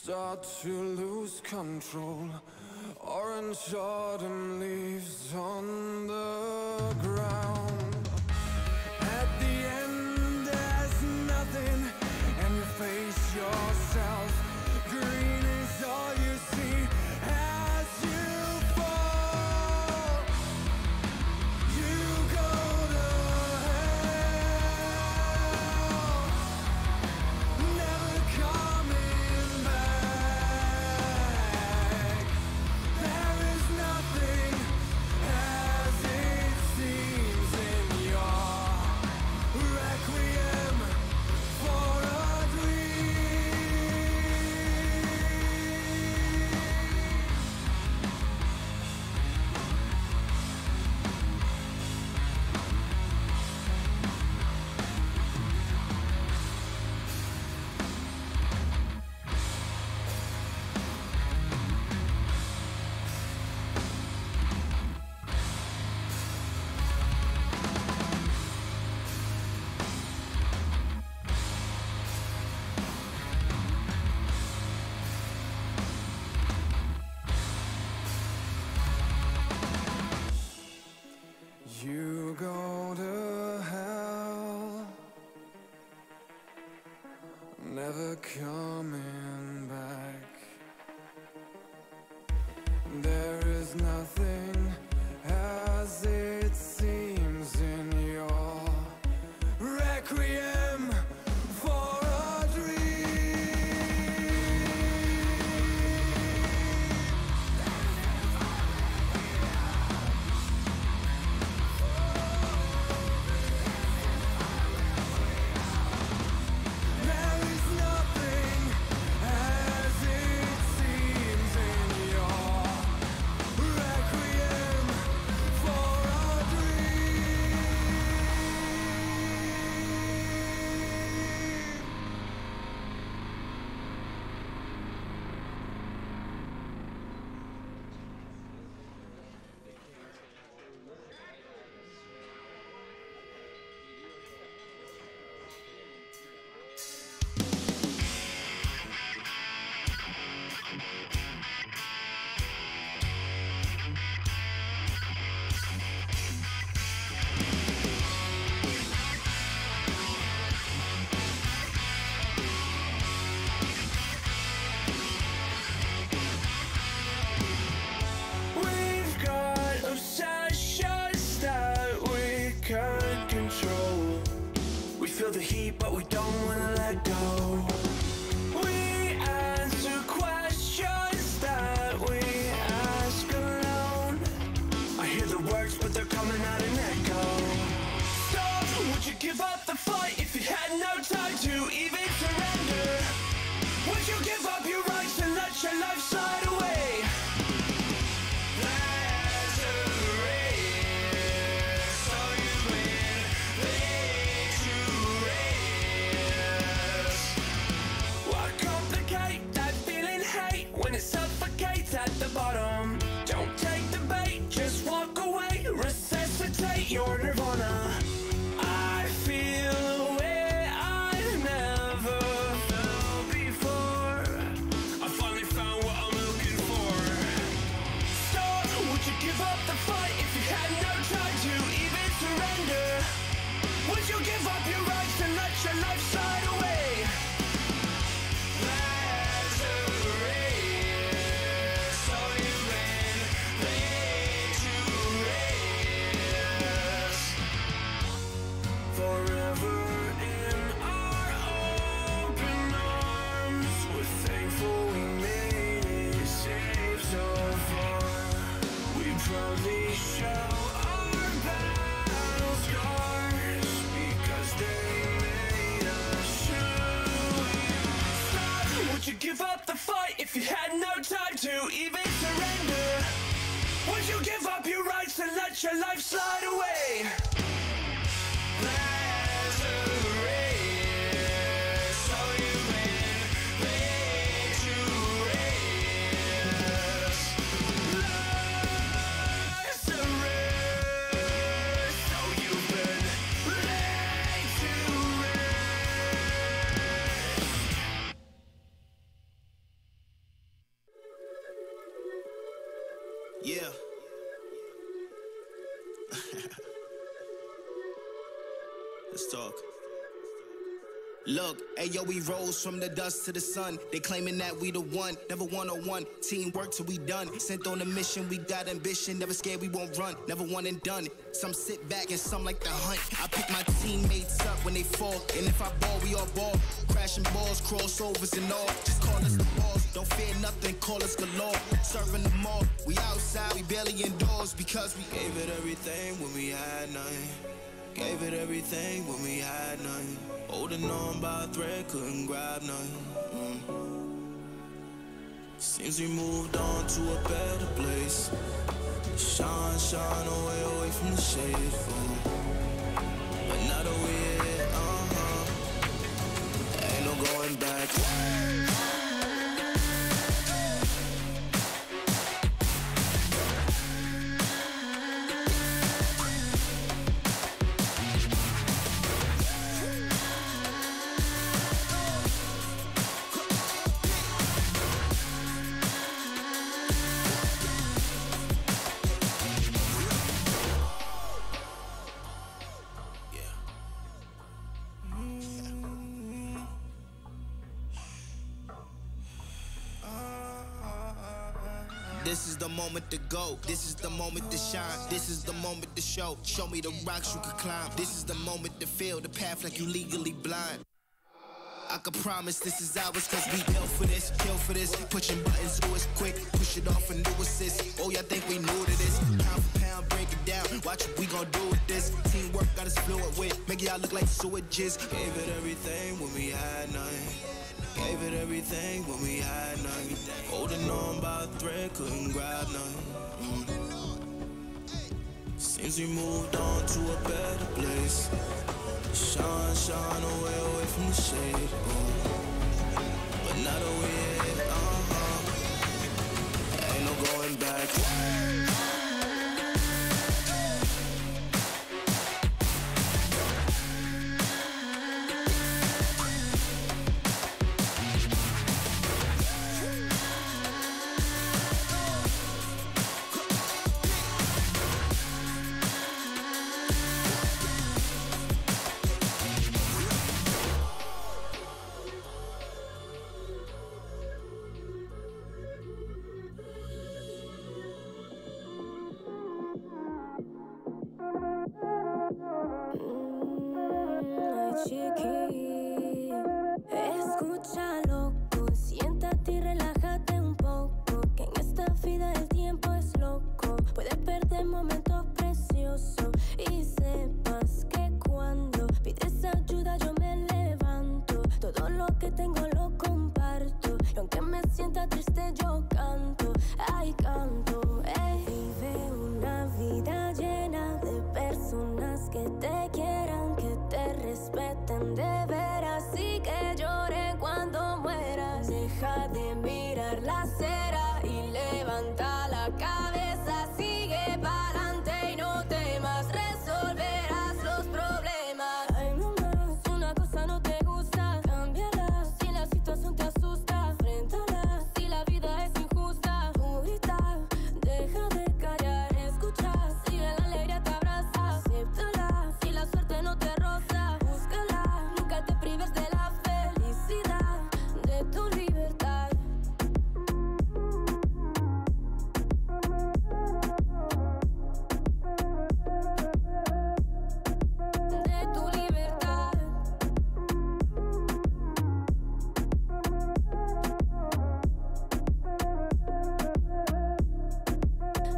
S2: start to lose control. Orange autumn leaves on the ground. At the end there's nothing, and you face yourself. Green is all you see as you fall. You go to hell, never coming back. There is nothing as it seems in your requiem for a You go to hell, never coming back. There is nothing as it seems in your requiem for a feel the heat, but we don't wanna let go. We answer questions that we ask alone. I hear the words, but they're coming out an echo. Stop, would you give up the fight if you had no time to even surrender? Would you give up your rights and let your life slide away? At the bottom, don't take the bait, just walk away, resuscitate your nirvana. I feel a way I've never felt before. I finally found what I'm looking for. Stop, would you give up the fight if you had no time to even surrender? Would you give up your rights and let your life slide away? Give up the fight if you had no time to even surrender? Would you give up your rights and let your life slide away?
S15: Let's talk. Look, ayo, we rose from the dust to the sun. They claiming that we the one, never one-on-one. Teamwork till we done. Sent on a mission, we got ambition. Never scared, we won't run. Never one and done. Some sit back and some like the hunt. I pick my teammates up when they fall. And if I ball, we all ball. Crashing balls, crossovers and all. Just call us the balls. Don't fear nothing, call us galore. Serving them all. We outside, we barely indoors because we gave it everything when we had nothing. Gave it everything when we had nothing. Holding on by a thread, couldn't grab nothing. Seems we moved on to a better place. Shine, shine away from the shade. But now that we're here, ain't no going back. This is the moment to go. This is the moment to shine. This is the moment to show. Show me the rocks you can climb. This is the moment to feel the path like you legally blind. I can promise this is ours cause we built for this, kill for this. Pushing buttons, do it quick, push it off and do assist. Oh, y'all think we new to this? Pound for pound, break it down. Watch what we gon' do with this. Teamwork got us fluid with. Make y'all look like sewages. Gave it everything when we had nothing. Gave it everything when we had nothing. Holding on by a thread, couldn't grab nothing. Seems we moved on to a better place. Shine, shine away from the shade. But now that we're here, ain't no going back.
S4: Escucha, loco, siéntate y relájate un poco, que en esta vida el tiempo es loco. Puedes perder momentos preciosos y sepas que cuando pides ayuda yo me levanto. Todo lo que tengo lo comparto y aunque me sienta triste yo canto, ay canto. Vive una vida llena de personas que te quieran, que te respeten de veras y que lloren cuando mueras. Deja de mirar la acera y levanta la cabeza. Sigue pa'lante y no temas, resolverás los problemas. Ay, mamá, si una cosa no te gusta, cámbiala. Si la situación te asusta, enfréntala. Si la vida es injusta, tú grita. Deja de callar, escucha. Si la alegría te abraza, acéptala. Si la suerte no te roza, búscala. Nunca te prives de la felicidad, de tu libertad. De tu libertad.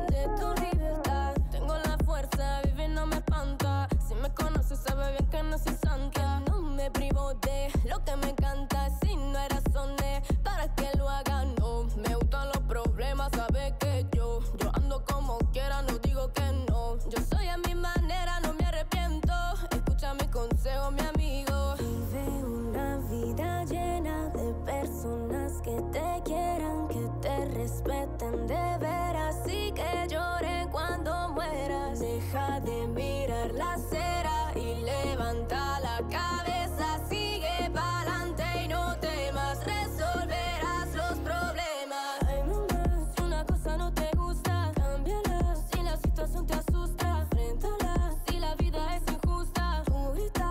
S4: De tu libertad. Tengo la fuerza, vivir no me espanta. Si me conoces sabe bien que no soy santa. No me privo de lo que me encanta. Si no hay razones para que lo haga, no. Me gustan los problemas, sabe que yo ando como quiera, no digo que no. Yo soy a mi manera, no me arrepiento. Escucha mi consejo, mi amigo. Vive una vida llena de personas que te quieran, que te respeten de veras y que lloren cuando mueras. Deja de mirar la acera y levanta la cabeza. Sigue pa'lante y no temas, resolverás los problemas. Ay, mamá, si una cosa no te gusta, cámbiala. Si la situación te asusta, enfréntala. Si la vida es injusta, tú grita.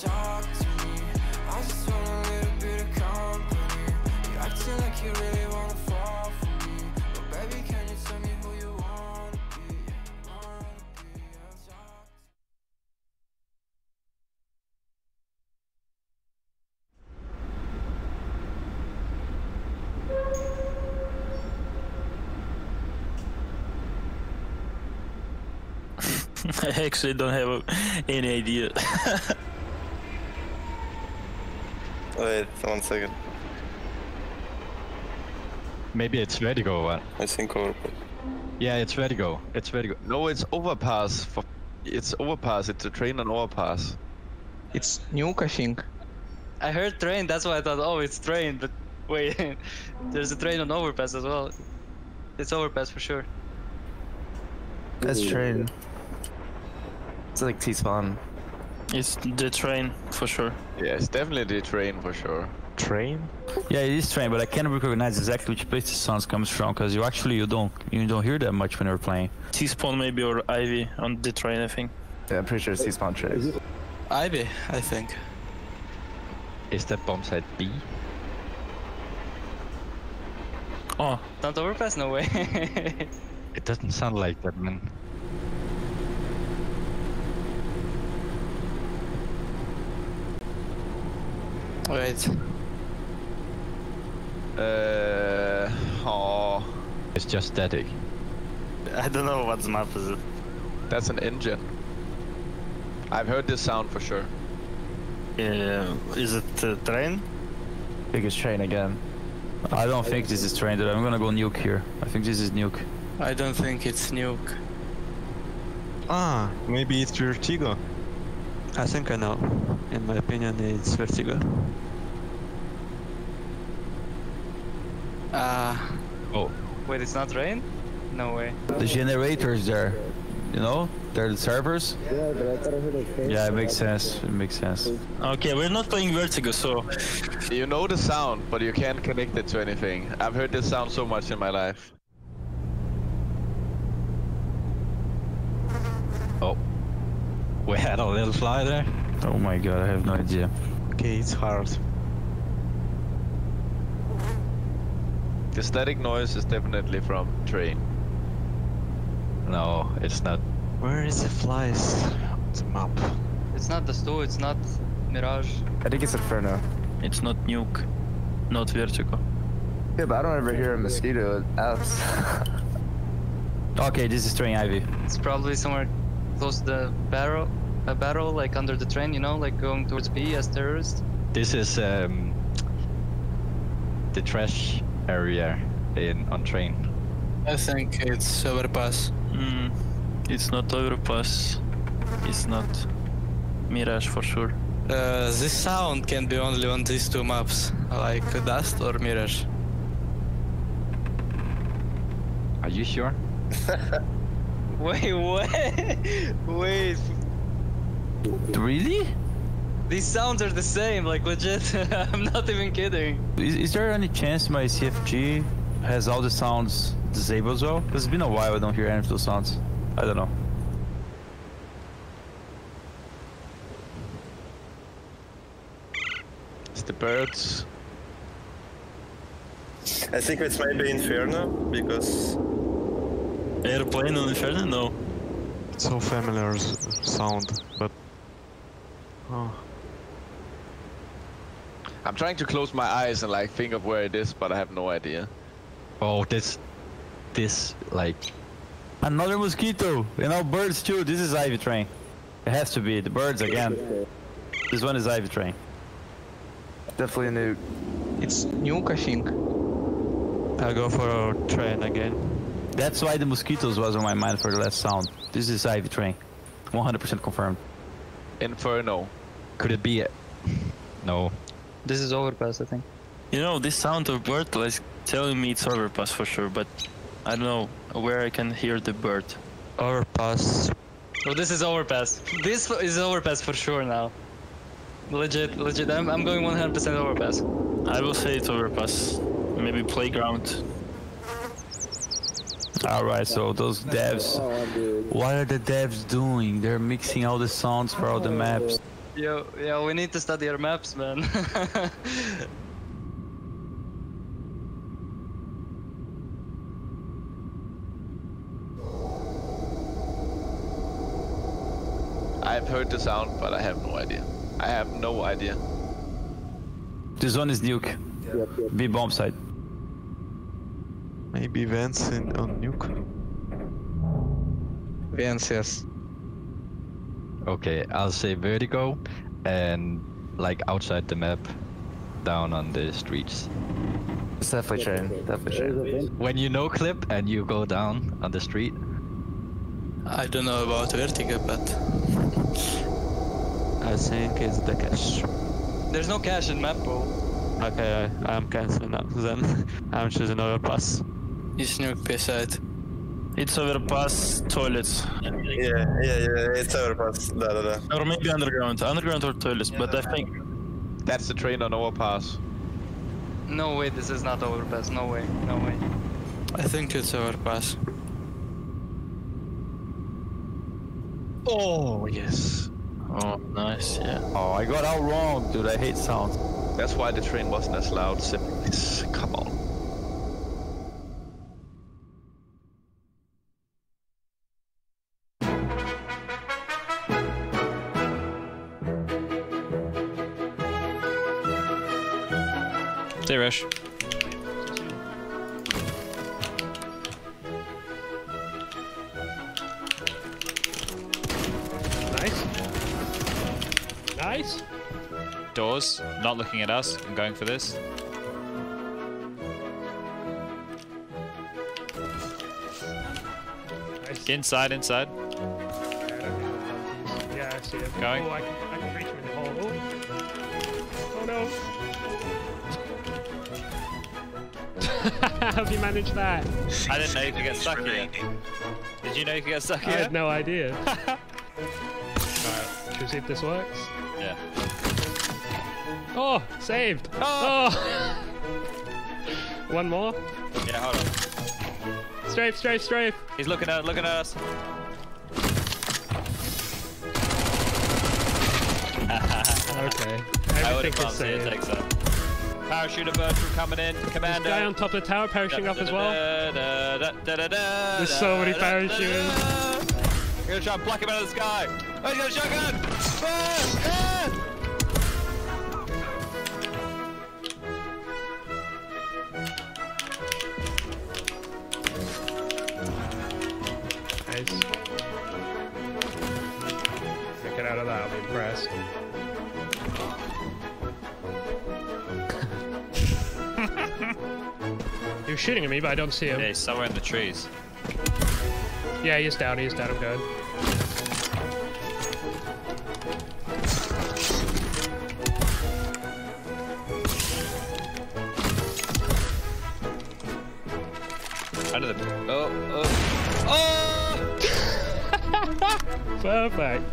S2: Talk to me, I just want a little bit of company. You acting like you really wanna fall for me, but baby, can you tell me who you wanna be?
S19: I actually don't have any idea.
S18: Wait, 1 second.
S20: Maybe it's Vertigo or what?
S18: I think overpass.
S20: Yeah, it's Vertigo. It's Vertigo.
S22: No, it's overpass. It's overpass. It's a train and overpass.
S23: It's Nuke, I think.
S19: I heard train, that's why I thought, oh, it's train, but wait, there's a train on overpass as well. It's overpass for sure.
S23: That's train. It's like T-spawn.
S19: It's the train for sure.
S22: Yeah, it's definitely the train for sure.
S23: Train?
S25: Yeah, it is train, but I can't recognize exactly which place the sound comes from because you don't hear that much when you're playing.
S19: T-spawn maybe or Ivy on the train, I think.
S23: Yeah, I'm pretty sure it's T-spawn train.
S19: Ivy, I think.
S20: Is that bomb site B?
S19: Oh, not overpass? No way.
S20: It doesn't sound like that, man.
S23: Wait.
S22: Oh.
S20: It's just static.
S19: I don't know what map is it.
S22: That's an engine. I've heard this sound for sure.
S19: Yeah, is it train?
S23: Biggest train again.
S25: I don't think this is train, dude. I'm gonna go nuke here. I think this is nuke.
S19: I don't think it's nuke.
S23: Ah, maybe it's Vertigo. I think I know. In my opinion, it's Vertigo.
S25: Oh.
S19: Wait, it's not rain? No way.
S25: The generators there, you know? They're the servers.
S26: Yeah, but I thought I heard a
S25: Yeah, it makes sense. It makes sense.
S19: Okay, we're not playing Vertigo, so...
S22: You know the sound, but you can't connect it to anything. I've heard this sound so much in my life.
S20: Oh. We had a little fly there.
S25: Oh my god, I have no idea.
S23: Okay, it's hard.
S22: The static noise is definitely from train.
S20: No, it's not.
S23: Where is the flies? The map.
S19: It's not the Sto, it's not Mirage.
S23: I think it's Inferno.
S19: It's not Nuke, not Vertigo.
S23: Yeah, but I don't ever hear a mosquito apps.
S25: Okay, this is train Ivy.
S19: It's probably somewhere close to the barrel, a barrel like under the train, you know, like going towards B as terrorists.
S20: This is the trash area on train.
S19: I think it's overpass. It's not overpass. It's not Mirage for sure. This sound can be only on these two maps, like Dust or Mirage.
S20: Are you sure?
S19: Wait, what? Wait.
S25: Really?
S19: These sounds are the same, like legit. I'm not even kidding.
S25: Is there any chance my CFG has all the sounds disabled as well? Because it's been a while I don't hear any of those sounds. I don't know.
S22: It's the birds.
S18: I think it's maybe Inferno, because...
S19: Airplane on Inferno? No.
S23: It's so familiar sound, but... Oh.
S22: I'm trying to close my eyes and like think of where it is, but I have no idea.
S20: Oh, this, like...
S25: Another mosquito! You know, birds too. This is Ivy train. It has to be. The birds again. This one is Ivy train.
S23: Definitely a nuke. It's nuke, I think. I'll go for a train again.
S25: That's why the mosquitoes was on my mind for the last sound. This is Ivy train. 100% confirmed.
S22: Inferno.
S20: Could it be it? No.
S19: This is overpass, I think. You know, this sound of bird is telling me it's overpass for sure, but I don't know where I can hear the bird.
S23: Overpass.
S19: Oh, this is overpass. This is overpass for sure now. Legit. I'm going 100% overpass. I will say it's overpass. Maybe playground.
S25: Alright, so those devs... What are the devs doing? They're mixing all the sounds for all the maps.
S19: Yo, we need to study our maps, man.
S22: I've heard the sound, but I have no idea. I have no idea.
S25: This one is nuke. B bomb side.
S23: Maybe Vance on nuke.
S19: Vance, yes.
S20: Okay, I'll say vertigo and like outside the map, down on the streets.
S25: It's definitely train. Definitely train.
S20: When you no clip and you go down on the street.
S19: I don't know about vertigo, but
S23: I think it's the cache.
S19: there's no cache in map, bro.
S23: Okay, I'm canceling that then. I'm choosing overpass.
S19: It's nuke B side. It's overpass toilets.
S18: Yeah, it's overpass. Da.
S19: Or maybe underground or toilets, but I think...
S22: That's the train on overpass.
S19: No way, this is not overpass, no way. I think it's overpass.
S22: Oh, yes.
S19: Oh, nice, yeah.
S25: Oh, I got out wrong, dude. I hate sound.
S22: That's why the train wasn't as loud. Simply, come on.
S17: Stay rush.
S7: Nice.
S17: Doors, not looking at us. I'm going for this.
S7: Nice.
S17: Inside.
S7: Yeah, I see it.
S17: Going.
S7: Oh, I can reach him in the hole. Oh no. How have you managed that?
S17: I didn't know you could get stuck here. Did you know you could get stuck here?
S7: I had no idea. Alright, should we see if this works?
S17: Yeah.
S7: Oh, saved! Oh! One more?
S17: Yeah, hold on.
S7: Strafe!
S17: He's looking at us.
S7: Okay.
S17: I would
S7: Everything
S17: have
S7: is
S17: gone
S7: saved.
S17: takes that. Parachuter virtual coming in. Commando.
S7: This guy on top of the tower parachuting up as well. There's so many parachuters.
S17: I'm gonna try and block him out of the sky. Oh, he's got a shotgun!
S7: Nice. Get out of that, I'll be impressed. You're shooting at me, but I don't see him.
S17: Yeah, he's somewhere in the trees.
S7: Yeah, he's down, I'm good.
S17: Under the... Oh!
S7: Perfect.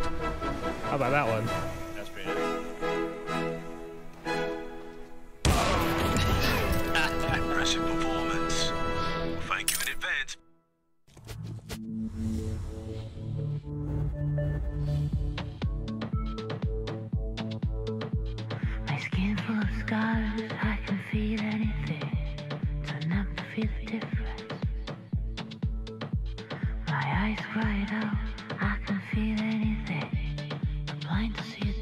S7: How about that one?
S17: That's pretty nice.
S1: Impressive performance. Thank you in advance.
S3: My skin full of scars, I can feel anything. Turn up to feel the difference. My eyes cried out, I can feel anything. I'm blind to see it.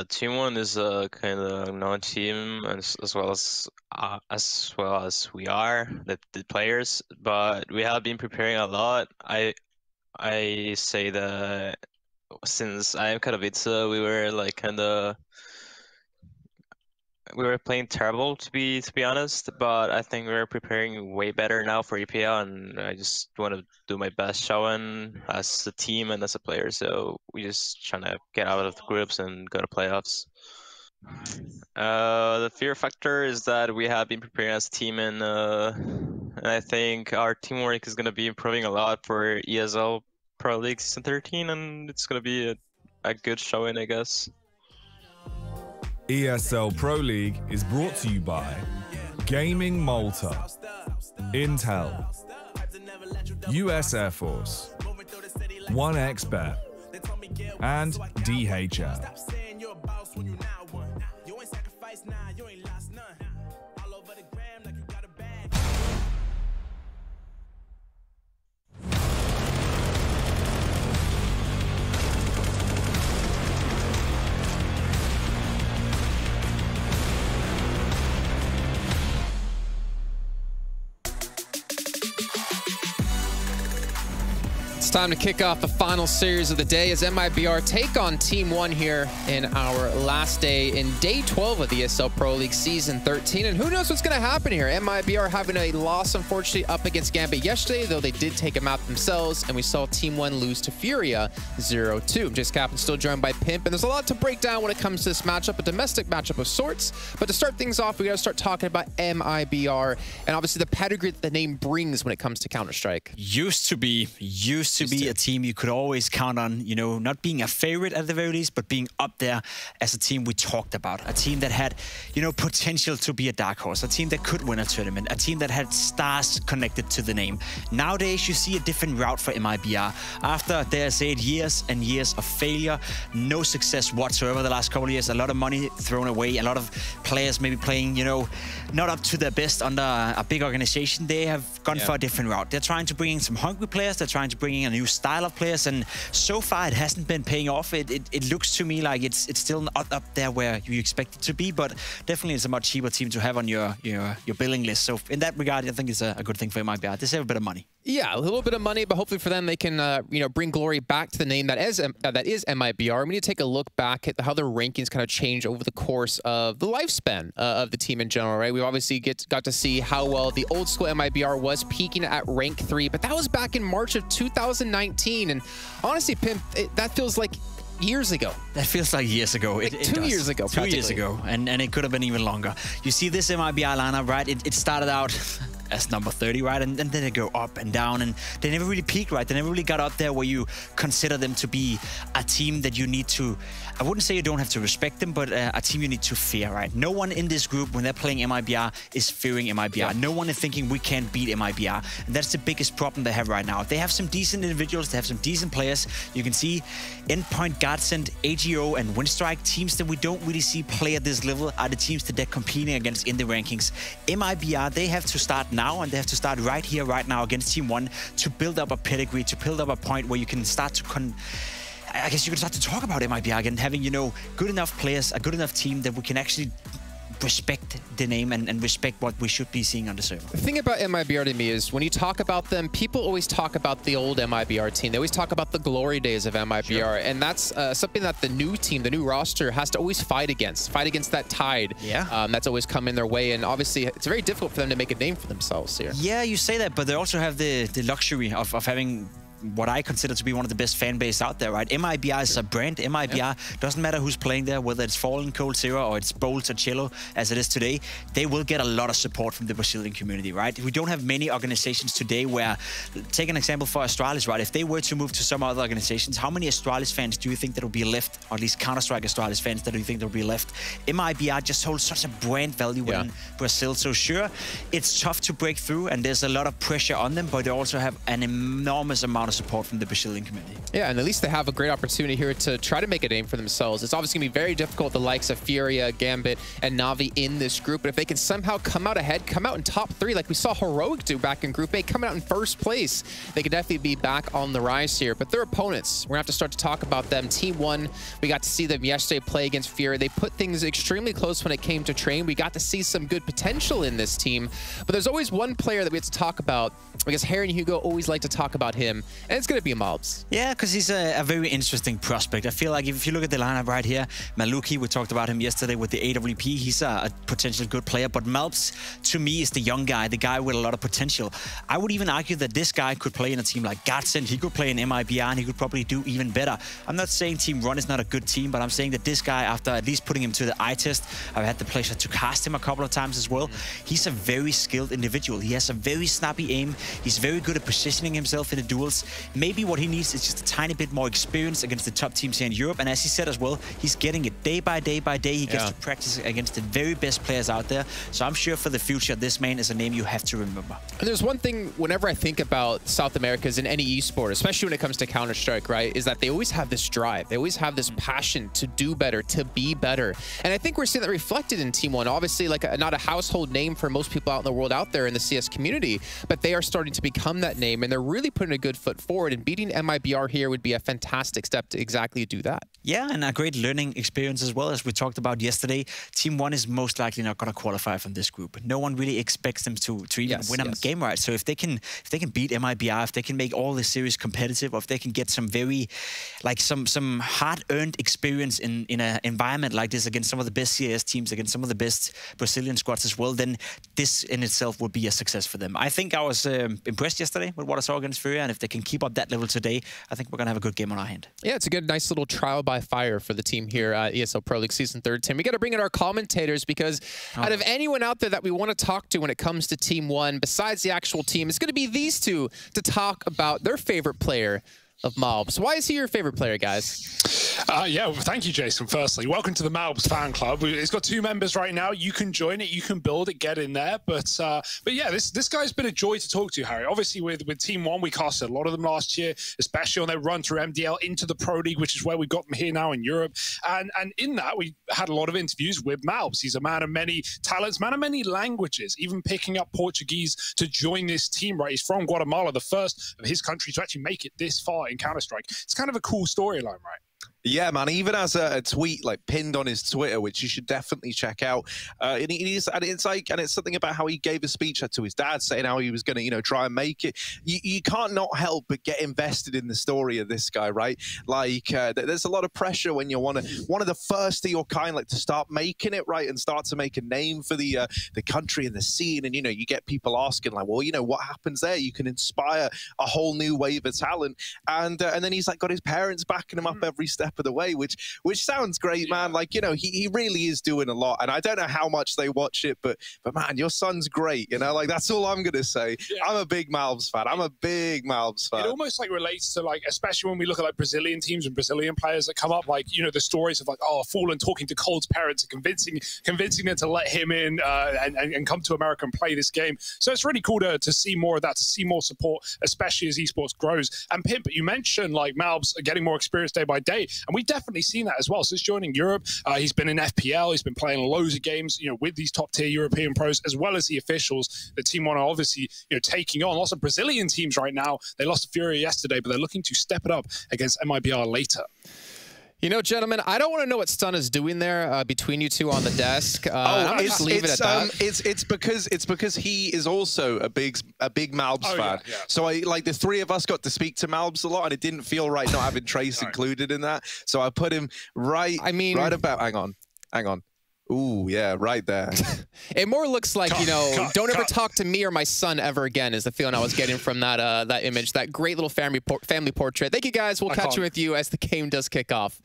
S6: Team One is a kind of known team, as well as we are, the players. But we have been preparing a lot. I say that since I am Katowice, we were playing terrible to be honest, but I think we're preparing way better now for EPL, and I just want to do my best showing as a team and as a player. So we just trying to get out of the groups and go to playoffs. The fear factor is that we have been preparing as a team, and I think our teamwork is going to be improving a lot for ESL Pro League Season 13, and it's going to be a good showing, I guess.
S9: ESL Pro League is brought to you by Gaming Malta, Intel, US Air Force, 1xBet, and DHL.
S12: It's time to kick off the final series of the day as MIBR take on Team 1 here in our last day in day 12 of the ESL Pro League Season 13. And who knows what's going to happen here? MIBR having a loss, unfortunately, up against Gambit yesterday, though they did take him out themselves. And we saw Team 1 lose to Furia 0-2. Jace Captain still joined by Pimp. And there's a lot to break down when it comes to this matchup, a domestic matchup of sorts. But to start things off, we got to start talking about MIBR and obviously the pedigree that the name brings when it comes to Counter-Strike.
S16: Used to be a team you could always count on, you know, not being a favorite at the very least, but being up there as a team we talked about. A team that had, you know, potential to be a dark horse. A team that could win a tournament. A team that had stars connected to the name. Nowadays, you see a different route for MIBR. After, dare say it, years and years of failure, no success whatsoever the last couple of years, a lot of money thrown away, a lot of players maybe playing, you know, not up to their best under a big organization. They have gone for a different route. They're trying to bring in some hungry players. They're trying to bring in a new style of players, and so far it hasn't been paying off. It looks to me like it's still not up there where you expect it to be, but definitely it's a much cheaper team to have on your billing list. So in that regard, I think it's a good thing for MIBR. They save a bit of money.
S12: Yeah, a little bit of money, but hopefully for them, they can you know, bring glory back to the name that is MIBR. We need to take a look back at how their rankings kind of change over the course of the lifespan of the team in general, right? We obviously got to see how well the old school MIBR was peaking at rank 3, but that was back in March of 2019, and honestly, Pimp, that feels like years ago.
S16: That feels like years ago.
S12: Like it 2 years ago,
S16: 2 years ago, and it could have been even longer. You see this MIBR lineup, right? It started out as number 30, right? And then they go up and down, and they never really peaked, right? They never really got up there where you consider them to be a team that you need to, I wouldn't say you don't have to respect them, but a team you need to fear, right? No one in this group, when they're playing MIBR, is fearing MIBR. Yeah. No one is thinking we can't beat MIBR. And that's the biggest problem they have right now. They have some decent individuals, they have some decent players. You can see Endpoint, Godsend, AGO, and Winstrike, teams that we don't really see play at this level, are the teams that they're competing against in the rankings. MIBR, they have to start now, and they have to start right here, right now against Team 1 to build up a pedigree, to build up a point where you can start to I guess you can start to talk about MIBR again, having, you know, good enough players, a good enough team that we can actually respect the name and respect what we should be seeing on the server.
S12: The thing about MIBR to me is when you talk about them, people always talk about the old MIBR team. They always talk about the glory days of MIBR, sure. And that's something that the new team, the new roster, has to always fight against that tide.
S16: Yeah.
S12: That's always come in their way, and obviously it's very difficult for them to make a name for themselves here.
S16: Yeah, you say that, but they also have the luxury of having what I consider to be one of the best fan base out there, right? MIBR is a brand. MIBR, doesn't matter who's playing there, whether it's Fallen, Cold Zero, or it's Bolt or Cello, as it is today, they will get a lot of support from the Brazilian community, right? We don't have many organizations today where, take an example for Astralis, right? If they were to move to some other organizations, how many Astralis fans do you think that will be left, or at least Counter-Strike Astralis fans that do you think that will be left? MIBR just holds such a brand value in Brazil, so sure, it's tough to break through, and there's a lot of pressure on them, but they also have an enormous amount amount of support from the Brazilian community.
S12: Yeah, and at least they have a great opportunity here to try to make a name for themselves. It's obviously going to be very difficult with the likes of Furia, Gambit, and Na'Vi in this group, but if they can somehow come out ahead, come out in top 3 like we saw Heroic do back in Group A, coming out in first place, they could definitely be back on the rise here. But their opponents, we're going to have to start to talk about them. Team 1, we got to see them yesterday play against Furia. They put things extremely close when it came to train. We got to see some good potential in this team, but there's always one player that we have to talk about because Harry and Hugo always like to talk about him, and it's going to be Malbs.
S16: Yeah, because he's a very interesting prospect. I feel like if you look at the lineup right here, Maluki, we talked about him yesterday with the AWP. He's a potentially good player, but Malbs, to me, is the young guy, the guy with a lot of potential. I would even argue that this guy could play in a team like Godsend. He could play in MIBR, and he could probably do even better. I'm not saying Team Run is not a good team, but I'm saying that this guy, after at least putting him to the eye test, I've had the pleasure to cast him a couple of times as well. He's a very skilled individual. He has a very snappy aim. He's very good at positioning himself in the duels. Maybe what he needs is just a tiny bit more experience against the top teams here in Europe. And as he said as well, he's getting it day by day by day. He gets to practice against the very best players out there. So I'm sure for the future, this man is a name you have to remember.
S12: And there's one thing, whenever I think about South Americas in any esport, especially when it comes to Counter-Strike, right, is that they always have this drive. They always have this passion to do better, to be better. And I think we're seeing that reflected in Team 1. Obviously, like not a household name for most people out in the world out there in the CS community, but they are starting to become that name, and they're really putting a good foot forward, and beating MIBR here would be a fantastic step to exactly do that.
S16: Yeah, and a great learning experience as well. As we talked about yesterday, Team 1 is most likely not going to qualify from this group. No one really expects them to even win a game, right? So if they can beat MIBR, if they can make all the series competitive, or if they can get some very, like some hard-earned experience in an environment like this against some of the best CS teams, against some of the best Brazilian squads as well, then this in itself will be a success for them. I think I was impressed yesterday with what I saw against Furia, and if they can keep up that level today, I think we're going to have a good game on our hand.
S12: Yeah, it's a good, nice little trial by fire for the team here at ESL Pro League Season 3. Tim, we got to bring in our commentators because out of anyone out there that we want to talk to when it comes to Team 1, besides the actual team, it's going to be these two to talk about their favorite player of Malbs. Why is he your favorite player, guys?
S11: Yeah, well, thank you, Jason. Firstly, welcome to the Malbs fan club. It's got 2 members right now. You can join it, you can build it, get in there. But yeah, this guy's been a joy to talk to, Harry. Obviously, with Team 1, we casted a lot of them last year, especially on their run through MDL into the Pro League, which is where we got them here now in Europe. And in that, we had a lot of interviews with Malbs. He's a man of many talents, man of many languages, even picking up Portuguese to join this team, right? He's from Guatemala, the first of his country to actually make it this far in Counter-Strike. It's kind of a cool storyline, right?
S5: Yeah, man. He even has a tweet like pinned on his Twitter, which you should definitely check out. And it's something about how he gave a speech to his dad, saying how he was going to, try and make it. You can't not help but get invested in the story of this guy, right? Like, there's a lot of pressure when you're one of the first of your kind, like to start making it, right, and start to make a name for the country and the scene. And you get people asking like, well, what happens there? You can inspire a whole new wave of talent, and then he's like got his parents backing him up every step of the way, which sounds great, man. Like, he really is doing a lot, and I don't know how much they watch it, but man, your son's great, like that's all I'm gonna say. Yeah. I'm a big Malbs fan. I'm a big Malbs fan.
S11: It almost like relates to like, especially when we look at like Brazilian teams and Brazilian players that come up, like the stories of like, Fallen talking to Cold's parents and convincing them to let him in and come to America and play this game. So it's really cool to see more of that, to see more support, especially as esports grows. And Pimp, you mentioned like Malbs getting more experience day by day. And we've definitely seen that as well. Since joining Europe, he's been in FPL. He's been playing loads of games, with these top-tier European pros, as well as the officials. The Team 1 are obviously, taking on lots of Brazilian teams right now. They lost to Furia yesterday, but they're looking to step it up against MIBR later.
S12: Gentlemen, I don't want to know what Stun is doing there between you two on the desk. I'm just leave it at that.
S5: It's because he is also a big Malbs fan. Yeah. So the 3 of us got to speak to Malbs a lot, and it didn't feel right not having Trace included in that. So I put him right. Right about. Hang on. Ooh, yeah, right there.
S12: It more looks like, don't ever talk to me or my son ever again is the feeling I was getting from that image, that great little family portrait. Thank you, guys. We'll catch you with you as the game does kick off.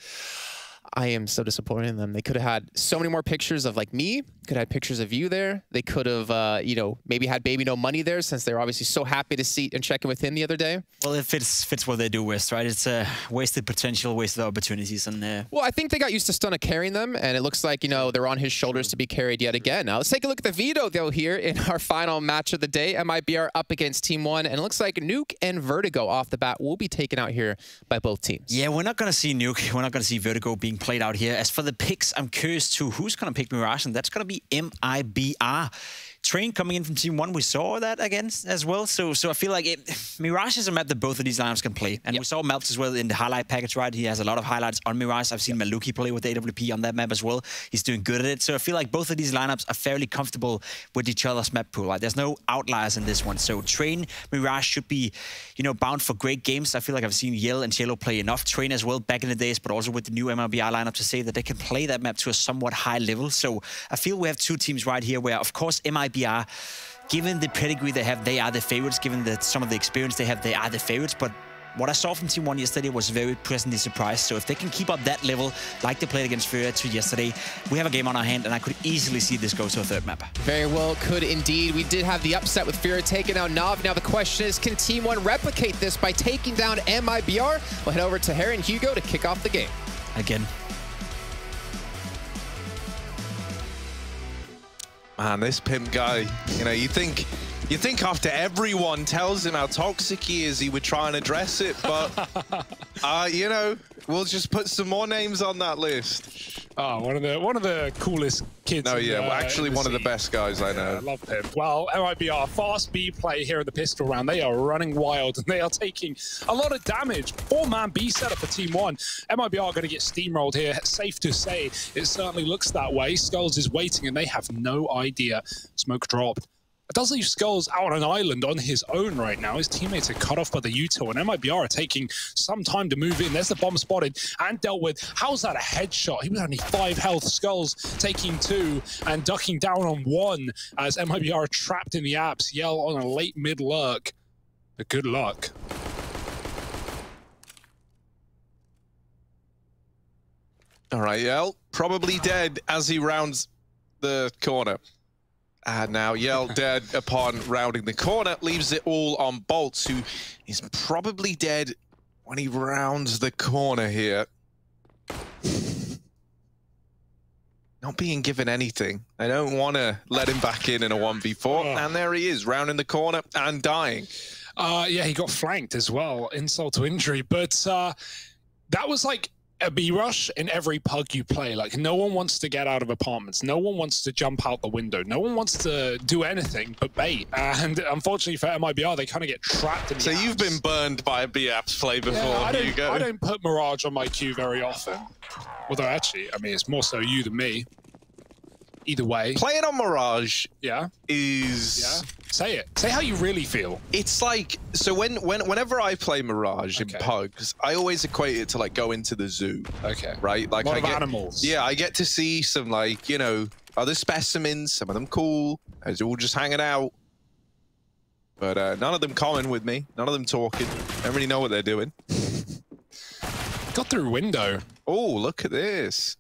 S12: I am so disappointed in them. They could have had so many more pictures of like me, could have had pictures of you there. They could have, you know, maybe had Baby No Money there since they were obviously so happy to see and check in with him the other day.
S16: Well, it fits what they do best, right? It's wasted potential, wasted opportunities. And
S12: well, I think they got used to Stunna carrying them, and it looks like, you know, they're on his shoulders to be carried yet again. Now, let's take a look at the veto, though, here in our final match of the day. MIBR up against Team 1, and it looks like Nuke and Vertigo off the bat will be taken out here by both teams.
S16: Yeah, we're not going to see Nuke. We're not going to see Vertigo being played out here. As for the picks, I'm curious to who's going to pick Mirage, and that's going to be MIBR. Train coming in from Team 1, we saw that again as well. So I feel like Mirage is a map that both of these lineups can play. And we saw Melps as well in the highlight package, right? He has a lot of highlights on Mirage. I've seen Maluki play with AWP on that map as well. He's doing good at it. So I feel like both of these lineups are fairly comfortable with each other's map pool. Like, there's no outliers in this one. So Train, Mirage should be, you know, bound for great games. I feel like I've seen Yell and Cello play enough Train as well back in the days, but also with the new MIBR lineup to say that they can play that map to a somewhat high level. So I feel we have two teams right here where, of course, MIBR, given the pedigree they have, they are the favorites. Given some of the experience they have, they are the favorites. But what I saw from Team 1 yesterday was very pleasantly surprised. So if they can keep up that level, like they played against Furia 2 yesterday, we have a game on our hand, and I could easily see this go to a third map.
S12: Very well could indeed. We did have the upset with Furia taking out Nav. Now the question is, can Team 1 replicate this by taking down MIBR? We'll head over to Harry and Hugo to kick off the game.
S16: Again.
S5: Man, this pimp guy, you know, you think after everyone tells him how toxic he is, he would try and address it, but, you know, we'll just put some more names on that list.
S11: Oh, one of the coolest kids.
S5: No, yeah, well, actually one of the best guys I know.
S11: I love him. Well, MIBR, fast B play here in the pistol round. They are running wild, and they are taking a lot of damage. 4-man B setup for Team 1. MIBR are going to get steamrolled here. Safe to say, it certainly looks that way. Skulls is waiting, and they have no idea. Smoke dropped. It does leave Skulls out on an island on his own right now. His teammates are cut off by the U-turn, and MIBR are taking some time to move in. There's the bomb spotted and dealt with. How's that a headshot? He was only 5 health. Skulls taking 2 and ducking down on 1 as MIBR are trapped in the apps. Yell on a late mid lurk. But good luck.
S5: All right, Yell, probably dead as he rounds the corner. And now Yell dead upon rounding the corner, leaves it all on Bolts, who is probably dead when he rounds the corner here. Not being given anything. I don't want to let him back in a 1v4. And there he is, rounding the corner and dying.
S11: Yeah, he got flanked as well, insult to injury. But that was like a B rush in every pug you play. Like, no one wants to get out of apartments. No one wants to jump out the window. No one wants to do anything but bait. And unfortunately for MIBR, they kind of get trapped in the apps.
S5: You've been burned by a B apps play before, Hugo.
S11: I don't put Mirage on my queue very often. Although actually, I mean, it's more so you than me. Either way.
S5: Playing on Mirage is...
S11: Yeah. Say it. Say how you really feel.
S5: It's like, so whenever I play Mirage in pugs, I always equate it to like go into the zoo.
S11: Okay.
S5: Right? Like,
S11: a lot of animals.
S5: Yeah, I get to see some like, you know, other specimens, some of them cool, as all just hanging out. But none of them common with me. None of them talking. Don't really know what they're doing.
S11: Got through window.
S5: Oh, look at this.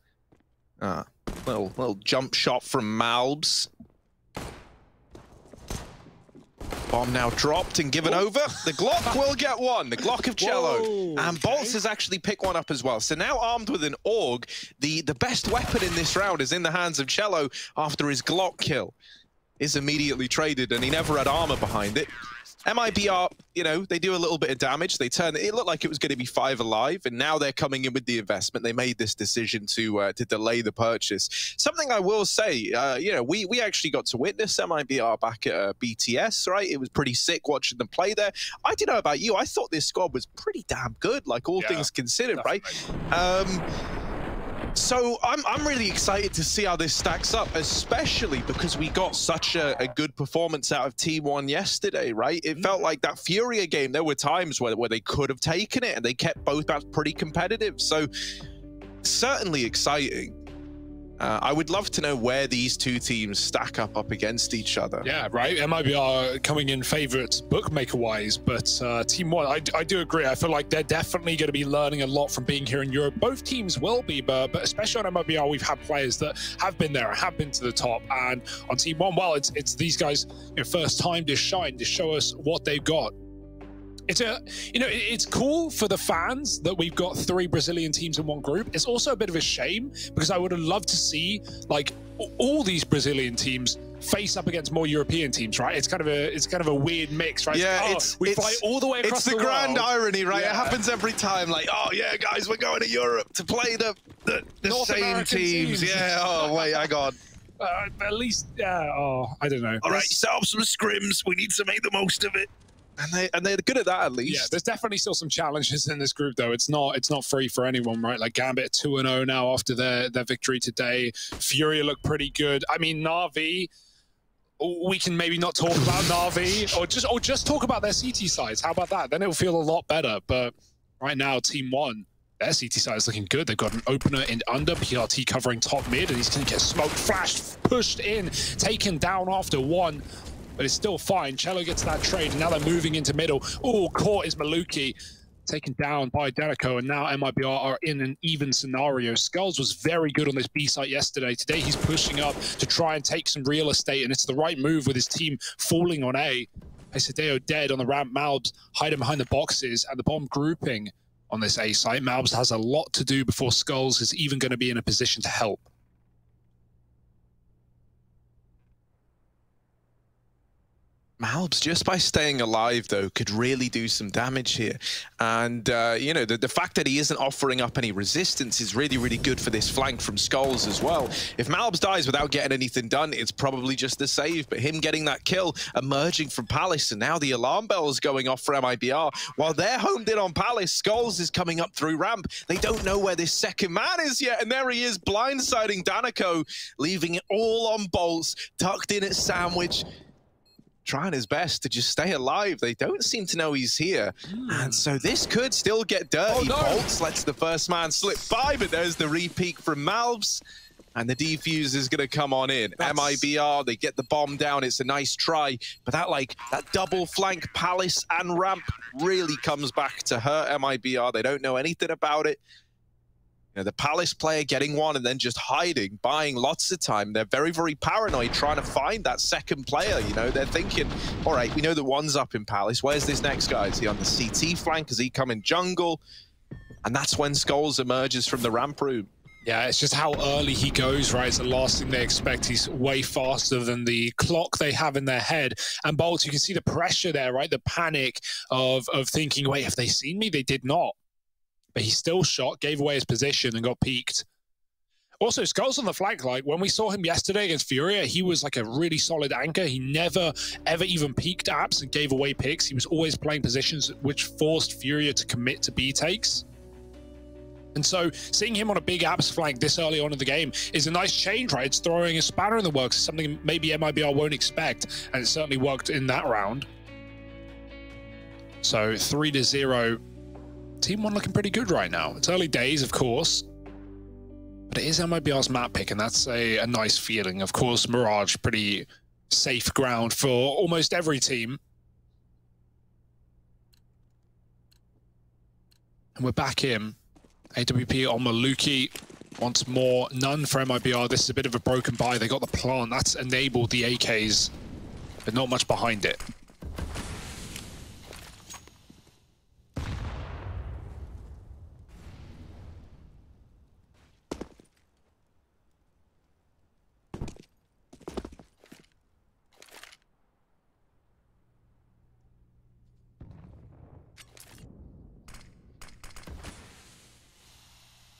S5: Little jump shot from Malbs. Bomb now dropped and given over. The Glock will get one. The Glock of Cello. And Bolts has actually picked one up as well. So now armed with an AUG, the best weapon in this round is in the hands of Cello after his Glock kill is immediately traded, and he never had armor behind it. MIBR, you know, they do a little bit of damage. They turn it looked like it was going to be 5 alive, and now they're coming in with the investment. They made this decision to delay the purchase. Something I will say, you know, we actually got to witness MIBR back at BTS, right? It was pretty sick watching them play there. I don't know about you. I thought this squad was pretty damn good, like all things considered, definitely. Right? So I'm really excited to see how this stacks up, especially because we got such a good performance out of Team 1 yesterday, right? It felt like that Furia game, there were times where they could have taken it, and they kept both maps pretty competitive. So certainly exciting. I would love to know where these two teams stack up against each other.
S11: Yeah, right. MIBR coming in favourites bookmaker-wise, but Team One, I do agree. I feel like they're definitely going to be learning a lot from being here in Europe. Both teams will be, but especially on MIBR, we've had players that have been there, have been to the top, and on Team One, well, it's these guys, first time to shine, to show us what they've got. It's cool for the fans that we've got 3 Brazilian teams in one group. It's also a bit of a shame because I would have loved to see like all these Brazilian teams face up against more European teams, right? It's kind of a weird mix, right?
S5: Yeah,
S11: we fly all the way across
S5: the grand irony, right?
S11: Yeah.
S5: It happens every time. Like, oh yeah, guys, we're going to Europe to play the
S11: North
S5: same
S11: American
S5: teams. Yeah. Oh wait, hang on.
S11: At least, I don't know.
S5: All right, set up some scrims. We need to make the most of it. And they're good at that, at least.
S11: Yeah, there's definitely still some challenges in this group, though. It's not free for anyone, right? Like Gambit 2-0 now after their victory today. Furia look pretty good. I mean, Na'Vi, we can maybe not talk about Na'Vi, or just talk about their CT sides. How about that? Then it'll feel a lot better. But right now, Team One, their CT side is looking good. They've got an opener in under, PRT covering top mid, and he's going to get smoked, flashed, pushed in, taken down after one. But it's still fine. Cello gets that trade, and now they're moving into middle. Oh, caught is Maluki, taken down by Danico, and now MIBR are in an even scenario. Skulls was very good on this B site yesterday. Today he's pushing up to try and take some real estate, and it's the right move with his team falling on A. Isideo dead on the ramp. Malbs hiding behind the boxes, and the bomb grouping on this A site. Malbs has a lot to do before Skulls is even going to be in a position to help.
S5: Malbs, just by staying alive, though, could really do some damage here. And, the fact that he isn't offering up any resistance is really, really good for this flank from Skulls as well. If Malbs dies without getting anything done, it's probably just the save. But him getting that kill, emerging from Palace, and now the alarm bell is going off for MIBR. While they're homed in on Palace, Skulls is coming up through ramp. They don't know where this second man is yet. And there he is, blindsiding Danico, leaving it all on bolts, tucked in at Sandwich, trying his best to just stay alive. They don't seem to know he's here. And so this could still get dirty. Bolts lets the first man slip by, but there's the re-peek from Malbs. And the defuse is going to come on in. MIBR, they get the bomb down. It's a nice try. But that double flank, Palace and ramp, really comes back to hurt MIBR. They don't know anything about it. The Palace player getting one and then just hiding, buying lots of time. They're very, very paranoid trying to find that second player. They're thinking, all right, we know that one's up in Palace. Where's this next guy? Is he on the CT flank? Is he coming jungle? And that's when Skulls emerges from the ramp room.
S11: Yeah, it's just how early he goes, right? It's the last thing they expect. He's way faster than the clock they have in their head. And Bolts, you can see the pressure there, right? The panic of thinking, wait, have they seen me? They did not. But he still shot, gave away his position, and got peaked. Also, Skulls on the flank, like when we saw him yesterday against Furia, he was like a really solid anchor. He never, ever even peaked apps and gave away picks. He was always playing positions which forced Furia to commit to B takes. And so seeing him on a big apps flank this early on in the game is a nice change, right? It's throwing a spanner in the works, something maybe MIBR won't expect, and it certainly worked in that round. So 3-0. Team One looking pretty good right now. It's early days, of course, but it is MIBR's map pick, and that's a nice feeling. Of course, Mirage, pretty safe ground for almost every team. And we're back in. AWP on Maluki. Once more, none for MIBR. This is a bit of a broken buy. They got the plant. That's enabled the AKs, but not much behind it.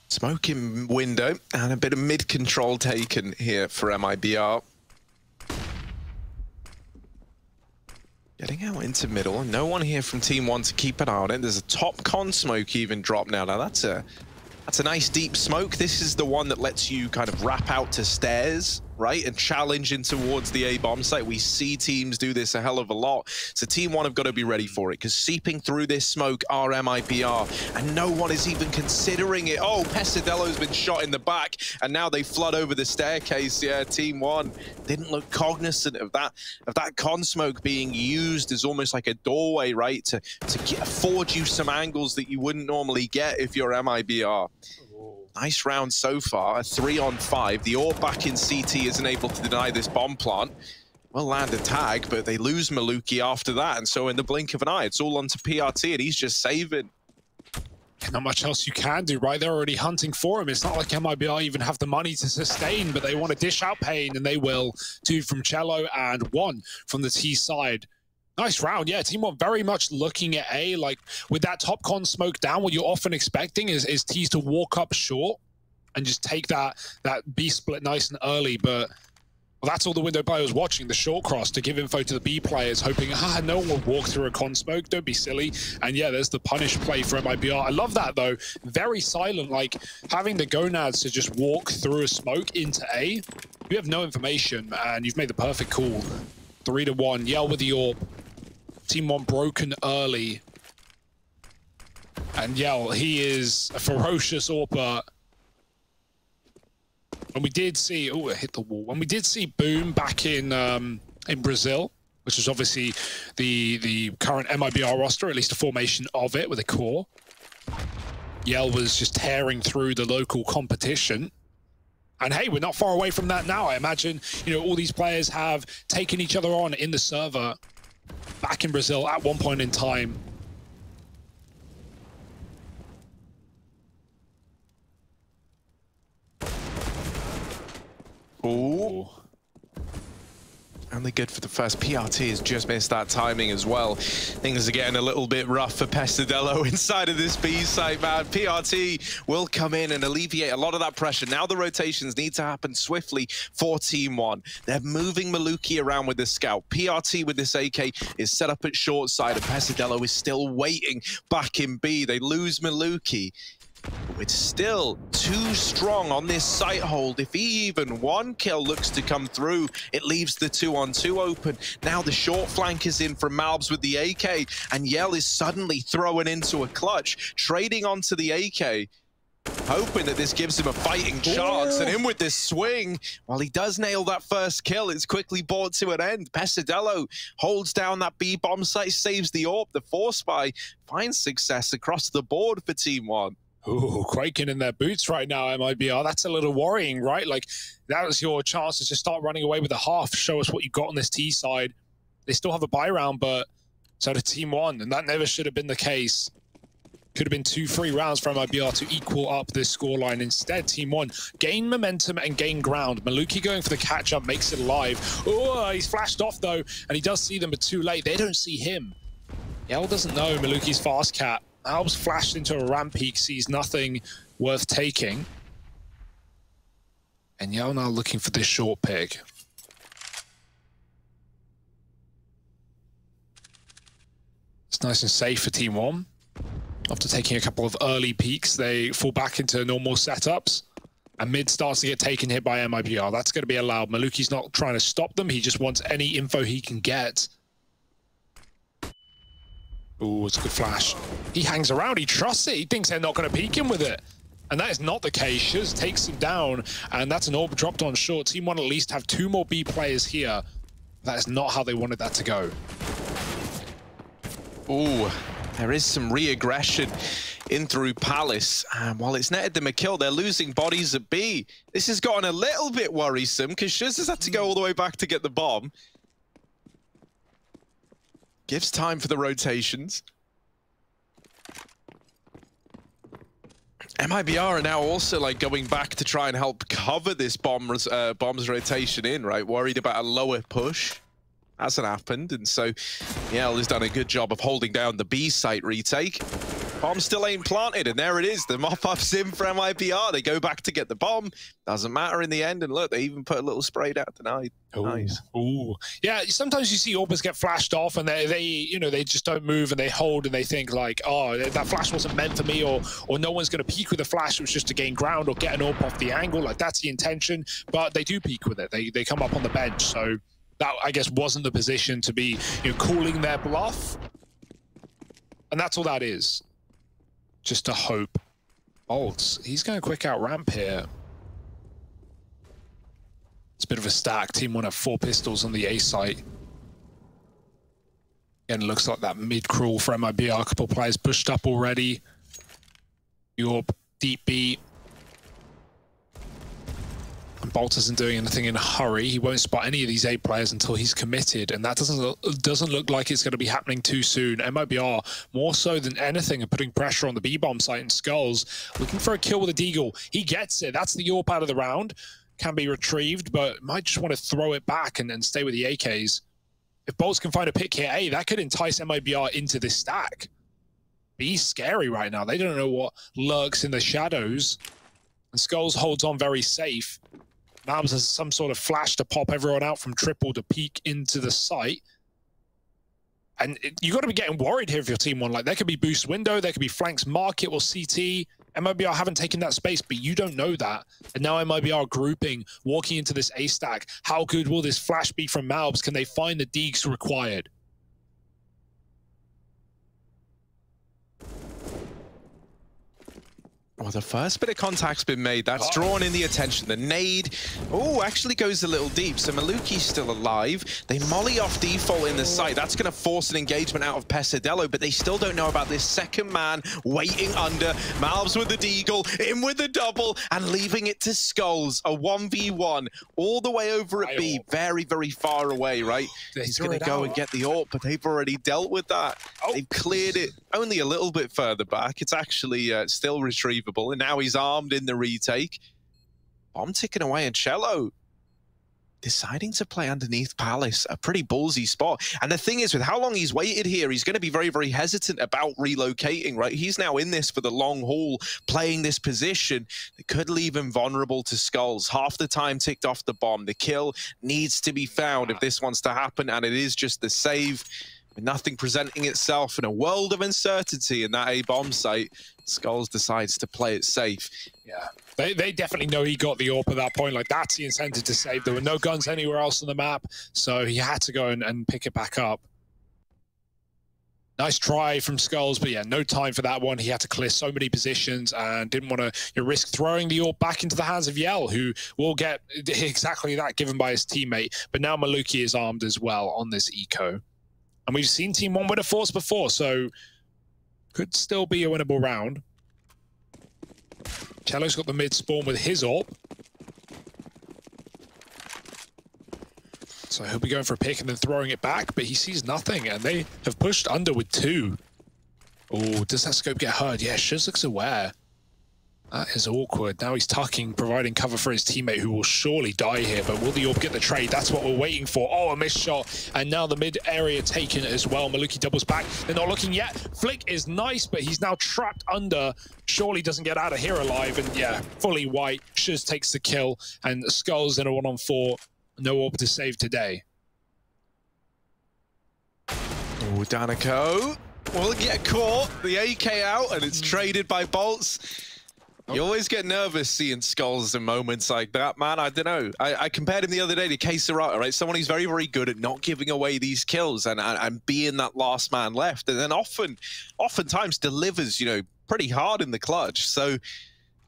S5: Smoking window and a bit of mid control taken here for MIBR. Getting out into middle. No one here from Team One to keep an eye on it. There's a top con smoke even drop now. Now that's a nice deep smoke. This is the one that lets you kind of wrap out to stairs. right, and challenging towards the A bomb site. We see teams do this a hell of a lot. So Team 1 have got to be ready for it, because seeping through this smoke are MIBR, and no one is even considering it. Oh, Pesadello's been shot in the back, and now they flood over the staircase. Yeah, Team 1 didn't look cognizant of that con smoke being used as almost like a doorway, right, to afford you some angles that you wouldn't normally get if you're MIBR. Nice round so far, a 3-on-5. The AWP back in CT isn't able to deny this bomb plant. Well, land a tag, but they lose Maluki after that, and so in the blink of an eye, it's all onto PRT, and he's just saving.
S11: Not much else you can do, right? They're already hunting for him. It's not like MIBR even have the money to sustain, but they want to dish out pain, and they will. 2 from Cello and 1 from the T side. Nice round, yeah. Team 1 very much looking at A, like with that top con smoke down, what you're often expecting is T's to walk up short and just take that B split nice and early, but well, that's all the window player was watching, the short cross to give info to the B players, hoping, no one will walk through a con smoke, don't be silly. And yeah, there's the punish play for MIBR. I love that though, very silent, like having the gonads to just walk through a smoke into A. You have no information, and you've made the perfect call. 3-1, Yell with the AWP. Team 1 broken early. And Yell, he is a ferocious AWPer. And we did see, oh, it hit the wall. And we did see Boom back in Brazil, which is obviously the current MIBR roster, at least a formation of it with a core. Yell was just tearing through the local competition. And hey, we're not far away from that now. I imagine, all these players have taken each other on in the server back in Brazil at one point in time.
S5: Ooh. Only good for the first. PRT has just missed that timing as well. Things are getting a little bit rough for Pesadello inside of this B site, man. PRT will come in and alleviate a lot of that pressure. Now the rotations need to happen swiftly for Team 1. They're moving Maluki around with the scout. PRT with this AK is set up at short side, and Pesadello is still waiting back in B. They lose Maluki. It's still too strong on this site hold. If even one kill looks to come through, it leaves the 2-on-2 open. Now the short flank is in from Malbs with the AK, and Yell is suddenly throwing into a clutch, trading onto the AK, hoping that this gives him a fighting chance. And in with this swing, while he does nail that first kill, it's quickly brought to an end. Pesadello holds down that B bomb site, saves the AWP. The Force Spy finds success across the board for Team 1.
S11: Ooh, quaking in their boots right now, MIBR. That's a little worrying, right? Like, that was your chance to just start running away with a half. Show us what you got on this T side. They still have a buy round, but so did Team 1, and that never should have been the case. Could have been 2 free rounds for MIBR to equal up this scoreline. Instead, Team 1 gain momentum and gain ground. Maluki going for the catch-up makes it alive. Oh, he's flashed off, though, and he does see them, but too late. They don't see him. Yell doesn't know Maluki's fast cat. Albs flashed into a ramp peak, sees nothing worth taking. And Yell now looking for this short pick. It's nice and safe for Team 1. After taking a couple of early peaks, they fall back into normal setups. And mid starts to get taken hit by MIBR. That's going to be allowed. Maluki's not trying to stop them. He just wants any info he can get. Ooh, it's a good flash. He hangs around, he trusts it, he thinks they're not going to peek him with it. And that is not the case. Shiz takes him down, and that's an AWP dropped on short. Team 1 at least have 2 more B players here. That is not how they wanted that to go.
S5: Ooh, there is some re-aggression in through Palace. And while it's netted them a kill, they're losing bodies at B. This has gotten a little bit worrisome, because Shiz has had to go all the way back to get the bomb. Gives time for the rotations. MIBR are now also like going back to try and help cover this bomb's rotation in, right? Worried about a lower push. Hasn't happened, and so Yell has done a good job of holding down the B site retake. Bomb still ain't planted, and there it is. The mop-up's in for MIBR. They go back to get the bomb. Doesn't matter in the end, and look, they even put a little spray down tonight. Nice.
S11: Ooh. Yeah, sometimes you see Orbers get flashed off, and they just don't move, and they hold, and they think like, oh, that flash wasn't meant for me, or no one's going to peek with the flash. It was just to gain ground or get an Orb off the angle. Like, that's the intention, but they do peek with it. They come up on the bench, so that, I guess, wasn't the position to be, calling their bluff. And that's all that is. Just a hope. Bolts, he's going to quick out ramp here. It's a bit of a stack. Team 1 have 4 pistols on the A site. Again, looks like that mid-crawl for MIBR. A couple players pushed up already. Yorp, deep B. And Bolt isn't doing anything in a hurry. He won't spot any of these A players until he's committed, and that doesn't look like it's going to be happening too soon. MIBR, more so than anything, are putting pressure on the B-bomb site in Skulls, looking for a kill with a Deagle. He gets it. That's the Yorp out of the round. Can be retrieved, but might just want to throw it back and stay with the AKs. If Bolts can find a pick here, A, that could entice MIBR into this stack. B's scary right now. They don't know what lurks in the shadows. And Skulls holds on very safe. Mabs has some sort of flash to pop everyone out from triple to peek into the site. And you got to be getting worried here if you're Team 1. Like, there could be boost window, there could be flanks market or CT. MIBR haven't taken that space, but you don't know that. And now MIBR grouping, walking into this A stack. How good will this flash be from Malbs? Can they find the deeks required?
S5: Well, the first bit of contact's been made. That's drawn in the attention. The nade, actually goes a little deep. So Maluki's still alive. They molly off default in the site. That's going to force an engagement out of Pesadillo, but they still don't know about this second man waiting under. Malbs with the deagle, in with the double, and leaving it to Skulls. A 1v1 all the way over at B. Very, very far away, right? He's going to go and get the AWP, but they've already dealt with that. They've cleared it only a little bit further back. It's actually still retrievable. And now he's armed in the retake. Bomb ticking away, and Cello deciding to play underneath Palace, a pretty ballsy spot. And the thing is, with how long he's waited here, he's going to be very, very hesitant about relocating, right? He's now in this for the long haul, playing this position that could leave him vulnerable to Skulls. Half the time ticked off the bomb. The kill needs to be found if this wants to happen, and it is just the save. With nothing presenting itself in a world of uncertainty in that A-bomb site, Skulls decides to play it safe.
S11: Yeah, they definitely know he got the AWP at that point. Like, that's the incentive to save. There were no guns anywhere else on the map, so he had to go and pick it back up. Nice try from Skulls, but yeah, no time for that one. He had to clear so many positions and didn't want to risk throwing the AWP back into the hands of Yell, who will get exactly that given by his teammate. But now Maluki is armed as well on this eco. And we've seen Team 1 win a force before, so could still be a winnable round. Cello's got the mid spawn with his AWP. So he'll be going for a pick and then throwing it back, but he sees nothing, and they have pushed under with 2. Oh, does that scope get heard? Yeah, Shuz looks aware. That is awkward. Now he's tucking, providing cover for his teammate, who will surely die here. But will the AWP get the trade? That's what we're waiting for. Oh, a missed shot. And now the mid area taken as well. Maluki doubles back. They're not looking yet. Flick is nice, but he's now trapped under. Surely doesn't get out of here alive. And yeah, fully white. Shuz takes the kill. And Skulls in a 1-on-4. No AWP to save today.
S5: Oh, Danico will get caught. The AK out, and it's traded by Bolts. You always get nervous seeing Skulls in moments like that, man. I don't know. I compared him the other day to K-Serata, right? Someone who's very, very good at not giving away these kills and being that last man left. And then oftentimes delivers, pretty hard in the clutch. So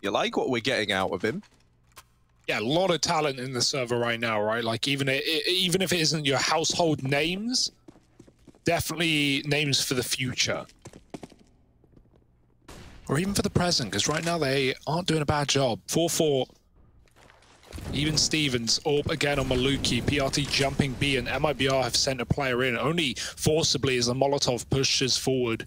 S5: you like what we're getting out of him.
S11: Yeah, a lot of talent in the server right now, right? Like, even if it isn't your household names, definitely names for the future. Or even for the present, because right now they aren't doing a bad job. 4-4. Even Stevens, AWP again on Maluki. PRT jumping B, and MIBR have sent a player in, only forcibly as the Molotov pushes forward.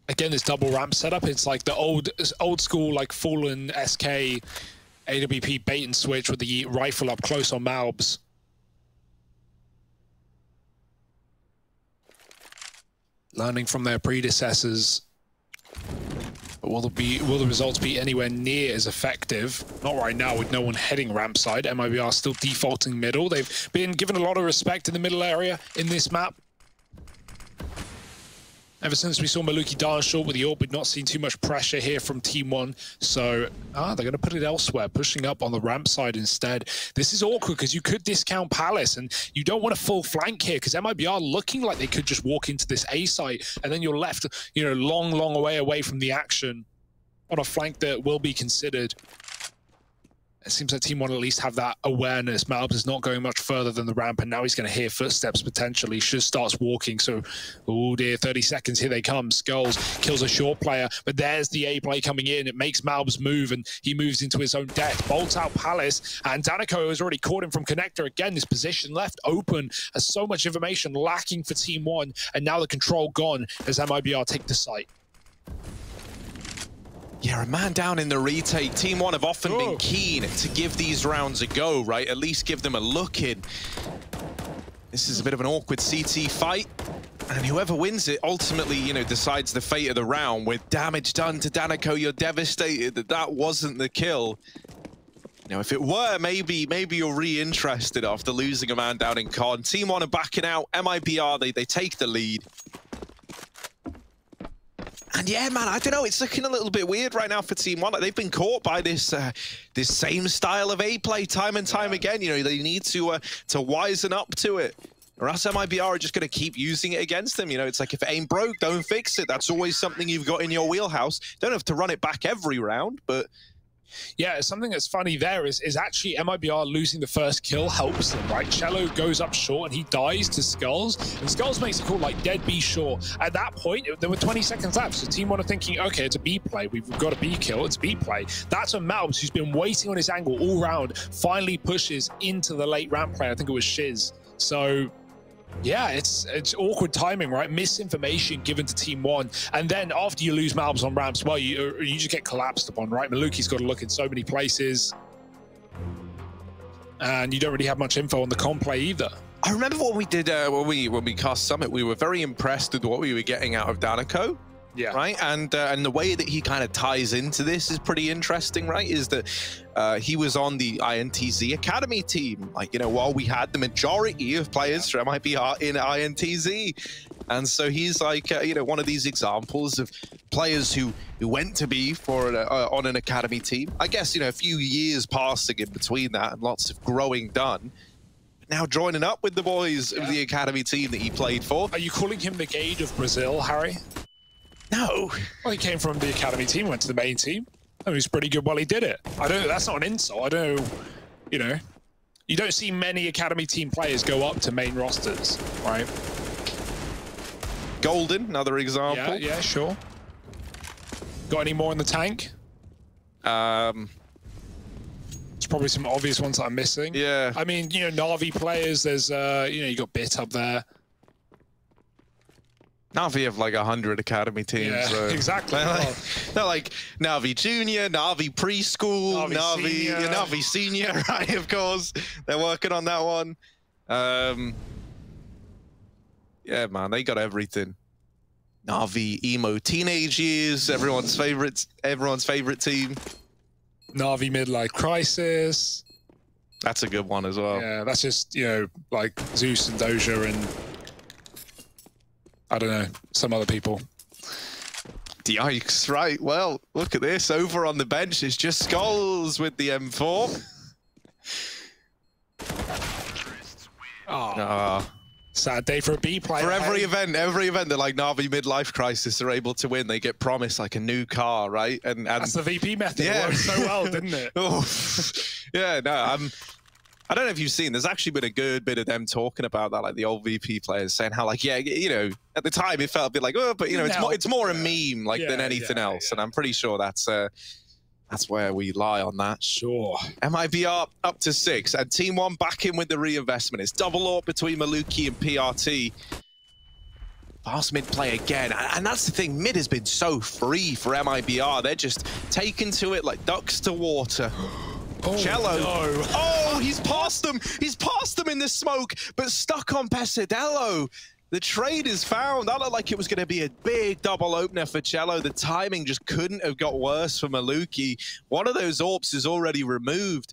S11: Again, this double ramp setup, it's like the old school, like Fallen SK AWP bait and switch with the rifle up close on Malbs.
S8: learning from their predecessors. But will the results be anywhere near as effective? Not right now with no one heading ramp side. MIBR still defaulting middle. They've been given a lot of respect in the middle area in this map. Ever since we saw Maluki dance short with the AWP, we've not seen too much pressure here from Team 1. So, they're going to put it elsewhere, pushing up on the ramp side instead. This is awkward because you could discount Palace, and you don't want a full flank here because MIBR looking like they could just walk into this A site, and then you're left, you know, long way away from the action on a flank that will be considered. It seems like Team 1 at least have that awareness. Malbs is not going much further than the ramp, and now he's going to hear footsteps potentially. Shiz starts walking, so, oh dear, 30 seconds, here they come. Skulls kills a short player, but there's the A play coming in. It makes Malbs move, and he moves into his own death. Bolts out Palace, and Danico has already caught him from Connector. Again, this position left open as so much information lacking for Team 1, and now the control gone as MIBR take the site.
S5: Yeah, a man down in the retake. Team 1 have often been keen to give these rounds a go, right? At least give them a look in. This is a bit of an awkward CT fight. And whoever wins it ultimately, you know, decides the fate of the round. With damage done to Danico, you're devastated that that wasn't the kill. You know, if it were, maybe you're re-interested after losing a man down in Con. Team 1 are backing out. MIBR, they take the lead. And yeah, man, I don't know. It's looking a little bit weird right now for Team 1. Like, they've been caught by this this same style of A play time and time again. You know, they need to wisen up to it, or else MIBR are just going to keep using it against them. You know, it's like if it ain't broke, don't fix it. That's always something you've got in your wheelhouse. Don't have to run it back every round, but.
S8: Yeah, something that's funny there is actually MIBR losing the first kill helps them, right? Cello goes up short and he dies to Skulls, and Skulls makes a call like dead B short. At that point, there were 20 seconds left, so Team 1 are thinking, okay, it's a B play, we've got a B kill, it's B play. That's when Malbs, who's been waiting on his angle all round, finally pushes into the late ramp play. I think it was Shiz. So yeah, it's awkward timing, right? Misinformation given to Team 1, and then after you lose Malbs on ramps, well, you just get collapsed upon, right? Maluki's got to look in so many places, and you don't really have much info on the comp play either.
S5: I remember what we did when we cast Summit. We were very impressed with what we were getting out of Danico.
S8: Yeah.
S5: Right, and the way that he kind of ties into this is pretty interesting, right? Is that he was on the INTZ Academy team, like, you know, while we had the majority of players from MIBR in INTZ, and so he's like, you know, one of these examples of players who went to be for on an academy team. I guess, you know, a few years passing in between that and lots of growing done. Now joining up with the boys of the academy team that he played for.
S8: Are you calling him the Gage of Brazil, Harry?
S5: No.
S8: Well, he came from the academy team, went to the main team. I mean, he was pretty good while he did it. I don't know, that's not an insult. I don't know, you know. You don't see many academy team players go up to main rosters, right?
S5: Golden, another example.
S8: Yeah, sure. Got any more in the tank?
S5: There's
S8: probably some obvious ones that I'm missing.
S5: Yeah.
S8: I mean, you know, Na'Vi players, there's, you know, you got Bit up there.
S5: Na'Vi have like 100 academy teams.
S8: Yeah,
S5: so.
S8: exactly.
S5: They're like Na'Vi Junior, Na'Vi Preschool, Na'Vi Senior, right, of course. They're working on that one. Yeah, man, they got everything. Na'Vi emo teenage years, everyone's favorite team.
S8: Na'Vi midlife crisis.
S5: That's a good one as well.
S8: Yeah, that's just, you know, like Zeus and Doja and I don't know, some other people.
S5: Yikes, right. Well, look at this. Over on the bench is just Skulls with the M4.
S8: Oh. Sad day for a B player.
S5: For every event, they're like Na'Vi midlife crisis are able to win. They get promised like a new car, right? And
S8: that's the VP method.
S5: Yeah.
S8: It worked so well, didn't it?
S5: Oh. Yeah, no, I don't know if you've seen, there's actually been a good bit of them talking about that, like the old VP players saying how, like, yeah, you know, at the time it felt a bit like, oh, but, you know, it's more a meme, like, than anything else. And I'm pretty sure that's where we lie on that.
S8: Sure.
S5: MIBR up to 6, and Team 1 back in with the reinvestment. It's double AWP between Maluki and PRT. Fast mid play again, and that's the thing, mid has been so free for MIBR. They're just taken to it like ducks to water.
S8: Oh,
S5: Cello.
S8: No.
S5: Oh, he's past them. He's past them in the smoke, but stuck on Pesadello. The trade is found. That looked like it was going to be a big double opener for Cello. The timing just couldn't have got worse for Maluki. One of those AWPs is already removed.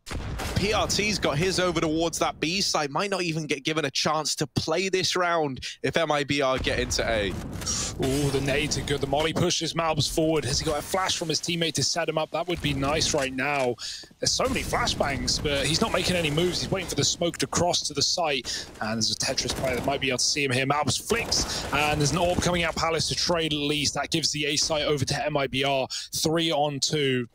S5: PRT's got his over towards that B side. Might not even get given a chance to play this round if MIBR get into A.
S8: Oh, the nades are good. The molly pushes Malbs forward. Has he got a flash from his teammate to set him up? That would be nice right now. There's so many flashbangs, but he's not making any moves. He's waiting for the smoke to cross to the site. And there's a Tetris player that might be able to see him here. Malbs flicks, and there's an AWP coming out Palace to trade at least. That gives the A site over to MIBR. 3-on-2.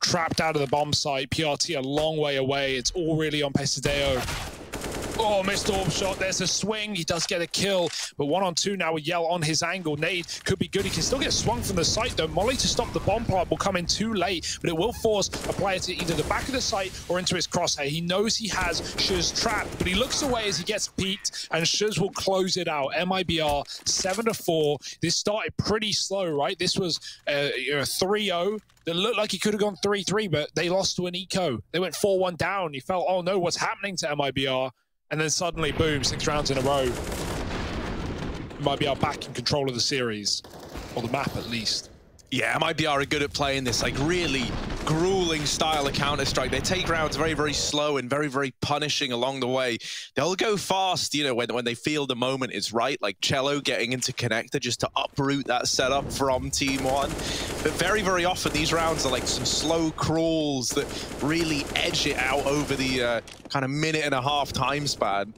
S8: Trapped out of the bomb site. PRT a long way away. It's all really on Pesadeo. Oh, missed AWP shot. There's a swing. He does get a kill, but 1-on-2 now with Yell on his angle. Nade could be good. He can still get swung from the site, though. Molly to stop the bomb plant will come in too late, but it will force a player to either the back of the site or into his crosshair. He knows he has Shuz trapped, but he looks away as he gets peeked, and Shuz will close it out. MIBR 7-4. This started pretty slow, right? This was 3-0. That looked like he could have gone 3-3, but they lost to an eco. They went 4-1 down. You felt, oh no, what's happening to MIBR? And then suddenly, boom, 6 rounds in a row. MIBR back in control of the series, or the map at least.
S5: Yeah, MIBR are good at playing this like really grueling style of Counter-Strike. They take rounds very, very slow and very, very punishing along the way. They'll go fast, you know, when they feel the moment is right, like Cello getting into Connector just to uproot that setup from Team 1. But very, very often these rounds are like some slow crawls that really edge it out over the kind of minute-and-a-half time span.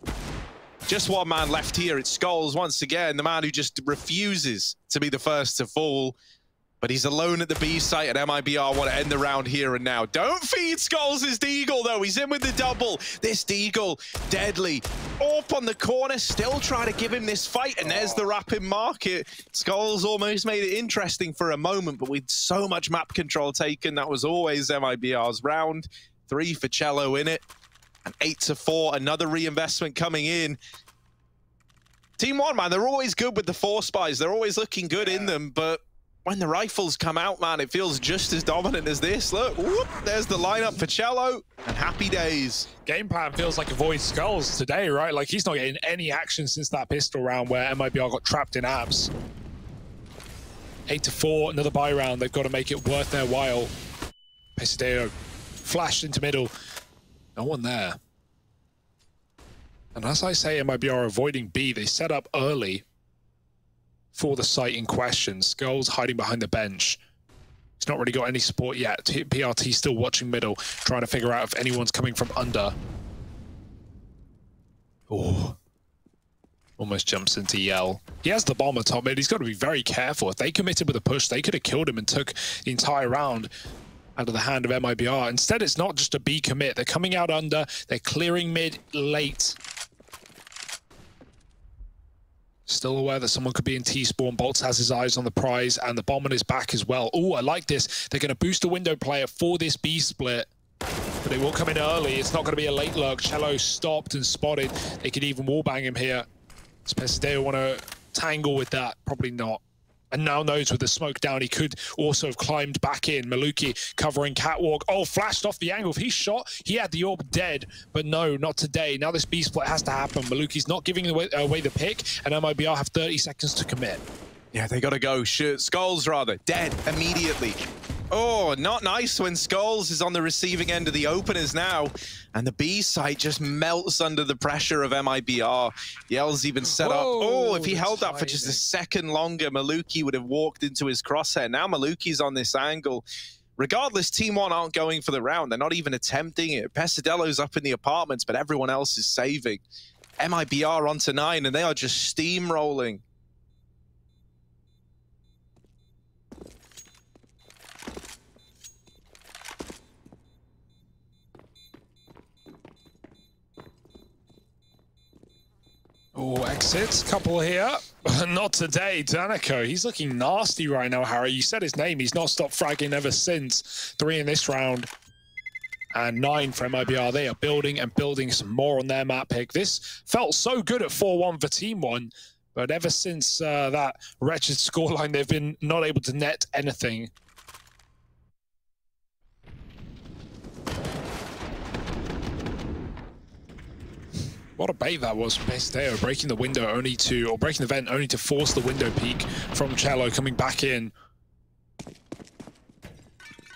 S5: Just one man left here. It's Skulls once again, the man who just refuses to be the first to fall. But he's alone at the B site, and MIBR want to end the round here and now. Don't feed Skulls his Deagle, though. He's in with the double. This Deagle, deadly. Up on the corner, still trying to give him this fight, and there's the rapid market. Skulls almost made it interesting for a moment, but with so much map control taken, that was always MIBR's round. 3 for Cello in it, and 8-4. Another reinvestment coming in. Team 1, man, they're always good with the 4 spies. They're always looking good in them, but when the rifles come out, man, it feels just as dominant as this. Look, whoop, there's the lineup for Cello, and happy days.
S8: Game plan feels like avoid Skulls today, right? Like, he's not getting any action since that pistol round where MIBR got trapped in abs. 8-4, another buy round. They've got to make it worth their while. Pesadeo flashed into middle. No one there. And as I say, MIBR are avoiding B. They set up early for the site in question. Skulls hiding behind the bench. He's not really got any support yet. PRT still watching middle, trying to figure out if anyone's coming from under. Oh, almost jumps into Yell. He has the bomb at top mid. He's got to be very careful. If they committed with a push, they could have killed him and took the entire round out of the hand of MIBR. Instead, it's not just a B commit. They're coming out under. They're clearing mid late. Still aware that someone could be in T-spawn. Bolts has his eyes on the prize, and the bomb on his back as well. Oh, I like this. They're going to boost the window player for this B split, but they will come in early. It's not going to be a late lurk. Cello stopped and spotted. They could even wallbang him here. Does Pesadeo want to tangle with that? Probably not. And now knows with the smoke down, he could also have climbed back in. Maluki covering catwalk. Oh, flashed off the angle. If he shot, he had the AWP dead. But no, not today. Now this B split has to happen. Maluki's not giving away the pick, and MIBR have 30 seconds to commit.
S5: Yeah, they got to go. Skulls, rather. Dead immediately. Oh, not nice when Skulls is on the receiving end of the openers now. And the B site just melts under the pressure of MIBR. Yell's even set up. Oh, if he held that for just a second longer, Maluki would have walked into his crosshair. Now Maluki's on this angle. Regardless, Team 1 aren't going for the round. They're not even attempting it. Pesadelo's up in the apartments, but everyone else is saving. MIBR onto 9, and they are just steamrolling.
S8: Oh, exits. Couple here. Not today. Danico, he's looking nasty right now, Harry. You said his name. He's not stopped fragging ever since. 3 in this round. And 9 for MIBR. They are building and building some more on their map pick. This felt so good at 4-1 for Team 1. But ever since that wretched scoreline, they've been not able to net anything. What a bait that was from Pesteo, breaking the window only to, or breaking the vent only to force the window peek from Cello coming back in.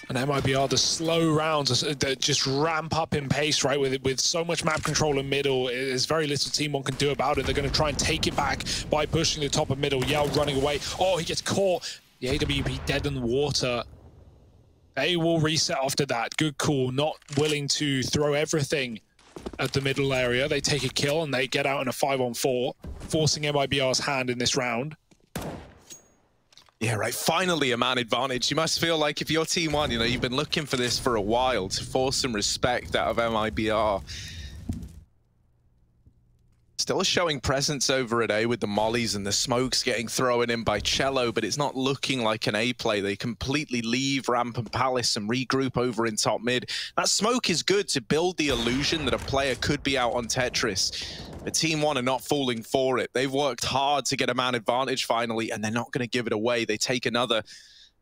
S8: And MIBR, the slow rounds that just ramp up in pace, right? With so much map control in middle, there's very little Team One can do about it. They're going to try and take it back by pushing the top of middle. Yell running away. Oh, he gets caught. The AWP dead in the water. They will reset after that. Good call. Not willing to throw everything at the middle area. They take a kill and they get out in a 5-on-4, forcing MIBR's hand in this round.
S5: Yeah, right. Finally, a man advantage. You must feel like if you're Team One, you know, you've been looking for this for a while to force some respect out of MIBR. Still showing presence over at A with the mollies and the smokes getting thrown in by Cello, but it's not looking like an A play. They completely leave Ramp and Palace and regroup over in top mid. That smoke is good to build the illusion that a player could be out on Tetris. But Team One are not falling for it. They've worked hard to get a man advantage finally, and they're not going to give it away. They take another,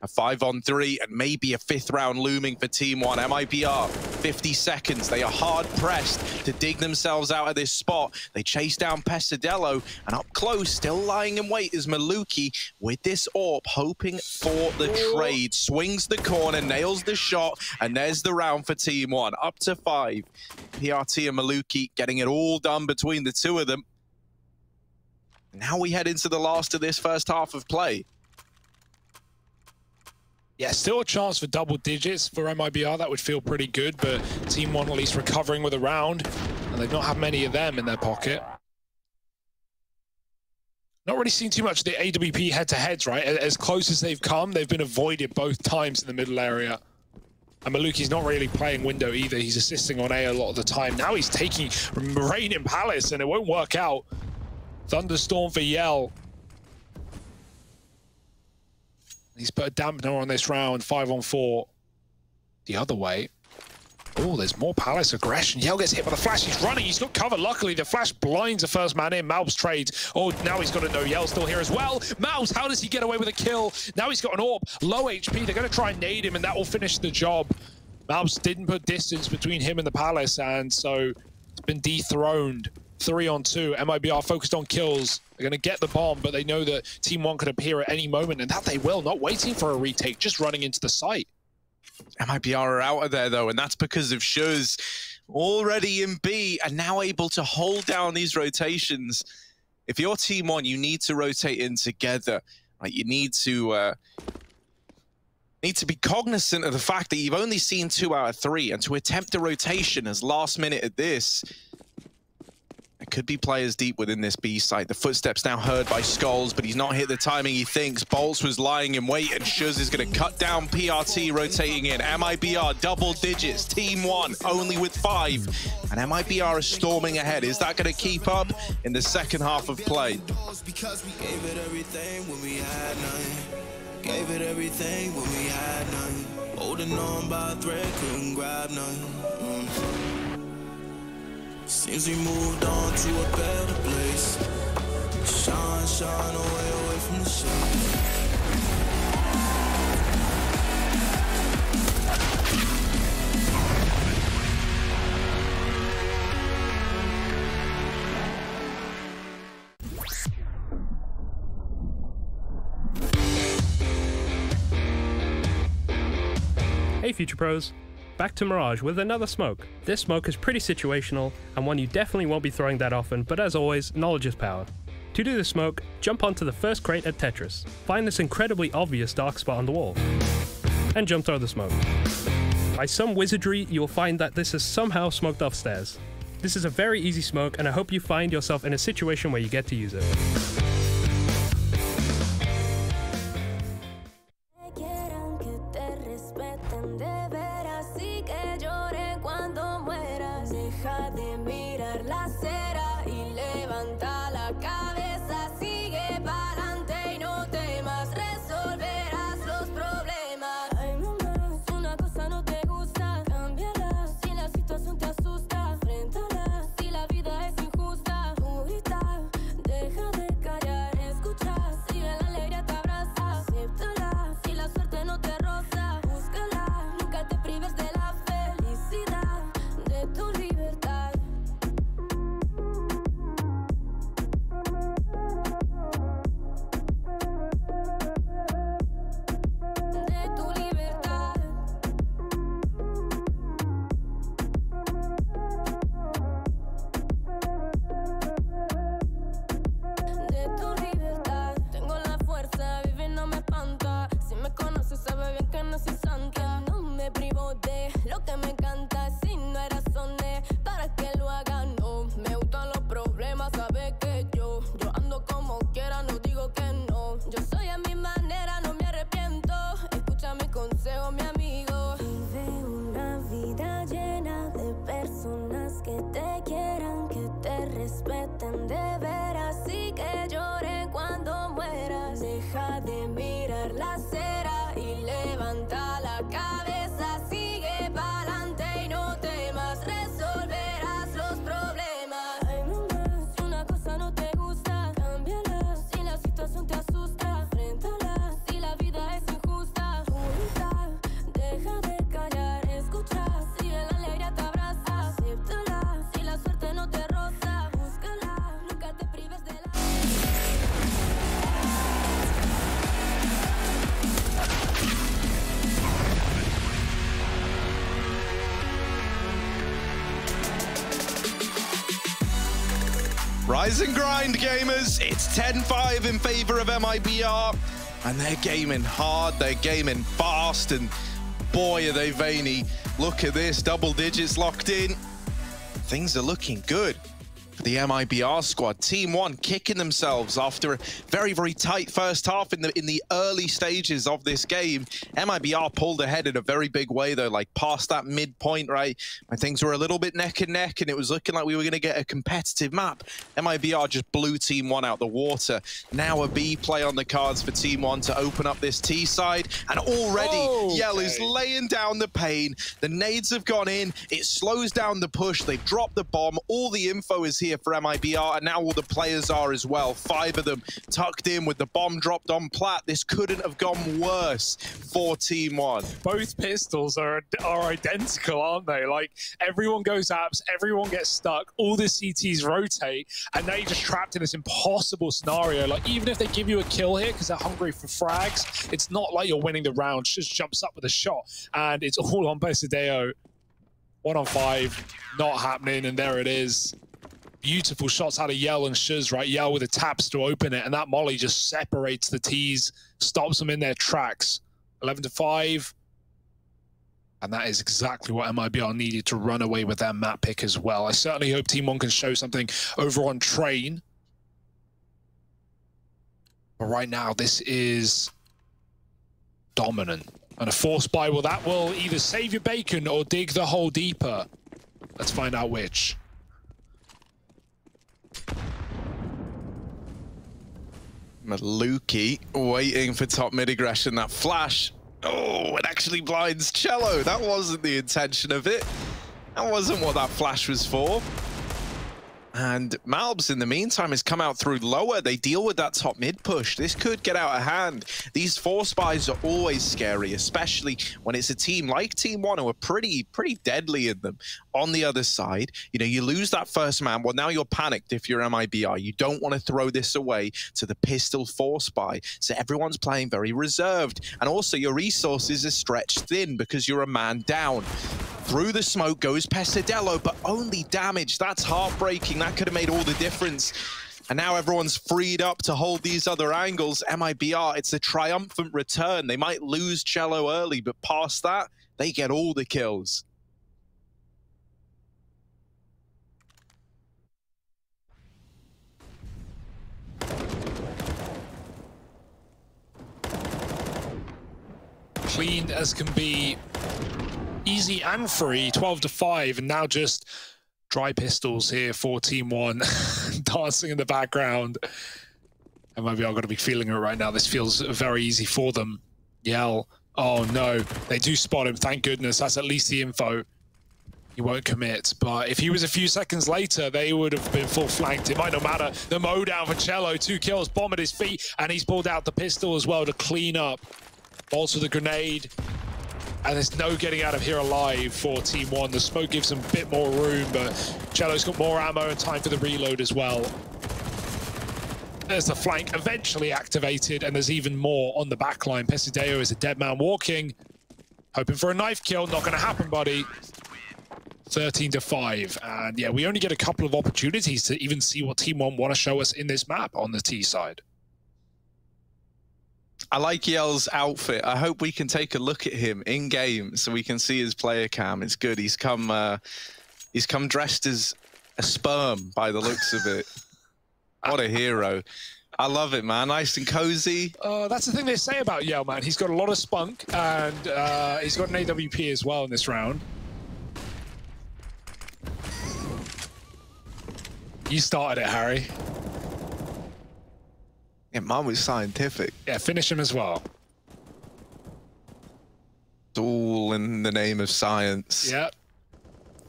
S5: a 5-on-3, and maybe a 5th round looming for Team One. MIBR, 50 seconds. They are hard pressed to dig themselves out of this spot. They chase down Pesadello, and up close, still lying in wait, is Maluki with this AWP, hoping for the trade. Swings the corner, nails the shot, and there's the round for Team One. Up to 5. PRT and Maluki getting it all done between the two of them. Now we head into the last of this first half of play.
S8: Yeah, still a chance for double digits for MIBR. That would feel pretty good, but Team One at least recovering with a round, and they've not had many of them in their pocket. Not really seen too much of the AWP head-to-heads, right? As close as they've come, they've been avoided both times in the middle area. And Maluki's not really playing window either. He's assisting on A a lot of the time. Now he's taking Rain in Palace, and it won't work out. Thunderstorm for Yell. He's put a dampener on this round, 5-on-4. The other way. Oh, there's more Palace aggression. Yell gets hit by the flash. He's running. He's got cover. Luckily, the flash blinds the first man in. Malbs trades. Oh, now he's got to know Yell's still here as well. Malbs, how does he get away with a kill? Now he's got an AWP. Low HP. They're going to try and nade him, and that will finish the job. Malbs didn't put distance between him and the Palace, and so it's been dethroned. 3-on-2. MIBR focused on kills. They're going to get the bomb, but they know that Team One could appear at any moment, and that they will. Not waiting for a retake, just running into the site.
S5: MIBR are out of there, though, and that's because of Shuz already in B and now able to hold down these rotations. If you're Team One, you need to rotate in together. Like, you need to be cognizant of the fact that you've only seen 2 out of 3, and to attempt a rotation as last minute at this, it could be players deep within this B site. The footsteps now heard by Skulls, but he's not hit the timing he thinks. Bolts was lying in wait, and Shuz is going to cut down PRT rotating in. MIBR double digits. Team One only with 5. And MIBR is storming ahead. Is that going to keep up in the second half of play?
S2: Because we gave it everything when we had nothing. Gave it everything when we had nothing. Holding on by a thread, couldn't grab nothing. Seems we moved on to a better place. Shine, shine away from the shine.
S7: Hey Future Pros, back to Mirage with another smoke. This smoke is pretty situational and one you definitely won't be throwing that often, but as always, knowledge is power. To do the smoke, jump onto the first crate at Tetris, find this incredibly obvious dark spot on the wall, and jump throw the smoke. By some wizardry, you'll find that this is somehow smoked off stairs. This is a very easy smoke, and I hope you find yourself in a situation where you get to use it.
S4: Deja de
S5: Rise and grind, gamers. It's 10-5 in favor of MIBR. And they're gaming hard, they're gaming fast, and boy, are they veiny. Look at this, double digits locked in. Things are looking good for the MIBR squad. Team 1 kicking themselves after a very, very tight first half in the early stages of this game. MIBR pulled ahead in a very big way, though, like past that midpoint, right? When things were a little bit neck and neck, and it was looking like we were going to get a competitive map. MIBR just blew Team 1 out the water. Now a B play on the cards for Team 1 to open up this T side, and already Yell is laying down the pain. The nades have gone in. It slows down the push. They've dropped the bomb. All the info is here for MIBR, and now all the players are as well. 5 of them tucked in with the bomb dropped on plat. This couldn't have gone worse for Team 1.
S8: Both pistols are identical, aren't they? Like, everyone goes apps, everyone gets stuck, all the CTs rotate, and now you're just trapped in this impossible scenario. Like, even if they give you a kill here because they're hungry for frags, it's not like you're winning the round. Just jumps up with a shot, and it's all on Pesadeo. 1 on 5, not happening, and there it is. Beautiful shots out of Yell and Shuz, right? Yell with the taps to open it, and that molly just separates the T's, stops them in their tracks. 11-5. And that is exactly what MIBR needed to run away with their map pick as well. I certainly hope Team 1 can show something over on Train. But right now, this is dominant. And a force buy, well, that will either save your bacon or dig the hole deeper. Let's find out which.
S5: Maluki waiting for top mid aggression. That flash, oh, it actually blinds Cello. That wasn't the intention of it. That wasn't what that flash was for. And Malbs, in the meantime, has come out through lower. They deal with that top mid push. This could get out of hand. These force buys are always scary, especially when it's a team like Team 1 who are pretty deadly in them. On the other side, you know, you lose that first man. Well, now you're panicked if you're MIBR. You don't want to throw this away to the pistol force buy. So everyone's playing very reserved. And also your resources are stretched thin because you're a man down. Through the smoke goes Pesadelo, but only damage. That's heartbreaking. That could have made all the difference. And now everyone's freed up to hold these other angles. MIBR, it's a triumphant return. They might lose Cello early, but past that, they get all the kills.
S8: Clean as can be. Easy and free, 12-5, and now just dry pistols here for Team 1, dancing in the background. And maybe I'm going to be feeling it right now. This feels very easy for them. Yell. Oh no, they do spot him. Thank goodness. That's at least the info. He won't commit, but if he was a few seconds later, they would have been full flanked. It might not matter. The mow down for Cello, 2 kills, bomb at his feet, and he's pulled out the pistol as well to clean up. Bolts with a grenade. And there's no getting out of here alive for Team 1. The smoke gives them a bit more room, but Cello's got more ammo and time for the reload as well. There's the flank eventually activated, and there's even more on the back line. Pesadeo is a dead man walking. Hoping for a knife kill. Not going to happen, buddy. 13-5. And yeah, we only get a couple of opportunities to even see what Team 1 want to show us in this map on the T side.
S5: I like Yell's outfit. I hope we can take a look at him in game so we can see his player cam. It's good. He's come dressed as a sperm by the looks of it. What a hero. I love it, man. Nice and cozy.
S8: That's the thing they say about Yell, man. He's got a lot of spunk, and he's got an AWP as well in this round. You started it, Harry.
S5: Yeah, mine was scientific.
S8: Yeah, finish him as well.
S5: It's all in the name of science.
S8: Yeah.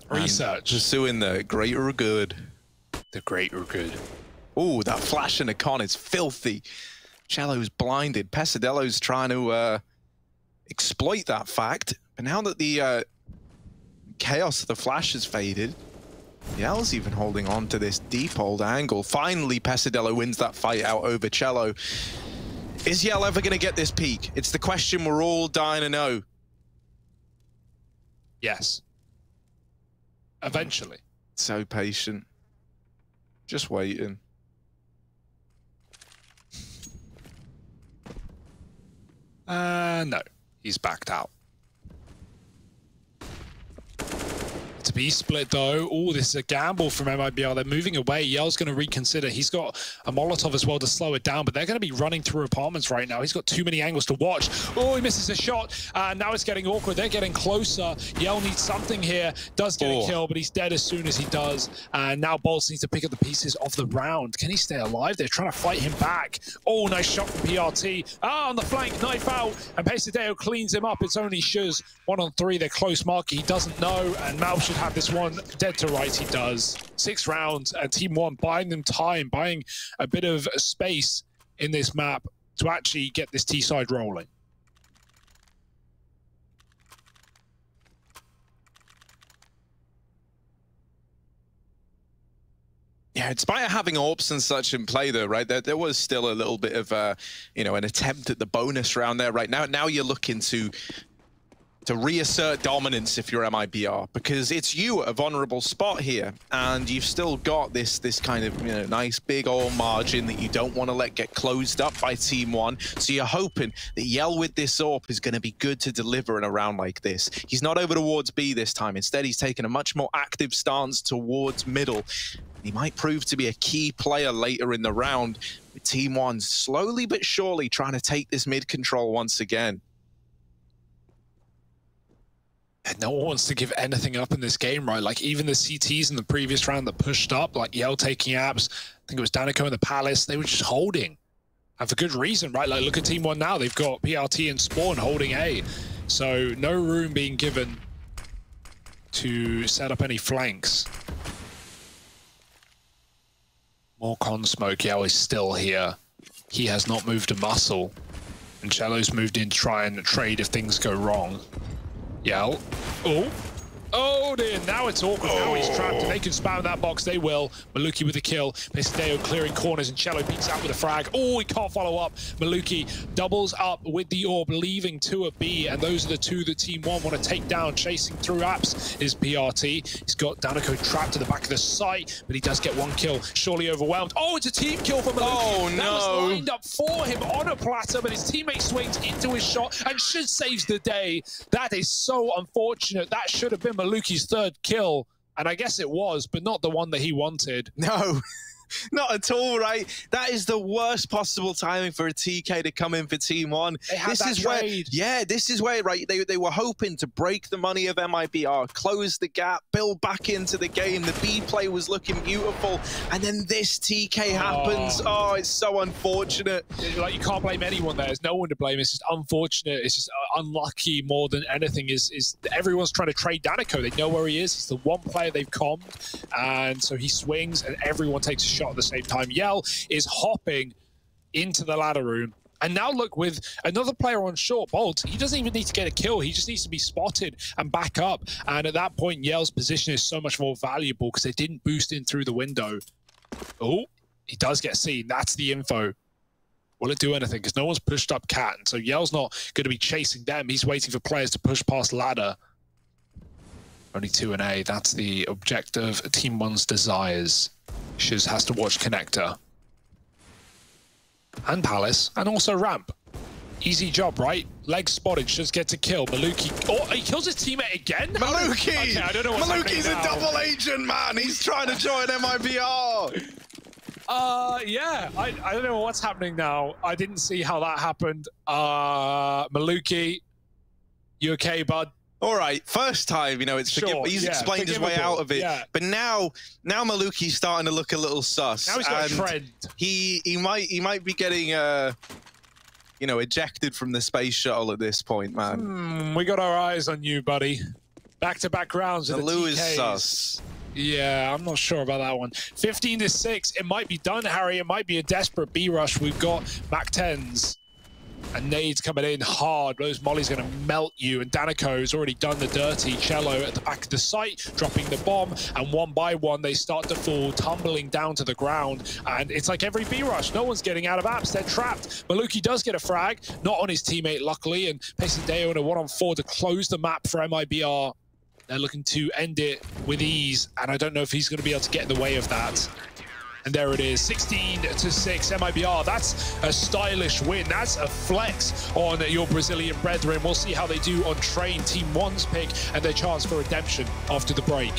S8: Research.
S5: Pursuing the greater good.
S8: The greater good.
S5: Oh, that flash in the con is filthy. Cello's blinded. Pesadelo's trying to exploit that fact. But now that the chaos of the flash has faded, Yell's even holding on to this deep old angle. Finally, Pesadelo wins that fight out over Cello. Is Yell ever going to get this peak? It's the question we're all dying to know.
S8: Yes. Eventually.
S5: So patient. Just waiting.
S8: No, he's backed out. To be split though. Oh, this is a gamble from MIBR. They're moving away. Yell's going to reconsider. He's got a Molotov as well to slow it down, but they're going to be running through apartments right now. He's got too many angles to watch. Oh, he misses a shot. Now it's getting awkward. They're getting closer. Yell needs something here. Does get a kill, but he's dead as soon as he does. And now Bolts needs to pick up the pieces of the round. Can he stay alive? They're trying to fight him back. Oh, nice shot from PRT. On the flank, knife out. And Pesadeo cleans him up. It's only Shuz. 1-on-3. They're close mark. He doesn't know. And Mal should have this one dead to rights. He does. 6 rounds, and Team 1 buying them time, buying a bit of space in this map to actually get this T-side rolling.
S5: Yeah, despite having AWPs and such in play, though, right, there was still a little bit of, you know, an attempt at the bonus round there. Right now you're looking to reassert dominance if you're MIBR, because it's you at a vulnerable spot here, and you've still got this kind of, you know, nice big old margin that you don't want to let get closed up by Team 1. So you're hoping that Yell with this AWP is going to be good to deliver in a round like this. He's not over towards B this time. Instead, he's taken a much more active stance towards middle. He might prove to be a key player later in the round, with Team 1 slowly but surely trying to take this mid control once again.
S8: And no one wants to give anything up in this game, right? Like, even the CTs in the previous round that pushed up, like Yell taking apps, I think it was Danico in the Palace, they were just holding. And for good reason, right? Like, look at Team 1 now. They've got PRT and Spawn holding A. So no room being given to set up any flanks. More con smoke. Yell is still here. He has not moved a muscle. And Cello's moved in to try and trade if things go wrong. Yell. Oh dear, now it's awkward. Now he's trapped, and they can spam that box. They will. Maluki with a kill. Pesadeo clearing corners, and Cello peeks out with a frag. Oh, he can't follow up. Maluki doubles up with the AWP, leaving 2 at B, and those are the 2 that Team 1 want to take down. Chasing through apps is PRT. He's got Danico trapped to the back of the site, but he does get 1 kill. Surely overwhelmed. Oh, it's a team kill for Maluki.
S5: Oh, no.
S8: That was lined up for him on a platter, but his teammate swings into his shot, and Shiz saves the day. That is so unfortunate. That should have been Maluki's 3rd kill, and I guess it was, but not the one that he wanted.
S5: No. Not at all, right? That is the worst possible timing for a TK to come in for Team 1.
S8: This is where,
S5: this is where, right, they were hoping to break the money of MIBR, close the gap, build back into the game. The B play was looking beautiful, and then this TK happens. Oh, it's so unfortunate.
S8: Like, you can't blame anyone there. There's no one to blame. It's just unfortunate. It's just unlucky more than anything. Is everyone's trying to trade Danico. They know where he is. He's the one player they've commed, and so he swings, and everyone takes a shot at the same time. Yell is hopping into the ladder room, and now look, with another player on short, Bolt, he doesn't even need to get a kill. He just needs to be spotted and back up, and at that point Yell's position is so much more valuable because they didn't boost in through the window. Oh, he does get seen. That's the info. Will it do anything? Because no one's pushed up Cat, and so Yell's not going to be chasing them. He's waiting for players to push past ladder. Only 2 and A. That's the objective. Team 1's desires. Shiz has to watch Connector. And Palace. And also Ramp. Easy job, right? Legs spotted. Shiz gets a kill. Maluki. Oh, he kills his teammate again?
S5: Maluki!
S8: Okay, I don't know what's
S5: Maluki's a
S8: happening now.
S5: double agent, man. He's trying to join MIBR.
S8: Yeah. I don't know what's happening now. I didn't see how that happened. Maluki, you okay, bud?
S5: All right, first time, you know, it's he's explained his way out of it. Yeah. But now Maluki's starting to look a little sus.
S8: Now he's got a trend.
S5: He might be getting you know, ejected from the space shuttle at this point, man.
S8: We got our eyes on you, buddy. Back-to-back rounds of the
S5: Lou is
S8: TKs.
S5: sus.
S8: Yeah, I'm not sure about that one. 15-6. It might be done, Harry. It might be a desperate B rush. We've got Mac-10s. And nades coming in hard. Those mollies going to melt you. And Danico's already done the dirty. Cello at the back of the site, dropping the bomb. And one by one, they start to fall, tumbling down to the ground. And it's like every B-rush. No one's getting out of apps. They're trapped. Maluki does get a frag. Not on his teammate, luckily. And Pesadeo in a 1-on-4 to close the map for MIBR. They're looking to end it with ease. And I don't know if he's going to be able to get in the way of that. And there it is, 16-6, MIBR. That's a stylish win. That's a flex on your Brazilian brethren. We'll see how they do on Train, Team 1's pick, and their chance for redemption after the break.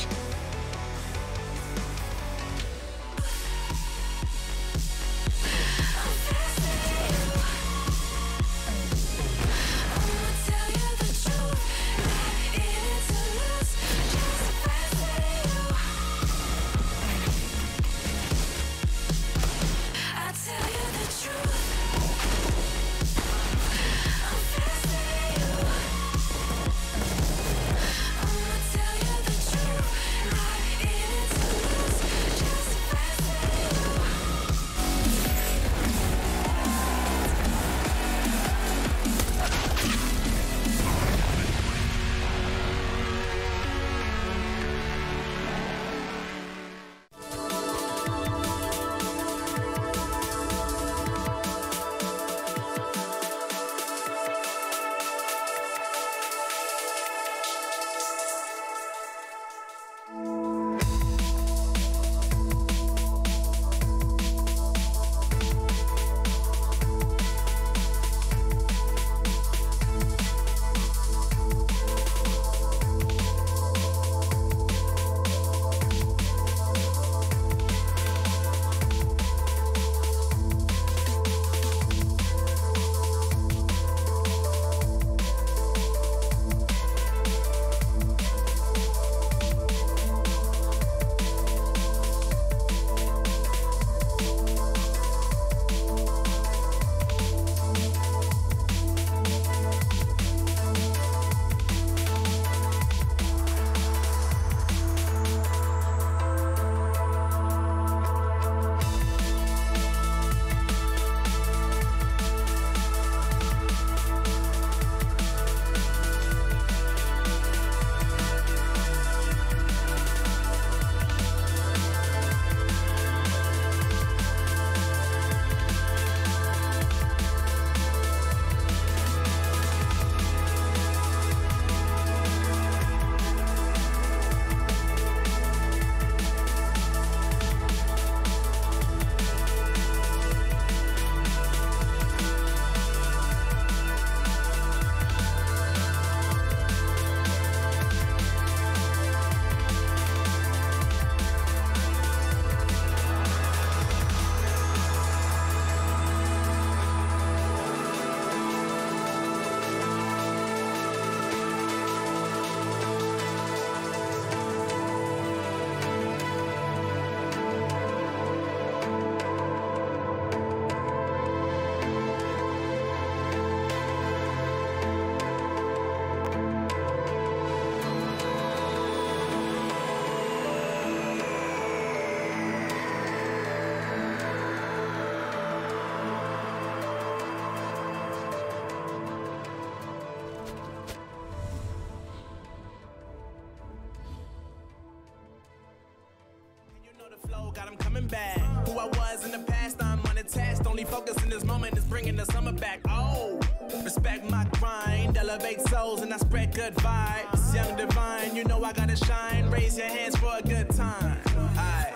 S10: Got him coming back. Who I was in the past, I'm unattached. Only focus in this moment is bringing the summer back. Oh, respect my grind, elevate souls, and I spread good vibes. Young divine, you know I gotta shine. Raise your hands for a good time. Aye.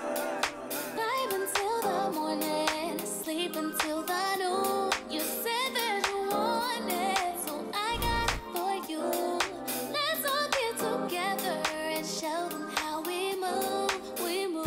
S4: Vibe until the morning, sleep until the noon. You said that you want it, so I got it for you. Let's all get together and show them how we move. We move.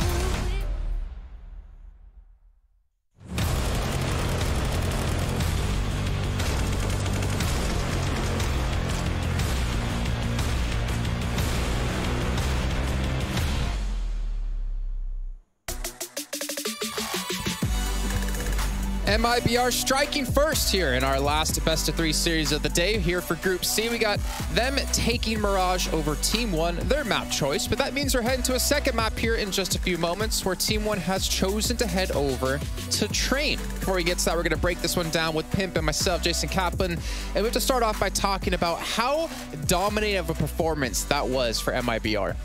S12: MIBR striking first here in our last best-of-3 series of the day. Here for Group C, we got them taking Mirage over Team 1, their map choice. But that means we're heading to a second map here in just a few moments, where Team 1 has chosen to head over to Train. Before we get to that, we're going to break this one down with Pimp and myself, Jason Kaplan. And we have to start off by talking about how dominant of a performance that was for MIBR.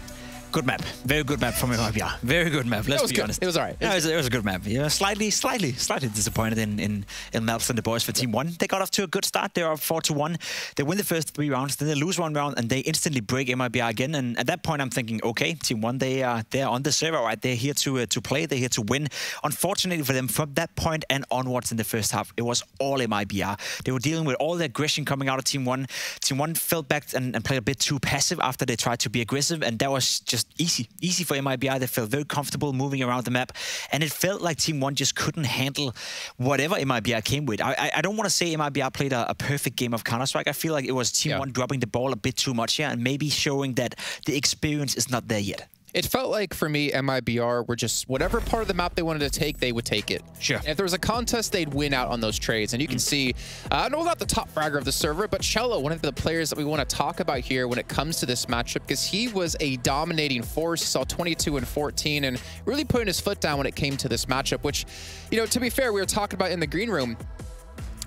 S16: good map. Very good map from MIBR. Very good map, let's be honest.
S12: It was all right.
S16: It was a good map. Yeah, slightly disappointed in Melps and the boys for Team 1. They got off to a good start. They're up 4-1. They win the first 3 rounds, then they lose 1 round, and they instantly break MIBR again. And at that point, I'm thinking, okay, Team 1, they're on the server, right? They're here to play. They're here to win. Unfortunately for them, from that point and onwards in the first half, it was all MIBR. They were dealing with all the aggression coming out of Team 1. Team 1 fell back and played a bit too passive after they tried to be aggressive, and that was just easy for MIBR. They felt very comfortable moving around the map, and it felt like Team 1 just couldn't handle whatever MIBR came with. I don't want to say MIBR played a perfect game of Counter-Strike. I feel like it was Team 1 dropping the ball a bit too much here, and maybe showing that the experience is not there yet.
S12: It felt like, for me, MIBR were just, whatever part of the map they wanted to take, they would take it.
S16: Sure.
S12: And if there was a contest, they'd win out on those trades. And you can see, no, not the top fragger of the server, but Cello, one of the players that we want to talk about here when it comes to this matchup, because he was a dominating force. He saw 22 and 14 and really putting his foot down when it came to this matchup, which, you know, to be fair, we were talking about in the green room.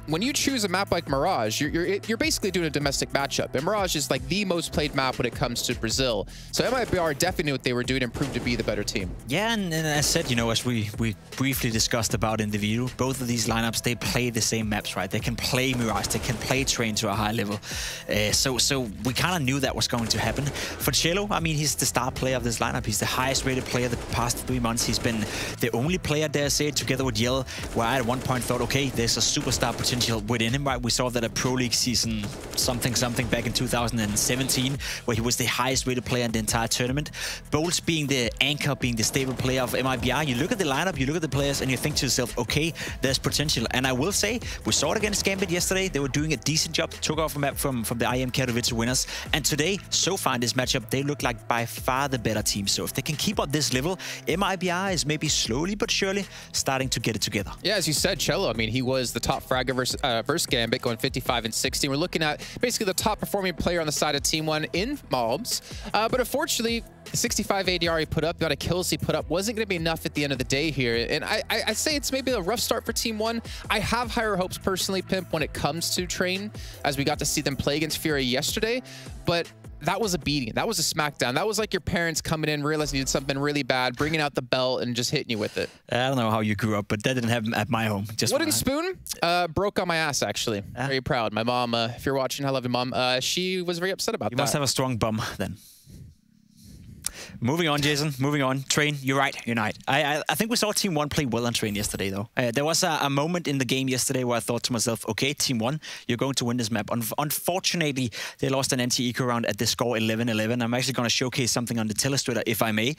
S12: When you choose a map like Mirage, you're basically doing a domestic matchup. And Mirage is like the most played map when it comes to Brazil. So MIBR definitely knew what they were doing and proved to be the better team.
S16: Yeah, and as said, you know, as we briefly discussed about in the video, both of these lineups, they play the same maps, right? They can play Mirage, they can play Train to a high level. So we kind of knew that was going to happen. For Cello, I mean, he's the star player of this lineup. He's the highest rated player the past 3 months. He's been the only player, dare I say, together with Yell, where I at one point thought, okay, there's a superstar potential within him, right? We saw that at Pro League season something back in 2017, where he was the highest rated player in the entire tournament. Bolts being the anchor, being the stable player of MIBR. You look at the lineup, you look at the players, and you think to yourself, okay, there's potential. And I will say, we saw it against Gambit yesterday. They were doing a decent job, took off a map from the IM Katowice winners. And today, so far in this matchup, they look like by far the better team. So if they can keep up this level, MIBR is maybe slowly but surely starting to get it together.
S12: Yeah, as you said, Cello, I mean, he was the top fragger versus Gambit, going 55 and 60. We're looking at basically the top performing player on the side of Team 1 in mobs. But unfortunately, the 65 ADR he put up, the amount of kills he put up, wasn't going to be enough at the end of the day here. And I say it's maybe a rough start for Team 1. I have higher hopes personally, Pimp, when it comes to Train, as we got to see them play against Fury yesterday. But that was a beating. That was a smackdown. That was like your parents coming in, realizing you did something really bad, bringing out the belt and just hitting you with it.
S16: I don't know how you grew up, but that didn't happen at my home. Just
S12: Wooden spoon broke on my ass, actually. Very proud. My mom, if you're watching, I love you, Mom. She was very upset about that.
S16: You must have a strong bum then. Moving on, Jason. Moving on. Train, you're right. You're right. I think we saw Team 1 play well on Train yesterday, though. There was a moment in the game yesterday where I thought to myself, okay, Team 1, you're going to win this map. Unfortunately, they lost an anti-eco round at the score 11-11. I'm actually going to showcase something on the Telestrator, if I may,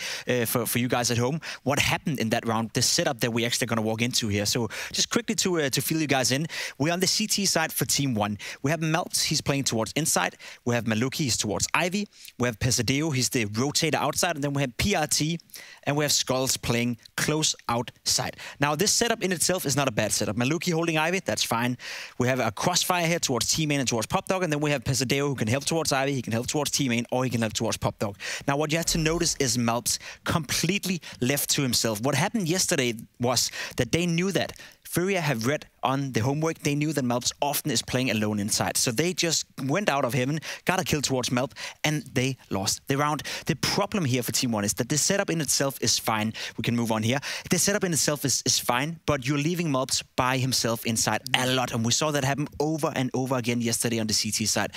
S16: for you guys at home. What happened in that round, the setup that we're actually going to walk into here. So just quickly to fill you guys in, we're on the CT side for Team 1. We have Melts, he's playing towards inside. We have Maluki, he's towards Ivy. We have Pesadeo, he's the rotator outside. And then we have PRT, and we have Skulls playing close outside. Now, this setup in itself is not a bad setup. Maluki holding Ivy, that's fine. We have a crossfire here towards T-Main and towards Popdog, and then we have Pesadeo who can help towards Ivy, he can help towards T-Main, or he can help towards Popdog. Now, what you have to notice is Malps completely left to himself. What happened yesterday was that they knew that Furia have read on the homework. They knew that Melps often is playing alone inside. So they just went out of heaven, got a kill towards Melp, and they lost the round. The problem here for Team 1 is that the setup in itself is fine. We can move on here. The setup in itself is fine, but you're leaving Melps by himself inside a lot. And we saw that happen over and over again yesterday on the CT side.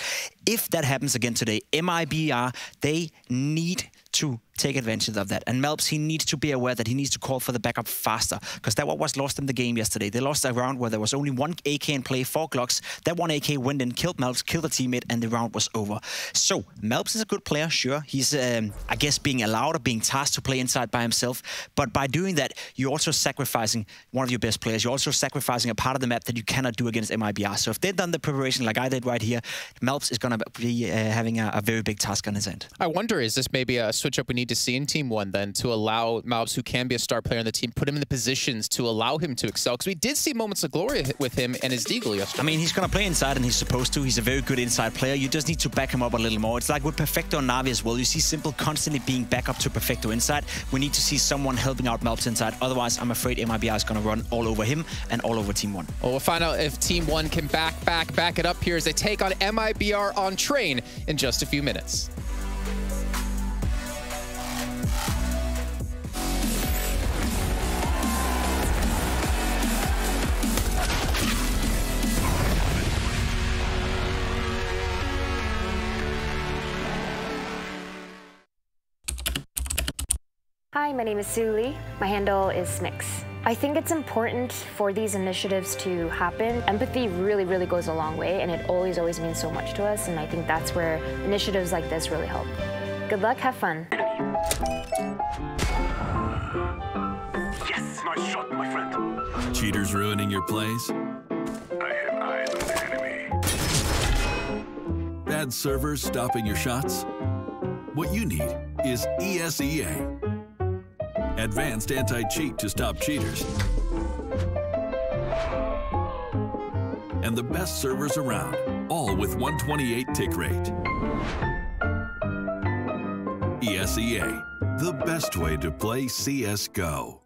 S16: If that happens again today, MIBR, they need to take advantage of that. And Melps, he needs to be aware that he needs to call for the backup faster, because that was lost in the game yesterday. They lost a round where there was only one AK in play, 4 Glocks. That one AK went in, killed Melps, killed a teammate, and the round was over. So, Melps is a good player, sure. He's, I guess, being allowed or being tasked to play inside by himself. But by doing that, you're also sacrificing one of your best players. You're also sacrificing a part of the map that you cannot do against MIBR. So if they've done the preparation like I did right here, Melps is going to be having a very big task on his end.
S12: I wonder, is this maybe a switch up we need to see in Team 1 then, to allow Malps, who can be a star player on the team, put him in the positions to allow him to excel? Because we did see moments of glory with him and his Deagle yesterday.
S16: I mean, he's going to play inside, and he's supposed to. He's a very good inside player. You just need to back him up a little more. It's like with Perfecto and Navi as well. You see Simple constantly being back up to Perfecto inside. We need to see someone helping out Malps inside. Otherwise, I'm afraid MIBR is going to run all over him and all over Team 1.
S12: Well, we'll find out if Team 1 can back it up here as they take on MIBR on Train in just a few minutes.
S13: Hi, my name is Sue Lee. My handle is Smix. I think it's important for these initiatives to happen. Empathy really, really goes a long way, and it always means so much to us, and I think that's where initiatives like this really help. Good luck, have fun.
S1: Yes, nice shot, my friend.
S14: Cheaters ruining your plays?
S1: I have eyes on the enemy.
S14: Bad servers stopping your shots? What you need is ESEA. Advanced anti-cheat to stop cheaters. And the best servers around, all with 128 tick rate. ESEA, the best way to play CSGO.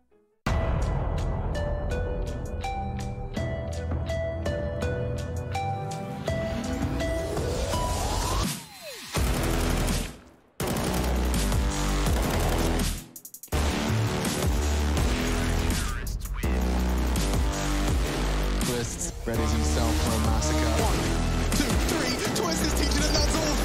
S15: Readies himself for a massacre. 1, 2, 3, Twist is teaching it, that's all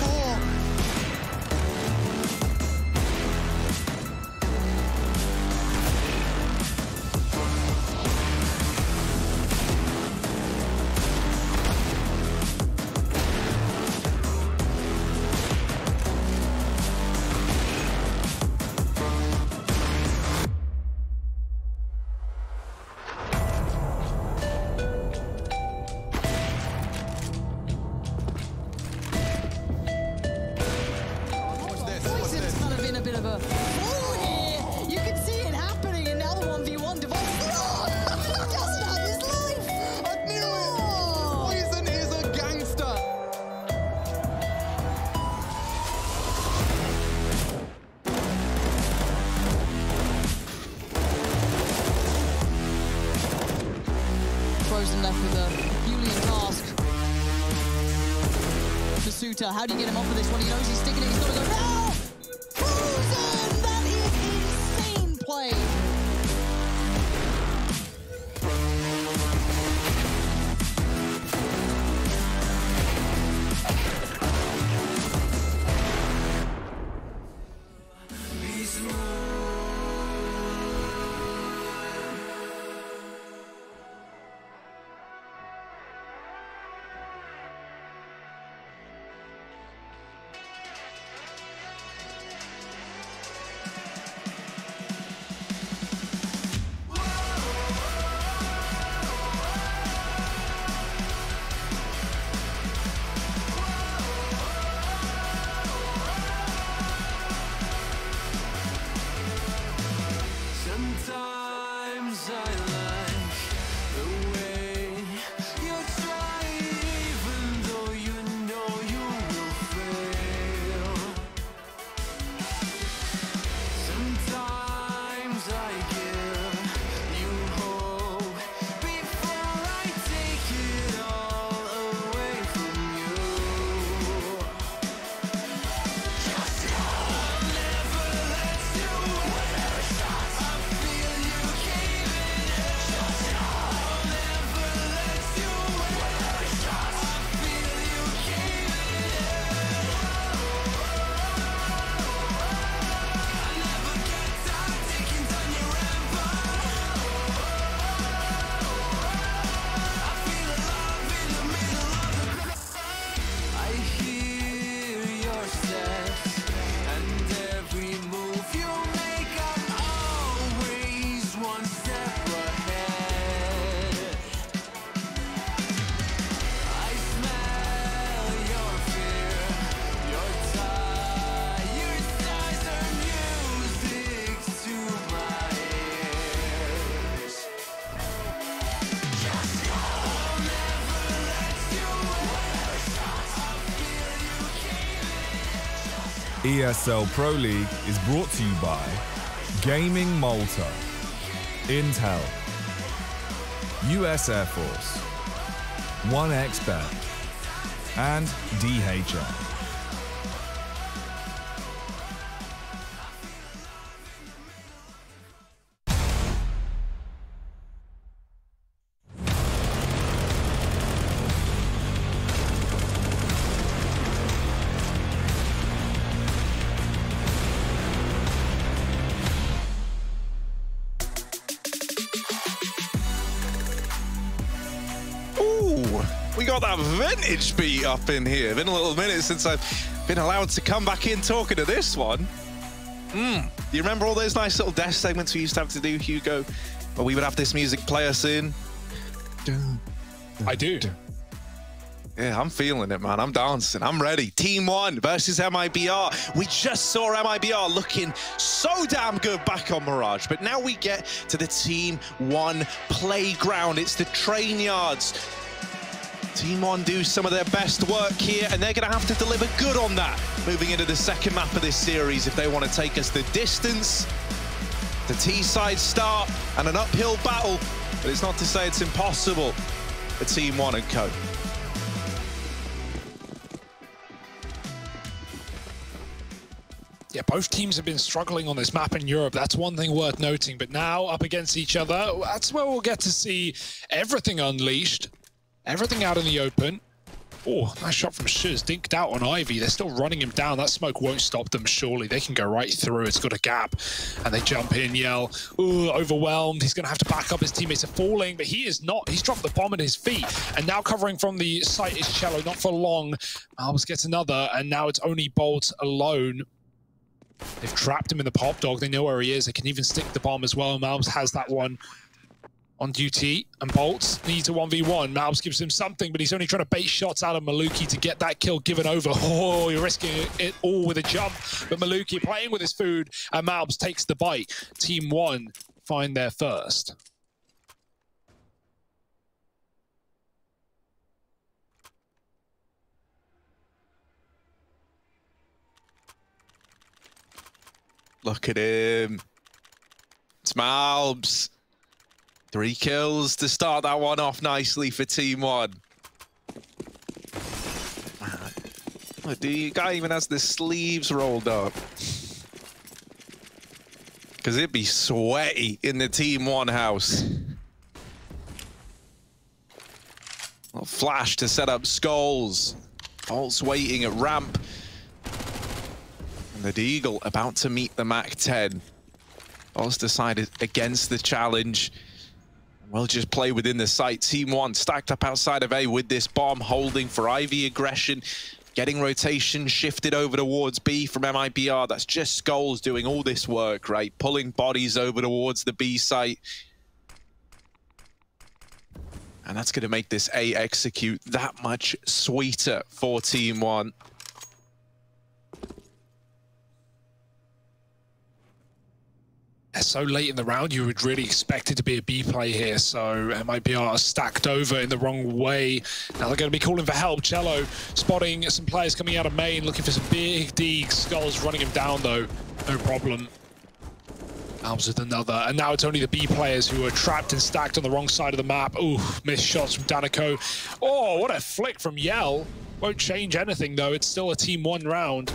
S21: Frozen left with a Julian task. To Suter, how do you get him off of this one? He knows he's sticking it, he's got to go now! Frozen! That is insane play!
S9: ESL Pro League is brought to you by Gaming Malta, Intel, US Air Force, 1xBet, and DHL.
S5: We got that vintage beat up in here. Been a little minute since I've been allowed to come back in talking to this one. Do you remember all those nice little desk segments we used to have to do, Hugo? Where we would have this music play us in?
S8: I do.
S5: Yeah, I'm feeling it, man. I'm dancing. I'm ready. Team 1 versus MIBR. We just saw MIBR looking so damn good back on Mirage, but now we get to the Team 1 playground. It's the train yards. Team 1 do some of their best work here, and they're going to have to deliver good on that moving into the second map of this series if they want to take us the distance. The T-side start and an uphill battle, but it's not to say it's impossible for Team 1 and co.
S8: Yeah, both teams have been struggling on this map in Europe. That's one thing worth noting. But now, up against each other, that's where we'll get to see everything unleashed. Everything out in the open. Oh, nice shot from Shiz. Dinked out on Ivy. They're still running him down. That smoke won't stop them, surely. They can go right through. It's got a gap. And they jump in, Yell. Ooh, overwhelmed. He's going to have to back up. His teammates are falling, but he is not. He's dropped the bomb at his feet. And now covering from the site is Cello. Not for long. Malbs gets another, and now it's only Bolt alone. They've trapped him in the pop dog. They know where he is. They can even stick the bomb as well. Malbs has that one on duty, and Bolt needs a 1v1. Malbs gives him something, but he's only trying to bait shots out of Maluki to get that kill given over. Oh, you're risking it all with a jump, but Maluki playing with his food, and Malbs takes the bite. Team 1 find their first.
S5: Look at him. It's Malbs. 3 kills to start that one off nicely for Team 1. Man. The guy even has the sleeves rolled up. Because it'd be sweaty in the Team 1 house. Well, flash to set up Skulls. Bolt's waiting at ramp. And the Deagle about to meet the Mac-10. Bolt's decided against the challenge. We'll just play within the site. Team 1 stacked up outside of A with this bomb, holding for Ivy aggression. Getting rotation shifted over towards B from MIBR. That's just Skulls doing all this work, right? Pulling bodies over towards the B site. And that's going to make this A execute that much sweeter for Team 1.
S8: So late in the round, you would really expect it to be a B play here. So MIBR are stacked over in the wrong way. Now they're going to be calling for help. Cello spotting some players coming out of main, looking for some big deeks. Skulls running him down though, no problem. Malbs with another, and now it's only the B players who are trapped and stacked on the wrong side of the map. Ooh, missed shots from Danico. Oh, what a flick from Yell. Won't change anything though. It's still a Team 1 round.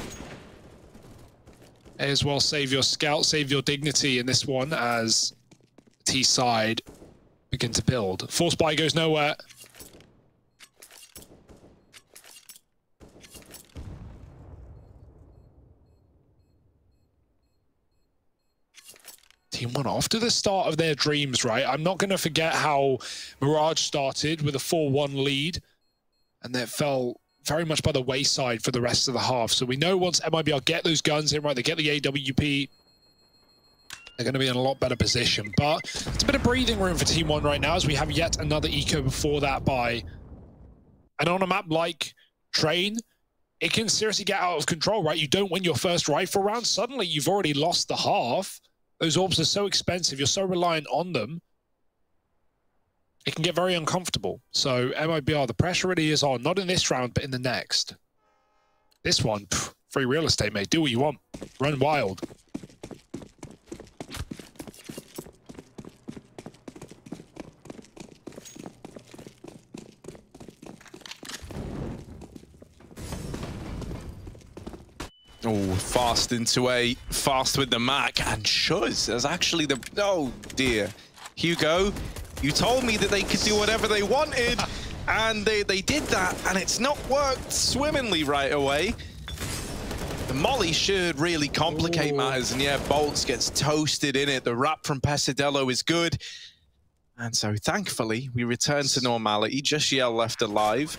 S8: May as well save your scout, save your dignity in this one as T side begin to build. Force buy goes nowhere. Team 1 off to the start of their dreams, right? I'm not going to forget how Mirage started with a 4-1 lead, and that fell very much by the wayside for the rest of the half. So we know once MIBR get those guns in, right, they get the AWP, they're going to be in a lot better position. But it's a bit of breathing room for Team 1 right now as we have yet another eco before that buy. And on a map like Train, it can seriously get out of control, right? You don't win your first rifle round, suddenly you've already lost the half. Those orbs are so expensive, you're so reliant on them. It can get very uncomfortable. So MIBR, the pressure really is on, not in this round, but in the next. This one, free real estate, mate. Do what you want. Run wild.
S5: Oh, fast into A, fast with the Mac, and Shuz is actually the, oh dear. Hugo, you told me that they could do whatever they wanted, and they did that, and it's not worked swimmingly right away. The molly should really complicate matters, and yeah, Bolts gets toasted in it. The wrap from Pesadello is good. And so thankfully, we return to normality. Just Yell left alive.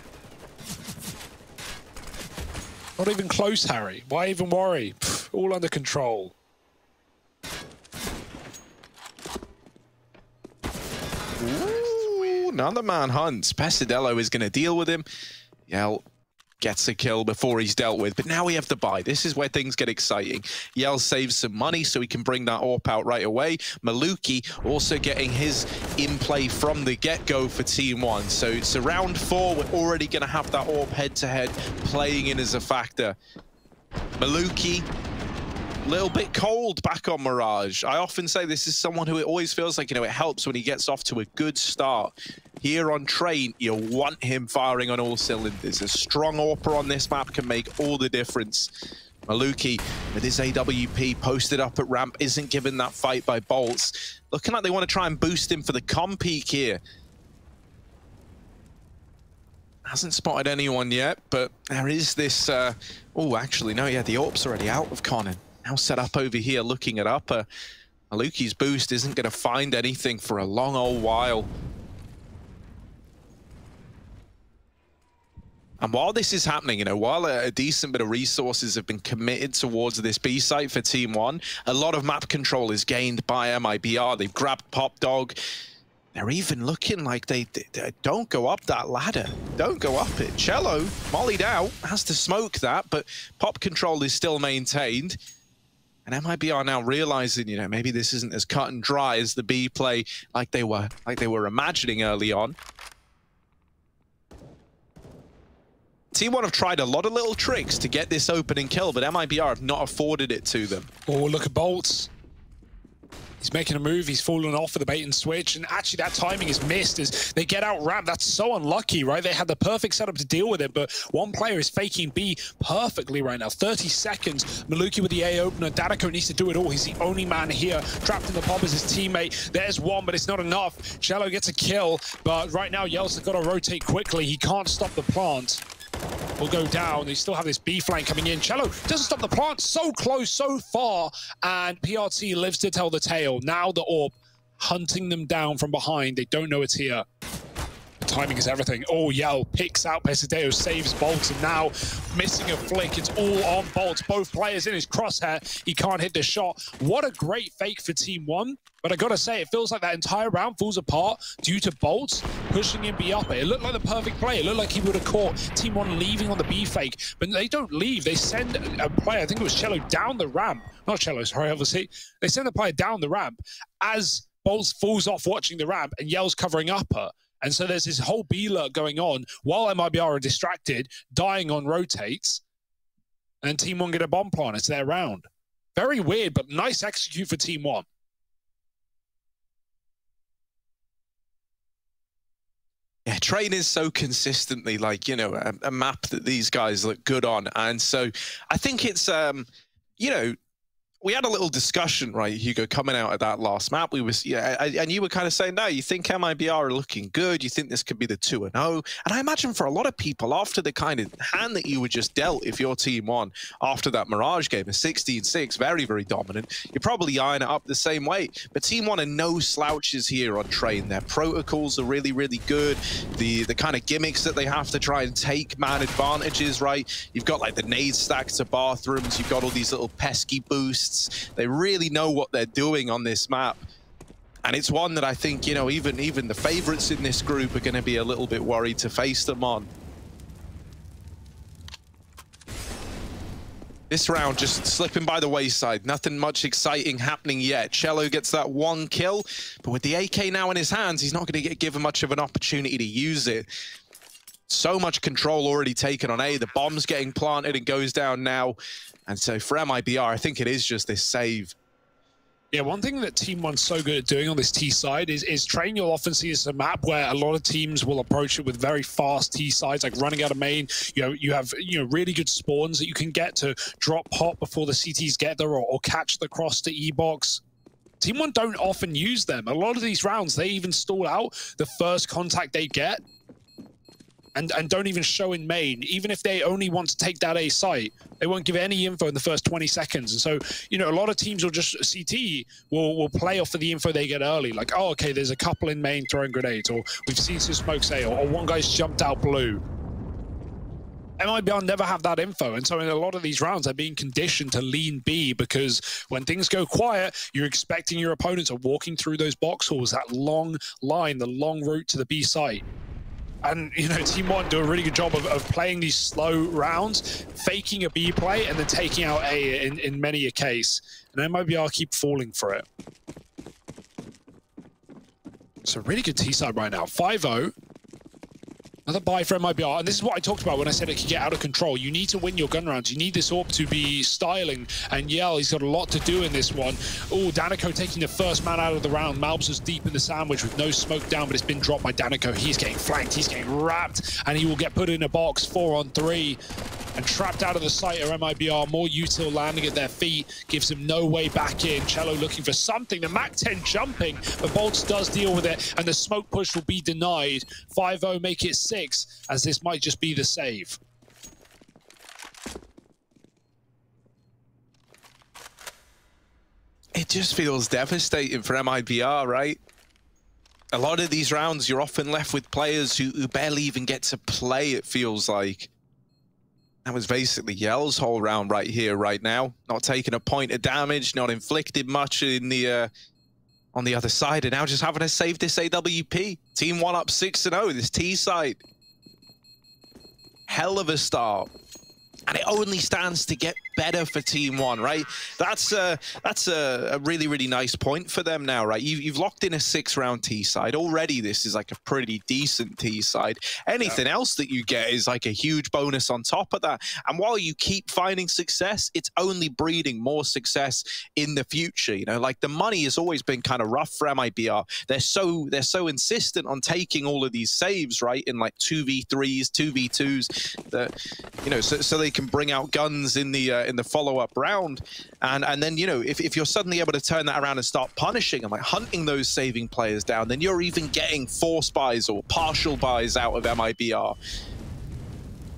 S8: Not even close, Harry. Why even worry? All under control.
S5: Ooh, another man hunts. Pesadello is going to deal with him. Yell gets a kill before he's dealt with, but now we have the buy. This is where things get exciting. Yell saves some money so he can bring that AWP out right away. Maluki also getting his in-play from the get-go for Team 1. So it's round 4. We're already going to have that AWP head-to-head playing in as a factor. Maluki, a little bit cold back on Mirage. I often say this is someone who it always feels like, you know, it helps when he gets off to a good start. Here on Train, you want him firing on all cylinders. A strong AWPer on this map can make all the difference. Maluki, with his AWP posted up at ramp, isn't given that fight by Bolts. Looking like they want to try and boost him for the com peak here. Hasn't spotted anyone yet, but there is this... oh, actually, no, yeah, the AWP's already out of Conan. Now set up over here, looking at upper. Maluki's boost isn't going to find anything for a long old while. And while this is happening, you know, while a decent bit of resources have been committed towards this B site for Team 1, a lot of map control is gained by MIBR. They've grabbed Pop Dog. They're even looking like they don't go up that ladder. Don't go up it. Cello, mollied out, has to smoke that, but Pop control is still maintained. And MIBR now realizing, you know, maybe this isn't as cut and dry as the B play like they were imagining early on. Team 1 have tried a lot of little tricks to get this opening kill, but MIBR have not afforded it to them.
S8: Oh, look at Bolts. He's making a move. He's fallen off for the bait and switch. And actually, that timing is missed as they get out ramp. That's so unlucky, right? They had the perfect setup to deal with it, but one player is faking B perfectly right now. 30 seconds. Maluki with the A opener. Dadako needs to do it all. He's the only man here. Trapped in the pop is his teammate. There's one, but it's not enough. Cello gets a kill, but right now, Yell's got to rotate quickly. He can't stop the plant. Will go down. They still have this B flank coming in. Cello doesn't stop the plant. So close, so far. And PRT lives to tell the tale. Now the AWP hunting them down from behind. They don't know it's here. The timing is everything. Oh, Yell picks out Pesadeo, saves Bolts, and now missing a flick. It's all on Bolts. Both players in his crosshair. He can't hit the shot. What a great fake for Team 1. But I gotta say, it feels like that entire round falls apart due to Bolts pushing in B upper. It looked like the perfect play. It looked like he would have caught Team 1 leaving on the B fake. But they don't leave. They send a player, I think it was Cello, down the ramp. Not Cello, sorry, obviously. They send the player down the ramp as Bolts falls off watching the ramp and Yell's covering upper. And so there's this whole B lurk going on while MIBR are distracted, dying on rotates. And Team 1 get a bomb plant. It's their round. Very weird, but nice execute for Team 1.
S5: Yeah, Train is so consistently like, you know, a map that these guys look good on. And so I think it's, you know, we had a little discussion, right, Hugo, coming out of that last map. We was, yeah, and you were kind of saying, no, you think MIBR are looking good. You think this could be the 2-0. And I imagine for a lot of people, after the kind of hand that you were just dealt, if your Team 1 after that Mirage game, a 16-6, very, very dominant, you're probably eyeing it up the same way. But Team 1 are no slouches here on Train. Their protocols are really, really good. The kind of gimmicks that they have to try and take man advantages, right? You've got like the nade stacks to bathrooms. You've got all these little pesky boosts. They really know what they're doing on this map. And it's one that I think, you know, even the favorites in this group are going to be a little bit worried to face them on. This round just slipping by the wayside. Nothing much exciting happening yet. Cello gets that 1 kill, but with the AK now in his hands, he's not going to get given much of an opportunity to use it. So much control already taken on A. The bomb's getting planted and goes down now. And so for MIBR, I think it is just this save.
S8: Yeah, one thing that Team 1's so good at doing on this T side is Train. You'll often see this a map where a lot of teams will approach it with very fast T sides, like running out of main. You have really good spawns that you can get to drop pop before the CTs get there, or catch the cross to E-box. Team 1 don't often use them. A lot of these rounds, they even stall out the first contact they get. and don't even show in main. Even if they only want to take that A site, they won't give any info in the first 20 seconds. And so, you know, a lot of teams will just, CT will play off of the info they get early. Like, oh, okay, there's a couple in main throwing grenades, or we've seen some smokes A, or one guy's jumped out blue. MIBR never have that info, and so in a lot of these rounds, they're being conditioned to lean B, because when things go quiet, you're expecting your opponents are walking through those box halls, that long line, the long route to the B site. And, you know, Team 1 do a really good job of playing these slow rounds, faking a B play, and then taking out A in many a case. And MIBR keep falling for it. It's a really good T side right now. 5-0. Another buy for MIBR, and this is what I talked about when I said it could get out of control. You need to win your gun rounds. You need this AWP to be styling, and Yell, he's got a lot to do in this one. Oh, Danico taking the first man out of the round. Malbs was deep in the sandwich with no smoke down, but it's been dropped by Danico. He's getting flanked, he's getting wrapped, and he will get put in a box 4-on-3. And trapped out of the site are MIBR. More util landing at their feet gives him no way back in. Cello looking for something. The MAC-10 jumping, but Bolts does deal with it, and the smoke push will be denied. 5-0 make it 6, as this might just be the save.
S5: It just feels devastating for MIBR, right? A lot of these rounds, you're often left with players who barely even get to play, it feels like. That was basically Yell's whole round right here, right now. Not taking a point of damage, not inflicted much in the on the other side, and now just having to save this AWP. Team 1 up 6-0, this T side. Hell of a start. And it only stands to get better for Team 1, right? That's a really, really nice point for them now, right? You've locked in a 6-round T side. Already this is like a pretty decent T side. Anything else that you get is like a huge bonus on top of that. And while you keep finding success, it's only breeding more success in the future. You know, like the money has always been kind of rough for MIBR. They're so insistent on taking all of these saves, right? In like 2v3s, 2v2s, that, you know, so they can bring out guns in the follow-up round, and then, you know, if you're suddenly able to turn that around and start punishing and like hunting those saving players down, then you're even getting force buys or partial buys out of MIBR.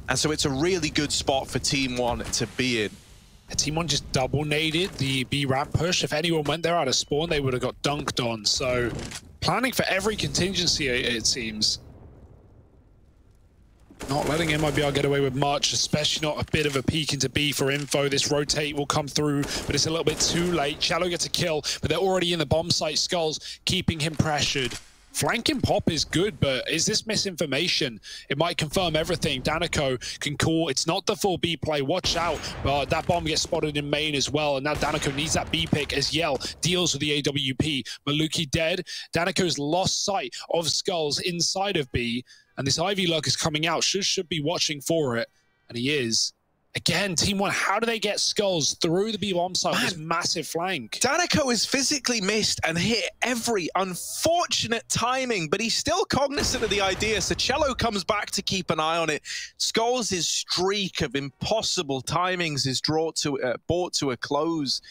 S5: And so it's a really good spot for Team 1 to be in.
S8: Team 1 just double naded the B ramp push. If anyone went there out of spawn, they would have got dunked on. So planning for every contingency, it seems. Not letting MIBR get away with much, especially not a bit of a peek into B for info. This rotate will come through, but it's a little bit too late. Shallow gets a kill, but they're already in the bomb site. Skulls keeping him pressured. Flanking pop is good, but is this misinformation? It might confirm everything. Danico can call. It's not the full B play. Watch out. But that bomb gets spotted in main as well. And now Danico needs that B pick as Yell deals with the AWP. Maluki dead. Danico's lost sight of Skulls inside of B. And this Ivy Lurk is coming out. Should be watching for it. And he is. Again, Team 1, how do they get Skulls through the B bomb site with this massive flank?
S5: Danico is physically missed and hit every unfortunate timing, but he's still cognizant of the idea. So Cello comes back to keep an eye on it. Skulls' streak of impossible timings is brought to a close.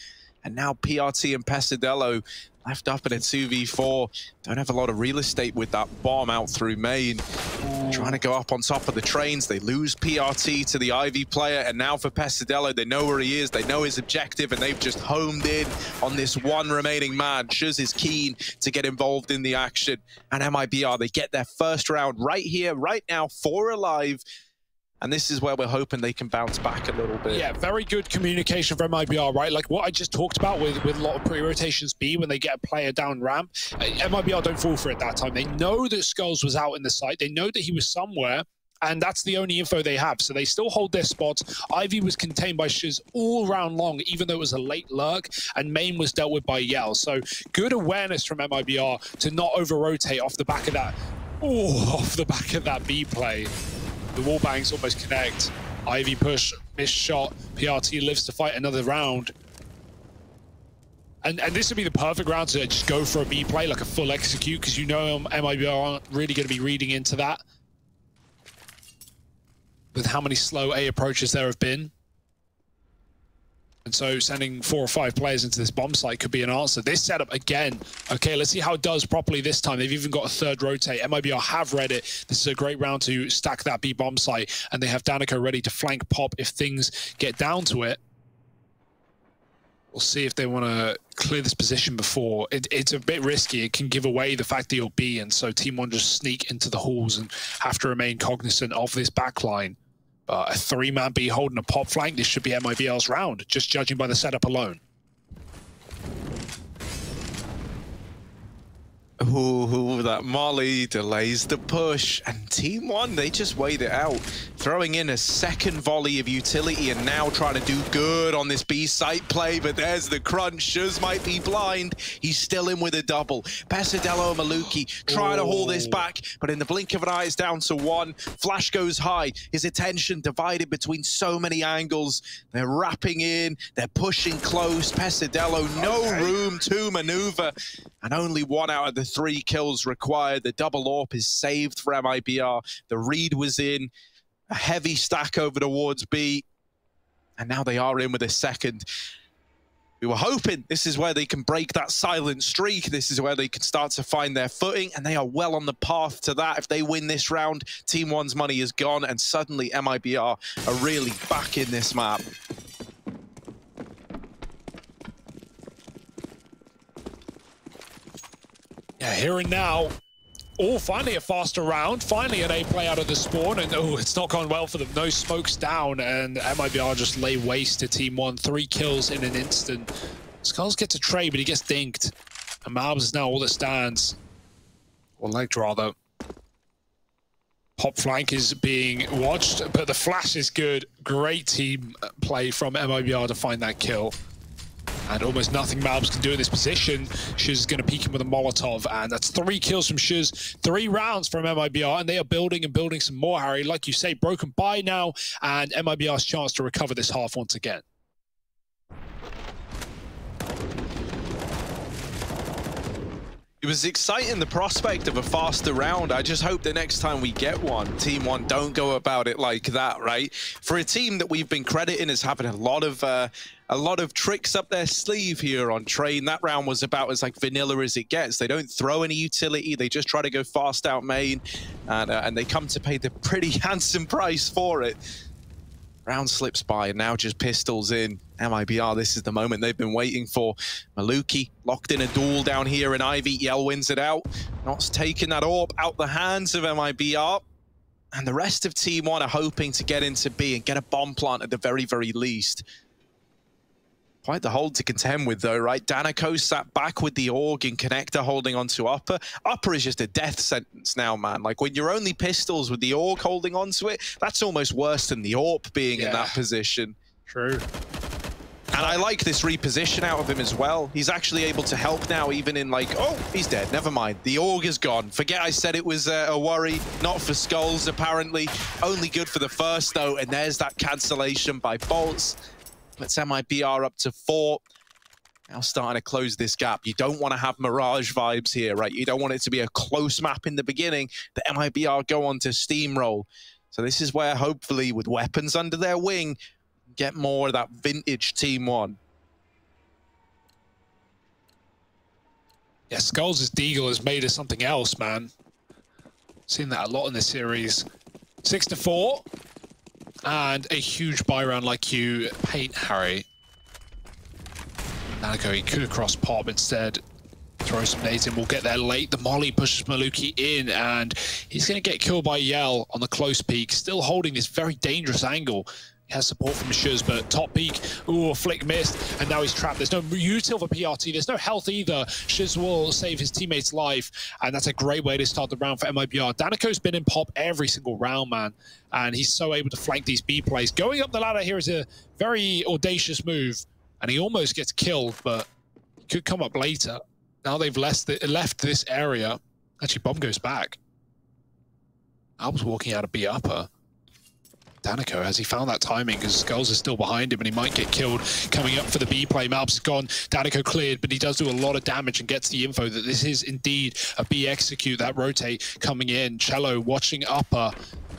S5: And now PRT and Pesadello left up in a 2v4. Don't have a lot of real estate with that bomb out through main. Trying to go up on top of the trains. They lose PRT to the Ivy player. And now for Pesadello, they know where he is. They know his objective, and they've just homed in on this one remaining man. Shuz is keen to get involved in the action. And MIBR, they get their first round right here, right now, 4 alive. And this is where we're hoping they can bounce back a little bit.
S8: Yeah, very good communication from MIBR, right? Like what I just talked about with a lot of pre-rotations B when they get a player down ramp. MIBR don't fall for it that time. They know that Skulls was out in the site. They know that he was somewhere, and that's the only info they have. So they still hold their spots. Ivy was contained by Shiz all round long, even though it was a late lurk, and main was dealt with by Yell. So good awareness from MIBR to not over-rotate off the back of that. Oh, off the back of that B play. The wall bangs almost connect. Ivy push, missed shot. PRT lives to fight another round. And this would be the perfect round to just go for a B play, like a full execute, because you know MIBR aren't really going to be reading into that. With how many slow A approaches there have been. And so sending 4 or 5 players into this bomb site could be an answer. This setup again. Okay, let's see how it does properly this time. They've even got a third rotate. MIBR have read it. This is a great round to stack that B bomb site. And they have Danico ready to flank Pop if things get down to it. We'll see if they want to clear this position before. It's a bit risky. It can give away the fact that you'll B, and so Team 1 just sneak into the halls and have to remain cognizant of this backline. But a 3-man B holding a Pop flank, this should be MIBR's round, just judging by the setup alone.
S5: Ooh, that molly delays the push, and Team 1, they just wait it out, throwing in a second volley of utility and now trying to do good on this B site play, but there's the crunch. Shuz might be blind. He's still in with a double. Pesadello and Maluki trying to haul this back, but in the blink of an eye, it's down to 1. Flash goes high. His attention divided between so many angles. They're wrapping in. They're pushing close. Pesadello, no room to maneuver, and only 1 out of the 3 kills required. The double AWP is saved for MIBR. The read was in. A heavy stack over towards B. And now they are in with a second. We were hoping this is where they can break that silent streak. This is where they can start to find their footing, and they are well on the path to that. If they win this round, Team 1's money is gone, and suddenly MIBR are really back in this map.
S8: Yeah, here and now. Oh, finally a faster round. Finally an A play out of the spawn. And oh, it's not gone well for them. No smokes down. And MIBR just lay waste to Team 1. 3 kills in an instant. Skulls gets a trade, but he gets dinked. And Marbs is now all that stands. Or legged, rather. Pop flank is being watched, but the flash is good. Great team play from MIBR to find that kill. And almost nothing Malbs can do in this position. Shuz is going to peek him with a Molotov, and that's 3 kills from Shuz, 3 rounds from MIBR, and they are building and building some more, Harry. Like you say, broken by now, and MIBR's chance to recover this half once again.
S5: It was exciting, the prospect of a faster round. I just hope the next time we get one, Team 1 don't go about it like that, right? For a team that we've been crediting as having a lot of tricks up their sleeve here on Train, that round was about as like vanilla as it gets. They don't throw any utility. They just try to go fast out main, and they come to pay the pretty handsome price for it. Round slips by, and now just pistols in. MIBR, this is the moment they've been waiting for. Maluki locked in a duel down here, and Ivy Yell wins it out. Not's taking that AWP out the hands of MIBR. And the rest of Team 1 are hoping to get into B and get a bomb plant at the very, very least. Quite the hold to contend with, though, right? Danico sat back with the AUG and Connector holding on to Upper. Upper is just a death sentence now, man. Like, when you're only pistols with the AUG holding on to it, that's almost worse than the AWP being in that position.
S8: True.
S5: And I like this reposition out of him as well. He's actually able to help now, even in like, oh, he's dead. Never mind. The AUG is gone. Forget I said it was a worry. Not for Skulls, apparently. Only good for the first, though. And there's that cancellation by Bolts. Let's MIBR up to 4. Now starting to close this gap. You don't want to have Mirage vibes here, right? You don't want it to be a close map in the beginning. The MIBR go on to steamroll. So this is where, hopefully, with weapons under their wing, get more of that vintage Team 1.
S8: Yeah, Skulls' Deagle has made us something else, man. Seen that a lot in this series. 6-4. And a huge buy round like you paint, Harry. Danico, he could have crossed Pop instead. Throw some nades in, we'll get there late. The molly pushes Maluki in, and he's going to get killed by Yell on the close peak. Still holding this very dangerous angle. He has support from Shuz, but top peak, ooh, a flick missed, and now he's trapped. There's no util for PRT, there's no health either. Shuz will save his teammate's life, and that's a great way to start the round for MIBR. Danico's been in Pop every single round, man, and he's so able to flank these B plays. Going up the ladder here is a very audacious move, and he almost gets killed, but he could come up later. Now they've left this area. Actually, bomb goes back. I was walking out of B upper. Danico, has he found that timing? Because Skulls is still behind him and he might get killed coming up for the B play. Malbs is gone, Danico cleared, but he does do a lot of damage and gets the info that this is indeed a B execute. That rotate coming in. Cello watching Upper.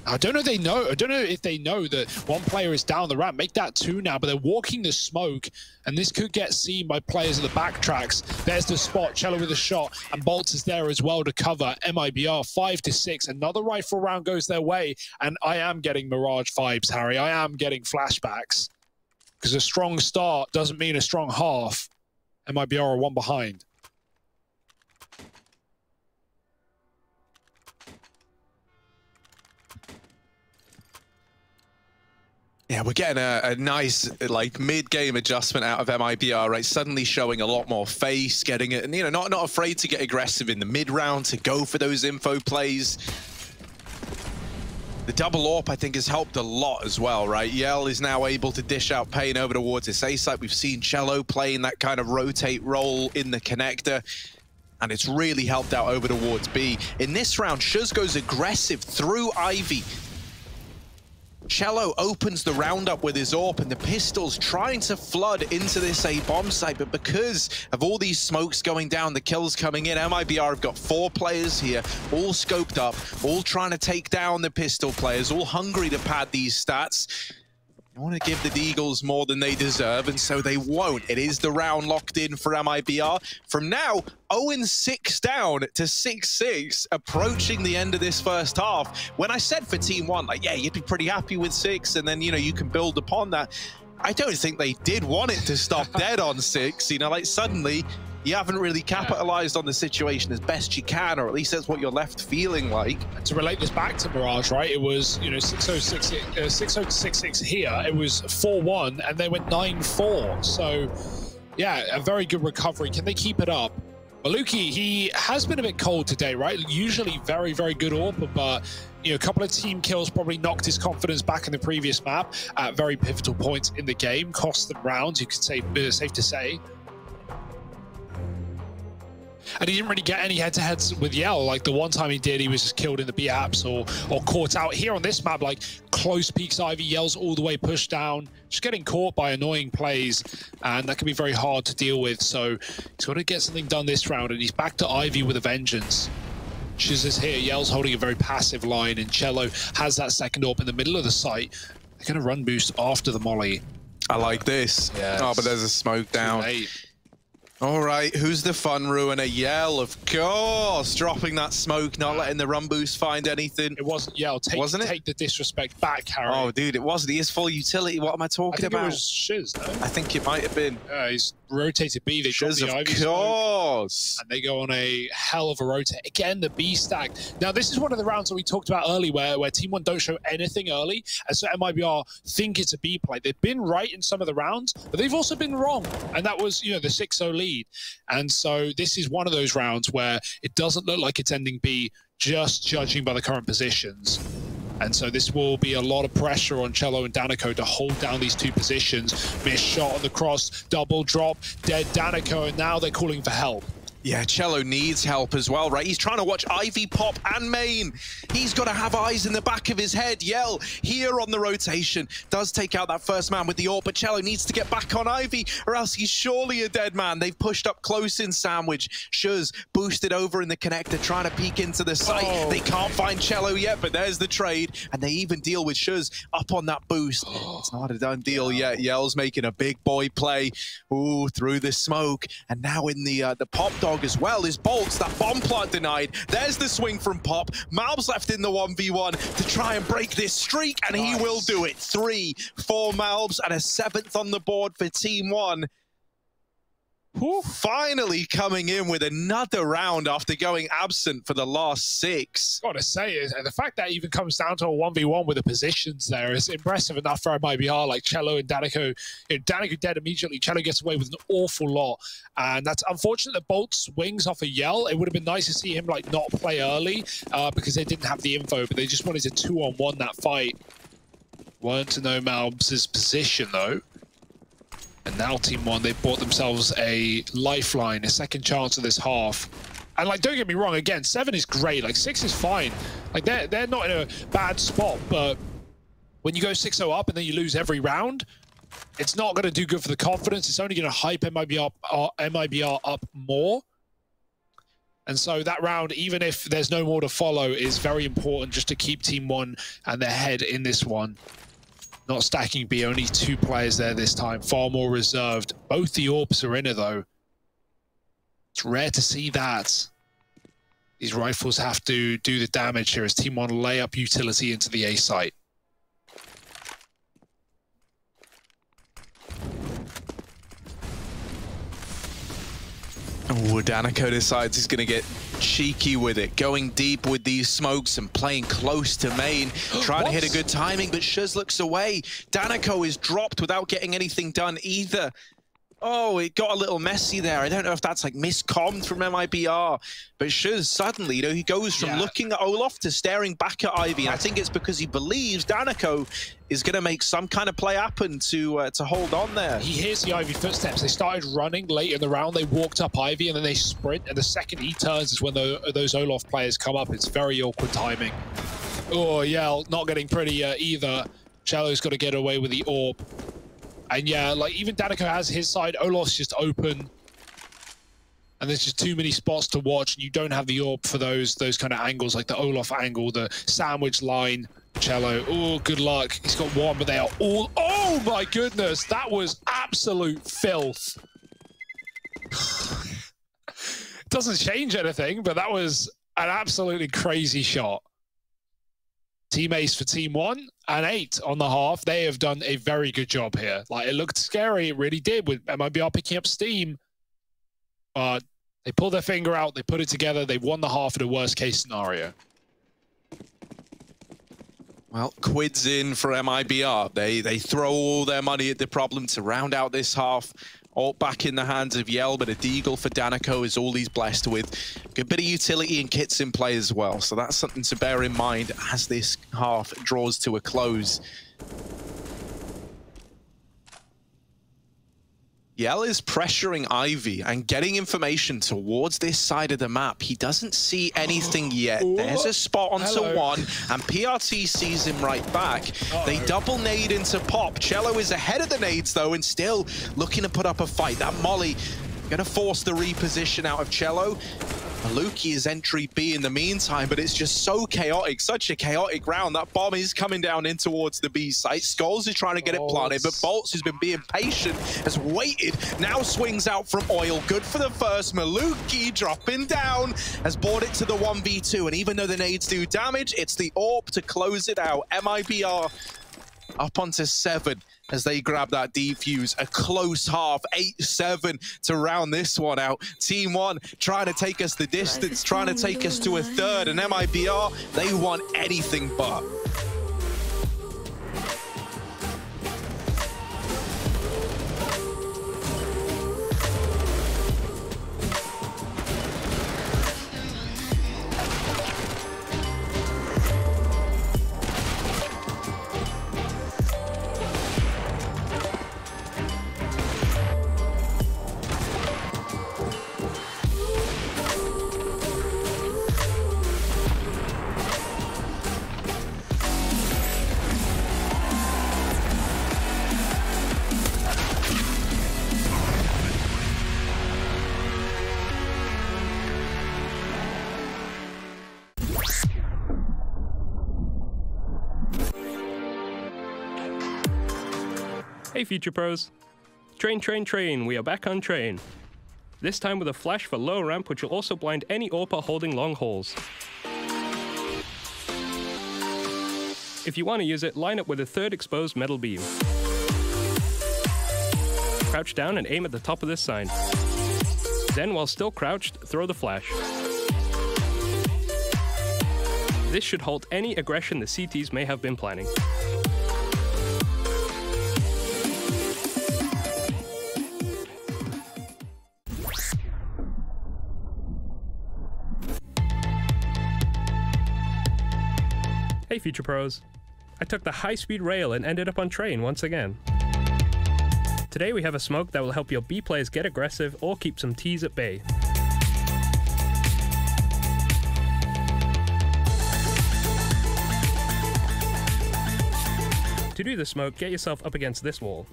S8: I don't know if they know. I don't know if they know that one player is down the ramp. Make that 2 now, but they're walking the smoke, and this could get seen by players at the backtracks. There's the spot. Cello with a shot, and Bolts is there as well to cover. MIBR 5-6. Another rifle round goes their way, and I am getting Mirage vibes, Harry. I am getting flashbacks, because a strong start doesn't mean a strong half. MIBR are 1 behind.
S5: Yeah, we're getting a nice, like, mid-game adjustment out of MIBR, right? Suddenly showing a lot more face, getting it, and, you know, not afraid to get aggressive in the mid-round, to go for those info plays. The double AWP, I think, has helped a lot as well, right? Yell is now able to dish out pain over towards his A site. We've seen Cello playing that kind of rotate role in the connector, and it's really helped out over towards B. In this round, Shuz goes aggressive through Ivy. Cello opens the round up with his AWP, and the Pistols trying to flood into this A bomb site, but because of all these smokes going down, the kills coming in, MIBR have got 4 players here, all scoped up, all trying to take down the Pistol players, all hungry to pad these stats. They want to give the Deagles more than they deserve, and so they won't. It is the round locked in for MIBR. From now, 0-6 down to 6-6, approaching the end of this first half. When I said for Team 1, like, yeah, you'd be pretty happy with 6, and then, you know, you can build upon that. I don't think they did want it to stop dead on 6. You know, like, suddenly, you haven't really capitalized on the situation as best you can, or at least that's what you're left feeling like.
S8: And to relate this back to Mirage, right? It was, you know, 6-0-6-6 here. It was 4-1, and they went 9-4. So, yeah, a very good recovery. Can they keep it up? Maluki, he has been a bit cold today, right? Usually very, very good AWP, but, you know, a couple of team kills probably knocked his confidence back in the previous map at very pivotal points in the game. Cost them rounds, you could say, safe to say. And he didn't really get any head-to-heads with Yell. Like, the one time he did, he was just killed in the B-apps or caught out. Here on this map, like, close peeks Ivy, Yell's all the way pushed down, just getting caught by annoying plays, and that can be very hard to deal with. So he's got to get something done this round, and he's back to Ivy with a vengeance. Shiz is here, Yell's holding a very passive line, and Cello has that second AWP in the middle of the site. They're going to run boost after the molly.
S5: I like this. Yes. Oh, but there's a smoke down. All right, who's the fun ruiner? Yell, of course, dropping that smoke, not letting the run boost find anything.
S8: It wasn't Yell. Wasn't it? Take the disrespect back, Harry.
S5: Oh, dude, it wasn't. He is full utility. What am I talking about?
S8: It was Shiz, no?
S5: I think it might have been.
S8: He's rotated B. They
S5: Shiz,
S8: got the Ivy
S5: smoke,
S8: and they go on a hell of a rotate. Again, the B stack. Now, this is one of the rounds that we talked about early where Team 1 don't show anything early, and so MIBR think it's a B play. They've been right in some of the rounds, but they've also been wrong, and that was, you know, the 6-0 lead. And so this is one of those rounds where it doesn't look like it's ending B, just judging by the current positions. And so this will be a lot of pressure on Cello and Danico to hold down these 2 positions. Missed shot on the cross, double drop, dead Danico, and now they're calling for help.
S5: Yeah, Cello needs help as well, right? He's trying to watch Ivy pop and main. He's got to have eyes in the back of his head. Yell here on the rotation. Does take out that first man with the AWP, but Cello needs to get back on Ivy or else he's surely a dead man. They've pushed up close in Sandwich. Shuz boosted over in the connector, trying to peek into the site. Oh. They can't find Cello yet, but there's the trade. And they even deal with Shuz up on that boost. It's not a done deal yet. Yell's making a big boy play. Ooh, through the smoke. And now in the pop dog as well is Bolts. That bomb plant denied. There's the swing from Pop. Malb's left in the 1v1 to try and break this streak, and he will do it. 3, 4 Malbs and a 7th on the board for Team 1. Finally coming in with another round after going absent for the last 6.
S8: Gotta say, the fact that it even comes down to a 1v1 with the positions there is impressive enough for MIBR, like Cello and Danico. You know, Danico dead immediately. Cello gets away with an awful lot. And that's unfortunate that Bolt swings off a Yell. It would have been nice to see him like not play early because they didn't have the info, but they just wanted to 2-on-1 that fight. Weren't to know Malbs' position though. And now Team 1, they've bought themselves a lifeline, a second chance of this half. And like, don't get me wrong, again, 7 is great, like 6 is fine. Like they're not in a bad spot, but when you go 6-0 up and then you lose every round, it's not going to do good for the confidence. It's only going to hype MIBR up more. And so that round, even if there's no more to follow, is very important just to keep Team 1 and their head in this one. Not stacking B, only 2 players there this time, far more reserved. Both the AWPs are in it though. It's rare to see that. These rifles have to do the damage here as Team 1 lay up utility into the A site.
S5: Oh, Danico decides he's going to get cheeky with it, going deep with these smokes and playing close to main, trying to hit a good timing, but Shuz looks away. Danico is dropped without getting anything done either. Oh, it got a little messy there. I don't know if that's like miscommed from MIBR, but Shuz suddenly, you know, he goes from looking at Olaf to staring back at Ivy. And I think it's because he believes Danico is going to make some kind of play happen to hold on there.
S8: He hears the Ivy footsteps. They started running late in the round. They walked up Ivy and then they sprint. And the second he turns is when those Olaf players come up. It's very awkward timing. Oh, Yell not getting pretty either. Cello's got to get away with the AWP. And yeah, like even Danico has his side, Olaf's just open. And there's just too many spots to watch, and you don't have the AWP for those kind of angles, like the Olaf angle, the sandwich line. Cello, oh, good luck. He's got one, but they are all, oh my goodness, that was absolute filth. Doesn't change anything, but that was an absolutely crazy shot. Team ace for Team 1 and 8 on the half. They have done a very good job here. Like, it looked scary. It really did with MIBR picking up steam. But they pulled their finger out. They put it together. They won the half in a worst case scenario.
S5: Well, Quid's in for MIBR. They throw all their money at the problem to round out this half. All back in the hands of Yell, but a Deagle for Danico is all he's blessed with. Good bit of utility and kits in play as well, so that's something to bear in mind as this half draws to a close. Yell is pressuring Ivy and getting information towards this side of the map. He doesn't see anything yet. There's a spot onto one, and PRT sees him right back. They double nade into Pop. Cello is ahead of the nades, though, and still looking to put up a fight. That Molly gonna force the reposition out of Cello. Maluki is entry B in the meantime, but it's just so chaotic, such a chaotic round. That bomb is coming down in towards the B site. Skulls is trying to get it planted, but Bolts, who's been being patient, has waited, now swings out from Oil. Good for the first. Maluki dropping down, has brought it to the 1v2, and even though the nades do damage, it's the AWP to close it out. MIBR up onto 7 as they grab that defuse. A close half, 8-7 to round this one out. Team 1 trying to take us the distance, trying to take us to a third, and MIBR, they want anything but.
S7: Hey Future Pros! Train, train, train, we are back on train. This time with a flash for low ramp which will also blind any AWPer holding long holes. If you want to use it, line up with a third exposed metal beam. Crouch down and aim at the top of this sign. Then while still crouched, throw the flash. This should halt any aggression the CTs may have been planning. Hey Future Pros! I took the high-speed rail and ended up on train once again. Today we have a smoke that will help your B players get aggressive or keep some T's at bay. To do the smoke, get yourself up against this wall.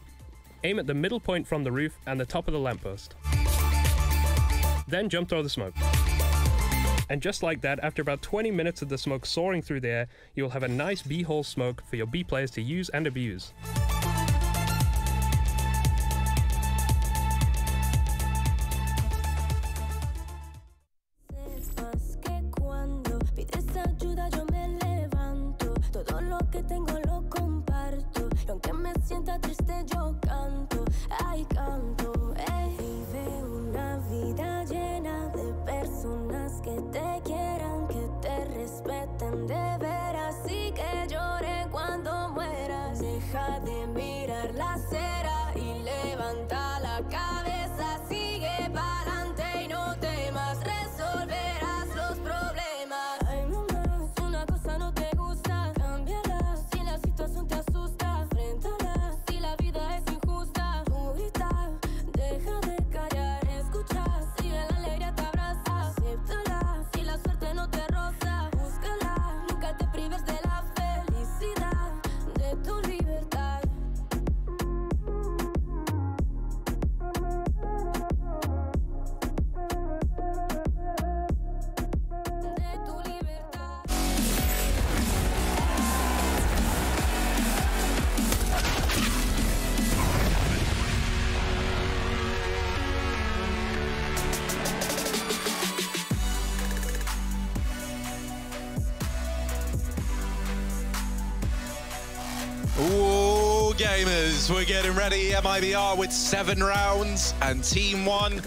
S7: Aim at the middle point from the roof and the top of the lamppost. Then jump throw the smoke. And just like that, after about 20 minutes of the smoke soaring through the air, you'll have a nice B-hole smoke for your B players to use and abuse.
S5: Ooh, gamers, we're getting ready. MIBR with 7 rounds and Team 1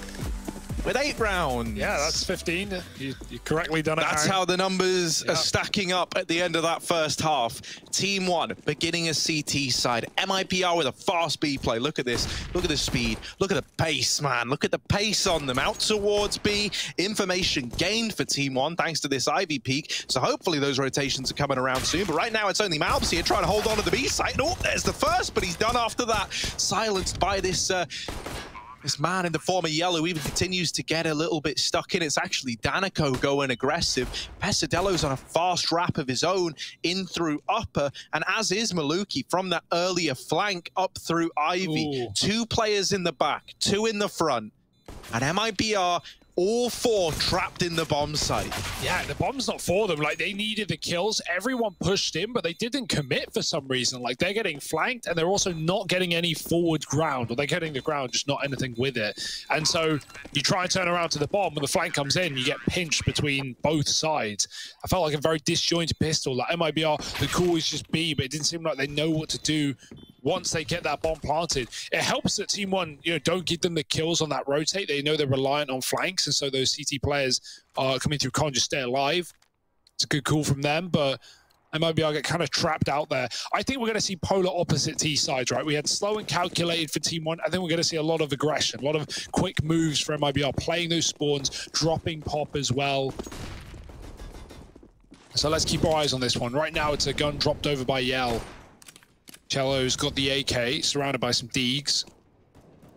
S5: with 8 rounds.
S8: Yeah, that's 15. You correctly done it.
S5: That's
S8: Aaron.
S5: how the numbers are stacking up at the end of that first half. Team 1 beginning a CT side. MIPR with a fast B play. Look at this. Look at the speed. Look at the pace, man. Look at the pace on them. Out towards B. Information gained for Team 1 thanks to this Ivy peak. So hopefully those rotations are coming around soon. But right now it's only Malbs here trying to hold on to the B side. Oh, there's the first, but he's done after that. Silenced by this man in the form of yellow even continues to get a little bit stuck in. It's actually Danico going aggressive. Pesadello's on a fast wrap of his own in through upper, and as is Maluki from that earlier flank up through Ivy. Ooh. 2 players in the back, 2 in the front, and MIBR all 4 trapped in the bomb site.
S8: Yeah, the bomb's not for them. Like, they needed the kills. Everyone pushed in, but they didn't commit for some reason. Like, they're getting flanked, and they're also not getting any forward ground. Or they're getting the ground, just not anything with it. And so you try and turn around to the bomb, when the flank comes in, you get pinched between both sides. I felt like a very disjointed pistol. Like, MIBR, the call is just B, but it didn't seem like they know what to do once they get that bomb planted. It helps that Team 1, don't give them the kills on that rotate. They know they're reliant on flanks, and so those CT players are coming through can't just stay alive. It's a good call from them, but MIBR get kind of trapped out there. I think we're going to see polar opposite T sides, right? We had slow and calculated for Team 1. I think we're going to see a lot of aggression, a lot of quick moves for MIBR, playing those spawns, dropping pop as well. So let's keep our eyes on this one. Right now, it's a gun dropped over by Yell. Cello's got the AK, surrounded by some Deegs.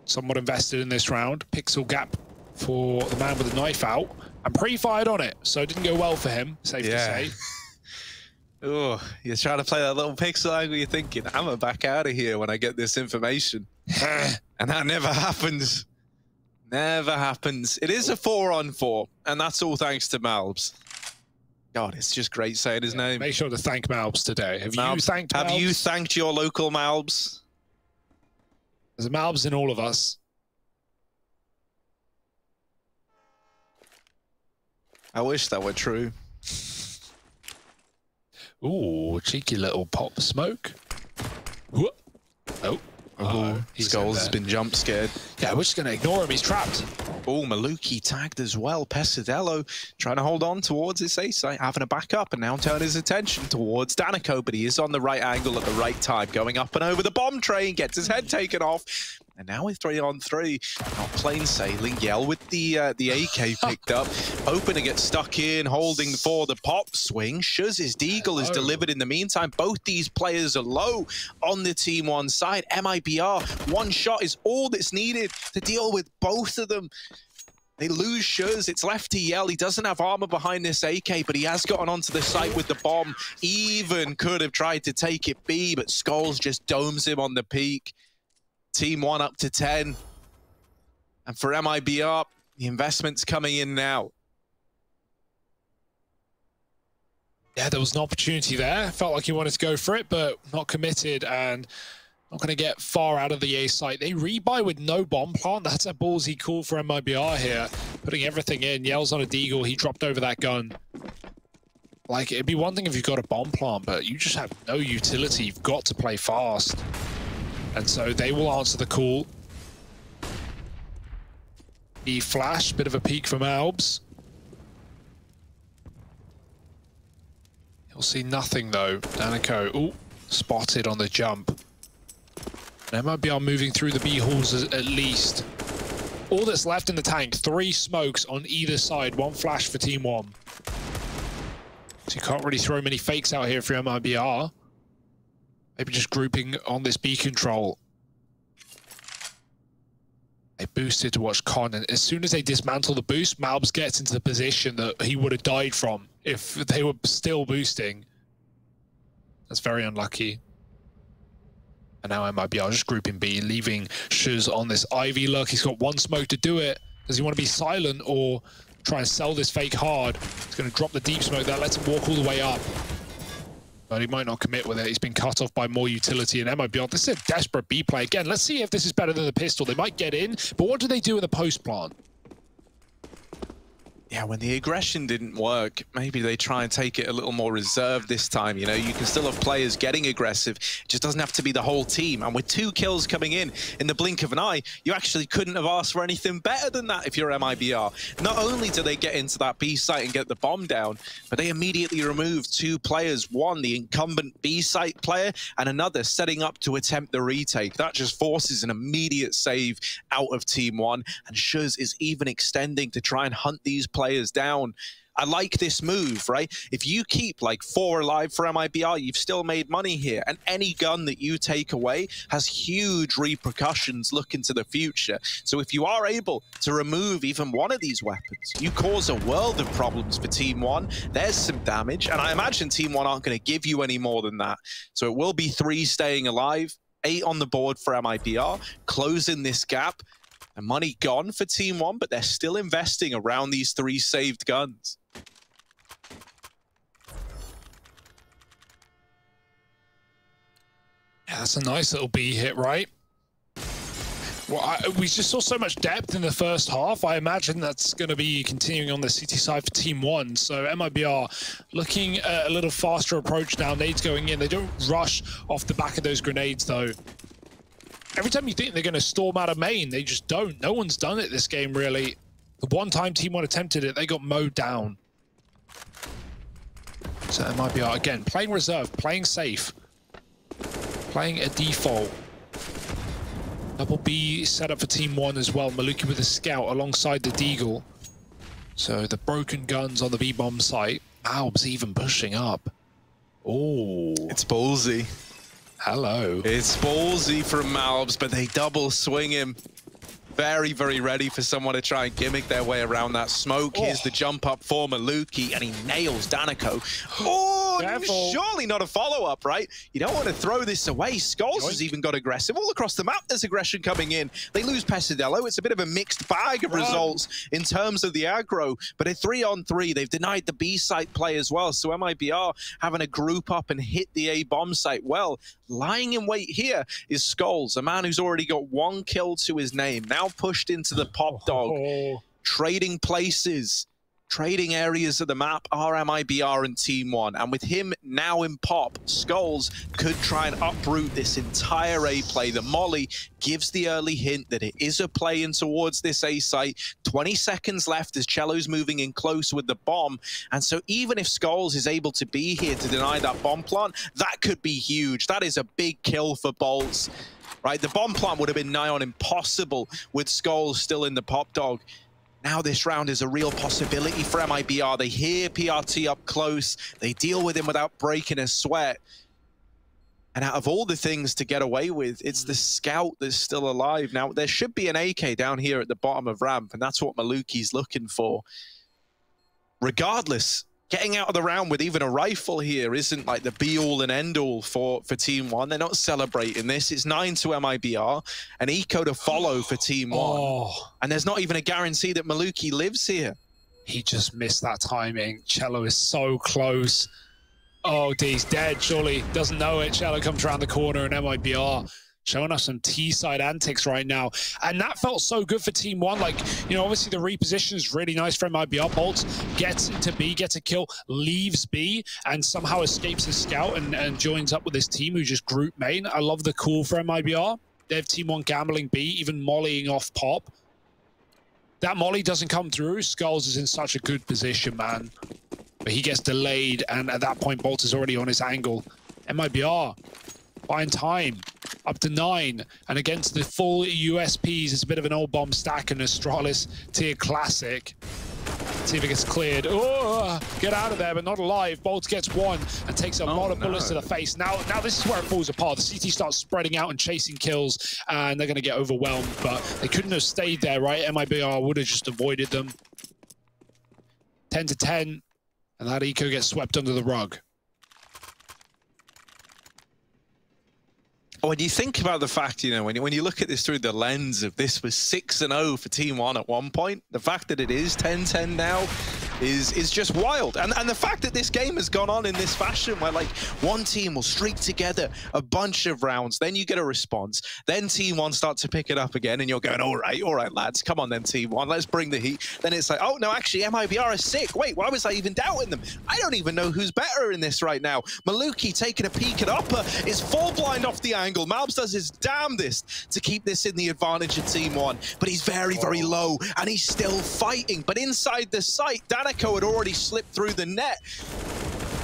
S8: Somewhat invested in this round. Pixel gap for the man with the knife out. And pre-fired on it, so it didn't go well for him, safe to say.
S5: Oh, you're trying to play that little pixel angle. You're thinking, I'm gonna back out of here when I get this information. And that never happens. Never happens. It is a 4-on-4, and that's all thanks to Malbs. God, it's just great saying his name.
S8: Make sure to thank Malbs today. Have you thanked Malbs?
S5: Have you thanked your local Malbs?
S8: There's a Malbs in all of us.
S5: I wish that were true.
S8: Ooh, cheeky little pop smoke. Oh.
S5: Skulls has been jump scared.
S8: Yeah, we're just going to ignore him. He's trapped.
S5: Oh, Maluki tagged as well. Pesadello trying to hold on towards his A site, having a backup, and now turn his attention towards Danico, but he is on the right angle at the right time, going up and over the bomb train, gets his head taken off. And now with 3-on-3, not plain sailing. Yell with the AK picked up, hoping to get stuck in, holding for the pop swing. Shuz's Deagle is delivered in the meantime. Both these players are low on the Team 1 side. MIBR, 1 shot is all that's needed to deal with both of them. They lose Shuz. It's left to Yell. He doesn't have armor behind this AK, but he has gotten onto the site with the bomb. Even could have tried to take it B, but Skulls just domes him on the peak. Team 1 up to 10. And for MIBR, the investment's coming in now.
S8: Yeah, there was an opportunity there. Felt like he wanted to go for it, but not committed and not going to get far out of the A site. They rebuy with no bomb plant. That's a ballsy call for MIBR here. Putting everything in. Yells on a deagle. He dropped over that gun. Like, it'd be one thing if you've got a bomb plant, but you just have no utility. You've got to play fast. And so they will answer the call. The flash, bit of a peek from Albs. You'll see nothing though. Danico, ooh, spotted on the jump. MIBR moving through the B halls at least. All that's left in the tank, 3 smokes on either side, 1 flash for Team 1. So you can't really throw many fakes out here for MIBR. Maybe just grouping on this B control. They boosted to watch Con, and as soon as they dismantle the boost, Malbs gets into the position that he would have died from if they were still boosting. That's very unlucky. And now MIBR just grouping B, leaving Shuz on this Ivy look. He's got 1 smoke to do it. Does he want to be silent or try and sell this fake hard? He's going to drop the deep smoke. That lets him walk all the way up. But he might not commit with it. He's been cut off by more utility in MIBR. This is a desperate B play. Again, let's see if this is better than the pistol. They might get in, but what do they do in the post plant?
S5: Yeah, when the aggression didn't work, maybe they try and take it a little more reserved this time. You know, you can still have players getting aggressive. It just doesn't have to be the whole team. And with 2 kills coming in the blink of an eye, you actually couldn't have asked for anything better than that if you're MIBR. Not only do they get into that B site and get the bomb down, but they immediately remove 2 players. One, the incumbent B site player, and another setting up to attempt the retake. That just forces an immediate save out of Team 1. And Shuz is even extending to try and hunt these players down. I like this move, right? If you keep like 4 alive for MIBR, you've still made money here. And any gun that you take away has huge repercussions looking to the future. So if you are able to remove even one of these weapons, you cause a world of problems for Team 1. There's some damage, and I imagine Team 1 aren't going to give you any more than that. So it will be 3 staying alive, 8 on the board for MIBR, closing this gap. And money gone for Team 1, but they're still investing around these 3 saved guns.
S8: Yeah, that's a nice little B hit, right? Well, we just saw so much depth in the first half. I imagine that's going to be continuing on the city side for Team 1. So MIBR looking at a little faster approach now. Nades going in. They don't rush off the back of those grenades, though. Every time you think they're going to storm out of main, they just don't. No one's done it this game, really. The one time Team 1 attempted it, they got mowed down. So MIBR, again, playing reserve, playing safe. Playing a default. Double B set up for Team 1 as well. Maluki with a scout alongside the Deagle. So the broken guns on the B-bomb site. Albs even pushing up. Oh.
S5: It's ballsy.
S8: Hello.
S5: It's ballsy from Malbs, but they double swing him. Very, very ready for someone to try and gimmick their way around that smoke. Here's the jump up for Maluki, and he nails Danico. Oh, surely not a follow-up, right? You don't want to throw this away. Skulls has even got aggressive. All across the map, there's aggression coming in. They lose Pesadello. It's a bit of a mixed bag of results in terms of the aggro. But at 3-on-3, they've denied the B site play as well. So MIBR having a group up and hit the A bomb site. Well, lying in wait here is Skulls, a man who's already got 1 kill to his name. Now pushed into the pop dog, trading places, trading areas of the map are MIBR and Team 1. And with him now in pop, Skulls could try and uproot this entire A play. The molly gives the early hint that it is a play in towards this A site. 20 seconds left as Cello's moving in close with the bomb. And so even if Skulls is able to be here to deny that bomb plant, that could be huge. That is a big kill for Bolts. Right, the bomb plant would have been nigh on impossible with Skulls still in the pop dog. Now this round is a real possibility for MIBR. They hear PRT up close. They deal with him without breaking a sweat. And out of all the things to get away with, it's the scout that's still alive. Now, there should be an AK down here at the bottom of ramp, and that's what Maluki's looking for. Regardless, getting out of the round with even a rifle here isn't like the be-all and end-all for Team 1. They're not celebrating this. It's 9 to MIBR, an eco to follow for Team 1. And there's not even a guarantee that Maluki lives here.
S8: He just missed that timing. Cello is so close. Oh, D's dead, surely. Doesn't know it. Cello comes around the corner and MIBR showing us some T-side antics right now. And that felt so good for Team 1. Like, you know, obviously the reposition is really nice for MIBR. Bolts gets into B, gets a kill, leaves B, and somehow escapes his scout and joins up with his team who just group main. I love the call for MIBR. They have Team 1 gambling B, even mollying off Pop. That molly doesn't come through. Skulls is in such a good position, man. But he gets delayed, and at that point, Bolt is already on his angle. MIBR buying time, up to 9. And against the full USPs, it's a bit of an old bomb stack and Astralis tier classic. See if it gets cleared. Oh, get out of there, but not alive. Bolt gets 1 and takes a lot of bullets to the face. Now this is where it falls apart. The CT starts spreading out and chasing kills, and they're going to get overwhelmed. But they couldn't have stayed there, right? MIBR would have just avoided them. 10 to 10. And that eco gets swept under the rug.
S5: When you think about the fact, you know, when you look at this through the lens of this was 6-0 for Team 1 at one point, the fact that it is 10-10 now is just wild. And the fact that this game has gone on in this fashion where like one team will streak together a bunch of rounds, then you get a response, then Team 1 starts to pick it up again and you're going, all right, lads, come on then Team 1, let's bring the heat. Then it's like, oh no, actually MIBR is sick. Wait, why was I even doubting them? I don't even know who's better in this right now. Maluki taking a peek at Upper is full blind off the angle. Malbs does his damnedest to keep this in the advantage of Team 1, but he's very, very low and he's still fighting. But inside the site, Danica had already slipped through the net.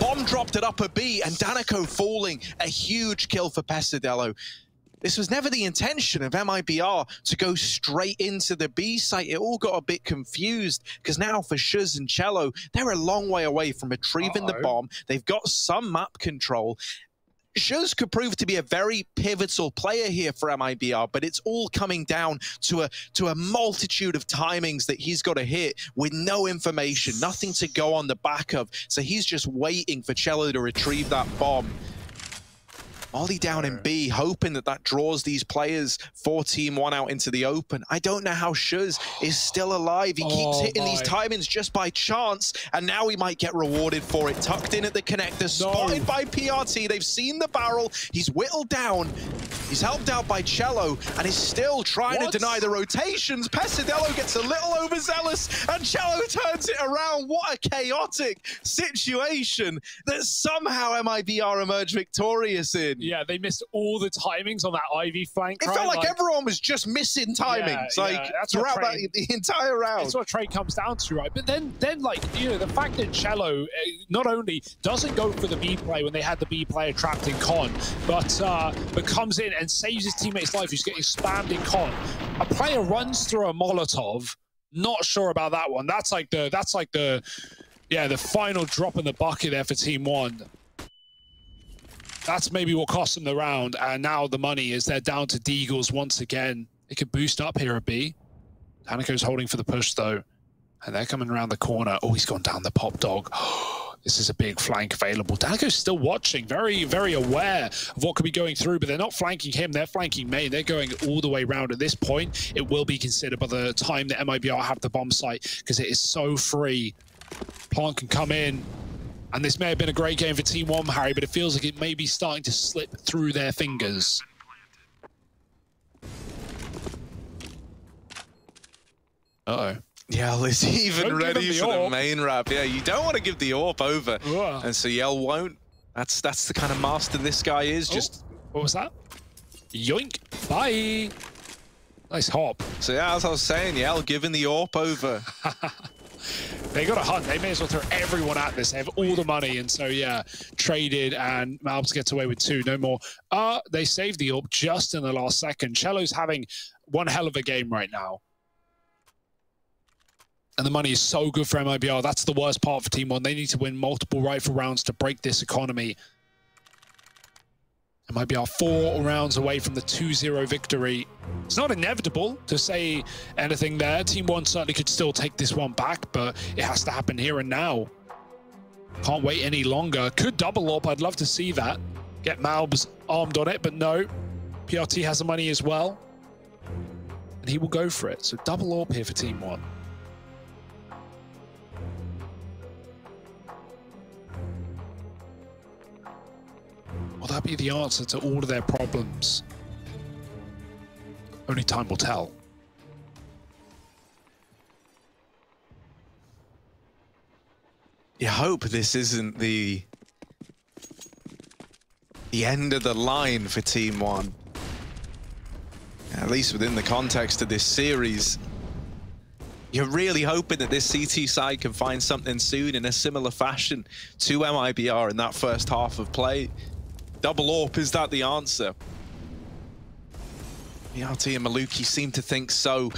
S5: Bomb dropped at Upper B and Danica falling. A huge kill for Pesadello. This was never the intention of MIBR to go straight into the B site. It all got a bit confused because now for Shuz and Cello, they're a long way away from retrieving the bomb. They've got some map control. Shuz could prove to be a very pivotal player here for MIBR, but it's all coming down to a multitude of timings that he's got to hit with no information, nothing to go on the back of. So he's just waiting for Cello to retrieve that bomb. Molly down in B, hoping that draws these players for Team 1 out into the open. I don't know how Shuz is still alive. He keeps hitting these timings just by chance, and now he might get rewarded for it. Tucked in at the connector, spotted by PRT. They've seen the barrel. He's whittled down. He's helped out by Cello, and he's still trying to deny the rotations. Pesadello gets a little overzealous, and Cello turns it around. What a chaotic situation that somehow MIBR emerged victorious in.
S8: Yeah, they missed all the timings on that Ivy flank.
S5: It felt like everyone was just missing timings,
S8: that's
S5: throughout the entire round.
S8: That's what trade comes down to, right? But then like, you know, the fact that Cello not only doesn't go for the B play when they had the B player trapped in con, but comes in and saves his teammate's life who's getting spammed in con. A player runs through a Molotov. Not sure about that one. That's like the final drop in the bucket there for Team 1. That's maybe what cost them the round, and now the money is they're down to Deagles once again. They could boost up here a B. Danico's holding for the push though, and they're coming around the corner. Oh, he's gone down the pop dog. This is a big flank available. Danico's still watching, very, very aware of what could be going through, but they're not flanking him, they're flanking main. They're going all the way around. At this point, it will be considered by the time that MIBR have the bomb site, because it is so free. Plant can come in. And this may have been a great game for Team 1, Harry, but it feels like it may be starting to slip through their fingers. Uh-oh.
S5: Yell is even ready for the main wrap. Yeah, you don't want to give the AWP over. And so Yell won't. That's the kind of master this guy is. Just
S8: what was that? Yoink. Bye. Nice hop.
S5: So yeah, as I was saying, Yell giving the AWP over.
S8: They got a hunt. They may as well throw everyone at this. They have all the money, and so yeah, traded, and Malbs gets away with 2. No more. They saved the AWP just in the last second. Cello's having one hell of a game right now. And the money is so good for MIBR. That's the worst part for Team 1. They need to win multiple rifle rounds to break this economy. MIBR 4 rounds away from the 2-0 victory. It's not inevitable to say anything there. Team 1 certainly could still take this one back, but it has to happen here and now. Can't wait any longer. Could double up. I'd love to see that. Get Malbs armed on it, but no. PRT has the money as well. And he will go for it. So double up here for Team 1. that be the answer to all of their problems? Only time will tell.
S5: You hope this isn't the end of the line for Team One. At least within the context of this series. You're really hoping that this CT side can find something soon in a similar fashion to MIBR in that first half of play. Double AWP, is that the answer? BRT and Maluki seem to think so.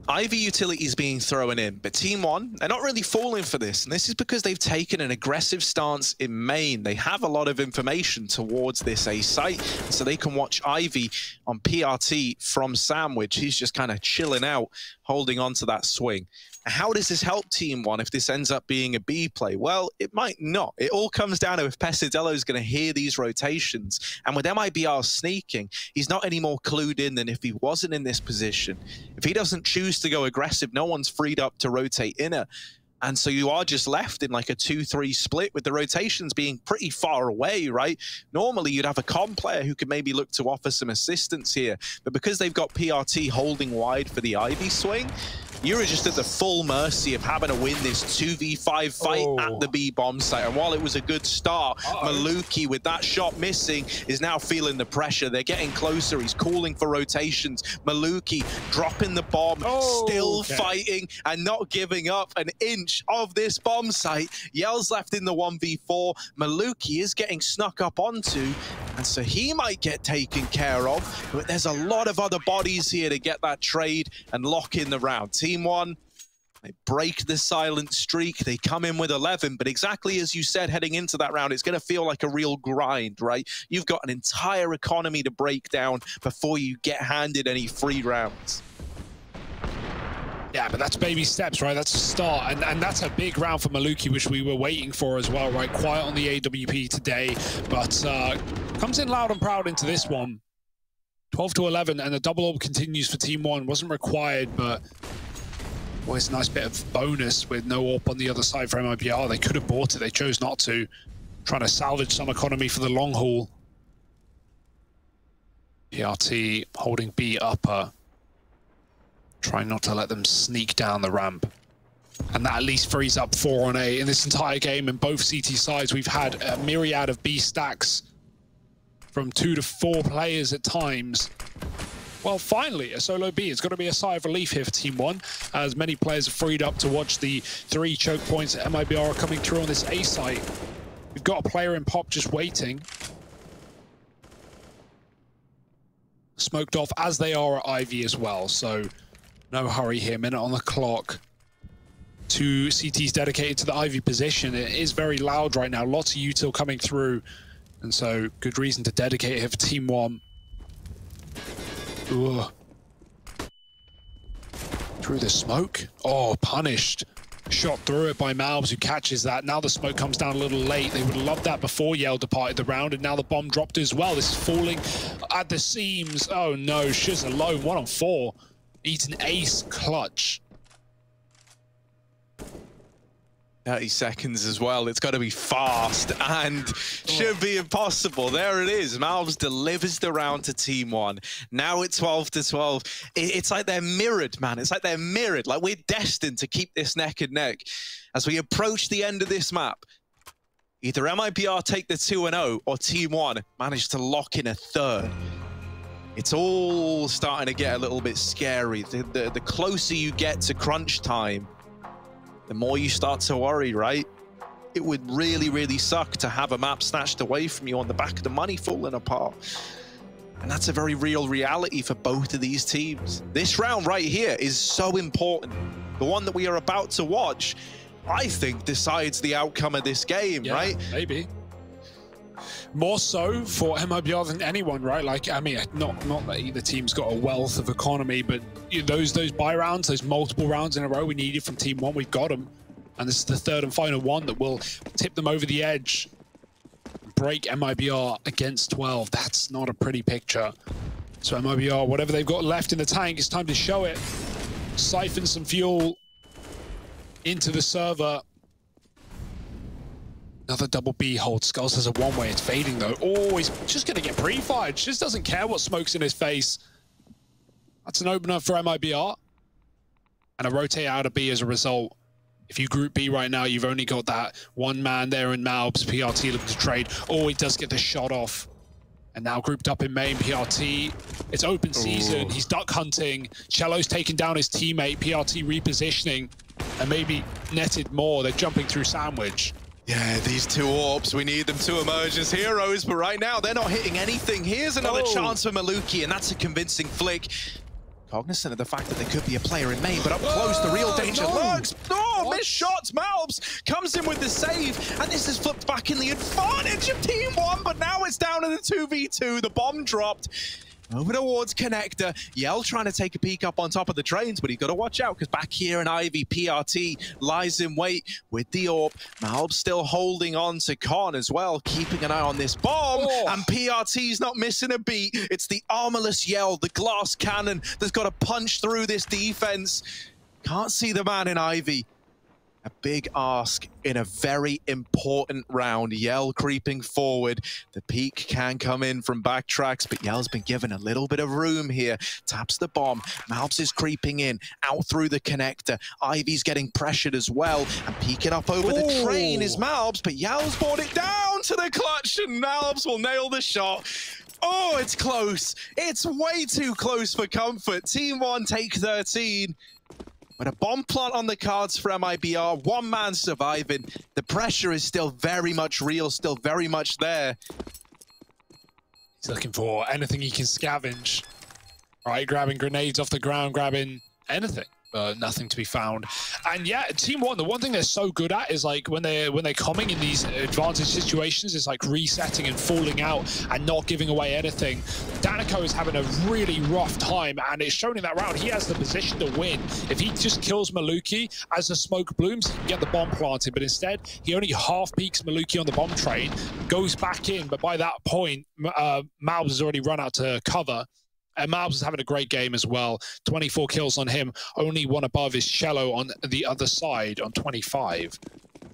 S5: Ivy utilities being thrown in, but Team One, they're not really falling for this. And this is because they've taken an aggressive stance in main. They have a lot of information towards this A site, so they can watch Ivy on PRT from Sandwich. He's just kind of chilling out, holding on to that swing. How does this help Team One if this ends up being a B play? Well, it might not. It all comes down to if Pesadello is going to hear these rotations. And with MIBR sneaking, he's not any more clued in than if he wasn't in this position. If he doesn't choose to go aggressive, no one's freed up to rotate inner. And so you are just left in like a 2-3 split with the rotations being pretty far away, right? Normally you'd have a comm player who could maybe look to offer some assistance here. But because they've got PRT holding wide for the Ivy swing, you're just at the full mercy of having to win this 2v5 fight at the B bomb site. And while it was a good start, Maluki, with that shot missing, is now feeling the pressure. They're getting closer. He's calling for rotations. Maluki dropping the bomb, still fighting and not giving up an inch of this bomb site. Yell's left in the 1v4. Maluki is getting snuck up onto, and so he might get taken care of. But there's a lot of other bodies here to get that trade and lock in the round. Team One, they break the silent streak. They come in with 11, but exactly as you said, heading into that round, it's going to feel like a real grind, right? You've got an entire economy to break down before you get handed any free rounds.
S8: Yeah, but that's baby steps, right? That's a start, and that's a big round for Maluki, which we were waiting for as well, right? Quiet on the AWP today, but comes in loud and proud into this one. 12-11, and the double AWP continues for Team One. Wasn't required, but always a nice bit of bonus with no AWP on the other side for MIBR. They could have bought it, they chose not to. Trying to salvage some economy for the long haul. PRT holding B upper. Trying not to let them sneak down the ramp. And that at least frees up 4 on A. In this entire game, in both CT sides, we've had a myriad of B stacks from 2 to 4 players at times. Well, finally, a solo B. It's got to be a sigh of relief here for Team One, as many players are freed up to watch the 3 choke points that MIBR are coming through on this A site. We've got a player in pop just waiting. Smoked off, as they are at Ivy as well, so no hurry here. Minute on the clock. 2 CTs dedicated to the Ivy position. It is very loud right now. Lots of util coming through, and so good reason to dedicate here for Team One. Ugh. Through the smoke. Oh, punished. Shot through it by Malbs, who catches that. Now the smoke comes down a little late. They would have loved that before Yell departed the round, and now the bomb dropped as well. This is falling at the seams. Oh no, Shiz alone, 1 on 4. Eats an ace clutch.
S5: 30 seconds as well. It's got to be fast and should be impossible. There it is. Malbs delivers the round to Team One. Now it's 12-12. It's like they're mirrored, man. It's like they're mirrored. Like we're destined to keep this neck and neck as we approach the end of this map. Either MIBR take the 2-0 or Team One manage to lock in a 3rd. It's all starting to get a little bit scary. The closer you get to crunch time, the more you start to worry, right? It would really, really suck to have a map snatched away from you on the back of the money falling apart. And that's a very real reality for both of these teams. This round right here is so important. The one that we are about to watch, I think, decides the outcome of this game, right?
S8: Maybe. More so for MIBR than anyone, right? Like, I mean, not that either team's got a wealth of economy, but you know, those buy rounds, those multiple rounds in a row we needed from Team One, we've got them. And this is the 3rd and final one that will tip them over the edge. Break MIBR against 12. That's not a pretty picture. So MIBR, whatever they've got left in the tank, it's time to show it. Siphon some fuel into the server. Another double B hold. Skulls has a one-way. It's fading, though. Oh, he's just going to get pre-fired. Just doesn't care what smoke's in his face. That's an opener for MIBR. And a rotate out of B as a result. If you group B right now, you've only got that one man there in Malbs. PRT looking to trade. Oh, he does get the shot off. And now grouped up in main, PRT. It's open season. He's duck hunting. Cello's taking down his teammate. PRT repositioning. And maybe netted more. They're jumping through sandwich.
S5: Yeah, these two orbs, we need them to emerge as heroes, but right now they're not hitting anything. Here's another chance for Maluki, and that's a convincing flick. Cognizant of the fact that there could be a player in main, but up close, the real danger lurks. Oh, missed shots. Malbs comes in with the save, and this is flipped back in the advantage of Team 1, but now it's down to the 2v2. The bomb dropped. Over towards Connector. Yell trying to take a peek up on top of the trains, but he's got to watch out because back here in Ivy, PRT lies in wait with the AWP. Malb still holding on to Con as well, keeping an eye on this bomb. And PRT's not missing a beat. It's the armorless Yell, the glass cannon that's got to punch through this defense. Can't see the man in Ivy. A big ask in a very important round. Yell creeping forward. The peak can come in from backtracks, but Yell's been given a little bit of room here. Taps the bomb. Malbs is creeping in, out through the connector. Ivy's getting pressured as well, and peeking up over the train is Malbs, but Yell's brought it down to the clutch, and Malbs will nail the shot. Oh, it's close. It's way too close for comfort. Team 1 take 13. But a bomb plant on the cards for MIBR, one man surviving. The pressure is still very much real, still very much there.
S8: He's looking for anything he can scavenge. Right, grabbing grenades off the ground, grabbing anything. Nothing to be found. And yeah, Team 1, the one thing they're so good at is like when they're coming in these advantage situations, is like resetting and falling out and not giving away anything. Danico is having a really rough time, and it's shown in that round he has the position to win. If he just kills Maluki as the smoke blooms, he can get the bomb planted, but instead he only half peeks Maluki on the bomb train, goes back in, but by that point Malbs has already run out to cover. And Malbs is having a great game as well. 24 kills on him. Only one above is Cello on the other side on 25.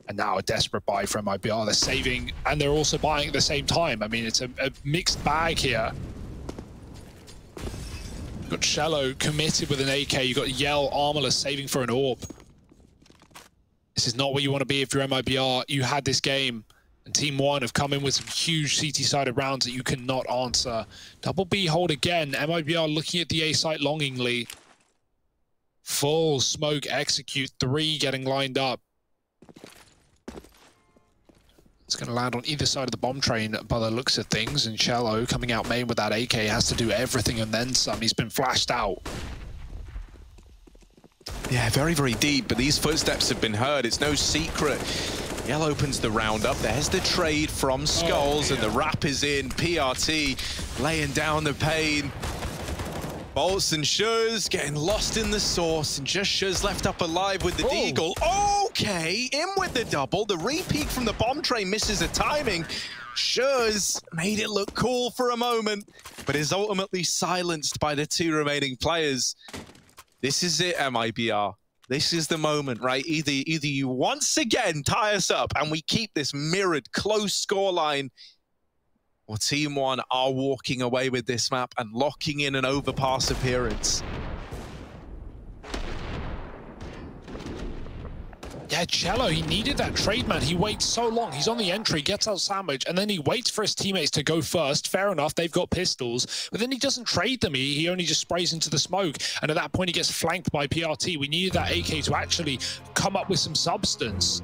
S8: And now a desperate buy from MIBR. They're saving, and they're also buying at the same time. I mean, it's a mixed bag here. You've got Cello committed with an AK. You've got Yell, armorless, saving for an AWP. This is not where you want to be if you're MIBR. You had this game. And Team 1 have come in with some huge CT-sided rounds that you cannot answer. Double B hold again. MIBR looking at the A site longingly. Full smoke execute. 3 getting lined up. It's going to land on either side of the bomb train by the looks of things. And Cello coming out main with that AK has to do everything and then some. He's been flashed out.
S5: Yeah, very, very deep, but these footsteps have been heard. It's no secret. Yell opens the round up. There's the trade from Skulls, and the wrap is in. PRT laying down the pain. Bolts and Shuz getting lost in the source, and just Shuz left up alive with the deagle. Okay, in with the double. The repeat from the bomb train misses the timing. Shuz made it look cool for a moment, but is ultimately silenced by the 2 remaining players. This is it, MIBR. This is the moment, right? Either you once again tie us up and we keep this mirrored, close scoreline, or Team 1 are walking away with this map and locking in an overpass appearance.
S8: Yeah, Cello, he needed that trade, man. He waits so long. He's on the entry, gets out sandwich, and then he waits for his teammates to go first. Fair enough, they've got pistols, but then he doesn't trade them. He only just sprays into the smoke, and at that point he gets flanked by PRT. We needed that AK to actually come up with some substance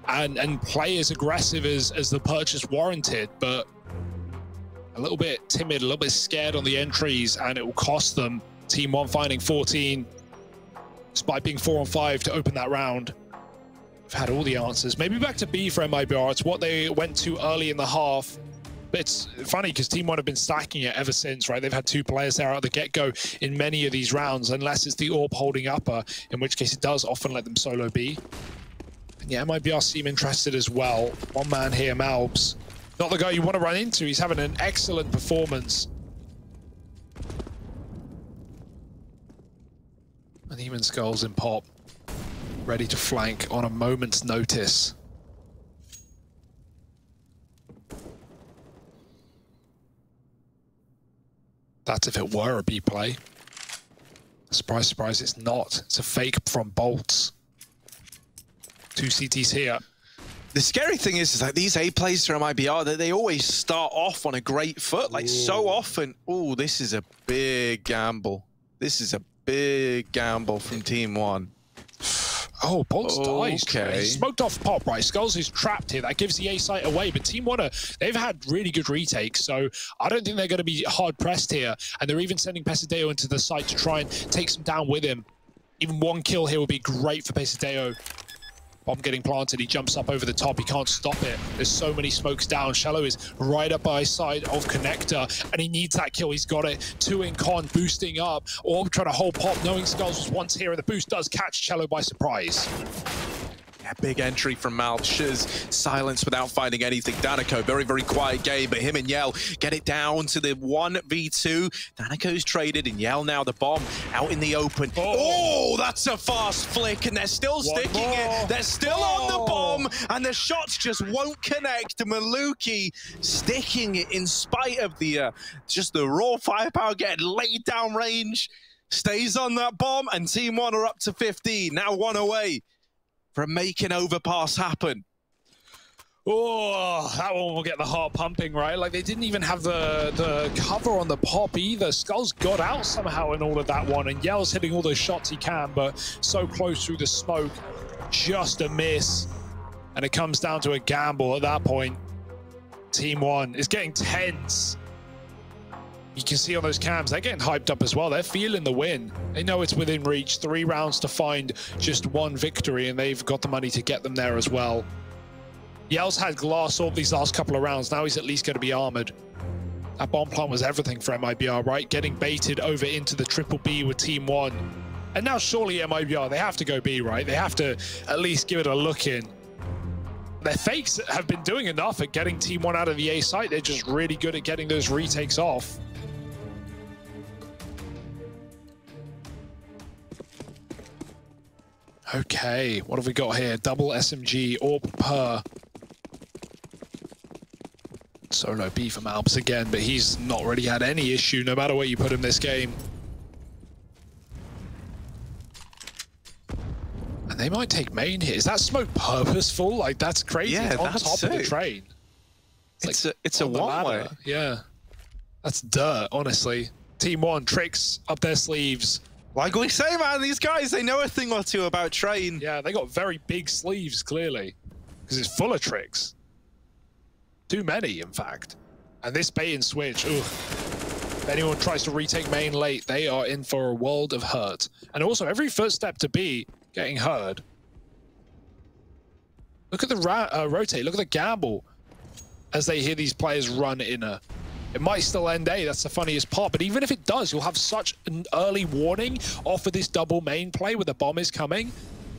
S8: and play as aggressive as the purchase warranted, but a little bit timid, a little bit scared on the entries, and it will cost them. Team 1 finding 14, despite being 4 on 5 to open that round. We've had all the answers. Maybe back to B for MIBR. It's what they went to early in the half. But it's funny because Team 1 have been stacking it ever since, right? They've had 2 players there at the get-go in many of these rounds, unless it's the AWP holding upper, in which case it does often let them solo B. And yeah, MIBR seem interested as well. One man here, Malbs. Not the guy you want to run into. He's having an excellent performance. And even Skulls in pop, ready to flank on a moment's notice. That's if it were a B play. Surprise, surprise, it's not. It's a fake from Bolts. 2 CTs here.
S5: The scary thing is like these A plays from IBR, that they always start off on a great foot. Like so often, oh, this is a big gamble. This is a big gamble from Team 1.
S8: Oh, Bolts dies.
S5: Okay.
S8: He smoked off Pop, right? Skulls is trapped here. That gives the A site away. But Team 1, they've had really good retakes, so I don't think they're going to be hard-pressed here. And they're even sending Pesadeo into the site to try and take some down with him. Even 1 kill here would be great for Pesadeo. Bomb getting planted, he jumps up over the top, he can't stop it. There's so many smokes down. Shallow is right up by side of Connector, and he needs that kill, he's got it. 2 in con, boosting up. Orb trying to hold Pop, knowing Skulls was once here, and the boost does catch Shallow by surprise.
S5: Yeah, big entry from Malb. Shiz silence without finding anything. Danico, very, very quiet game, but him and Yell get it down to the 1v2. Danico's traded, and Yell now the bomb out in the open. Oh, that's a fast flick, and they're still sticking it. They're still on the bomb, and the shots just won't connect. Maluki sticking it in spite of the just the raw firepower getting laid down range. Stays on that bomb, and Team 1 are up to 15. Now 1 away from making overpass happen.
S8: Oh, that one will get the heart pumping, right? Like, they didn't even have the cover on the Pop either. Skulls got out somehow in all of that one, and Yell's hitting all those shots he can, but so close through the smoke, just a miss. And it comes down to a gamble at that point. Team 1 is getting tense. You can see on those cams, they're getting hyped up as well. They're feeling the win. They know it's within reach. 3 rounds to find just 1 victory, and they've got the money to get them there as well. Yell's had glass all these last couple of rounds. Now he's at least going to be armored. That bomb plant was everything for MIBR, right? Getting baited over into the triple B with Team 1. And now surely MIBR, they have to go B, right? They have to at least give it a look in. Their fakes have been doing enough at getting Team 1 out of the A site. They're just really good at getting those retakes off. Okay, what have we got here? Double SMG, Orb per. Solo B from Alps again, but he's not really had any issue no matter where you put him this game. And they might take main here. Is that smoke purposeful? Like, that's crazy.
S5: Yeah,
S8: on
S5: that's
S8: top of the train.
S5: It's a one-way.
S8: Yeah. That's dirt, honestly. Team 1, tricks up their sleeves.
S5: Like we say, man, these guys, they know a thing or two about train.
S8: Yeah, they got very big sleeves, clearly, because it's full of tricks. Too many, in fact. And this bait and switch, ugh. If anyone tries to retake main late, they are in for a world of hurt. And also, every first step to B getting heard. Look at the rotate, look at the gamble as they hear these players run inner. It might still end A, that's the funniest part, but even if it does, you'll have such an early warning off of this double main play where the bomb is coming.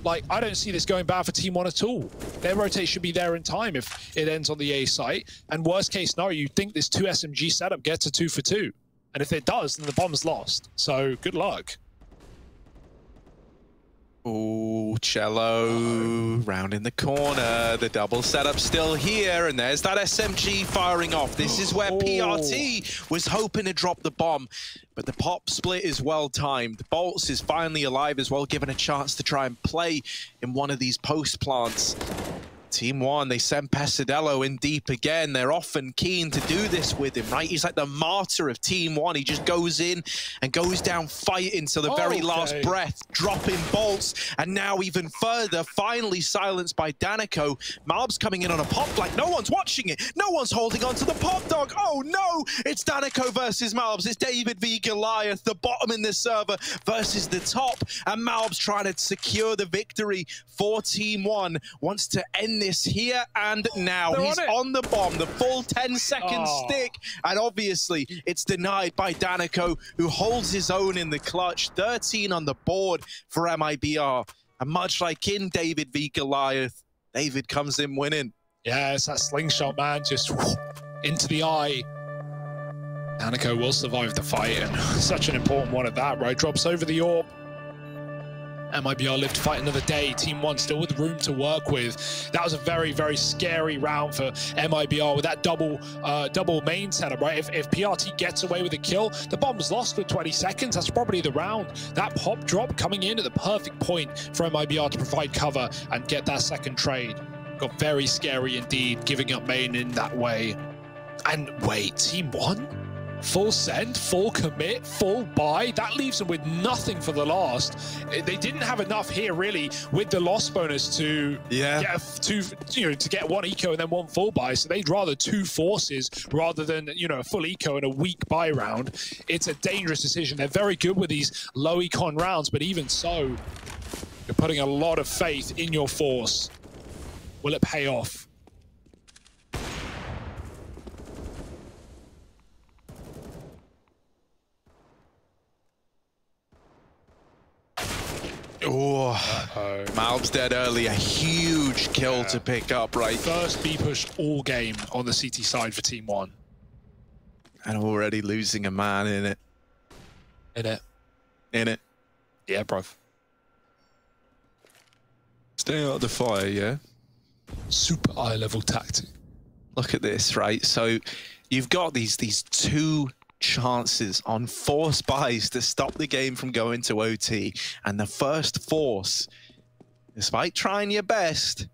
S8: Like, I don't see this going bad for Team 1 at all. Their rotate should be there in time if it ends on the A site. And worst case scenario, you think this 2 SMG setup gets a 2 for 2. And if it does, then the bomb's lost. So, good luck.
S5: Ooh, Cello round in the corner. The double setup still here, and there's that SMG firing off. This is where PRT was hoping to drop the bomb, but the pop split is well timed. Bolts is finally alive as well, given a chance to try and play in one of these post plants. Team 1, they send Pesadelo in deep again. They're often keen to do this with him, right? He's like the martyr of Team 1. He just goes in and goes down fighting to the very last breath, dropping bolts, and now even further, finally silenced by Danico. Malb's coming in on a pop like no one's watching it. No one's holding on to the pop dog. Oh no, it's Danico versus Malbs. It's David v Goliath, the bottom in the server versus the top, and Malb's trying to secure the victory for Team 1. Wants to end this here and now. He's on the bomb, the full 10-second stick, and obviously it's denied by Danico, who holds his own in the clutch. 13 on the board for MIBR, and much like in David v Goliath, David comes in winning.
S8: Yeah, it's that slingshot, man, just into the eye. Danico will survive the fight, and such an important one at that, right? Drops over the orb. MIBR live to fight another day. Team 1 still with room to work with. That was a very, very scary round for MIBR with that double main setup, right? If PRT gets away with a kill, the bomb's lost with 20 seconds. That's probably the round. That pop drop coming in at the perfect point for MIBR to provide cover and get that second trade. Got very scary indeed, giving up main in that way. And wait, Team 1? Full send, full commit, full buy. That leaves them with nothing for the last. They didn't have enough here really with the loss bonus to get one eco and then one full buy. So they'd rather 2 forces rather than a full eco and a weak buy round. It's a dangerous decision. They're very good with these low econ rounds, but even so, you're putting a lot of faith in your force. Will it pay off?
S5: Oh, Malb's dead early. A huge kill to pick up, right?
S8: First B push all game on the CT side for Team 1.
S5: And already losing a man in it. In it.
S8: Yeah, bruv.
S5: Stay out of the fire, yeah?
S8: Super high level tactic.
S5: Look at this, right? So you've got these 2 chances on force buys to stop the game from going to OT, and the first force, despite trying your best,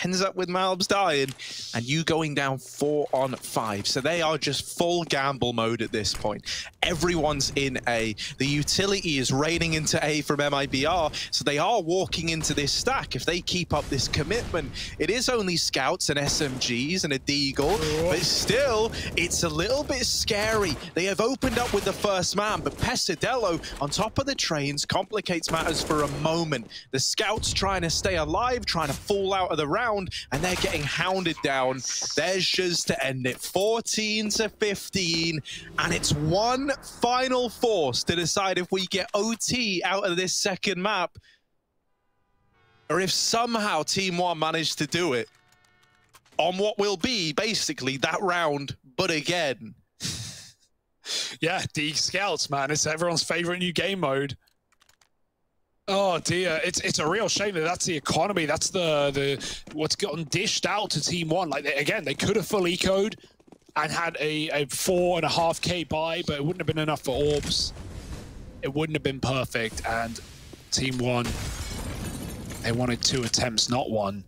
S5: ends up with Malbs dying and you going down 4 on 5. So they are just full gamble mode at this point. Everyone's in A. The utility is raining into A from MIBR, so they are walking into this stack. If they keep up this commitment, it is only scouts and SMGs and a Deagle, but still, it's a little bit scary. They have opened up with the first man, but Pesadello on top of the trains complicates matters for a moment. The scouts trying to stay alive, trying to fall out of the round, and they're getting hounded down. There's just to end it, 14-15, and it's one final force to decide if we get OT out of this second map, or if somehow Team 1 managed to do it on what will be basically that round, but again.
S8: Yeah, D Scouts, man. It's everyone's favorite new game mode. Oh dear, it's a real shame that that's the economy. That's the what's gotten dished out to Team 1. Like again, they could have full eco'd and had a 4.5k buy, but it wouldn't have been enough for orbs. It wouldn't have been perfect. And Team 1, they wanted 2 attempts, not 1.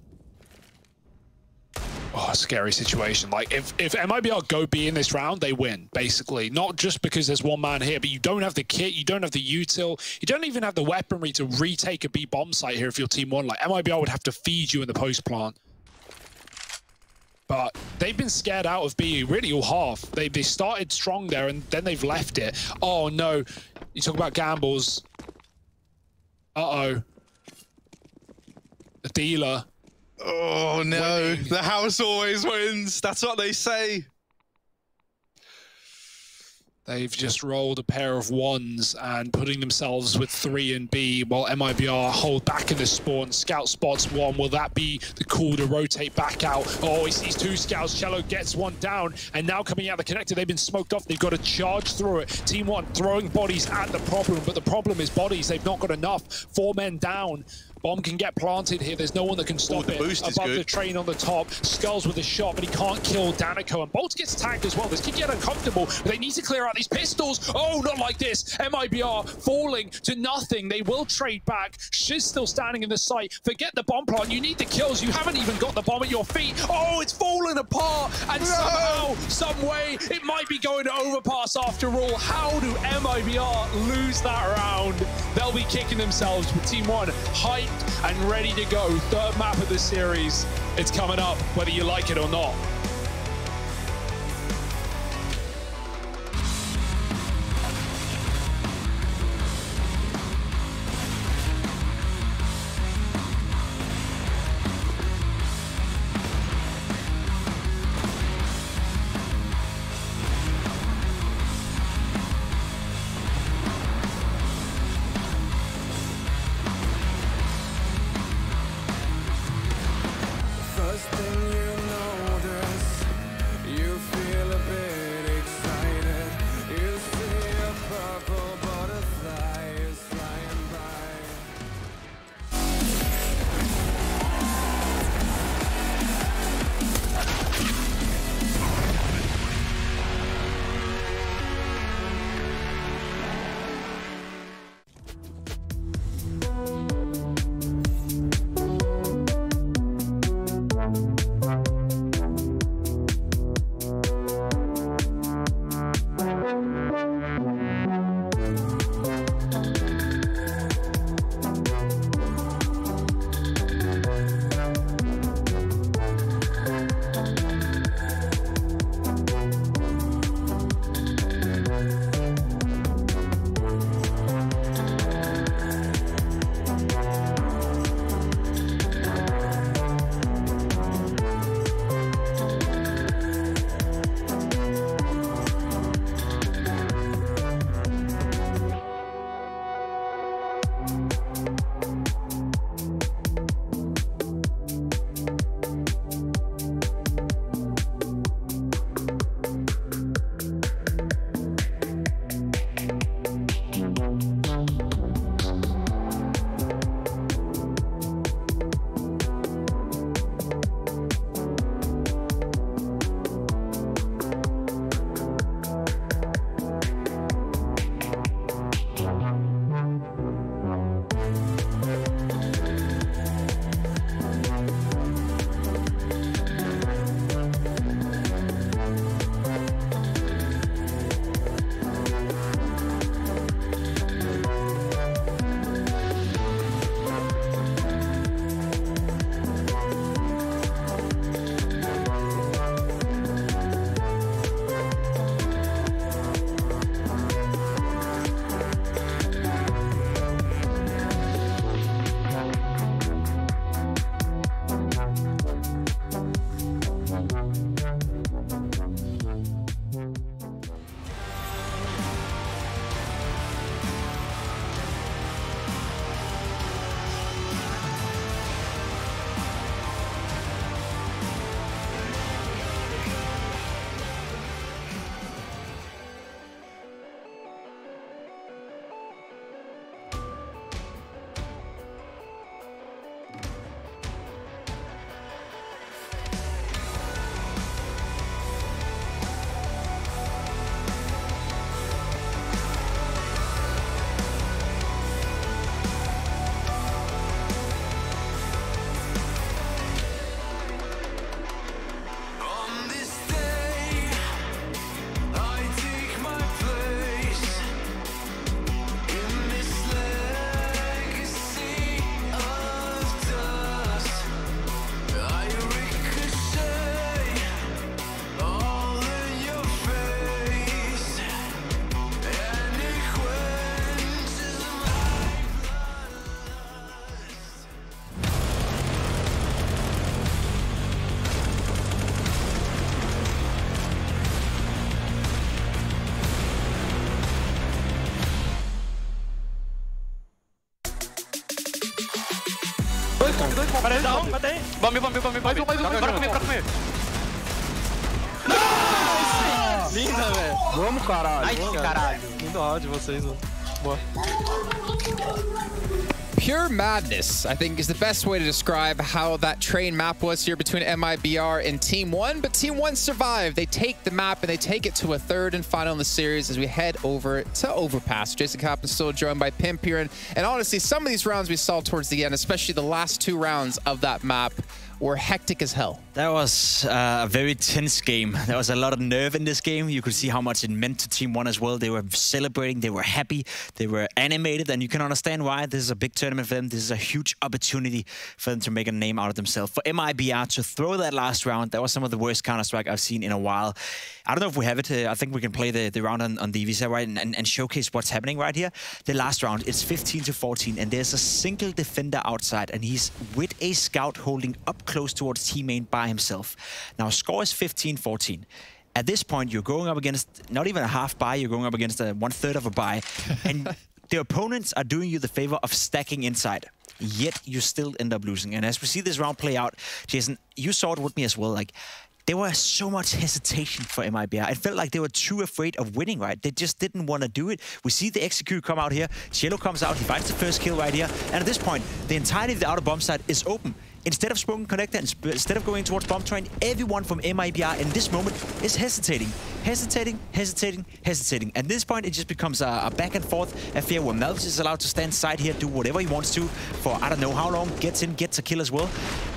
S8: Oh, scary situation. Like, if MIBR go B in this round, they win, basically. Not just because there's one man here, but you don't have the kit, you don't have the util, you don't even have the weaponry to retake a B bomb site here if you're Team 1. Like, MIBR would have to feed you in the post plant. But they've been scared out of B really all half. They started strong there, and then they've left it. Oh, no. You talk about gambles. Uh-oh. The dealer.
S5: Oh no, the house always wins. That's what they say.
S8: They've just rolled a pair of 1s and putting themselves with 3 and B while MIBR hold back in the spawn. Scout spots 1. Will that be the call to rotate back out? Oh, he sees 2 scouts. Cello gets 1 down, and now coming out the connector, they've been smoked off. They've got to charge through it. Team 1 throwing bodies at the problem, but the problem is bodies. They've not got enough. 4 men down. Bomb can get planted here. There's no one that can stop it. Above the train on the top. Skulls with a shot, but he can't kill Danico. And Bolt gets tagged as well. This could get uncomfortable, but they need to clear out these pistols. Oh, not like this. MIBR falling to nothing. They will trade back. Shiz still standing in the site. Forget the bomb plant. You need the kills. You haven't even got the bomb at your feet. Oh, it's fallen apart. And somehow, some way, it might be going to overpass after all. How do MIBR lose that round? They'll be kicking themselves with Team 1 hyped and ready to go. 3rd map of the series. It's coming up, whether you like it or not.
S2: First thing you notice, you feel a bit excited. You see a purple butterfly is flying by.
S18: Bomb me.
S25: Linda, velho. Vamos, caralho.
S18: Ai, caralho. Lindo round de vocês, mano. Boa.
S12: Pure madness, I think, is the best way to describe how that train map was here between MIBR and Team 1. But Team 1 survived. They take the map and they take it to a third and final in the series as we head over to Overpass. Jason Kaplan still joined by Pimp here. And honestly, some of these rounds we saw towards the end, especially the last 2 rounds of that map, were hectic as hell.
S16: That was a very tense game. There was a lot of nerve in this game. You could see how much it meant to Team 1 as well. They were celebrating, they were happy, they were animated, and you can understand why. This is a big tournament for them. This is a huge opportunity for them to make a name out of themselves. For MIBR to throw that last round, that was some of the worst Counter-Strike I've seen in a while. I don't know if we have it. I think we can play the round on the Visa, right, and showcase what's happening right here. The last round, it's 15-14, and there's a single defender outside, and he's with a scout holding up close towards team main by himself. Now, score is 15-14. At this point, you're going up against not even a half buy, you're going up against a 1/3 of a buy, and the opponents are doing you the favor of stacking inside. Yet you still end up losing. And as we see this round play out, Jason, you saw it with me as well. Like, there was so much hesitation for MIBR. It felt like they were too afraid of winning, right? They just didn't want to do it. We see the execute come out here. Cielo comes out, he finds the first kill right here. And at this point, the entirety of the outer bomb site is open. Instead of smoking connector, instead of going towards bomb train, everyone from MIBR in this moment is hesitating. At this point, it just becomes a back and forth affair where Melvis is allowed to stand side here, do whatever he wants to for I don't know how long, gets in, gets a kill as well.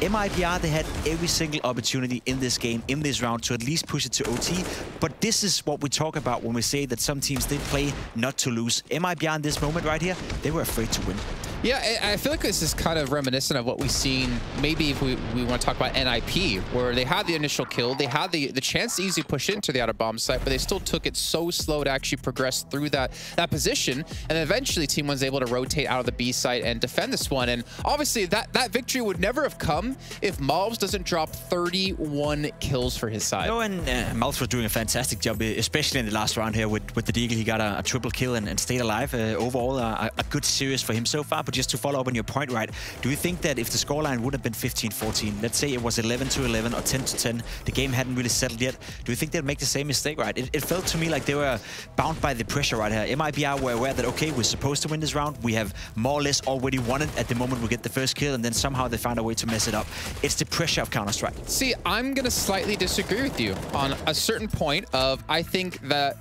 S16: MIBR, they had every single opportunity in this game, in this round, to at least push it to OT. But this is what we talk about when we say that some teams, they play not to lose. MIBR in this moment right here, they were afraid to win.
S12: Yeah, I feel like this is kind of reminiscent of what we've seen, maybe if we want to talk about NIP, where they had the initial kill, they had the chance to easily push into the outer bomb site, but they still took it so slow to actually progress through that position, and then eventually Team 1's able to rotate out of the B site and defend this one. And obviously that victory would never have come if Malves doesn't drop 31 kills for his side.
S16: No, and Malves was doing a fantastic job, especially in the last round here with the Deagle. He got a triple kill and stayed alive. Overall, a good series for him so far. But just to follow up on your point, right, do you think that if the scoreline would have been 15-14, let's say it was 11-11 or 10-10, the game hadn't really settled yet, do you think they'd make the same mistake, right? It felt to me like they were bound by the pressure right here. MIBR were aware that, okay, we're supposed to win this round. We have more or less already won it at the moment we get the first kill, and then somehow they found a way to mess it up. It's the pressure of Counter-Strike.
S12: See, I'm going to slightly disagree with you on a certain point of, I think that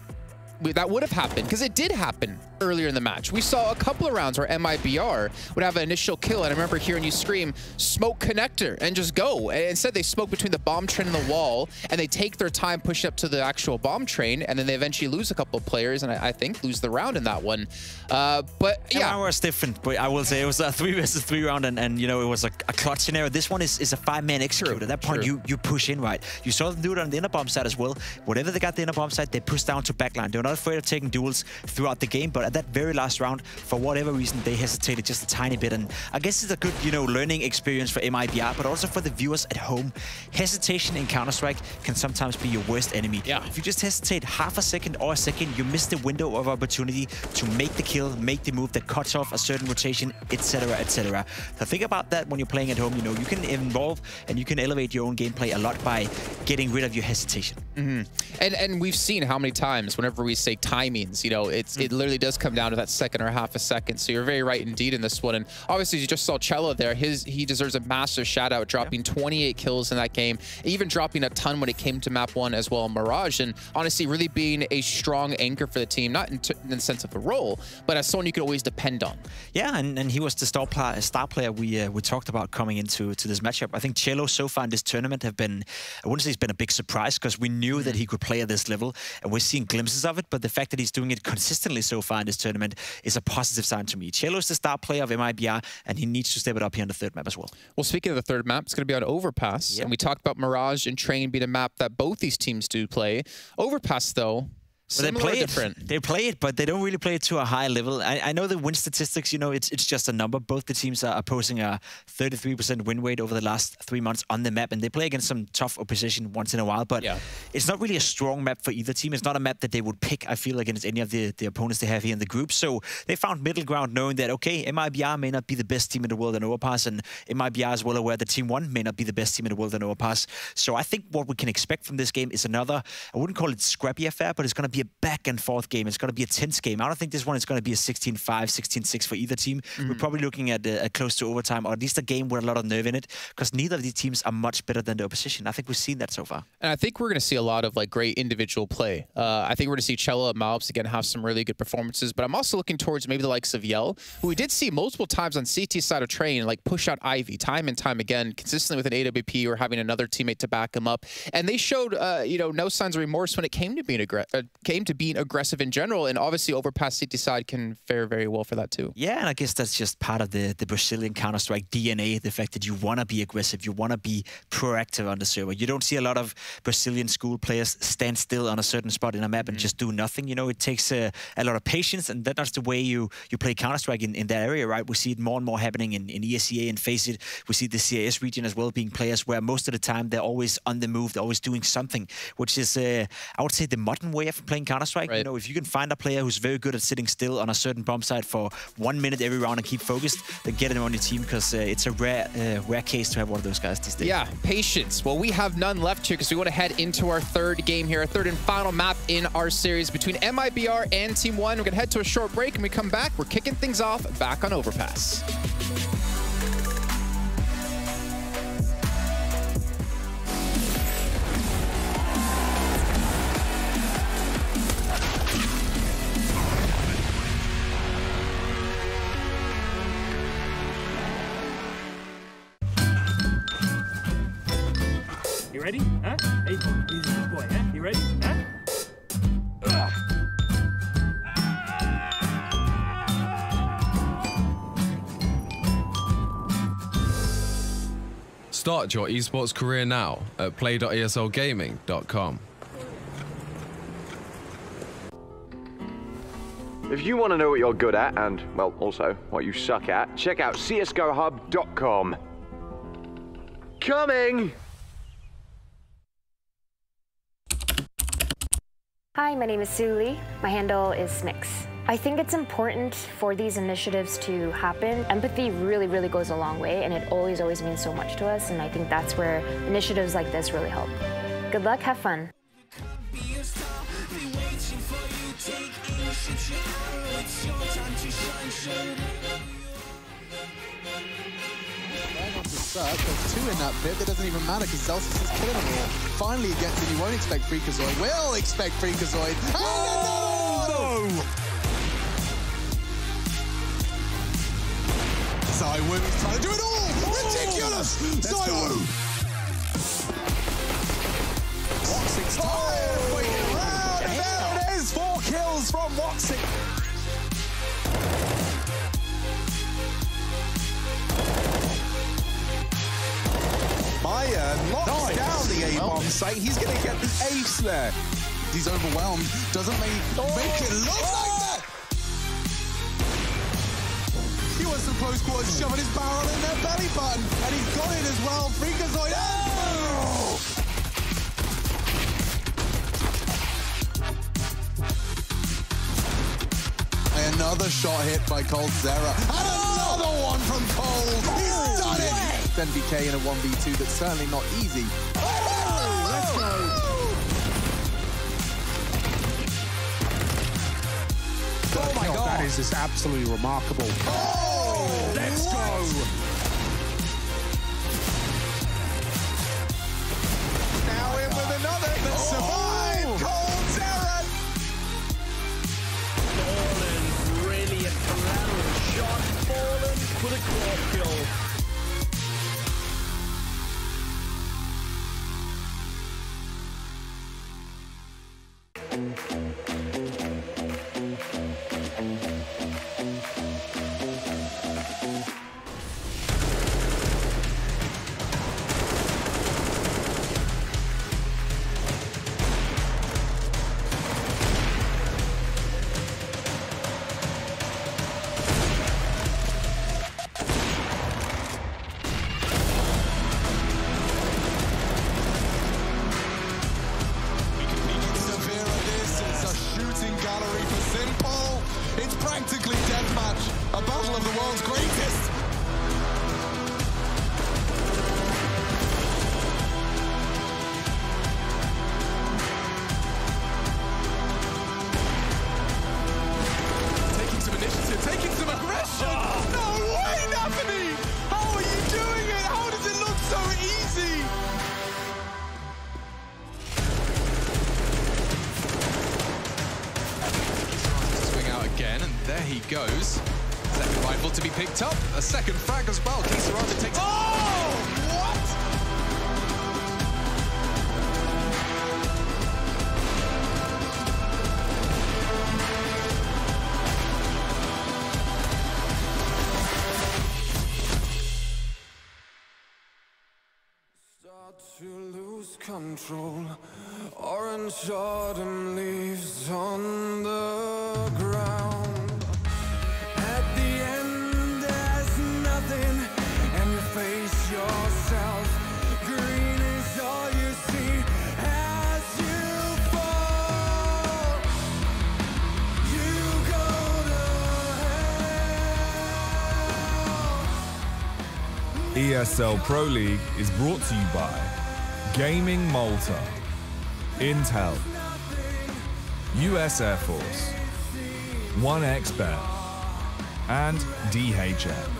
S12: would have happened, because it did happen earlier in the match. We saw a couple of rounds where MIBR would have an initial kill, and I remember hearing you scream, smoke connector, and just go. And instead, they smoke between the bomb train and the wall, and they take their time pushing up to the actual bomb train, and then they eventually lose a couple of players, and I think lose the round in that one. But yeah.
S16: It was different, but I will say it was a 3 versus 3 round, and you know, it was a clutch scenario. This one is a 5-man execute. At that point, you push in, right? You saw them do it on the inner bomb side as well. Whatever they got the inner bomb side, they push down to backline. They're not afraid of taking duels throughout the game, but at that very last round, for whatever reason, they hesitated just a tiny bit. And I guess it's a good, you know, learning experience for MIBR, but also for the viewers at home. Hesitation in Counter-Strike can sometimes be your worst enemy.
S12: Yeah.
S16: If you just hesitate half a second or a second, you miss the window of opportunity to make the kill, make the move that cuts off a certain rotation, etc., etc. So think about that when you're playing at home. You know, you can evolve and you can elevate your own gameplay a lot by getting rid of your hesitation.
S12: And we've seen how many times whenever we say timings, you know, it literally does come down to that second or half a second. So you're very right indeed in this one. And obviously, you just saw Cello there. He deserves a massive shout out, dropping 28 kills in that game, even dropping a ton when it came to map 1 as well, Mirage. And honestly, really being a strong anchor for the team, not in the sense of a role, but as someone you could always depend on.
S16: Yeah, and he was the star player we talked about coming into this matchup. I think Cello so far in this tournament have been, I wouldn't say it's been a big surprise, because we knew that he could play at this level, and we're seeing glimpses of it, but the fact that he's doing it consistently so far in this tournament is a positive sign to me. Cello's the star player of MIBR, and he needs to step it up here on the third map as well.
S12: Well, speaking of the third map, it's going to be on Overpass, and we talked about Mirage and Train being a map that both these teams do play. Overpass, though,
S16: Well,
S12: Similar or different?
S16: They play it, but they don't really play it to a high level. I know the win statistics, you know, it's just a number. Both the teams are posting a 33% win rate over the last 3 months on the map, and they play against some tough opposition once in a while, but it's not really a strong map for either team. It's not a map that they would pick, I feel, against any of the opponents they have here in the group. So they found middle ground knowing that, okay, MIBR may not be the best team in the world in Overpass, and MIBR is well aware that Team 1 may not be the best team in the world in Overpass. So I think what we can expect from this game is another, I wouldn't call it scrappy affair, but it's going to be a back and forth game. It's going to be a tense game. I don't think this one is going to be a 16-5, 16-6 for either team. We're probably looking at a close to overtime, or at least a game with a lot of nerve in it, because neither of these teams are much better than the opposition. I think we've seen that so far.
S12: And I think we're going to see a lot of like great individual play. I think we're going to see Cello and Malps again have some really good performances, but I'm also looking towards maybe the likes of Yell, who we did see multiple times on CT side of Train, like push out Ivy time and time again, consistently with an AWP or having another teammate to back him up. And they showed, you know, no signs of remorse when it came to being aggressive in general. And obviously, Overpass CT side can fare very well for that too.
S16: Yeah, and I guess that's just part of the Brazilian Counter-Strike DNA, the fact that you want to be aggressive, you want to be proactive on the server. You don't see a lot of Brazilian school players stand still on a certain spot in a map and just do nothing. You know, it takes a lot of patience, and that's the way you play Counter-Strike in that area, right? We see it more and more happening in ESEA and Face It. We see the CIS region as well being players where most of the time they're always on the move, they're always doing something, which is, I would say, the modern way of playing Counter-Strike. Right. You know, if you can find a player who's very good at sitting still on a certain bomb site for 1 minute every round and keep focused, then get him on your team, because it's a rare case to have one of those guys these days.
S12: Yeah, patience. Well, we have none left here because we want to head into our third game here, our third and final map in our series between MIBR and Team 1. We're going to head to a short break, and we come back, we're kicking things off back on Overpass.
S19: You ready? Huh? Hey, he's a good boy, huh? You ready? Huh?
S20: Start your esports career now at play.eslgaming.com.
S22: If you want to know what you're good at and, well, also what you suck at, check out csgohub.com. Coming!
S13: Hi, my name is Sue Lee. My handle is Smix. I think it's important for these initiatives to happen. Empathy really, really goes a long way, and it always, always means so much to us, and I think that's where initiatives like this really help. Good luck, have fun.
S15: There's two in that bit. That doesn't even matter because Celsius is killing them all. Finally, he gets in. You won't expect Freakazoid. Will expect Freakazoid. Oh, no! Zywoo is trying to do it all. Ridiculous! Zywoo! Woxing's tired. Waiting around. And there it is. 4 kills from Woxing.
S5: Maya locks down the A-bomb site. He's going to get the ace there.
S15: He's overwhelmed. Doesn't make it look like that. He wants some close quarters, shoving his barrel in their belly button, and he's got it as well. Freakazoid. Oh! Another shot hit by Cold Zera. And another one from Cold. He's done it. NBK in a 1v2 that's certainly not easy. Oh, let's go.
S11: Oh my God. That is just absolutely remarkable.
S15: Oh,
S11: let's go.
S15: Now in with another that survived. Cold Zera.
S10: Fallen, brilliant collateral shot. Fallen for the quad kill.
S3: he goes. Second rifle to be picked up. A second frag as well. Kisarada takes... Oh! What?
S2: Start to lose control. Orange autumn leaves on the ground. At the end there's nothing, and you face yourself. Green is all you see as you fall. You go to hell.
S9: ESL Pro League is brought to you by Gaming Malta, Intel, US Air Force, 1xBet, and DHM.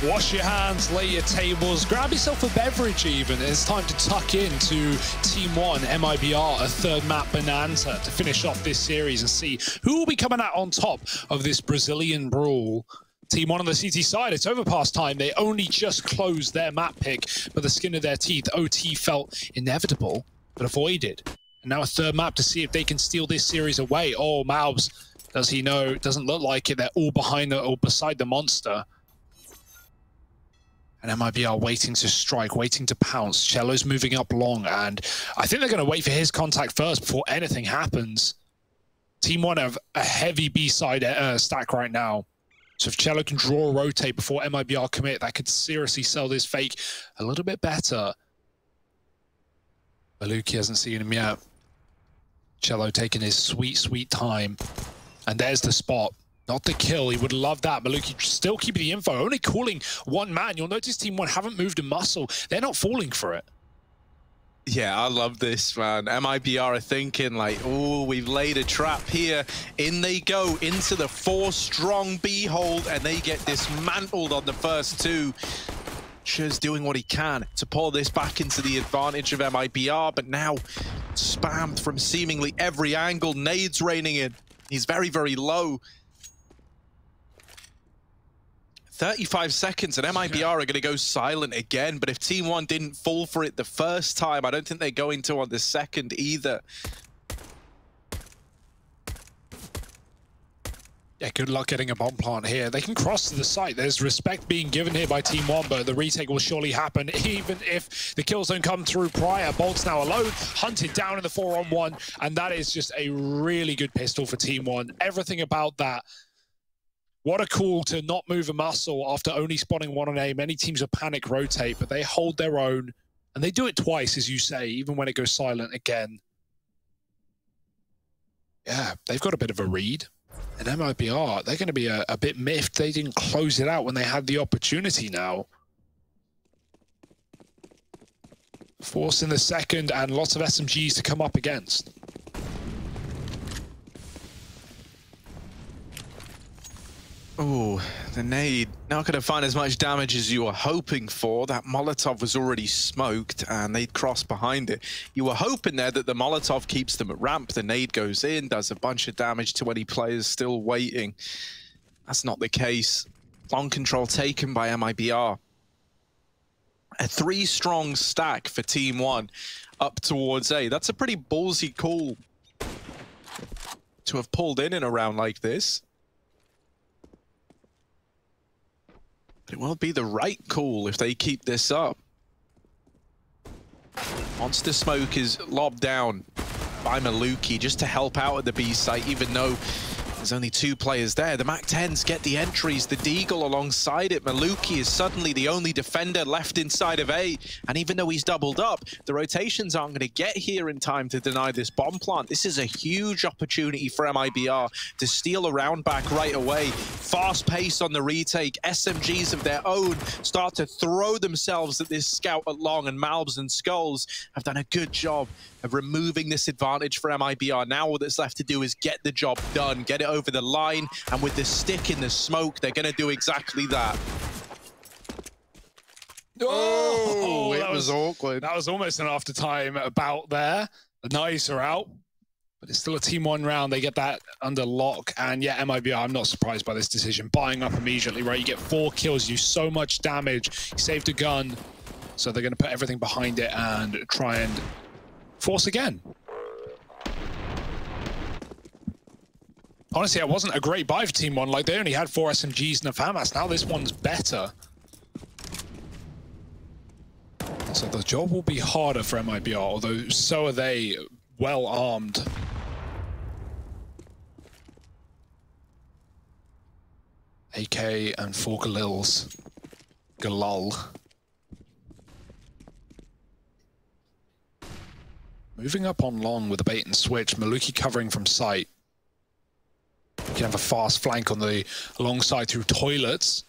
S8: Wash your hands, lay your tables, grab yourself a beverage even. It's time to tuck into Team 1, MIBR, a third map bonanza to finish off this series and see who will be coming out on top of this Brazilian brawl. Team 1 on the CT side, it's overpass time. They only just closed their map pick, but the skin of their teeth, OT felt inevitable, but avoided. And now a third map to see if they can steal this series away. Oh, Maubs, does he know? Doesn't look like it. They're all behind or beside the monster. And MIBR waiting to strike, waiting to pounce. Cello's moving up long, and I think they're going to wait for his contact first before anything happens. Team 1 have a heavy B-side stack right now. So if Cello can draw or rotate before MIBR commit, that could seriously sell this fake a little bit better. Maluki hasn't seen him yet. Cello taking his sweet, sweet time. And there's the spot. Not the kill. He would love that. Maluki still keeping the info, only calling one man. You'll notice Team 1 haven't moved a muscle. They're not falling for it.
S5: Yeah, I love this, man. MIBR are thinking like, oh, we've laid a trap here. In they go into the 4-strong B hold, and they get dismantled on the first two. Shur's doing what he can to pull this back into the advantage of MIBR, but now spammed from seemingly every angle. Nades raining in. He's very, very low. 35 seconds and MIBR are going to go silent again, but if Team 1 didn't fall for it the first time, I don't think they're going to on the second either.
S8: Yeah, good luck getting a bomb plant here. They can cross to the site. There's respect being given here by Team 1, but the retake will surely happen, even if the kills don't come through prior. Bolt's now alone, hunted down in the 4-on-1, and that is just a really good pistol for Team 1. Everything about that. What a call to not move a muscle after only spotting one on A. Many teams will panic rotate, but they hold their own. And they do it twice, as you say, even when it goes silent again. Yeah, they've got a bit of a read. And MIBR, they're going to be a bit miffed. They didn't close it out when they had the opportunity now. Force in the second, and lots of SMGs to come up against.
S5: Oh, the nade not going to find as much damage as you were hoping for. That Molotov was already smoked and they'd cross behind it. You were hoping there that the Molotov keeps them at ramp. The nade goes in, does a bunch of damage to any players still waiting. That's not the case. Long control taken by MIBR. A 3-strong stack for Team 1 up towards A. That's a pretty ballsy call to have pulled in a round like this. It will be the right call if they keep this up. Monster Smoke is lobbed down by Maluki just to help out at the B site, even though There's only 2 players there. The MAC-10s get the entries, the Deagle alongside it. Maluki is suddenly the only defender left inside of A. And even though he's doubled up, the rotations aren't going to get here in time to deny this bomb plant. This is a huge opportunity for MIBR to steal a round back right away. Fast pace on the retake. SMGs of their own start to throw themselves at this scout at long, and Malbs and Skulls have done a good job of removing this advantage for MIBR. Now all that's left to do is get the job done, get it over the line, and with the stick in the smoke, they're going to do exactly that.
S8: Oh,
S5: it was awkward.
S8: That was almost an after-time bout there. The knives are out, but it's still a Team 1 round. They get that under lock, and yeah, MIBR, I'm not surprised by this decision. Buying up immediately, right? You get 4 kills, you do so much damage, you saved a gun, so they're going to put everything behind it and try and force again. Honestly, it wasn't a great buy for Team 1. Like, they only had 4 SMGs and a FAMAS. Now this one's better. So the job will be harder for MIBR, although so are they well armed. AK and 4 Galils. Galal. Moving up on long with a bait and switch. Maluki covering from sight. You can have a fast flank on the alongside through toilets.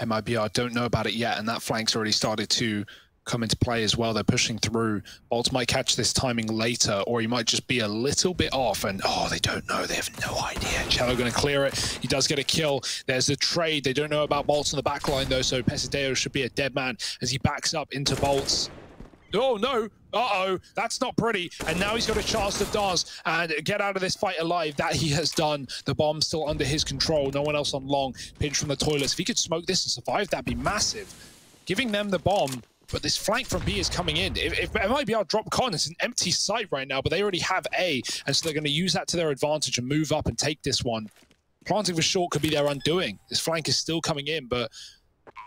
S8: MIBR don't know about it yet, and that flank's already started to come into play as well. They're pushing through. Bolt might catch this timing later, or he might just be a little bit off, and oh, they don't know. They have no idea. Cello going to clear it. He does get a kill. There's a trade. They don't know about Bolts on the back line, though, so Pesadeo should be a dead man as he backs up into Bolts. Oh, no. Uh-oh, that's not pretty. And now he's got a chance to dance and get out of this fight alive. That he has done. The bomb's still under his control. No one else on long. Pinch from the toilets. If he could smoke this and survive, that'd be massive. Giving them the bomb, but this flank from B is coming in. If MIBR drop con, it's an empty site right now, but they already have A, and so they're going to use that to their advantage and move up and take this one. Planting for short could be their undoing. This flank is still coming in, but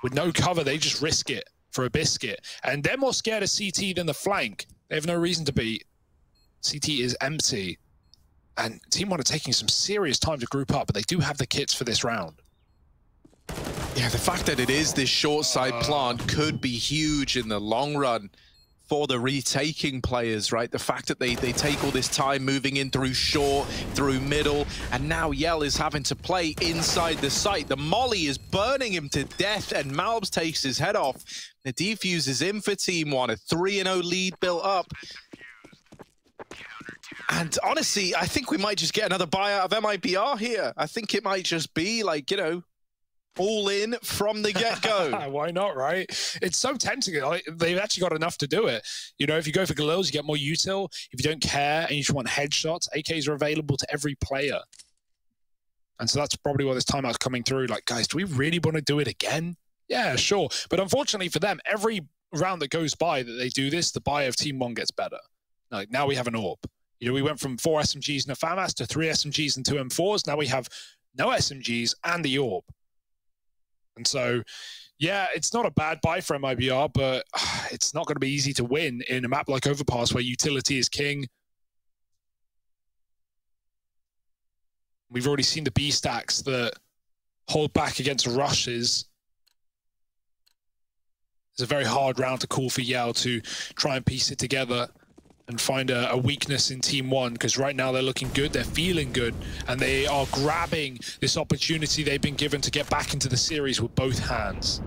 S8: with no cover, they just risk it for a biscuit. And they're more scared of CT than the flank. They have no reason to be. CT is empty. And Team 1 are taking some serious time to group up, but they do have the kits for this round.
S5: Yeah, the fact that it is this short side plant could be huge in the long run for the retaking players, right? The fact that they take all this time moving in through short, through middle, and now Yell is having to play inside the site. The molly is burning him to death, and Malbs takes his head off. The defuse is in for Team 1, a 3-0 lead built up. And honestly, I think we might just get another buyout of MIBR here. I think it might just be like, you know, all in from the get-go.
S8: Why not, right? It's so tempting. Like, they've actually got enough to do it. You know, if you go for Galils, you get more util. If you don't care and you just want headshots, AKs are available to every player. And so that's probably why this timeout's coming through. Like, guys, do we really want to do it again? Yeah, sure. But unfortunately for them, every round that goes by that they do this, the buy of Team 1 gets better. Like, now we have an AWP. You know, we went from 4 SMGs and a FAMAS to 3 SMGs and 2 M4s. Now we have no SMGs and the AWP. And so, yeah, it's not a bad buy for MIBR, but it's not going to be easy to win in a map like Overpass where utility is king. We've already seen the B stacks that hold back against rushes. It's a very hard round to call for Yale to try and piece it together and find a weakness in Team 1, because right now they're looking good, they're feeling good, and they are grabbing this opportunity they've been given to get back into the series with both hands.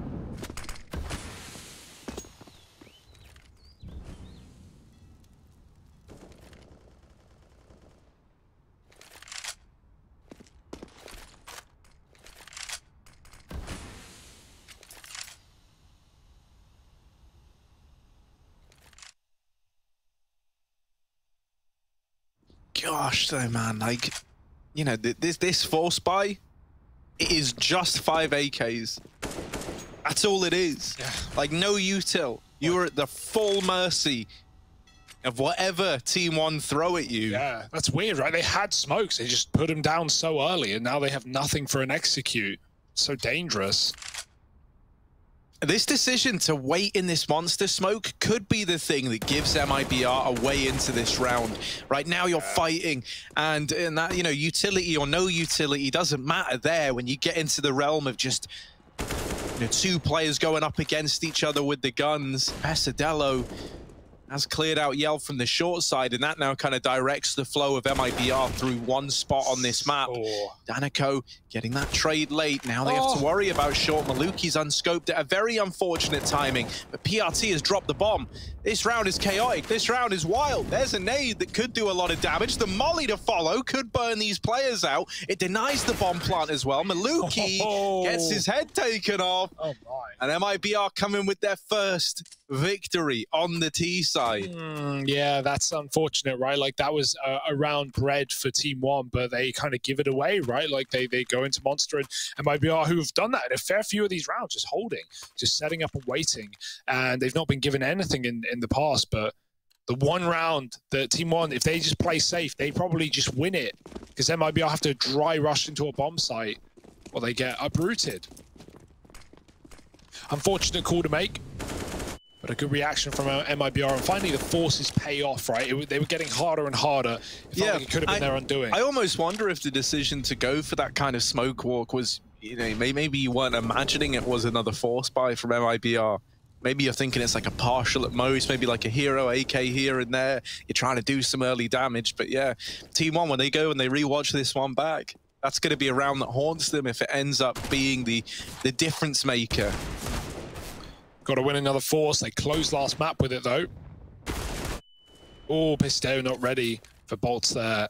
S5: Gosh, though, man, like, you know, this force buy, it is just 5 AKs. That's all it is. Yeah. Like, no util. You are at the full mercy of whatever Team 1 throw at you.
S8: Yeah, that's weird, right? They had smokes. They just put them down so early, and now they have nothing for an execute. So dangerous.
S5: This decision to wait in this monster smoke could be the thing that gives MIBR a way into this round. Right now you're fighting, and that, you know, utility or no utility doesn't matter there when you get into the realm of just, you know, two players going up against each other with the guns. Pesadillo has cleared out Yell from the short side, and that now kind of directs the flow of MIBR through one spot on this map. Danico getting that trade late. Now they have to worry about short. Maluki's unscoped at a very unfortunate timing, but PRT has dropped the bomb. This round is chaotic. This round is wild. There's a nade that could do a lot of damage. The molly to follow could burn these players out. It denies the bomb plant as well. Maluki gets his head taken off. Oh my. And MIBR coming with their first victory on the T side.
S8: Yeah, that's unfortunate, right? Like, that was a round bred for Team 1, but they kind of give it away, right? Like, they go into Monster, and MIBR, who have done that in a fair few of these rounds, just holding, just setting up and waiting. And they've not been given anything in the past, but the one round that Team 1, if they just play safe, they probably just win it, because MIBR have to dry rush into a bomb site or they get uprooted. Unfortunate call to make, but a good reaction from MIBR, and finally the forces pay off, right? They were getting harder and harder. It felt like it could have been their undoing.
S5: I almost wonder if the decision to go for that kind of smoke walk was, you know, maybe you weren't imagining it was another force buy from MIBR. Maybe you're thinking it's like a partial at most, maybe like a hero AK here and there. You're trying to do some early damage, but yeah, Team 1, when they go and they rewatch this one back, that's going to be a round that haunts them if it ends up being the difference maker.
S8: Got to win another force. They closed last map with it, though. Oh, Pisto not ready for bolts there.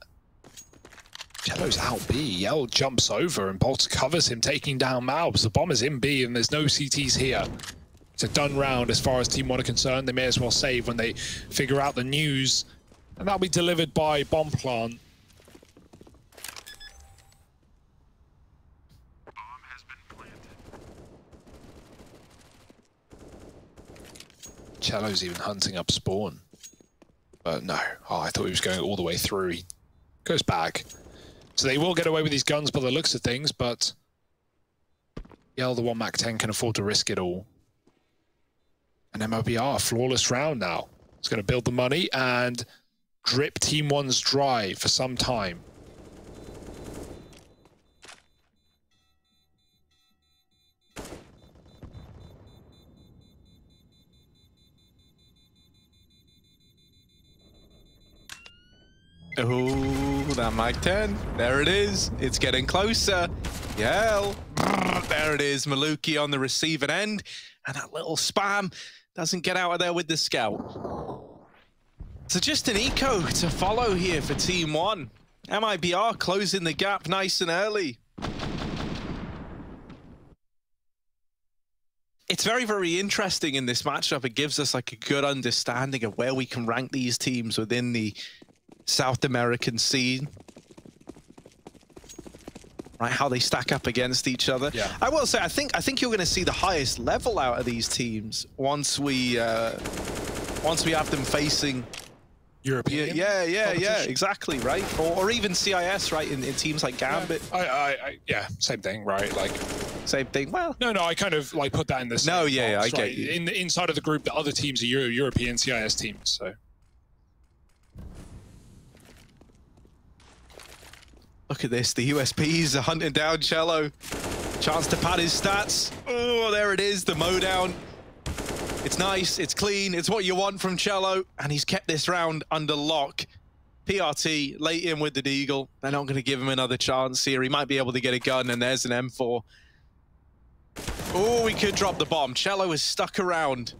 S8: Yellow's out B. Yellow jumps over, and Bolts covers him, taking down Malbs. The bomb is in B, and there's no CTs here. It's a done round as far as Team 1 are concerned. They may as well save when they figure out the news, and that'll be delivered by Bomb Plant. Cello's even hunting up spawn. But no. Oh, I thought he was going all the way through. He goes back. So they will get away with these guns by the looks of things, but Yell, the 1 Mac 10, can afford to risk it all. And MIBR, flawless round now. It's going to build the money and drip Team 1's dry for some time.
S5: Oh, that Mag 10. There it is. It's getting closer. Yell. There it is. Maluki on the receiving end. And that little spam doesn't get out of there with the scout. So just an eco to follow here for Team 1. MIBR closing the gap nice and early. It's very, very interesting in this matchup. It gives us like a good understanding of where we can rank these teams within the South American scene, right? How they stack up against each other. Yeah. I will say, I think you're going to see the highest level out of these teams once we have them facing
S8: European.
S5: Yeah, exactly, right? Or even CIS, right? In teams like Gambit.
S8: Yeah, same thing, right? Like
S5: same thing. Well,
S8: no, I kind of like put that in the same box,
S5: I get
S8: right?
S5: you.
S8: Inside of the group, the other teams are European CIS teams, so.
S5: Look at this, the USPs are hunting down Cello. Chance to pad his stats. Oh, there it is, the mowdown. It's nice, it's clean, it's what you want from Cello, and he's kept this round under lock. PRT, late in with the Deagle. They're not going to give him another chance here. He might be able to get a gun, and there's an M4. Oh, he could drop the bomb. Cello is stuck around.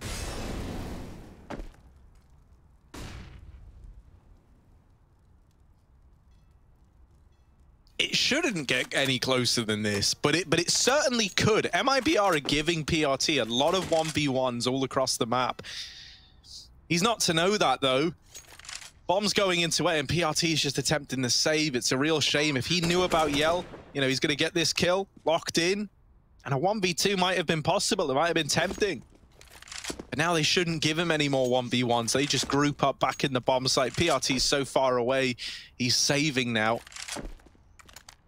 S5: It shouldn't get any closer than this, but it certainly could. MIBR are giving PRT a lot of 1v1s all across the map. He's not to know that, though. Bomb's going into it, and PRT is just attempting to save. It's a real shame. If he knew about Yell, you know, he's going to get this kill locked in, and a 1v2 might have been possible. It might have been tempting. But now they shouldn't give him any more 1v1s. They just group up back in the bomb site. PRT's so far away. He's saving now.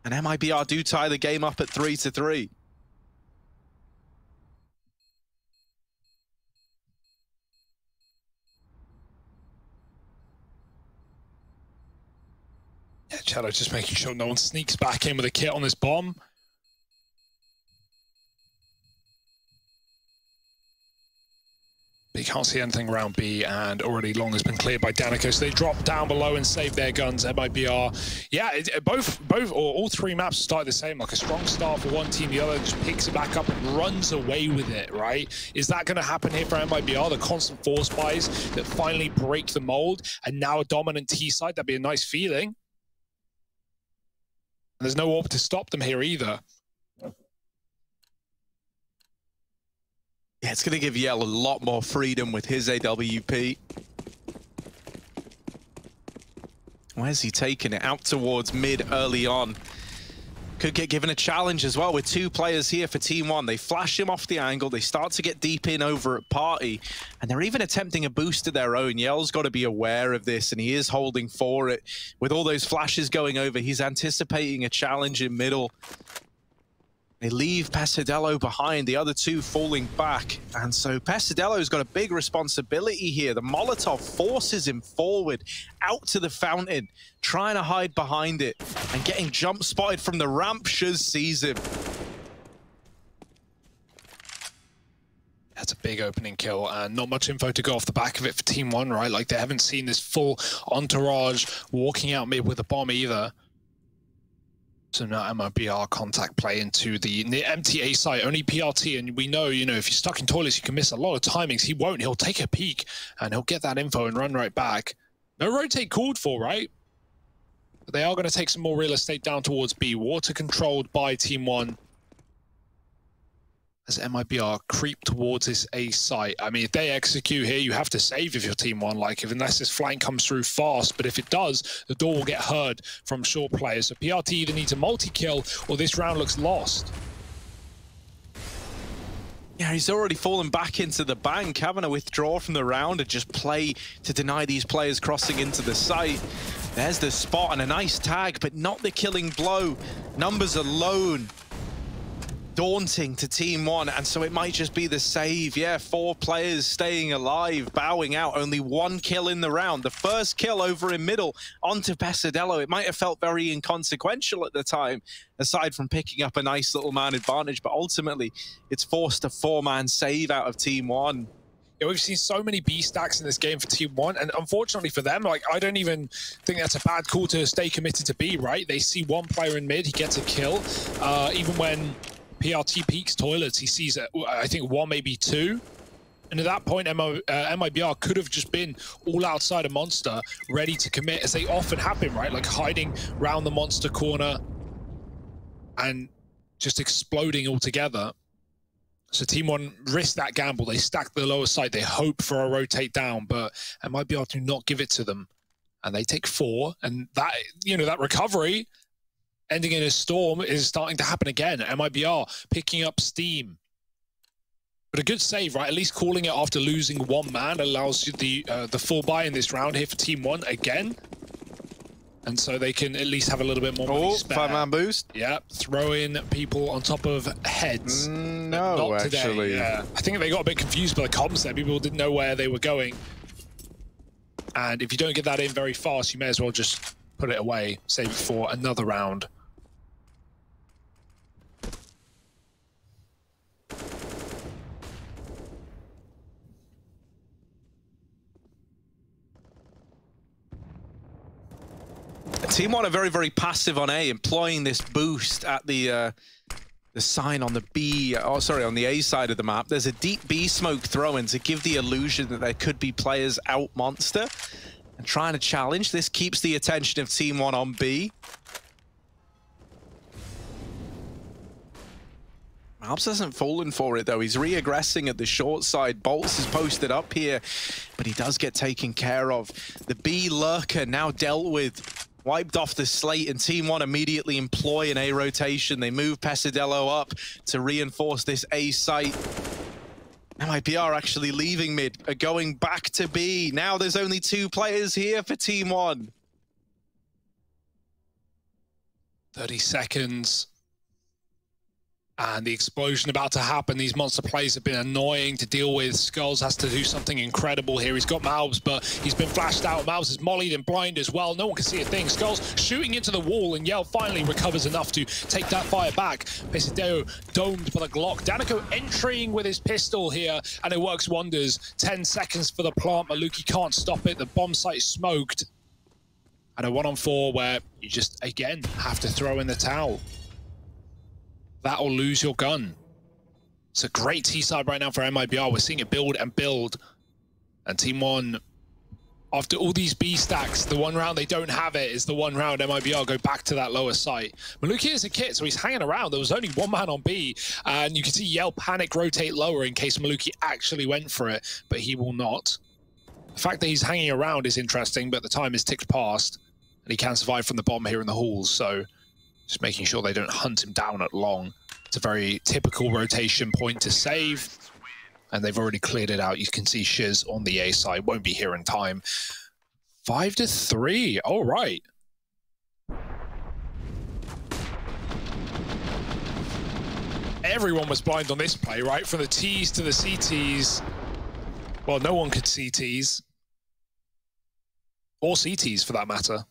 S5: And MIBR do tie the game up at 3-3.
S8: Cello just making sure no one sneaks back in with a kit on this bomb. But you can't see anything around B, and already long has been cleared by Danica, so they drop down below and save their guns. MIBR, yeah, all three maps start the same, like a strong start for one team, the other just picks it back up and runs away with it, right? Is that going to happen here for MIBR? The constant force buys that finally break the mold, and now a dominant T side, that'd be a nice feeling. And there's no AWP to stop them here either.
S5: Yeah, it's going to give Yell a lot more freedom with his AWP. Where's he taking it? Out towards mid early on. Could get given a challenge as well with two players here for Team 1. They flash him off the angle. They start to get deep in over at Party. And they're even attempting a boost of their own. Yell's got to be aware of this, and he is holding for it. With all those flashes going over, he's anticipating a challenge in middle. They leave Pesadello behind, the other two falling back. And so Pesadello's got a big responsibility here. The Molotov forces him forward, out to the fountain, trying to hide behind it, and getting jump spotted from the ramp. Shuz sees him.
S8: That's a big opening kill, and not much info to go off the back of it for Team 1, right? Like, they haven't seen this full entourage walking out mid with a bomb either. So now MIBR contact play into the MTA site, only PRT, and we know, you know, if you're stuck in toilets, you can miss a lot of timings. He won't. He'll take a peek, and he'll get that info and run right back. No rotate called for, right? But they are going to take some more real estate down towards B. Water controlled by Team 1. As MIBR creep towards this A site. I mean, if they execute here, you have to save if you're Team 1, like, unless this flank comes through fast. But if it does, the door will get heard from short players. So PRT either needs a multi-kill or this round looks lost.
S5: Yeah, he's already fallen back into the bank. Having a withdraw from the round and just play to deny these players crossing into the site. There's the spot and a nice tag, but not the killing blow. Numbers alone. Daunting to Team 1, and so it might just be the save. Yeah, 4 players staying alive, bowing out. Only 1 kill in the round. The first kill over in middle onto Pesadello. It might have felt very inconsequential at the time, aside from picking up a nice little man advantage, but ultimately it's forced a 4-man save out of Team 1.
S8: Yeah, we've seen so many B stacks in this game for Team 1, and unfortunately for them, like, I don't even think that's a bad call to stay committed to B, right? They see 1 player in mid, he gets a kill. Even when PRT peaks toilets, he sees, I think, 1, maybe 2. And at that point, MIBR could have just been all outside a monster, ready to commit, as they often happen, right? Like hiding round the monster corner and just exploding altogether. So Team 1 risk that gamble. They stack the lower side. They hope for a rotate down, but MIBR do not give it to them. And they take 4, and that, you know, that recovery ending in a storm is starting to happen again. MIBR picking up steam. But a good save, right? At least calling it after losing 1 man allows you the full buy in this round here for Team 1 again. And so they can at least have a little bit more money spare.
S5: 5-man boost.
S8: Yeah, throw in people on top of heads.
S5: No,
S8: not today.
S5: actually.
S8: Yeah. I think they got a bit confused by the comms there. People didn't know where they were going. And if you don't get that in very fast, you may as well just put it away, save it for another round.
S5: Team 1 are very, very passive on A, employing this boost at the sign on the B, on the A side of the map. There's a deep B smoke throw-in to give the illusion that there could be players out monster and trying to challenge. This keeps the attention of Team 1 on B. Alps hasn't fallen for it, though. He's re-aggressing at the short side. Bolts is posted up here, but he does get taken care of. The B lurker now dealt with. Wiped off the slate, and Team 1 immediately employ an A rotation. They move Pesadello up to reinforce this A site. MIBR actually leaving mid, going back to B. Now there's only 2 players here for Team 1.
S8: 30 seconds. And the explosion about to happen. These monster plays have been annoying to deal with. Skulls has to do something incredible here. He's got Malbs, but he's been flashed out. Malbs is mollied and blind as well. No one can see a thing. Skulls shooting into the wall, and Yell finally recovers enough to take that fire back. Pesideo domed by the Glock. Danico entering with his pistol here, and it works wonders. 10 seconds for the plant. Maluki can't stop it. The bomb site is smoked. And a 1-on-4 where you just, again, have to throw in the towel. That'll lose your gun. It's a great T-side right now for MIBR. We're seeing it build and build. And Team 1, after all these B stacks, the one round they don't have it is the one round MIBR go back to that lower site. Maluki is a kit, so he's hanging around. There was only one man on B, and you can see Yell panic rotate lower in case Maluki actually went for it, but he will not. The fact that he's hanging around is interesting, but the time is ticked past, and he can survive from the bomb here in the halls, so just making sure they don't hunt him down at long. It's a very typical rotation point to save, and they've already cleared it out. You can see Shiz on the A side, won't be here in time. 5-3, all right. Everyone was blind on this play, right? From the T's to the CTs. Well, no one could CTs. Or CTs, for that matter.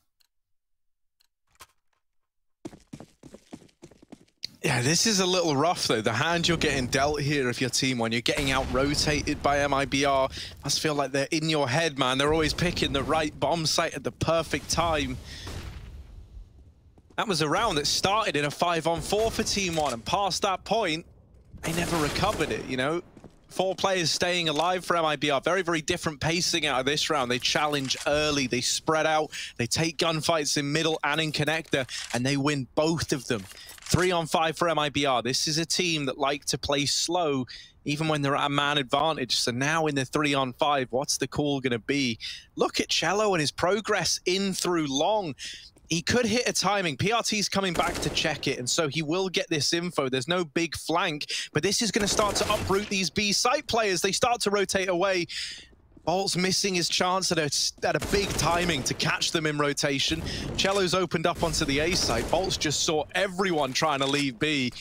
S5: Yeah, this is a little rough, though. The hand you're getting dealt here if you're Team 1, you're getting out-rotated by MIBR. Must feel like they're in your head, man. They're always picking the right bomb site at the perfect time. That was a round that started in a 5-on-4 for Team 1, and past that point, they never recovered it, you know? 4 players staying alive for MIBR. Very, very different pacing out of this round. They challenge early, they spread out, they take gunfights in middle and in connector, and they win both of them. 3-on-5 for MIBR. This is a team that like to play slow, even when they're at a man advantage. So now in the 3-on-5, what's the call going to be? Look at Cello and his progress in through long. He could hit a timing. PRT's coming back to check it, and so he will get this info. There's no big flank, but this is going to start to uproot these B site players. They start to rotate away. Bolt's missing his chance at a big timing to catch them in rotation. Cello's opened up onto the A site. Bolt's just saw everyone trying to leave B.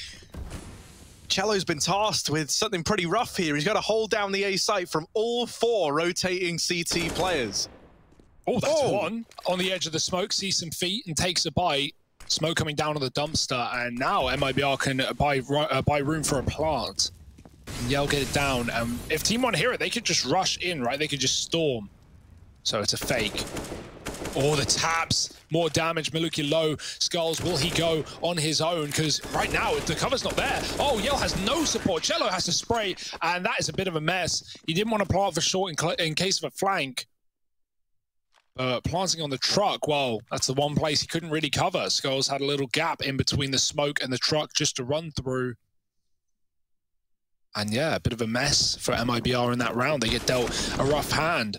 S5: Cello's been tasked with something pretty rough here. He's got to hold down the A site from all 4 rotating CT players.
S8: Oh, that's one. On the edge of the smoke, sees some feet and takes a bite. Smoke coming down on the dumpster, and now MIBR can buy room for a plant. Yell get it down. If Team 1 hear it, they could just rush in, right? They could just storm. So it's a fake. Oh, the taps. More damage. Maluki low. Skulls, will he go on his own? Because right now, the cover's not there. Oh, Yell has no support. Cello has to spray, and that is a bit of a mess. He didn't want to plant for short in case of a flank. Planting on the truck, well, that's the one place he couldn't really cover. Skulls had a little gap in between the smoke and the truck just to run through. And yeah, a bit of a mess for MIBR in that round. They get dealt a rough hand.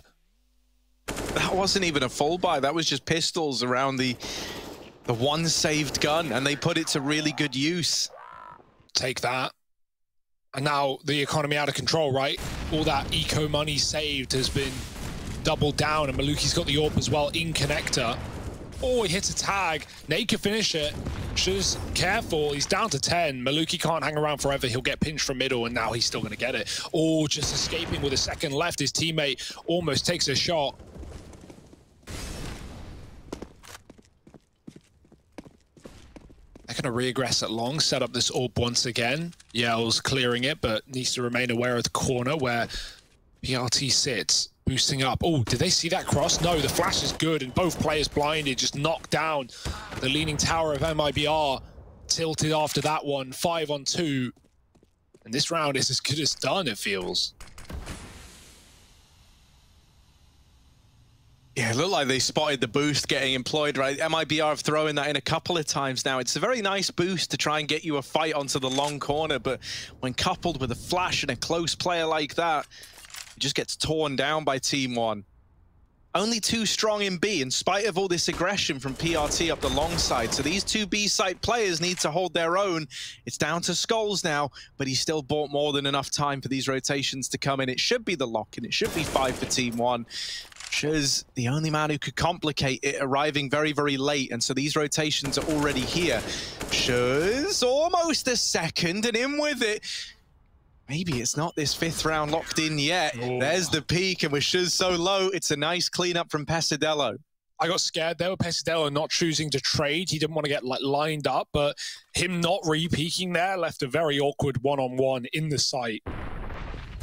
S5: That wasn't even a full buy. That was just pistols around the one saved gun, and they put it to really good use.
S8: Take that. And now the economy out of control, right? All that eco money saved has been doubled down, and Maluki's got the AWP as well in connector. Oh, he hits a tag. Nate can finish it. Shiz, careful. He's down to 10. Maluki can't hang around forever. He'll get pinched from middle, and now he's still going to get it. Oh, just escaping with a second left. His teammate almost takes a shot. They're going to regress at long, set up this AWP once again. Yell's clearing it, but needs to remain aware of the corner where PRT sits. Boosting up. Oh, did they see that cross? No, the flash is good, and both players blinded, just knocked down. The leaning tower of MIBR tilted after that one, 5-on-2. And this round is as good as done, it feels.
S5: Yeah, it looked like they spotted the boost getting employed, right? MIBR have thrown that in a couple of times now. It's a very nice boost to try and get you a fight onto the long corner, but when coupled with a flash and a close player like that, it just gets torn down by Team 1. Only 2 strong in B, in spite of all this aggression from PRT up the long side. So these 2 B side players need to hold their own. It's down to Skulls now, but he's still bought more than enough time for these rotations to come in. It should be the lock, and it should be 5 for Team 1. Shiz, the only man who could complicate it, arriving very, very late, and so these rotations are already here. Shuz almost a second and in with it. Maybe it's not this 5th round locked in yet.
S8: Oh.
S5: There's the peak, and with Shuz so low, it's a nice cleanup from Pesadello.
S8: I got scared there with Pesadello not choosing to trade. He didn't want to get lined up, but him not re-peeking there left a very awkward one-on-one in the site.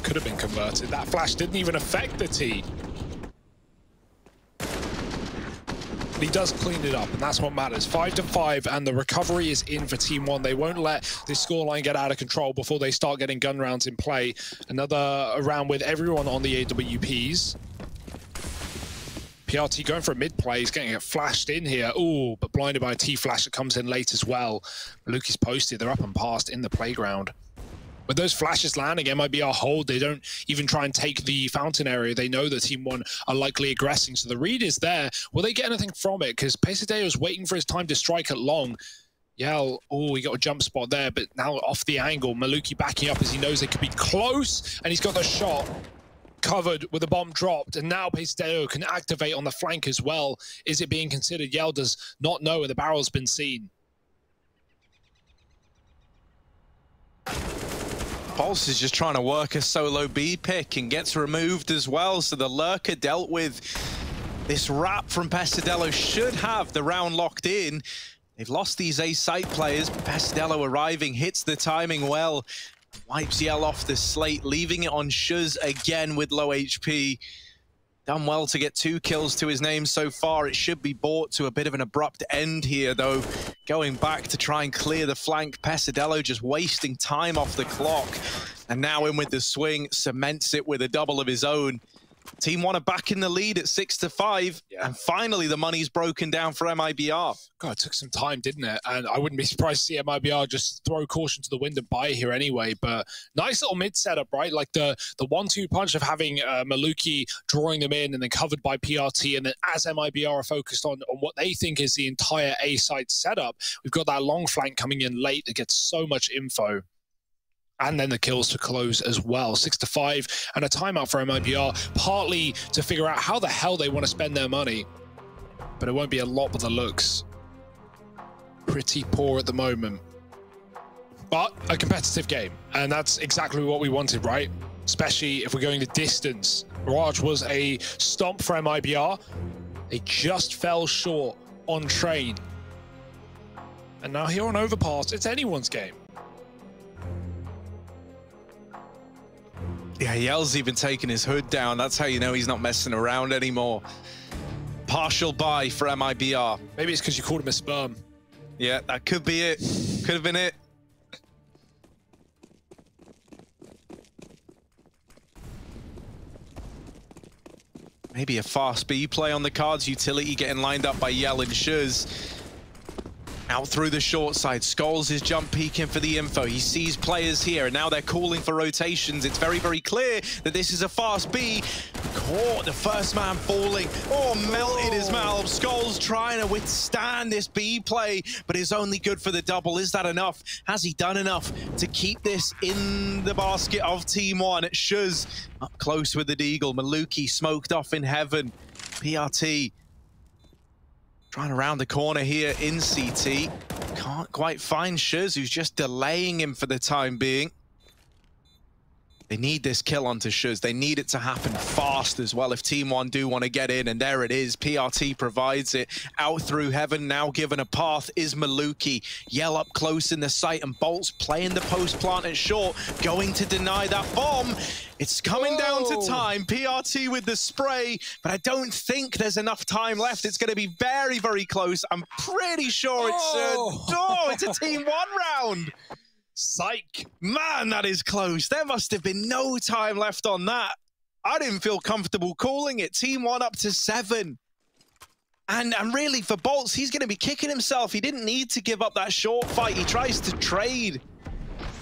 S8: Could have been converted. That flash didn't even affect the T. But he does clean it up, and that's what matters. 5-5, and the recovery is in for Team 1. They won't let this scoreline get out of control before they start getting gun rounds in play. Another round with everyone on the AWPs. PRT going for a mid-play. He's getting it flashed in here. Ooh, but blinded by a T-flash that comes in late as well. Luki's posted. They're up and past in the playground. With those flashes landing, MIBR hold. They don't even try and take the fountain area. They know that Team 1 are likely aggressing, so the read is there. Will they get anything from it? Because Pesadeo's waiting for his time to strike at long. Yell, oh, he got a jump spot there, but now off the angle. Maluki backing up as he knows they could be close, and he's got the shot covered with the bomb dropped, and now Pesadeo can activate on the flank as well. Is it being considered? Yell does not know, and the barrel's been seen.
S5: Pulse is just trying to work a solo B pick and gets removed as well, so the lurker dealt with. This wrap from Pesadello should have the round locked in. They've lost these A site players, but Pesadello arriving hits the timing well. Wipes Yell off the slate, leaving it on Shuz again with low HP. Done well to get 2 kills to his name so far. It should be brought to a bit of an abrupt end here, though. Going back to try and clear the flank. Pesadello just wasting time off the clock. And now in with the swing, cements it with a double of his own. Team 1 are back in the lead at 6-5, and finally the money's broken down for MIBR.
S8: God, it took some time, didn't it? And I wouldn't be surprised to see MIBR just throw caution to the wind and buy here anyway. But nice little mid setup, right? Like the 1-2 punch of having Maluki drawing them in and then covered by PRT, and then as MIBR are focused on what they think is the entire A side setup, we've got that long flank coming in late that gets so much info. And then the kills to close as well. 6-5, and a timeout for MIBR, partly to figure out how the hell they want to spend their money. But it won't be a lot with the looks. Pretty poor at the moment. But a competitive game, and that's exactly what we wanted, right? Especially if we're going the distance. Mirage was a stomp for MIBR. They just fell short on train. And now here on Overpass, it's anyone's game.
S5: Yeah, Yell's even taking his hood down. That's how you know he's not messing around anymore. Partial buy for MIBR.
S8: Maybe it's because you called him a sperm.
S5: Yeah, that could be it. Could have been it. Maybe a fast B play on the cards. Utility getting lined up by Yell and Shuz. Out through the short side. Skulls is jump peeking for the info. He sees players here, and now they're calling for rotations. It's very, very clear that this is a fast B. Caught the first man falling. Oh, melted his mouth. Skulls trying to withstand this B play, but it's only good for the double. Is that enough? Has he done enough to keep this in the basket of Team 1? Shuz up close with the Deagle. Maluki smoked off in heaven. PRT trying to round the corner here in CT. Can't quite find Shuz, who's just delaying him for the time being. They need this kill onto Shuz. They need it to happen fast as well if Team 1 do want to get in, and there it is. PRT provides it. Out through heaven, now given a path is Maluki. Yell up close in the site, and Bolt's playing the post plant at short, going to deny that bomb. It's coming down to time. PRT with the spray, but I don't think there's enough time left. It's going to be very, very close. I'm pretty sure it's a Team 1 round.
S8: Psych.
S5: Man, that is close. There must have been no time left on that. I didn't feel comfortable calling it. Team 1 up to 7. And really, for Bolts, he's going to be kicking himself. He didn't need to give up that short fight. He tries to trade.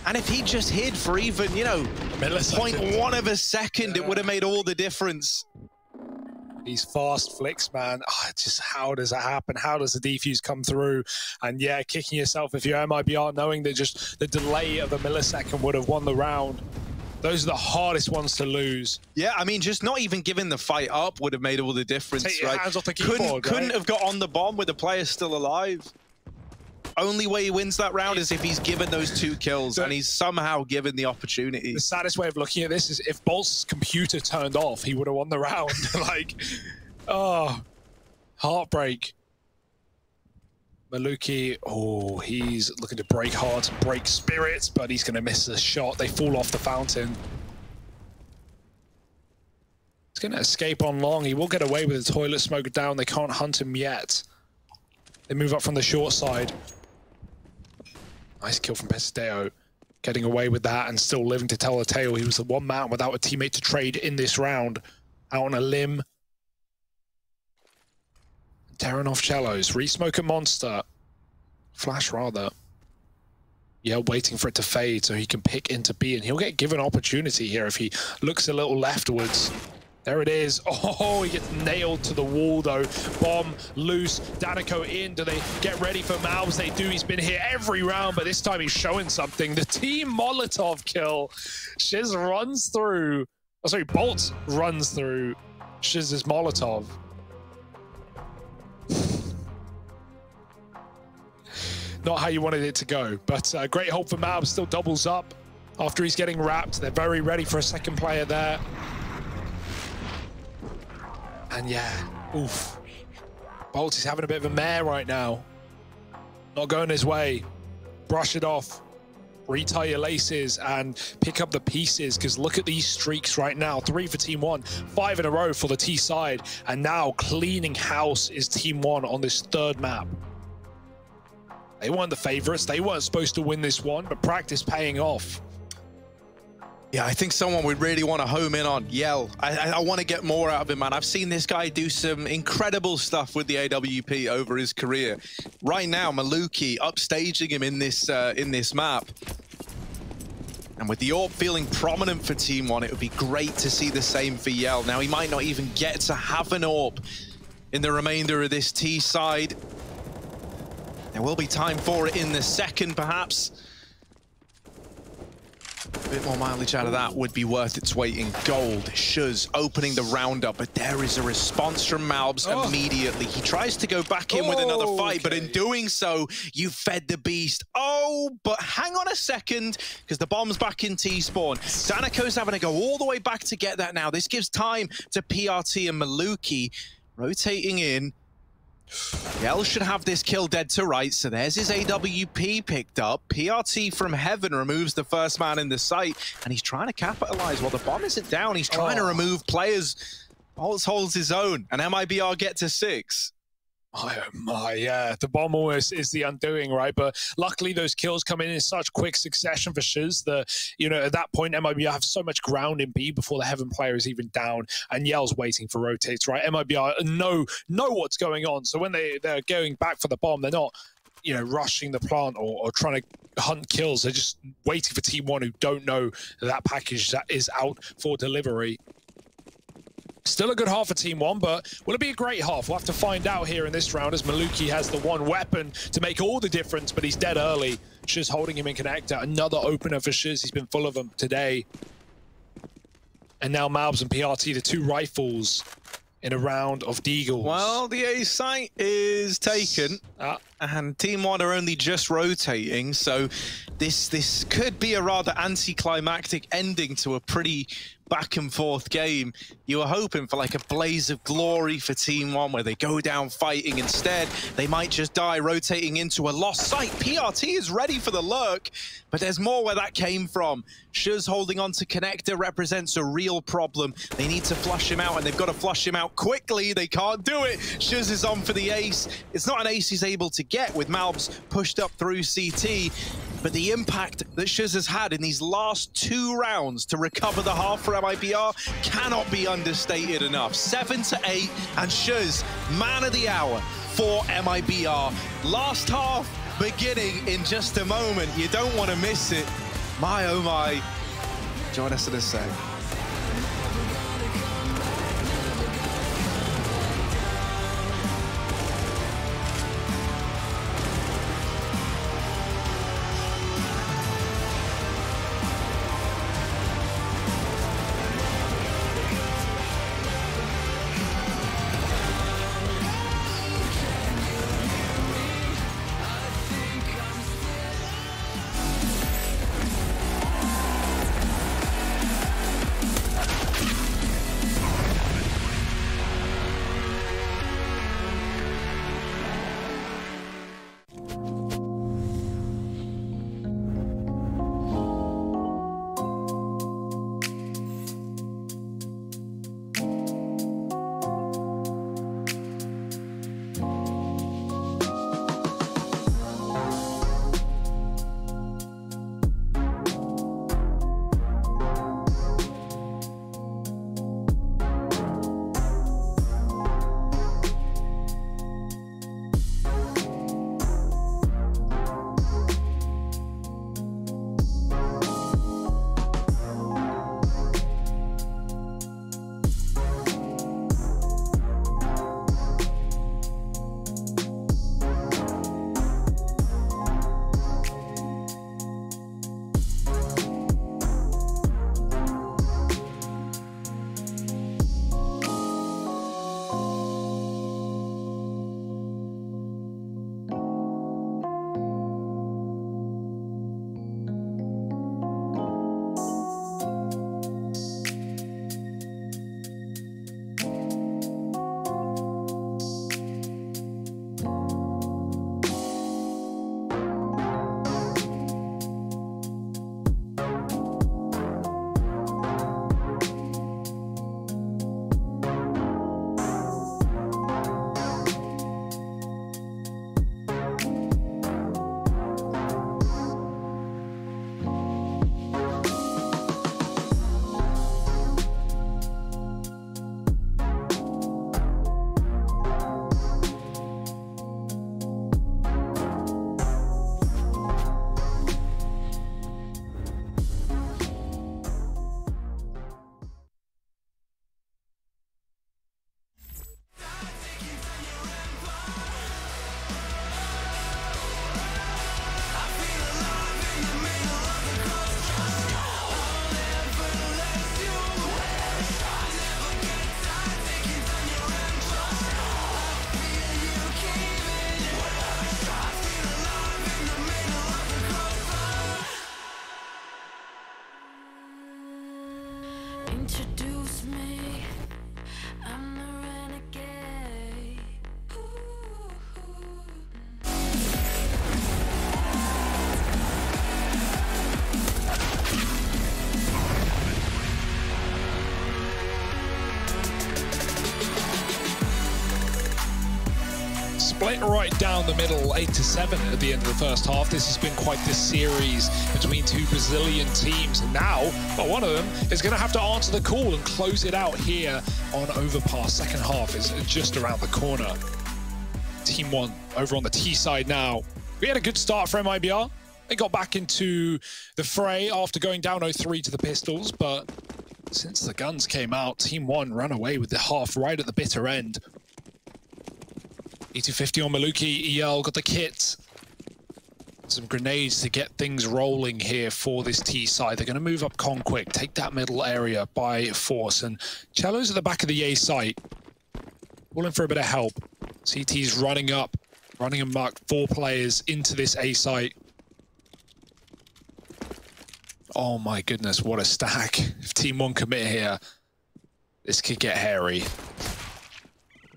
S5: And if he just hid for even, 0.1 of a second, it would have made all the difference.
S8: These fast flicks, man. Just how does that happen? How does the defuse come through? And yeah, kicking yourself if you're MIBR, knowing that just the delay of a millisecond would have won the round. Those are the hardest ones to lose.
S5: Yeah, I mean, just not even giving the fight up would have made all the difference.
S8: Take your hands off the keyboard,
S5: couldn't have got on the bomb with the player still alive. only way he wins that round is if he's given those 2 kills, and he's somehow given the opportunity.
S8: The saddest way of looking at this is if Bolt's computer turned off, he would have won the round. Like, oh, heartbreak. Maluki, oh, he's looking to break hearts, break spirits, but he's going to miss a shot. They fall off the fountain. He's going to escape on long. He will get away with the toilet smoke down. They can't hunt him yet. They move up from the short side. Nice kill from Pesadeo. Getting away with that and still living to tell the tale. He was the one man without a teammate to trade in this round. Out on a limb. Tearing off cellos. Resmoke a monster. Flash, rather. Yeah, waiting for it to fade so he can pick into B. And he'll get given opportunity here if he looks a little leftwards. There it is. Oh, he gets nailed to the wall, though. Bomb loose. Danico in. Do they get ready for Malbs? They do. He's been here every round, but this time he's showing something. The team Molotov kill. Shiz runs through. Oh, sorry, Bolt runs through Shiz's Molotov. Not how you wanted it to go, but great hope for Malbs. Still doubles up after he's getting wrapped. They're very ready for a second player there. And yeah, oof. Bolt is having a bit of a mare right now. Not going his way. Brush it off. Retie your laces and pick up the pieces, because look at these streaks right now. 3 for Team 1, 5 in a row for the T side. And now cleaning house is Team 1 on this 3rd map. They weren't the favorites. They weren't supposed to win this one, but practice paying off.
S5: Yeah, I think someone would really want to home in on Yell. I want to get more out of him, man. I've seen this guy do some incredible stuff with the AWP over his career. Right now, Maluki upstaging him in this map. And with the AWP feeling prominent for Team 1, it would be great to see the same for Yell. Now, he might not even get to have an AWP in the remainder of this T side. There will be time for it in the second, perhaps. A bit more mileage out of that would be worth its weight in gold. Shuz opening the round up, but there is a response from Malbs immediately. He tries to go back in with another fight, but in doing so, you fed the beast. Oh, but hang on a second, because the bomb's back in T-spawn. Danico's having to go all the way back to get that now. This gives time to PRT and Maluki rotating in. Yell should have this kill dead to right, so there's his AWP picked up. PRT from heaven removes the first man in the site, and he's trying to capitalize. While the bomb isn't down, he's trying to remove players. Bolts holds his own, and MIBR get to 6.
S8: Oh my, yeah, the bomb almost is the undoing, right? But luckily those kills come in such quick succession for Shiz that, you know, at that point, MIBR have so much ground in B before the Heaven player is even down, and Yell's waiting for rotates, right? MIBR know what's going on, so when they're going back for the bomb, they're not, you know, rushing the plant or trying to hunt kills. They're just waiting for Team 1 who don't know that package that is out for delivery. Still a good half for Team 1, but will it be a great half? We'll have to find out here in this round, as Maluki has the one weapon to make all the difference, but he's dead early. Shiz holding him in connector. Another opener for Shiz. He's been full of them today. And now Malbs and PRT, the 2 rifles in a round of Deagles.
S5: Well, the A site is taken, and Team 1 are only just rotating, so this could be a rather anticlimactic ending to a pretty back and forth game. You were hoping for like a blaze of glory for Team 1 where they go down fighting. Instead, they might just die rotating into a lost site. PRT is ready for the lurk, but there's more where that came from. Shuz holding on to connector represents a real problem. They need to flush him out, and they've got to flush him out quickly. They can't do it. Shuz is on for the ace. It's not an ace he's able to get with Malbs pushed up through CT, but the impact that Shuz has had in these last 2 rounds to recover the half for MIBR cannot be understated enough. 7-8, and Shuz, man of the hour for MIBR. Last half beginning in just a moment. You don't want to miss it. My, oh my. Join us in a sec.
S8: split right down the middle, 8-7 at the end of the first half. This has been quite the series between two Brazilian teams. And now, well, one of them is going to have to answer the call and close it out here on Overpass. Second half is just around the corner. Team 1 over on the T side now. We had a good start for MIBR. They got back into the fray after going down 0-3 to the Pistols, but since the guns came out, Team 1 ran away with the half right at the bitter end. 80-50 on Maluki. EL got the kit. Some grenades to get things rolling here for this T side. They're going to move up Con quick, take that middle area by force. And Cello's at the back of the A site. Calling for a bit of help. CT's running up, running amok, 4 players into this A site. Oh my goodness, what a stack. If Team 1 commit here, this could get hairy.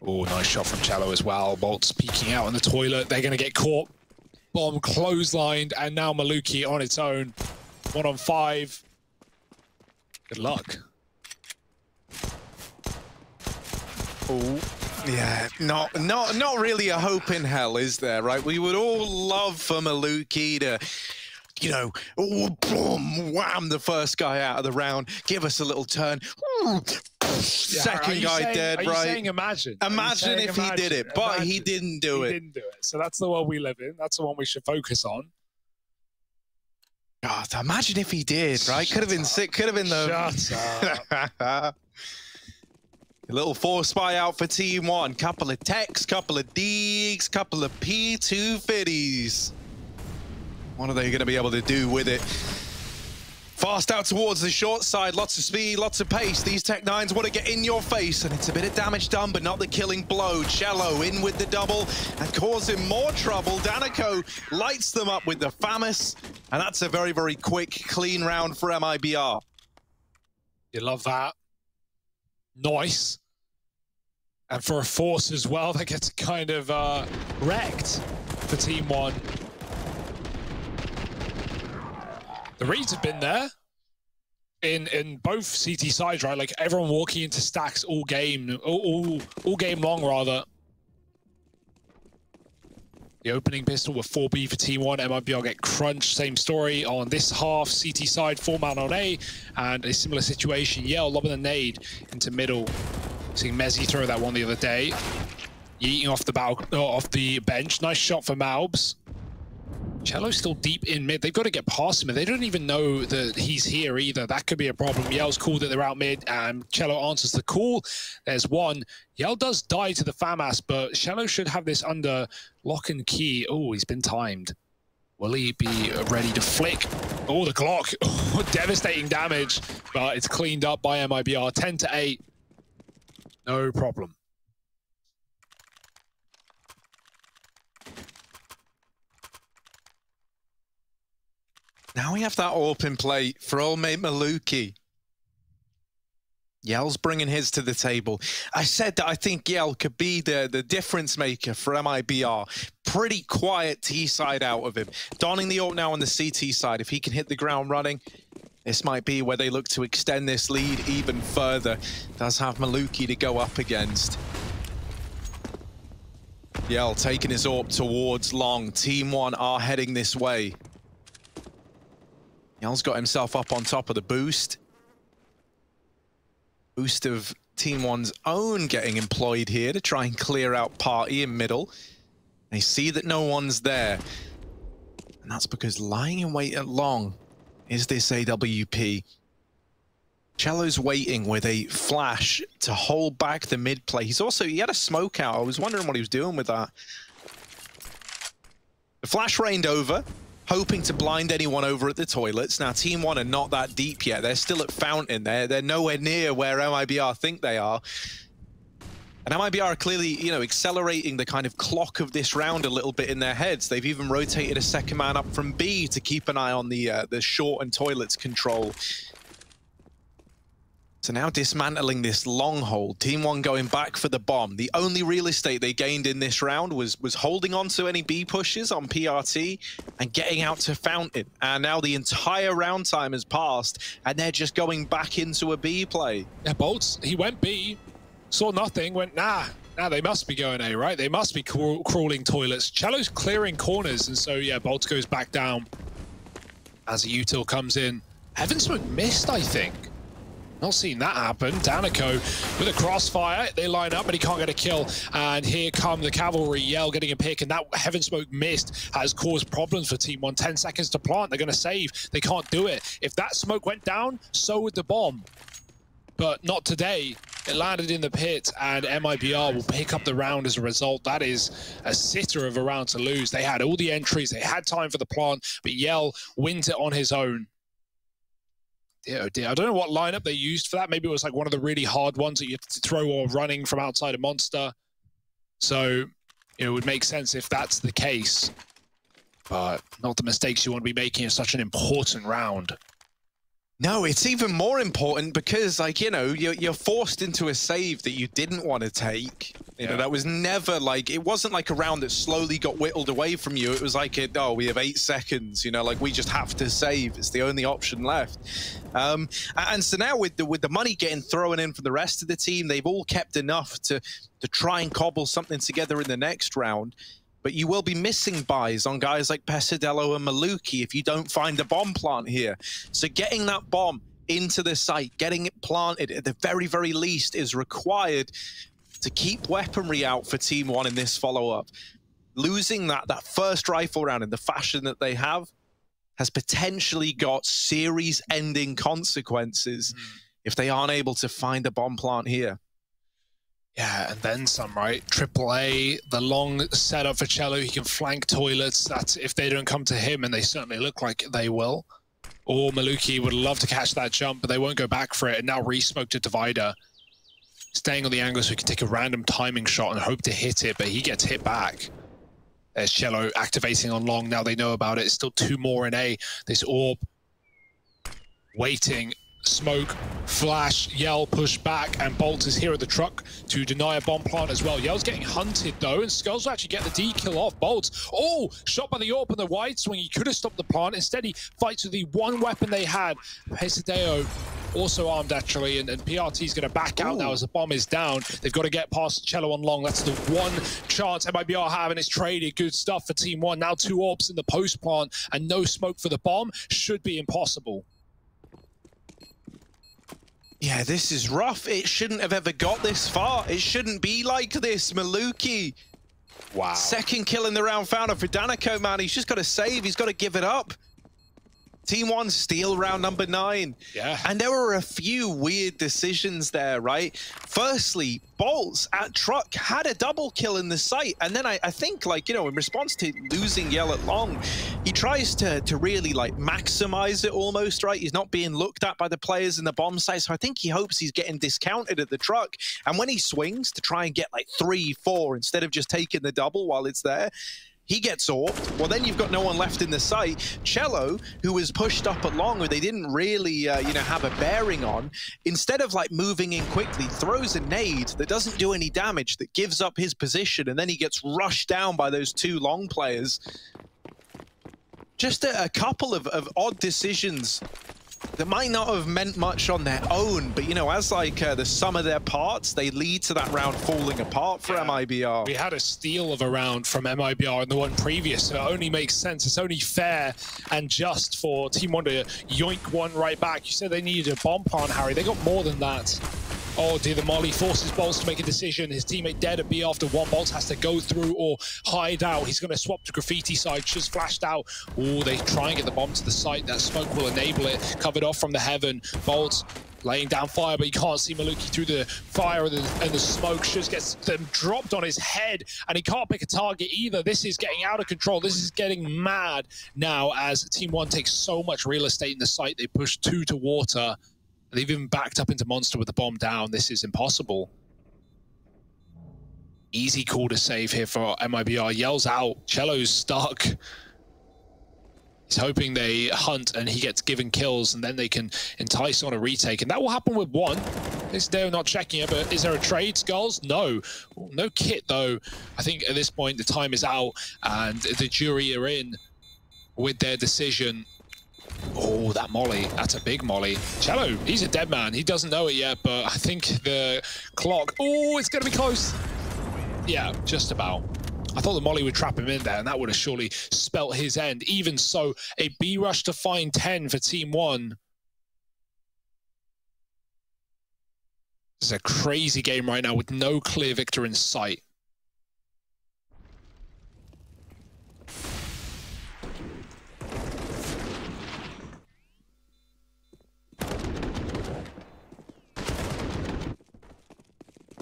S8: Oh, nice shot from Cello as well. Bolt's peeking out in the toilet. They're going to get caught. Bomb clotheslined, and now Maluki on its own. 1 on 5. Good luck.
S5: Oh, yeah, not really a hope in hell, is there, right? We would all love for Maluki to, you know, boom, wham, the first guy out of the round, give us a little turn. Second guy dead, right?
S8: Are you saying imagine?
S5: Imagine if he did it, but he didn't do it.
S8: He didn't do it. So that's the world we live in. That's the one we should focus on.
S5: God, imagine if he did, right? Could have been sick. Could have been the...
S8: Shut up.
S5: A little force spy out for Team 1. Couple of techs, couple of Deegs, couple of P250s. What are they going to be able to do with it? Fast out towards the short side, lots of speed, lots of pace. These Tech 9s want to get in your face, and it's a bit of damage done, but not the killing blow. Cello in with the double and causing more trouble. Danico lights them up with the FAMAS, and that's a very, very quick, clean round for MIBR.
S8: You love that. Nice. And for a force as well, that gets kind of wrecked for Team 1. The reads have been there in both CT sides, right? Like everyone walking into stacks all game long, rather. The opening pistol with 4B for Team 1. MIBR get crunched. Same story on this half. CT side, 4-man on A, and a similar situation. Yell lobbing a nade into middle. Seeing Mezzy throw that one the other day. Yeeting off the bench. Nice shot for Malbs. Cello's still deep in mid. They've got to get past him, and they don't even know that he's here either. That could be a problem. Yell's called that they're out mid, and Cello answers the call. There's one. Yell does die to the FAMAS, but Cello should have this under lock and key. Oh, he's been timed. Will he be ready to flick? Oh, the Glock. Oh, devastating damage, but it's cleaned up by MIBR. 10-8. No problem.
S5: Now we have that open play for old mate Maluki. Yell's bringing his to the table. I said that I think Yell could be the difference maker for MIBR. Pretty quiet T side out of him. Donning the ult now on the CT side. If he can hit the ground running, this might be where they look to extend this lead even further. Does have Maluki to go up against. Yell taking his AWP towards long. Team 1 are heading this way. Yell's got himself up on top of the boost. Boost of Team 1's own getting employed here to try and clear out party in middle. They see that no one's there. And that's because lying in wait at long is this AWP. Cello's waiting with a flash to hold back the mid play. He had a smoke out. I was wondering what he was doing with that. The flash rained over, hoping to blind anyone over at the toilets. Now, Team 1 are not that deep yet. They're still at Fountain. They're nowhere near where MIBR think they are. And MIBR are clearly, you know, accelerating the kind of clock of this round a little bit in their heads. They've even rotated a second man up from B to keep an eye on the short and toilets control. So now dismantling this long hold. Team 1 going back for the bomb. The only real estate they gained in this round was holding on to any B pushes on PRT and getting out to Fountain. And now the entire round time has passed, and they're just going back into a B play.
S8: Yeah, Bolts, he went B, saw nothing, went, nah, Now they must be going A, right? They must be crawling toilets. Cello's clearing corners, and so, yeah, Bolt goes back down as a util comes in. Heaven Smoke missed, I think. Not seen that happen. Danico with a crossfire. They line up, but he can't get a kill. And here come the cavalry. Yell getting a pick, and that Heaven Smoke missed has caused problems for Team 1. 10 seconds to plant. They're going to save. They can't do it. If that smoke went down, so would the bomb. But not today. It landed in the pit, and MIBR will pick up the round as a result. That is a sitter of a round to lose. They had all the entries. They had time for the plant, but Yell wins it on his own. Dear, oh dear. I don't know what lineup they used for that. Maybe it was like one of the really hard ones that you have to throw or running from outside a monster. So, you know, it would make sense if that's the case. But not the mistakes you want to be making in such an important round.
S5: No, it's even more important because, like, you know, you're forced into a save that you didn't want to take. You know, that was never like, it wasn't like a round that slowly got whittled away from you. It was like, oh, we have 8 seconds, you know, like we just have to save. It's the only option left. And so now with the money getting thrown in from the rest of the team, they've all kept enough to try and cobble something together in the next round. But you will be missing buys on guys like Pesadillo and Maluki if you don't find a bomb plant here. So getting that bomb into the site, getting it planted at the very, very least is required to keep weaponry out for Team 1 in this follow-up. Losing that first rifle round in the fashion that they have has potentially got series-ending consequences if they aren't able to find a bomb plant here.
S8: Yeah, and then some, right? AAA, the long setup for Cello. He can flank toilets. That's if they don't come to him, and they certainly look like they will. Or Maluki would love to catch that jump, but they won't go back for it. And now re-smoke to Divider. Staying on the angle so he can take a random timing shot and hope to hit it, but he gets hit back. There's Cello activating on long. Now they know about it. It's still 2 more in A. This orb waiting. Smoke, flash, Yell push back, and Bolt is here at the truck to deny a bomb plant as well. Yell's getting hunted though, and Skulls will actually get the D kill off Bolt. Oh, shot by the AWP on the wide swing. He could have stopped the plant. Instead, he fights with the one weapon they had. Pesadeo also armed actually, and PRT's going to back out now as the bomb is down. They've got to get past Cello on long. That's the one chance MIBR have, and it's traded. Good stuff for Team 1. Now 2 AWPs in the post plant, and no smoke for the bomb. Should be impossible.
S5: Yeah, this is rough. It shouldn't have ever got this far. It shouldn't be like this. Maluki.
S8: Wow.
S5: Second kill in the round found for Danico, man. He's just got to save. He's got to give it up. Team 1 steal round number 9.
S8: Yeah.
S5: And there were a few weird decisions there, right? Firstly, Bolts at truck had a double kill in the site. And then I think, like, you know, in response to losing Yell at long, he tries to really, like, maximize it almost, right? He's not being looked at by the players in the bomb site. So I think he hopes he's getting discounted at the truck. And when he swings to try and get, like, 3, 4, instead of just taking the double while it's there, he gets AWP'd. Well, then you've got no one left in the site. Cello, who was pushed up at long, who they didn't really, you know, have a bearing on, instead of, like, moving in quickly, throws a nade that doesn't do any damage, that gives up his position, and then he gets rushed down by those 2 long players. Just a couple of odd decisions that might not have meant much on their own, but, you know, as, like, the sum of their parts, they lead to that round falling apart for MIBR.
S8: We had a steal of a round from MIBR in the one previous, so it only makes sense. It's only fair and just for Team 1 to yoink one right back. You said they needed a bomb plant, Harry. They got more than that. Oh dear, the Molly forces Bolts to make a decision. His teammate dead at B after 1. Bolts has to go through or hide out. He's going to swap to Graffiti side. Just flashed out. Oh, they try and get the bomb to the site. That smoke will enable it. Covered off from the heaven. Bolts laying down fire, but you can't see Maluki through the fire and the smoke. Just gets them dropped on his head, and he can't pick a target either. This is getting out of control. This is getting mad now as Team 1 takes so much real estate in the site. They push 2 to water. They've even backed up into Monster with the bomb down. This is impossible. Easy call to save here for MIBR. Yells out. Cello's stuck. He's hoping they hunt and he gets given kills, and then they can entice on a retake. And that will happen with 1. They're not checking it, but is there a trade, Skulls? No. No kit, though. I think at this point the time is out, and the jury are in with their decision. Oh, that molly. That's a big molly. Cello, he's a dead man. He doesn't know it yet, but I think the clock... Oh, it's going to be close. Yeah, just about. I thought the molly would trap him in there, and that would have surely spelt his end. Even so, a B rush to find 10 for Team 1. This is a crazy game right now with no clear victor in sight.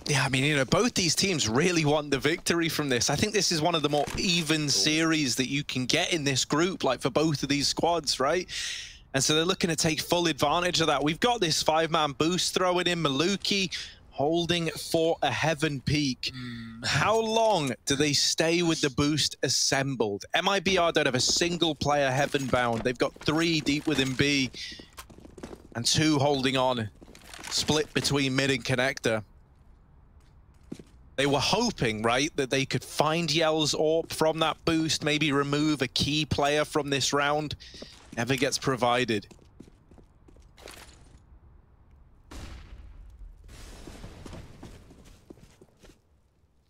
S5: Yeah, I mean, you know, both these teams really want the victory from this. I think this is one of the more even series that you can get in this group, like for both of these squads, right? And so they're looking to take full advantage of that. We've got this 5-man boost throwing in Maluki, holding for a Heaven Peak. How long do they stay with the boost assembled? MIBR don't have a single player Heaven bound. They've got 3 deep within B and 2 holding on, split between mid and connector. They were hoping, right, that they could find Yell's AWP from that boost, maybe remove a key player from this round. Never gets provided.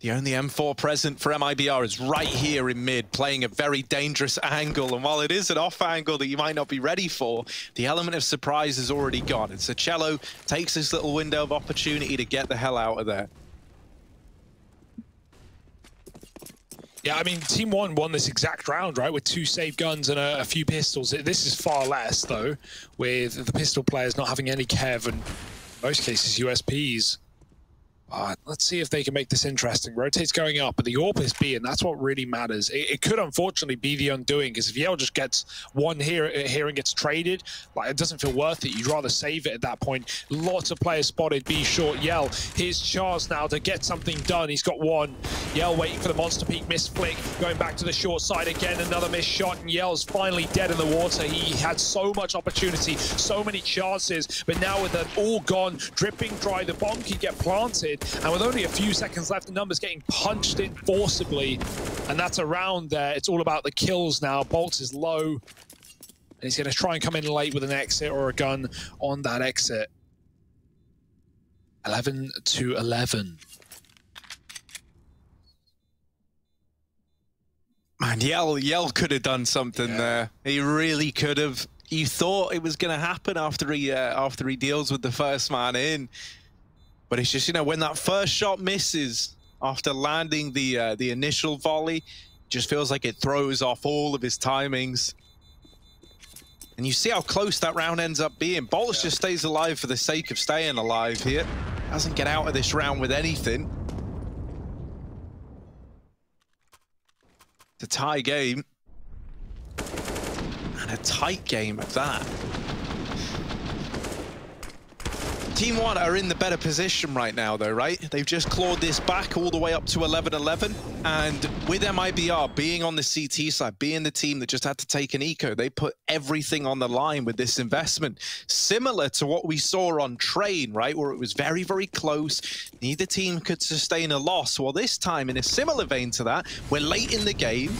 S5: The only M4 present for MIBR is right here in mid, playing a very dangerous angle. And while it is an off angle that you might not be ready for, the element of surprise is already gone. And so Cello takes this little window of opportunity to get the hell out of there.
S8: Yeah, I mean, Team 1 won this exact round, right, with 2 save guns and a few pistols. This is far less, though, with the pistol players not having any Kev and, in most cases, USPs. Let's see if they can make this interesting. Rotate's going up, but the AWP is B, and that's what really matters. It could, unfortunately, be the undoing, because if Yell just gets one here and gets traded, like, it doesn't feel worth it. You'd rather save it at that point. Lots of players spotted B short. Yell, here's Charles now to get something done. He's got one. Yell waiting for the Monster Peak miss flick, going back to the short side again, another missed shot, and Yell's finally dead in the water. He had so much opportunity, so many chances, but now with them all gone, dripping dry, the bomb can get planted. And with only a few seconds left, the numbers getting punched in forcibly. And that's a round there. It's all about the kills now. Bolts is low. And he's going to try and come in late with an exit or a gun on that exit. 11-11.
S5: Man, Yell could have done something there. He really could have. You thought it was going to happen after he deals with the first man in. But it's just, you know, when that first shot misses after landing the initial volley, just feels like it throws off all of his timings. And you see how close that round ends up being. Bolts just stays alive for the sake of staying alive here. Doesn't get out of this round with anything. It's a tie game. And a tight game at that. Team 1 are in the better position right now, though, right? They've just clawed this back all the way up to 11-11. And with MIBR being on the CT side, being the team that just had to take an eco, they put everything on the line with this investment. Similar to what we saw on Train, right? Where it was very, very close. Neither team could sustain a loss. Well, this time, in a similar vein to that, we're late in the game.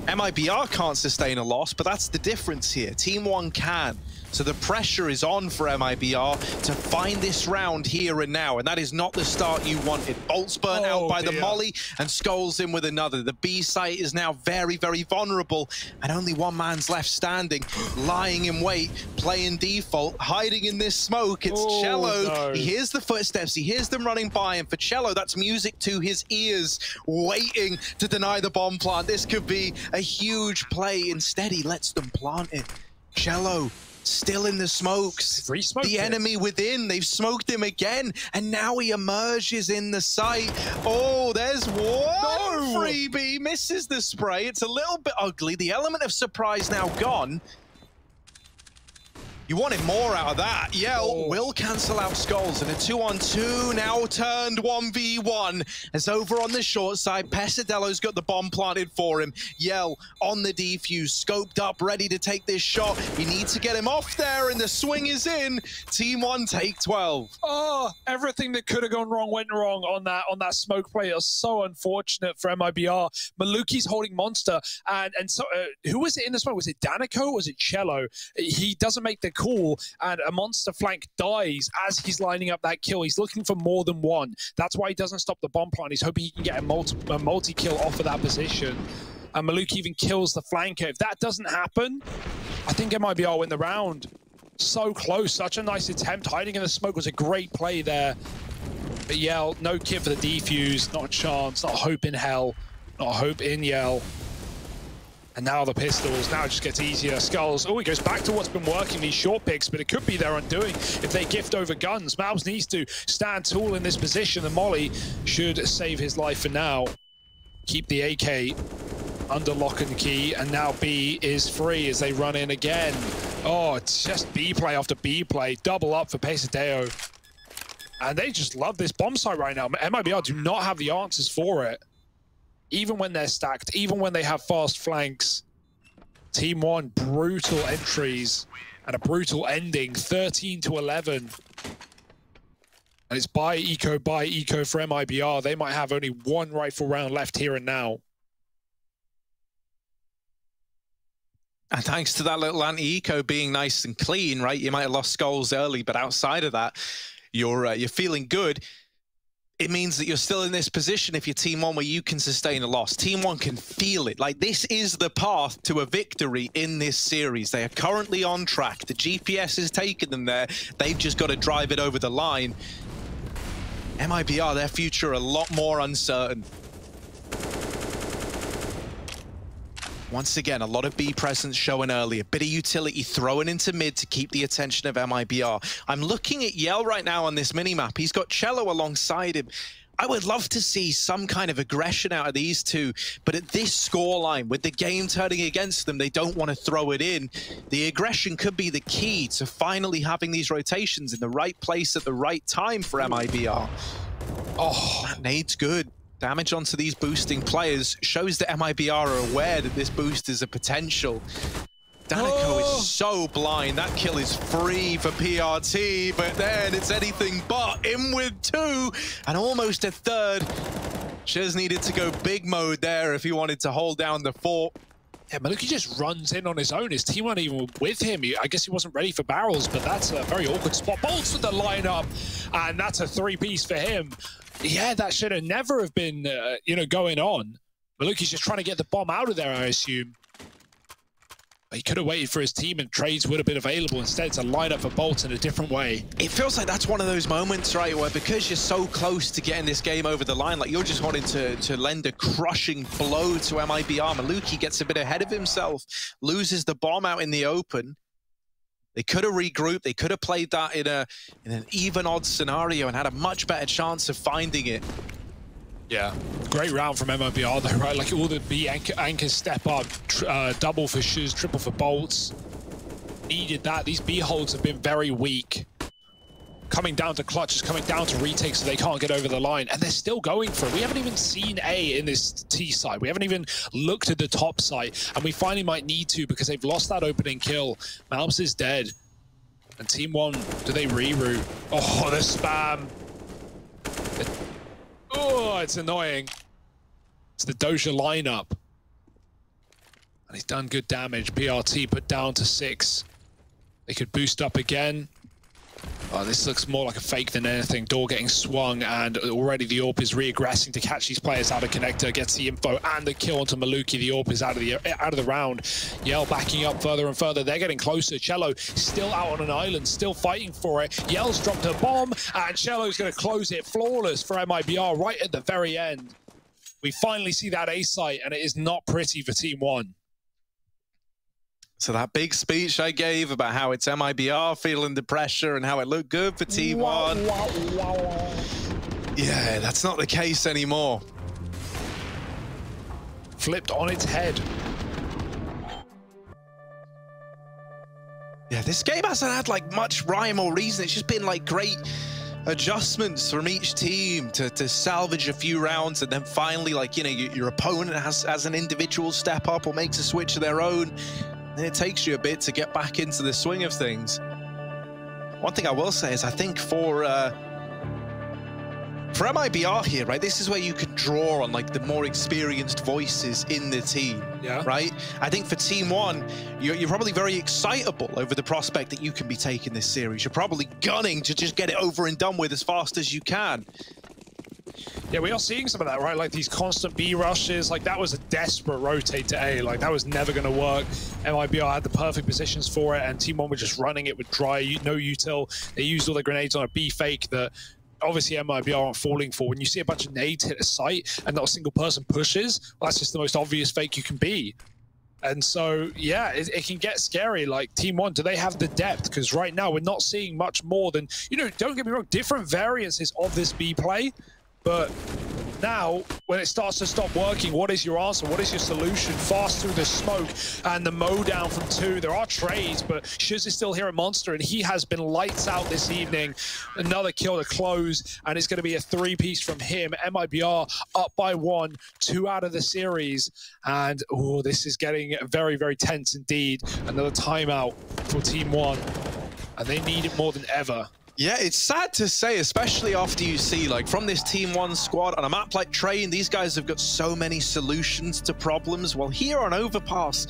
S5: MIBR can't sustain a loss, but that's the difference here. Team 1 can. So the pressure is on for MIBR to find this round here and now, and that is not the start you wanted. Bolts burnt out by the molly, and Skulls in with another. The B site is now very, very vulnerable, and only one man's left standing, lying in wait, playing default, hiding in this smoke. It's Cello. No. He hears the footsteps, he hears them running by, and for Cello, that's music to his ears, waiting to deny the bomb plant. This could be a huge play. Instead, he lets them plant it. Cello still in the smokes. The enemy within. They've smoked him again. And now he emerges in the sight. Oh, there's one freebie. Misses the spray. It's a little bit ugly. The element of surprise now gone. You wanted more out of that. Yell will cancel out Skulls, and a 2-on-2 now turned 1v1. As over on the short side, Pesadello's got the bomb planted for him. Yell on the defuse, scoped up, ready to take this shot. He needs to get him off there, and the swing is in. Team 1 take 12.
S8: Oh, everything that could have gone wrong went wrong on that smoke play. It was so unfortunate for MIBR. Maluki's holding Monster, and so who was it in the smoke? Was it Danico or was it Cello? He doesn't make the cool, and a monster flank dies as he's lining up that kill. He's looking for more than one. That's why he doesn't stop the bomb plant. He's hoping he can get a multi-kill off of that position. And Maluki even kills the flanker. If that doesn't happen, I think MIBR win the round. So close, such a nice attempt. Hiding in the smoke was a great play there. But Yell, no kit for the defuse, not a chance, not a hope in hell, not a hope in Yell. And now the pistols, now it just gets easier. Skulls, oh, he goes back to what's been working, these short picks, but it could be their undoing if they gift over guns. Malbs needs to stand tall in this position, and Molly should save his life for now. Keep the AK under lock and key, and now B is free as they run in again. Oh, it's just B play after B play. Double up for Pesadeo. And they just love this bomb site right now. MIBR do not have the answers for it. Even when they're stacked, even when they have fast flanks. Team 1, brutal entries and a brutal ending, 13-11. And it's by eco for MIBR. They might have only one rifle round left here and now.
S5: And thanks to that little anti-eco being nice and clean, right? You might have lost skulls early, but outside of that, you're feeling good. It means that you're still in this position if you're Team 1 where you can sustain a loss. Team 1 can feel it. Like, this is the path to a victory in this series. They are currently on track. The GPS has taken them there. They've just got to drive it over the line. MIBR, their future a lot more uncertain. Once again, a lot of B presence showing early. A bit of utility thrown into mid to keep the attention of MIBR. I'm looking at Yell right now on this minimap. He's got Cello alongside him. I would love to see some kind of aggression out of these two, but at this scoreline, with the game turning against them, they don't want to throw it in. The aggression could be the key to finally having these rotations in the right place at the right time for MIBR. Oh, that nade's good. Damage onto these boosting players shows that MIBR are aware that this boost is a potential. Danico is so blind. That kill is free for PRT, but then it's anything but. In with two and almost a third. Shiz needed to go big mode there if he wanted to hold down the fort.
S8: Yeah, Maluki just runs in on his own. His team weren't even with him. I guess he wasn't ready for barrels, but that's a very awkward spot. Bolts with the lineup, and that's a three-piece for him. Yeah, that should have never have been, going on. Maluki's just trying to get the bomb out of there, I assume. He could have waited for his team and trades would have been available. Instead, it's a lineup for Bolts in a different way.
S5: It feels like that's one of those moments, right, where because you're so close to getting this game over the line, like you're just wanting to lend a crushing blow to MIBR. Maluki gets a bit ahead of himself, loses the bomb out in the open. They could have regrouped. They could have played that in an even odd scenario and had a much better chance of finding it.
S8: Yeah, great round from MIBR though, right? Like all the B anchors step up, double for Shiz, triple for Bolts. Needed that. These B holds have been very weak. Coming down to clutches, coming down to retakes, so they can't get over the line. And they're still going for it. We haven't even seen A in this T side. We haven't even looked at the top site. And we finally might need to because they've lost that opening kill. Malbs is dead. And Team 1, do they reroute? Oh, the spam. Oh, it's annoying. It's the Doja lineup. And he's done good damage. PRT put down to 6. They could boost up again. Oh, this looks more like a fake than anything. Door getting swung, and already the AWP is re-aggressing to catch these players out of connector. Gets the info and the kill onto Maluki. The AWP is out of the round. Yell backing up further and further. They're getting closer. Cello still out on an island, still fighting for it. Yell's dropped a bomb, and Cello's going to close it flawless for MIBR right at the very end. We finally see that A site, and it is not pretty for Team 1.
S5: So that big speech I gave about how it's MIBR feeling the pressure and how it looked good for Team 1. Yeah, that's not the case anymore.
S8: Flipped on its head.
S5: Yeah, this game hasn't had like much rhyme or reason. It's just been like great adjustments from each team to salvage a few rounds, and then finally, like, your opponent has an individual step up or makes a switch of their own. And it takes you a bit to get back into the swing of things. One thing I will say is I think for For MIBR here, right, this is where you could draw on like the more experienced voices in the team, right? I think for Team 1, you're probably very excitable over the prospect that you can be taking this series. You're probably gunning to just get it over and done with as fast as you can.
S8: Yeah, we are seeing some of that, right? Like these constant B rushes, like that was a desperate rotate to A. Like that was never going to work. MIBR had the perfect positions for it, and Team 1 were just running it with dry, no util. They used all the grenades on a B fake that obviously MIBR aren't falling for. When you see a bunch of nades hit a site and not a single person pushes, well, that's just the most obvious fake you can be. And so, yeah, it can get scary. Like, Team 1, do they have the depth? Because right now, we're not seeing much more than, you know, don't get me wrong, different variances of this B play. But now, when it starts to stop working, what is your answer? What is your solution? Fast through the smoke and the mow down from 2. There are trades, but Shiz is still here at Monster, and he has been lights out this evening. Another kill to close, and it's going to be a 3-piece from him. MIBR up by 1, 2 out of the series. And, oh, this is getting very, very tense indeed. Another timeout for Team 1, and they need it more than ever.
S5: Yeah, it's sad to say, especially after you see, like, from this Team 1 squad, on a map like Train, these guys have got so many solutions to problems. Well, here on Overpass,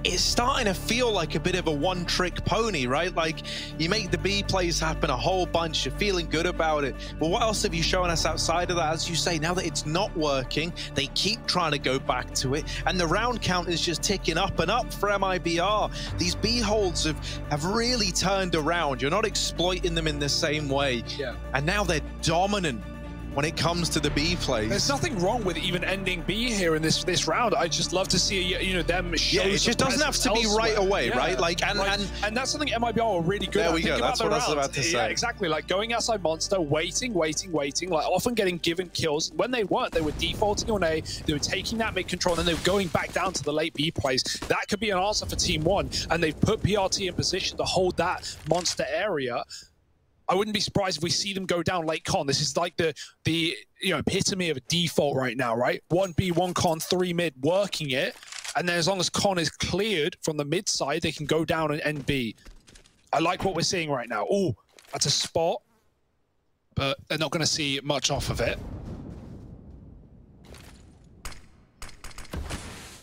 S5: it's starting to feel like a bit of a one-trick pony, right? Like, you make the B plays happen a whole bunch, you're feeling good about it. But what else have you shown us outside of that? As you say, now that it's not working, they keep trying to go back to it, and the round count is just ticking up and up for MIBR. These B holds have really turned around. You're not exploiting them in the same way.
S8: Yeah.
S5: And now they're dominant when it comes to the B plays.
S8: There's nothing wrong with even ending B here in this round. I just love to see, you know, them show.
S5: Yeah, it just doesn't have to be right away, right? Like, and
S8: that's something MIBR are really good at.
S5: There we go. That's what I was about to say.
S8: Yeah, exactly. Like going outside Monster, waiting, like often getting given kills. When they weren't, they were defaulting on A. They were taking that mid control, and then they were going back down to the late B plays. That could be an answer for Team 1, and they've put PRT in position to hold that Monster area. I wouldn't be surprised if we see them go down late con. This is like the you know, epitome of a default right now, right? 1B, 1 con, 3 mid, working it. And then as long as con is cleared from the mid side, they can go down and end B. I like what we're seeing right now. Oh, that's a spot. But they're not going to see much off of it.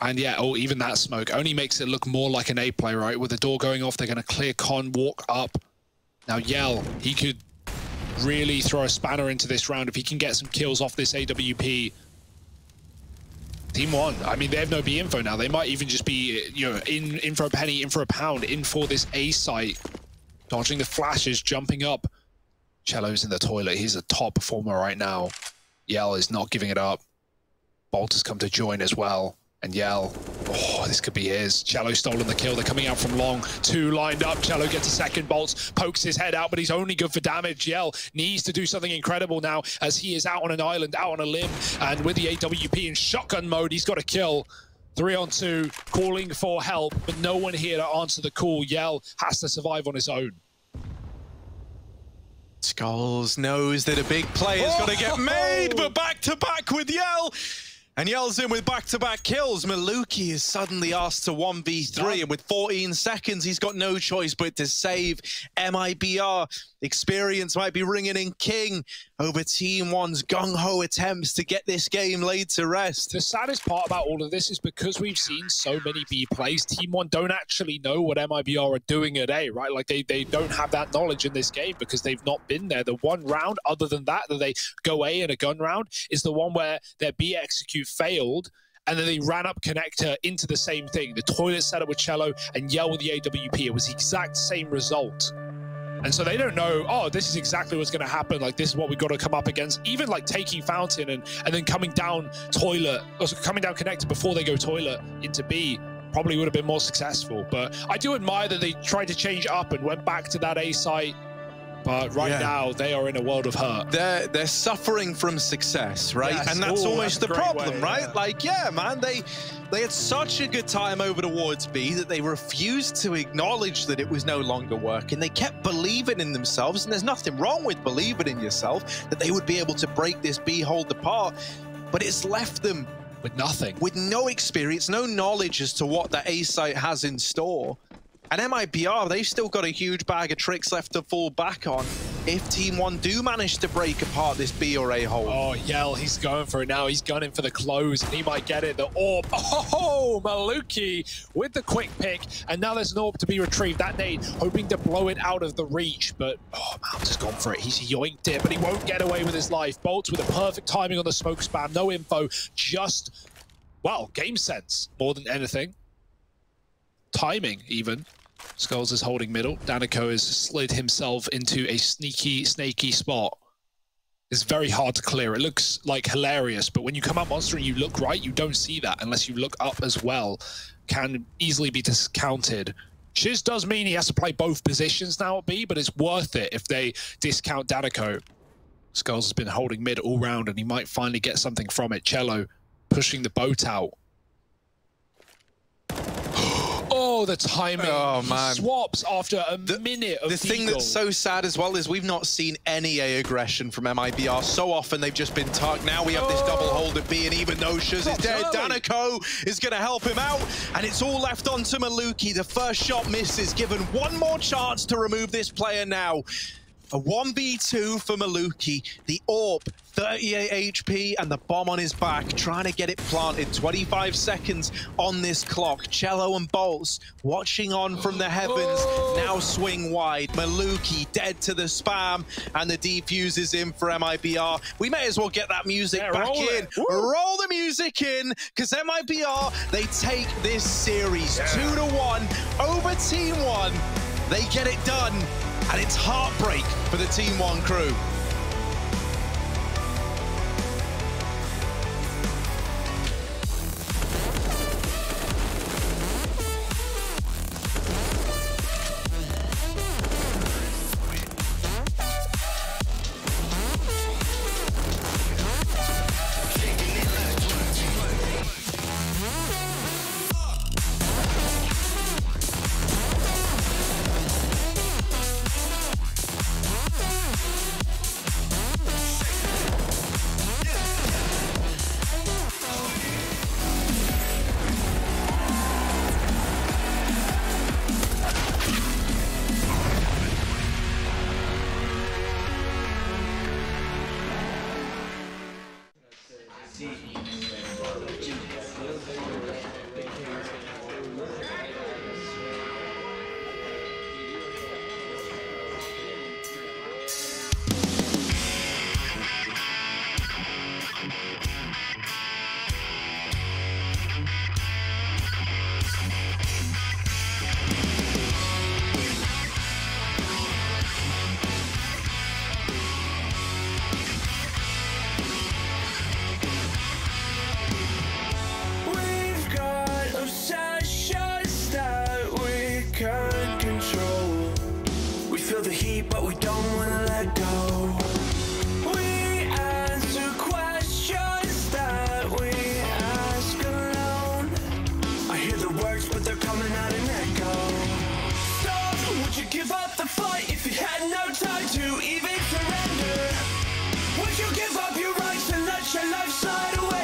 S8: And yeah, oh, even that smoke only makes it look more like an A play, right? With the door going off, they're going to clear con, walk up. Now, Yell, he could really throw a spanner into this round if he can get some kills off this AWP. Team 1, I mean, they have no B info now. They might even just be, you know, in for a penny, in for a pound, in for this A site. Dodging the flashes, jumping up. Cello's in the toilet. He's a top performer right now. Yell is not giving it up. Bolt has come to join as well. And Yell, oh, this could be his. Cello stolen the kill. They're coming out from long. 2 lined up. Cello gets a second. Bolts pokes his head out, but he's only good for damage. Yell needs to do something incredible now as he is out on an island, out on a limb. And with the AWP in shotgun mode, he's got a kill. 3 on 2, calling for help, but no one here to answer the call. Yell has to survive on his own.
S5: Skulls knows that a big play is going to get made, but back-to-back with Yell. And Yell's in with back-to-back kills. Maluki is suddenly asked to 1v3, and with 14 seconds, he's got no choice but to save MIBR. Experience might be ringing in king over Team 1's gung-ho attempts to get this game laid to rest.
S8: The saddest part about all of this is because we've seen so many B plays, Team 1 don't actually know what MIBR are doing at A, right? Like, they don't have that knowledge in this game because they've not been there. The one round, other than that they go A in a gun round, is the one where their B execute failed, and then they ran up connector into the same thing. The toilet setup with Cello and Yell with the AWP. It was the exact same result. And so they don't know, oh, this is exactly what's going to happen. Like, this is what we've got to come up against. Even like taking Fountain and then coming down toilet, or coming down connector before they go toilet into B, probably would have been more successful. But I do admire that they tried to change up and went back to that A site. But right now, they are in a world of hurt.
S5: They're suffering from success, right?
S8: Yes.
S5: And that's almost the problem,
S8: way,
S5: right?
S8: Yeah.
S5: Like, yeah, man, they had such a good time over towards B that they refused to acknowledge that it was no longer working. They kept believing in themselves, and there's nothing wrong with believing in yourself, that they would be able to break this B hold apart. But it's left them
S8: with nothing,
S5: with no experience, no knowledge as to what the A site has in store. And MIBR, they've still got a huge bag of tricks left to fall back on. if Team One do manage to break apart this B or A hold.
S8: Oh, Yell, he's going for it now. He's gunning for the close, and he might get it. The orb. Oh, Maluki with the quick pick, and now there's an orb to be retrieved. That nade, hoping to blow it out of the reach, but Mount has gone for it. He's yoinked it, but he won't get away with his life. Bolts with the perfect timing on the smoke spam. No info, just, well, game sense more than anything. Timing, even. Skulls is holding middle. Danico has slid himself into a sneaky, snaky spot. It's very hard to clear. It looks like hilarious, but when you come up monster and you look right, you don't see that unless you look up as well. Can easily be discounted. Shiz does mean he has to play both positions now at B, but it's worth it if they discount Danico. Skulls has been holding mid all round, and he might finally get something from it. Cello pushing the boat out. Oh, the timing.
S5: Oh, man.
S8: He swaps after a minute of
S5: The thing that's so sad as well is we've not seen any A aggression from MIBR. So often they've just been tucked. Now we have this double hold at B, and even though Shuz is dead, Danico is going to help him out, and it's all left onto Maluki. The first shot misses, given one more chance to remove this player now. A 1v2 for Maluki. The orb, 38 HP, and the bomb on his back, trying to get it planted. 25 seconds on this clock. Cello and Bolts watching on from the heavens. Now swing wide. Maluki dead to the spam, and the defuse is in for MIBR. We may as well get that music back in. Roll the music in, because MIBR, they take this series 2-1 over Team One. They get it done. And it's heartbreak for the Team One crew.
S2: Feel the heat, but we don't wanna let go. We answer questions that we ask alone. I hear the words, but they're coming out in echo. So, would you give up the fight if you had no time to even surrender? Would you give up your rights and let your life slide away?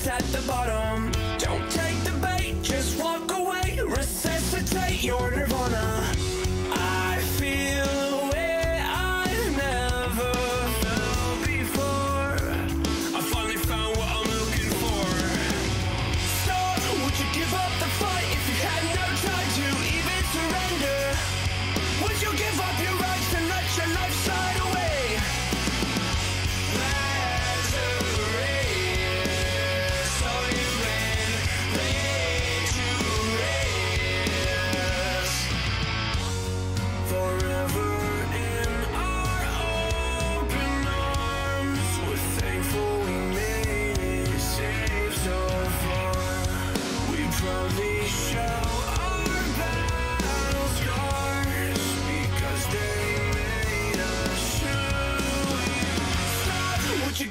S2: At the bottom, don't take the bait, just walk away, resuscitate your nirvana. I feel a way I've never felt before. I finally found what I'm looking for. So, would you give up the fight if you had no time to even surrender? Would you give up your rights and let your life slide away?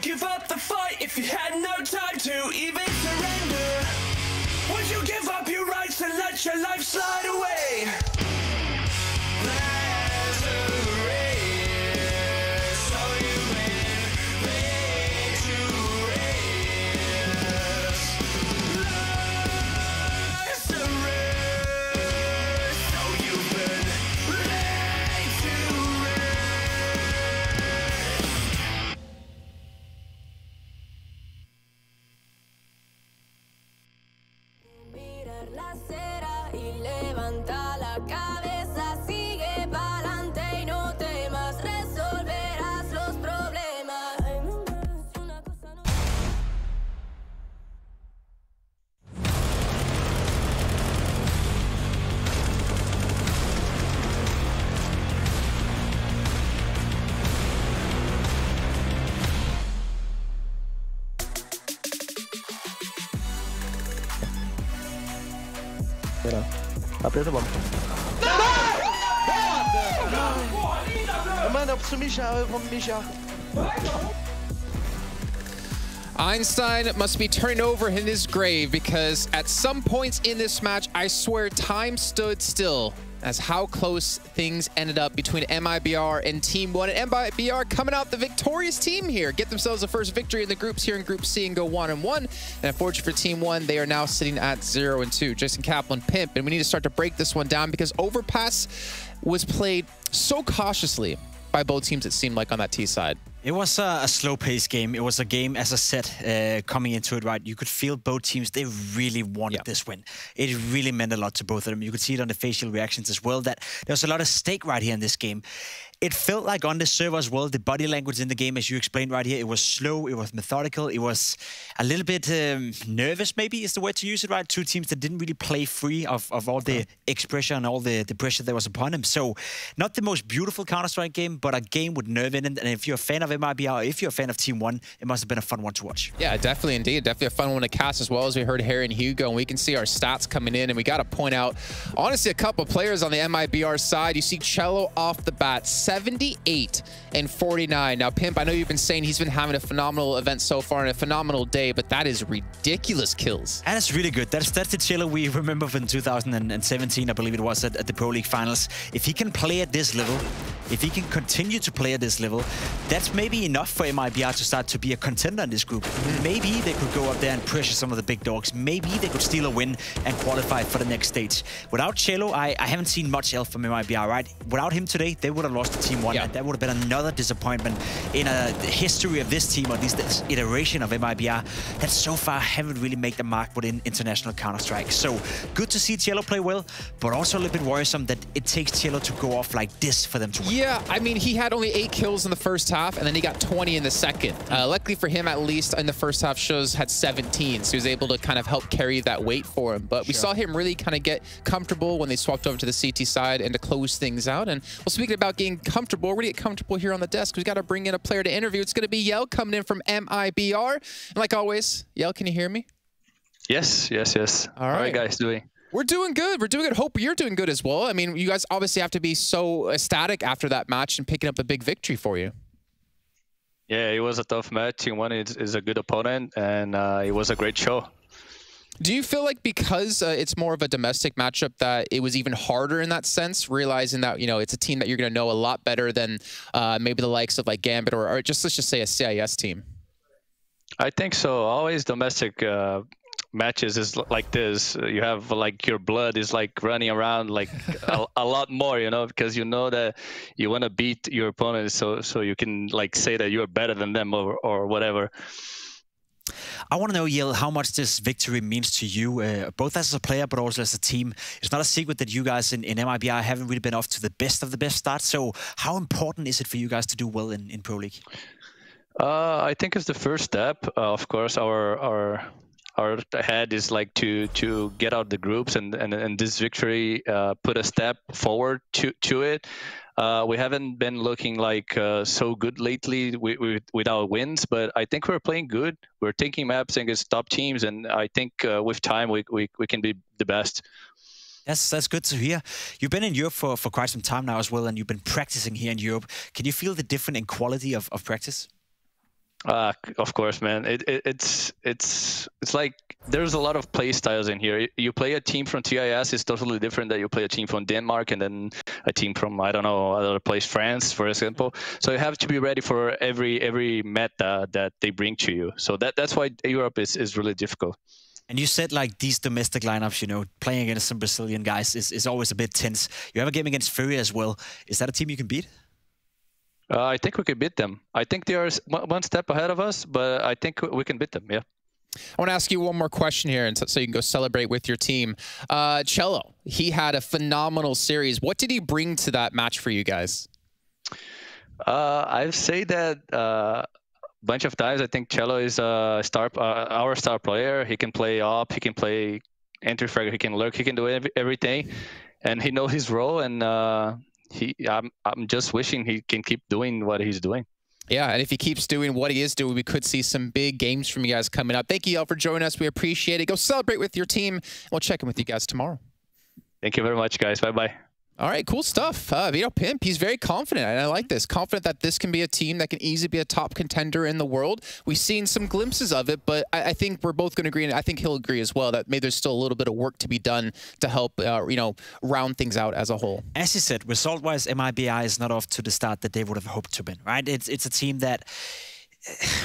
S2: Give up the fight if you had no time to even surrender. Would you give up your rights and let your life slide away? Lazarus,
S18: Aperta a bomba.
S4: Mano, eu preciso mijar, eu vou mijar.
S12: Einstein must be turning over in his grave because at some points in this match, I swear time stood still as how close things ended up between MIBR and Team 1. And MIBR coming out the victorious team here, get themselves a first victory in the groups here in Group C and go 1-1. And unfortunately for Team 1, they are now sitting at 0-2. Jason Kaplan, Pimp, and we need to start to break this one down because Overpass was played so cautiously by both teams, it seemed like, on that T side.
S16: It was a slow-paced game. It was a game, as I said, coming into it, right? You could feel both teams, they really wanted this win. It really meant a lot to both of them. You could see it on the facial reactions as well, that there was a lot of stake right here in this game. It felt like on the server as well, the body language in the game, as you explained right here, it was slow, it was methodical, it was a little bit nervous, maybe is the way to use it, right? Two teams that didn't really play free of all the expression and all the pressure that was upon them. So not the most beautiful Counter-Strike game, but a game with nerve in it. And if you're a fan of MIBR, if you're a fan of Team 1, it must have been a fun one to watch.
S12: Yeah, definitely, indeed. Definitely a fun one to cast as well, as we heard Harry and Hugo, and we can see our stats coming in, and we got to point out, honestly, a couple players on the MIBR side. You see Cello off the bat, 78 and 49. Now, Pimp, I know you've been saying he's been having a phenomenal event so far and a phenomenal day, but that is ridiculous kills.
S16: And it's really good. That's the Cello we remember from 2017, I believe it was, at the Pro League finals. If he can play at this level, if he can continue to play at this level, that's maybe enough for MIBR to start to be a contender in this group. Maybe they could go up there and pressure some of the big dogs. Maybe they could steal a win and qualify for the next stage. Without Cello, I haven't seen much else from MIBR, right? Without him today, they would have lost to Team 1. Yeah. And that would have been another disappointment in the history of this team, or at least this iteration of MIBR, that so far haven't really made the mark within international Counter-Strike. So good to see Cello play well, but also a little bit worrisome that it takes Cello to go off like this for them to win.
S12: Yeah, I mean, he had only 8 kills in the first half, and then he got 20 in the second. Luckily for him, at least, in the first half, Shows had 17, so he was able to kind of help carry that weight for him. But we saw him really kind of get comfortable when they swapped over to the CT side and to close things out. And well, speaking about getting comfortable, we're going to get comfortable here on the desk. We've got to bring in a player to interview. It's going to be Yell coming in from MIBR. And like always, Yell, can you hear me?
S18: Yes. All right. How are you guys doing?
S12: We're doing good. We're doing good. Hope you're doing good as well. I mean, you guys obviously have to be so ecstatic after that match and picking up a big victory for you.
S18: Yeah, it was a tough match. Team 1 is a good opponent, and it was a great show.
S12: Do you feel like because it's more of a domestic matchup that it was even harder in that sense, realizing that, you know, it's a team that you're going to know a lot better than maybe the likes of like Gambit or just, let's just say, a CIS team?
S18: I think so. Always domestic matches is like this. You have like your blood is like running around like a lot more, you know, because you know that you want to beat your opponent, so you can like say that you're better than them or whatever.
S16: I want to know, Yell, how much this victory means to you, both as a player but also as a team. It's not a secret that you guys in MIBR haven't really been off to the best of the best start. So how important is it for you guys to do well in Pro League?
S18: I think it's the first step. Of course, our head is like to get out the groups, and this victory put a step forward to it. We haven't been looking like so good lately with our wins, but I think we're playing good. We're taking maps against top teams, and I think with time we can be the best.
S16: That's good to hear. You've been in Europe for quite some time now as well, and you've been practicing here in Europe. Can you feel the difference in quality of practice?
S18: Of course, man. It's like there's a lot of play styles in here. You play a team from TIS is totally different than you play a team from Denmark and then a team from, I don't know, other place, France, for example. So you have to be ready for every meta that they bring to you. So that's why Europe is really difficult.
S16: And you said like these domestic lineups, you know, playing against some Brazilian guys is always a bit tense. You have a game against Fury as well. Is that a team you can beat?
S18: I think we can beat them. I think they are one step ahead of us, but I think we can beat them, yeah.
S12: I want to ask you one more question here, and so you can go celebrate with your team. Cello, he had a phenomenal series. What did he bring to that match for you guys?
S18: I've said that a bunch of times. I think Cello is our star player. He can play up, he can play entry frag, he can lurk, he can do everything, and he knows his role. And I'm just wishing he can keep doing what he's doing.
S12: Yeah, and if he keeps doing what he is doing, we could see some big games from you guys coming up. Thank you all for joining us. We appreciate it. Go celebrate with your team. We'll check in with you guys tomorrow.
S18: Thank you very much, guys. Bye-bye.
S12: All right, cool stuff. Pimp, he's very confident, and I like this. Confident that this can be a team that can easily be a top contender in the world. We've seen some glimpses of it, but I think we're both going to agree, and I think he'll agree as well, that maybe there's still a little bit of work to be done to help, round things out as a whole.
S16: As you said, result-wise, MIBI is not off to the start that they would have hoped to win, right? It's a team that,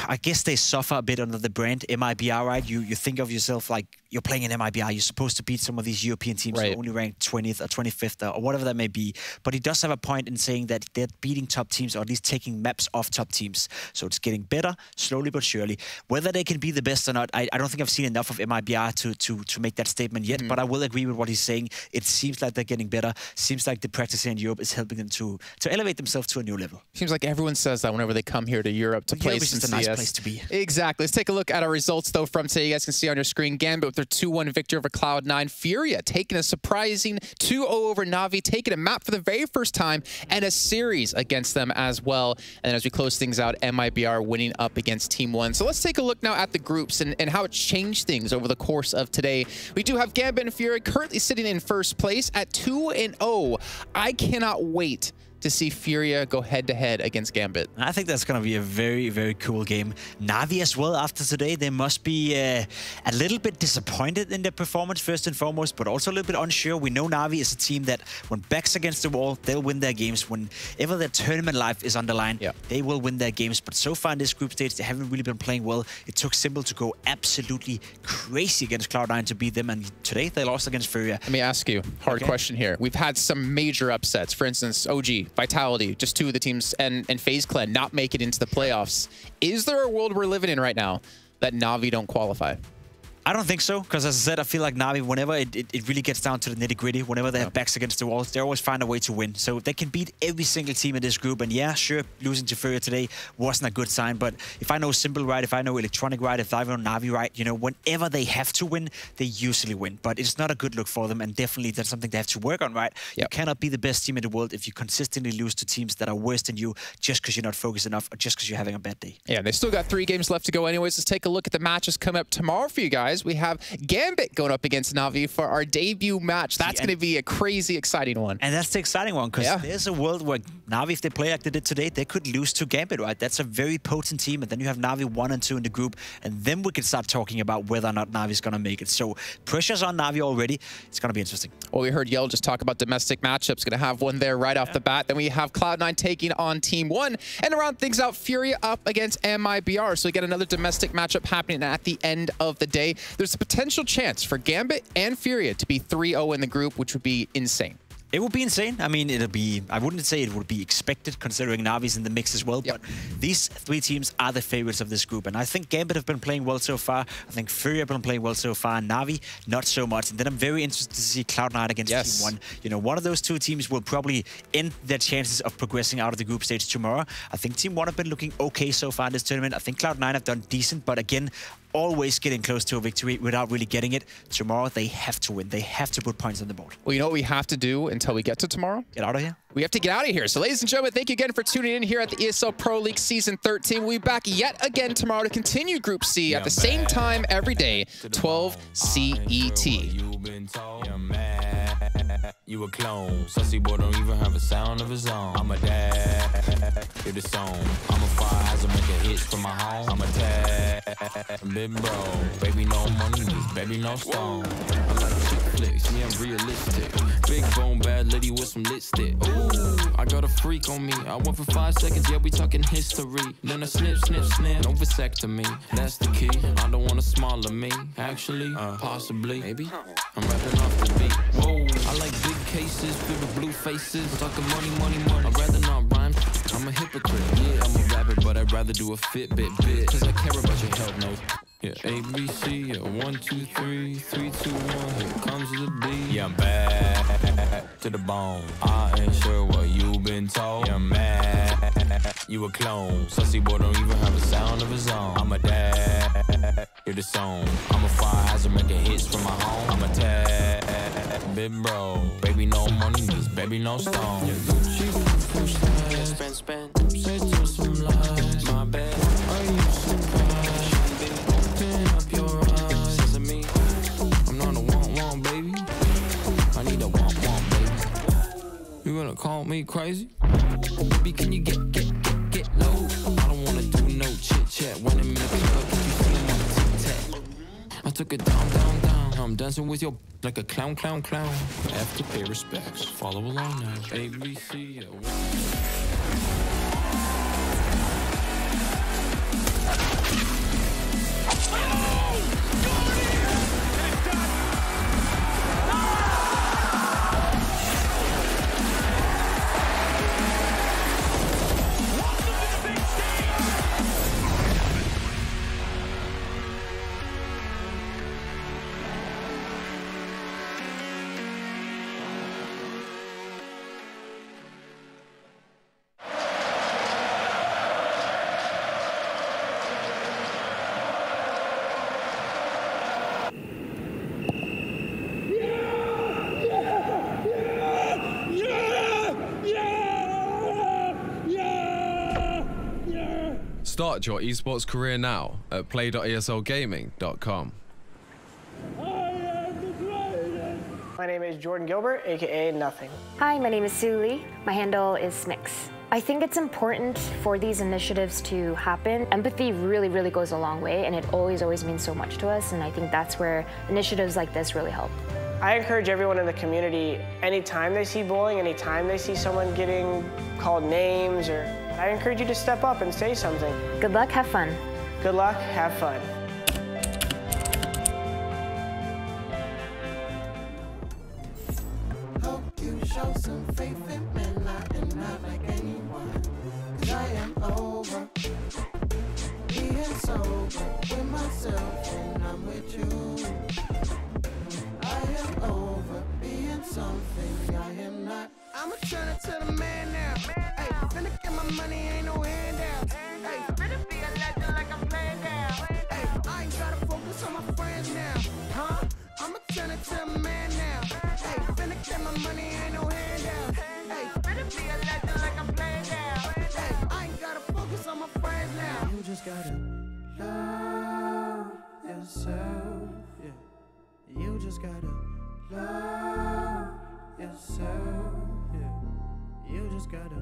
S16: I guess they suffer a bit under the brand MIBR, right? You think of yourself like you're playing in MIBR. You're supposed to beat some of these European teams who are only ranked 20th or 25th or whatever that may be. But he does have a point in saying that they're beating top teams, or at least taking maps off top teams. So it's getting better, slowly but surely. Whether they can be the best or not, I don't think I've seen enough of MIBR to make that statement yet. But I will agree with what he's saying. It seems like they're getting better. Seems like the practice here in Europe is helping them to elevate themselves to a new level.
S12: Seems like everyone says that whenever they come here to Europe to play some CS.
S16: It's a nice place to be.
S12: Exactly. Let's take a look at our results, though, from today. You guys can see on your screen, Gambit with their 2-1 victory over Cloud9. Furia taking a surprising 2-0 over Na'Vi, taking a map for the very first time, and a series against them as well. And as we close things out, MIBR winning up against Team 1. So let's take a look now at the groups and how it changed things over the course of today. We do have Gambit and Furia currently sitting in first place at 2-0. I cannot wait to see Furia go head-to-head against Gambit.
S16: I think that's going to be a very, very cool game. Na'Vi as well, after today, they must be a little bit disappointed in their performance, first and foremost, but also a little bit unsure. We know Na'Vi is a team that, when backs against the wall, they'll win their games. Whenever their tournament life is on the line, they will win their games. But so far in this group stage, they haven't really been playing well. It took Simple to go absolutely crazy against Cloud9 to beat them, and today they lost against Furia.
S12: Let me ask you a hard question here. We've had some major upsets. For instance, OG, Vitality, just two of the teams, and FaZe Clan not make it into the playoffs. Is there a world we're living in right now that Na'Vi don't qualify?
S16: I don't think so, because as I said, I feel like Na'Vi, whenever it really gets down to the nitty-gritty, whenever they have backs against the walls, they always find a way to win. So they can beat every single team in this group. And yeah, sure, losing to Furia today wasn't a good sign. But if I know Simple right, if I know Electronic right, if I know Na'Vi right, you know, whenever they have to win, they usually win. But it's not a good look for them, and definitely that's something they have to work on, right? You cannot be the best team in the world if you consistently lose to teams that are worse than you just because you're not focused enough or just because you're having a bad day.
S12: Yeah, they still got 3 games left to go anyways. Let's take a look at the matches coming up tomorrow for you guys. We have Gambit going up against Na'Vi for our debut match. That's going to be a crazy, exciting one.
S16: And that's the exciting one, because there's a world where Na'Vi, if they play like they did today, they could lose to Gambit, right? That's a very potent team. And then you have Na'Vi 1 and 2 in the group. And then we can start talking about whether or not Na'Vi's going to make it. So pressure's on Na'Vi already. It's going to be interesting.
S12: Well, we heard Yell just talk about domestic matchups. Going to have one there right off the bat. Then we have Cloud9 taking on Team 1. And to round things out, Furia up against MIBR. So we get another domestic matchup happening at the end of the day. There's a potential chance for Gambit and Furia to be 3-0 in the group, which would be insane.
S16: It would be insane. I mean, it'll be, I wouldn't say it would be expected considering Na'Vi's in the mix as well, but these 3 teams are the favorites of this group. And I think Gambit have been playing well so far. I think Furia have been playing well so far. Na'Vi, not so much. And then I'm very interested to see Cloud9 against Team 1. You know, one of those 2 teams will probably end their chances of progressing out of the group stage tomorrow. I think Team 1 have been looking okay so far in this tournament. I think Cloud9 have done decent, but again, always getting close to a victory without really getting it. Tomorrow, they have to win. They have to put points on the board.
S12: Well, you know what we have to do until we get to tomorrow?
S16: Get out of here.
S12: We have to get out of here. So, ladies and gentlemen, thank you again for tuning in here at the ESL Pro League Season 13. We'll be back yet again tomorrow to continue Group C at the same time every day, 12 CET.
S1: You a clone, sussy boy don't even have a sound of his own. I'm a dad, hear the song. I'm a fire hazard, making hits from my home. I'm a dad, big bro. Baby no money, baby no stone. I like chick flicks, yeah I'm realistic. Big bone bad lady with some lipstick. Ooh, I got a freak on me. I went for 5 seconds, yeah we talking history. Then a snip, snip, snip, no vasectomy. That's the key. I don't want a smaller me. Actually, possibly, maybe. I'm rapping off the beat. Whoa, I like big cases filled with blue faces. Talking money, money, money. I'd rather not rhyme. I'm a hypocrite. Yeah, I'm a rapper, but I'd rather do a Fitbit bit. Cause I care about your health, no. Yeah, A, B, C, yeah, 1, 2, 3, 3, 2, 1, here comes the beat. Yeah, I'm bad to the bone. I ain't sure what you been told. Yeah, I'm mad, you a clone. Sussy boy don't even have a sound of his own. I'm a dad, hear the song. I'm a fire hazard, making hits from my home. I'm a dad, big bro. Baby no money, baby no stone. Yeah, Gucci, push that, spend, say to some lies. My bad, are you surprised? Up your eyes, me. I'm not a want, baby. I need a want. want me crazy? Baby, can you get low? I don't wanna do no chit-chat when I'm in the club. You feeling my tic-tac? I took it down. I'm dancing with your like a clown. Have to pay respects. Follow along now. ABC.
S20: Start your esports career now at play.eslgaming.com.
S6: My name is Jordan Gilbert, aka Nothing.
S13: Hi, my name is Sue Lee. My handle is Smix. I think it's important for these initiatives to happen. Empathy really goes a long way, and it always means so much to us, and I think that's where initiatives like this really help.
S6: I encourage everyone in the community, anytime they see bullying, anytime they see someone getting called names, I encourage you to step up and say something.
S13: Good luck, have fun.
S6: Good luck, have fun.
S2: Hope you show some faith in me, and not like anyone. 'Cause I am over being sober with myself, and I'm with you. I am over being something I am not. I'ma turn it to the man now. Hey, finna get my money, ain't no handout. Hey, finna be a legend like I'm playing now. Hey, I ain't gotta focus on my friends now. Huh? I'ma turn it to the man now. Hey, finna get my money, ain't no handout. Hey, finna be a legend like I'm playing now. Hey, I ain't gotta focus on my friends now. You just gotta love yourself. Yeah. You just gotta love yourself. Yeah. You just gotta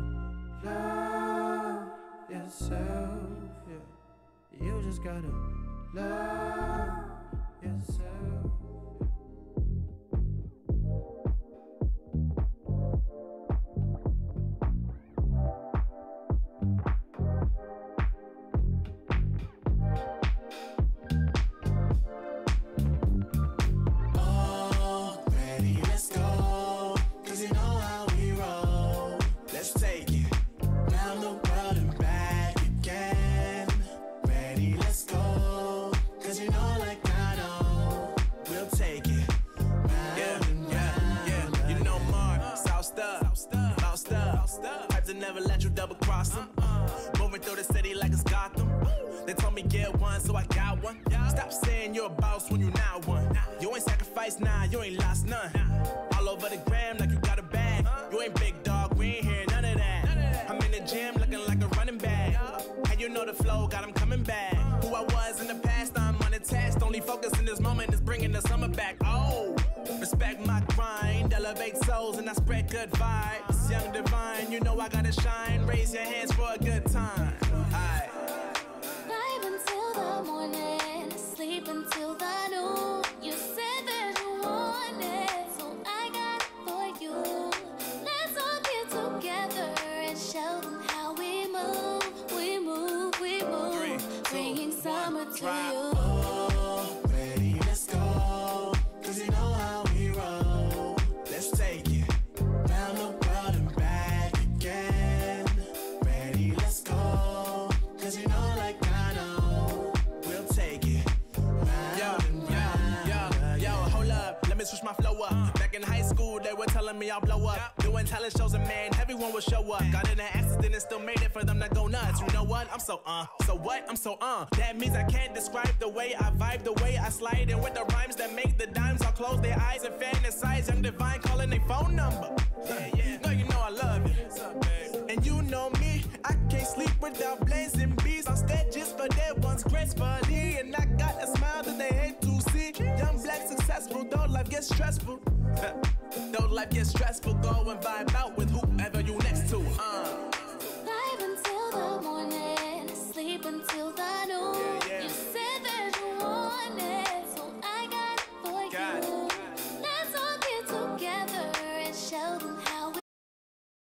S2: love yourself. Yeah. You just gotta love yourself. Never let you double cross them. Moving through the city like it's Gotham. They told me get one, so I got one. Stop saying you're a boss when you not one. You ain't sacrificed, nah, you ain't lost none. All over the gram like you got a bag. You ain't big dog, we ain't hear none of that. I'm in the gym looking like a running back. And you know the flow, got 'em coming back. Who I was in the past, I'm unattached. Only focus in this moment is bringing the summer back. Oh, respect my grind, elevate souls and I spread good vibes. Young divine, you know I gotta shine. Raise your hands for a good time. Aye.
S14: Vibe until the morning, sleep until the noon. You said that you want it, so I got it for you. Let's all get together and show them how we move. We move, we move. 3, 2, bringing summer to you.
S2: Ready, let's go. 'Cause you know how we roll. Let's take it round the world and back again. Ready, let's go. 'Cause you know like I know, we'll take it round and round.
S10: Yo, hold up, let me switch my flow up. Back in high school, they were telling me I'll blow up. Doing talent shows and man, everyone will show up. Got in an accident and still made it for them to go nuts. You know what? I'm so so what? I'm so That means I can't describe the way I vibe, the way I slide. And with the rhymes that make the dimes, I'll close their eyes and fantasize. Young divine calling their phone number. No, you know I love you. And you know me, I can't sleep without blazing beats. On stages for their ones gracefully. And I got a smile that they hate to see. Young black successful, though life gets stressful. Though life gets stressful, go and vibe out with who